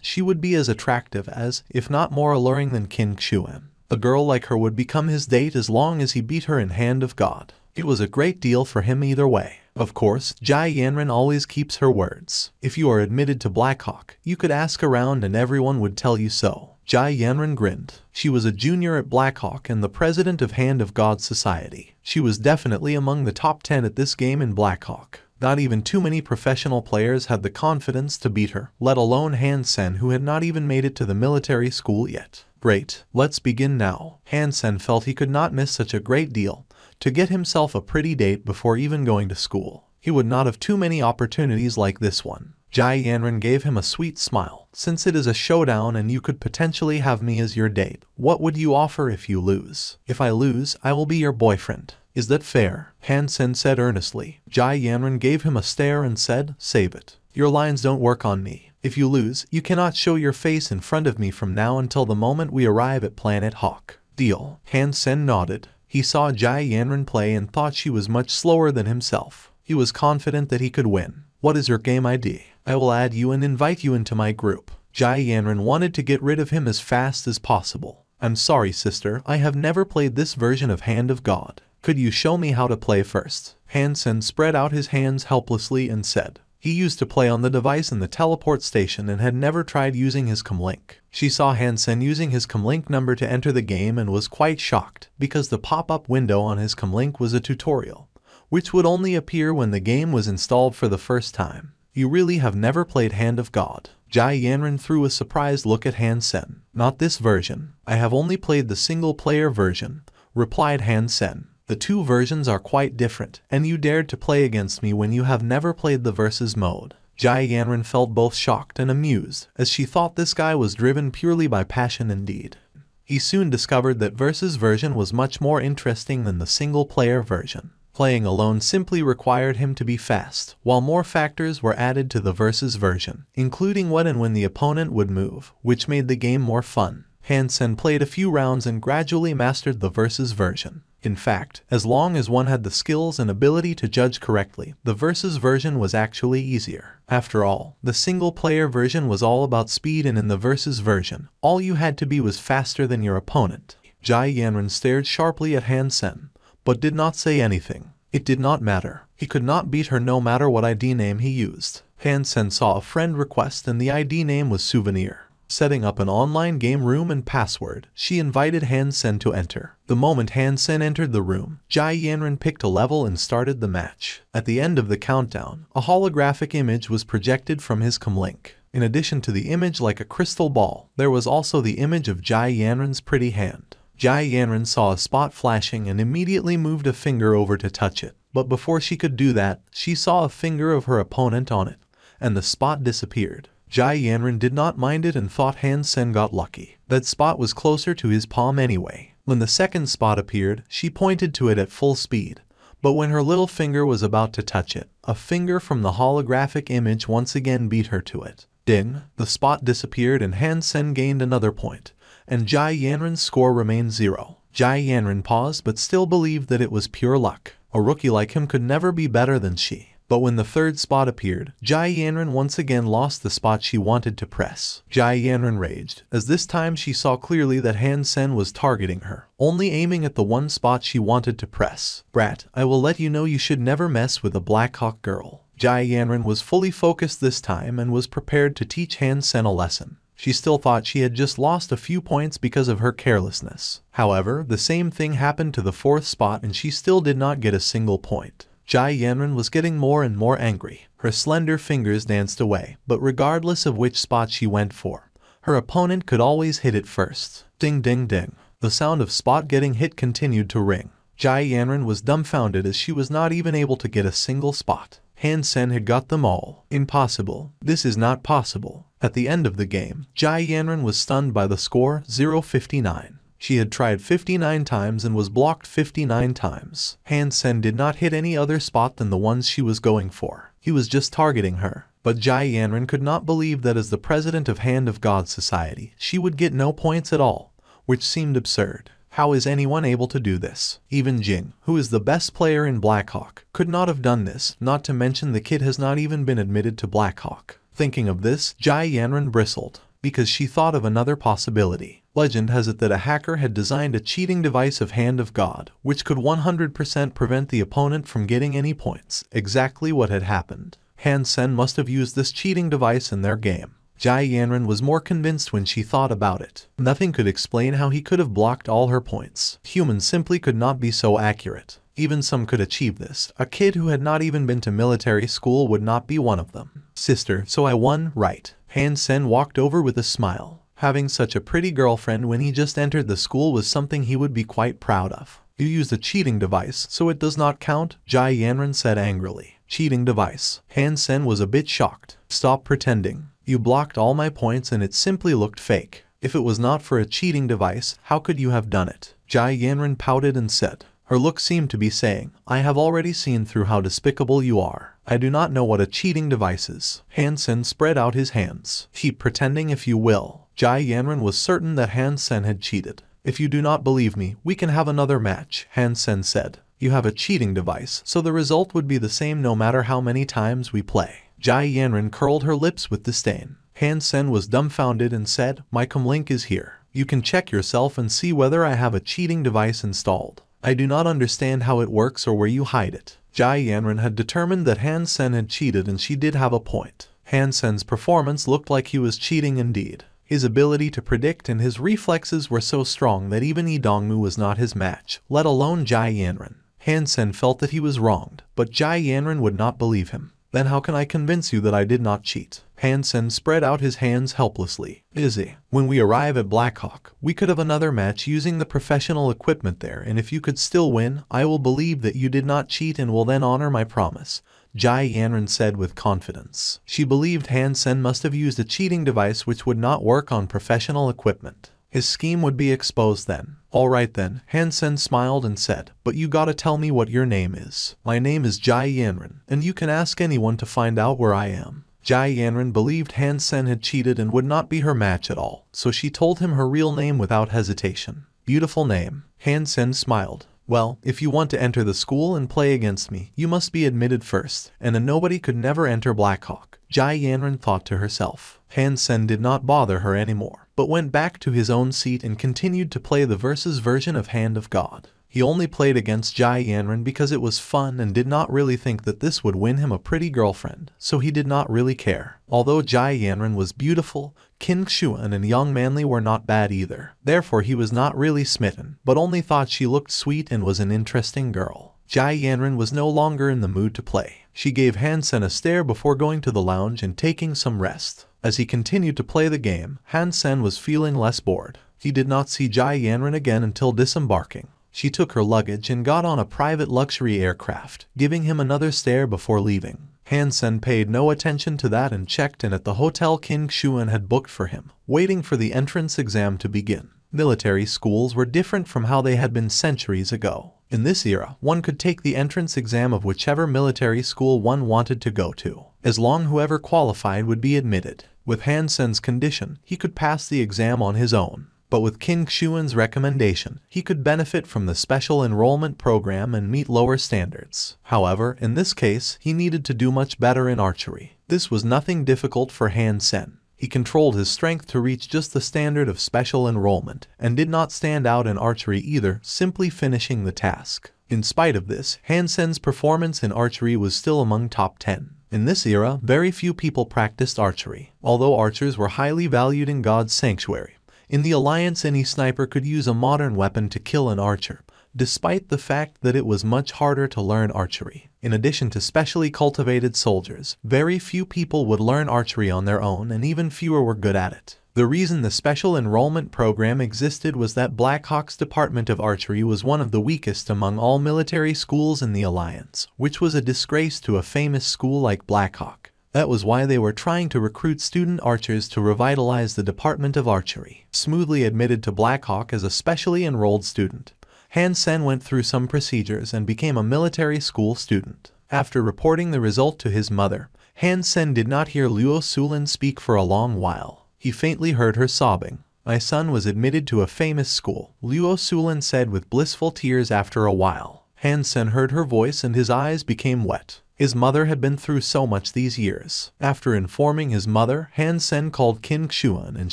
she would be as attractive as, if not more alluring than King Xuan. A girl like her would become his date as long as he beat her in Hand of God. It was a great deal for him either way. Of course, Jai Yanran always keeps her words. If you are admitted to Black Hawk, you could ask around and everyone would tell you so. Jai Yanran grinned. She was a junior at Black Hawk and the president of Hand of God Society. She was definitely among the top 10 at this game in Black Hawk. Not even too many professional players had the confidence to beat her, let alone Han Sen who had not even made it to the military school yet. "Great, let's begin now." Han Sen felt he could not miss such a great deal to get himself a pretty date before even going to school. He would not have too many opportunities like this one. Jai Yanran gave him a sweet smile. "Since it is a showdown and you could potentially have me as your date, what would you offer if you lose?" "If I lose, I will be your boyfriend. Is that fair?" Han Sen said earnestly. Jai Yanran gave him a stare and said, "Save it. Your lines don't work on me. If you lose, you cannot show your face in front of me from now until the moment we arrive at Planet Hawk." Deal. Han Sen nodded. He saw Jai Yanran play and thought she was much slower than himself. He was confident that he could win. What is your game ID? I will add you and invite you into my group. Jai Yanran wanted to get rid of him as fast as possible. I'm sorry, sister, I have never played this version of Hand of God. Could you show me how to play first? Han Sen spread out his hands helplessly and said. He used to play on the device in the teleport station and had never tried using his comlink. She saw Han Sen using his comlink number to enter the game and was quite shocked, because the pop-up window on his comlink was a tutorial, which would only appear when the game was installed for the first time. You really have never played Hand of God? Jai Yanran threw a surprised look at Han Sen. Not this version. I have only played the single-player version, replied Han Sen. The two versions are quite different, and you dared to play against me when you have never played the versus mode. Jai Yanran felt both shocked and amused, as she thought this guy was driven purely by passion indeed. He soon discovered that versus version was much more interesting than the single-player version. Playing alone simply required him to be fast, while more factors were added to the versus version, including what and when the opponent would move, which made the game more fun. Han Sen played a few rounds and gradually mastered the versus version. In fact, as long as one had the skills and ability to judge correctly, the versus version was actually easier. After all, the single-player version was all about speed, and in the versus version, all you had to be was faster than your opponent. Jai Yanran stared sharply at Han Sen, but did not say anything. It did not matter. He could not beat her no matter what ID name he used. Han Sen saw a friend request and the ID name was Souvenir. Setting up an online game room and password, she invited Han Sen to enter. The moment Han Sen entered the room, Jai Yanran picked a level and started the match. At the end of the countdown, a holographic image was projected from his comlink. In addition to the image like a crystal ball, there was also the image of Jai Yanran's pretty hand. Jai Yanran saw a spot flashing and immediately moved a finger over to touch it. But before she could do that, she saw a finger of her opponent on it, and the spot disappeared. Jai Yanran did not mind it and thought Han Sen got lucky. That spot was closer to his palm anyway. When the second spot appeared, she pointed to it at full speed. But when her little finger was about to touch it, a finger from the holographic image once again beat her to it. Ding! The spot disappeared and Han Sen gained another point, and Jai Yanran's score remained 0. Jai Yanran paused but still believed that it was pure luck. A rookie like him could never be better than she. But when the third spot appeared, Jai Yanran once again lost the spot she wanted to press. Jai Yanran raged, as this time she saw clearly that Han Sen was targeting her, only aiming at the one spot she wanted to press. Brat, I will let you know you should never mess with a Blackhawk girl. Jai Yanran was fully focused this time and was prepared to teach Han Sen a lesson. She still thought she had just lost a few points because of her carelessness. However, the same thing happened to the fourth spot and she still did not get a single point. Jai Yanran was getting more and more angry. Her slender fingers danced away, but regardless of which spot she went for, her opponent could always hit it first. Ding ding ding. The sound of spot getting hit continued to ring. Jai Yanran was dumbfounded as she was not even able to get a single spot. Han Sen had got them all. Impossible. This is not possible. At the end of the game, Jai Yanran was stunned by the score 0-59. She had tried 59 times and was blocked 59 times. Han Sen did not hit any other spot than the ones she was going for. He was just targeting her. But Jai Yanran could not believe that as the president of Hand of God Society, she would get no points at all, which seemed absurd. How is anyone able to do this? Even Jing, who is the best player in Blackhawk, could not have done this, not to mention the kid has not even been admitted to Blackhawk. Thinking of this, Jai Yanran bristled, because she thought of another possibility. Legend has it that a hacker had designed a cheating device of Hand of God, which could 100% prevent the opponent from getting any points. Exactly what had happened. Han Sen must have used this cheating device in their game. Jai Yanran was more convinced when she thought about it. Nothing could explain how he could have blocked all her points. Humans simply could not be so accurate. Even some could achieve this. A kid who had not even been to military school would not be one of them. Sister, so I won, right? Han Sen walked over with a smile. Having such a pretty girlfriend when he just entered the school was something he would be quite proud of. You used a cheating device, so it does not count? Jai Yanran said angrily. Cheating device. Han Sen was a bit shocked. Stop pretending. You blocked all my points and it simply looked fake. If it was not for a cheating device, how could you have done it? Jai Yanran pouted and said. Her look seemed to be saying, I have already seen through how despicable you are. I do not know what a cheating device is. Han Sen spread out his hands. Keep pretending if you will. Jai Yanran was certain that Han Sen had cheated. If you do not believe me, we can have another match, Han Sen said. You have a cheating device, so the result would be the same no matter how many times we play. Jai Yanran curled her lips with disdain. Han Sen was dumbfounded and said, my comlink is here. You can check yourself and see whether I have a cheating device installed. I do not understand how it works or where you hide it. Jai Yanran had determined that Han Sen had cheated, and she did have a point. Han Sen's performance looked like he was cheating indeed. His ability to predict and his reflexes were so strong that even Lee Dongmu was not his match, let alone Jai Yanran. Han Sen felt that he was wronged, but Jai Yanran would not believe him. Then how can I convince you that I did not cheat? Han Sen spread out his hands helplessly. Izzy, when we arrive at Blackhawk, we could have another match using the professional equipment there, and if you could still win, I will believe that you did not cheat and will then honor my promise. Jai Yanran said with confidence. She believed Han Sen must have used a cheating device which would not work on professional equipment. His scheme would be exposed then. Alright then, Han Sen smiled and said, but you gotta tell me what your name is. My name is Jai Yanran, and you can ask anyone to find out where I am. Jai Yanran believed Han Sen had cheated and would not be her match at all, so she told him her real name without hesitation. Beautiful name. Han Sen smiled. Well, if you want to enter the school and play against me, you must be admitted first, and a nobody could never enter Blackhawk. Jai Yanran thought to herself. Han Sen did not bother her anymore, but went back to his own seat and continued to play the versus version of Hand of God. He only played against Jai Yanran because it was fun and did not really think that this would win him a pretty girlfriend, so he did not really care. Although Jai Yanran was beautiful, Qin Xuan and Young Manly were not bad either. Therefore he was not really smitten, but only thought she looked sweet and was an interesting girl. Jai Yanran was no longer in the mood to play. She gave Han Sen a stare before going to the lounge and taking some rest. As he continued to play the game, Han Sen was feeling less bored. He did not see Jai Yanran again until disembarking. She took her luggage and got on a private luxury aircraft, giving him another stare before leaving. Han Sen paid no attention to that and checked in at the hotel King Xuan had booked for him, waiting for the entrance exam to begin. Military schools were different from how they had been centuries ago. In this era, one could take the entrance exam of whichever military school one wanted to go to, as long whoever qualified would be admitted. With Han Sen's condition, he could pass the exam on his own. But with King Xuan's recommendation, he could benefit from the special enrollment program and meet lower standards. However, in this case, he needed to do much better in archery. This was nothing difficult for Han Sen. He controlled his strength to reach just the standard of special enrollment, and did not stand out in archery either, simply finishing the task. In spite of this, Han Sen's performance in archery was still among top 10. In this era, very few people practiced archery, although archers were highly valued in God's sanctuary. In the Alliance, any sniper could use a modern weapon to kill an archer, despite the fact that it was much harder to learn archery. In addition to specially cultivated soldiers, very few people would learn archery on their own, and even fewer were good at it. The reason the special enrollment program existed was that Blackhawk's Department of Archery was one of the weakest among all military schools in the Alliance, which was a disgrace to a famous school like Blackhawk. That was why they were trying to recruit student archers to revitalize the Department of Archery. Smoothly admitted to Blackhawk as a specially enrolled student, Han Sen went through some procedures and became a military school student. After reporting the result to his mother, Han Sen did not hear Luo Sulin speak for a long while. He faintly heard her sobbing. My son was admitted to a famous school, Luo Sulin said with blissful tears after a while. Han Sen heard her voice and his eyes became wet. His mother had been through so much these years. After informing his mother, Han Sen called Qin Xuan and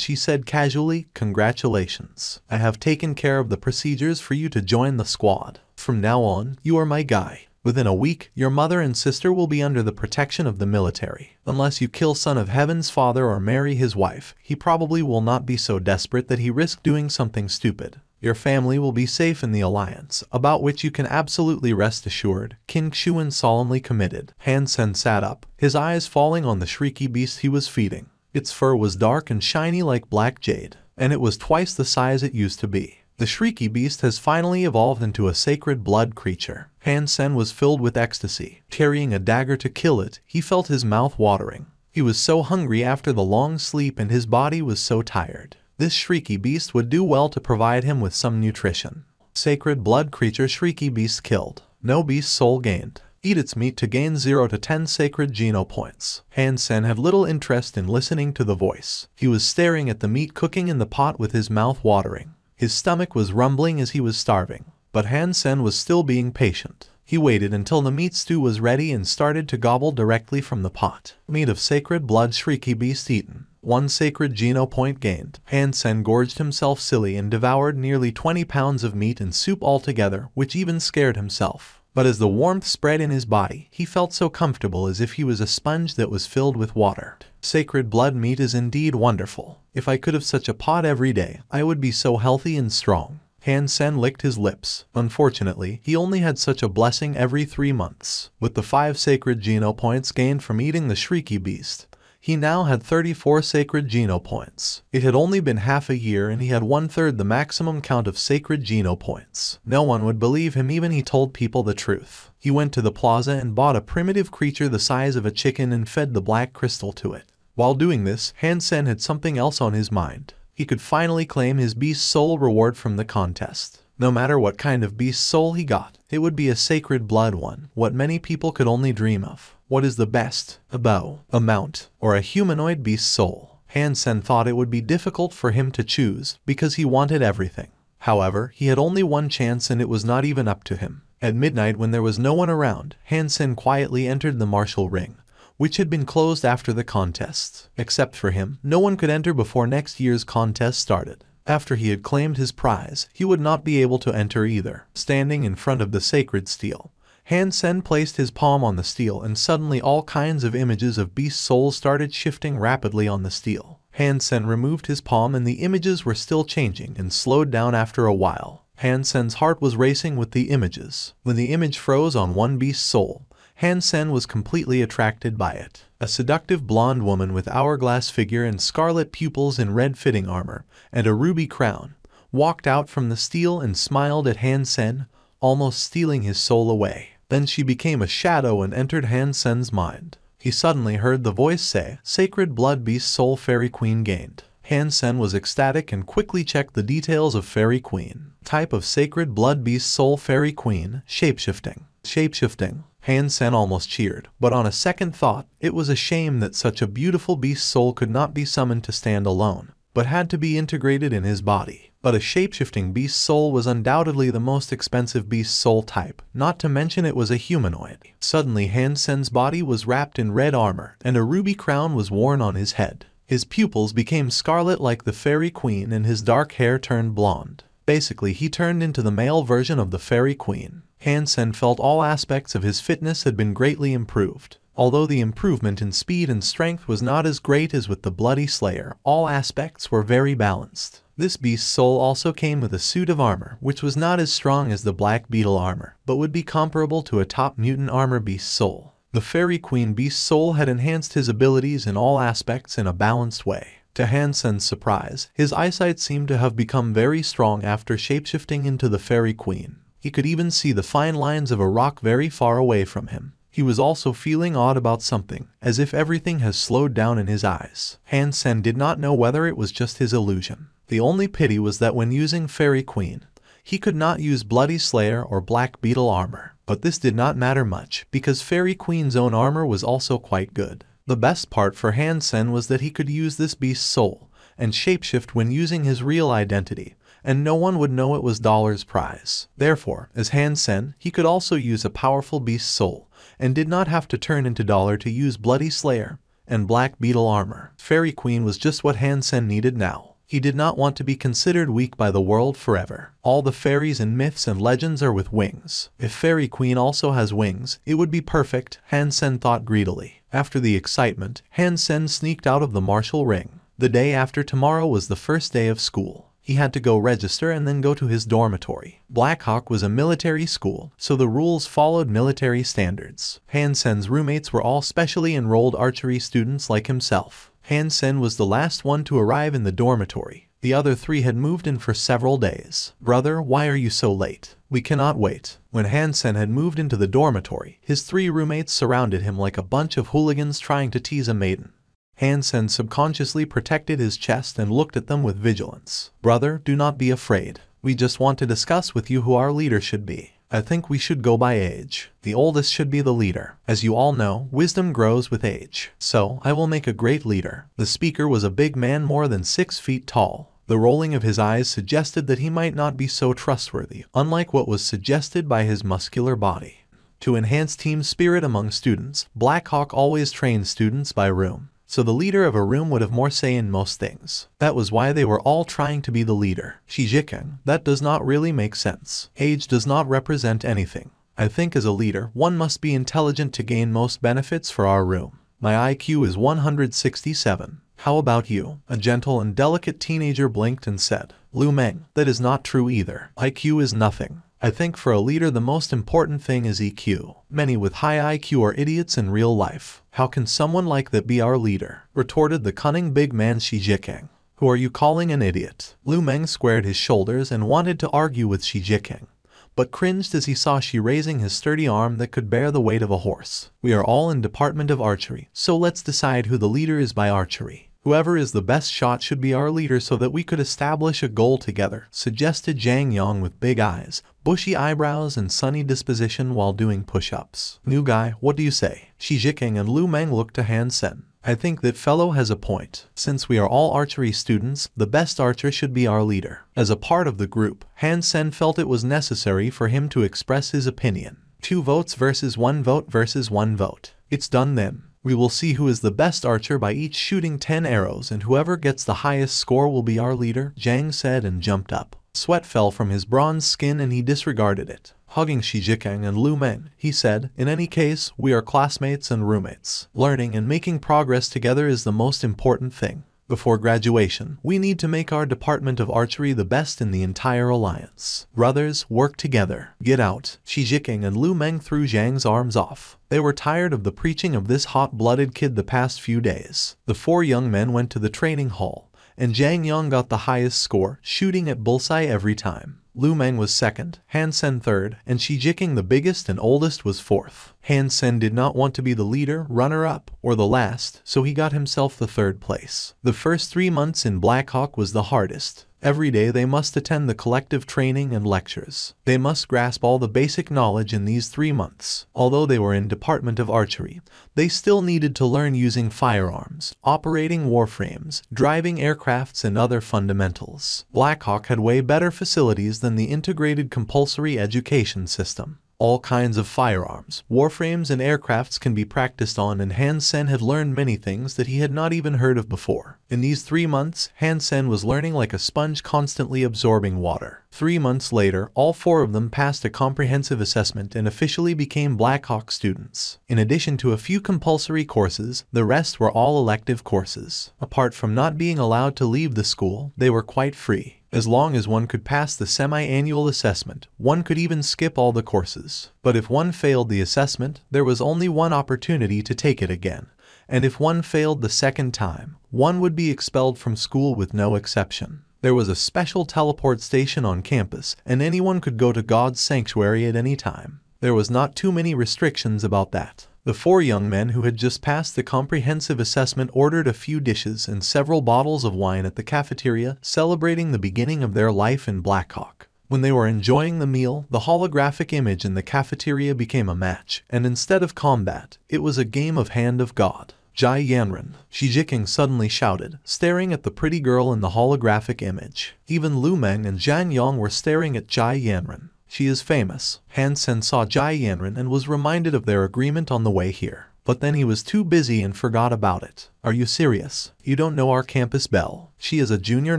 she said casually, "Congratulations. I have taken care of the procedures for you to join the squad. From now on, you are my guy. Within a week, your mother and sister will be under the protection of the military. Unless you kill Son of Heaven's father or marry his wife, he probably will not be so desperate that he risks doing something stupid. Your family will be safe in the Alliance, about which you can absolutely rest assured." King Xuan solemnly committed. Han Sen sat up, his eyes falling on the shrieky beast he was feeding. Its fur was dark and shiny like black jade, and it was twice the size it used to be. The shrieky beast has finally evolved into a sacred blood creature. Han Sen was filled with ecstasy. Carrying a dagger to kill it, he felt his mouth watering. He was so hungry after the long sleep and his body was so tired. This shrieky beast would do well to provide him with some nutrition. Sacred blood creature shrieky beast killed. No beast soul gained. Eat its meat to gain 0 to 10 sacred geno points. Han Sen had little interest in listening to the voice. He was staring at the meat cooking in the pot with his mouth watering. His stomach was rumbling as he was starving, but Han Sen was still being patient. He waited until the meat stew was ready and started to gobble directly from the pot. Meat of sacred blood shrieky beast eaten. 1 sacred geno point gained. Han Sen gorged himself silly and devoured nearly 20 pounds of meat and soup altogether, which even scared himself. But as the warmth spread in his body, he felt so comfortable as if he was a sponge that was filled with water. Sacred blood meat is indeed wonderful. If I could have such a pot every day, I would be so healthy and strong. Han Sen licked his lips. Unfortunately, he only had such a blessing every 3 months. With the 5 sacred geno points gained from eating the shrieky beast, he now had 34 sacred geno points. It had only been half a year and he had 1/3 the maximum count of sacred geno points. No one would believe him even he told people the truth. He went to the plaza and bought a primitive creature the size of a chicken and fed the black crystal to it. While doing this, Han Sen had something else on his mind. He could finally claim his beast soul reward from the contest. No matter what kind of beast soul he got, it would be a sacred blood one, what many people could only dream of. What is the best? A bow, a mount, or a humanoid beast soul? Han Sen thought it would be difficult for him to choose because he wanted everything. However, he had only one chance and it was not even up to him. At midnight when there was no one around, Han Sen quietly entered the martial ring, which had been closed after the contests. Except for him, no one could enter before next year's contest started. After he had claimed his prize, he would not be able to enter either. Standing in front of the sacred steel, Han Sen placed his palm on the steel and suddenly all kinds of images of beast souls started shifting rapidly on the steel. Han Sen removed his palm and the images were still changing and slowed down after a while. Han Sen's heart was racing with the images. When the image froze on one beast soul, Han Sen was completely attracted by it. A seductive blonde woman with hourglass figure and scarlet pupils in red fitting armor and a ruby crown walked out from the steel and smiled at Han Sen, almost stealing his soul away. Then she became a shadow and entered Han Sen's mind. He suddenly heard the voice say, "Sacred blood beast soul fairy queen gained." Han Sen was ecstatic and quickly checked the details of fairy queen. Type of sacred blood beast soul fairy queen, shapeshifting. Shapeshifting. Han Sen almost cheered, but on a second thought, it was a shame that such a beautiful beast soul could not be summoned to stand alone, but had to be integrated in his body. But a shapeshifting beast soul was undoubtedly the most expensive beast soul type, not to mention it was a humanoid. Suddenly Han Sen's body was wrapped in red armor, and a ruby crown was worn on his head. His pupils became scarlet like the fairy queen and his dark hair turned blonde. Basically, he turned into the male version of the fairy queen. Han Sen felt all aspects of his fitness had been greatly improved. Although the improvement in speed and strength was not as great as with the Bloody Slayer, all aspects were very balanced. This beast soul also came with a suit of armor, which was not as strong as the Black Beetle armor, but would be comparable to a top mutant armor beast soul. The Fairy Queen beast soul had enhanced his abilities in all aspects in a balanced way. To Han Sen's surprise, his eyesight seemed to have become very strong after shapeshifting into the Fairy Queen. He could even see the fine lines of a rock very far away from him. He was also feeling odd about something, as if everything has slowed down in his eyes. Han Sen did not know whether it was just his illusion. The only pity was that when using Fairy Queen, he could not use Bloody Slayer or Black Beetle armor. But this did not matter much, because Fairy Queen's own armor was also quite good. The best part for Han Sen was that he could use this beast's soul and shapeshift when using his real identity, and no one would know it was Dollar's prize. Therefore, as Han Sen, he could also use a powerful beast soul, and did not have to turn into Dollar to use Bloody Slayer and Black Beetle armor. Fairy Queen was just what Han Sen needed now. He did not want to be considered weak by the world forever. All the fairies and myths and legends are with wings. If Fairy Queen also has wings, it would be perfect, Han Sen thought greedily. After the excitement, Han Sen sneaked out of the martial ring. The day after tomorrow was the first day of school. He had to go register and then go to his dormitory. Black Hawk was a military school, so the rules followed military standards. Han Sen's roommates were all specially enrolled archery students like himself. Han Sen was the last one to arrive in the dormitory. The other three had moved in for several days. "Brother, why are you so late? We cannot wait." When Han Sen had moved into the dormitory, his three roommates surrounded him like a bunch of hooligans trying to tease a maiden. Han Sen subconsciously protected his chest and looked at them with vigilance. "Brother, do not be afraid. We just want to discuss with you who our leader should be. I think we should go by age. The oldest should be the leader. As you all know, wisdom grows with age. So, I will make a great leader." The speaker was a big man more than 6 feet tall. The rolling of his eyes suggested that he might not be so trustworthy, unlike what was suggested by his muscular body. To enhance team spirit among students, Black Hawk always trained students by room. So the leader of a room would have more say in most things. That was why they were all trying to be the leader. Shijikeng, that does not really make sense. Age does not represent anything. I think as a leader, one must be intelligent to gain most benefits for our room. My IQ is 167. How about you? A gentle and delicate teenager blinked and said, Lu Meng, that is not true either. IQ is nothing. I think for a leader the most important thing is EQ. Many with high IQ are idiots in real life. How can someone like that be our leader? Retorted the cunning big man Shijikeng. Who are you calling an idiot? Lu Meng squared his shoulders and wanted to argue with Shijikeng, but cringed as he saw she raising his sturdy arm that could bear the weight of a horse. We are all in Department of Archery, so let's decide who the leader is by archery. Whoever is the best shot should be our leader so that we could establish a goal together, suggested Zhang Yang with big eyes, bushy eyebrows and sunny disposition while doing push-ups. New guy, what do you say? Shijikeng and Lu Meng looked to Han Sen. I think that fellow has a point. Since we are all archery students, the best archer should be our leader. As a part of the group, Han Sen felt it was necessary for him to express his opinion. 2 votes versus 1 vote versus 1 vote. It's done then. We will see who is the best archer by each shooting 10 arrows, and whoever gets the highest score will be our leader, Zhang said and jumped up. Sweat fell from his bronze skin and he disregarded it. Hugging Shijikeng and Lu Meng, he said, in any case, we are classmates and roommates. Learning and making progress together is the most important thing. Before graduation, we need to make our Department of Archery the best in the entire alliance. Brothers, work together. Get out. Shijikeng and Lu Meng threw Zhang's arms off. They were tired of the preaching of this hot-blooded kid the past few days. The 4 young men went to the training hall, and Zhang Yang got the highest score, shooting at bullseye every time. Lu Meng was second, Han Sen third, and Shijikeng the biggest and oldest was fourth. Han Sen did not want to be the leader, runner-up, or the last, so he got himself the 3rd place. The first 3 months in Black Hawk was the hardest. Every day they must attend the collective training and lectures. They must grasp all the basic knowledge in these 3 months. Although they were in Department of Archery, they still needed to learn using firearms, operating warframes, driving aircrafts and other fundamentals. Black Hawk had way better facilities than the integrated compulsory education system. All kinds of firearms, warframes and aircrafts can be practiced on, and Han Sen had learned many things that he had not even heard of before. In these 3 months, Han Sen was learning like a sponge, constantly absorbing water. 3 months later, all 4 of them passed a comprehensive assessment and officially became Black Hawk students. In addition to a few compulsory courses, the rest were all elective courses. Apart from not being allowed to leave the school, they were quite free. As long as one could pass the semi-annual assessment, one could even skip all the courses. But if one failed the assessment, there was only one opportunity to take it again. And if one failed the 2nd time, one would be expelled from school with no exception. There was a special teleport station on campus, and anyone could go to God's sanctuary at any time. There was not too many restrictions about that. The 4 young men who had just passed the comprehensive assessment ordered a few dishes and several bottles of wine at the cafeteria, celebrating the beginning of their life in Black Hawk. When they were enjoying the meal, the holographic image in the cafeteria became a match, and instead of combat, it was a game of Hand of God. Jai Yanren, Shijikeng suddenly shouted, staring at the pretty girl in the holographic image. Even Lu Meng and Zhang Yang were staring at Jai Yanren. She is famous. Han Sen saw Jai Yanren and was reminded of their agreement on the way here. But then he was too busy and forgot about it. Are you serious? You don't know our campus belle. She is a junior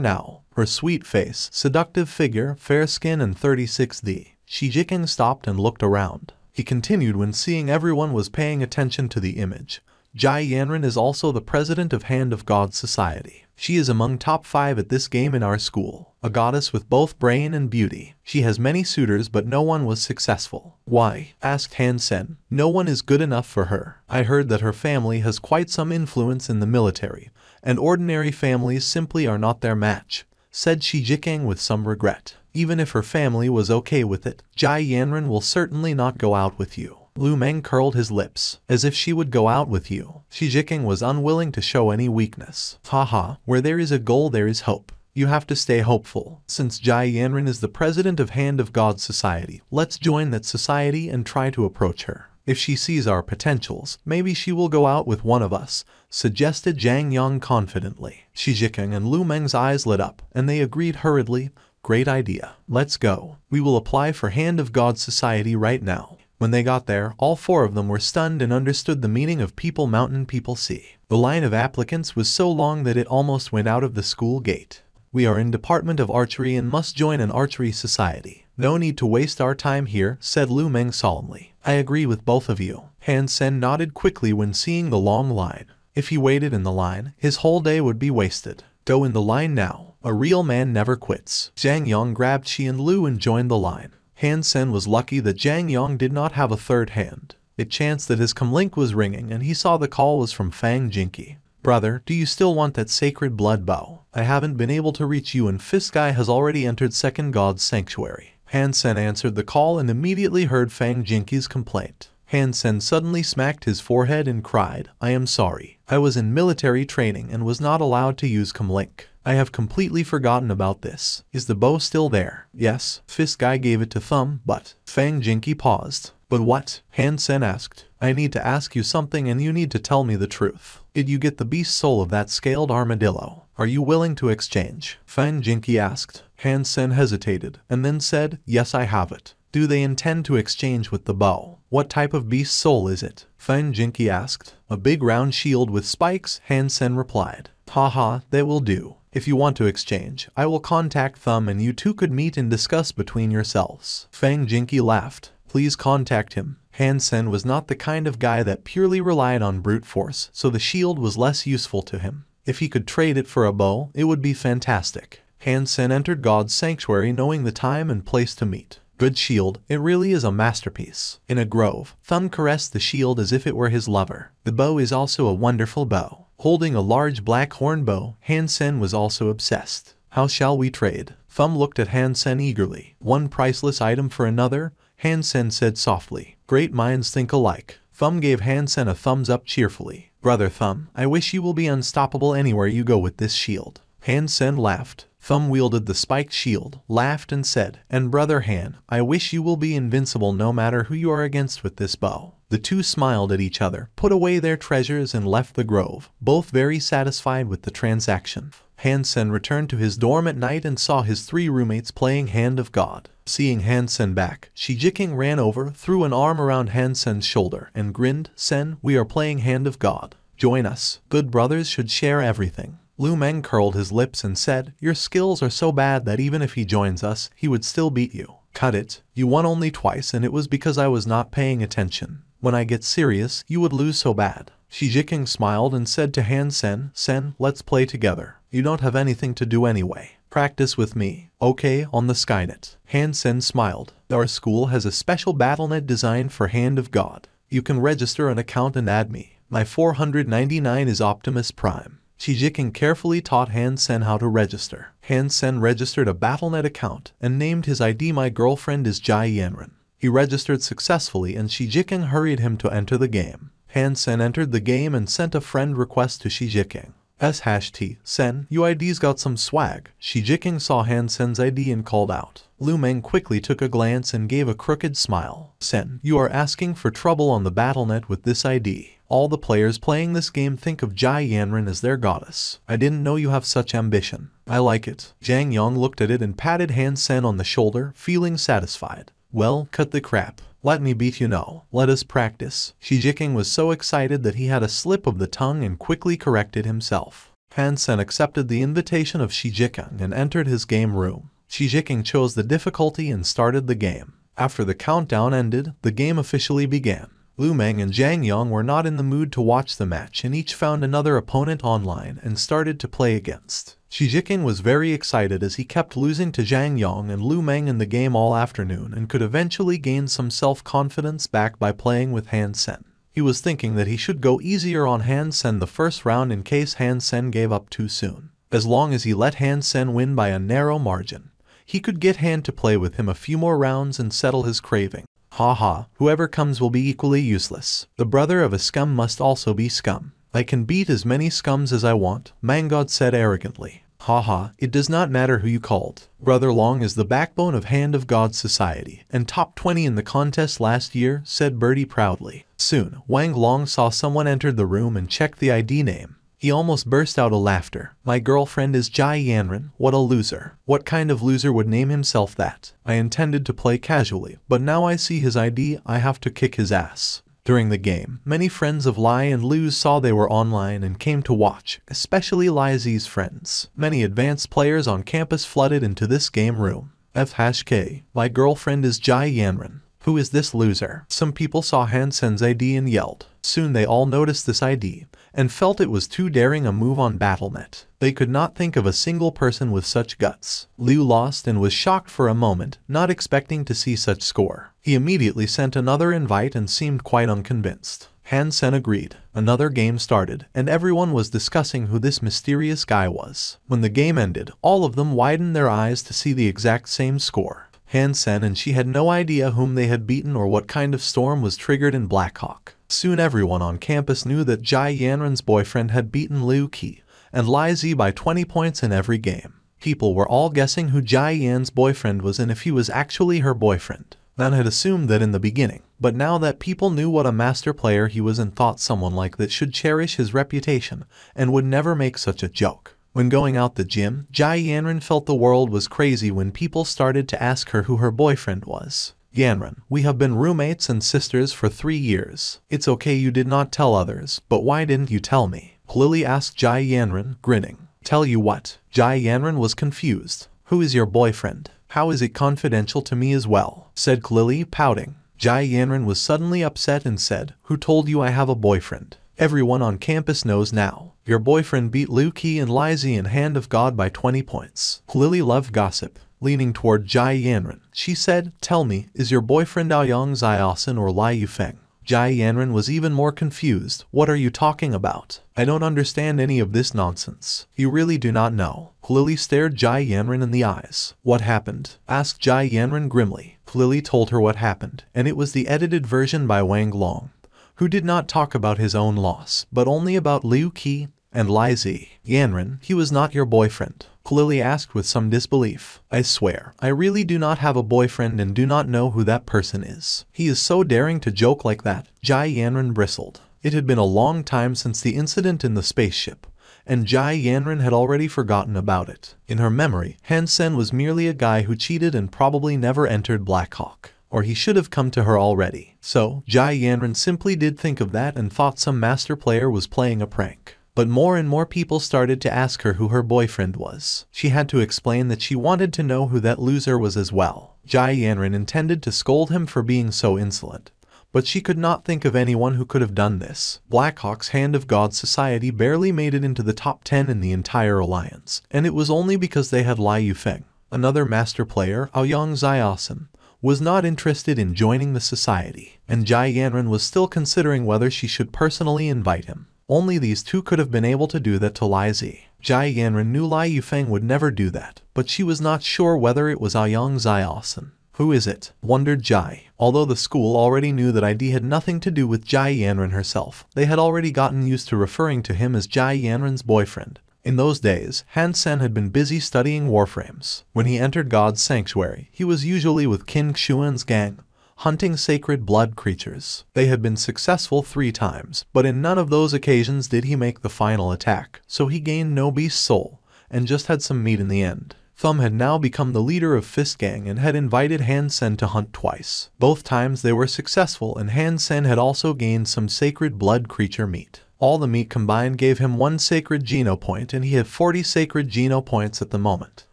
now. Her sweet face, seductive figure, fair skin and 36D. Shijikeng stopped and looked around. He continued when seeing everyone was paying attention to the image. Jai Yanren is also the president of Hand of God Society. She is among top 5 at this game in our school. A goddess with both brain and beauty. She has many suitors but no one was successful. Why? Asked Han Sen. No one is good enough for her. I heard that her family has quite some influence in the military, and ordinary families simply are not their match, said Shijikeng with some regret. Even if her family was okay with it, Jai Yanren will certainly not go out with you. Lu Meng curled his lips, as if she would go out with you. Shijikeng was unwilling to show any weakness. Haha, where there is a goal there is hope. You have to stay hopeful. Since Jai Yanren is the president of Hand of God Society, let's join that society and try to approach her. If she sees our potentials, maybe she will go out with one of us, suggested Zhang Yang confidently. Shi Jiqing and Lu Meng's eyes lit up, and they agreed hurriedly. Great idea. Let's go. We will apply for Hand of God Society right now. When they got there, all four of them were stunned and understood the meaning of People Mountain People Sea. The line of applicants was so long that it almost went out of the school gate. We are in Department of Archery and must join an archery society. No need to waste our time here, said Lu Meng solemnly. I agree with both of you. Han Sen nodded quickly when seeing the long line. If he waited in the line, his whole day would be wasted. Go in the line now. A real man never quits. Zhang Yang grabbed Shi and Lu and joined the line. Han Sen was lucky that Zhang Yang did not have a third hand. It chanced that his comlink was ringing and he saw the call was from Fang Jinky. Brother, do you still want that sacred blood bow? I haven't been able to reach you and Fiskai has already entered Second God's Sanctuary. Han Sen answered the call and immediately heard Fang Jinky's complaint. Han Sen suddenly smacked his forehead and cried, I am sorry. I was in military training and was not allowed to use comlink. I have completely forgotten about this. Is the bow still there? Yes. Fiskai gave it to Thumb, but... Fang Jinky paused. But what? Han Sen asked. I need to ask you something and you need to tell me the truth. Did you get the beast soul of that scaled armadillo? Are you willing to exchange? Fang Jinky asked. Han Sen hesitated, and then said, yes, I have it. Do they intend to exchange with the bow? What type of beast soul is it? Fang Jinky asked. A big round shield with spikes, Han Sen replied. Haha, that will do. If you want to exchange, I will contact Thumb and you two could meet and discuss between yourselves. Fang Jinky laughed. Please contact him. Han Sen was not the kind of guy that purely relied on brute force, so the shield was less useful to him. If he could trade it for a bow, it would be fantastic. Han Sen entered God's Sanctuary knowing the time and place to meet. Good shield, it really is a masterpiece. In a grove, Thumb caressed the shield as if it were his lover. The bow is also a wonderful bow. Holding a large black horn bow, Han Sen was also obsessed. How shall we trade? Thumb looked at Han Sen eagerly. One priceless item for another? Han Sen said softly. Great minds think alike. Thumb gave Han Sen a thumbs up cheerfully. Brother Thumb, I wish you will be unstoppable anywhere you go with this shield. Han Sen laughed. Thumb wielded the spiked shield, laughed and said, and Brother Han, I wish you will be invincible no matter who you are against with this bow. The two smiled at each other, put away their treasures and left the grove, both very satisfied with the transaction. Han Sen returned to his dorm at night and saw his three roommates playing Hand of God. Seeing Han Sen back, Shi Jiqing ran over, threw an arm around Han Sen's shoulder, and grinned, Sen, we are playing Hand of God. Join us. Good brothers should share everything. Lu Meng curled his lips and said, your skills are so bad that even if he joins us, he would still beat you. Cut it. You won only twice and it was because I was not paying attention. When I get serious, you would lose so bad. Shi Jiqing smiled and said to Han Sen, Sen, let's play together. You don't have anything to do anyway. Practice with me. Okay, on the Skynet. Han Sen smiled. Our school has a special BattleNet designed for Hand of God. You can register an account and add me. My 499 is Optimus Prime. Shi Jiqing carefully taught Han Sen how to register. Han Sen registered a BattleNet account and named his ID My Girlfriend is Jai Yanran. He registered successfully and Shi Jiqing hurried him to enter the game. Han Sen entered the game and sent a friend request to Shi Jiqing. #T, Sen, you ID's got some swag. Shi Jiqing saw Han Sen's ID and called out. Lu Meng quickly took a glance and gave a crooked smile. Sen, you are asking for trouble on the BattleNet with this ID. All the players playing this game think of Jai Yanran as their goddess. I didn't know you have such ambition. I like it. Zhang Yang looked at it and patted Han Sen on the shoulder, feeling satisfied. Well, cut the crap. Let me beat you now. Let us practice. Shi Jiqing was so excited that he had a slip of the tongue and quickly corrected himself. Han Sen accepted the invitation of Shi Jiqing and entered his game room. Shi Jiqing chose the difficulty and started the game. After the countdown ended, the game officially began. Lu Meng and Zhang Yang were not in the mood to watch the match and each found another opponent online and started to play against. Shi Jiqing was very excited as he kept losing to Zhang Yang and Lu Meng in the game all afternoon and could eventually gain some self-confidence back by playing with Han Sen. He was thinking that he should go easier on Han Sen the first round in case Han Sen gave up too soon. As long as he let Han Sen win by a narrow margin, he could get Han to play with him a few more rounds and settle his craving. Haha, whoever comes will be equally useless. The brother of a scum must also be scum. I can beat as many scums as I want, Mangod said arrogantly. Haha, it does not matter who you called. Brother Long is the backbone of Hand of God Society, and top 20 in the contest last year, said Birdie proudly. Soon, Wang Long saw someone enter the room and checked the ID name. He almost burst out of laughter. My girlfriend is Jai Yanran, what a loser. What kind of loser would name himself that? I intended to play casually, but now I see his ID, I have to kick his ass. During the game, many friends of Lai and Lu's saw they were online and came to watch, especially Lai Zi's friends. Many advanced players on campus flooded into this game room. F-K, my girlfriend is Jai Yanran. Who is this loser? Some people saw Han Sen's ID and yelled. Soon they all noticed this ID, and felt it was too daring a move on Battle.net. They could not think of a single person with such guts. Liu lost and was shocked for a moment, not expecting to see such score. He immediately sent another invite and seemed quite unconvinced. Han Sen agreed. Another game started, and everyone was discussing who this mysterious guy was. When the game ended, all of them widened their eyes to see the exact same score. Han Sen and she had no idea whom they had beaten or what kind of storm was triggered in Blackhawk. Soon everyone on campus knew that Jai Yanran's boyfriend had beaten Liu Qi and Lai Zi by 20 points in every game. People were all guessing who Jai Yan's boyfriend was and if he was actually her boyfriend. Nan had assumed that in the beginning, but now that people knew what a master player he was and thought someone like that should cherish his reputation and would never make such a joke. When going out the gym, Jai Yanran felt the world was crazy when people started to ask her who her boyfriend was. Yanran, we have been roommates and sisters for 3 years. It's okay you did not tell others, but why didn't you tell me? Lily asked Jai Yanran, grinning. Tell you what? Jai Yanran was confused. Who is your boyfriend? How is it confidential to me as well? Said Lily, pouting. Jai Yanran was suddenly upset and said, who told you I have a boyfriend? Everyone on campus knows now. Your boyfriend beat Liu Qi and Lai Zi in Hand of God by 20 points. Lily loved gossip. Leaning toward Jai Yanran, she said, tell me, is your boyfriend Aoyang Ziaosan or Lai Yufeng? Jai Yanran was even more confused. What are you talking about? I don't understand any of this nonsense. You really do not know. Lily stared Jai Yanran in the eyes. What happened? Asked Jai Yanran grimly. Lily told her what happened, and it was the edited version by Wang Long, who did not talk about his own loss, but only about Liu Qi and Lai Zi. Yanran, he was not your boyfriend. Lily asked with some disbelief. I swear, I really do not have a boyfriend and do not know who that person is. He is so daring to joke like that. Jai Yanran bristled. It had been a long time since the incident in the spaceship, and Jai Yanran had already forgotten about it. In her memory, Han Sen was merely a guy who cheated and probably never entered Blackhawk. Or he should have come to her already. So, Jai Yanran simply did think of that and thought some master player was playing a prank. But more and more people started to ask her who her boyfriend was. She had to explain that she wanted to know who that loser was as well. Jai Yanran intended to scold him for being so insolent, but she could not think of anyone who could have done this. Blackhawk's Hand of God Society barely made it into the top 10 in the entire alliance, and it was only because they had Lai Yufeng. Another master player, Aoyang Ziaosan, was not interested in joining the society, and Jai Yanran was still considering whether she should personally invite him. Only these two could have been able to do that to Lai Zi. Jai Yanran knew Lai Yufeng would never do that, but she was not sure whether it was Aoyang Ziaosan. Who is it? Wondered Jai. Although the school already knew that ID had nothing to do with Jai Yanran herself, they had already gotten used to referring to him as Jai Yanran's boyfriend. In those days, Han Sen had been busy studying warframes. When he entered God's sanctuary, he was usually with Qin Xuan's gang, hunting sacred blood creatures. They had been successful 3 times, but in none of those occasions did he make the final attack, so he gained no beast soul, and just had some meat in the end. Thumb had now become the leader of Fist Gang and had invited Han Sen to hunt twice. Both times they were successful, and Han Sen had also gained some sacred blood creature meat. All the meat combined gave him 1 sacred Geno point, and he had 40 sacred Geno points at the moment.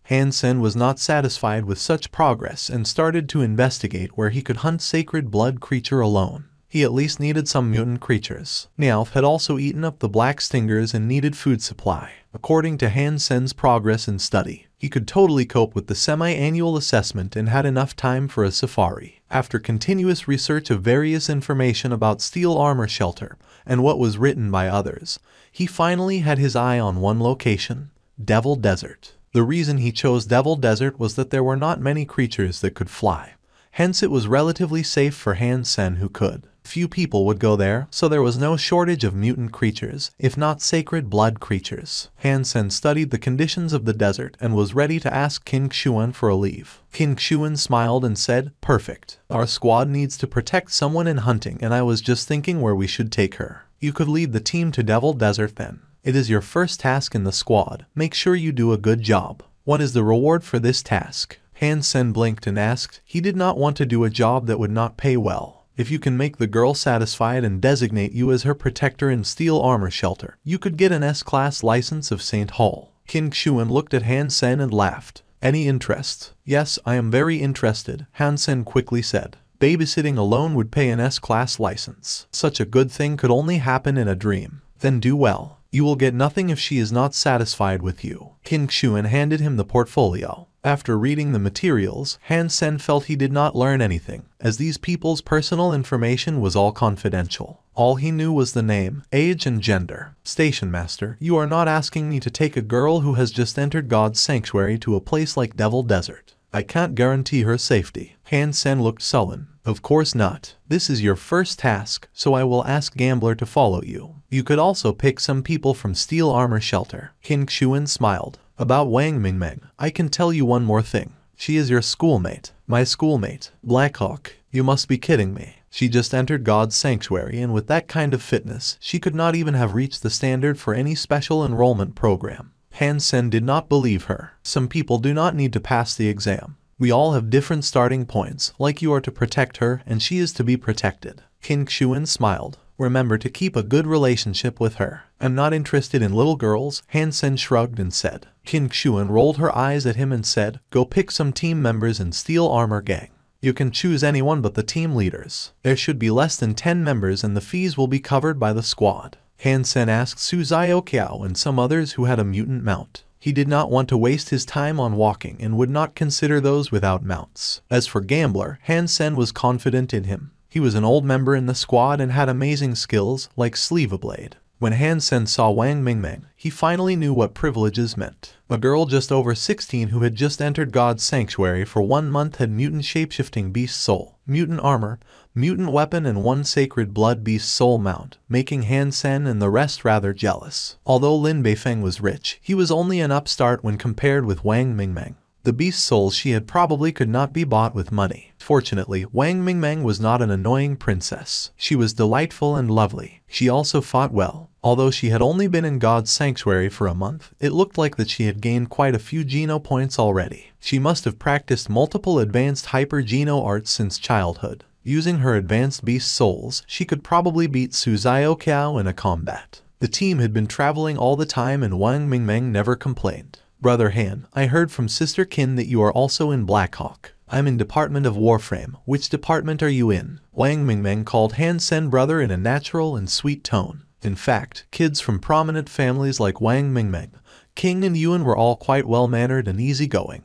Han Sen was not satisfied with such progress and started to investigate where he could hunt sacred blood creature alone. He at least needed some mutant creatures. Nialf had also eaten up the black stingers and needed food supply. According to Han Sen's progress in study, he could totally cope with the semi-annual assessment and had enough time for a safari. After continuous research of various information about steel armor shelter and what was written by others, he finally had his eye on one location: Devil Desert. The reason he chose Devil Desert was that there were not many creatures that could fly. Hence it was relatively safe for Han Sen who could Few people would go there, so there was no shortage of mutant creatures, if not sacred blood creatures. Han Sen studied the conditions of the desert and was ready to ask King Xuan for a leave. King Xuan smiled and said, "Perfect. Our squad needs to protect someone in hunting and I was just thinking where we should take her. You could lead the team to Devil Desert then. It is your first task in the squad. Make sure you do a good job. What is the reward for this task?" Han Sen blinked and asked. He did not want to do a job that would not pay well. If you can make the girl satisfied and designate you as her protector in Steel Armor Shelter, you could get an S-Class license of St. Hall. King Xuan looked at Han Sen and laughed. "Any interest?" "Yes, I am very interested," Han Sen quickly said. "Babysitting alone would pay an S-Class license. Such a good thing could only happen in a dream." "Then do well. You will get nothing if she is not satisfied with you." King Xuan handed him the portfolio. After reading the materials, Han Sen felt he did not learn anything, as these people's personal information was all confidential. All he knew was the name, age and gender. "Station Master, you are not asking me to take a girl who has just entered God's sanctuary to a place like Devil Desert. I can't guarantee her safety." Han Sen looked sullen. "Of course not. This is your first task, so I will ask Gambler to follow you. You could also pick some people from Steel Armor Shelter." King Xuan smiled. "About Wang Mingmeng, I can tell you one more thing. She is your schoolmate." "My schoolmate? Blackhawk? You must be kidding me. She just entered God's sanctuary and with that kind of fitness, she could not even have reached the standard for any special enrollment program." Han Sen did not believe her. "Some people do not need to pass the exam. We all have different starting points, like you are to protect her and she is to be protected." King Xuan smiled. "Remember to keep a good relationship with her." "I'm not interested in little girls," Han Sen shrugged and said. King Xuan rolled her eyes at him and said, "Go pick some team members in Steel Armor Gang. You can choose anyone but the team leaders. There should be less than 10 members and the fees will be covered by the squad." Han Sen asked Su Zioqiao and some others who had a mutant mount. He did not want to waste his time on walking and would not consider those without mounts. As for Gambler, Han Sen was confident in him. He was an old member in the squad and had amazing skills, like Sleeve-a-Blade. When Han Sen saw Wang Mingmeng, he finally knew what privileges meant. A girl just over 16 who had just entered God's sanctuary for 1 month had mutant shapeshifting beast soul, mutant armor, mutant weapon and 1 sacred blood beast soul mount, making Han Sen and the rest rather jealous. Although Lin Beifeng was rich, he was only an upstart when compared with Wang Mingmeng. The beast souls she had probably could not be bought with money. Fortunately, Wang Mingmeng was not an annoying princess. She was delightful and lovely. She also fought well. Although she had only been in God's sanctuary for a month, it looked like that she had gained quite a few Geno points already. She must have practiced multiple advanced Hyper Geno arts since childhood. Using her advanced beast souls, she could probably beat Su Zioqiao in a combat. The team had been traveling all the time and Wang Mingmeng never complained. "Brother Han, I heard from Sister Qin that you are also in Blackhawk." "I'm in Department of Warframe. Which department are you in?" Wang Mingmeng called Han Sen brother in a natural and sweet tone. In fact, kids from prominent families like Wang Mingmeng, King and Yuan were all quite well-mannered and easygoing.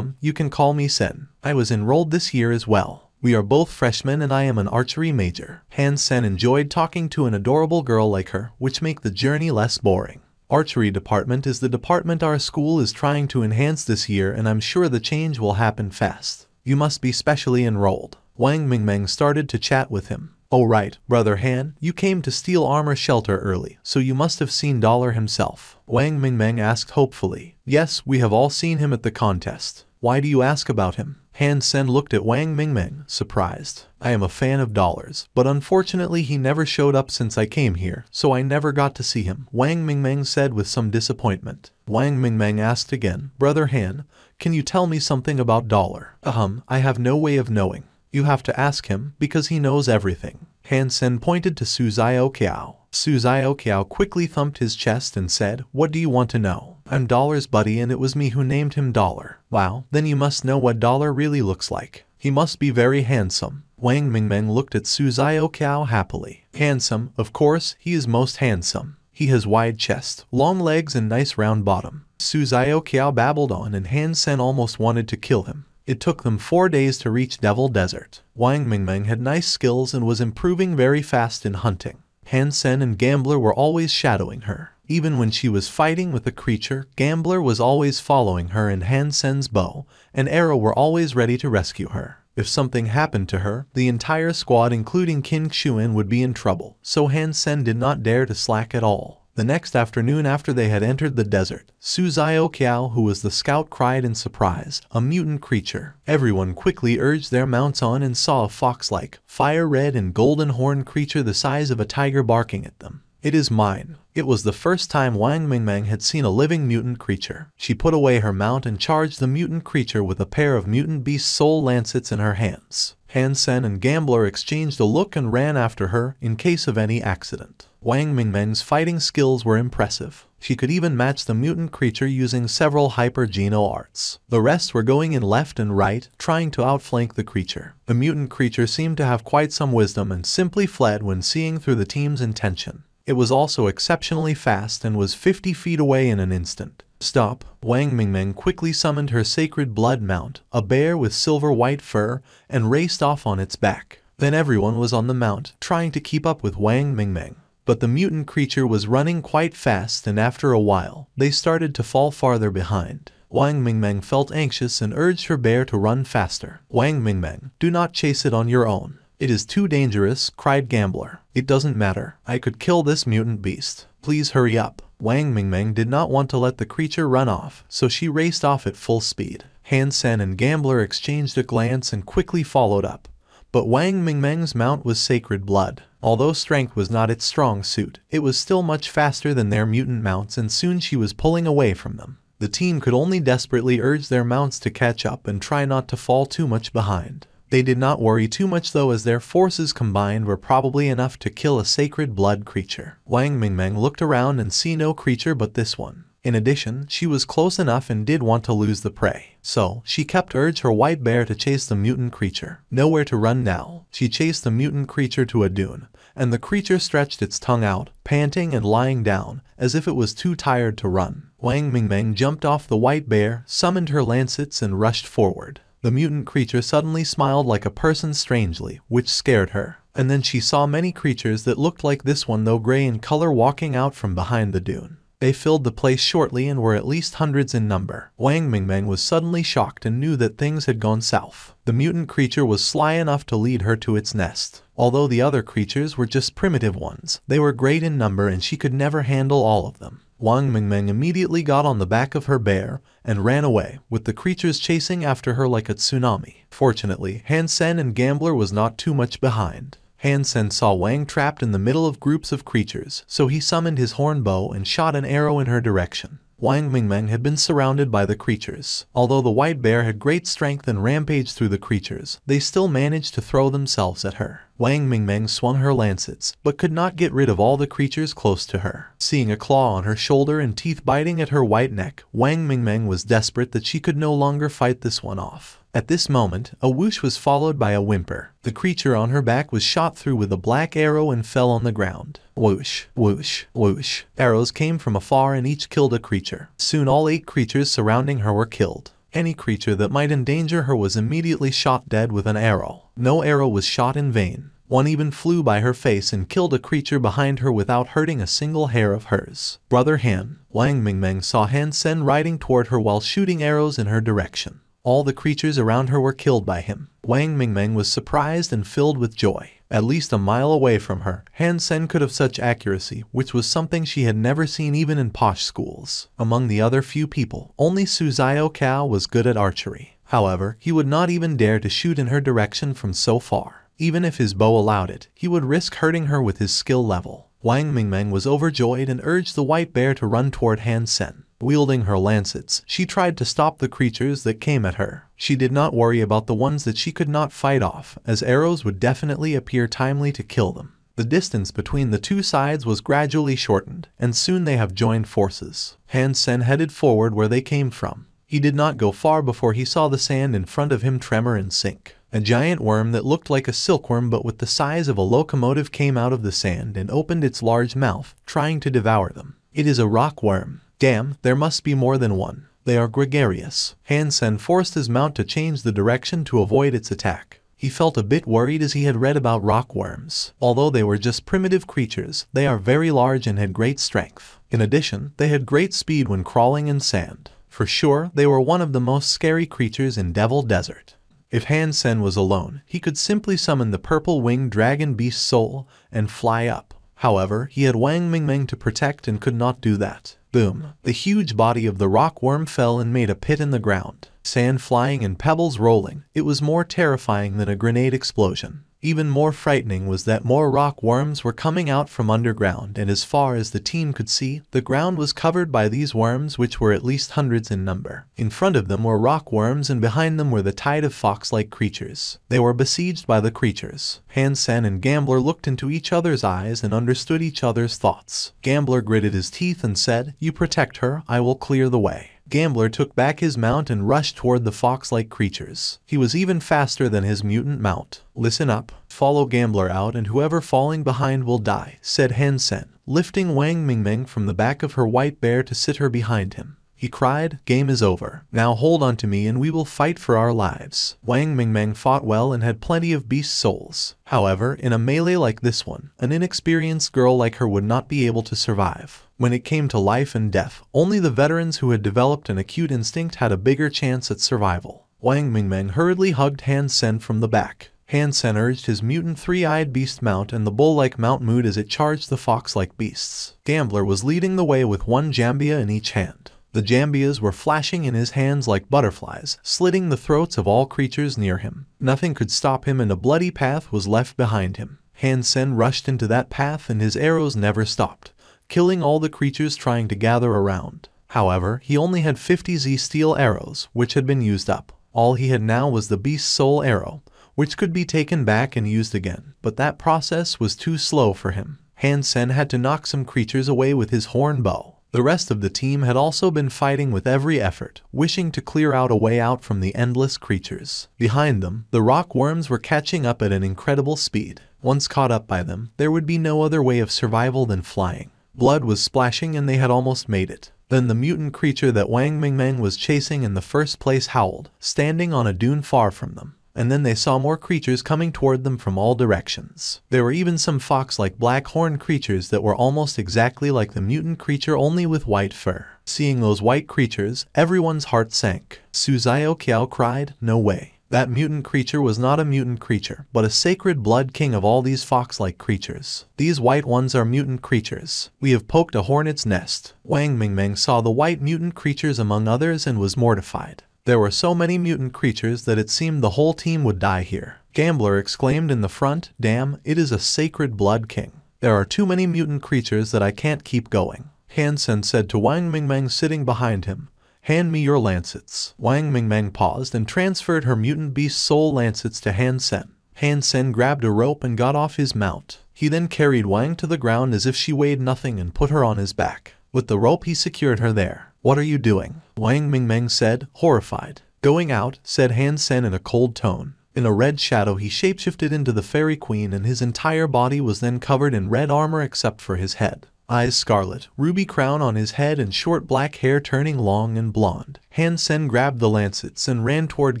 You can call me Sen. I was enrolled this year as well. We are both freshmen and I am an archery major." Han Sen enjoyed talking to an adorable girl like her, which make the journey less boring. "Archery department is the department our school is trying to enhance this year and I'm sure the change will happen fast. You must be specially enrolled." Wang Mingmeng started to chat with him. "Oh right, Brother Han, you came to Steel Armor Shelter early, so you must have seen Dollar himself." Wang Mingmeng asked hopefully. "Yes, we have all seen him at the contest." "Why do you ask about him?" Han Sen looked at Wang Mingmeng, surprised. "I am a fan of Dollar's, but unfortunately he never showed up since I came here, so I never got to see him," Wang Mingmeng said with some disappointment. Wang Mingmeng asked again, "Brother Han, can you tell me something about Dollar?" I have no way of knowing. You have to ask him, because he knows everything." Han Sen pointed to Su Zioqiao. Su Zioqiao quickly thumped his chest and said, "What do you want to know?" "I'm Dollar's buddy and it was me who named him Dollar." "Wow, then you must know what Dollar really looks like. He must be very handsome." Wang Mingmeng looked at Su Zioqiao happily. "Handsome, of course, he is most handsome. He has wide chest, long legs and nice round bottom." Su Zioqiao babbled on and Han Sen almost wanted to kill him. It took them 4 days to reach Devil Desert. Wang Mingmeng had nice skills and was improving very fast in hunting. Han Sen and Gambler were always shadowing her. Even when she was fighting with a creature, Gambler was always following her and Han Sen's bow and arrow were always ready to rescue her. If something happened to her, the entire squad including Kim Xuan would be in trouble, so Han Sen did not dare to slack at all. The next afternoon after they had entered the desert, Su Zio Kiao, who was the scout, cried in surprise, "A mutant creature." Everyone quickly urged their mounts on and saw a fox-like, fire-red and golden horned creature the size of a tiger barking at them. "It is mine." It was the first time Wang Mingmeng had seen a living mutant creature. She put away her mount and charged the mutant creature with a pair of mutant beast soul lancets in her hands. Han Sen and Gambler exchanged a look and ran after her in case of any accident. Wang Mingmeng's fighting skills were impressive. She could even match the mutant creature using several hyper-geno arts. The rest were going in left and right, trying to outflank the creature. The mutant creature seemed to have quite some wisdom and simply fled when seeing through the team's intention. It was also exceptionally fast and was 50 feet away in an instant. "Stop!" Wang Mingmeng quickly summoned her sacred blood mount, a bear with silver-white fur, and raced off on its back. Then everyone was on the mount, trying to keep up with Wang Mingmeng. But the mutant creature was running quite fast, and after a while, they started to fall farther behind. Wang Mingmeng felt anxious and urged her bear to run faster. "Wang Mingmeng, do not chase it on your own. It is too dangerous," cried Gambler. "It doesn't matter. I could kill this mutant beast. Please hurry up." Wang Mingmeng did not want to let the creature run off, so she raced off at full speed. Han Sen and Gambler exchanged a glance and quickly followed up. But Wang Mingmeng's mount was sacred blood. Although strength was not its strong suit, it was still much faster than their mutant mounts, and soon she was pulling away from them. The team could only desperately urge their mounts to catch up and try not to fall too much behind. They did not worry too much though, as their forces combined were probably enough to kill a sacred blood creature. Wang Mingmeng looked around and saw no creature but this one. In addition, she was close enough and did want to lose the prey. So, she kept urging her white bear to chase the mutant creature. Nowhere to run now. She chased the mutant creature to a dune, and the creature stretched its tongue out, panting and lying down, as if it was too tired to run. Wang Mingmeng jumped off the white bear, summoned her lancets and rushed forward. The mutant creature suddenly smiled like a person strangely, which scared her. And then she saw many creatures that looked like this one though gray in color walking out from behind the dune. They filled the place shortly and were at least hundreds in number. Wang Mingmeng was suddenly shocked and knew that things had gone south. The mutant creature was sly enough to lead her to its nest. Although the other creatures were just primitive ones, they were great in number and she could never handle all of them. Wang Mingmeng immediately got on the back of her bear and ran away, with the creatures chasing after her like a tsunami. Fortunately, Han Sen and Gambler was not too much behind. Han Sen saw Wang trapped in the middle of groups of creatures, so he summoned his horn bow and shot an arrow in her direction. Wang Mingmeng had been surrounded by the creatures. Although the white bear had great strength and rampaged through the creatures, they still managed to throw themselves at her. Wang Mingmeng swung her lancets, but could not get rid of all the creatures close to her. Seeing a claw on her shoulder and teeth biting at her white neck, Wang Mingmeng was desperate that she could no longer fight this one off. At this moment, a whoosh was followed by a whimper. The creature on her back was shot through with a black arrow and fell on the ground. Whoosh, whoosh, whoosh. Arrows came from afar and each killed a creature. Soon all 8 creatures surrounding her were killed. Any creature that might endanger her was immediately shot dead with an arrow. No arrow was shot in vain. One even flew by her face and killed a creature behind her without hurting a single hair of hers. Brother Han. Wang Mingmeng saw Han Sen riding toward her while shooting arrows in her direction. All the creatures around her were killed by him. Wang Mingmeng was surprised and filled with joy. At least a mile away from her, Han Sen could have such accuracy, which was something she had never seen even in posh schools. Among the other few people, only Su Zio Kao was good at archery. However, he would not even dare to shoot in her direction from so far. Even if his bow allowed it, he would risk hurting her with his skill level. Wang Mingmeng was overjoyed and urged the white bear to run toward Han Sen. Wielding her lancets, she tried to stop the creatures that came at her. She did not worry about the ones that she could not fight off, as arrows would definitely appear timely to kill them. The distance between the two sides was gradually shortened, and soon they have joined forces. Han Sen headed forward where they came from. He did not go far before he saw the sand in front of him tremor and sink. A giant worm that looked like a silkworm but with the size of a locomotive came out of the sand and opened its large mouth, trying to devour them. It is a rock worm. Damn, there must be more than one. They are gregarious. Han Sen forced his mount to change the direction to avoid its attack. He felt a bit worried as he had read about rock worms. Although they were just primitive creatures, they are very large and had great strength. In addition, they had great speed when crawling in sand. For sure, they were one of the most scary creatures in Devil Desert. If Han Sen was alone, he could simply summon the purple-winged dragon beast soul and fly up. However, he had Wang Mingmeng to protect and could not do that. Boom! The huge body of the rock worm fell and made a pit in the ground. Sand flying and pebbles rolling. It was more terrifying than a grenade explosion. Even more frightening was that more rock worms were coming out from underground, and as far as the team could see, the ground was covered by these worms, which were at least hundreds in number. In front of them were rock worms and behind them were the tide of fox-like creatures. They were besieged by the creatures. Han Sen and Gambler looked into each other's eyes and understood each other's thoughts. Gambler gritted his teeth and said, "You protect her, I will clear the way." Gambler took back his mount and rushed toward the fox-like creatures. He was even faster than his mutant mount. "Listen up, follow Gambler out and whoever falling behind will die," said Han Sen, lifting Wang Mingmeng from the back of her white bear to sit her behind him. He cried, "Game is over. Now hold on to me and we will fight for our lives." Wang Mingmeng fought well and had plenty of beast souls. However, in a melee like this one, an inexperienced girl like her would not be able to survive. When it came to life and death, only the veterans who had developed an acute instinct had a bigger chance at survival. Wang Mingmeng hurriedly hugged Han Sen from the back. Han Sen urged his mutant three-eyed beast mount and the bull-like mount moved as it charged the fox-like beasts. Gambler was leading the way with one jambia in each hand. The jambias were flashing in his hands like butterflies, slitting the throats of all creatures near him. Nothing could stop him and a bloody path was left behind him. Han Sen rushed into that path and his arrows never stopped, killing all the creatures trying to gather around. However, he only had 50 Z steel arrows, which had been used up. All he had now was the beast soul arrow, which could be taken back and used again, but that process was too slow for him. Han Sen had to knock some creatures away with his horn bow. The rest of the team had also been fighting with every effort, wishing to clear out a way out from the endless creatures. Behind them, the rock worms were catching up at an incredible speed. Once caught up by them, there would be no other way of survival than flying. Blood was splashing and they had almost made it. Then the mutant creature that Wang Mingmeng was chasing in the first place howled, standing on a dune far from them. And then they saw more creatures coming toward them from all directions. There were even some fox-like black horned creatures that were almost exactly like the mutant creature only with white fur. Seeing those white creatures, everyone's heart sank. Su Xiaoqiao cried, "No way. That mutant creature was not a mutant creature, but a sacred blood king of all these fox-like creatures. These white ones are mutant creatures. We have poked a hornet's nest." Wang Mingmeng saw the white mutant creatures among others and was mortified. There were so many mutant creatures that it seemed the whole team would die here. Gambler exclaimed in the front, "Damn, it is a sacred blood king. There are too many mutant creatures that I can't keep going." Han Sen said to Wang Mingmeng sitting behind him, "Hand me your lancets." Wang Mingmeng paused and transferred her mutant beast soul lancets to Han Sen. Han Sen grabbed a rope and got off his mount. He then carried Wang to the ground as if she weighed nothing and put her on his back. With the rope he secured her there. "What are you doing?" Wang Mingmeng said, horrified. "Going out," said Han Sen in a cold tone. In a red shadow he shapeshifted into the fairy queen and his entire body was then covered in red armor except for his head. Eyes scarlet, ruby crown on his head and short black hair turning long and blonde. Han Sen grabbed the lancets and ran toward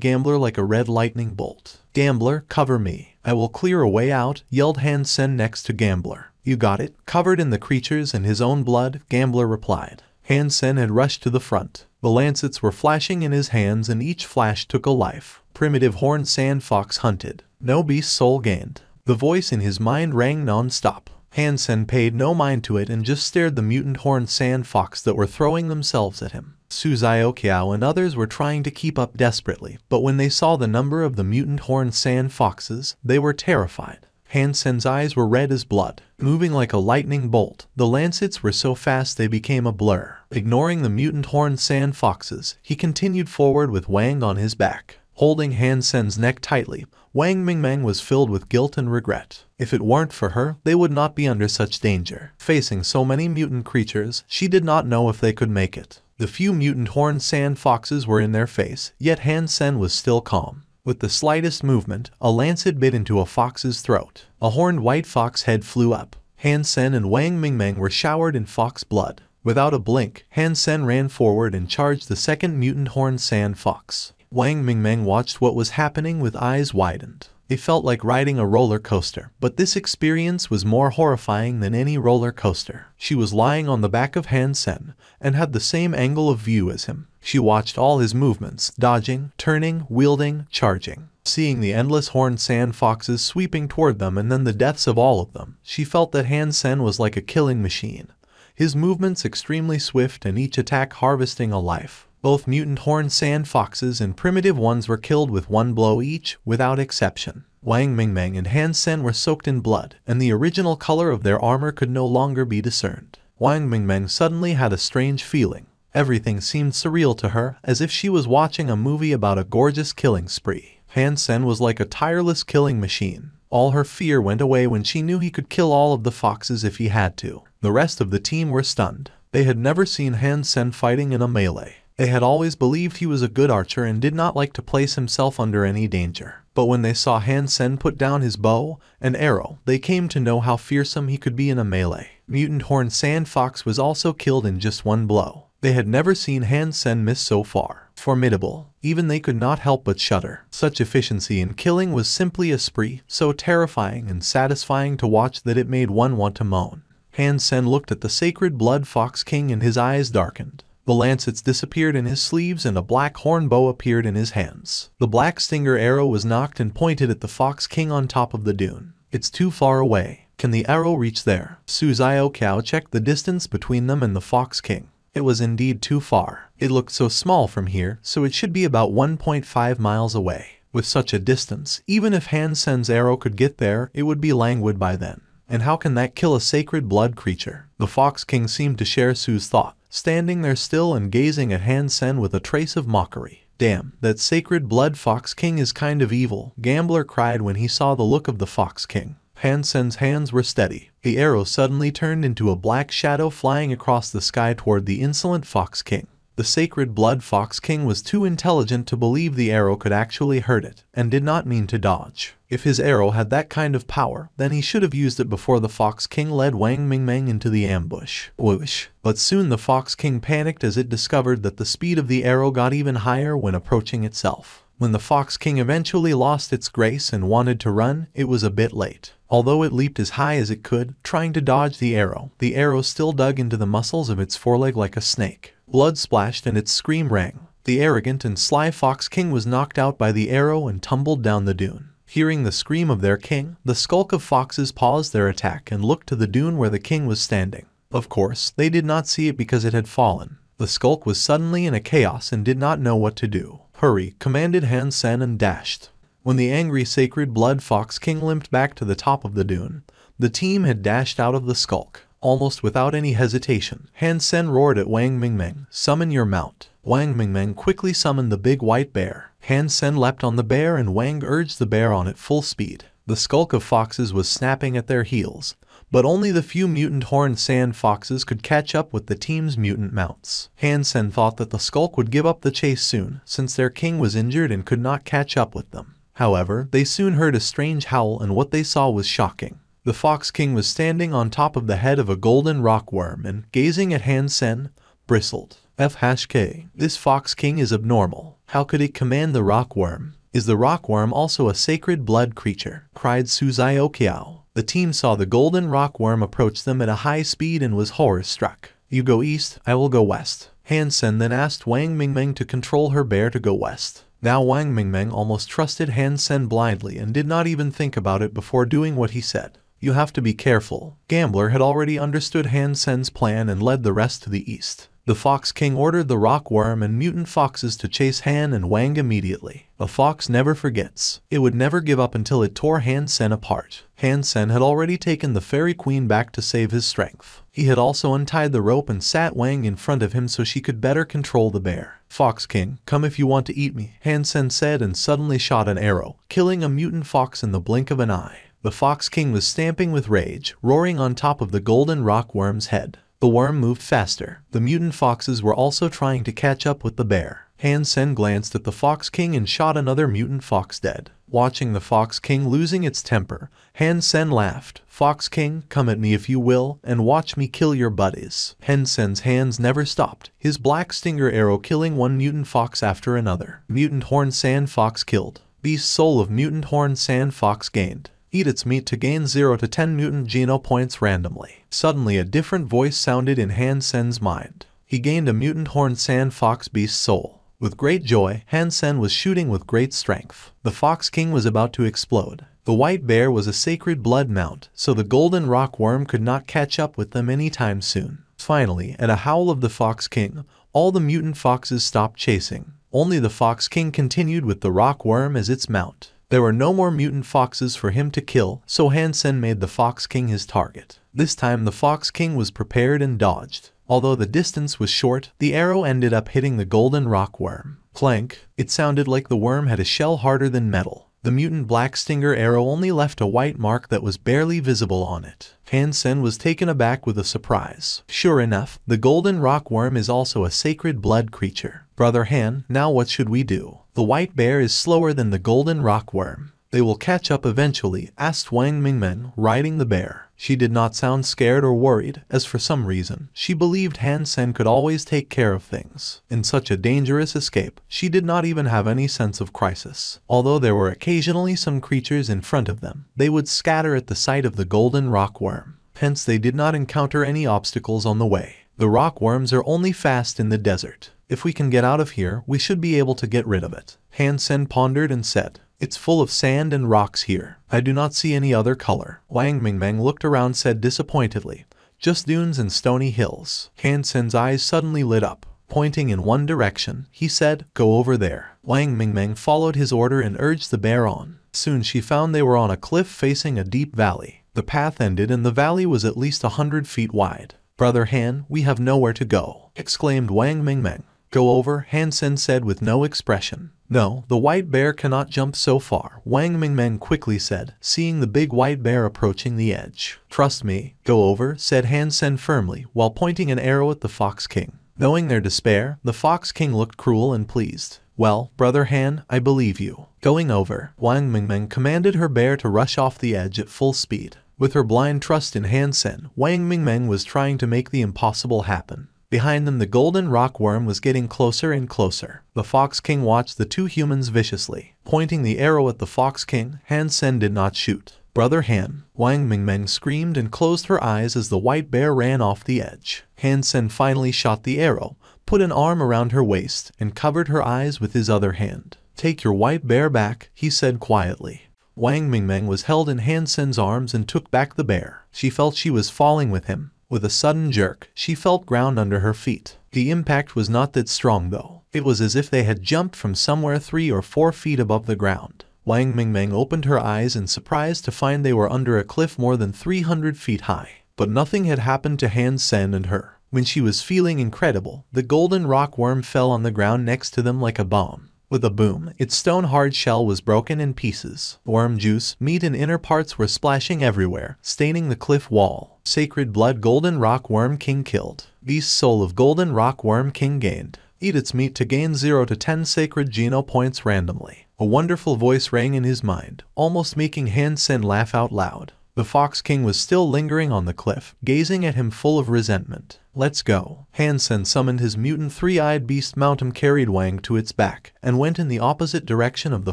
Gambler like a red lightning bolt. "Gambler, cover me. I will clear a way out," yelled Han Sen next to Gambler. "You got it." Covered in the creatures and his own blood, Gambler replied. Han Sen had rushed to the front. The lancets were flashing in his hands and each flash took a life. Primitive horned sand fox hunted. No beast soul gained. The voice in his mind rang non-stop. Han Sen paid no mind to it and just stared the mutant horned sand fox that were throwing themselves at him. Su Xiaoqiao and others were trying to keep up desperately, but when they saw the number of the mutant horned sand foxes, they were terrified. Han Sen's eyes were red as blood, moving like a lightning bolt. The lancets were so fast they became a blur. Ignoring the mutant horned sand foxes, he continued forward with Wang on his back. Holding Han Sen's neck tightly, Wang Mingmeng was filled with guilt and regret. If it weren't for her, they would not be under such danger. Facing so many mutant creatures, she did not know if they could make it. The few mutant horned sand foxes were in their face, yet Han Sen was still calm. With the slightest movement, a lancet bit into a fox's throat. A horned white fox head flew up. Han Sen and Wang Mingmeng were showered in fox blood. Without a blink, Han Sen ran forward and charged the second mutant horned sand fox. Wang Mingmeng watched what was happening with eyes widened. It felt like riding a roller coaster, but this experience was more horrifying than any roller coaster. She was lying on the back of Han Sen and had the same angle of view as him. She watched all his movements, dodging, turning, wielding, charging. Seeing the endless horned sand foxes sweeping toward them and then the deaths of all of them, she felt that Han Sen was like a killing machine. His movements extremely swift and each attack harvesting a life. Both mutant horned sand foxes and primitive ones were killed with one blow each, without exception. Wang Mingmeng and Han Sen were soaked in blood, and the original color of their armor could no longer be discerned. Wang Mingmeng suddenly had a strange feeling. Everything seemed surreal to her, as if she was watching a movie about a gorgeous killing spree. Han Sen was like a tireless killing machine. All her fear went away when she knew he could kill all of the foxes if he had to. The rest of the team were stunned. They had never seen Han Sen fighting in a melee. They had always believed he was a good archer and did not like to place himself under any danger. But when they saw Han Sen put down his bow and arrow, they came to know how fearsome he could be in a melee. Mutant Horned Sand Fox was also killed in just one blow. They had never seen Han Sen miss so far. Formidable. Even they could not help but shudder. Such efficiency in killing was simply a spree, so terrifying and satisfying to watch that it made one want to moan. Han Sen looked at the sacred blood Fox King and his eyes darkened. The lancets disappeared in his sleeves and a black horn bow appeared in his hands. The black stinger arrow was knocked and pointed at the Fox King on top of the dune. It's too far away. Can the arrow reach there? Su Xiaoqiao checked the distance between them and the Fox King. It was indeed too far. It looked so small from here, so it should be about 1.5 miles away. With such a distance, even if Han Sen's arrow could get there, it would be languid by then. And how can that kill a sacred blood creature? The Fox King seemed to share Su's thought, standing there still and gazing at Han Sen with a trace of mockery. Damn, that sacred blood Fox King is kind of evil, Gambler cried when he saw the look of the Fox King. Han Sen's hands were steady. The arrow suddenly turned into a black shadow flying across the sky toward the insolent Fox King. The sacred blood Fox King was too intelligent to believe the arrow could actually hurt it, and did not mean to dodge. If his arrow had that kind of power, then he should have used it before the Fox King led Wang Mingmeng into the ambush. Whoosh! But soon the Fox King panicked as it discovered that the speed of the arrow got even higher when approaching itself. When the Fox King eventually lost its grace and wanted to run, it was a bit late. Although it leaped as high as it could, trying to dodge the arrow still dug into the muscles of its foreleg like a snake. Blood splashed and its scream rang. The arrogant and sly Fox King was knocked out by the arrow and tumbled down the dune. Hearing the scream of their king, the skulk of foxes paused their attack and looked to the dune where the king was standing. Of course, they did not see it because it had fallen. The skulk was suddenly in a chaos and did not know what to do. Hurry, commanded Han Sen and dashed. When the angry sacred blood Fox King limped back to the top of the dune, the team had dashed out of the skulk. Almost without any hesitation, Han Sen roared at Wang Mingmeng, "Summon your mount." Wang Mingmeng quickly summoned the big white bear. Han Sen leapt on the bear and Wang urged the bear on at full speed. The skulk of foxes was snapping at their heels, but only the few mutant horned sand foxes could catch up with the team's mutant mounts. Han Sen thought that the skulk would give up the chase soon, since their king was injured and could not catch up with them. However, they soon heard a strange howl and what they saw was shocking. The Fox King was standing on top of the head of a golden rockworm and, gazing at Han Sen, bristled. FHK, this Fox King is abnormal. How could it command the rockworm? Is the rockworm also a sacred blood creature? Cried Su Xiaoqiao. The team saw the golden rockworm approach them at a high speed and was horror-struck. You go east, I will go west. Han Sen then asked Wang Mingmeng to control her bear to go west. Now Wang Mingmeng almost trusted Han Sen blindly and did not even think about it before doing what he said. You have to be careful. Gambler had already understood Han Sen's plan and led the rest to the east. The Fox King ordered the rockworm and mutant foxes to chase Han and Wang immediately. A fox never forgets. It would never give up until it tore Han Sen apart. Han Sen had already taken the fairy queen back to save his strength. He had also untied the rope and sat Wang in front of him so she could better control the bear. Fox King, come if you want to eat me, Han Sen said and suddenly shot an arrow, killing a mutant fox in the blink of an eye. The Fox King was stamping with rage, roaring on top of the golden rockworm's head. The worm moved faster. The mutant foxes were also trying to catch up with the bear. Han Sen glanced at the Fox King and shot another mutant fox dead. Watching the Fox King losing its temper, Han Sen laughed. Fox King, come at me if you will, and watch me kill your buddies. Han Sen's hands never stopped, his black stinger arrow killing one mutant fox after another. Mutant horned sand fox killed. Beast Soul of Mutant Horned Sand Fox gained. Eat its meat to gain 0 to 10 mutant geno points randomly. Suddenly a different voice sounded in Han Sen's mind. He gained a mutant horned sand fox beast soul. With great joy, Han Sen was shooting with great strength. The Fox King was about to explode. The white bear was a sacred blood mount, so the golden rock worm could not catch up with them anytime soon. Finally, at a howl of the Fox King, all the mutant foxes stopped chasing. Only the Fox King continued with the rock worm as its mount. There were no more mutant foxes for him to kill, so Han Sen made the Fox King his target. This time the Fox King was prepared and dodged. Although the distance was short, the arrow ended up hitting the golden rock worm. Clank! It sounded like the worm had a shell harder than metal. The mutant black stinger arrow only left a white mark that was barely visible on it. Han Sen was taken aback with a surprise. Sure enough, the golden rock worm is also a sacred blood creature. Brother Han, now what should we do? The white bear is slower than the golden rock worm. They will catch up eventually, asked Wang Mingmeng, riding the bear. She did not sound scared or worried, as for some reason, she believed Han Sen could always take care of things. In such a dangerous escape, she did not even have any sense of crisis. Although there were occasionally some creatures in front of them, they would scatter at the sight of the golden rock worm. Hence they did not encounter any obstacles on the way. The rock worms are only fast in the desert. If we can get out of here, we should be able to get rid of it. Han Sen pondered and said, "It's full of sand and rocks here. I do not see any other color." Wang Mingmeng looked around, said disappointedly, "Just dunes and stony hills." Han Sen's eyes suddenly lit up. Pointing in one direction, he said, "Go over there." Wang Mingmeng followed his order and urged the bear on. Soon she found they were on a cliff facing a deep valley. The path ended and the valley was at least 100 feet wide. "Brother Han, we have nowhere to go," exclaimed Wang Mingmeng. "Go over," Han Sen said with no expression. "No, the white bear cannot jump so far," Wang Mingmeng quickly said, seeing the big white bear approaching the edge. "Trust me, go over," said Han Sen firmly, while pointing an arrow at the Fox King. Knowing their despair, the Fox King looked cruel and pleased. "Well, Brother Han, I believe you." Going over, Wang Mingmeng commanded her bear to rush off the edge at full speed. With her blind trust in Han Sen, Wang Mingmeng was trying to make the impossible happen. Behind them the golden rock worm was getting closer and closer. The Fox King watched the two humans viciously. Pointing the arrow at the Fox King, Han Sen did not shoot. "Brother Han!" Wang Mingmeng screamed and closed her eyes as the white bear ran off the edge. Han Sen finally shot the arrow, put an arm around her waist, and covered her eyes with his other hand. "Take your white bear back," he said quietly. Wang Mingmeng was held in Han Sen's arms and took back the bear. She felt she was falling with him. With a sudden jerk, she felt ground under her feet. The impact was not that strong though. It was as if they had jumped from somewhere 3 or 4 feet above the ground. Wang Mingmeng opened her eyes in surprise to find they were under a cliff more than 300 feet high. But nothing had happened to Han Sen and her. When she was feeling incredible, the golden rock worm fell on the ground next to them like a bomb. With a boom, its stone-hard shell was broken in pieces. Worm juice, meat and inner parts were splashing everywhere, staining the cliff wall. Sacred blood golden rock worm king killed. Beast soul of golden rock worm king gained. Eat its meat to gain 0 to 10 sacred geno points randomly. A wonderful voice rang in his mind, almost making Han Sen laugh out loud. The Fox King was still lingering on the cliff, gazing at him full of resentment. "Let's go." Han Sen summoned his mutant three-eyed beast Mountum, carried Wang to its back, and went in the opposite direction of the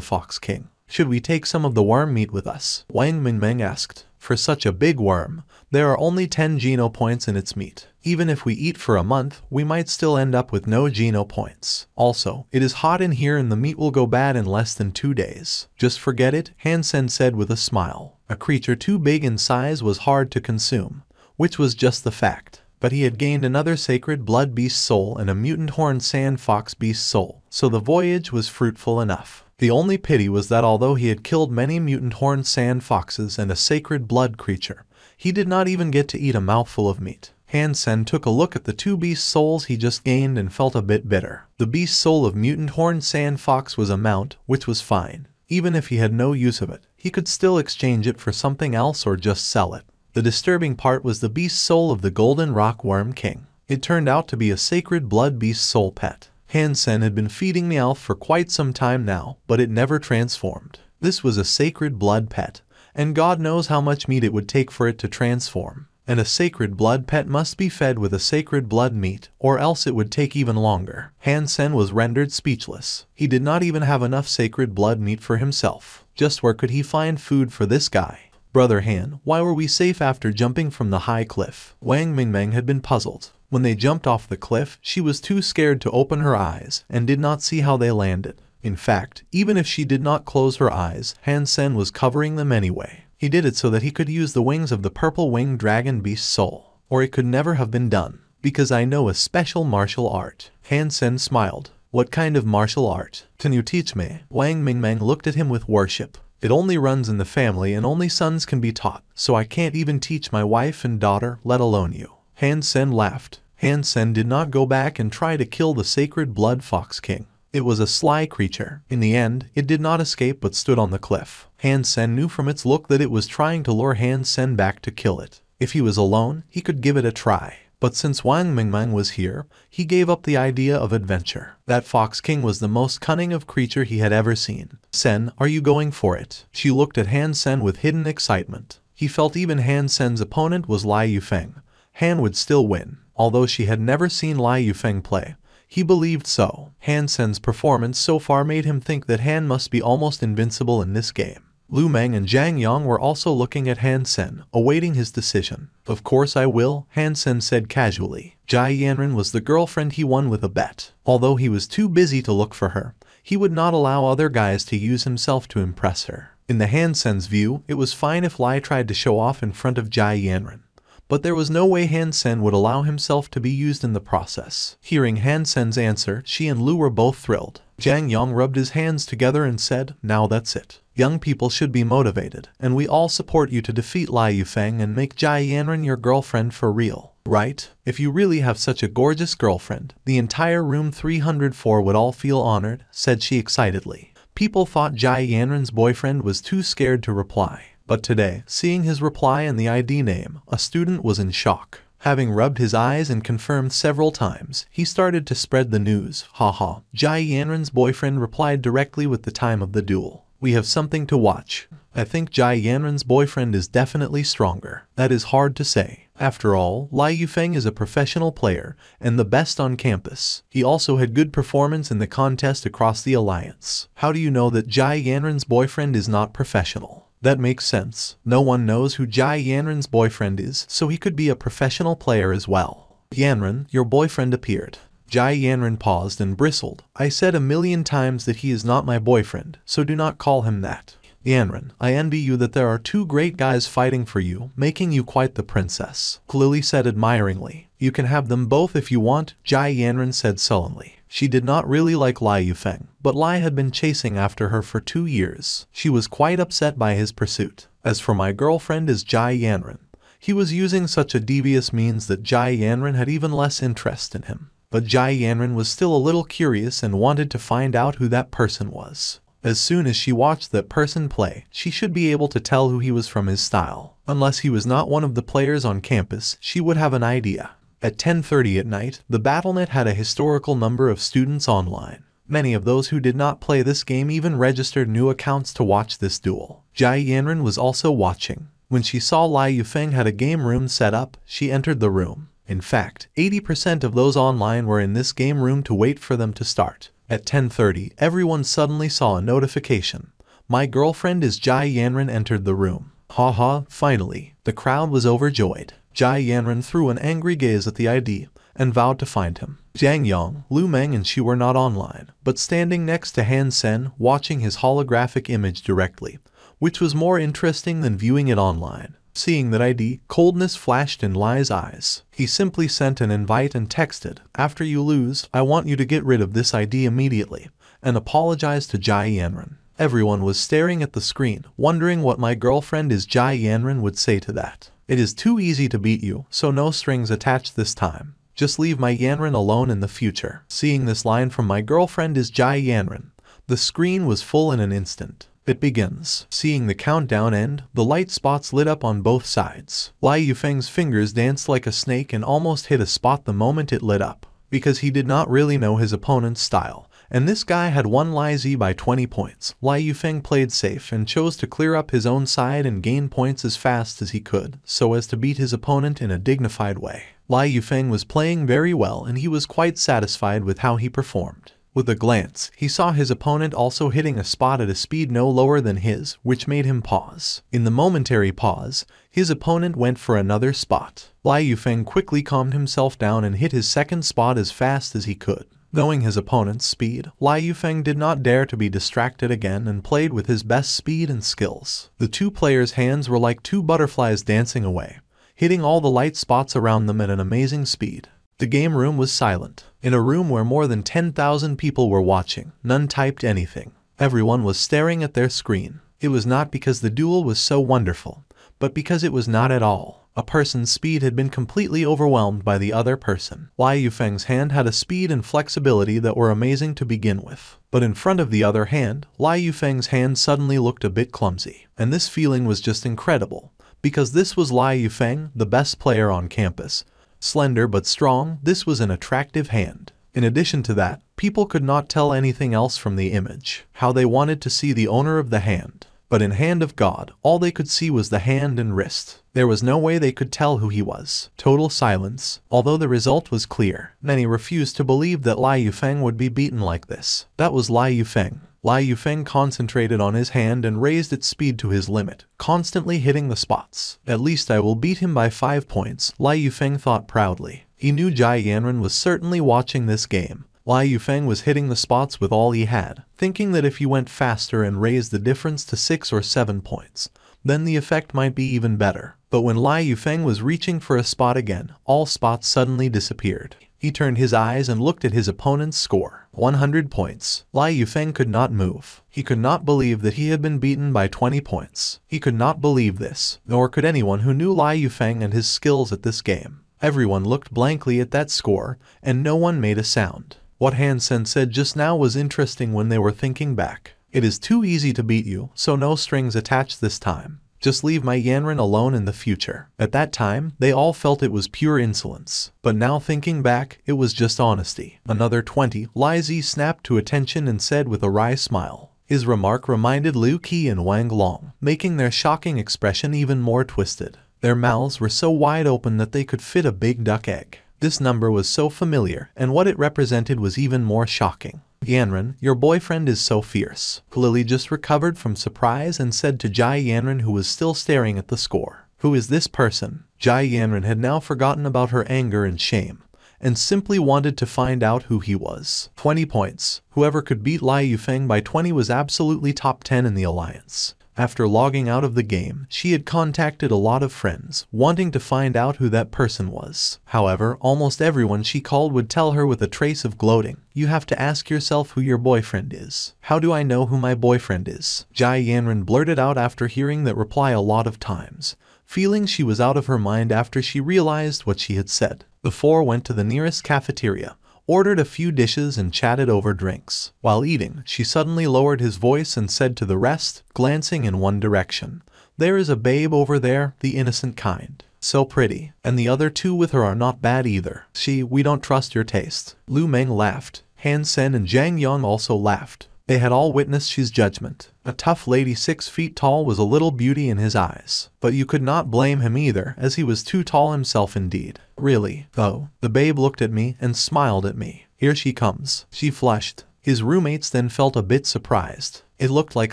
Fox King. "Should we take some of the worm meat with us?" Wang Mingmeng asked. For such a big worm, there are only 10 geno points in its meat. Even if we eat for a month, we might still end up with no geno points. Also, it is hot in here and the meat will go bad in less than 2 days. "Just forget it," Han Sen said with a smile. A creature too big in size was hard to consume, which was just the fact. But he had gained another sacred blood beast soul and a mutant horned sand fox beast soul, so the voyage was fruitful enough. The only pity was that although he had killed many mutant horned sand foxes and a sacred blood creature, he did not even get to eat a mouthful of meat. Han Sen took a look at the 2 beast souls he just gained and felt a bit bitter. The beast soul of mutant horned sand fox was a mount, which was fine. Even if he had no use of it, he could still exchange it for something else or just sell it. The disturbing part was the beast soul of the golden rock worm king. It turned out to be a sacred blood beast soul pet. Han Sen had been feeding Meowth for quite some time now, but it never transformed. This was a sacred blood pet, and God knows how much meat it would take for it to transform. and a sacred blood pet must be fed with a sacred blood meat, or else it would take even longer. Han Sen was rendered speechless. He did not even have enough sacred blood meat for himself. Just where could he find food for this guy? Brother Han, why were we safe after jumping from the high cliff? Wang Mingmeng had been puzzled. When they jumped off the cliff, she was too scared to open her eyes and did not see how they landed. In fact, even if she did not close her eyes, Han Sen was covering them anyway. He did it so that he could use the wings of the purple-winged dragon beast soul. Or it could never have been done. Because I know a special martial art. Han Sen smiled. What kind of martial art? Can you teach me? Wang Mingmeng looked at him with worship. It only runs in the family and only sons can be taught, so I can't even teach my wife and daughter, let alone you. Han Sen laughed. Han Sen did not go back and try to kill the sacred blood fox king. It was a sly creature. In the end, it did not escape but stood on the cliff. Han Sen knew from its look that it was trying to lure Han Sen back to kill it. If he was alone, he could give it a try. But since Wang Mingmeng was here, he gave up the idea of adventure. That Fox King was the most cunning of creature he had ever seen. Sen, are you going for it? She looked at Han Sen with hidden excitement. He felt even Han Sen's opponent was Lai Yufeng. Han would still win. Although she had never seen Lai Yufeng play, he believed so. Han Sen's performance so far made him think that Han must be almost invincible in this game. Lu Meng and Zhang Yang were also looking at Han Sen, awaiting his decision. Of course I will, Han Sen said casually. Jai Yanren was the girlfriend he won with a bet. Although he was too busy to look for her, he would not allow other guys to use himself to impress her. In the Han Sen's view, it was fine if Lai tried to show off in front of Jai Yanren. But there was no way Han Sen would allow himself to be used in the process. Hearing Han Sen's answer, she and Lu were both thrilled. Zhang Yang rubbed his hands together and said, now that's it. Young people should be motivated, and we all support you to defeat Lai Yufeng and make Jai Yanren your girlfriend for real. Right? If you really have such a gorgeous girlfriend, the entire room 304 would all feel honored, said she excitedly. People thought Jai Yanren's boyfriend was too scared to reply. But today, seeing his reply and the ID name, a student was in shock. Having rubbed his eyes and confirmed several times, he started to spread the news. Haha. Jai Yanren's boyfriend replied directly with the time of the duel. We have something to watch. I think Jai Yanren's boyfriend is definitely stronger. That is hard to say. After all, Lai Yufeng is a professional player and the best on campus. He also had good performance in the contest across the alliance. How do you know that Jai Yanren's boyfriend is not professional? That makes sense. No one knows who Jai Yanren's boyfriend is, so he could be a professional player as well. Yanren, your boyfriend appeared. Jai Yanren paused and bristled. I said 1,000,000 times that he is not my boyfriend, so do not call him that. Yanren, I envy you that there are two great guys fighting for you, making you quite the princess. Lily said admiringly. You can have them both if you want, Jai Yanren said sullenly. She did not really like Lai Yufeng, but Lai had been chasing after her for 2 years. She was quite upset by his pursuit. As for my girlfriend is Jai Yanren. He was using such a devious means that Jai Yanren had even less interest in him. But Jai Yanren was still a little curious and wanted to find out who that person was. As soon as she watched that person play, she should be able to tell who he was from his style. Unless he was not one of the players on campus, she would have an idea. At 10:30 at night, the BattleNet had a historical number of students online. Many of those who did not play this game even registered new accounts to watch this duel. Jai Yanren was also watching. When she saw Lai Yufeng had a game room set up, she entered the room. In fact, 80% of those online were in this game room to wait for them to start. At 10:30, everyone suddenly saw a notification. My girlfriend is Jai Yanren entered the room. Haha, finally. The crowd was overjoyed. Jai Yanren threw an angry gaze at the ID and vowed to find him. Zhang Yang, Lu Meng and she were not online, but standing next to Han Sen watching his holographic image directly, which was more interesting than viewing it online. Seeing that ID, coldness flashed in Lai's eyes. He simply sent an invite and texted, after you lose, I want you to get rid of this ID immediately, and apologize to Jai Yanren. Everyone was staring at the screen, wondering what my girlfriend is Jai Yanren would say to that. It is too easy to beat you, so no strings attached this time. Just leave my Yanren alone in the future. Seeing this line from my girlfriend is Jai Yanren, the screen was full in an instant. It begins. Seeing the countdown end, the light spots lit up on both sides. Lai Yufeng's fingers danced like a snake and almost hit a spot the moment it lit up. Because he did not really know his opponent's style, and this guy had won Lai Zi by 20 points. Lai Yufeng played safe and chose to clear up his own side and gain points as fast as he could, so as to beat his opponent in a dignified way. Lai Yufeng was playing very well and he was quite satisfied with how he performed. With a glance, he saw his opponent also hitting a spot at a speed no lower than his, which made him pause. In the momentary pause, his opponent went for another spot. Lai Yufeng quickly calmed himself down and hit his second spot as fast as he could. Knowing his opponent's speed, Lai Yufeng did not dare to be distracted again and played with his best speed and skills. The two players' hands were like two butterflies dancing away, hitting all the light spots around them at an amazing speed. The game room was silent. In a room where more than 10,000 people were watching, none typed anything. Everyone was staring at their screen. It was not because the duel was so wonderful, but because it was not at all. A person's speed had been completely overwhelmed by the other person. Lai Yufeng's hand had a speed and flexibility that were amazing to begin with. But in front of the other hand, Lai Yufeng's hand suddenly looked a bit clumsy. And this feeling was just incredible, because this was Lai Yufeng, the best player on campus. Slender but strong, this was an attractive hand. In addition to that, people could not tell anything else from the image, how they wanted to see the owner of the hand. But in Hand of God, all they could see was the hand and wrist. There was no way they could tell who he was. Total silence. Although the result was clear, many refused to believe that Lai Yufeng would be beaten like this. That was Lai Yufeng. Lai Yufeng concentrated on his hand and raised its speed to his limit, constantly hitting the spots. At least I will beat him by 5 points, Lai Yufeng thought proudly. He knew Jai Yanren was certainly watching this game. Lai Yufeng was hitting the spots with all he had, thinking that if he went faster and raised the difference to 6 or 7 points, then the effect might be even better. But when Lai Yufeng was reaching for a spot again, all spots suddenly disappeared. He turned his eyes and looked at his opponent's score. 100 points. Lai Yufeng could not move. He could not believe that he had been beaten by 20 points. He could not believe this, nor could anyone who knew Lai Yufeng and his skills at this game. Everyone looked blankly at that score, and no one made a sound. What Han Sen said just now was interesting when they were thinking back. It is too easy to beat you, so no strings attached this time. Just leave my Yanren alone in the future. At that time, they all felt it was pure insolence. But now thinking back, it was just honesty. Another 20, Lai Zi snapped to attention and said with a wry smile. His remark reminded Liu Qi and Wang Long, making their shocking expression even more twisted. Their mouths were so wide open that they could fit a big duck egg. This number was so familiar, and what it represented was even more shocking. Yanren, your boyfriend is so fierce. Lily just recovered from surprise and said to Jai Yanren, who was still staring at the score. Who is this person? Jai Yanren had now forgotten about her anger and shame, and simply wanted to find out who he was. 20 points. Whoever could beat Lai Yufeng by 20 was absolutely top 10 in the alliance. After logging out of the game, she had contacted a lot of friends, wanting to find out who that person was. However, almost everyone she called would tell her with a trace of gloating, "You have to ask yourself who your boyfriend is." "How do I know who my boyfriend is?" Jai Yanren blurted out after hearing that reply a lot of times, feeling she was out of her mind after she realized what she had said. The four went to the nearest cafeteria, ordered a few dishes and chatted over drinks. While eating, she suddenly lowered his voice and said to the rest, glancing in one direction, "There is a babe over there, the innocent kind. So pretty. And the other two with her are not bad either. We don't trust your taste." Lu Meng laughed. Han Sen and Zhang Yang also laughed. They had all witnessed Xi's judgment. A tough lady 6 feet tall was a little beauty in his eyes. But you could not blame him either, as he was too tall himself indeed. Really, though, the babe looked at me and smiled at me. "Here she comes." She flushed. His roommates then felt a bit surprised. It looked like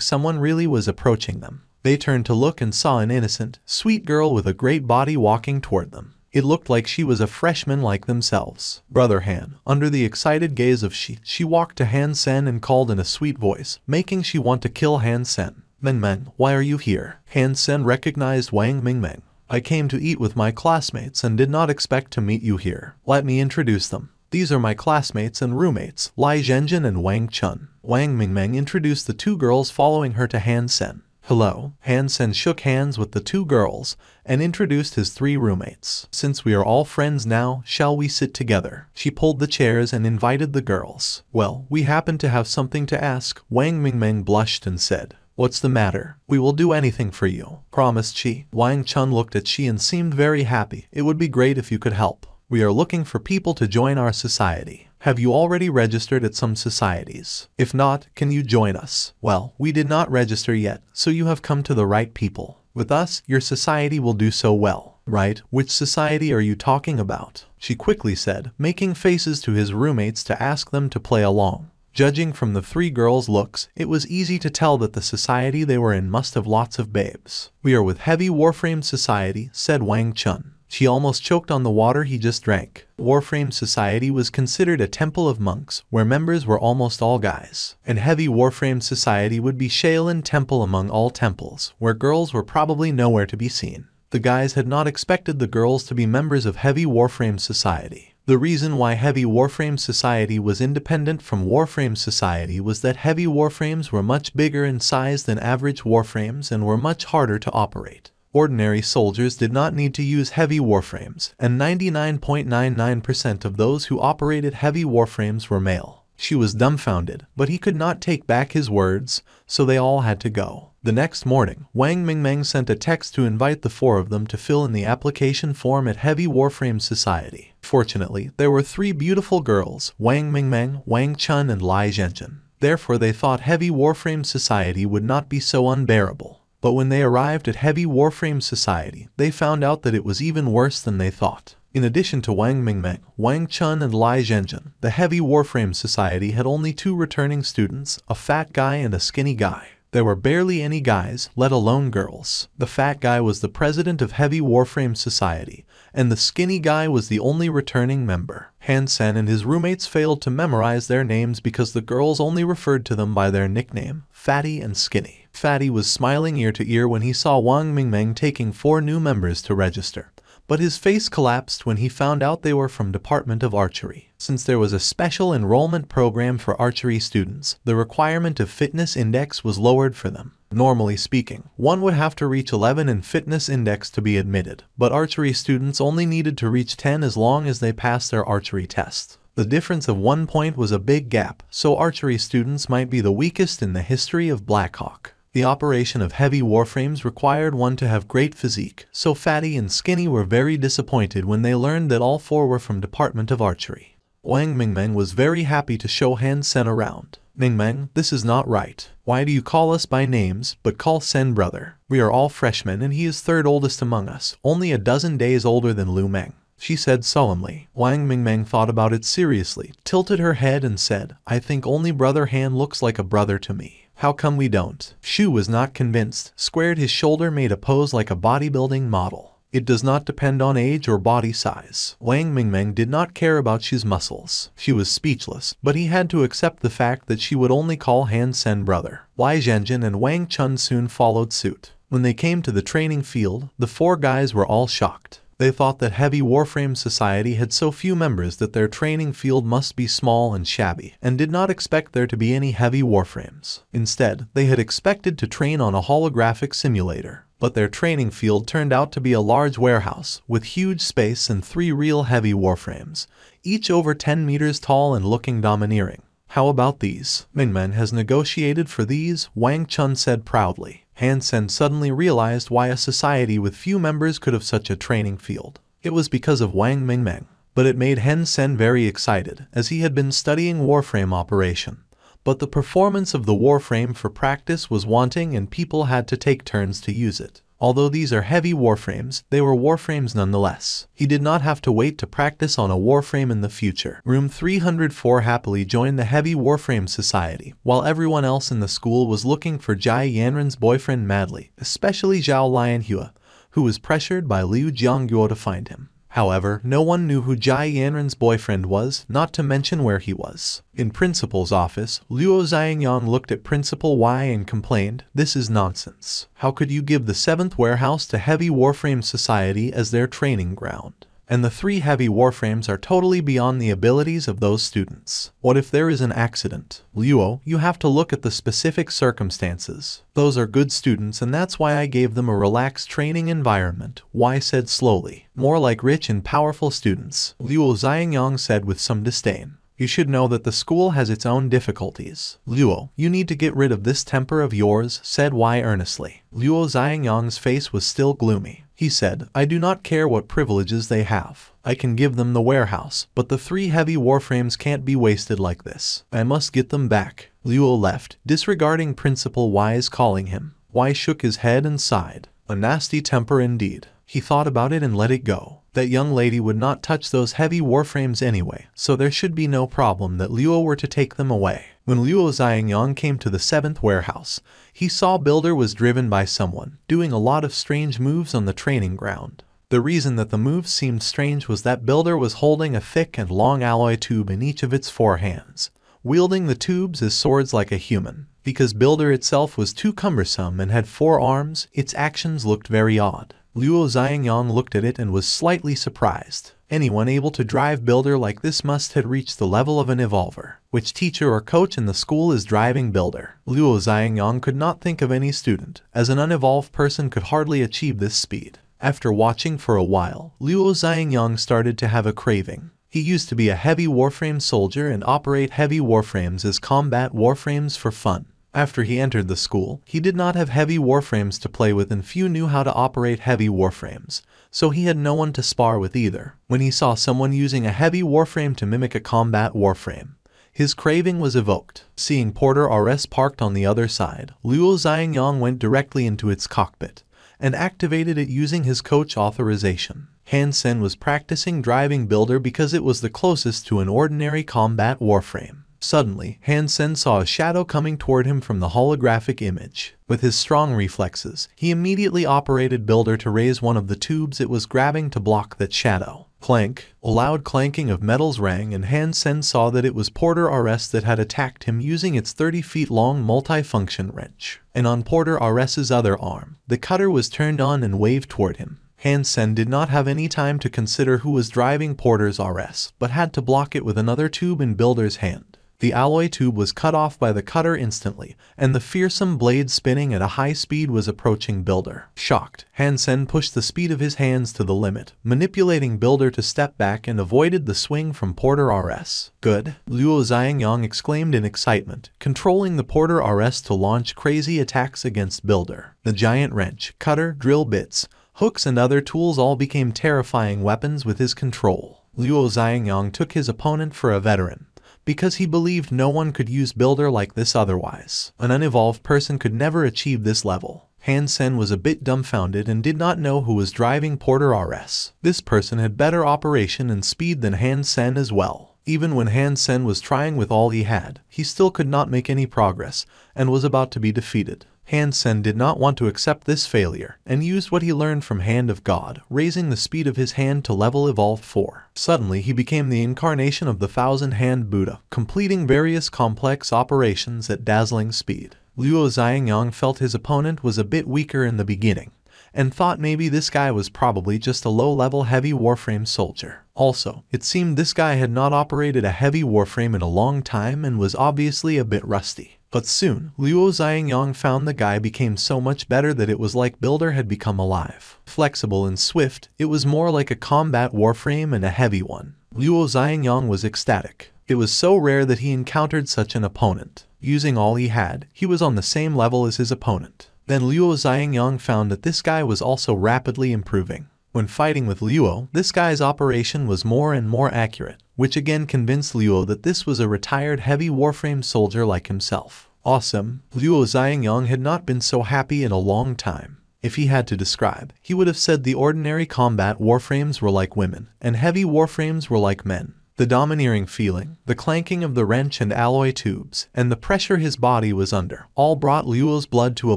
someone really was approaching them. They turned to look and saw an innocent, sweet girl with a great body walking toward them. It looked like she was a freshman like themselves. "Brother Han." Under the excited gaze of she walked to Han Sen and called in a sweet voice, making she want to kill Han Sen. "Mingmeng, why are you here?" Han Sen recognized Wang Mingmeng. "I came to eat with my classmates and did not expect to meet you here. Let me introduce them. These are my classmates and roommates, Lai Zhenjin and Wang Chun." Wang Mingmeng introduced the two girls following her to Han Sen. "Hello." Han Sen shook hands with the two girls and introduced his 3 roommates. "Since we are all friends now, shall we sit together?" She pulled the chairs and invited the girls. "Well, we happen to have something to ask." Wang Mingmeng blushed and said, "What's the matter?" "We will do anything for you," promised she. Wang Chun looked at she and seemed very happy. "It would be great if you could help. We are looking for people to join our society." Have you already registered at some societies? If not, can you join us? Well, we did not register yet, so you have come to the right people. With us, your society will do so well. Right? Which society are you talking about? She quickly said, making faces to his roommates to ask them to play along. Judging from the three girls' looks, it was easy to tell that the society they were in must have lots of babes. We are with Heavy Warframe Society, said Wang Chun. She almost choked on the water he just drank. Warframe Society was considered a temple of monks, where members were almost all guys. And Heavy Warframe Society would be Shaolin Temple among all temples, where girls were probably nowhere to be seen. The guys had not expected the girls to be members of Heavy Warframe Society. The reason why Heavy Warframe Society was independent from Warframe Society was that Heavy Warframes were much bigger in size than average Warframes and were much harder to operate. Ordinary soldiers did not need to use heavy warframes, and 99.99% of those who operated heavy warframes were male. She was dumbfounded, but he could not take back his words, so they all had to go. The next morning, Wang Mingmeng sent a text to invite the four of them to fill in the application form at Heavy Warframe Society. Fortunately, there were three beautiful girls, Wang Mingmeng, Wang Chun, and Lai Zhenjin. Therefore they thought Heavy Warframe Society would not be so unbearable. But when they arrived at Heavy Warframe Society, they found out that it was even worse than they thought. In addition to Wang Mingmeng, Wang Chun, and Lai Zhenjin, the Heavy Warframe Society had only two returning students, a fat guy and a skinny guy. There were barely any guys, let alone girls. The fat guy was the president of Heavy Warframe Society, and the skinny guy was the only returning member. Han Sen and his roommates failed to memorize their names because the girls only referred to them by their nickname, Fatty and Skinny. Fatty was smiling ear to ear when he saw Wang Mingmeng taking 4 new members to register, but his face collapsed when he found out they were from Department of Archery. Since there was a special enrollment program for archery students, the requirement of fitness index was lowered for them. Normally speaking, one would have to reach 11 in fitness index to be admitted, but archery students only needed to reach 10 as long as they passed their archery test. The difference of 1 point was a big gap, so archery students might be the weakest in the history of Blackhawk. The operation of heavy warframes required one to have great physique, so Fatty and Skinny were very disappointed when they learned that all 4 were from Department of Archery. Wang Mingmeng was very happy to show Han Sen around. Mingmeng, this is not right. Why do you call us by names, but call Sen brother? We are all freshmen and he is 3rd oldest among us, only a dozen days older than Lu Meng, she said solemnly. Wang Mingmeng thought about it seriously, tilted her head and said, I think only brother Han looks like a brother to me. How come we don't? Shu was not convinced, squared his shoulder, made a pose like a bodybuilding model. It does not depend on age or body size. Wang Mingmeng did not care about Shu's muscles. She was speechless, but he had to accept the fact that she would only call Han Sen brother. Lai Zhenjin and Wang Chun soon followed suit. When they came to the training field, the 4 guys were all shocked. They thought that Heavy Warframe Society had so few members that their training field must be small and shabby, and did not expect there to be any heavy warframes. Instead, they had expected to train on a holographic simulator. But their training field turned out to be a large warehouse, with huge space and 3 real heavy warframes, each over 10 meters tall and looking domineering. How about these? Mingmen has negotiated for these, Wang Chun said proudly. Han Sen suddenly realized why a society with few members could have such a training field. It was because of Wang Mingmeng. But it made Han Sen very excited, as he had been studying warframe operation. But the performance of the warframe for practice was wanting and people had to take turns to use it. Although these are heavy warframes, they were warframes nonetheless. He did not have to wait to practice on a warframe in the future. Room 304 happily joined the Heavy Warframe Society, while everyone else in the school was looking for Jai Yanren's boyfriend madly, especially Zhao Lianhua, who was pressured by Liu Jiangguo to find him. However, no one knew who Jai Yanren's boyfriend was, not to mention where he was. In Principal's office, Luo Xiangyang looked at Principal Y and complained, "This is nonsense. How could you give the 7th warehouse to Heavy Warframe Society as their training ground? And the 3 heavy warframes are totally beyond the abilities of those students. What if there is an accident? Luo, you have to look at the specific circumstances. Those are good students and that's why I gave them a relaxed training environment," Y said slowly. "More like rich and powerful students," Luo Xiangyang said with some disdain. "You should know that the school has its own difficulties. Luo, you need to get rid of this temper of yours," said Y earnestly. Luo Xiangyang's face was still gloomy. He said, I do not care what privileges they have. I can give them the warehouse, but the 3 heavy warframes can't be wasted like this. I must get them back. Luo left, disregarding Principal Y's calling him. Y shook his head and sighed. A nasty temper indeed. He thought about it and let it go. That young lady would not touch those heavy warframes anyway, so there should be no problem that Luo were to take them away. When Luo Xiangyang came to the 7th warehouse, he saw Builder was driven by someone, doing a lot of strange moves on the training ground. The reason that the moves seemed strange was that Builder was holding a thick and long alloy tube in each of its 4 hands, wielding the tubes as swords like a human. Because Builder itself was too cumbersome and had 4 arms, its actions looked very odd. Luo Xiangyang looked at it and was slightly surprised. Anyone able to drive Builder like this must have reached the level of an evolver. Which teacher or coach in the school is driving Builder? Luo Xiangyang could not think of any student, as an unevolved person could hardly achieve this speed. After watching for a while, Luo Xiangyang started to have a craving. He used to be a heavy warframe soldier and operate heavy warframes as combat warframes for fun. After he entered the school, he did not have heavy warframes to play with and few knew how to operate heavy warframes, so he had no one to spar with either. When he saw someone using a heavy warframe to mimic a combat warframe, his craving was evoked. Seeing Porter RS parked on the other side, Luo Xiangyang went directly into its cockpit and activated it using his coach authorization. Han Sen was practicing driving Builder because it was the closest to an ordinary combat warframe. Suddenly, Han Sen saw a shadow coming toward him from the holographic image. With his strong reflexes, he immediately operated Builder to raise one of the tubes it was grabbing to block that shadow. Clank! A loud clanking of metals rang and Han Sen saw that it was Porter RS that had attacked him using its 30 feet long multi-function wrench. And on Porter RS's other arm, the cutter was turned on and waved toward him. Han Sen did not have any time to consider who was driving Porter's RS, but had to block it with another tube in Builder's hand. The alloy tube was cut off by the cutter instantly, and the fearsome blade spinning at a high speed was approaching Builder. Shocked, Han Sen pushed the speed of his hands to the limit, manipulating Builder to step back and avoided the swing from Porter RS. Good, Luo Xiangyang exclaimed in excitement, controlling the Porter RS to launch crazy attacks against Builder. The giant wrench, cutter, drill bits, hooks and other tools all became terrifying weapons with his control. Luo Xiangyang took his opponent for a veteran, because he believed no one could use Builder like this otherwise. An unevolved person could never achieve this level. Han Sen was a bit dumbfounded and did not know who was driving Porter RS. This person had better operation and speed than Han Sen as well. Even when Han Sen was trying with all he had, he still could not make any progress and was about to be defeated. Han Sen did not want to accept this failure, and used what he learned from Hand of God, raising the speed of his hand to level Evolved 4. Suddenly he became the incarnation of the Thousand-Hand Buddha, completing various complex operations at dazzling speed. Luo Xiangyang felt his opponent was a bit weaker in the beginning, and thought maybe this guy was probably just a low-level heavy warframe soldier. Also, it seemed this guy had not operated a heavy warframe in a long time and was obviously a bit rusty. But soon, Luo Xiangyang found the guy became so much better that it was like Builder had become alive. Flexible and swift, it was more like a combat warframe and a heavy one. Luo Xiangyang was ecstatic. It was so rare that he encountered such an opponent. Using all he had, he was on the same level as his opponent. Then Luo Xiangyang found that this guy was also rapidly improving. When fighting with Luo, this guy's operation was more and more accurate, which again convinced Luo that this was a retired heavy warframe soldier like himself. Awesome. Luo Xiangyang had not been so happy in a long time. If he had to describe, he would have said the ordinary combat warframes were like women, and heavy warframes were like men. The domineering feeling, the clanking of the wrench and alloy tubes, and the pressure his body was under, all brought Luo's blood to a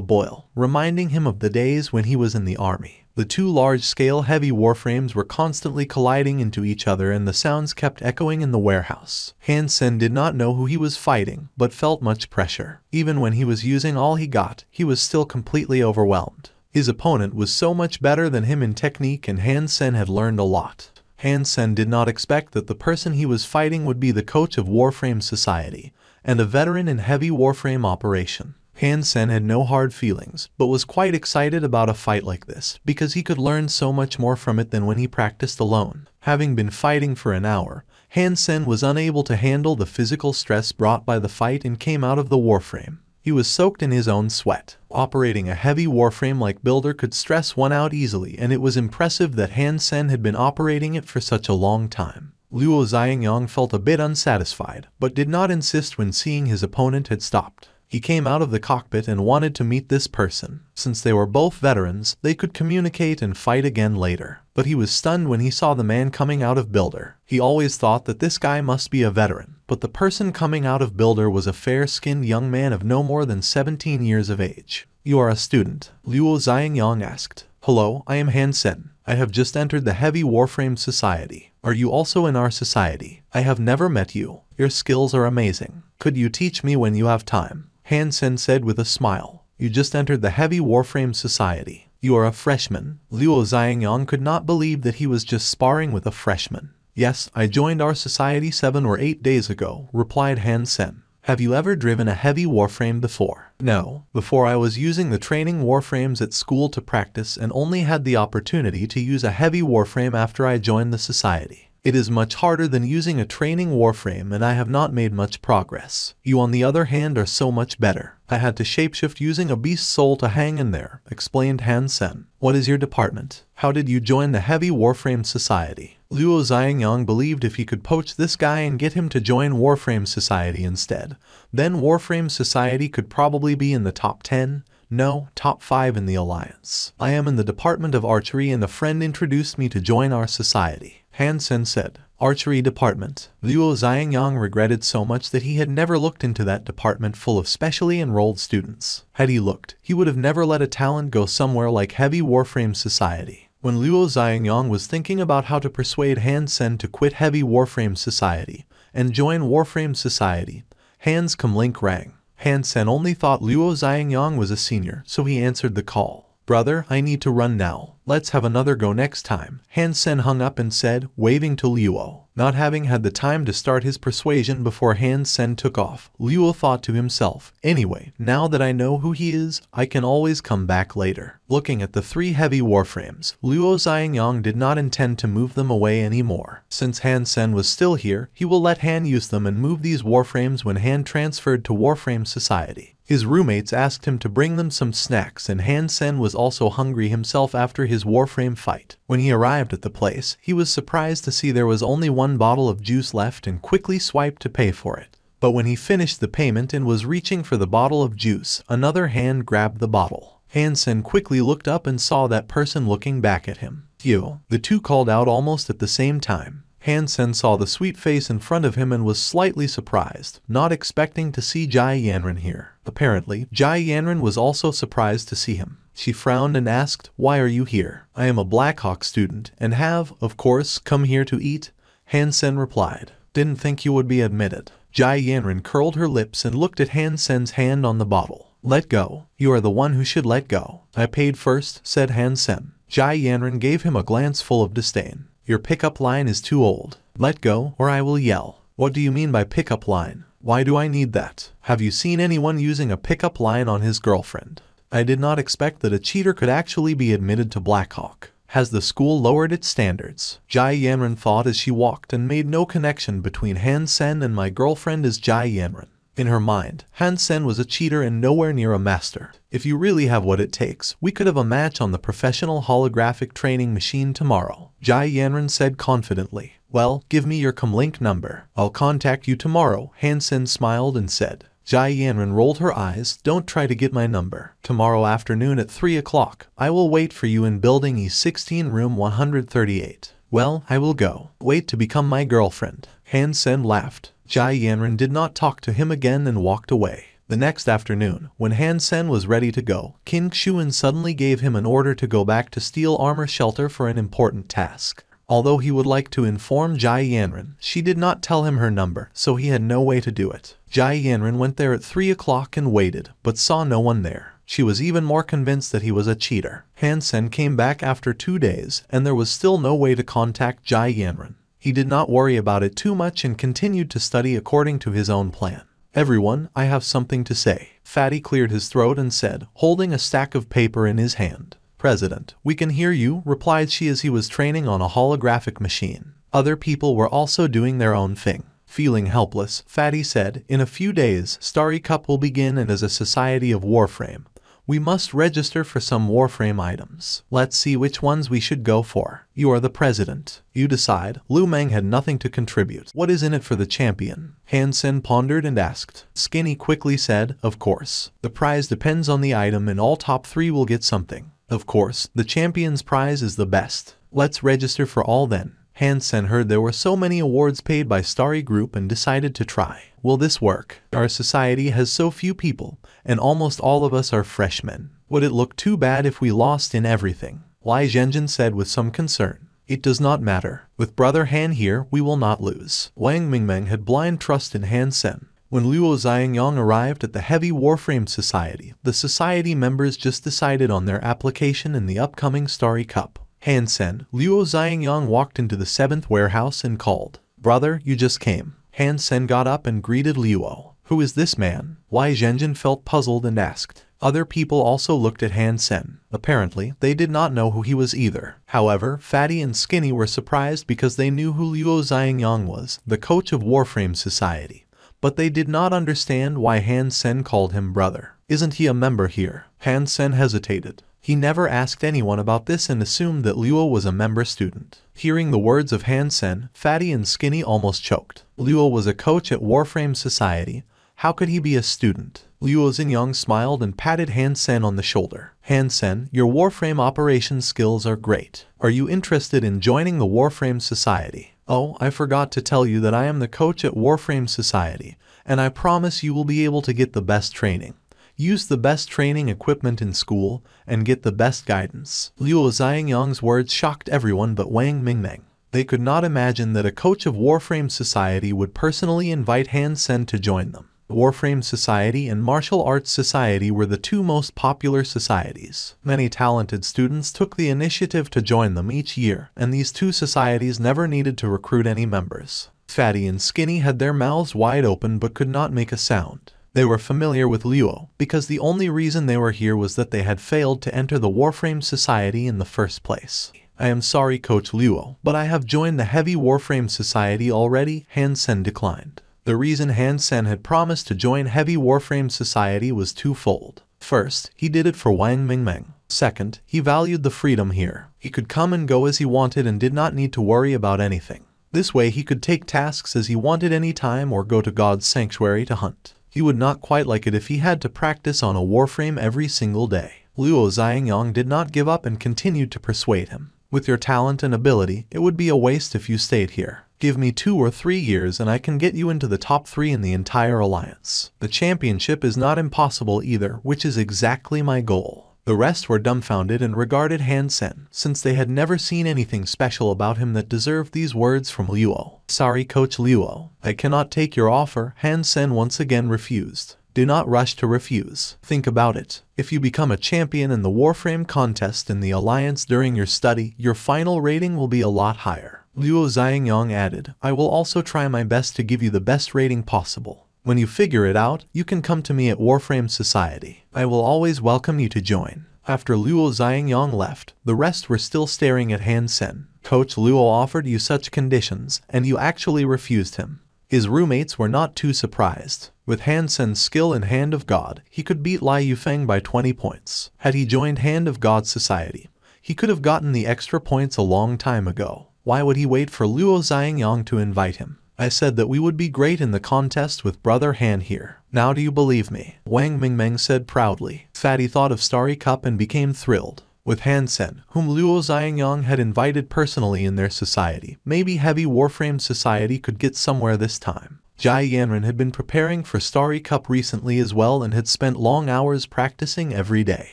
boil, reminding him of the days when he was in the army. The two large-scale heavy warframes were constantly colliding into each other and the sounds kept echoing in the warehouse. Han Sen did not know who he was fighting, but felt much pressure. Even when he was using all he got, he was still completely overwhelmed. His opponent was so much better than him in technique and Han Sen had learned a lot. Han Sen did not expect that the person he was fighting would be the coach of Warframe Society, and a veteran in heavy warframe operation. Han Sen had no hard feelings, but was quite excited about a fight like this, because he could learn so much more from it than when he practiced alone. Having been fighting for an hour, Han Sen was unable to handle the physical stress brought by the fight and came out of the warframe. He was soaked in his own sweat. Operating a heavy warframe like Builder could stress one out easily, and it was impressive that Han Sen had been operating it for such a long time. Luo Xiangyang felt a bit unsatisfied, but did not insist when seeing his opponent had stopped. He came out of the cockpit and wanted to meet this person. Since they were both veterans, they could communicate and fight again later. But he was stunned when he saw the man coming out of Builder. He always thought that this guy must be a veteran, but the person coming out of Builder was a fair-skinned young man of no more than 17 years of age. "You are a student?" Luo Xiangyang asked. "Hello, I am Han Sen. I have just entered the Heavy Warframe Society. Are you also in our society? I have never met you. Your skills are amazing. Could you teach me when you have time?" Han Sen said with a smile. "You just entered the Heavy Warframe Society. You are a freshman." Luo Xiangyang could not believe that he was just sparring with a freshman. "Yes, I joined our society 7 or 8 days ago," replied Han Sen. "Have you ever driven a heavy warframe before?" "No. Before I was using the training warframes at school to practice and only had the opportunity to use a heavy warframe after I joined the society. It is much harder than using a training warframe and I have not made much progress. You on the other hand are so much better. I had to shapeshift using a beast soul to hang in there," explained Han Sen. "What is your department? How did you join the Heavy Warframe Society?" Luo Xiangyang believed if he could poach this guy and get him to join Warframe Society instead, then Warframe Society could probably be in the top 10. No, top 5 in the alliance. "I am in the department of archery and a friend introduced me to join our society," Han Sen said. "Archery department." Luo Xiangyang regretted so much that he had never looked into that department full of specially enrolled students. Had he looked, he would have never let a talent go somewhere like Heavy Warframe Society. When Luo Xiangyang was thinking about how to persuade Han Sen to quit Heavy Warframe Society and join Warframe Society, Han's comlink rang. Han Sen only thought Luo Xiangyang was a senior, so he answered the call. "Brother, I need to run now. Let's have another go next time." Han Sen hung up and said, waving to Luo. Not having had the time to start his persuasion before Han Sen took off, Luo thought to himself, "Anyway, now that I know who he is, I can always come back later." Looking at the 3 heavy warframes, Luo Xiangyang did not intend to move them away anymore. Since Han Sen was still here, he will let Han use them and move these warframes when Han transferred to Warframe Society. His roommates asked him to bring them some snacks and Han Sen was also hungry himself after his warframe fight. When he arrived at the place, he was surprised to see there was only 1 bottle of juice left and quickly swiped to pay for it. But when he finished the payment and was reaching for the bottle of juice, another hand grabbed the bottle. Han Sen quickly looked up and saw that person looking back at him. "You." The two called out almost at the same time. Han Sen saw the sweet face in front of him and was slightly surprised, not expecting to see Jai Yanran here. Apparently, Jai Yanran was also surprised to see him. She frowned and asked, "Why are you here?" "I am a Blackhawk student and have, of course, come here to eat," Han Sen replied. "Didn't think you would be admitted." Jai Yanran curled her lips and looked at Han Sen's hand on the bottle. "Let go. You are the one who should let go." "I paid first," said Han Sen. Jai Yanran gave him a glance full of disdain. "Your pickup line is too old. Let go or I will yell." "What do you mean by pickup line? Why do I need that? Have you seen anyone using a pickup line on his girlfriend?" "I did not expect that a cheater could actually be admitted to Blackhawk. Has the school lowered its standards?" Jai Yanran thought as she walked and made no connection between Han Sen and my girlfriend as Jai Yanran. In her mind, Han Sen was a cheater and nowhere near a master. "If you really have what it takes, we could have a match on the professional holographic training machine tomorrow," Jai Yanran said confidently. "Well, give me your comlink number. I'll contact you tomorrow," Han Sen smiled and said. Jai Yanran rolled her eyes. "Don't try to get my number. Tomorrow afternoon at 3 o'clock, I will wait for you in building E16 room 138. "Well, I will go. Wait to become my girlfriend." Han Sen laughed. Jai Yanran did not talk to him again and walked away. The next afternoon, when Han Sen was ready to go, King Xuan suddenly gave him an order to go back to Steel Armor Shelter for an important task. Although he would like to inform Jai Yanran, she did not tell him her number, so he had no way to do it. Jai Yanran went there at 3 o'clock and waited, but saw no one there. She was even more convinced that he was a cheater. Han Sen came back after 2 days, and there was still no way to contact Jai Yanran. He did not worry about it too much and continued to study according to his own plan. "Everyone, I have something to say." Fatty cleared his throat and said, holding a stack of paper in his hand. "President, we can hear you," replied she as he was training on a holographic machine. Other people were also doing their own thing. Feeling helpless, Fatty said, "In a few days, Starry Cup will begin, and as a society of Warframe, we must register for some Warframe items. Let's see which ones we should go for. You are the president. You decide." Liu Meng had nothing to contribute. "What is in it for the champion?" Han Sen pondered and asked. Skinny quickly said, "Of course. The prize depends on the item and all top 3 will get something. Of course, the champion's prize is the best. Let's register for all then." Han Sen heard there were so many awards paid by Starry Group and decided to try. "Will this work? Our society has so few people, and almost all of us are freshmen. Would it look too bad if we lost in everything?" Lai Zhenjin said with some concern. "It does not matter. With Brother Han here, we will not lose." Wang Mingmeng had blind trust in Han Sen. When Luo Xiangyang arrived at the Heavy Warframe Society, the society members just decided on their application in the upcoming Starry Cup. Han Sen, Luo Xiangyang walked into the 7th warehouse and called, "Brother, you just came." Han Sen got up and greeted Luo. "Who is this man?" Wai Zhenjin felt puzzled and asked. Other people also looked at Han Sen. Apparently, they did not know who he was either. However, Fatty and Skinny were surprised because they knew who Luo Xiangyang was, the coach of Warframe Society. But they did not understand why Han Sen called him brother. "Isn't he a member here?" Han Sen hesitated. He never asked anyone about this and assumed that Luo was a member student. Hearing the words of Han Sen, Fatty and Skinny almost choked. Luo was a coach at Warframe Society. How could he be a student? Luo Xingyang smiled and patted Han Sen on the shoulder. "Han Sen, your Warframe operations skills are great. Are you interested in joining the Warframe Society?" "Oh, I forgot to tell you that I am the coach at Warframe Society, and I promise you will be able to get the best training. Use the best training equipment in school, and get the best guidance." Luo Xiangyang's words shocked everyone but Wang Mingmeng. They could not imagine that a coach of Warframe Society would personally invite Han Sen to join them. Warframe Society and Martial Arts Society were the 2 most popular societies. Many talented students took the initiative to join them each year, and these 2 societies never needed to recruit any members. Fatty and Skinny had their mouths wide open but could not make a sound. They were familiar with Luo, because the only reason they were here was that they had failed to enter the Warframe Society in the first place. "I am sorry, Coach Luo, but I have joined the Heavy Warframe Society already," Han Sen declined. The reason Han Sen had promised to join Heavy Warframe Society was twofold. First, he did it for Wang Mingmeng. Second, he valued the freedom here. He could come and go as he wanted and did not need to worry about anything. This way he could take tasks as he wanted any time or go to God's sanctuary to hunt. He would not quite like it if he had to practice on a Warframe every single day. Luo Xiangyang did not give up and continued to persuade him. "With your talent and ability, it would be a waste if you stayed here. Give me 2 or 3 years and I can get you into the top 3 in the entire alliance. The championship is not impossible either, which is exactly my goal." The rest were dumbfounded and regarded Han Sen, since they had never seen anything special about him that deserved these words from Luo. "Sorry, Coach Luo. I cannot take your offer." Han Sen once again refused. "Do not rush to refuse. Think about it. If you become a champion in the Warframe contest in the Alliance during your study, your final rating will be a lot higher." Luo Xiangyang added, "I will also try my best to give you the best rating possible. When you figure it out, you can come to me at Warframe Society. I will always welcome you to join." After Luo Xiangyang left, the rest were still staring at Han Sen. "Coach Luo offered you such conditions, and you actually refused him." His roommates were not too surprised. With Han Sen's skill in Hand of God, he could beat Lai Yufeng by 20 points. Had he joined Hand of God Society, he could have gotten the extra points a long time ago. Why would he wait for Luo Xiangyang to invite him? "I said that we would be great in the contest with Brother Han here. Now do you believe me?" Wang Mingmeng said proudly. Fatty thought of Starry Cup and became thrilled. With Han Sen, whom Luo Xiangyang had invited personally in their society, maybe Heavy Warframe Society could get somewhere this time. Jai Yanran had been preparing for Starry Cup recently as well and had spent long hours practicing every day.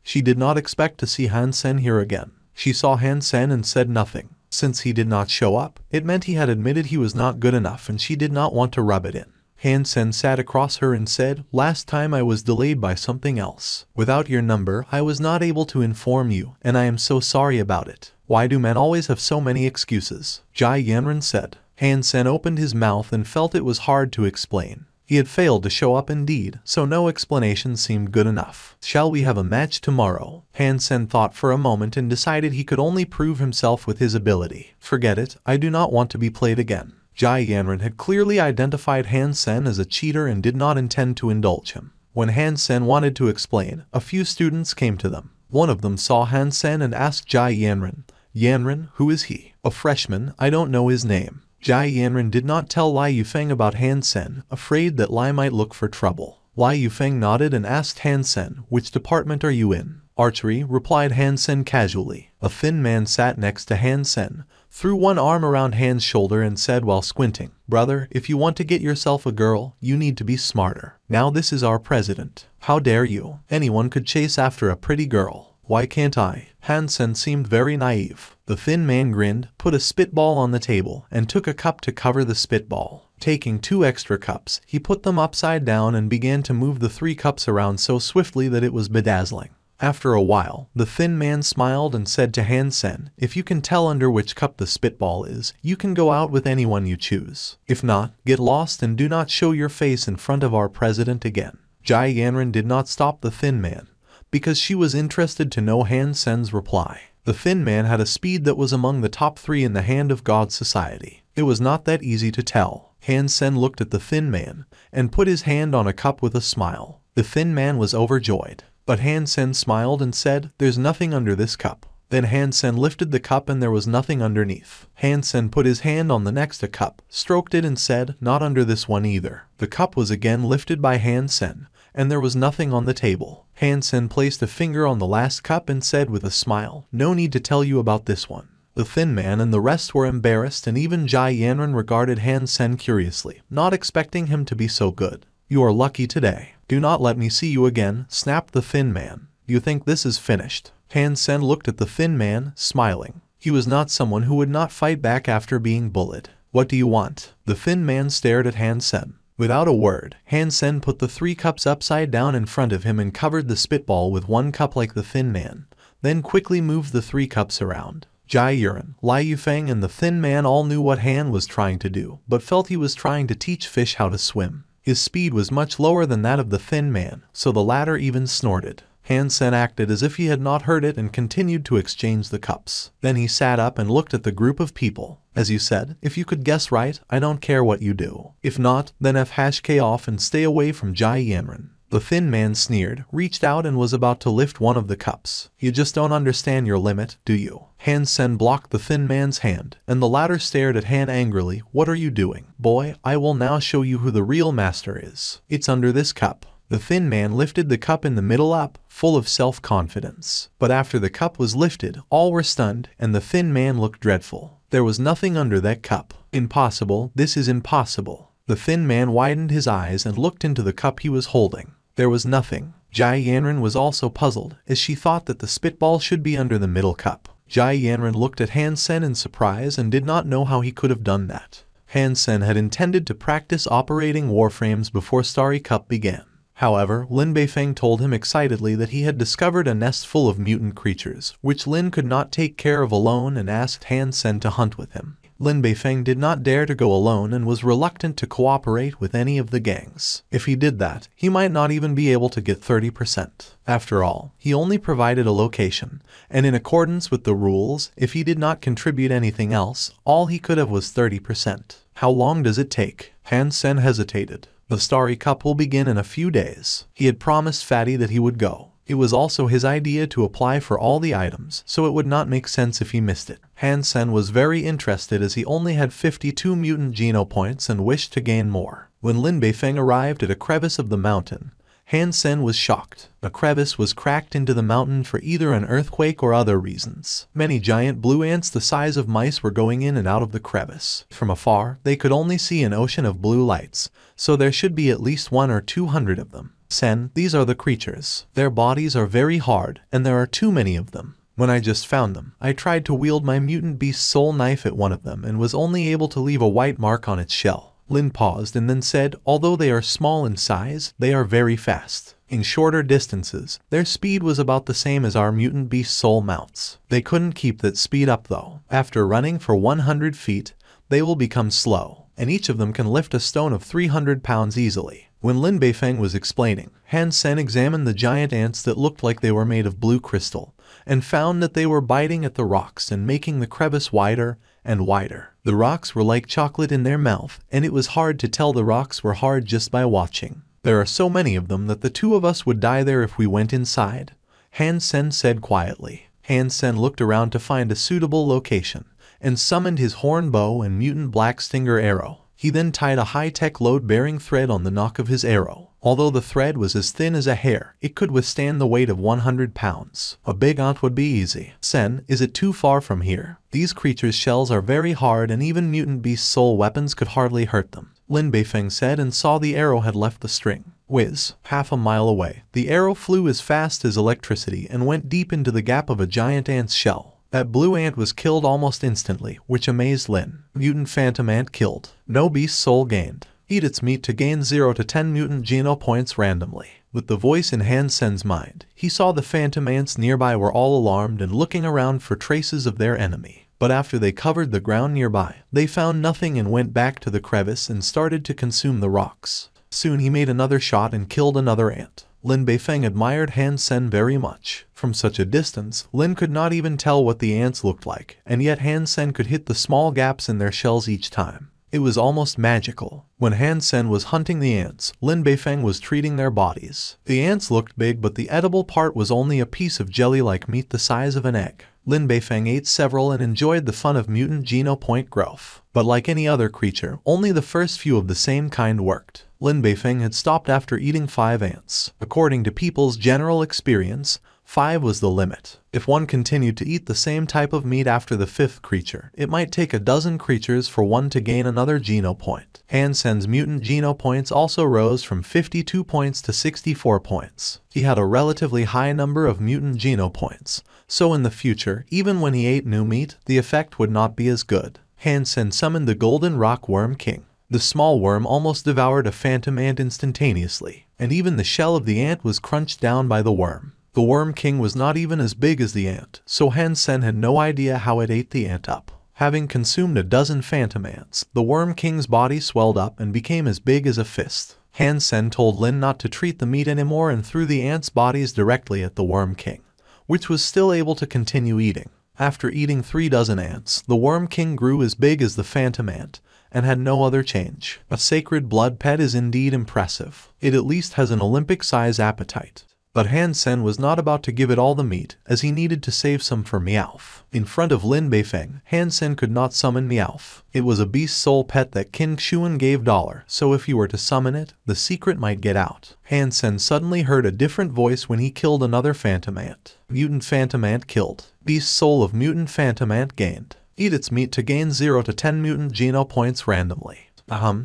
She did not expect to see Han Sen here again. She saw Han Sen and said nothing. Since he did not show up, it meant he had admitted he was not good enough and she did not want to rub it in. Han Sen sat across her and said, "Last time I was delayed by something else. Without your number, I was not able to inform you, and I am so sorry about it. Why do men always have so many excuses?" Jai Yanran said. Han Sen opened his mouth and felt it was hard to explain. He had failed to show up indeed, so no explanation seemed good enough. "Shall we have a match tomorrow?" Han Sen thought for a moment and decided he could only prove himself with his ability. "Forget it, I do not want to be played again." Jai Yanran had clearly identified Han Sen as a cheater and did not intend to indulge him. When Han Sen wanted to explain, a few students came to them. One of them saw Han Sen and asked Jai Yanran, "Yanran, who is he?" "A freshman, I don't know his name." Jai Yanran did not tell Lai Yufeng about Han Sen, afraid that Lai might look for trouble. Lai Yufeng nodded and asked Han Sen, "Which department are you in?" "Archery," replied Han Sen casually. A thin man sat next to Han Sen, threw one arm around Han's shoulder and said while squinting, "Brother, if you want to get yourself a girl, you need to be smarter. Now this is our president. How dare you? Anyone could chase after a pretty girl. Why can't I?" Han Sen seemed very naive. The thin man grinned, put a spitball on the table, and took a cup to cover the spitball. Taking 2 extra cups, he put them upside down and began to move the 3 cups around so swiftly that it was bedazzling. After a while, the thin man smiled and said to Han Sen, "If you can tell under which cup the spitball is, you can go out with anyone you choose. If not, get lost and do not show your face in front of our president again." Jai Yanran did not stop the thin man, because she was interested to know Han Sen's reply. The thin man had a speed that was among the top 3 in the Hand of God Society. It was not that easy to tell. Han Sen looked at the thin man, and put his hand on a cup with a smile. The thin man was overjoyed. But Han Sen smiled and said, "There's nothing under this cup." Then Han Sen lifted the cup and there was nothing underneath. Han Sen put his hand on the next cup, stroked it and said, "Not under this one either." The cup was again lifted by Han Sen, and there was nothing on the table. Han Sen placed a finger on the last cup and said with a smile, "No need to tell you about this one." The thin man and the rest were embarrassed, and even Jai Yanran regarded Han Sen curiously, not expecting him to be so good. "You are lucky today. Do not let me see you again," snapped the thin man. "You think this is finished?" Han Sen looked at the thin man, smiling. He was not someone who would not fight back after being bullied. "What do you want?" The thin man stared at Han Sen. Without a word, Han Sen put the 3 cups upside down in front of him and covered the spitball with 1 cup like the thin man, then quickly moved the 3 cups around. Jai Yanran, Lai Yufeng and the thin man all knew what Han was trying to do, but felt he was trying to teach fish how to swim. His speed was much lower than that of the thin man, so the latter even snorted. Han Sen acted as if he had not heard it and continued to exchange the cups. Then he sat up and looked at the group of people. "As you said, if you could guess right, I don't care what you do. If not, then F#K off and stay away from Jai Yanran." The thin man sneered, reached out and was about to lift one of the cups. "You just don't understand your limit, do you?" Han Sen blocked the thin man's hand, and the latter stared at Han angrily. "What are you doing? Boy, I will now show you who the real master is. It's under this cup." The thin man lifted the cup in the middle up, full of self-confidence. But after the cup was lifted, all were stunned, and the thin man looked dreadful. There was nothing under that cup. "Impossible, this is impossible." The thin man widened his eyes and looked into the cup he was holding. There was nothing. Jai Yanran was also puzzled, as she thought that the spitball should be under the middle cup. Jai Yanran looked at Han Sen in surprise and did not know how he could have done that. Han Sen had intended to practice operating warframes before Starry Cup began. However, Lin Beifeng told him excitedly that he had discovered a nest full of mutant creatures, which Lin could not take care of alone, and asked Han Sen to hunt with him. Lin Beifeng did not dare to go alone and was reluctant to cooperate with any of the gangs. If he did that, he might not even be able to get 30%. After all, he only provided a location, and in accordance with the rules, if he did not contribute anything else, all he could have was 30%. "How long does it take?" Han Sen hesitated. "The Starry Cup will begin in a few days." He had promised Fatty that he would go. It was also his idea to apply for all the items, so it would not make sense if he missed it. Han Sen was very interested as he only had 52 mutant geno points and wished to gain more. When Lin Beifeng arrived at a crevice of the mountain, Han Sen was shocked. A crevice was cracked into the mountain for either an earthquake or other reasons. Many giant blue ants the size of mice were going in and out of the crevice. From afar, they could only see an ocean of blue lights, so there should be at least 100 or 200 of them. "Sen, these are the creatures. Their bodies are very hard, and there are too many of them. When I just found them, I tried to wield my mutant beast soul knife at one of them and was only able to leave a white mark on its shell." Lin paused and then said, "Although they are small in size, they are very fast. In shorter distances, their speed was about the same as our mutant beast soul mounts. They couldn't keep that speed up though. After running for 100 feet, they will become slow, and each of them can lift a stone of 300 pounds easily. When Lin Beifeng was explaining, Han Sen examined the giant ants that looked like they were made of blue crystal, and found that they were biting at the rocks and making the crevice wider and wider. The rocks were like chocolate in their mouth, and it was hard to tell the rocks were hard just by watching. There are so many of them that the two of us would die there if we went inside, Han Sen said quietly. Han Sen looked around to find a suitable location, and summoned his horn bow and mutant black stinger arrow. He then tied a high-tech load-bearing thread on the nock of his arrow. Although the thread was as thin as a hair, it could withstand the weight of 100 pounds. A big ant would be easy. Sen, is it too far from here? These creatures' shells are very hard and even mutant beast soul weapons could hardly hurt them, Lin Beifeng said and saw the arrow had left the string. Whiz, half a mile away. The arrow flew as fast as electricity and went deep into the gap of a giant ant's shell. That blue ant was killed almost instantly, which amazed Lin. Mutant phantom ant killed. No beast soul gained. Eat its meat to gain 0 to 10 mutant geno points randomly. With the voice in Han Sen's mind, he saw the phantom ants nearby were all alarmed and looking around for traces of their enemy. But after they covered the ground nearby, they found nothing and went back to the crevice and started to consume the rocks. Soon he made another shot and killed another ant. Lin Beifeng admired Han Sen very much. From such a distance, Lin could not even tell what the ants looked like, and yet Han Sen could hit the small gaps in their shells each time. It was almost magical. When Han Sen was hunting the ants, Lin Beifeng was treating their bodies. The ants looked big, but the edible part was only a piece of jelly-like meat the size of an egg. Lin Beifeng ate several and enjoyed the fun of mutant geno point growth. But like any other creature, only the first few of the same kind worked. Lin Beifeng had stopped after eating 5 ants. According to people's general experience, 5 was the limit. If one continued to eat the same type of meat after the 5th creature, it might take a dozen creatures for one to gain another geno point. Han Sen's mutant geno points also rose from 52 points to 64 points. He had a relatively high number of mutant geno points, so in the future, even when he ate new meat, the effect would not be as good. Han Sen summoned the Golden Rock Worm King. The small worm almost devoured a phantom ant instantaneously, and even the shell of the ant was crunched down by the worm. The Worm King was not even as big as the ant, so Han Sen had no idea how it ate the ant up. Having consumed a dozen phantom ants, the Worm King's body swelled up and became as big as a fist. Han Sen told Lin not to treat the meat anymore and threw the ants' bodies directly at the Worm King, which was still able to continue eating. After eating 3 dozen ants, the Worm King grew as big as the phantom ant, and had no other change. A sacred blood pet is indeed impressive. It at least has an Olympic-size appetite. But Han Sen was not about to give it all the meat, as he needed to save some for Meowth. In front of Lin Beifeng, Han Sen could not summon Meowth. It was a beast soul pet that King Xuan gave $, so if he were to summon it, the secret might get out. Han Sen suddenly heard a different voice when he killed another phantom ant. Mutant phantom ant killed. Beast soul of mutant phantom ant gained. Eat its meat to gain 0 to 10 mutant geno points randomly.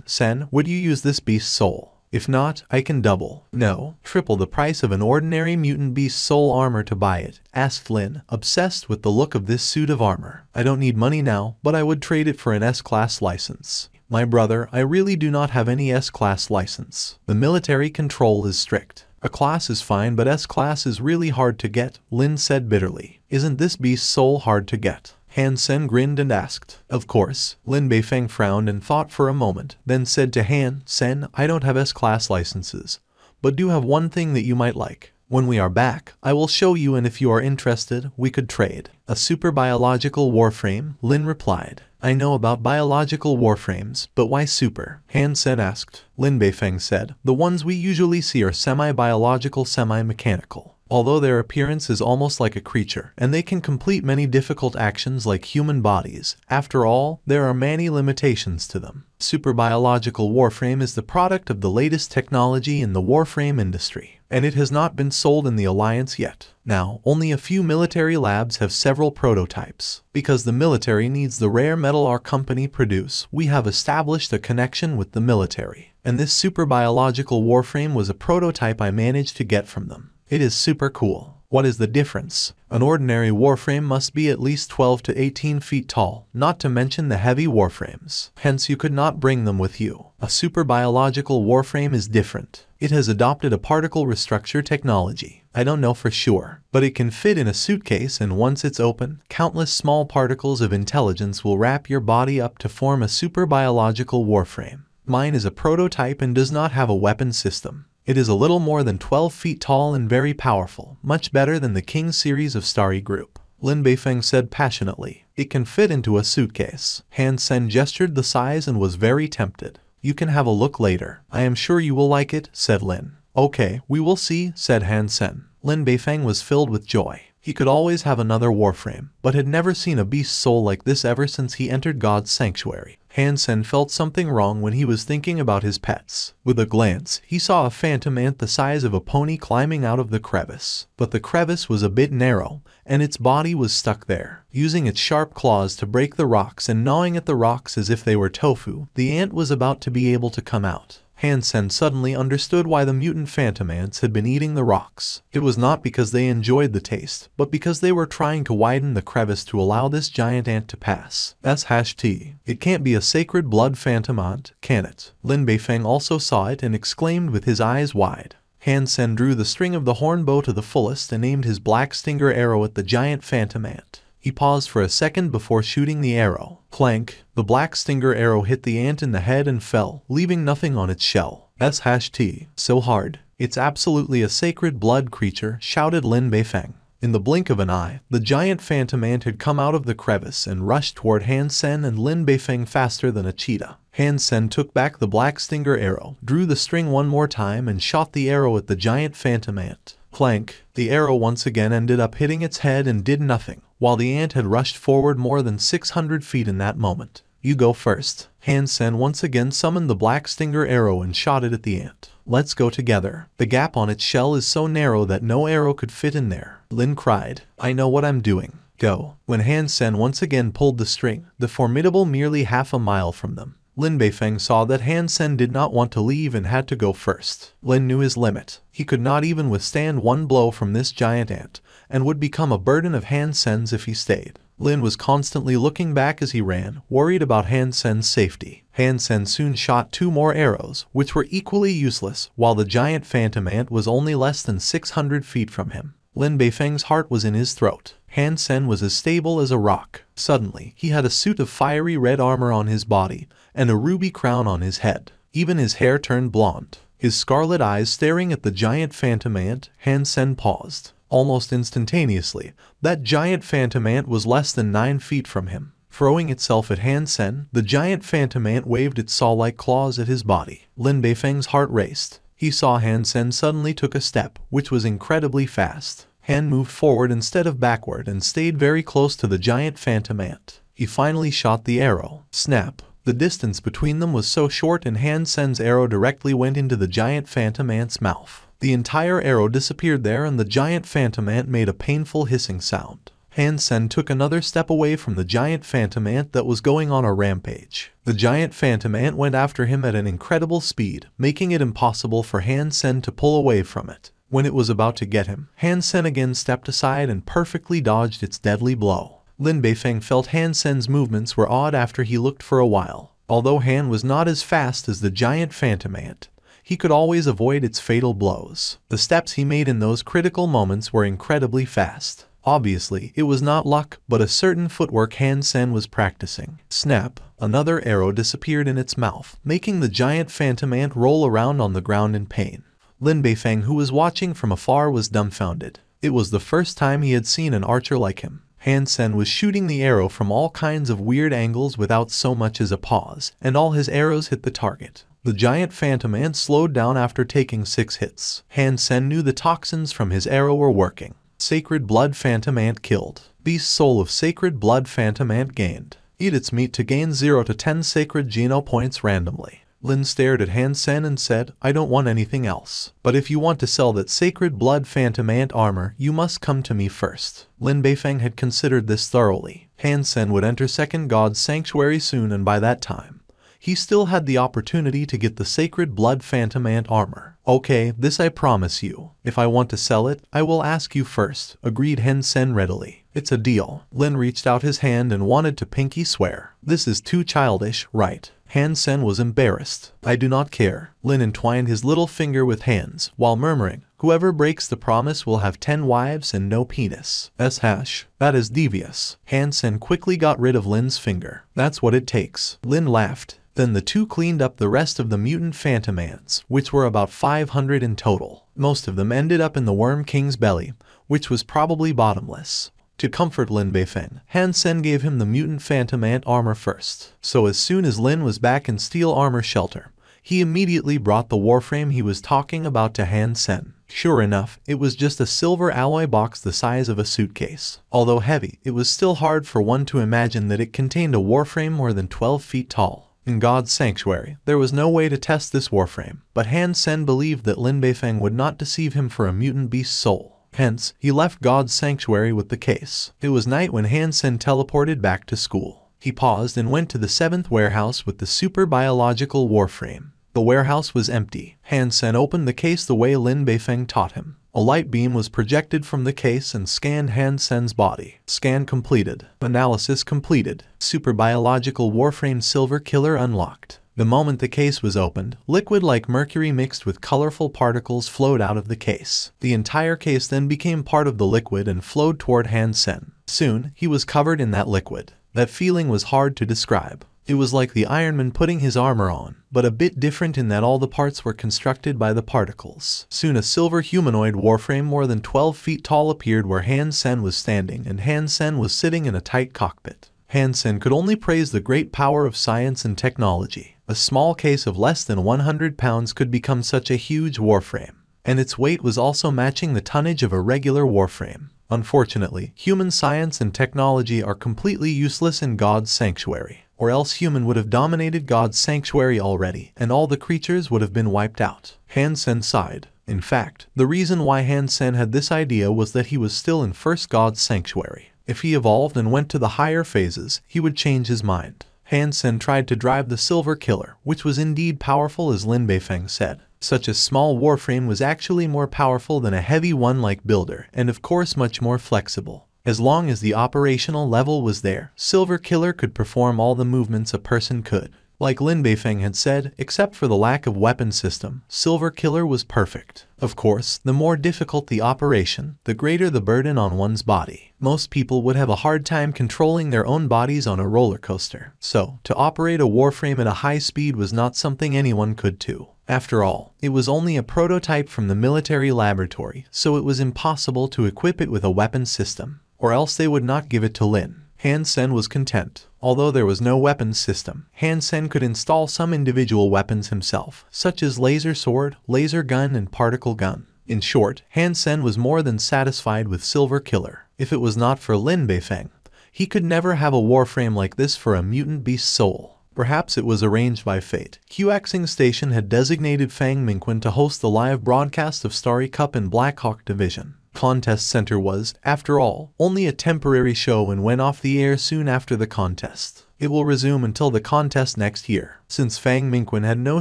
Sen, would you use this beast soul? If not, I can double, no, triple the price of an ordinary mutant beast soul armor to buy it, asked Lin, obsessed with the look of this suit of armor. I don't need money now, but I would trade it for an S-class license. My brother, I really do not have any S-class license. The military control is strict. A class is fine, but S-class is really hard to get, Lin said bitterly. Isn't this beast soul hard to get? Han Sen grinned and asked. Of course. Lin Beifeng frowned and thought for a moment, then said to Han Sen, I don't have S-class licenses, but do have one thing that you might like. When we are back, I will show you, and if you are interested, we could trade. A super biological warframe, Lin replied. I know about biological warframes, but why super? Han Sen asked. Lin Beifeng said, the ones we usually see are semi-biological, semi-mechanical. Although their appearance is almost like a creature, and they can complete many difficult actions like human bodies, after all, there are many limitations to them. Super biological warframe is the product of the latest technology in the warframe industry, and it has not been sold in the Alliance yet. Now, only a few military labs have several prototypes. Because the military needs the rare metal our company produce, we have established a connection with the military, and this super biological warframe was a prototype I managed to get from them. It is super cool. What is the difference? An ordinary warframe must be at least 12 to 18 feet tall, not to mention the heavy warframes. Hence you could not bring them with you. A super biological warframe is different. It has adopted a particle restructure technology. I don't know for sure, but it can fit in a suitcase, and once it's open, countless small particles of intelligence will wrap your body up to form a super biological warframe. Mine is a prototype and does not have a weapon system. It is a little more than 12 feet tall and very powerful, much better than the King series of Starry Group. Lin Beifeng said passionately. It can fit into a suitcase. Han Sen gestured the size and was very tempted. You can have a look later. I am sure you will like it, said Lin. Okay, we will see, said Han Sen. Lin Beifeng was filled with joy. He could always have another warframe, but had never seen a beast soul like this ever since he entered God's sanctuary. Han Sen felt something wrong when he was thinking about his pets. With a glance, he saw a phantom ant the size of a pony climbing out of the crevice. But the crevice was a bit narrow, and its body was stuck there. Using its sharp claws to break the rocks and gnawing at the rocks as if they were tofu, the ant was about to be able to come out. Han Sen suddenly understood why the mutant phantom ants had been eating the rocks. It was not because they enjoyed the taste, but because they were trying to widen the crevice to allow this giant ant to pass. S-T. It can't be a sacred blood phantom ant, can it? Lin Beifeng also saw it and exclaimed with his eyes wide. Han Sen drew the string of the horn bow to the fullest and aimed his black stinger arrow at the giant phantom ant. He paused for a second before shooting the arrow. Clank! The black stinger arrow hit the ant in the head and fell, leaving nothing on its shell. S-T. So hard. It's absolutely a sacred blood creature, shouted Lin Beifeng. In the blink of an eye, the giant phantom ant had come out of the crevice and rushed toward Han Sen and Lin Beifeng faster than a cheetah. Han Sen took back the black stinger arrow, drew the string one more time and shot the arrow at the giant phantom ant. Clank! The arrow once again ended up hitting its head and did nothing, while the ant had rushed forward more than 600 feet in that moment. You go first. Han Sen once again summoned the black stinger arrow and shot it at the ant. Let's go together. The gap on its shell is so narrow that no arrow could fit in there. Lin cried. I know what I'm doing. Go. When Han Sen once again pulled the string, the formidable merely half a mile from them, Lin Beifeng saw that Han Sen did not want to leave and had to go first. Lin knew his limit. He could not even withstand one blow from this giant ant, and would become a burden of Han Sen's if he stayed. Lin was constantly looking back as he ran, worried about Han Sen's safety. Han Sen soon shot 2 more arrows, which were equally useless, while the giant phantom ant was only less than 600 feet from him. Lin Beifeng's heart was in his throat. Han Sen was as stable as a rock. Suddenly, he had a suit of fiery red armor on his body, and a ruby crown on his head. Even his hair turned blonde. His scarlet eyes staring at the giant phantom ant, Han Sen paused. Almost instantaneously, that giant phantom ant was less than 9 feet from him. Throwing itself at Han Sen, the giant phantom ant waved its saw-like claws at his body. Lin Beifeng's heart raced. He saw Han Sen suddenly took a step, which was incredibly fast. Han moved forward instead of backward and stayed very close to the giant phantom ant. He finally shot the arrow. Snap! The distance between them was so short and Han Sen's arrow directly went into the giant phantom ant's mouth. The entire arrow disappeared there and the giant phantom ant made a painful hissing sound. Han Sen took another step away from the giant phantom ant that was going on a rampage. The giant phantom ant went after him at an incredible speed, making it impossible for Han Sen to pull away from it. When it was about to get him, Han Sen again stepped aside and perfectly dodged its deadly blow. Lin Beifeng felt Han Sen's movements were odd after he looked for a while. Although Han was not as fast as the giant phantom ant, he could always avoid its fatal blows. The steps he made in those critical moments were incredibly fast. Obviously, it was not luck, but a certain footwork Han Sen was practicing. Snap! Another arrow disappeared in its mouth, making the giant phantom ant roll around on the ground in pain. Lin Beifeng, who was watching from afar, was dumbfounded. It was the first time he had seen an archer like him. Han Sen was shooting the arrow from all kinds of weird angles without so much as a pause, and all his arrows hit the target. The giant phantom ant slowed down after taking 6 hits. Han Sen knew the toxins from his arrow were working. Sacred blood phantom ant killed. Beast soul of sacred blood phantom ant gained. Eat its meat to gain 0 to 10 sacred geno points randomly. Lin stared at Han Sen and said, I don't want anything else. But if you want to sell that sacred blood phantom ant armor, you must come to me first. Lin Beifeng had considered this thoroughly. Han Sen would enter Second God's Sanctuary soon, and by that time, he still had the opportunity to get the sacred blood phantom ant armor. Okay, this I promise you. If I want to sell it, I will ask you first, agreed Han Sen readily. It's a deal. Lin reached out his hand and wanted to pinky swear. This is too childish, right? Han Sen was embarrassed. I do not care. Lin entwined his little finger with Han's, while murmuring, whoever breaks the promise will have 10 wives and no penis. That is devious. Han Sen quickly got rid of Lin's finger. That's what it takes. Lin laughed. Then the two cleaned up the rest of the mutant phantom ants, which were about 500 in total. Most of them ended up in the Worm King's belly, which was probably bottomless. To comfort Lin Beifeng, Han Sen gave him the mutant phantom ant armor first. So as soon as Lin was back in steel armor shelter, he immediately brought the warframe he was talking about to Han Sen. Sure enough, it was just a silver alloy box the size of a suitcase. Although heavy, it was still hard for one to imagine that it contained a warframe more than 12 feet tall. In God's sanctuary, there was no way to test this warframe, but Han Sen believed that Lin Beifeng would not deceive him for a mutant beast's soul. Hence, he left God's sanctuary with the case. It was night when Han Sen teleported back to school. He paused and went to the 7th warehouse with the super biological warframe. The warehouse was empty. Han Sen opened the case the way Lin Beifeng taught him. A light beam was projected from the case and scanned Han Sen's body. Scan completed. Analysis completed. Super biological warframe silver killer unlocked. The moment the case was opened, liquid like mercury mixed with colorful particles flowed out of the case. The entire case then became part of the liquid and flowed toward Han Sen. Soon, he was covered in that liquid. That feeling was hard to describe. It was like the Iron Man putting his armor on, but a bit different in that all the parts were constructed by the particles. Soon a silver humanoid warframe more than 12 feet tall appeared where Han Sen was standing, and Han Sen was sitting in a tight cockpit. Han Sen could only praise the great power of science and technology. A small case of less than 100 pounds could become such a huge warframe, and its weight was also matching the tonnage of a regular warframe. Unfortunately, human science and technology are completely useless in God's sanctuary, or else human would have dominated God's sanctuary already, and all the creatures would have been wiped out. Han Sen sighed. In fact, the reason why Han Sen had this idea was that he was still in first God's sanctuary. If he evolved and went to the higher phases, he would change his mind. Han Sen tried to drive the silver killer, which was indeed powerful as Lin Beifeng said. Such a small warframe was actually more powerful than a heavy one like Builder, and of course much more flexible. As long as the operational level was there, Silver Killer could perform all the movements a person could. Like Lin Beifeng had said, except for the lack of weapon system, Silver Killer was perfect. Of course, the more difficult the operation, the greater the burden on one's body. Most people would have a hard time controlling their own bodies on a roller coaster. So, to operate a warframe at a high speed was not something anyone could do. After all, it was only a prototype from the military laboratory, so it was impossible to equip it with a weapon system, or else they would not give it to Lin. Han Sen was content. Although there was no weapons system, Han Sen could install some individual weapons himself, such as laser sword, laser gun, and particle gun. In short, Han Sen was more than satisfied with Silver Killer. If it was not for Lin Beifeng, he could never have a warframe like this for a mutant beast soul. Perhaps it was arranged by fate. QXing Station had designated Fang Minquin to host the live broadcast of Starry Cup in Black Hawk Division. Contest Center was, after all, only a temporary show and went off the air soon after the contest. It will resume until the contest next year. Since Fang Minquin had no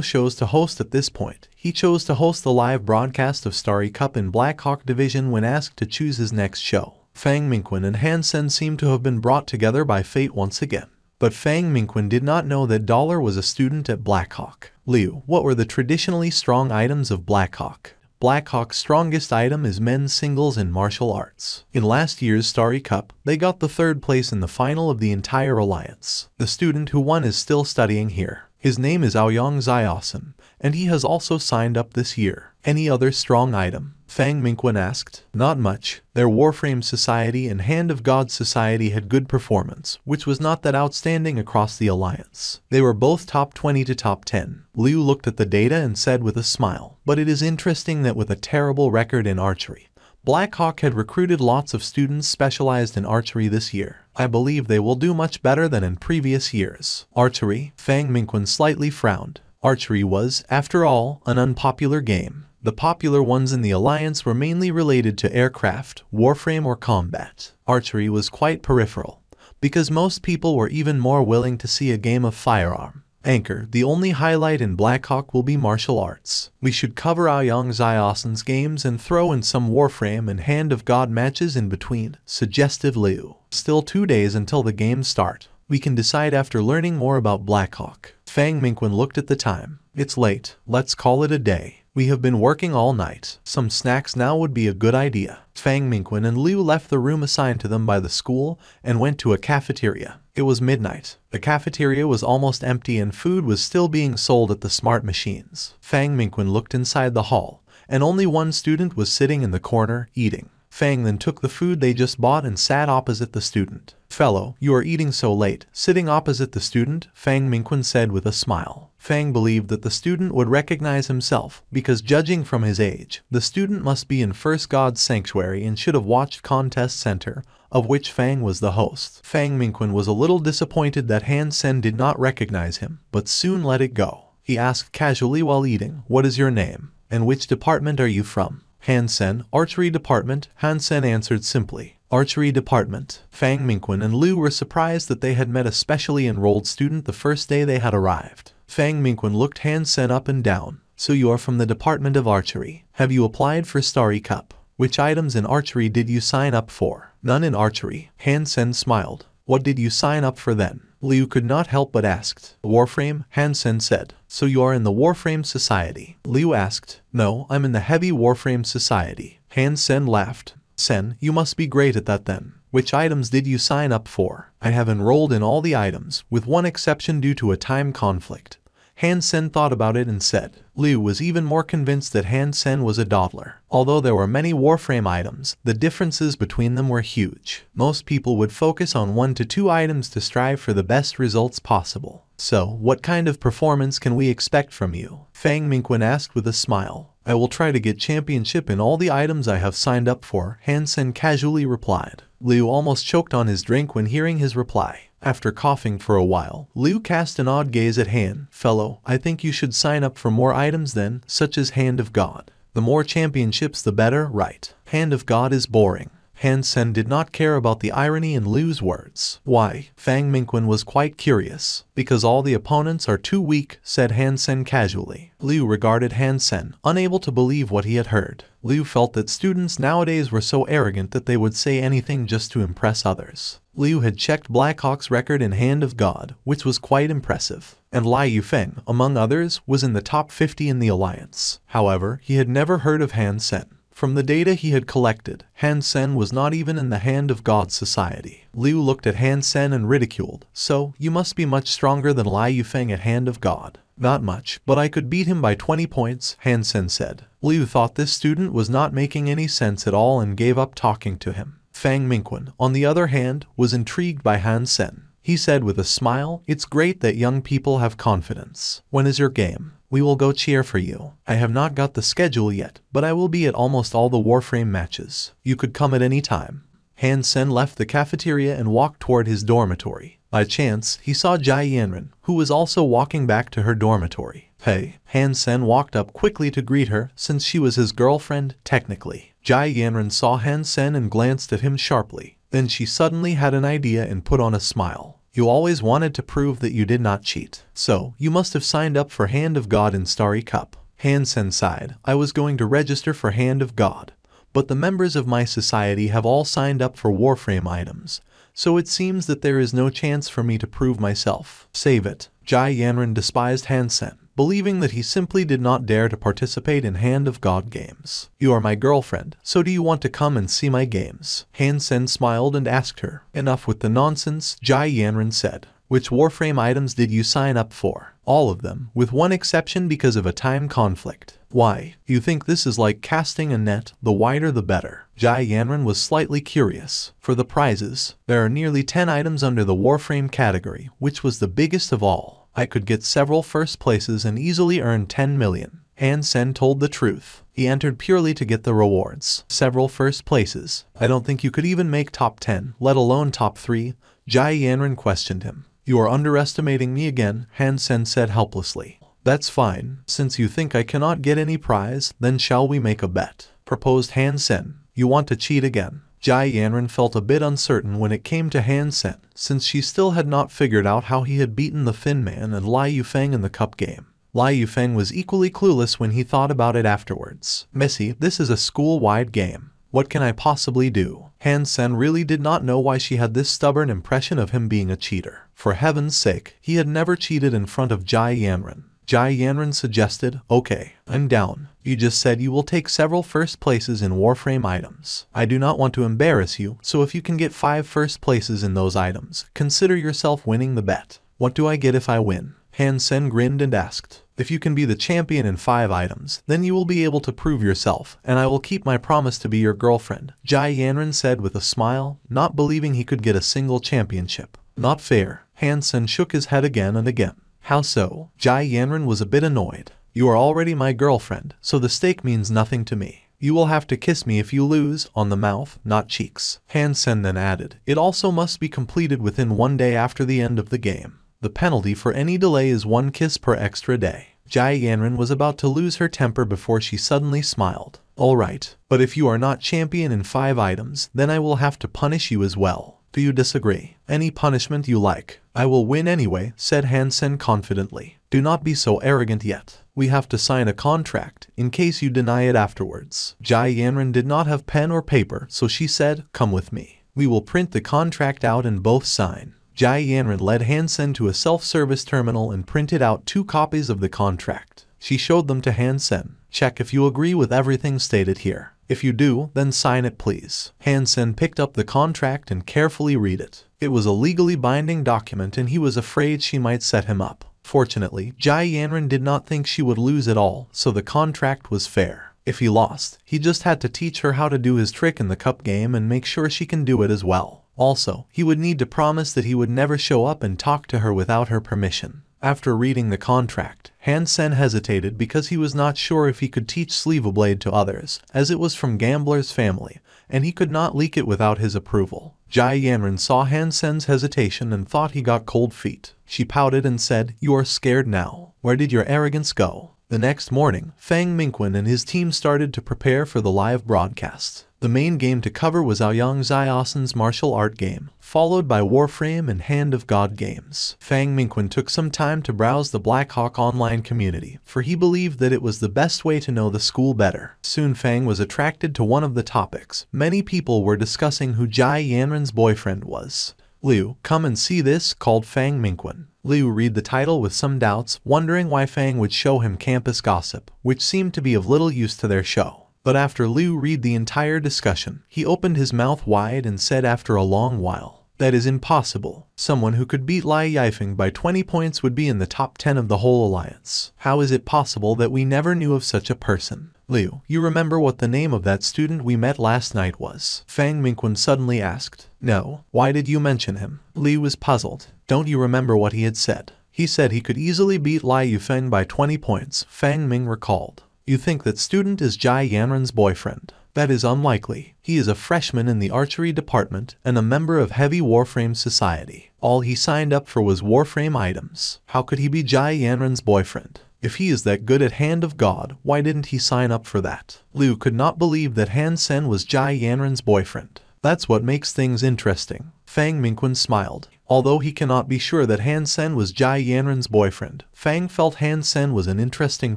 shows to host at this point, he chose to host the live broadcast of Starry Cup in Black Hawk Division when asked to choose his next show. Fang Minquin and Han Sen seemed to have been brought together by fate once again. But Fang Minquin did not know that Dollar was a student at Black Hawk. Liu, what were the traditionally strong items of Black Hawk? Black Hawk's strongest item is men's singles and martial arts. In last year's Starry Cup, they got the 3rd place in the final of the entire alliance. The student who won is still studying here. His name is Aoyong Ziosen, and he has also signed up this year. Any other strong item? Fang Minquin asked. Not much. Their Warframe Society and Hand of God Society had good performance, which was not that outstanding across the alliance. They were both top 20 to top 10. Liu looked at the data and said with a smile, but it is interesting that with a terrible record in archery, Black Hawk had recruited lots of students specialized in archery this year. I believe they will do much better than in previous years. Archery? Fang Minquin slightly frowned. Archery was, after all, an unpopular game. The popular ones in the alliance were mainly related to aircraft, warframe, or combat. Archery was quite peripheral, because most people were even more willing to see a game of firearm. Anchor, the only highlight in Black Hawk will be martial arts. We should cover Aoyong Ziosen's games and throw in some Warframe and Hand of God matches in between, suggested Liu. Still 2 days until the games start. We can decide after learning more about Black Hawk. Fang Minquin looked at the time. It's late. Let's call it a day. We have been working all night. Some snacks now would be a good idea. Fang Minquin and Liu left the room assigned to them by the school and went to a cafeteria. It was midnight. The cafeteria was almost empty and food was still being sold at the smart machines. Fang Mingwen looked inside the hall, and only one student was sitting in the corner, eating. Fang then took the food they just bought and sat opposite the student. "Fellow, you are eating so late." Sitting opposite the student, Fang Mingwen said with a smile. Fang believed that the student would recognize himself, because judging from his age, the student must be in First God's Sanctuary and should have watched Contest Center, of which Fang was the host. Fang Mingwen was a little disappointed that Han Sen did not recognize him, but soon let it go. He asked casually while eating, "What is your name? And which department are you from?" Han Sen, Archery Department. Han Sen answered simply, "Archery Department." Fang Mingwen and Liu were surprised that they had met a specially enrolled student the first day they had arrived. Fang Mingwen looked Han Sen up and down. "So you are from the Department of Archery. Have you applied for Starry Cup? Which items in archery did you sign up for?" "None in archery." Han Sen smiled. "What did you sign up for then?" Liu could not help but asked. "Warframe," Han Sen said. "So you are in the Warframe Society?" Liu asked. "No, I'm in the Heavy Warframe Society." Han Sen laughed. "Sen, you must be great at that then. Which items did you sign up for?" "I have enrolled in all the items, with one exception due to a time conflict." Han Sen thought about it and said. Liu was even more convinced that Han Sen was a dawdler. Although there were many Warframe items, the differences between them were huge. Most people would focus on 1 to 2 items to strive for the best results possible. "So, what kind of performance can we expect from you?" Fang Mingwen asked with a smile. "I will try to get championship in all the items I have signed up for," Han Sen casually replied. Liu almost choked on his drink when hearing his reply. After coughing for a while, Liu cast an odd gaze at Han. "Fellow, I think you should sign up for more items then, such as Hand of God. The more championships the better, right? Hand of God is boring." Han Sen did not care about the irony in Liu's words. "Why?" Fang Mingwen was quite curious. "Because all the opponents are too weak," said Han Sen casually. Liu regarded Han Sen, unable to believe what he had heard. Liu felt that students nowadays were so arrogant that they would say anything just to impress others. Liu had checked Blackhawk's record in Hand of God, which was quite impressive, and Lai Yufeng, among others, was in the top 50 in the alliance. However, he had never heard of Han Sen. From the data he had collected, Han Sen was not even in the Hand of God Society. Liu looked at Han Sen and ridiculed. "So, you must be much stronger than Lai Yufeng at Hand of God." "Not much, but I could beat him by 20 points, Han Sen said. Liu thought this student was not making any sense at all and gave up talking to him. Fang Mingwen, on the other hand, was intrigued by Han Sen. He said with a smile, "It's great that young people have confidence. When is your game? We will go cheer for you. I have not got the schedule yet, but I will be at almost all the Warframe matches. You could come at any time." Han Sen left the cafeteria and walked toward his dormitory. By chance, he saw Jai Yanren, who was also walking back to her dormitory. "Hey." Han Sen walked up quickly to greet her, since she was his girlfriend, technically. Jai Yanren saw Han Sen and glanced at him sharply. Then she suddenly had an idea and put on a smile. "You always wanted to prove that you did not cheat. So, you must have signed up for Hand of God in Starry Cup." Han Sen sighed. "I was going to register for Hand of God, but the members of my society have all signed up for Warframe items, so it seems that there is no chance for me to prove myself." "Save it." Jai Yanren despised Han Sen, believing that he simply did not dare to participate in Hand of God games. "You are my girlfriend, so do you want to come and see my games?" Han Sen smiled and asked her. "Enough with the nonsense," Jai Yanren said. "Which Warframe items did you sign up for?" "All of them, with one exception because of a time conflict." "Why? You think this is like casting a net, the wider the better?" Jai Yanren was slightly curious. "For the prizes, there are nearly 10 items under the Warframe category, which was the biggest of all. I could get several first places and easily earn 10 million. Han Sen told the truth. He entered purely to get the rewards. "Several first places? I don't think you could even make top 10, let alone top 3. Jai Yanren questioned him. "You are underestimating me again," Han Sen said helplessly. "That's fine. Since you think I cannot get any prize, then shall we make a bet?" proposed Han Sen. "You want to cheat again?" Jai Yanren felt a bit uncertain when it came to Han Sen, since she still had not figured out how he had beaten the Thin Man and Lai Yufeng in the cup game. Lai Yufeng was equally clueless when he thought about it afterwards. "Missy, this is a school-wide game. What can I possibly do?" Han Sen really did not know why she had this stubborn impression of him being a cheater. For heaven's sake, he had never cheated in front of Jai Yanren. Jai Yanran suggested. Okay, I'm down. You just said you will take several first places in Warframe items. I do not want to embarrass you, so if you can get 5 first places in those items, consider yourself winning the bet. What do I get if I win? Han Sen grinned and asked. If you can be the champion in 5 items, then you will be able to prove yourself, and I will keep my promise to be your girlfriend, Jai Yanran said with a smile, not believing he could get a single championship. Not fair. Han Sen shook his head again and again. How so? Jai Yanran was a bit annoyed. You are already my girlfriend, so the stake means nothing to me. You will have to kiss me if you lose, on the mouth, not cheeks. Han Sen then added, it also must be completed within 1 day after the end of the game. The penalty for any delay is 1 kiss per extra day. Jai Yanran was about to lose her temper before she suddenly smiled. Alright, but if you are not champion in 5 items, then I will have to punish you as well. Do you disagree? Any punishment you like. I will win anyway, said Han Sen confidently. Do not be so arrogant yet. We have to sign a contract, in case you deny it afterwards. Jai Yanran did not have pen or paper, so she said, come with me. We will print the contract out and both sign. Jai Yanran led Han Sen to a self-service terminal and printed out 2 copies of the contract. She showed them to Han Sen. Check if you agree with everything stated here. If you do, then sign it please. Han Sen picked up the contract and carefully read it. It was a legally binding document and he was afraid she might set him up. Fortunately, Jai Yanran did not think she would lose at all, so the contract was fair. If he lost, he just had to teach her how to do his trick in the cup game and make sure she can do it as well. Also, he would need to promise that he would never show up and talk to her without her permission. After reading the contract, Han Sen hesitated because he was not sure if he could teach Sleeveblade to others, as it was from Gambler's family, and he could not leak it without his approval. Jai Yanran saw Han Sen's hesitation and thought he got cold feet. She pouted and said, you are scared now. Where did your arrogance go? The next morning, Fang Minquin and his team started to prepare for the live broadcast. The main game to cover was Aoyang Ziosen's martial art game, followed by Warframe and Hand of God games. Fang Minquin took some time to browse the Blackhawk online community, for he believed that it was the best way to know the school better. Soon Fang was attracted to one of the topics. Many people were discussing who Jai Yanran's boyfriend was. Liu, come and see this, called Fang Minquin. Liu read the title with some doubts, wondering why Fang would show him campus gossip, which seemed to be of little use to their show. But after Liu read the entire discussion, he opened his mouth wide and said after a long while, that is impossible. Someone who could beat Lai Yifeng by 20 points would be in the top 10 of the whole alliance. How is it possible that we never knew of such a person? Liu, you remember what the name of that student we met last night was? Fang Minquin suddenly asked. No. Why did you mention him? Liu was puzzled. Don't you remember what he had said? He said he could easily beat Lai Yifeng by 20 points, Fang Ming recalled. You think that student is Jai Yanran's boyfriend? That is unlikely. He is a freshman in the archery department and a member of Heavy Warframe Society. All he signed up for was Warframe items. How could he be Jai Yanran's boyfriend? If he is that good at Hand of God, why didn't he sign up for that? Liu could not believe that Han Sen was Jai Yanran's boyfriend. That's what makes things interesting. Fang Minquin smiled. Although he cannot be sure that Han Sen was Jai Yanran's boyfriend, Fang felt Han Sen was an interesting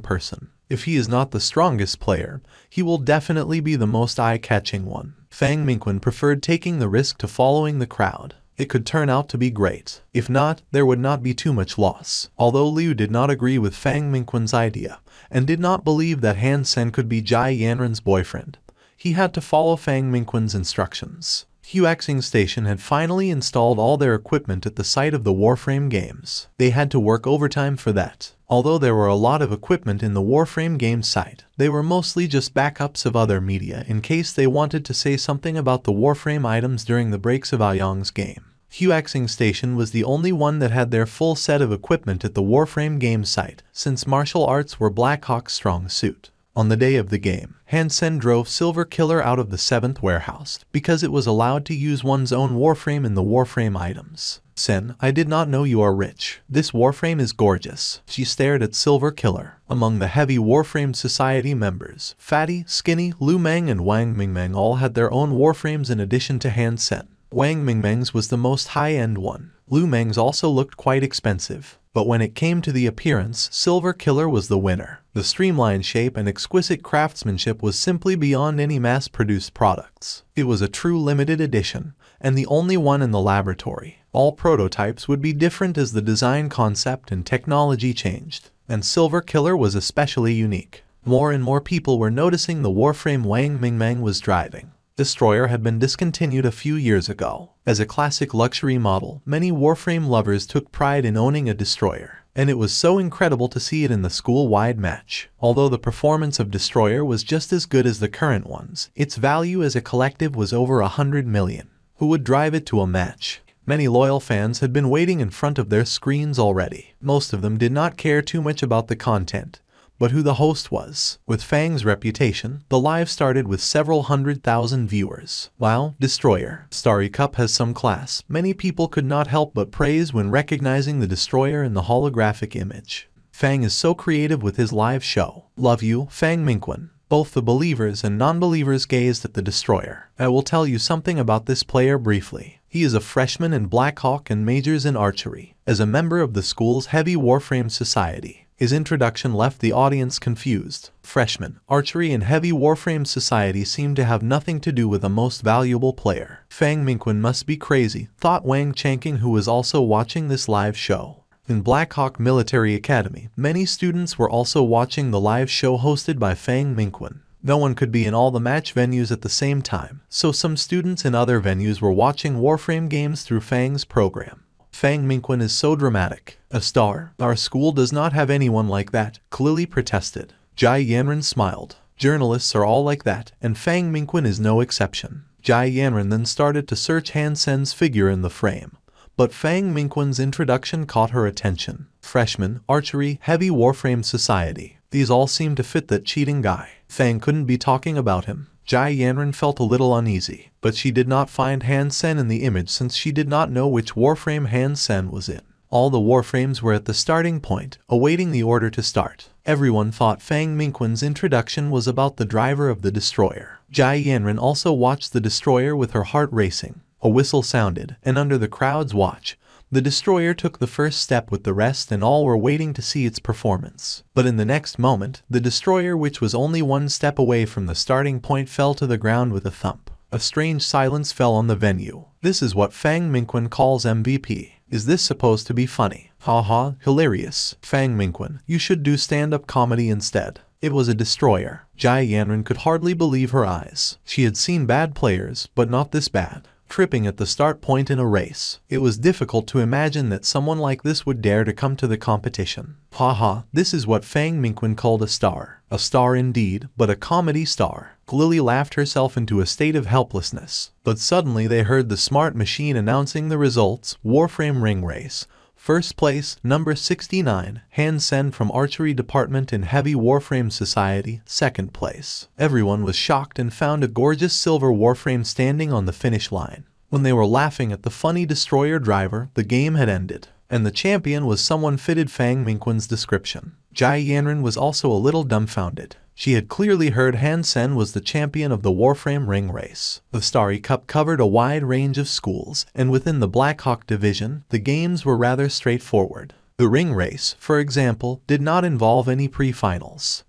person. If he is not the strongest player, he will definitely be the most eye-catching one. Fang Minquin preferred taking the risk to following the crowd. It could turn out to be great. If not, there would not be too much loss. Although Liu did not agree with Fang Minquin's idea, and did not believe that Han Sen could be Jai Yanran's boyfriend, he had to follow Fang Minquin's instructions. Huaxing Station had finally installed all their equipment at the site of the Warframe games. They had to work overtime for that. Although there were a lot of equipment in the Warframe game site, they were mostly just backups of other media in case they wanted to say something about the Warframe items during the breaks of Aoyang's game. Huaxing Station was the only one that had their full set of equipment at the Warframe game site, since martial arts were Blackhawk's strong suit. On the day of the game, Han Sen drove Silver Killer out of the 7th warehouse, because it was allowed to use one's own Warframe in the Warframe items. Sen, I did not know you are rich. This Warframe is gorgeous. She stared at Silver Killer. Among the Heavy Warframe Society members, Fatty, Skinny, Lu Meng and Wang Mingmeng all had their own Warframes in addition to Han Sen. Wang Mingmeng's was the most high-end one. Lu Meng's also looked quite expensive. But when it came to the appearance, Silver Killer was the winner. The streamlined shape and exquisite craftsmanship was simply beyond any mass-produced products. It was a true limited edition, and the only one in the laboratory. All prototypes would be different as the design concept and technology changed. and Silver Killer was especially unique. More and more people were noticing the Warframe Wang Mingmang was driving. Destroyer had been discontinued a few years ago. As a classic luxury model, many Warframe lovers took pride in owning a Destroyer, and it was so incredible to see it in the school-wide match. Although the performance of Destroyer was just as good as the current ones, its value as a collective was over 100 million. Who would drive it to a match? Many loyal fans had been waiting in front of their screens already. Most of them did not care too much about the content, but who the host was. With Fang's reputation, the live started with several 100,000 viewers. Wow, Destroyer. Starry Cup has some class. Many people could not help but praise when recognizing the Destroyer in the holographic image. Fang is so creative with his live show. Love you, Fang Minquin. Both the believers and non-believers gazed at the Destroyer. I will tell you something about this player briefly. He is a freshman in Black Hawk and majors in archery. As a member of the school's heavy Warframe society, his introduction left the audience confused. Freshman, archery and heavy Warframe society seemed to have nothing to do with the most valuable player. Fang Minquin must be crazy, thought Wang Changqing, who was also watching this live show. In Black Hawk Military Academy, many students were also watching the live show hosted by Fang Minquin. No one could be in all the match venues at the same time, so some students in other venues were watching Warframe games through Fang's program. Fang Minquin is so dramatic. A star. Our school does not have anyone like that, Lily protested. Jai Yanran smiled. Journalists are all like that, and Fang Minquin is no exception. Jai Yanran then started to search Han Sen's figure in the frame, but Fang Minquin's introduction caught her attention. Freshman, archery, heavy Warframe society. These all seem to fit that cheating guy. Fang couldn't be talking about him. Jai Yanran felt a little uneasy, but she did not find Han Sen in the image since she did not know which Warframe Han Sen was in. All the Warframes were at the starting point, awaiting the order to start. Everyone thought Fang Minquin's introduction was about the driver of the Destroyer. Jai Yanran also watched the Destroyer with her heart racing. A whistle sounded, and under the crowd's watch, the Destroyer took the first step with the rest, and all were waiting to see its performance. But in the next moment, the Destroyer, which was only one step away from the starting point, fell to the ground with a thump. A strange silence fell on the venue. This is what Fang Minquin calls MVP. Is this supposed to be funny? Haha, hilarious. Fang Minquin, you should do stand-up comedy instead. It was a Destroyer. Jai Yanran could hardly believe her eyes. She had seen bad players, but not this bad. Tripping at the start point in a race. It was difficult to imagine that someone like this would dare to come to the competition. Haha, this is what Fang Minquin called a star. A star indeed, but a comedy star. Lily laughed herself into a state of helplessness. But suddenly they heard the smart machine announcing the results. Warframe Ring Race. First place, number 69, Han Sen from Archery Department in Heavy Warframe Society. Second place. Everyone was shocked and found a gorgeous silver Warframe standing on the finish line. When they were laughing at the funny Destroyer driver, the game had ended, and the champion was someone fitted Fang Minquin's description. Jai Yanran was also a little dumbfounded. She had clearly heard Han Sen was the champion of the Warframe Ring Race. The Starry Cup covered a wide range of schools, and within the Black Hawk division, the games were rather straightforward. The ring race, for example, did not involve any pre-finals.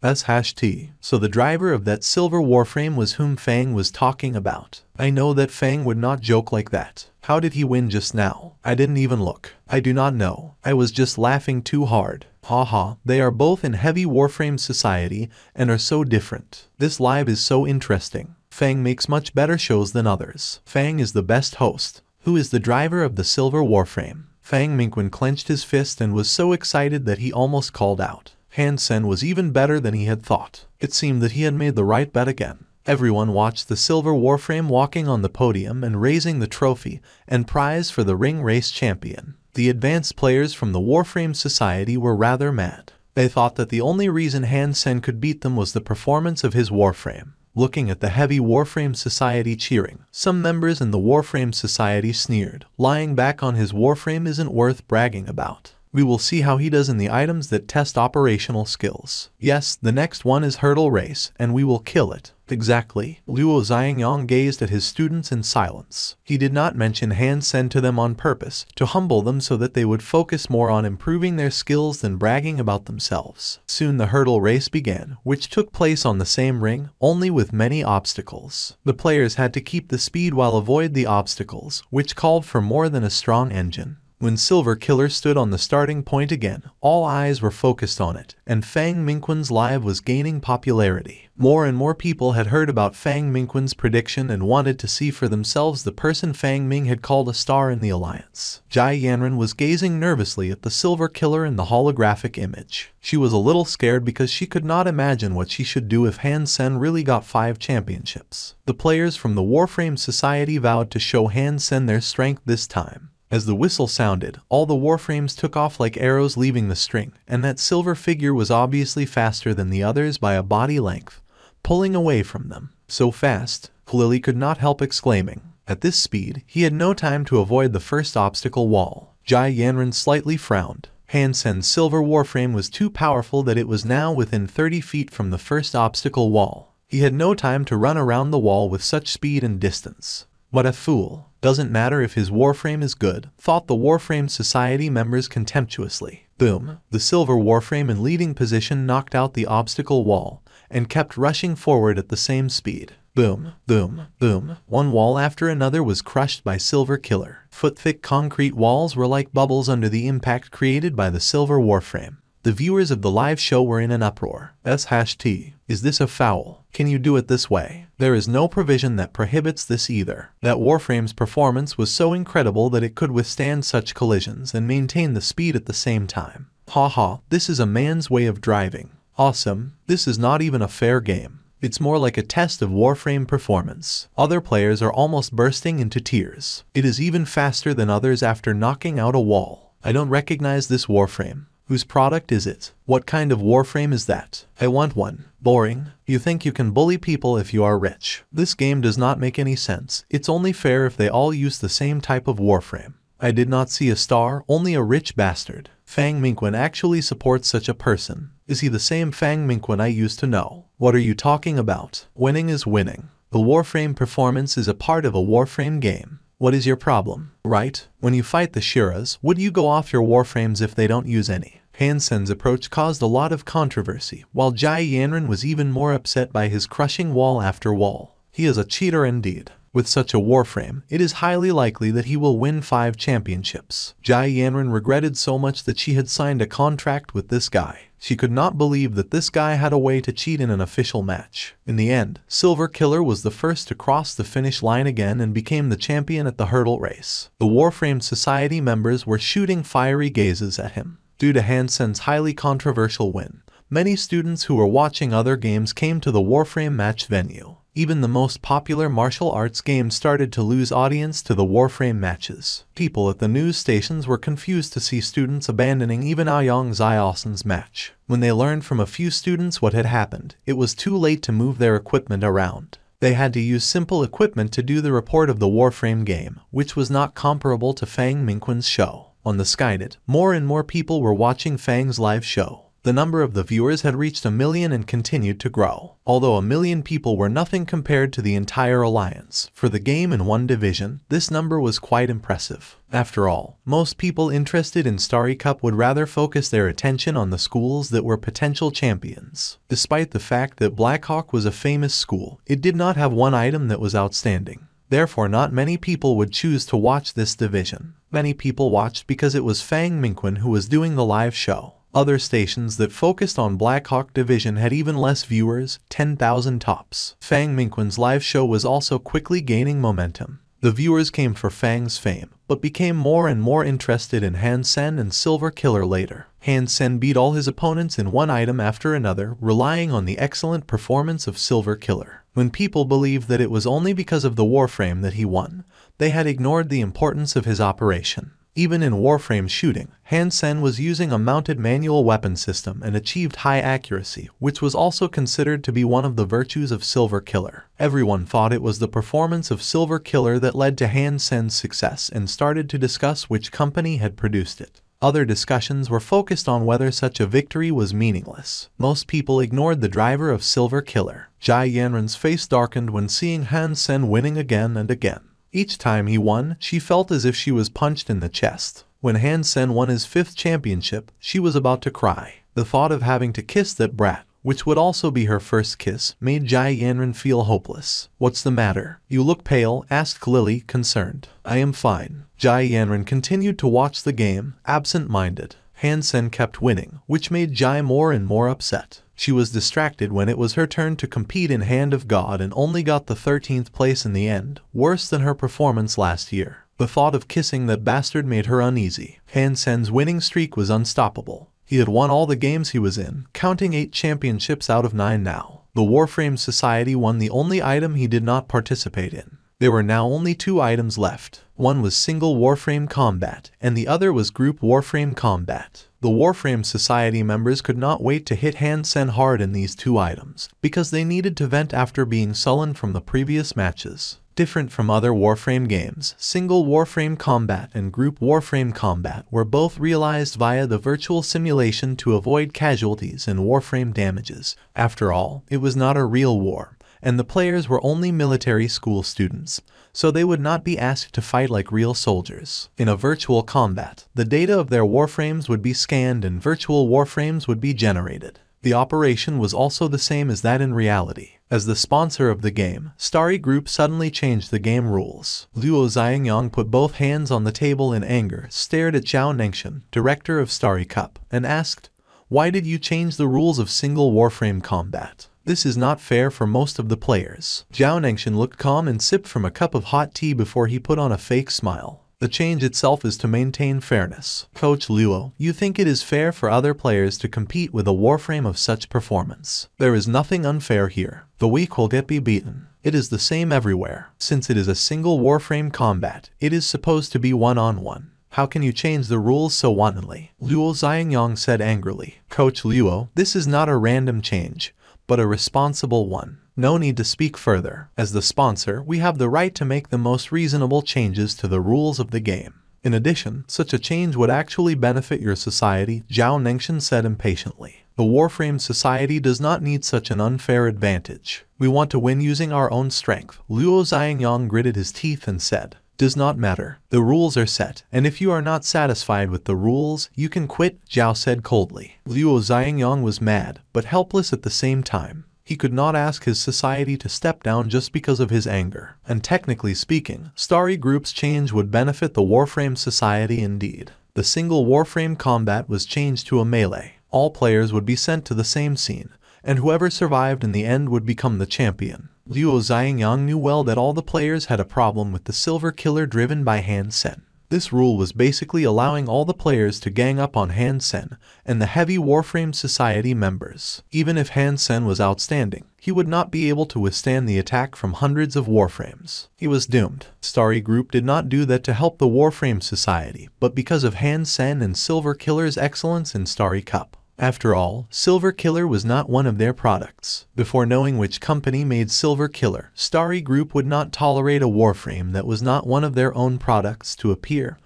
#T. So the driver of that silver Warframe was whom Fang was talking about. I know that Fang would not joke like that. How did he win just now? I didn't even look. I do not know. I was just laughing too hard. Haha, they are both in Heavy Warframe Society and are so different. This live is so interesting. Fang makes much better shows than others. Fang is the best host. Who is the driver of the silver Warframe? Fang Minquin clenched his fist and was so excited that he almost called out. Han Sen was even better than he had thought. It seemed that he had made the right bet again. Everyone watched the silver Warframe walking on the podium and raising the trophy and prize for the ring race champion. The advanced players from the Warframe Society were rather mad. They thought that the only reason Han Sen could beat them was the performance of his Warframe. Looking at the Heavy Warframe Society cheering, some members in the Warframe Society sneered. Lying back on his Warframe isn't worth bragging about. We will see how he does in the items that test operational skills. Yes, the next one is hurdle race, and we will kill it. Exactly. Luo Xiangyang gazed at his students in silence. He did not mention Han Sen to them on purpose, to humble them so that they would focus more on improving their skills than bragging about themselves. Soon the hurdle race began, which took place on the same ring, only with many obstacles. The players had to keep the speed while avoid the obstacles, which called for more than a strong engine. When Silver Killer stood on the starting point again, all eyes were focused on it, and Fang Mingquan's live was gaining popularity. More and more people had heard about Fang Mingquan's prediction and wanted to see for themselves the person Fang Ming had called a star in the alliance. Jai Yanran was gazing nervously at the Silver Killer in the holographic image. She was a little scared because she could not imagine what she should do if Han Sen really got 5 championships. The players from the Warframe Society vowed to show Han Sen their strength this time. As the whistle sounded, all the Warframes took off like arrows leaving the string, and that silver figure was obviously faster than the others by a body length, pulling away from them. So fast, Lily could not help exclaiming. At this speed, he had no time to avoid the first obstacle wall. Jai Yanran slightly frowned. Han Sen's silver Warframe was too powerful that it was now within 30 feet from the first obstacle wall. He had no time to run around the wall with such speed and distance. What a fool. Doesn't matter if his Warframe is good, thought the Warframe Society members contemptuously. Boom. The silver Warframe in leading position knocked out the obstacle wall, and kept rushing forward at the same speed. Boom, boom, boom. One wall after another was crushed by Silver Killer. Foot-thick concrete walls were like bubbles under the impact created by the silver Warframe. The viewers of the live show were in an uproar. S-T. Is this a foul? Can you do it this way? There is no provision that prohibits this either. That Warframe's performance was so incredible that it could withstand such collisions and maintain the speed at the same time. Haha, this is a man's way of driving. Awesome. This is not even a fair game. It's more like a test of Warframe performance. Other players are almost bursting into tears. It is even faster than others after knocking out a wall. I don't recognize this Warframe. Whose product is it? What kind of Warframe is that? I want one. Boring. You think you can bully people if you are rich. This game does not make any sense. It's only fair if they all use the same type of Warframe. I did not see a star, only a rich bastard. Fang Mingquan actually supports such a person. Is he the same Fang Mingquan I used to know? What are you talking about? Winning is winning. The Warframe performance is a part of a Warframe game. What is your problem, right? When you fight the Shiras, would you go off your Warframes if they don't use any? Han Sen's approach caused a lot of controversy, while Jai Yanran was even more upset by his crushing wall after wall. He is a cheater indeed. With such a Warframe, it is highly likely that he will win 5 championships. Jai Yanran regretted so much that she had signed a contract with this guy. She could not believe that this guy had a way to cheat in an official match. In the end, Silver Killer was the first to cross the finish line again and became the champion at the hurdle race. The Warframe Society members were shooting fiery gazes at him. Due to Han Sen's highly controversial win, many students who were watching other games came to the Warframe match venue. Even the most popular martial arts games started to lose audience to the Warframe matches. People at the news stations were confused to see students abandoning even Aoyang Xiaosan's match. When they learned from a few students what had happened, it was too late to move their equipment around. They had to use simple equipment to do the report of the Warframe game, which was not comparable to Fang Mingquan's show. On the Skynet, more and more people were watching Fang's live show. The number of the viewers had reached 1 million and continued to grow. Although 1 million people were nothing compared to the entire alliance, for the game in one division, this number was quite impressive. After all, most people interested in Starry Cup would rather focus their attention on the schools that were potential champions. Despite the fact that Blackhawk was a famous school, it did not have one item that was outstanding. Therefore, not many people would choose to watch this division. Many people watched because it was Fang Mingquan who was doing the live show. Other stations that focused on Blackhawk Division had even less viewers, 10,000 tops. Fang Mingquan's live show was also quickly gaining momentum. The viewers came for Fang's fame, but became more and more interested in Han Sen and Silver Killer later. Han Sen beat all his opponents in one item after another, relying on the excellent performance of Silver Killer. When people believed that it was only because of the Warframe that he won, they had ignored the importance of his operation. Even in Warframe shooting, Han Sen was using a mounted manual weapon system and achieved high accuracy, which was also considered to be one of the virtues of Silver Killer. Everyone thought it was the performance of Silver Killer that led to Han Sen's success and started to discuss which company had produced it. Other discussions were focused on whether such a victory was meaningless. Most people ignored the driver of Silver Killer. Jai Yanran's face darkened when seeing Han Sen winning again and again. Each time he won, she felt as if she was punched in the chest. When Han Sen won his 5th championship, she was about to cry. The thought of having to kiss that brat, which would also be her first kiss, made Jai Yanran feel hopeless. "What's the matter? You look pale," asked Lily, concerned. "I am fine." Jai Yanran continued to watch the game, absent-minded. Han Sen kept winning, which made Jai more and more upset. She was distracted when it was her turn to compete in Hand of God and only got the 13th place in the end, worse than her performance last year. The thought of kissing that bastard made her uneasy. Han Sen's winning streak was unstoppable. He had won all the games he was in, counting 8 championships out of 9 now. The Warframe Society won the only item he did not participate in. There were now only 2 items left. One was single Warframe combat, and the other was group Warframe combat. The Warframe Society members could not wait to hit Han Sen hard in these 2 items, because they needed to vent after being sullen from the previous matches. Different from other Warframe games, single Warframe combat and group Warframe combat were both realized via the virtual simulation to avoid casualties and Warframe damages. After all, it was not a real war, and the players were only military school students, so they would not be asked to fight like real soldiers. In a virtual combat, the data of their Warframes would be scanned and virtual Warframes would be generated. The operation was also the same as that in reality. As the sponsor of the game, Starry Group suddenly changed the game rules. Luo Xiangyang put both hands on the table in anger, stared at Zhao Nengshan, director of Starry Cup, and asked, "Why did you change the rules of single Warframe combat? This is not fair for most of the players." Zhao Nengshan looked calm and sipped from a cup of hot tea before he put on a fake smile. The change itself is to maintain fairness. Coach Luo, you think it is fair for other players to compete with a Warframe of such performance? There is nothing unfair here. The weak will get beaten. It is the same everywhere. Since it is a single Warframe combat, it is supposed to be one-on-one. How can you change the rules so wantonly? Luo Xiangyang said angrily. Coach Luo, this is not a random change, but a responsible one. No need to speak further. As the sponsor, we have the right to make the most reasonable changes to the rules of the game. In addition, such a change would actually benefit your society, Zhao Nengshan said impatiently. The Warframe Society does not need such an unfair advantage. We want to win using our own strength. Luo Xiangyang gritted his teeth and said, "Does not matter. The rules are set, and if you are not satisfied with the rules, you can quit," Zhao said coldly. Luo Xiangyang was mad, but helpless at the same time. He could not ask his society to step down just because of his anger. And technically speaking, Starry Group's change would benefit the Warframe Society indeed. The single Warframe combat was changed to a melee. All players would be sent to the same scene, and whoever survived in the end would become the champion. Luo Xiangyang knew well that all the players had a problem with the Silver Killer driven by Han Sen. This rule was basically allowing all the players to gang up on Han Sen and the heavy Warframe Society members. Even if Han Sen was outstanding, he would not be able to withstand the attack from hundreds of Warframes. He was doomed. Starry Group did not do that to help the Warframe Society, but because of Han Sen and Silver Killer's excellence in Starry Cup. After all, Silver Killer was not one of their products. Before knowing which company made Silver Killer, Starry Group would not tolerate a Warframe that was not one of their own products to appear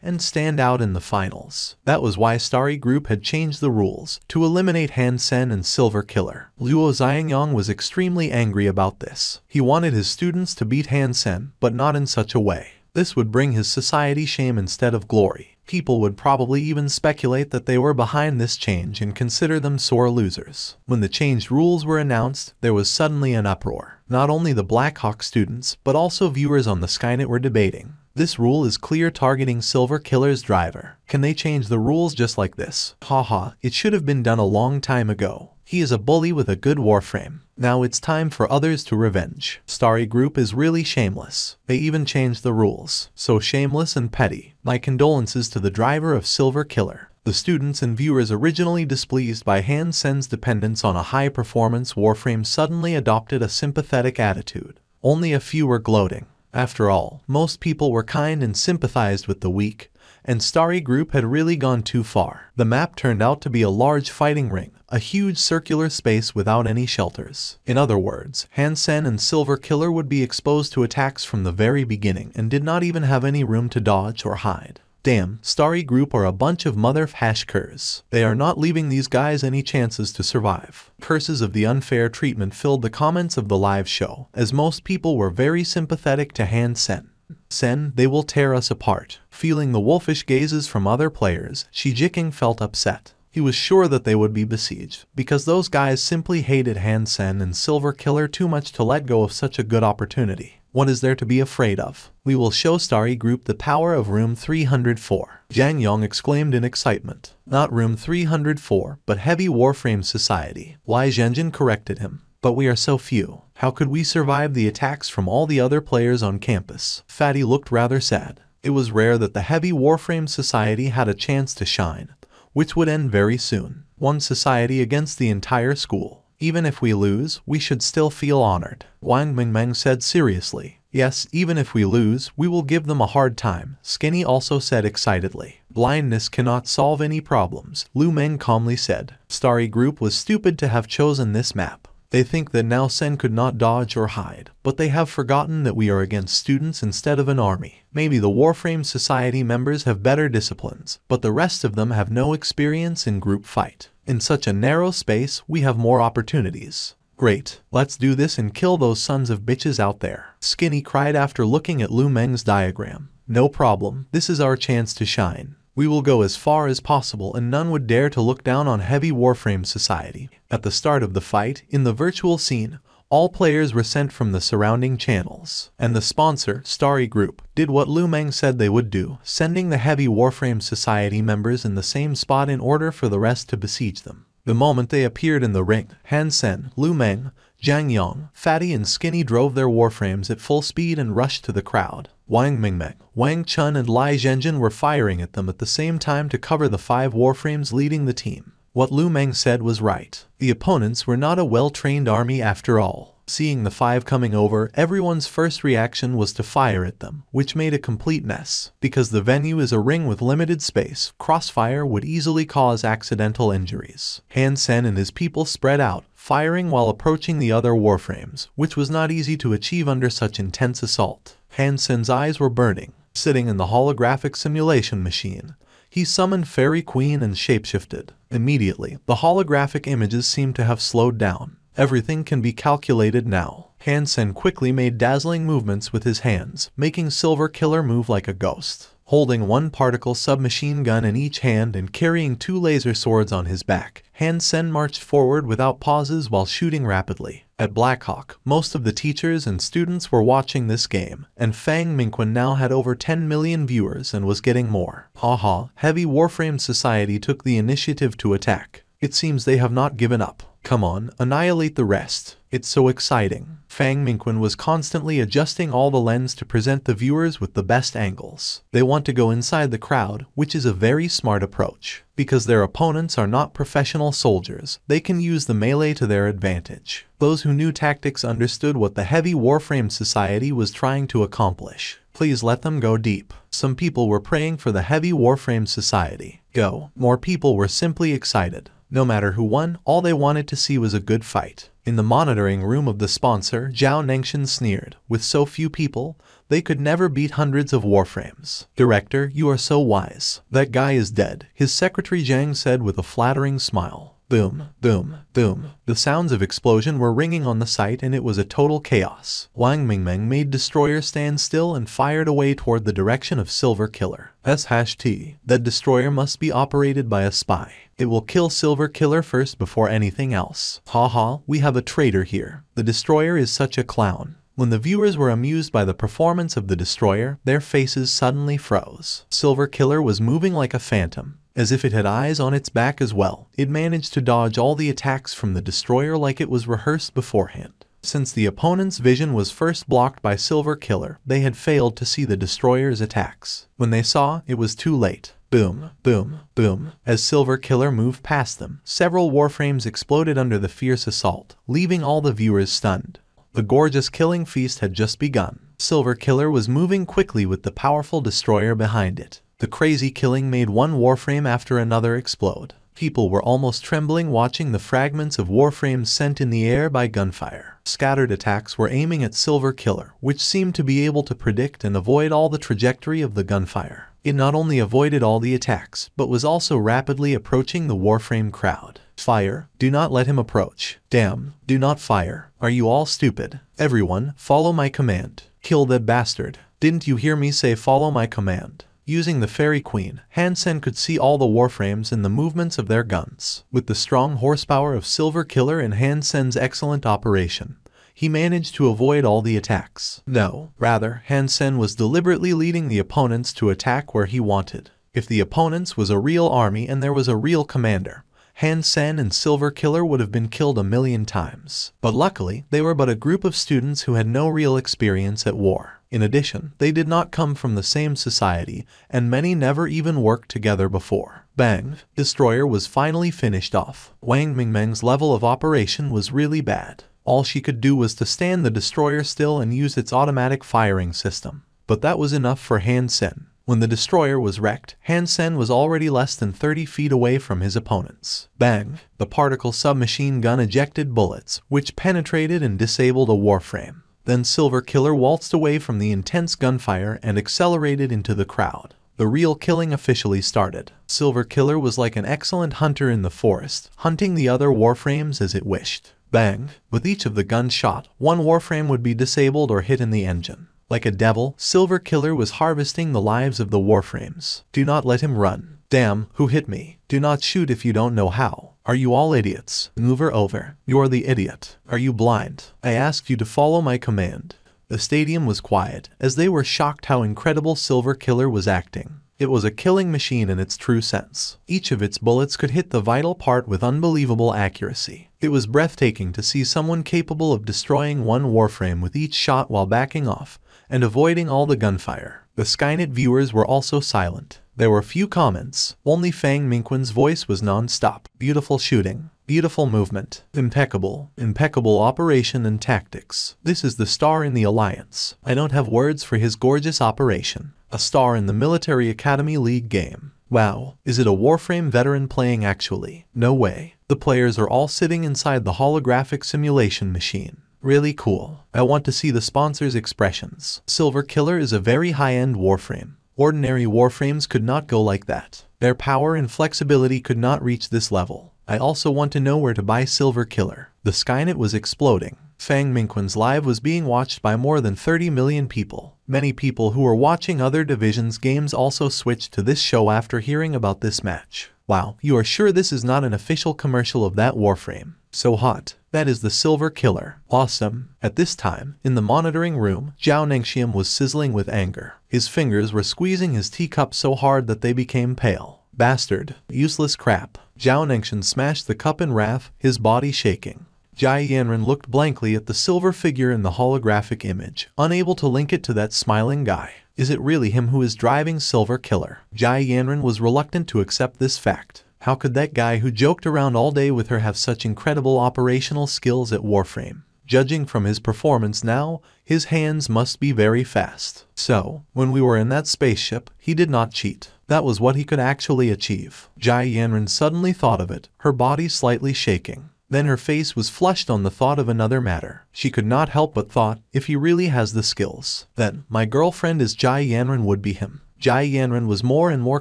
and stand out in the finals. That was why Starry Group had changed the rules to eliminate Han Sen and Silver Killer. Luo Xiangyang was extremely angry about this. He wanted his students to beat Han Sen, but not in such a way. This would bring his society shame instead of glory. People would probably even speculate that they were behind this change and consider them sore losers. When the changed rules were announced, there was suddenly an uproar. Not only the Blackhawk students, but also viewers on the Skynet were debating. This rule is clear, targeting Silver Killer's driver. Can they change the rules just like this? Haha, it should have been done a long time ago. He is a bully with a good Warframe. Now it's time for others to revenge. Starry Group is really shameless. They even changed the rules. So shameless and petty. My condolences to the driver of Silver Killer. The students and viewers originally displeased by Han Sen's dependence on a high-performance Warframe suddenly adopted a sympathetic attitude. Only a few were gloating. After all, most people were kind and sympathized with the weak, and Starry Group had really gone too far. The map turned out to be a large fighting ring, a huge circular space without any shelters. In other words, Han Sen and Silver Killer would be exposed to attacks from the very beginning and did not even have any room to dodge or hide. Damn, Starry Group are a bunch of mother-f***ers. They are not leaving these guys any chances to survive. Curses of the unfair treatment filled the comments of the live show, as most people were very sympathetic to Han Sen. Sen, they will tear us apart. Feeling the wolfish gazes from other players, Shi Jiqing felt upset. He was sure that they would be besieged, because those guys simply hated Han Sen and Silver Killer too much to let go of such a good opportunity. What is there to be afraid of? We will show Starry Group the power of room 304. Jang Yong exclaimed in excitement. Not room 304, but Heavy Warframe Society. Wai Zhenjin corrected him. But we are so few. How could we survive the attacks from all the other players on campus? Fatty looked rather sad. It was rare that the Heavy Warframe Society had a chance to shine, which would end very soon. One society against the entire school. Even if we lose, we should still feel honored. Wang Mingmeng said seriously. Yes, even if we lose, we will give them a hard time, Skinny also said excitedly. Blindness cannot solve any problems, Lu Meng calmly said. Starry Group was stupid to have chosen this map. They think that Now Sen could not dodge or hide, but they have forgotten that we are against students instead of an army. Maybe the Warframe Society members have better disciplines, but the rest of them have no experience in group fight. In such a narrow space, we have more opportunities. Great, let's do this and kill those sons of bitches out there, Skinny cried after looking at Lu Meng's diagram. No problem, this is our chance to shine. We will go as far as possible and none would dare to look down on Heavy Warframe Society. At the start of the fight, in the virtual scene, all players were sent from the surrounding channels, and the sponsor, Starry Group, did what Lu Meng said they would do, sending the Heavy Warframe Society members in the same spot in order for the rest to besiege them. The moment they appeared in the ring, Han Sen, Lu Meng, Jang Yong, Fatty and Skinny drove their warframes at full speed and rushed to the crowd. Wang Mingmeng, Wang Chun and Lai Zhenjin were firing at them at the same time to cover the 5 warframes leading the team. What Lu Meng said was right. The opponents were not a well-trained army after all. Seeing the 5 coming over, everyone's first reaction was to fire at them, which made a complete mess. Because the venue is a ring with limited space, crossfire would easily cause accidental injuries. Han Sen and his people spread out, firing while approaching the other warframes, which was not easy to achieve under such intense assault. Han Sen's eyes were burning. Sitting in the holographic simulation machine, he summoned Fairy Queen and shapeshifted. Immediately, the holographic images seemed to have slowed down. Everything can be calculated now. Han Sen quickly made dazzling movements with his hands, making Silver Killer move like a ghost. Holding 1 particle submachine gun in each hand and carrying 2 laser swords on his back, Han Sen marched forward without pauses while shooting rapidly. At Blackhawk, most of the teachers and students were watching this game, and Fang Mingquan now had over 10 million viewers and was getting more. Haha, Heavy Warframe Society took the initiative to attack. It seems they have not given up. Come on, annihilate the rest. It's so exciting. Fang Mingquan was constantly adjusting all the lens to present the viewers with the best angles. They want to go inside the crowd, which is a very smart approach. Because their opponents are not professional soldiers, they can use the melee to their advantage. Those who knew tactics understood what the Heavy Warframe Society was trying to accomplish. Please let them go deep. Some people were praying for the Heavy Warframe Society. Go. More people were simply excited. No matter who won, all they wanted to see was a good fight. In the monitoring room of the sponsor, Zhao Nengshan sneered. With so few people, they could never beat hundreds of warframes. Director, you are so wise. That guy is dead, his secretary Zhang said with a flattering smile. Boom, boom, boom. The sounds of explosion were ringing on the site and it was a total chaos. Wang Mingmeng made Destroyer stand still and fired away toward the direction of Silver Killer. #T. That destroyer must be operated by a spy. It will kill Silver Killer first before anything else. Haha, we have a traitor here. The destroyer is such a clown. When the viewers were amused by the performance of the destroyer, their faces suddenly froze. Silver Killer was moving like a phantom. As if it had eyes on its back as well, it managed to dodge all the attacks from the destroyer like it was rehearsed beforehand. Since the opponent's vision was first blocked by Silver Killer, they had failed to see the destroyer's attacks. When they saw, it was too late. Boom, boom, boom. As Silver Killer moved past them, several warframes exploded under the fierce assault, leaving all the viewers stunned. The gorgeous killing feast had just begun. Silver Killer was moving quickly with the powerful destroyer behind it. The crazy killing made one warframe after another explode. People were almost trembling watching the fragments of warframes sent in the air by gunfire. Scattered attacks were aiming at Silver Killer, which seemed to be able to predict and avoid all the trajectory of the gunfire. It not only avoided all the attacks, but was also rapidly approaching the warframe crowd. Fire, do not let him approach. Damn, do not fire. Are you all stupid? Everyone, follow my command. Kill that bastard. Didn't you hear me say follow my command? Using the Fairy Queen, Han Sen could see all the warframes and the movements of their guns. With the strong horsepower of Silver Killer and Han Sen's excellent operation, he managed to avoid all the attacks. No, rather, Han Sen was deliberately leading the opponents to attack where he wanted. If the opponents was a real army and there was a real commander, Han Sen and Silver Killer would have been killed a million times. But luckily, they were but a group of students who had no real experience at war. In addition, they did not come from the same society, and many never even worked together before. Bang! Destroyer was finally finished off. Wang Mingmeng's level of operation was really bad. All she could do was to stand the destroyer still and use its automatic firing system. But that was enough for Han Sen. When the destroyer was wrecked, Han Sen was already less than 30 feet away from his opponents. Bang! The particle submachine gun ejected bullets, which penetrated and disabled a warframe. Then Silver Killer waltzed away from the intense gunfire and accelerated into the crowd. The real killing officially started. Silver Killer was like an excellent hunter in the forest, hunting the other warframes as it wished. Bang! With each of the guns shot, one warframe would be disabled or hit in the engine. Like a devil, Silver Killer was harvesting the lives of the warframes. Do not let him run. Damn, who hit me? Do not shoot if you don't know how. Are you all idiots? Move her over. You are the idiot. Are you blind? I asked you to follow my command. The stadium was quiet, as they were shocked how incredible Silver Killer was acting. It was a killing machine in its true sense. Each of its bullets could hit the vital part with unbelievable accuracy. It was breathtaking to see someone capable of destroying one warframe with each shot while backing off and avoiding all the gunfire. The Skynet viewers were also silent. There were few comments. Only Fang Minquin's voice was non-stop. Beautiful shooting. Beautiful movement. Impeccable. Impeccable operation and tactics. This is the star in the Alliance. I don't have words for his gorgeous operation. A star in the Military Academy League game. Wow, is it a Warframe veteran playing actually? No way. The players are all sitting inside the holographic simulation machine. Really cool. I want to see the sponsors' expressions. Silver Killer is a very high-end Warframe. Ordinary Warframes could not go like that. Their power and flexibility could not reach this level. I also want to know where to buy Silver Killer. The Skynet was exploding. Fang Minquin's live was being watched by more than 30 million people. Many people who were watching other divisions games also switched to this show after hearing about this match. Wow, you are sure this is not an official commercial of that Warframe? So hot. That is the Silver Killer. Awesome. At this time, in the monitoring room, Zhao Nengxian was sizzling with anger. His fingers were squeezing his teacup so hard that they became pale. Bastard. Useless crap. Zhao Nengxian smashed the cup in wrath, his body shaking. Jai Yanren looked blankly at the silver figure in the holographic image, unable to link it to that smiling guy. Is it really him who is driving Silver Killer? Jai Yanren was reluctant to accept this fact. How could that guy who joked around all day with her have such incredible operational skills at Warframe? Judging from his performance now, his hands must be very fast. So, when we were in that spaceship, he did not cheat. That was what he could actually achieve. Jai Yanren suddenly thought of it, her body slightly shaking. Then her face was flushed on the thought of another matter. She could not help but thought, if he really has the skills, then my girlfriend is Jai Yanren would be him. Jai Yanren was more and more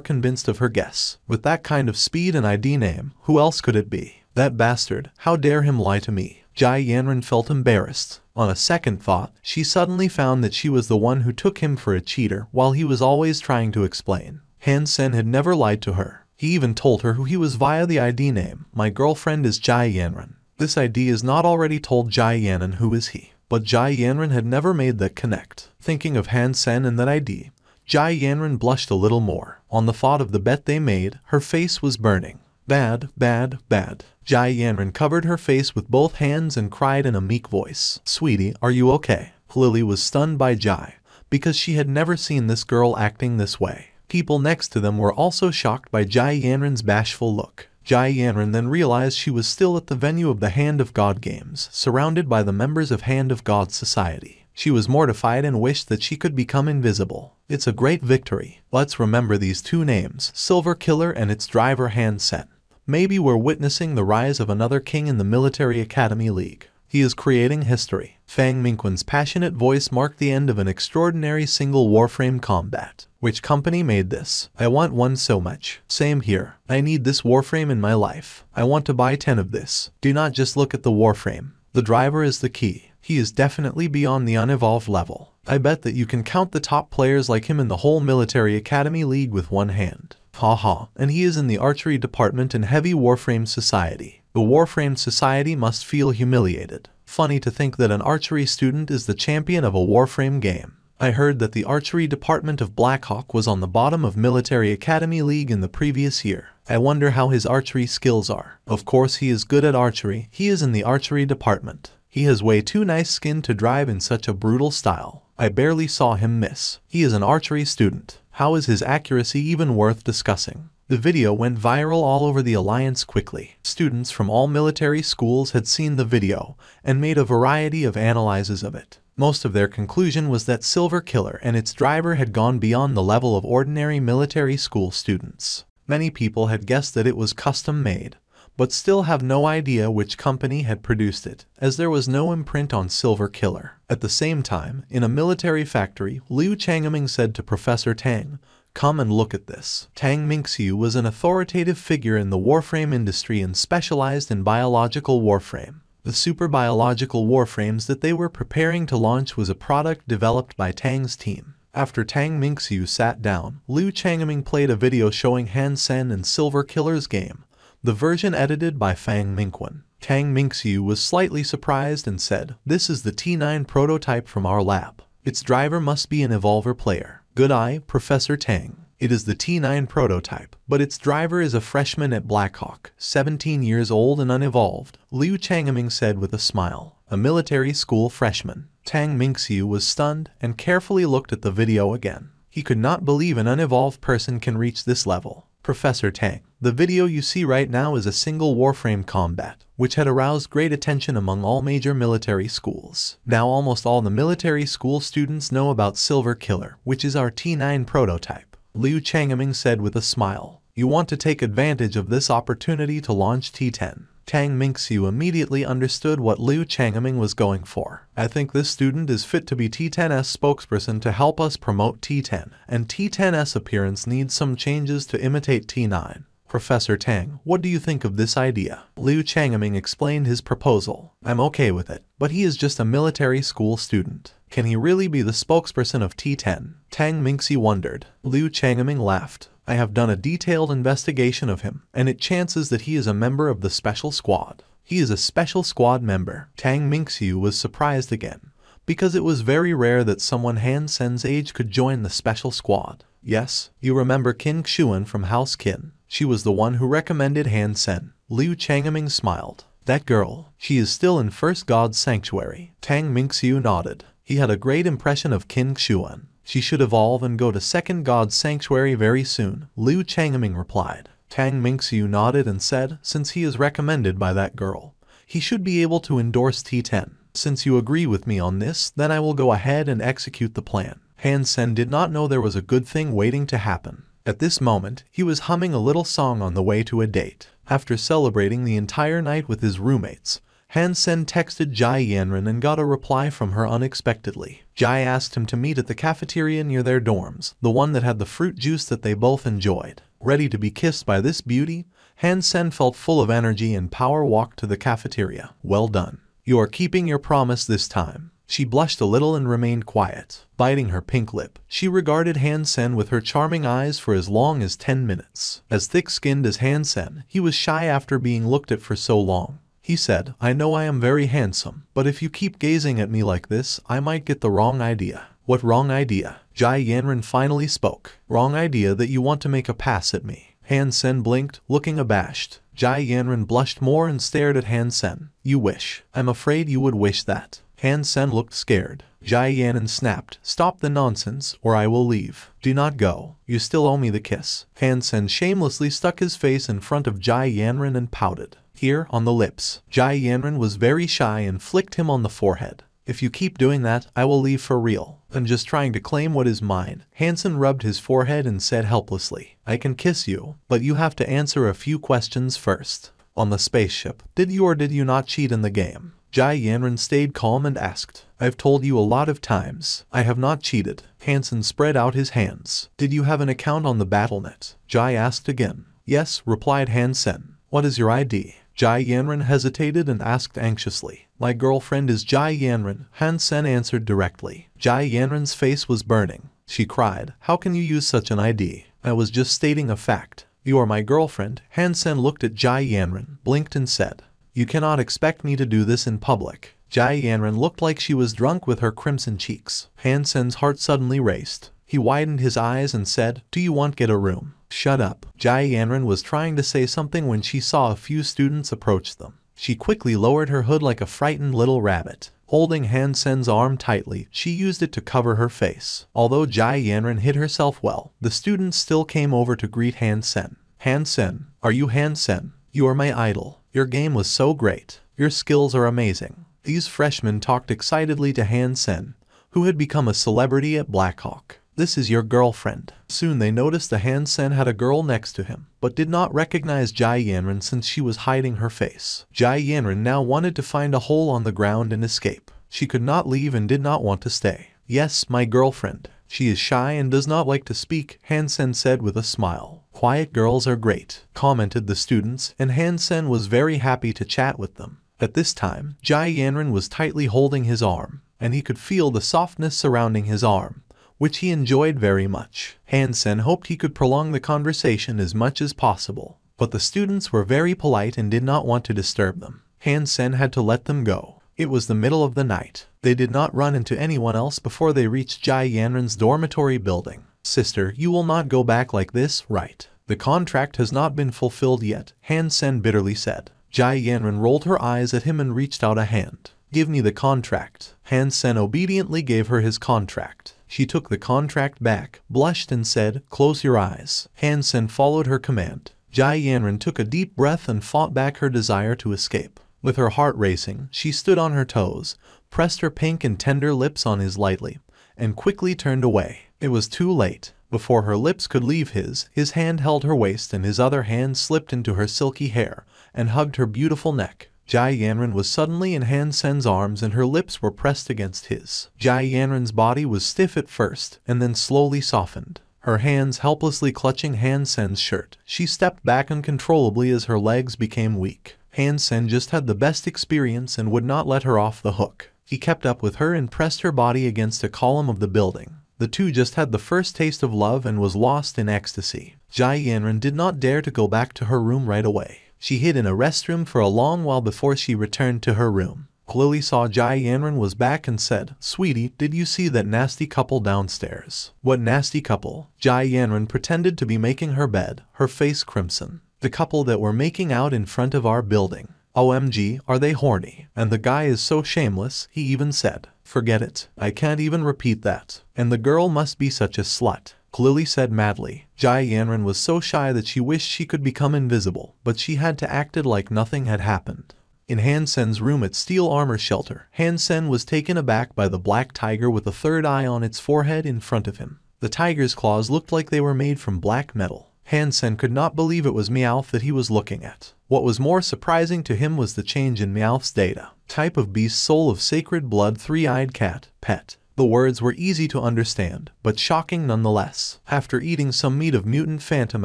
convinced of her guess. With that kind of speed and ID name, who else could it be? That bastard, how dare him lie to me? Jai Yanren felt embarrassed. On a second thought, she suddenly found that she was the one who took him for a cheater while he was always trying to explain. Han Sen had never lied to her. He even told her who he was via the ID name. My girlfriend is Jai Yanren. This ID is not already told Jai Yanren who is he. But Jai Yanren had never made that connect. Thinking of Han Sen and that ID, Jai Yanren blushed a little more. On the thought of the bet they made, her face was burning. Bad, bad, bad. Jai Yanren covered her face with both hands and cried in a meek voice. Sweetie, are you okay? Lily was stunned by Jai, because she had never seen this girl acting this way. People next to them were also shocked by Jai Yanren's bashful look. Jai Yanren then realized she was still at the venue of the Hand of God games, surrounded by the members of Hand of God Society. She was mortified and wished that she could become invisible. It's a great victory. Let's remember these two names, Silver Killer and its driver Han Sen. Maybe we're witnessing the rise of another king in the Military Academy League. He is creating history. Fang Minquin's passionate voice marked the end of an extraordinary single Warframe combat. Which company made this? I want one so much. Same here. I need this Warframe in my life. I want to buy 10 of this. Do not just look at the Warframe. The driver is the key. He is definitely beyond the unevolved level. I bet that you can count the top players like him in the whole Military Academy League with one hand. Haha, and he is in the archery department in Heavy Warframe Society. The Warframe Society must feel humiliated. Funny to think that an archery student is the champion of a Warframe game. I heard that the archery department of Blackhawk was on the bottom of Military Academy League in the previous year. I wonder how his archery skills are. Of course he is good at archery. He is in the archery department. He has way too nice skin to drive in such a brutal style. I barely saw him miss. He is an archery student. How is his accuracy even worth discussing? The video went viral all over the Alliance quickly. Students from all military schools had seen the video and made a variety of analyses of it. Most of their conclusion was that Silver Killer and its driver had gone beyond the level of ordinary military school students. Many people had guessed that it was custom-made, but still have no idea which company had produced it, as there was no imprint on Silver Killer. At the same time, in a military factory, Liu Changming said to Professor Tang, "Come and look at this." Tang Mingxiu was an authoritative figure in the Warframe industry and specialized in biological Warframe. The super biological Warframes that they were preparing to launch was a product developed by Tang's team. After Tang Mingxiu sat down, Liu Changming played a video showing Han Sen and Silver Killer's game, the version edited by Fang Mingquan. Tang Mingxiu was slightly surprised and said, "This is the T9 prototype from our lab. Its driver must be an Evolver player." "Good eye, Professor Tang. It is the T9 prototype, but its driver is a freshman at Blackhawk, 17 years old and unevolved," Liu Changming said with a smile. "A military school freshman." Tang Mingxiu was stunned and carefully looked at the video again. He could not believe an unevolved person can reach this level. "Professor Tang, the video you see right now is a single Warframe combat, which had aroused great attention among all major military schools. Now almost all the military school students know about Silver Killer, which is our T9 prototype," Liu Changming said with a smile. "You want to take advantage of this opportunity to launch T10. Tang Mingxiu immediately understood what Liu Changming was going for. "I think this student is fit to be T10's spokesperson to help us promote T10, and T10's appearance needs some changes to imitate T9. Professor Tang, what do you think of this idea?" Liu Changming explained his proposal. "I'm okay with it, but he is just a military school student. Can he really be the spokesperson of T10? Tang Mingxiu wondered. Liu Changming laughed. "I have done a detailed investigation of him, and it chances that he is a member of the Special Squad." "He is a Special Squad member." Tang Mingxiu was surprised again, because it was very rare that someone Han Sen's age could join the Special Squad. "Yes, you remember Qin Xuan from House Qin. She was the one who recommended Han Sen." Liu Changming smiled. "That girl, she is still in First God's Sanctuary." Tang Mingxiu nodded. He had a great impression of Qin Xuan. "She should evolve and go to Second God's Sanctuary very soon," Liu Changming replied. Tang Mingxiu nodded and said, "Since he is recommended by that girl, he should be able to endorse T10. Since you agree with me on this, then I will go ahead and execute the plan." Han Sen did not know there was a good thing waiting to happen. At this moment, he was humming a little song on the way to a date. After celebrating the entire night with his roommates, Han Sen texted Jai Yanran and got a reply from her unexpectedly. Jai asked him to meet at the cafeteria near their dorms, the one that had the fruit juice that they both enjoyed. Ready to be kissed by this beauty, Han Sen felt full of energy and power walked to the cafeteria. "Well done. You are keeping your promise this time." She blushed a little and remained quiet. Biting her pink lip, she regarded Han Sen with her charming eyes for as long as 10 minutes. As thick-skinned as Han Sen, he was shy after being looked at for so long. He said, "I know I am very handsome, but if you keep gazing at me like this, I might get the wrong idea." "What wrong idea?" Jai Yanran finally spoke. "Wrong idea that you want to make a pass at me." Han Sen blinked, looking abashed. Jai Yanran blushed more and stared at Han Sen. "You wish. I'm afraid you would wish that." Han Sen looked scared. Jai Yanran snapped, "Stop the nonsense, or I will leave." "Do not go. You still owe me the kiss." Han Sen shamelessly stuck his face in front of Jai Yanran and pouted. Here, on the lips. Jai Yanran was very shy and flicked him on the forehead. "If you keep doing that, I will leave for real. I'm just trying to claim what is mine." Han Sen rubbed his forehead and said helplessly, "I can kiss you, but you have to answer a few questions first. On the spaceship, did you or did you not cheat in the game?" Jai Yanran stayed calm and asked, "I've told you a lot of times. I have not cheated." Han Sen spread out his hands. "Did you have an account on the BattleNet?" Jai asked again. "Yes," replied Han Sen. "What is your ID?" Jai Yanran hesitated and asked anxiously. "My girlfriend is Jai Yanran," Han Sen answered directly. Jai Yanran's face was burning. She cried, "How can you use such an ID? I was just stating a fact." "You are my girlfriend." Han Sen looked at Jai Yanran, blinked and said, "You cannot expect me to do this in public." Jai Yanran looked like she was drunk with her crimson cheeks. Han Sen's heart suddenly raced. He widened his eyes and said, "Do you want get a room?" "Shut up." Jai Yanran was trying to say something when she saw a few students approach them. She quickly lowered her hood like a frightened little rabbit. Holding Han Sen's arm tightly, she used it to cover her face. Although Jai Yanran hid herself well, the students still came over to greet Han Sen. "Han Sen, are you Han Sen? You are my idol. Your game was so great. Your skills are amazing." These freshmen talked excitedly to Han Sen, who had become a celebrity at Blackhawk. "This is your girlfriend." Soon they noticed that Han Sen had a girl next to him, but did not recognize Jai Yanran since she was hiding her face. Jai Yanran now wanted to find a hole on the ground and escape. She could not leave and did not want to stay. "Yes, my girlfriend. She is shy and does not like to speak," Han Sen said with a smile. "Quiet girls are great," commented the students, and Han Sen was very happy to chat with them. At this time, Jai Yanran was tightly holding his arm, and he could feel the softness surrounding his arm, which he enjoyed very much. Han Sen hoped he could prolong the conversation as much as possible, but the students were very polite and did not want to disturb them. Han Sen had to let them go. It was the middle of the night. They did not run into anyone else before they reached Jai Yanran's dormitory building. "Sister, you will not go back like this, right? The contract has not been fulfilled yet," Han Sen bitterly said. Jai Yanran rolled her eyes at him and reached out a hand. "Give me the contract." Han Sen obediently gave her his contract. She took the contract back, blushed and said, "Close your eyes." Han Sen followed her command. Jai Yanran took a deep breath and fought back her desire to escape. With her heart racing, she stood on her toes, pressed her pink and tender lips on his lightly, and quickly turned away. It was too late. Before her lips could leave his hand held her waist and his other hand slipped into her silky hair and hugged her beautiful neck. Jai Yanran was suddenly in Han Sen's arms and her lips were pressed against his. Jai Yanran's body was stiff at first and then slowly softened. Her hands helplessly clutching Han Sen's shirt, she stepped back uncontrollably as her legs became weak. Han Sen just had the best experience and would not let her off the hook. He kept up with her and pressed her body against a column of the building. The two just had the first taste of love and was lost in ecstasy. Jai Yanran did not dare to go back to her room right away. She hid in a restroom for a long while before she returned to her room. Lily saw Jai Yanran was back and said, "Sweetie, did you see that nasty couple downstairs?" "What nasty couple?" Jai Yanran pretended to be making her bed, her face crimson. "The couple that were making out in front of our building. OMG, are they horny? And the guy is so shameless," he even said. "Forget it. I can't even repeat that. And the girl must be such a slut," Lily said madly. Jai Yanran was so shy that she wished she could become invisible, but she had to act it like nothing had happened. In Han Sen's room at Steel Armor Shelter, Han Sen was taken aback by the black tiger with a third eye on its forehead in front of him. The tiger's claws looked like they were made from black metal. Han Sen could not believe it was Meowth that he was looking at. What was more surprising to him was the change in Meowth's data. Type of beast, soul of sacred blood, three-eyed cat, pet. The words were easy to understand, but shocking nonetheless. After eating some meat of mutant phantom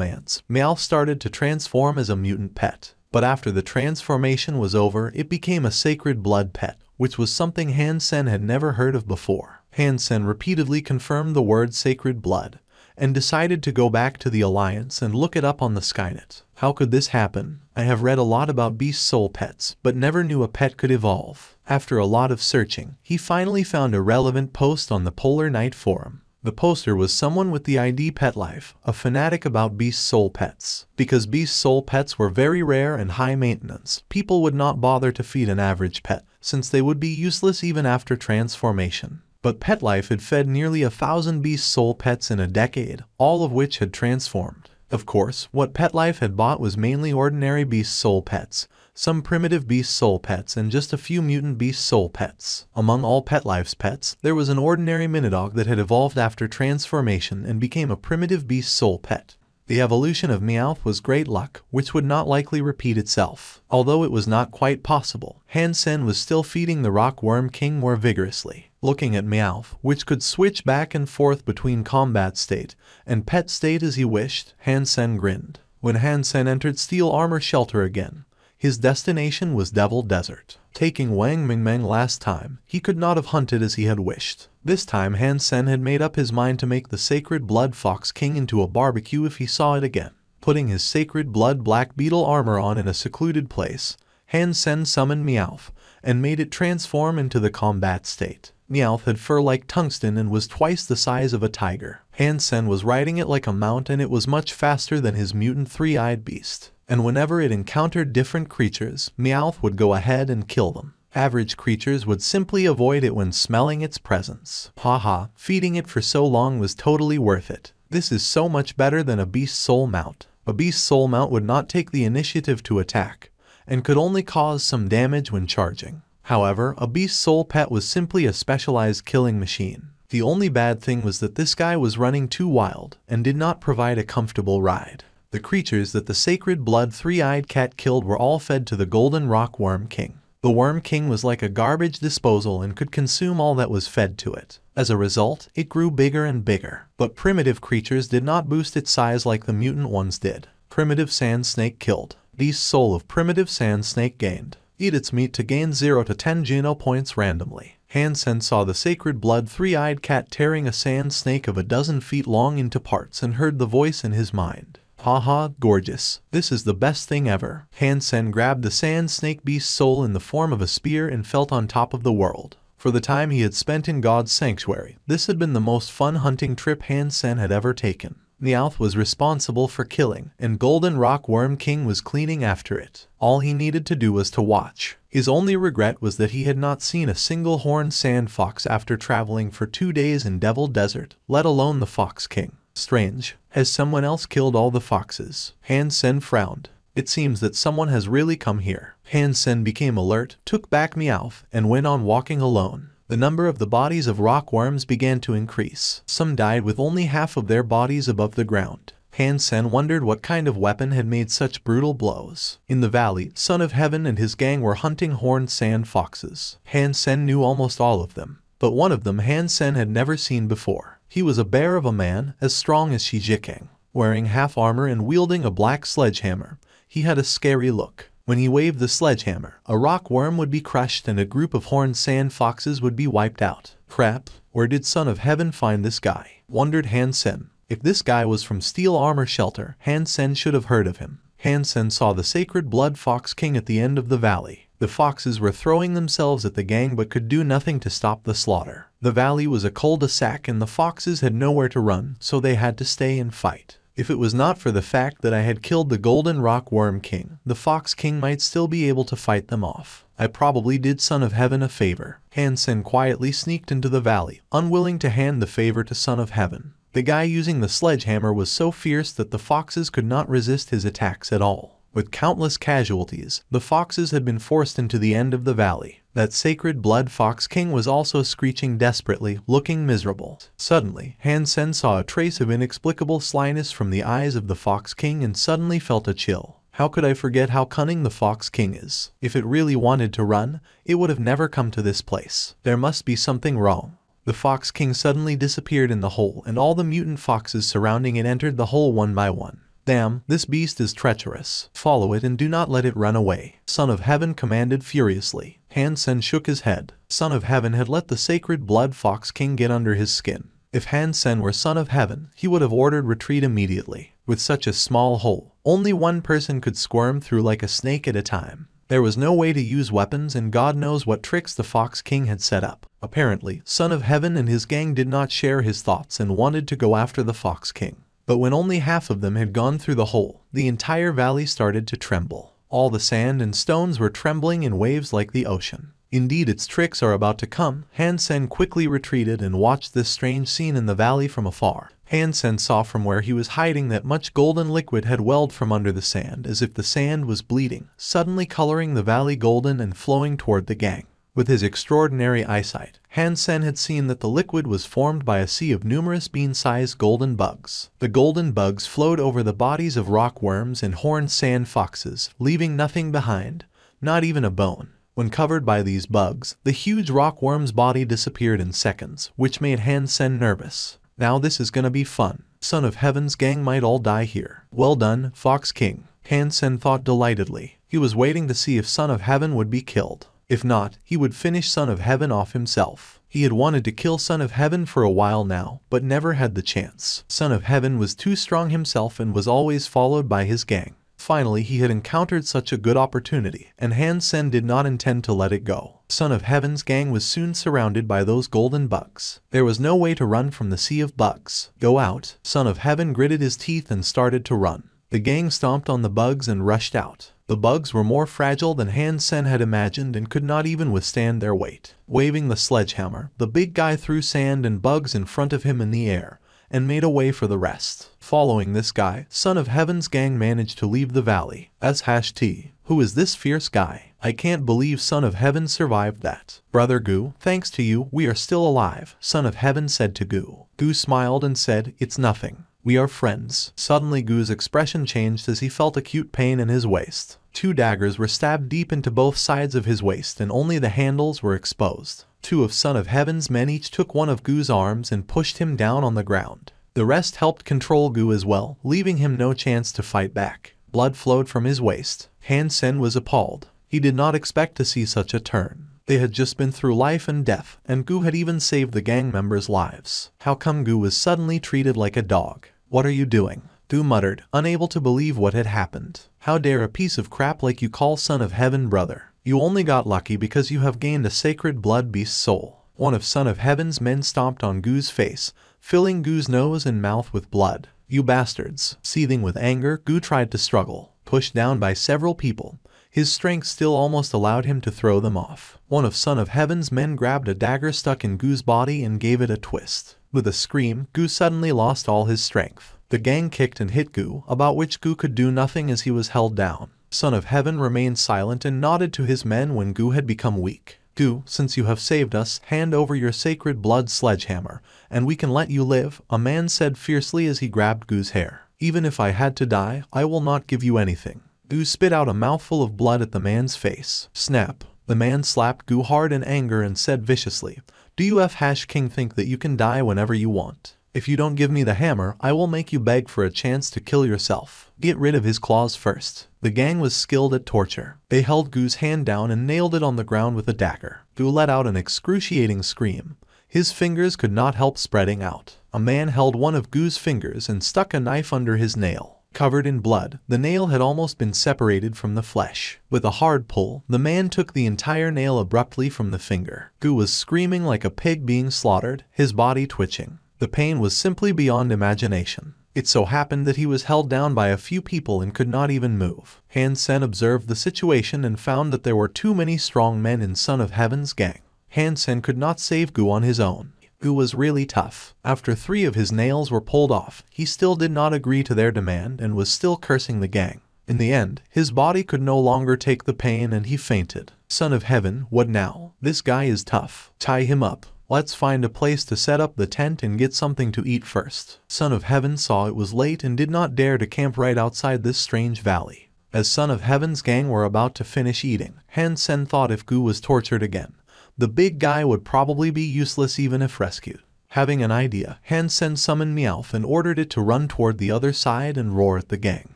ants, Meowth started to transform as a mutant pet. But after the transformation was over, it became a sacred blood pet, which was something Han Sen had never heard of before. Han Sen repeatedly confirmed the word sacred blood, and decided to go back to the Alliance and look it up on the Skynet. How could this happen? I have read a lot about beast soul pets, but never knew a pet could evolve. After a lot of searching, he finally found a relevant post on the Polar Night forum. The poster was someone with the ID Pet Life, a fanatic about beast soul pets. Because beast soul pets were very rare and high maintenance, people would not bother to feed an average pet, since they would be useless even after transformation. But Pet Life had fed nearly 1,000 beast soul pets in a decade, all of which had transformed. Of course, what Pet Life had bought was mainly ordinary beast soul pets, some primitive beast soul pets, and just a few mutant beast soul pets. Among all Pet Life's pets, there was an ordinary Minidog that had evolved after transformation and became a primitive beast soul pet. The evolution of Meowth was great luck, which would not likely repeat itself. Although it was not quite possible, Han Sen was still feeding the Rockworm King more vigorously. Looking at Meowth, which could switch back and forth between combat state and pet state as he wished, Han Sen grinned. When Han Sen entered Steel Armor Shelter again, his destination was Devil Desert. Taking Wang Mingmeng last time, he could not have hunted as he had wished. This time Han Sen had made up his mind to make the Sacred Blood Fox King into a barbecue if he saw it again. Putting his Sacred Blood Black Beetle armor on in a secluded place, Han Sen summoned Meowth and made it transform into the combat state. Meowth had fur like tungsten and was twice the size of a tiger. Han Sen was riding it like a mount, and it was much faster than his mutant three-eyed beast. And whenever it encountered different creatures, Meowth would go ahead and kill them. Average creatures would simply avoid it when smelling its presence. Haha, feeding it for so long was totally worth it. This is so much better than a beast soul mount. A beast soul mount would not take the initiative to attack, and could only cause some damage when charging. However, a beast soul pet was simply a specialized killing machine. The only bad thing was that this guy was running too wild, and did not provide a comfortable ride. The creatures that the sacred blood three-eyed cat killed were all fed to the golden rock worm king. The worm king was like a garbage disposal and could consume all that was fed to it. As a result, it grew bigger and bigger. But primitive creatures did not boost its size like the mutant ones did. Primitive sand snake killed. Beast soul of primitive sand snake gained. Eat its meat to gain 0 to 10 Geno points randomly. Han Sen saw the sacred blood three-eyed cat tearing a sand snake of a dozen feet long into parts and heard the voice in his mind. Haha, gorgeous. This is the best thing ever. Han Sen grabbed the sand snake beast soul in the form of a spear and felt on top of the world. For the time he had spent in God's sanctuary, this had been the most fun hunting trip Han Sen had ever taken. Meowth was responsible for killing, and Golden Rock Worm King was cleaning after it. All he needed to do was to watch. His only regret was that he had not seen a single horned sand fox after traveling for 2 days in Devil Desert, let alone the Fox King. Strange. Has someone else killed all the foxes? Han Sen frowned. It seems that someone has really come here. Han Sen became alert, took back Meowth, and went on walking alone. The number of the bodies of rockworms began to increase. Some died with only half of their bodies above the ground. Han Sen wondered what kind of weapon had made such brutal blows. In the valley, Son of Heaven and his gang were hunting horned sand foxes. Han Sen knew almost all of them, but one of them Han Sen had never seen before. He was a bear of a man, as strong as Shi Jikang. Wearing half armor and wielding a black sledgehammer, he had a scary look. When he waved the sledgehammer, a rockworm would be crushed and a group of horned sand foxes would be wiped out. Crap, where did Son of Heaven find this guy? Wondered Han Sen. If this guy was from Steel Armor Shelter, Han Sen should have heard of him. Han Sen saw the sacred blood fox king at the end of the valley. The foxes were throwing themselves at the gang but could do nothing to stop the slaughter. The valley was a cul-de-sac and the foxes had nowhere to run, so they had to stay and fight. If it was not for the fact that I had killed the Golden Rock Worm King, the Fox King might still be able to fight them off. I probably did Son of Heaven a favor. Han Sen quietly sneaked into the valley, unwilling to hand the favor to Son of Heaven. The guy using the sledgehammer was so fierce that the foxes could not resist his attacks at all. With countless casualties, the foxes had been forced into the end of the valley. That sacred blood fox king was also screeching desperately, looking miserable. Suddenly, Han Sen saw a trace of inexplicable slyness from the eyes of the fox king and suddenly felt a chill. How could I forget how cunning the fox king is? If it really wanted to run, it would have never come to this place. There must be something wrong. The fox king suddenly disappeared in the hole and all the mutant foxes surrounding it entered the hole one by one. Damn, this beast is treacherous. Follow it and do not let it run away. Son of Heaven commanded furiously. Han Sen shook his head. Son of Heaven had let the sacred blood fox king get under his skin. If Han Sen were Son of Heaven, he would have ordered retreat immediately. With such a small hole, only one person could squirm through like a snake at a time. There was no way to use weapons and God knows what tricks the Fox King had set up. Apparently, Son of Heaven and his gang did not share his thoughts and wanted to go after the Fox King. But when only half of them had gone through the hole, the entire valley started to tremble. All the sand and stones were trembling in waves like the ocean. Indeed, its tricks are about to come. Han Sen quickly retreated and watched this strange scene in the valley from afar. Han Sen saw from where he was hiding that much golden liquid had welled from under the sand as if the sand was bleeding, suddenly coloring the valley golden and flowing toward the gang. With his extraordinary eyesight, Han Sen had seen that the liquid was formed by a sea of numerous bean-sized golden bugs. The golden bugs flowed over the bodies of rockworms and horned sand foxes, leaving nothing behind, not even a bone. When covered by these bugs, the huge rockworm's body disappeared in seconds, which made Han Sen nervous. Now this is gonna be fun. Son of Heaven's gang might all die here. Well done, Fox King. Han Sen thought delightedly. He was waiting to see if Son of Heaven would be killed. If not, he would finish Son of Heaven off himself. He had wanted to kill Son of Heaven for a while now, but never had the chance. Son of Heaven was too strong himself and was always followed by his gang. Finally, he had encountered such a good opportunity, and Han Sen did not intend to let it go. Son of Heaven's gang was soon surrounded by those golden bugs. There was no way to run from the sea of bugs. Go out. Son of Heaven gritted his teeth and started to run. The gang stomped on the bugs and rushed out. The bugs were more fragile than Han Sen had imagined and could not even withstand their weight. Waving the sledgehammer, the big guy threw sand and bugs in front of him in the air and made a way for the rest. Following this guy, Son of Heaven's gang managed to leave the valley. As #T. Who is this fierce guy? I can't believe Son of Heaven survived that. Brother Gu, thanks to you, we are still alive, Son of Heaven said to Gu. Gu smiled and said, it's nothing. We are friends. Suddenly Gu's expression changed as he felt acute pain in his waist. 2 daggers were stabbed deep into both sides of his waist and only the handles were exposed. 2 of Son of Heaven's men each took one of Gu's arms and pushed him down on the ground. The rest helped control Gu as well, leaving him no chance to fight back. Blood flowed from his waist. Han Sen was appalled. He did not expect to see such a turn. They had just been through life and death, and Gu had even saved the gang members' lives. How come Gu was suddenly treated like a dog? What are you doing? Gu muttered, unable to believe what had happened. How dare a piece of crap like you call Son of Heaven brother? You only got lucky because you have gained a sacred blood beast soul. One of Son of Heaven's men stomped on Gu's face, filling Gu's nose and mouth with blood. You bastards. Seething with anger, Gu tried to struggle. Pushed down by several people, his strength still almost allowed him to throw them off. One of Son of Heaven's men grabbed a dagger stuck in Gu's body and gave it a twist. With a scream, Gu suddenly lost all his strength. The gang kicked and hit Gu, about which Gu could do nothing as he was held down. Son of Heaven remained silent and nodded to his men when Gu had become weak. Gu, since you have saved us, hand over your sacred blood sledgehammer, and we can let you live, a man said fiercely as he grabbed Gu's hair. Even if I had to die, I will not give you anything. Gu spit out a mouthful of blood at the man's face. Snap. The man slapped Gu hard in anger and said viciously, do you #King think that you can die whenever you want? If you don't give me the hammer, I will make you beg for a chance to kill yourself. Get rid of his claws first. The gang was skilled at torture. They held Gu's hand down and nailed it on the ground with a dagger. Gu let out an excruciating scream. His fingers could not help spreading out. A man held one of Gu's fingers and stuck a knife under his nail. Covered in blood, the nail had almost been separated from the flesh. With a hard pull, the man took the entire nail abruptly from the finger. Gu was screaming like a pig being slaughtered, his body twitching. The pain was simply beyond imagination. It so happened that he was held down by a few people and could not even move. Han Sen observed the situation and found that there were too many strong men in Son of Heaven's gang. Han Sen could not save Gu on his own. Gu was really tough. After 3 of his nails were pulled off, he still did not agree to their demand and was still cursing the gang. In the end, his body could no longer take the pain and he fainted. Son of Heaven, what now? This guy is tough. Tie him up. Let's find a place to set up the tent and get something to eat first. Son of Heaven saw it was late and did not dare to camp right outside this strange valley. As Son of Heaven's gang were about to finish eating, Han Sen thought if Gu was tortured again, the big guy would probably be useless even if rescued. Having an idea, Han Sen summoned Meowth and ordered it to run toward the other side and roar at the gang.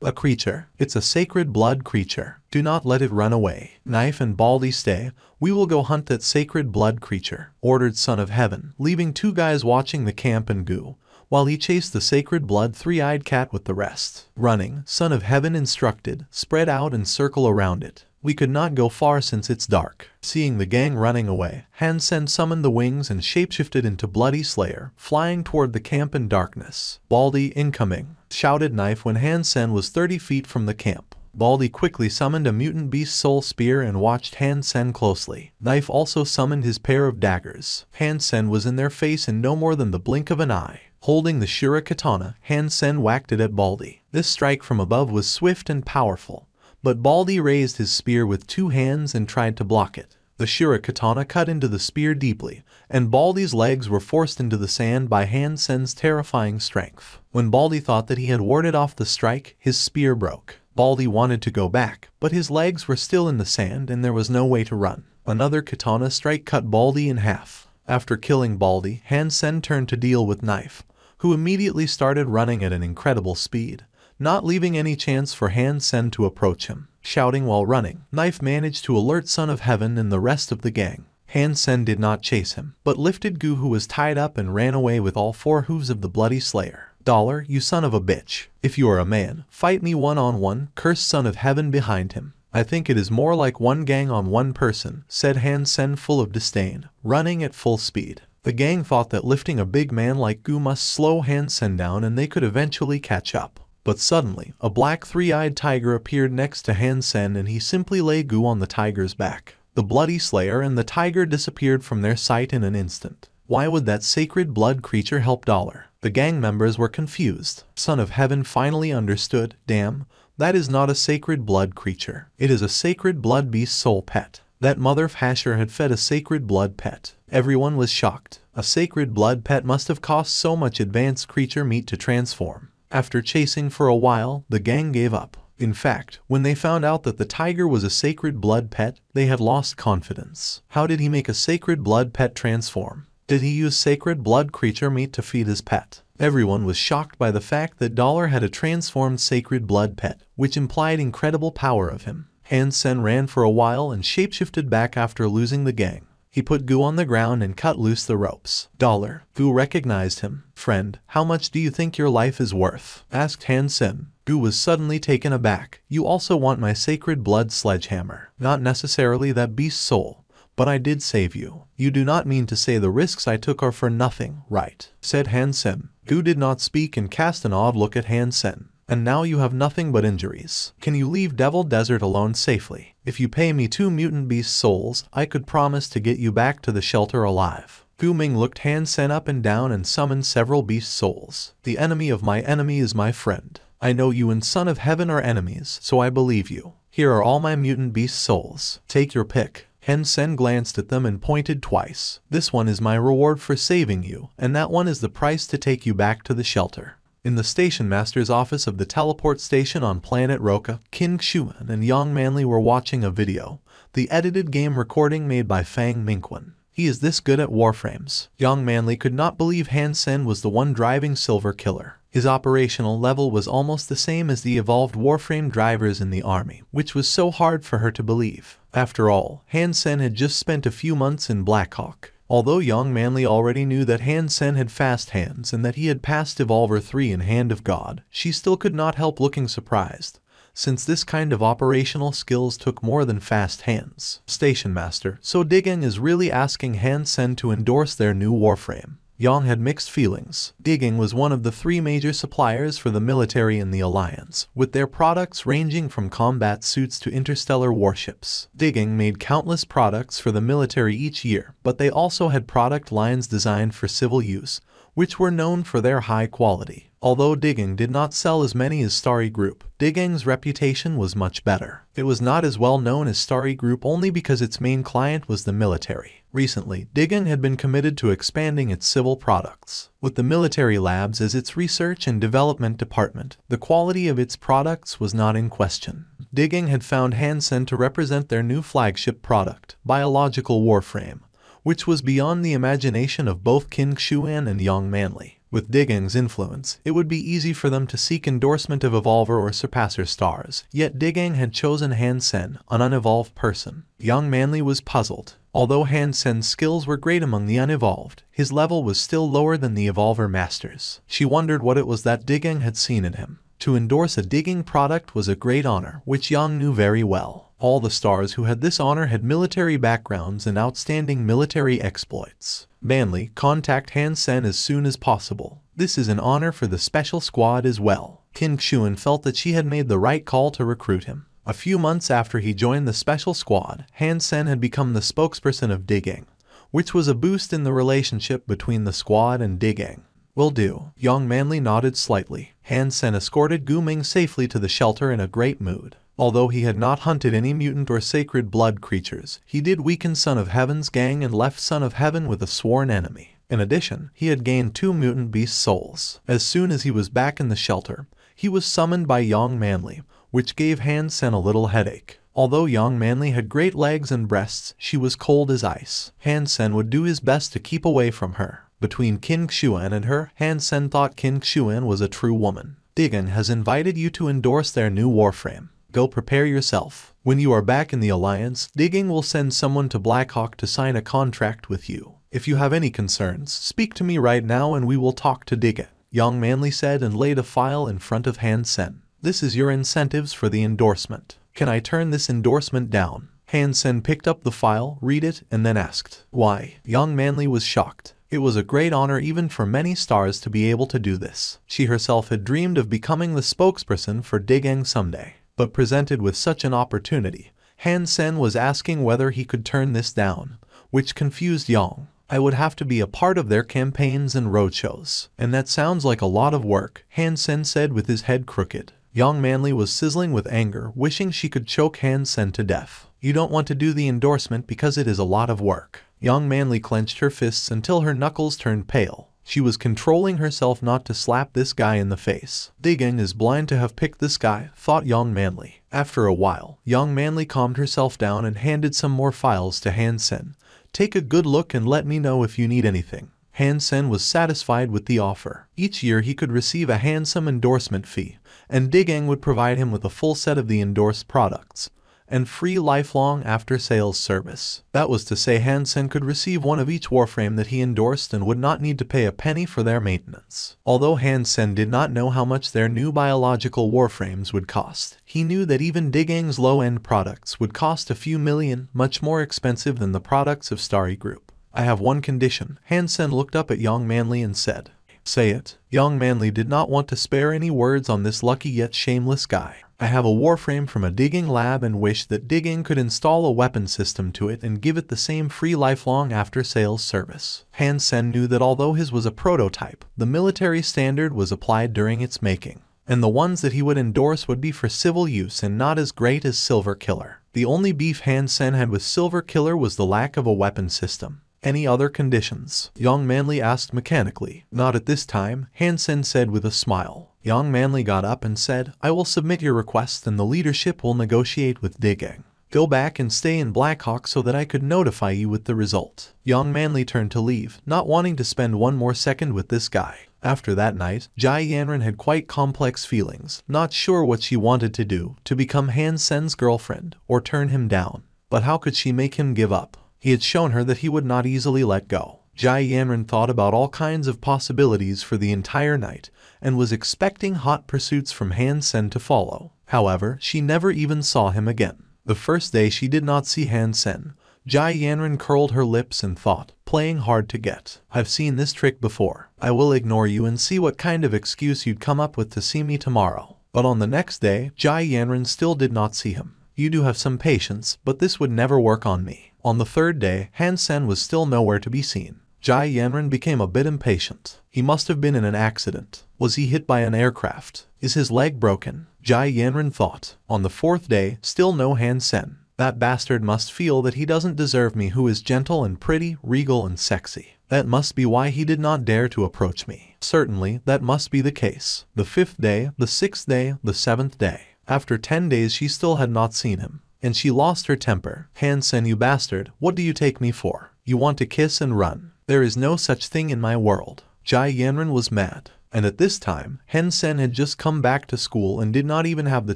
A creature. It's a sacred blood creature. Do not let it run away. Knife and Baldy stay. We will go hunt that sacred blood creature, ordered Son of Heaven, leaving 2 guys watching the camp and Gu, while he chased the sacred blood 3-eyed cat with the rest. Running, Son of Heaven instructed, spread out and circle around it. We could not go far since it's dark. Seeing the gang running away, Han Sen summoned the wings and shapeshifted into Bloody Slayer, flying toward the camp in darkness. Baldy incoming, shouted Knife when Han Sen was 30 feet from the camp. Baldy quickly summoned a mutant beast soul spear and watched Han Sen closely. Knife also summoned his pair of daggers. Han Sen was in their face in no more than the blink of an eye. Holding the Shura katana, Han Sen whacked it at Baldy. This strike from above was swift and powerful, but Baldy raised his spear with 2 hands and tried to block it. The Shura katana cut into the spear deeply, and Baldy's legs were forced into the sand by Han Sen's terrifying strength. When Baldy thought that he had warded off the strike, his spear broke. Baldy wanted to go back, but his legs were still in the sand and there was no way to run. Another katana strike cut Baldy in half. After killing Baldy, Han Sen turned to deal with Knife, who immediately started running at an incredible speed, not leaving any chance for Han Sen to approach him. Shouting while running, Knife managed to alert Son of Heaven and the rest of the gang. Han Sen did not chase him, but lifted Gu, who was tied up, and ran away with all 4 hooves of the Bloody Slayer. "Dollar, you son of a bitch. If you are a man, fight me one-on-one, cursed son of heaven behind him." "I think it is more like one gang on one person," said Han Sen full of disdain, running at full speed. The gang thought that lifting a big man like Gu must slow Han Sen down and they could eventually catch up. But suddenly, a black three-eyed tiger appeared next to Han Sen and he simply lay Gu on the tiger's back. The bloody slayer and the tiger disappeared from their sight in an instant. Why would that sacred blood creature help Dollar? The gang members were confused. Son of Heaven finally understood. Damn, that is not a sacred blood creature. It is a sacred blood beast soul pet. That mother of Hasher had fed a sacred blood pet. Everyone was shocked. A sacred blood pet must have cost so much advanced creature meat to transform. After chasing for a while, the gang gave up. In fact, when they found out that the tiger was a sacred blood pet, they had lost confidence. How did he make a sacred blood pet transform? Did he use sacred blood creature meat to feed his pet? Everyone was shocked by the fact that Dollar had a transformed sacred blood pet, which implied incredible power of him. Han Sen ran for a while and shapeshifted back after losing the gang. He put Gu on the ground and cut loose the ropes. "Dollar." Gu recognized him. "Friend, how much do you think your life is worth?" asked Han Sen. Gu was suddenly taken aback. "You also want my sacred blood sledgehammer." "Not necessarily that beast's soul, but I did save you." "You do not mean to say the risks I took are for nothing, right?" said Han Sen. Gu did not speak and cast an odd look at Han Sen. "And now you have nothing but injuries. Can you leave Devil Desert alone safely? If you pay me 2 mutant beast souls, I could promise to get you back to the shelter alive." Gu Ming looked Han Sen up and down and summoned several beast souls. "The enemy of my enemy is my friend. I know you and Son of Heaven are enemies, so I believe you. Here are all my mutant beast souls. Take your pick." Han Sen glanced at them and pointed twice. "This one is my reward for saving you, and that one is the price to take you back to the shelter." In the station master's office of the teleport station on planet Roka, Qin Xuan and Yang Manli were watching a video, the edited game recording made by Fang Mingquan. "He is this good at warframes." Yang Manli could not believe Han Sen was the one driving Silver Killer. His operational level was almost the same as the evolved warframe drivers in the army, which was so hard for her to believe. After all, Han Sen had just spent a few months in Blackhawk. Although Yang Manli already knew that Han Sen had fast hands and that he had passed Evolver 3 in Hand of God, she still could not help looking surprised, since this kind of operational skills took more than fast hands. Station Master, so Digging is really asking Han Sen to endorse their new warframe. Yang had mixed feelings. Digging was one of the 3 major suppliers for the military in the Alliance, with their products ranging from combat suits to interstellar warships. Digging made countless products for the military each year, but they also had product lines designed for civil use, which were known for their high quality. Although Digging did not sell as many as Starry Group, Digging's reputation was much better. It was not as well known as Starry Group only because its main client was the military. Recently, Digging had been committed to expanding its civil products. With the military labs as its research and development department, the quality of its products was not in question. Digging had found Han Sen to represent their new flagship product, Biological Warframe, which was beyond the imagination of both Qin Xuan and Yang Manli. With Digging's influence, it would be easy for them to seek endorsement of Evolver or Surpasser stars, yet Digging had chosen Han Sen, an unevolved person. Yang Manli was puzzled. Although Han Sen's skills were great among the unevolved, his level was still lower than the Evolver Masters. She wondered what it was that Digging had seen in him. To endorse a Digging product was a great honor, which Yang knew very well. All the stars who had this honor had military backgrounds and outstanding military exploits. Manli, contact Han Sen as soon as possible. This is an honor for the special squad as well. Qin Xuan felt that she had made the right call to recruit him. A few months after he joined the special squad, Han Sen had become the spokesperson of Digging, which was a boost in the relationship between the squad and Digging. "Will do." Yang Manli nodded slightly. Han Sen escorted Gu Ming safely to the shelter in a great mood. Although he had not hunted any mutant or sacred blood creatures, he did weaken Son of Heaven's gang and left Son of Heaven with a sworn enemy. In addition, he had gained 2 mutant beast souls. As soon as he was back in the shelter, he was summoned by Yang Manli, which gave Han Sen a little headache. Although Yang Manli had great legs and breasts, she was cold as ice. Han Sen would do his best to keep away from her. Between Qin Xuan and her, Han Sen thought Qin Xuan was a true woman. Digging has invited you to endorse their new warframe. Go prepare yourself. When you are back in the Alliance, Digging will send someone to Blackhawk to sign a contract with you. If you have any concerns, speak to me right now and we will talk to Digging. Young Manly said and laid a file in front of Han Sen. This is your incentives for the endorsement. Can I turn this endorsement down? Han Sen picked up the file, read it, and then asked, why? Young Manly was shocked. It was a great honor even for many stars to be able to do this. She herself had dreamed of becoming the spokesperson for Digang someday. But presented with such an opportunity, Han Sen was asking whether he could turn this down, which confused Yang. I would have to be a part of their campaigns and roadshows. And that sounds like a lot of work, Han Sen said with his head crooked. Young Manly was sizzling with anger, wishing she could choke Han Sen to death. You don't want to do the endorsement because it is a lot of work. Young Manly clenched her fists until her knuckles turned pale. She was controlling herself not to slap this guy in the face. Digang is blind to have picked this guy, thought Young Manly. After a while, Young Manly calmed herself down and handed some more files to Han Sen. Take a good look and let me know if you need anything. Han Sen was satisfied with the offer. Each year he could receive a handsome endorsement fee, and Digang would provide him with a full set of the endorsed products and free lifelong after-sales service. That was to say Han Sen could receive one of each warframe that he endorsed and would not need to pay a penny for their maintenance. Although Han Sen did not know how much their new biological warframes would cost, he knew that even Digang's low-end products would cost a few million, much more expensive than the products of Starry Group. I have one condition. Han Sen looked up at Young Manly and said, say it. Young Manly did not want to spare any words on this lucky yet shameless guy. I have a warframe from a digging lab and wish that Digang could install a weapon system to it and give it the same free lifelong after-sales service. Han Sen knew that although his was a prototype, the military standard was applied during its making, and the ones that he would endorse would be for civil use and not as great as Silver Killer. The only beef Han Sen had with Silver Killer was the lack of a weapon system. Any other conditions? Young Manly asked mechanically. Not at this time, Han Sen said with a smile. Young Manly got up and said, I will submit your request and the leadership will negotiate with Digang. Go back and stay in Blackhawk so that I could notify you with the result. Young Manly turned to leave, not wanting to spend one more second with this guy. After that night, Jai Yanran had quite complex feelings, not sure what she wanted to do, to become Han Sen's girlfriend, or turn him down. But how could she make him give up? He had shown her that he would not easily let go. Jai Yanran thought about all kinds of possibilities for the entire night, and was expecting hot pursuits from Han Sen to follow. However, she never even saw him again. The first day she did not see Han Sen, Jai Yanran curled her lips and thought, playing hard to get. I've seen this trick before. I will ignore you and see what kind of excuse you'd come up with to see me tomorrow. But on the next day, Jai Yanran still did not see him. You do have some patience, but this would never work on me. On the third day, Han Sen was still nowhere to be seen. Jai Yanran became a bit impatient. He must have been in an accident. Was he hit by an aircraft? Is his leg broken? Jai Yanran thought. On the fourth day, still no Han Sen. That bastard must feel that he doesn't deserve me, who is gentle and pretty, regal and sexy. That must be why he did not dare to approach me. Certainly, that must be the case. The fifth day, the sixth day, the seventh day. After 10 days she still had not seen him, and she lost her temper. Han Sen, you bastard, what do you take me for? You want to kiss and run? There is no such thing in my world. Jai Yanran was mad. And at this time, Han Sen had just come back to school and did not even have the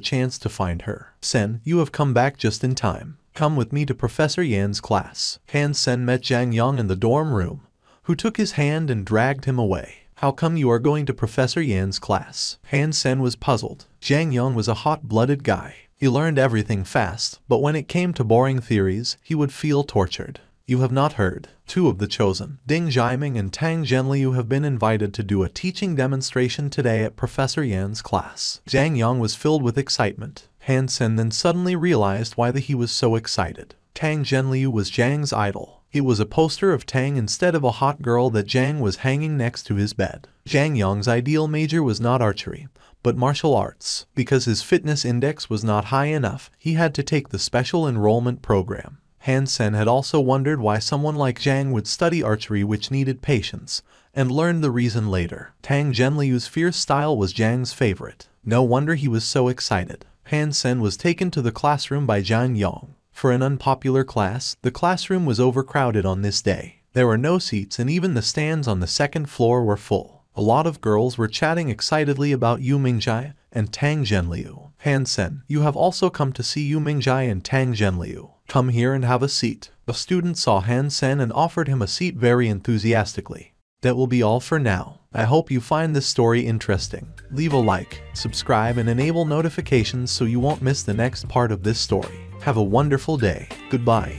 chance to find her. Sen, you have come back just in time. Come with me to Professor Yan's class. Han Sen met Zhang Yang in the dorm room, who took his hand and dragged him away. How come you are going to Professor Yan's class? Han Sen was puzzled. Zhang Yang was a hot-blooded guy. He learned everything fast, but when it came to boring theories, he would feel tortured. You have not heard. Two of the chosen, Ding Zhaiming and Tang Zhenliu, have been invited to do a teaching demonstration today at Professor Yan's class. Zhang Yang was filled with excitement. Han Sen then suddenly realized why he was so excited. Tang Zhenliu was Zhang's idol. It was a poster of Tang instead of a hot girl that Zhang was hanging next to his bed. Zhang Yang's ideal major was not archery, but martial arts. Because his fitness index was not high enough, he had to take the special enrollment program. Han Sen had also wondered why someone like Zhang would study archery, which needed patience, and learned the reason later. Tang Zhenliu's fierce style was Zhang's favorite. No wonder he was so excited. Han Sen was taken to the classroom by Zhang Yang. For an unpopular class, the classroom was overcrowded on this day. There were no seats and even the stands on the second floor were full. A lot of girls were chatting excitedly about Yu Mingjai and Tang Zhenliu. Han Sen, you have also come to see Yu Mingjai and Tang Zhenliu. Come here and have a seat. A student saw Han Sen and offered him a seat very enthusiastically. That will be all for now. I hope you find this story interesting. Leave a like, subscribe, and enable notifications so you won't miss the next part of this story. Have a wonderful day. Goodbye.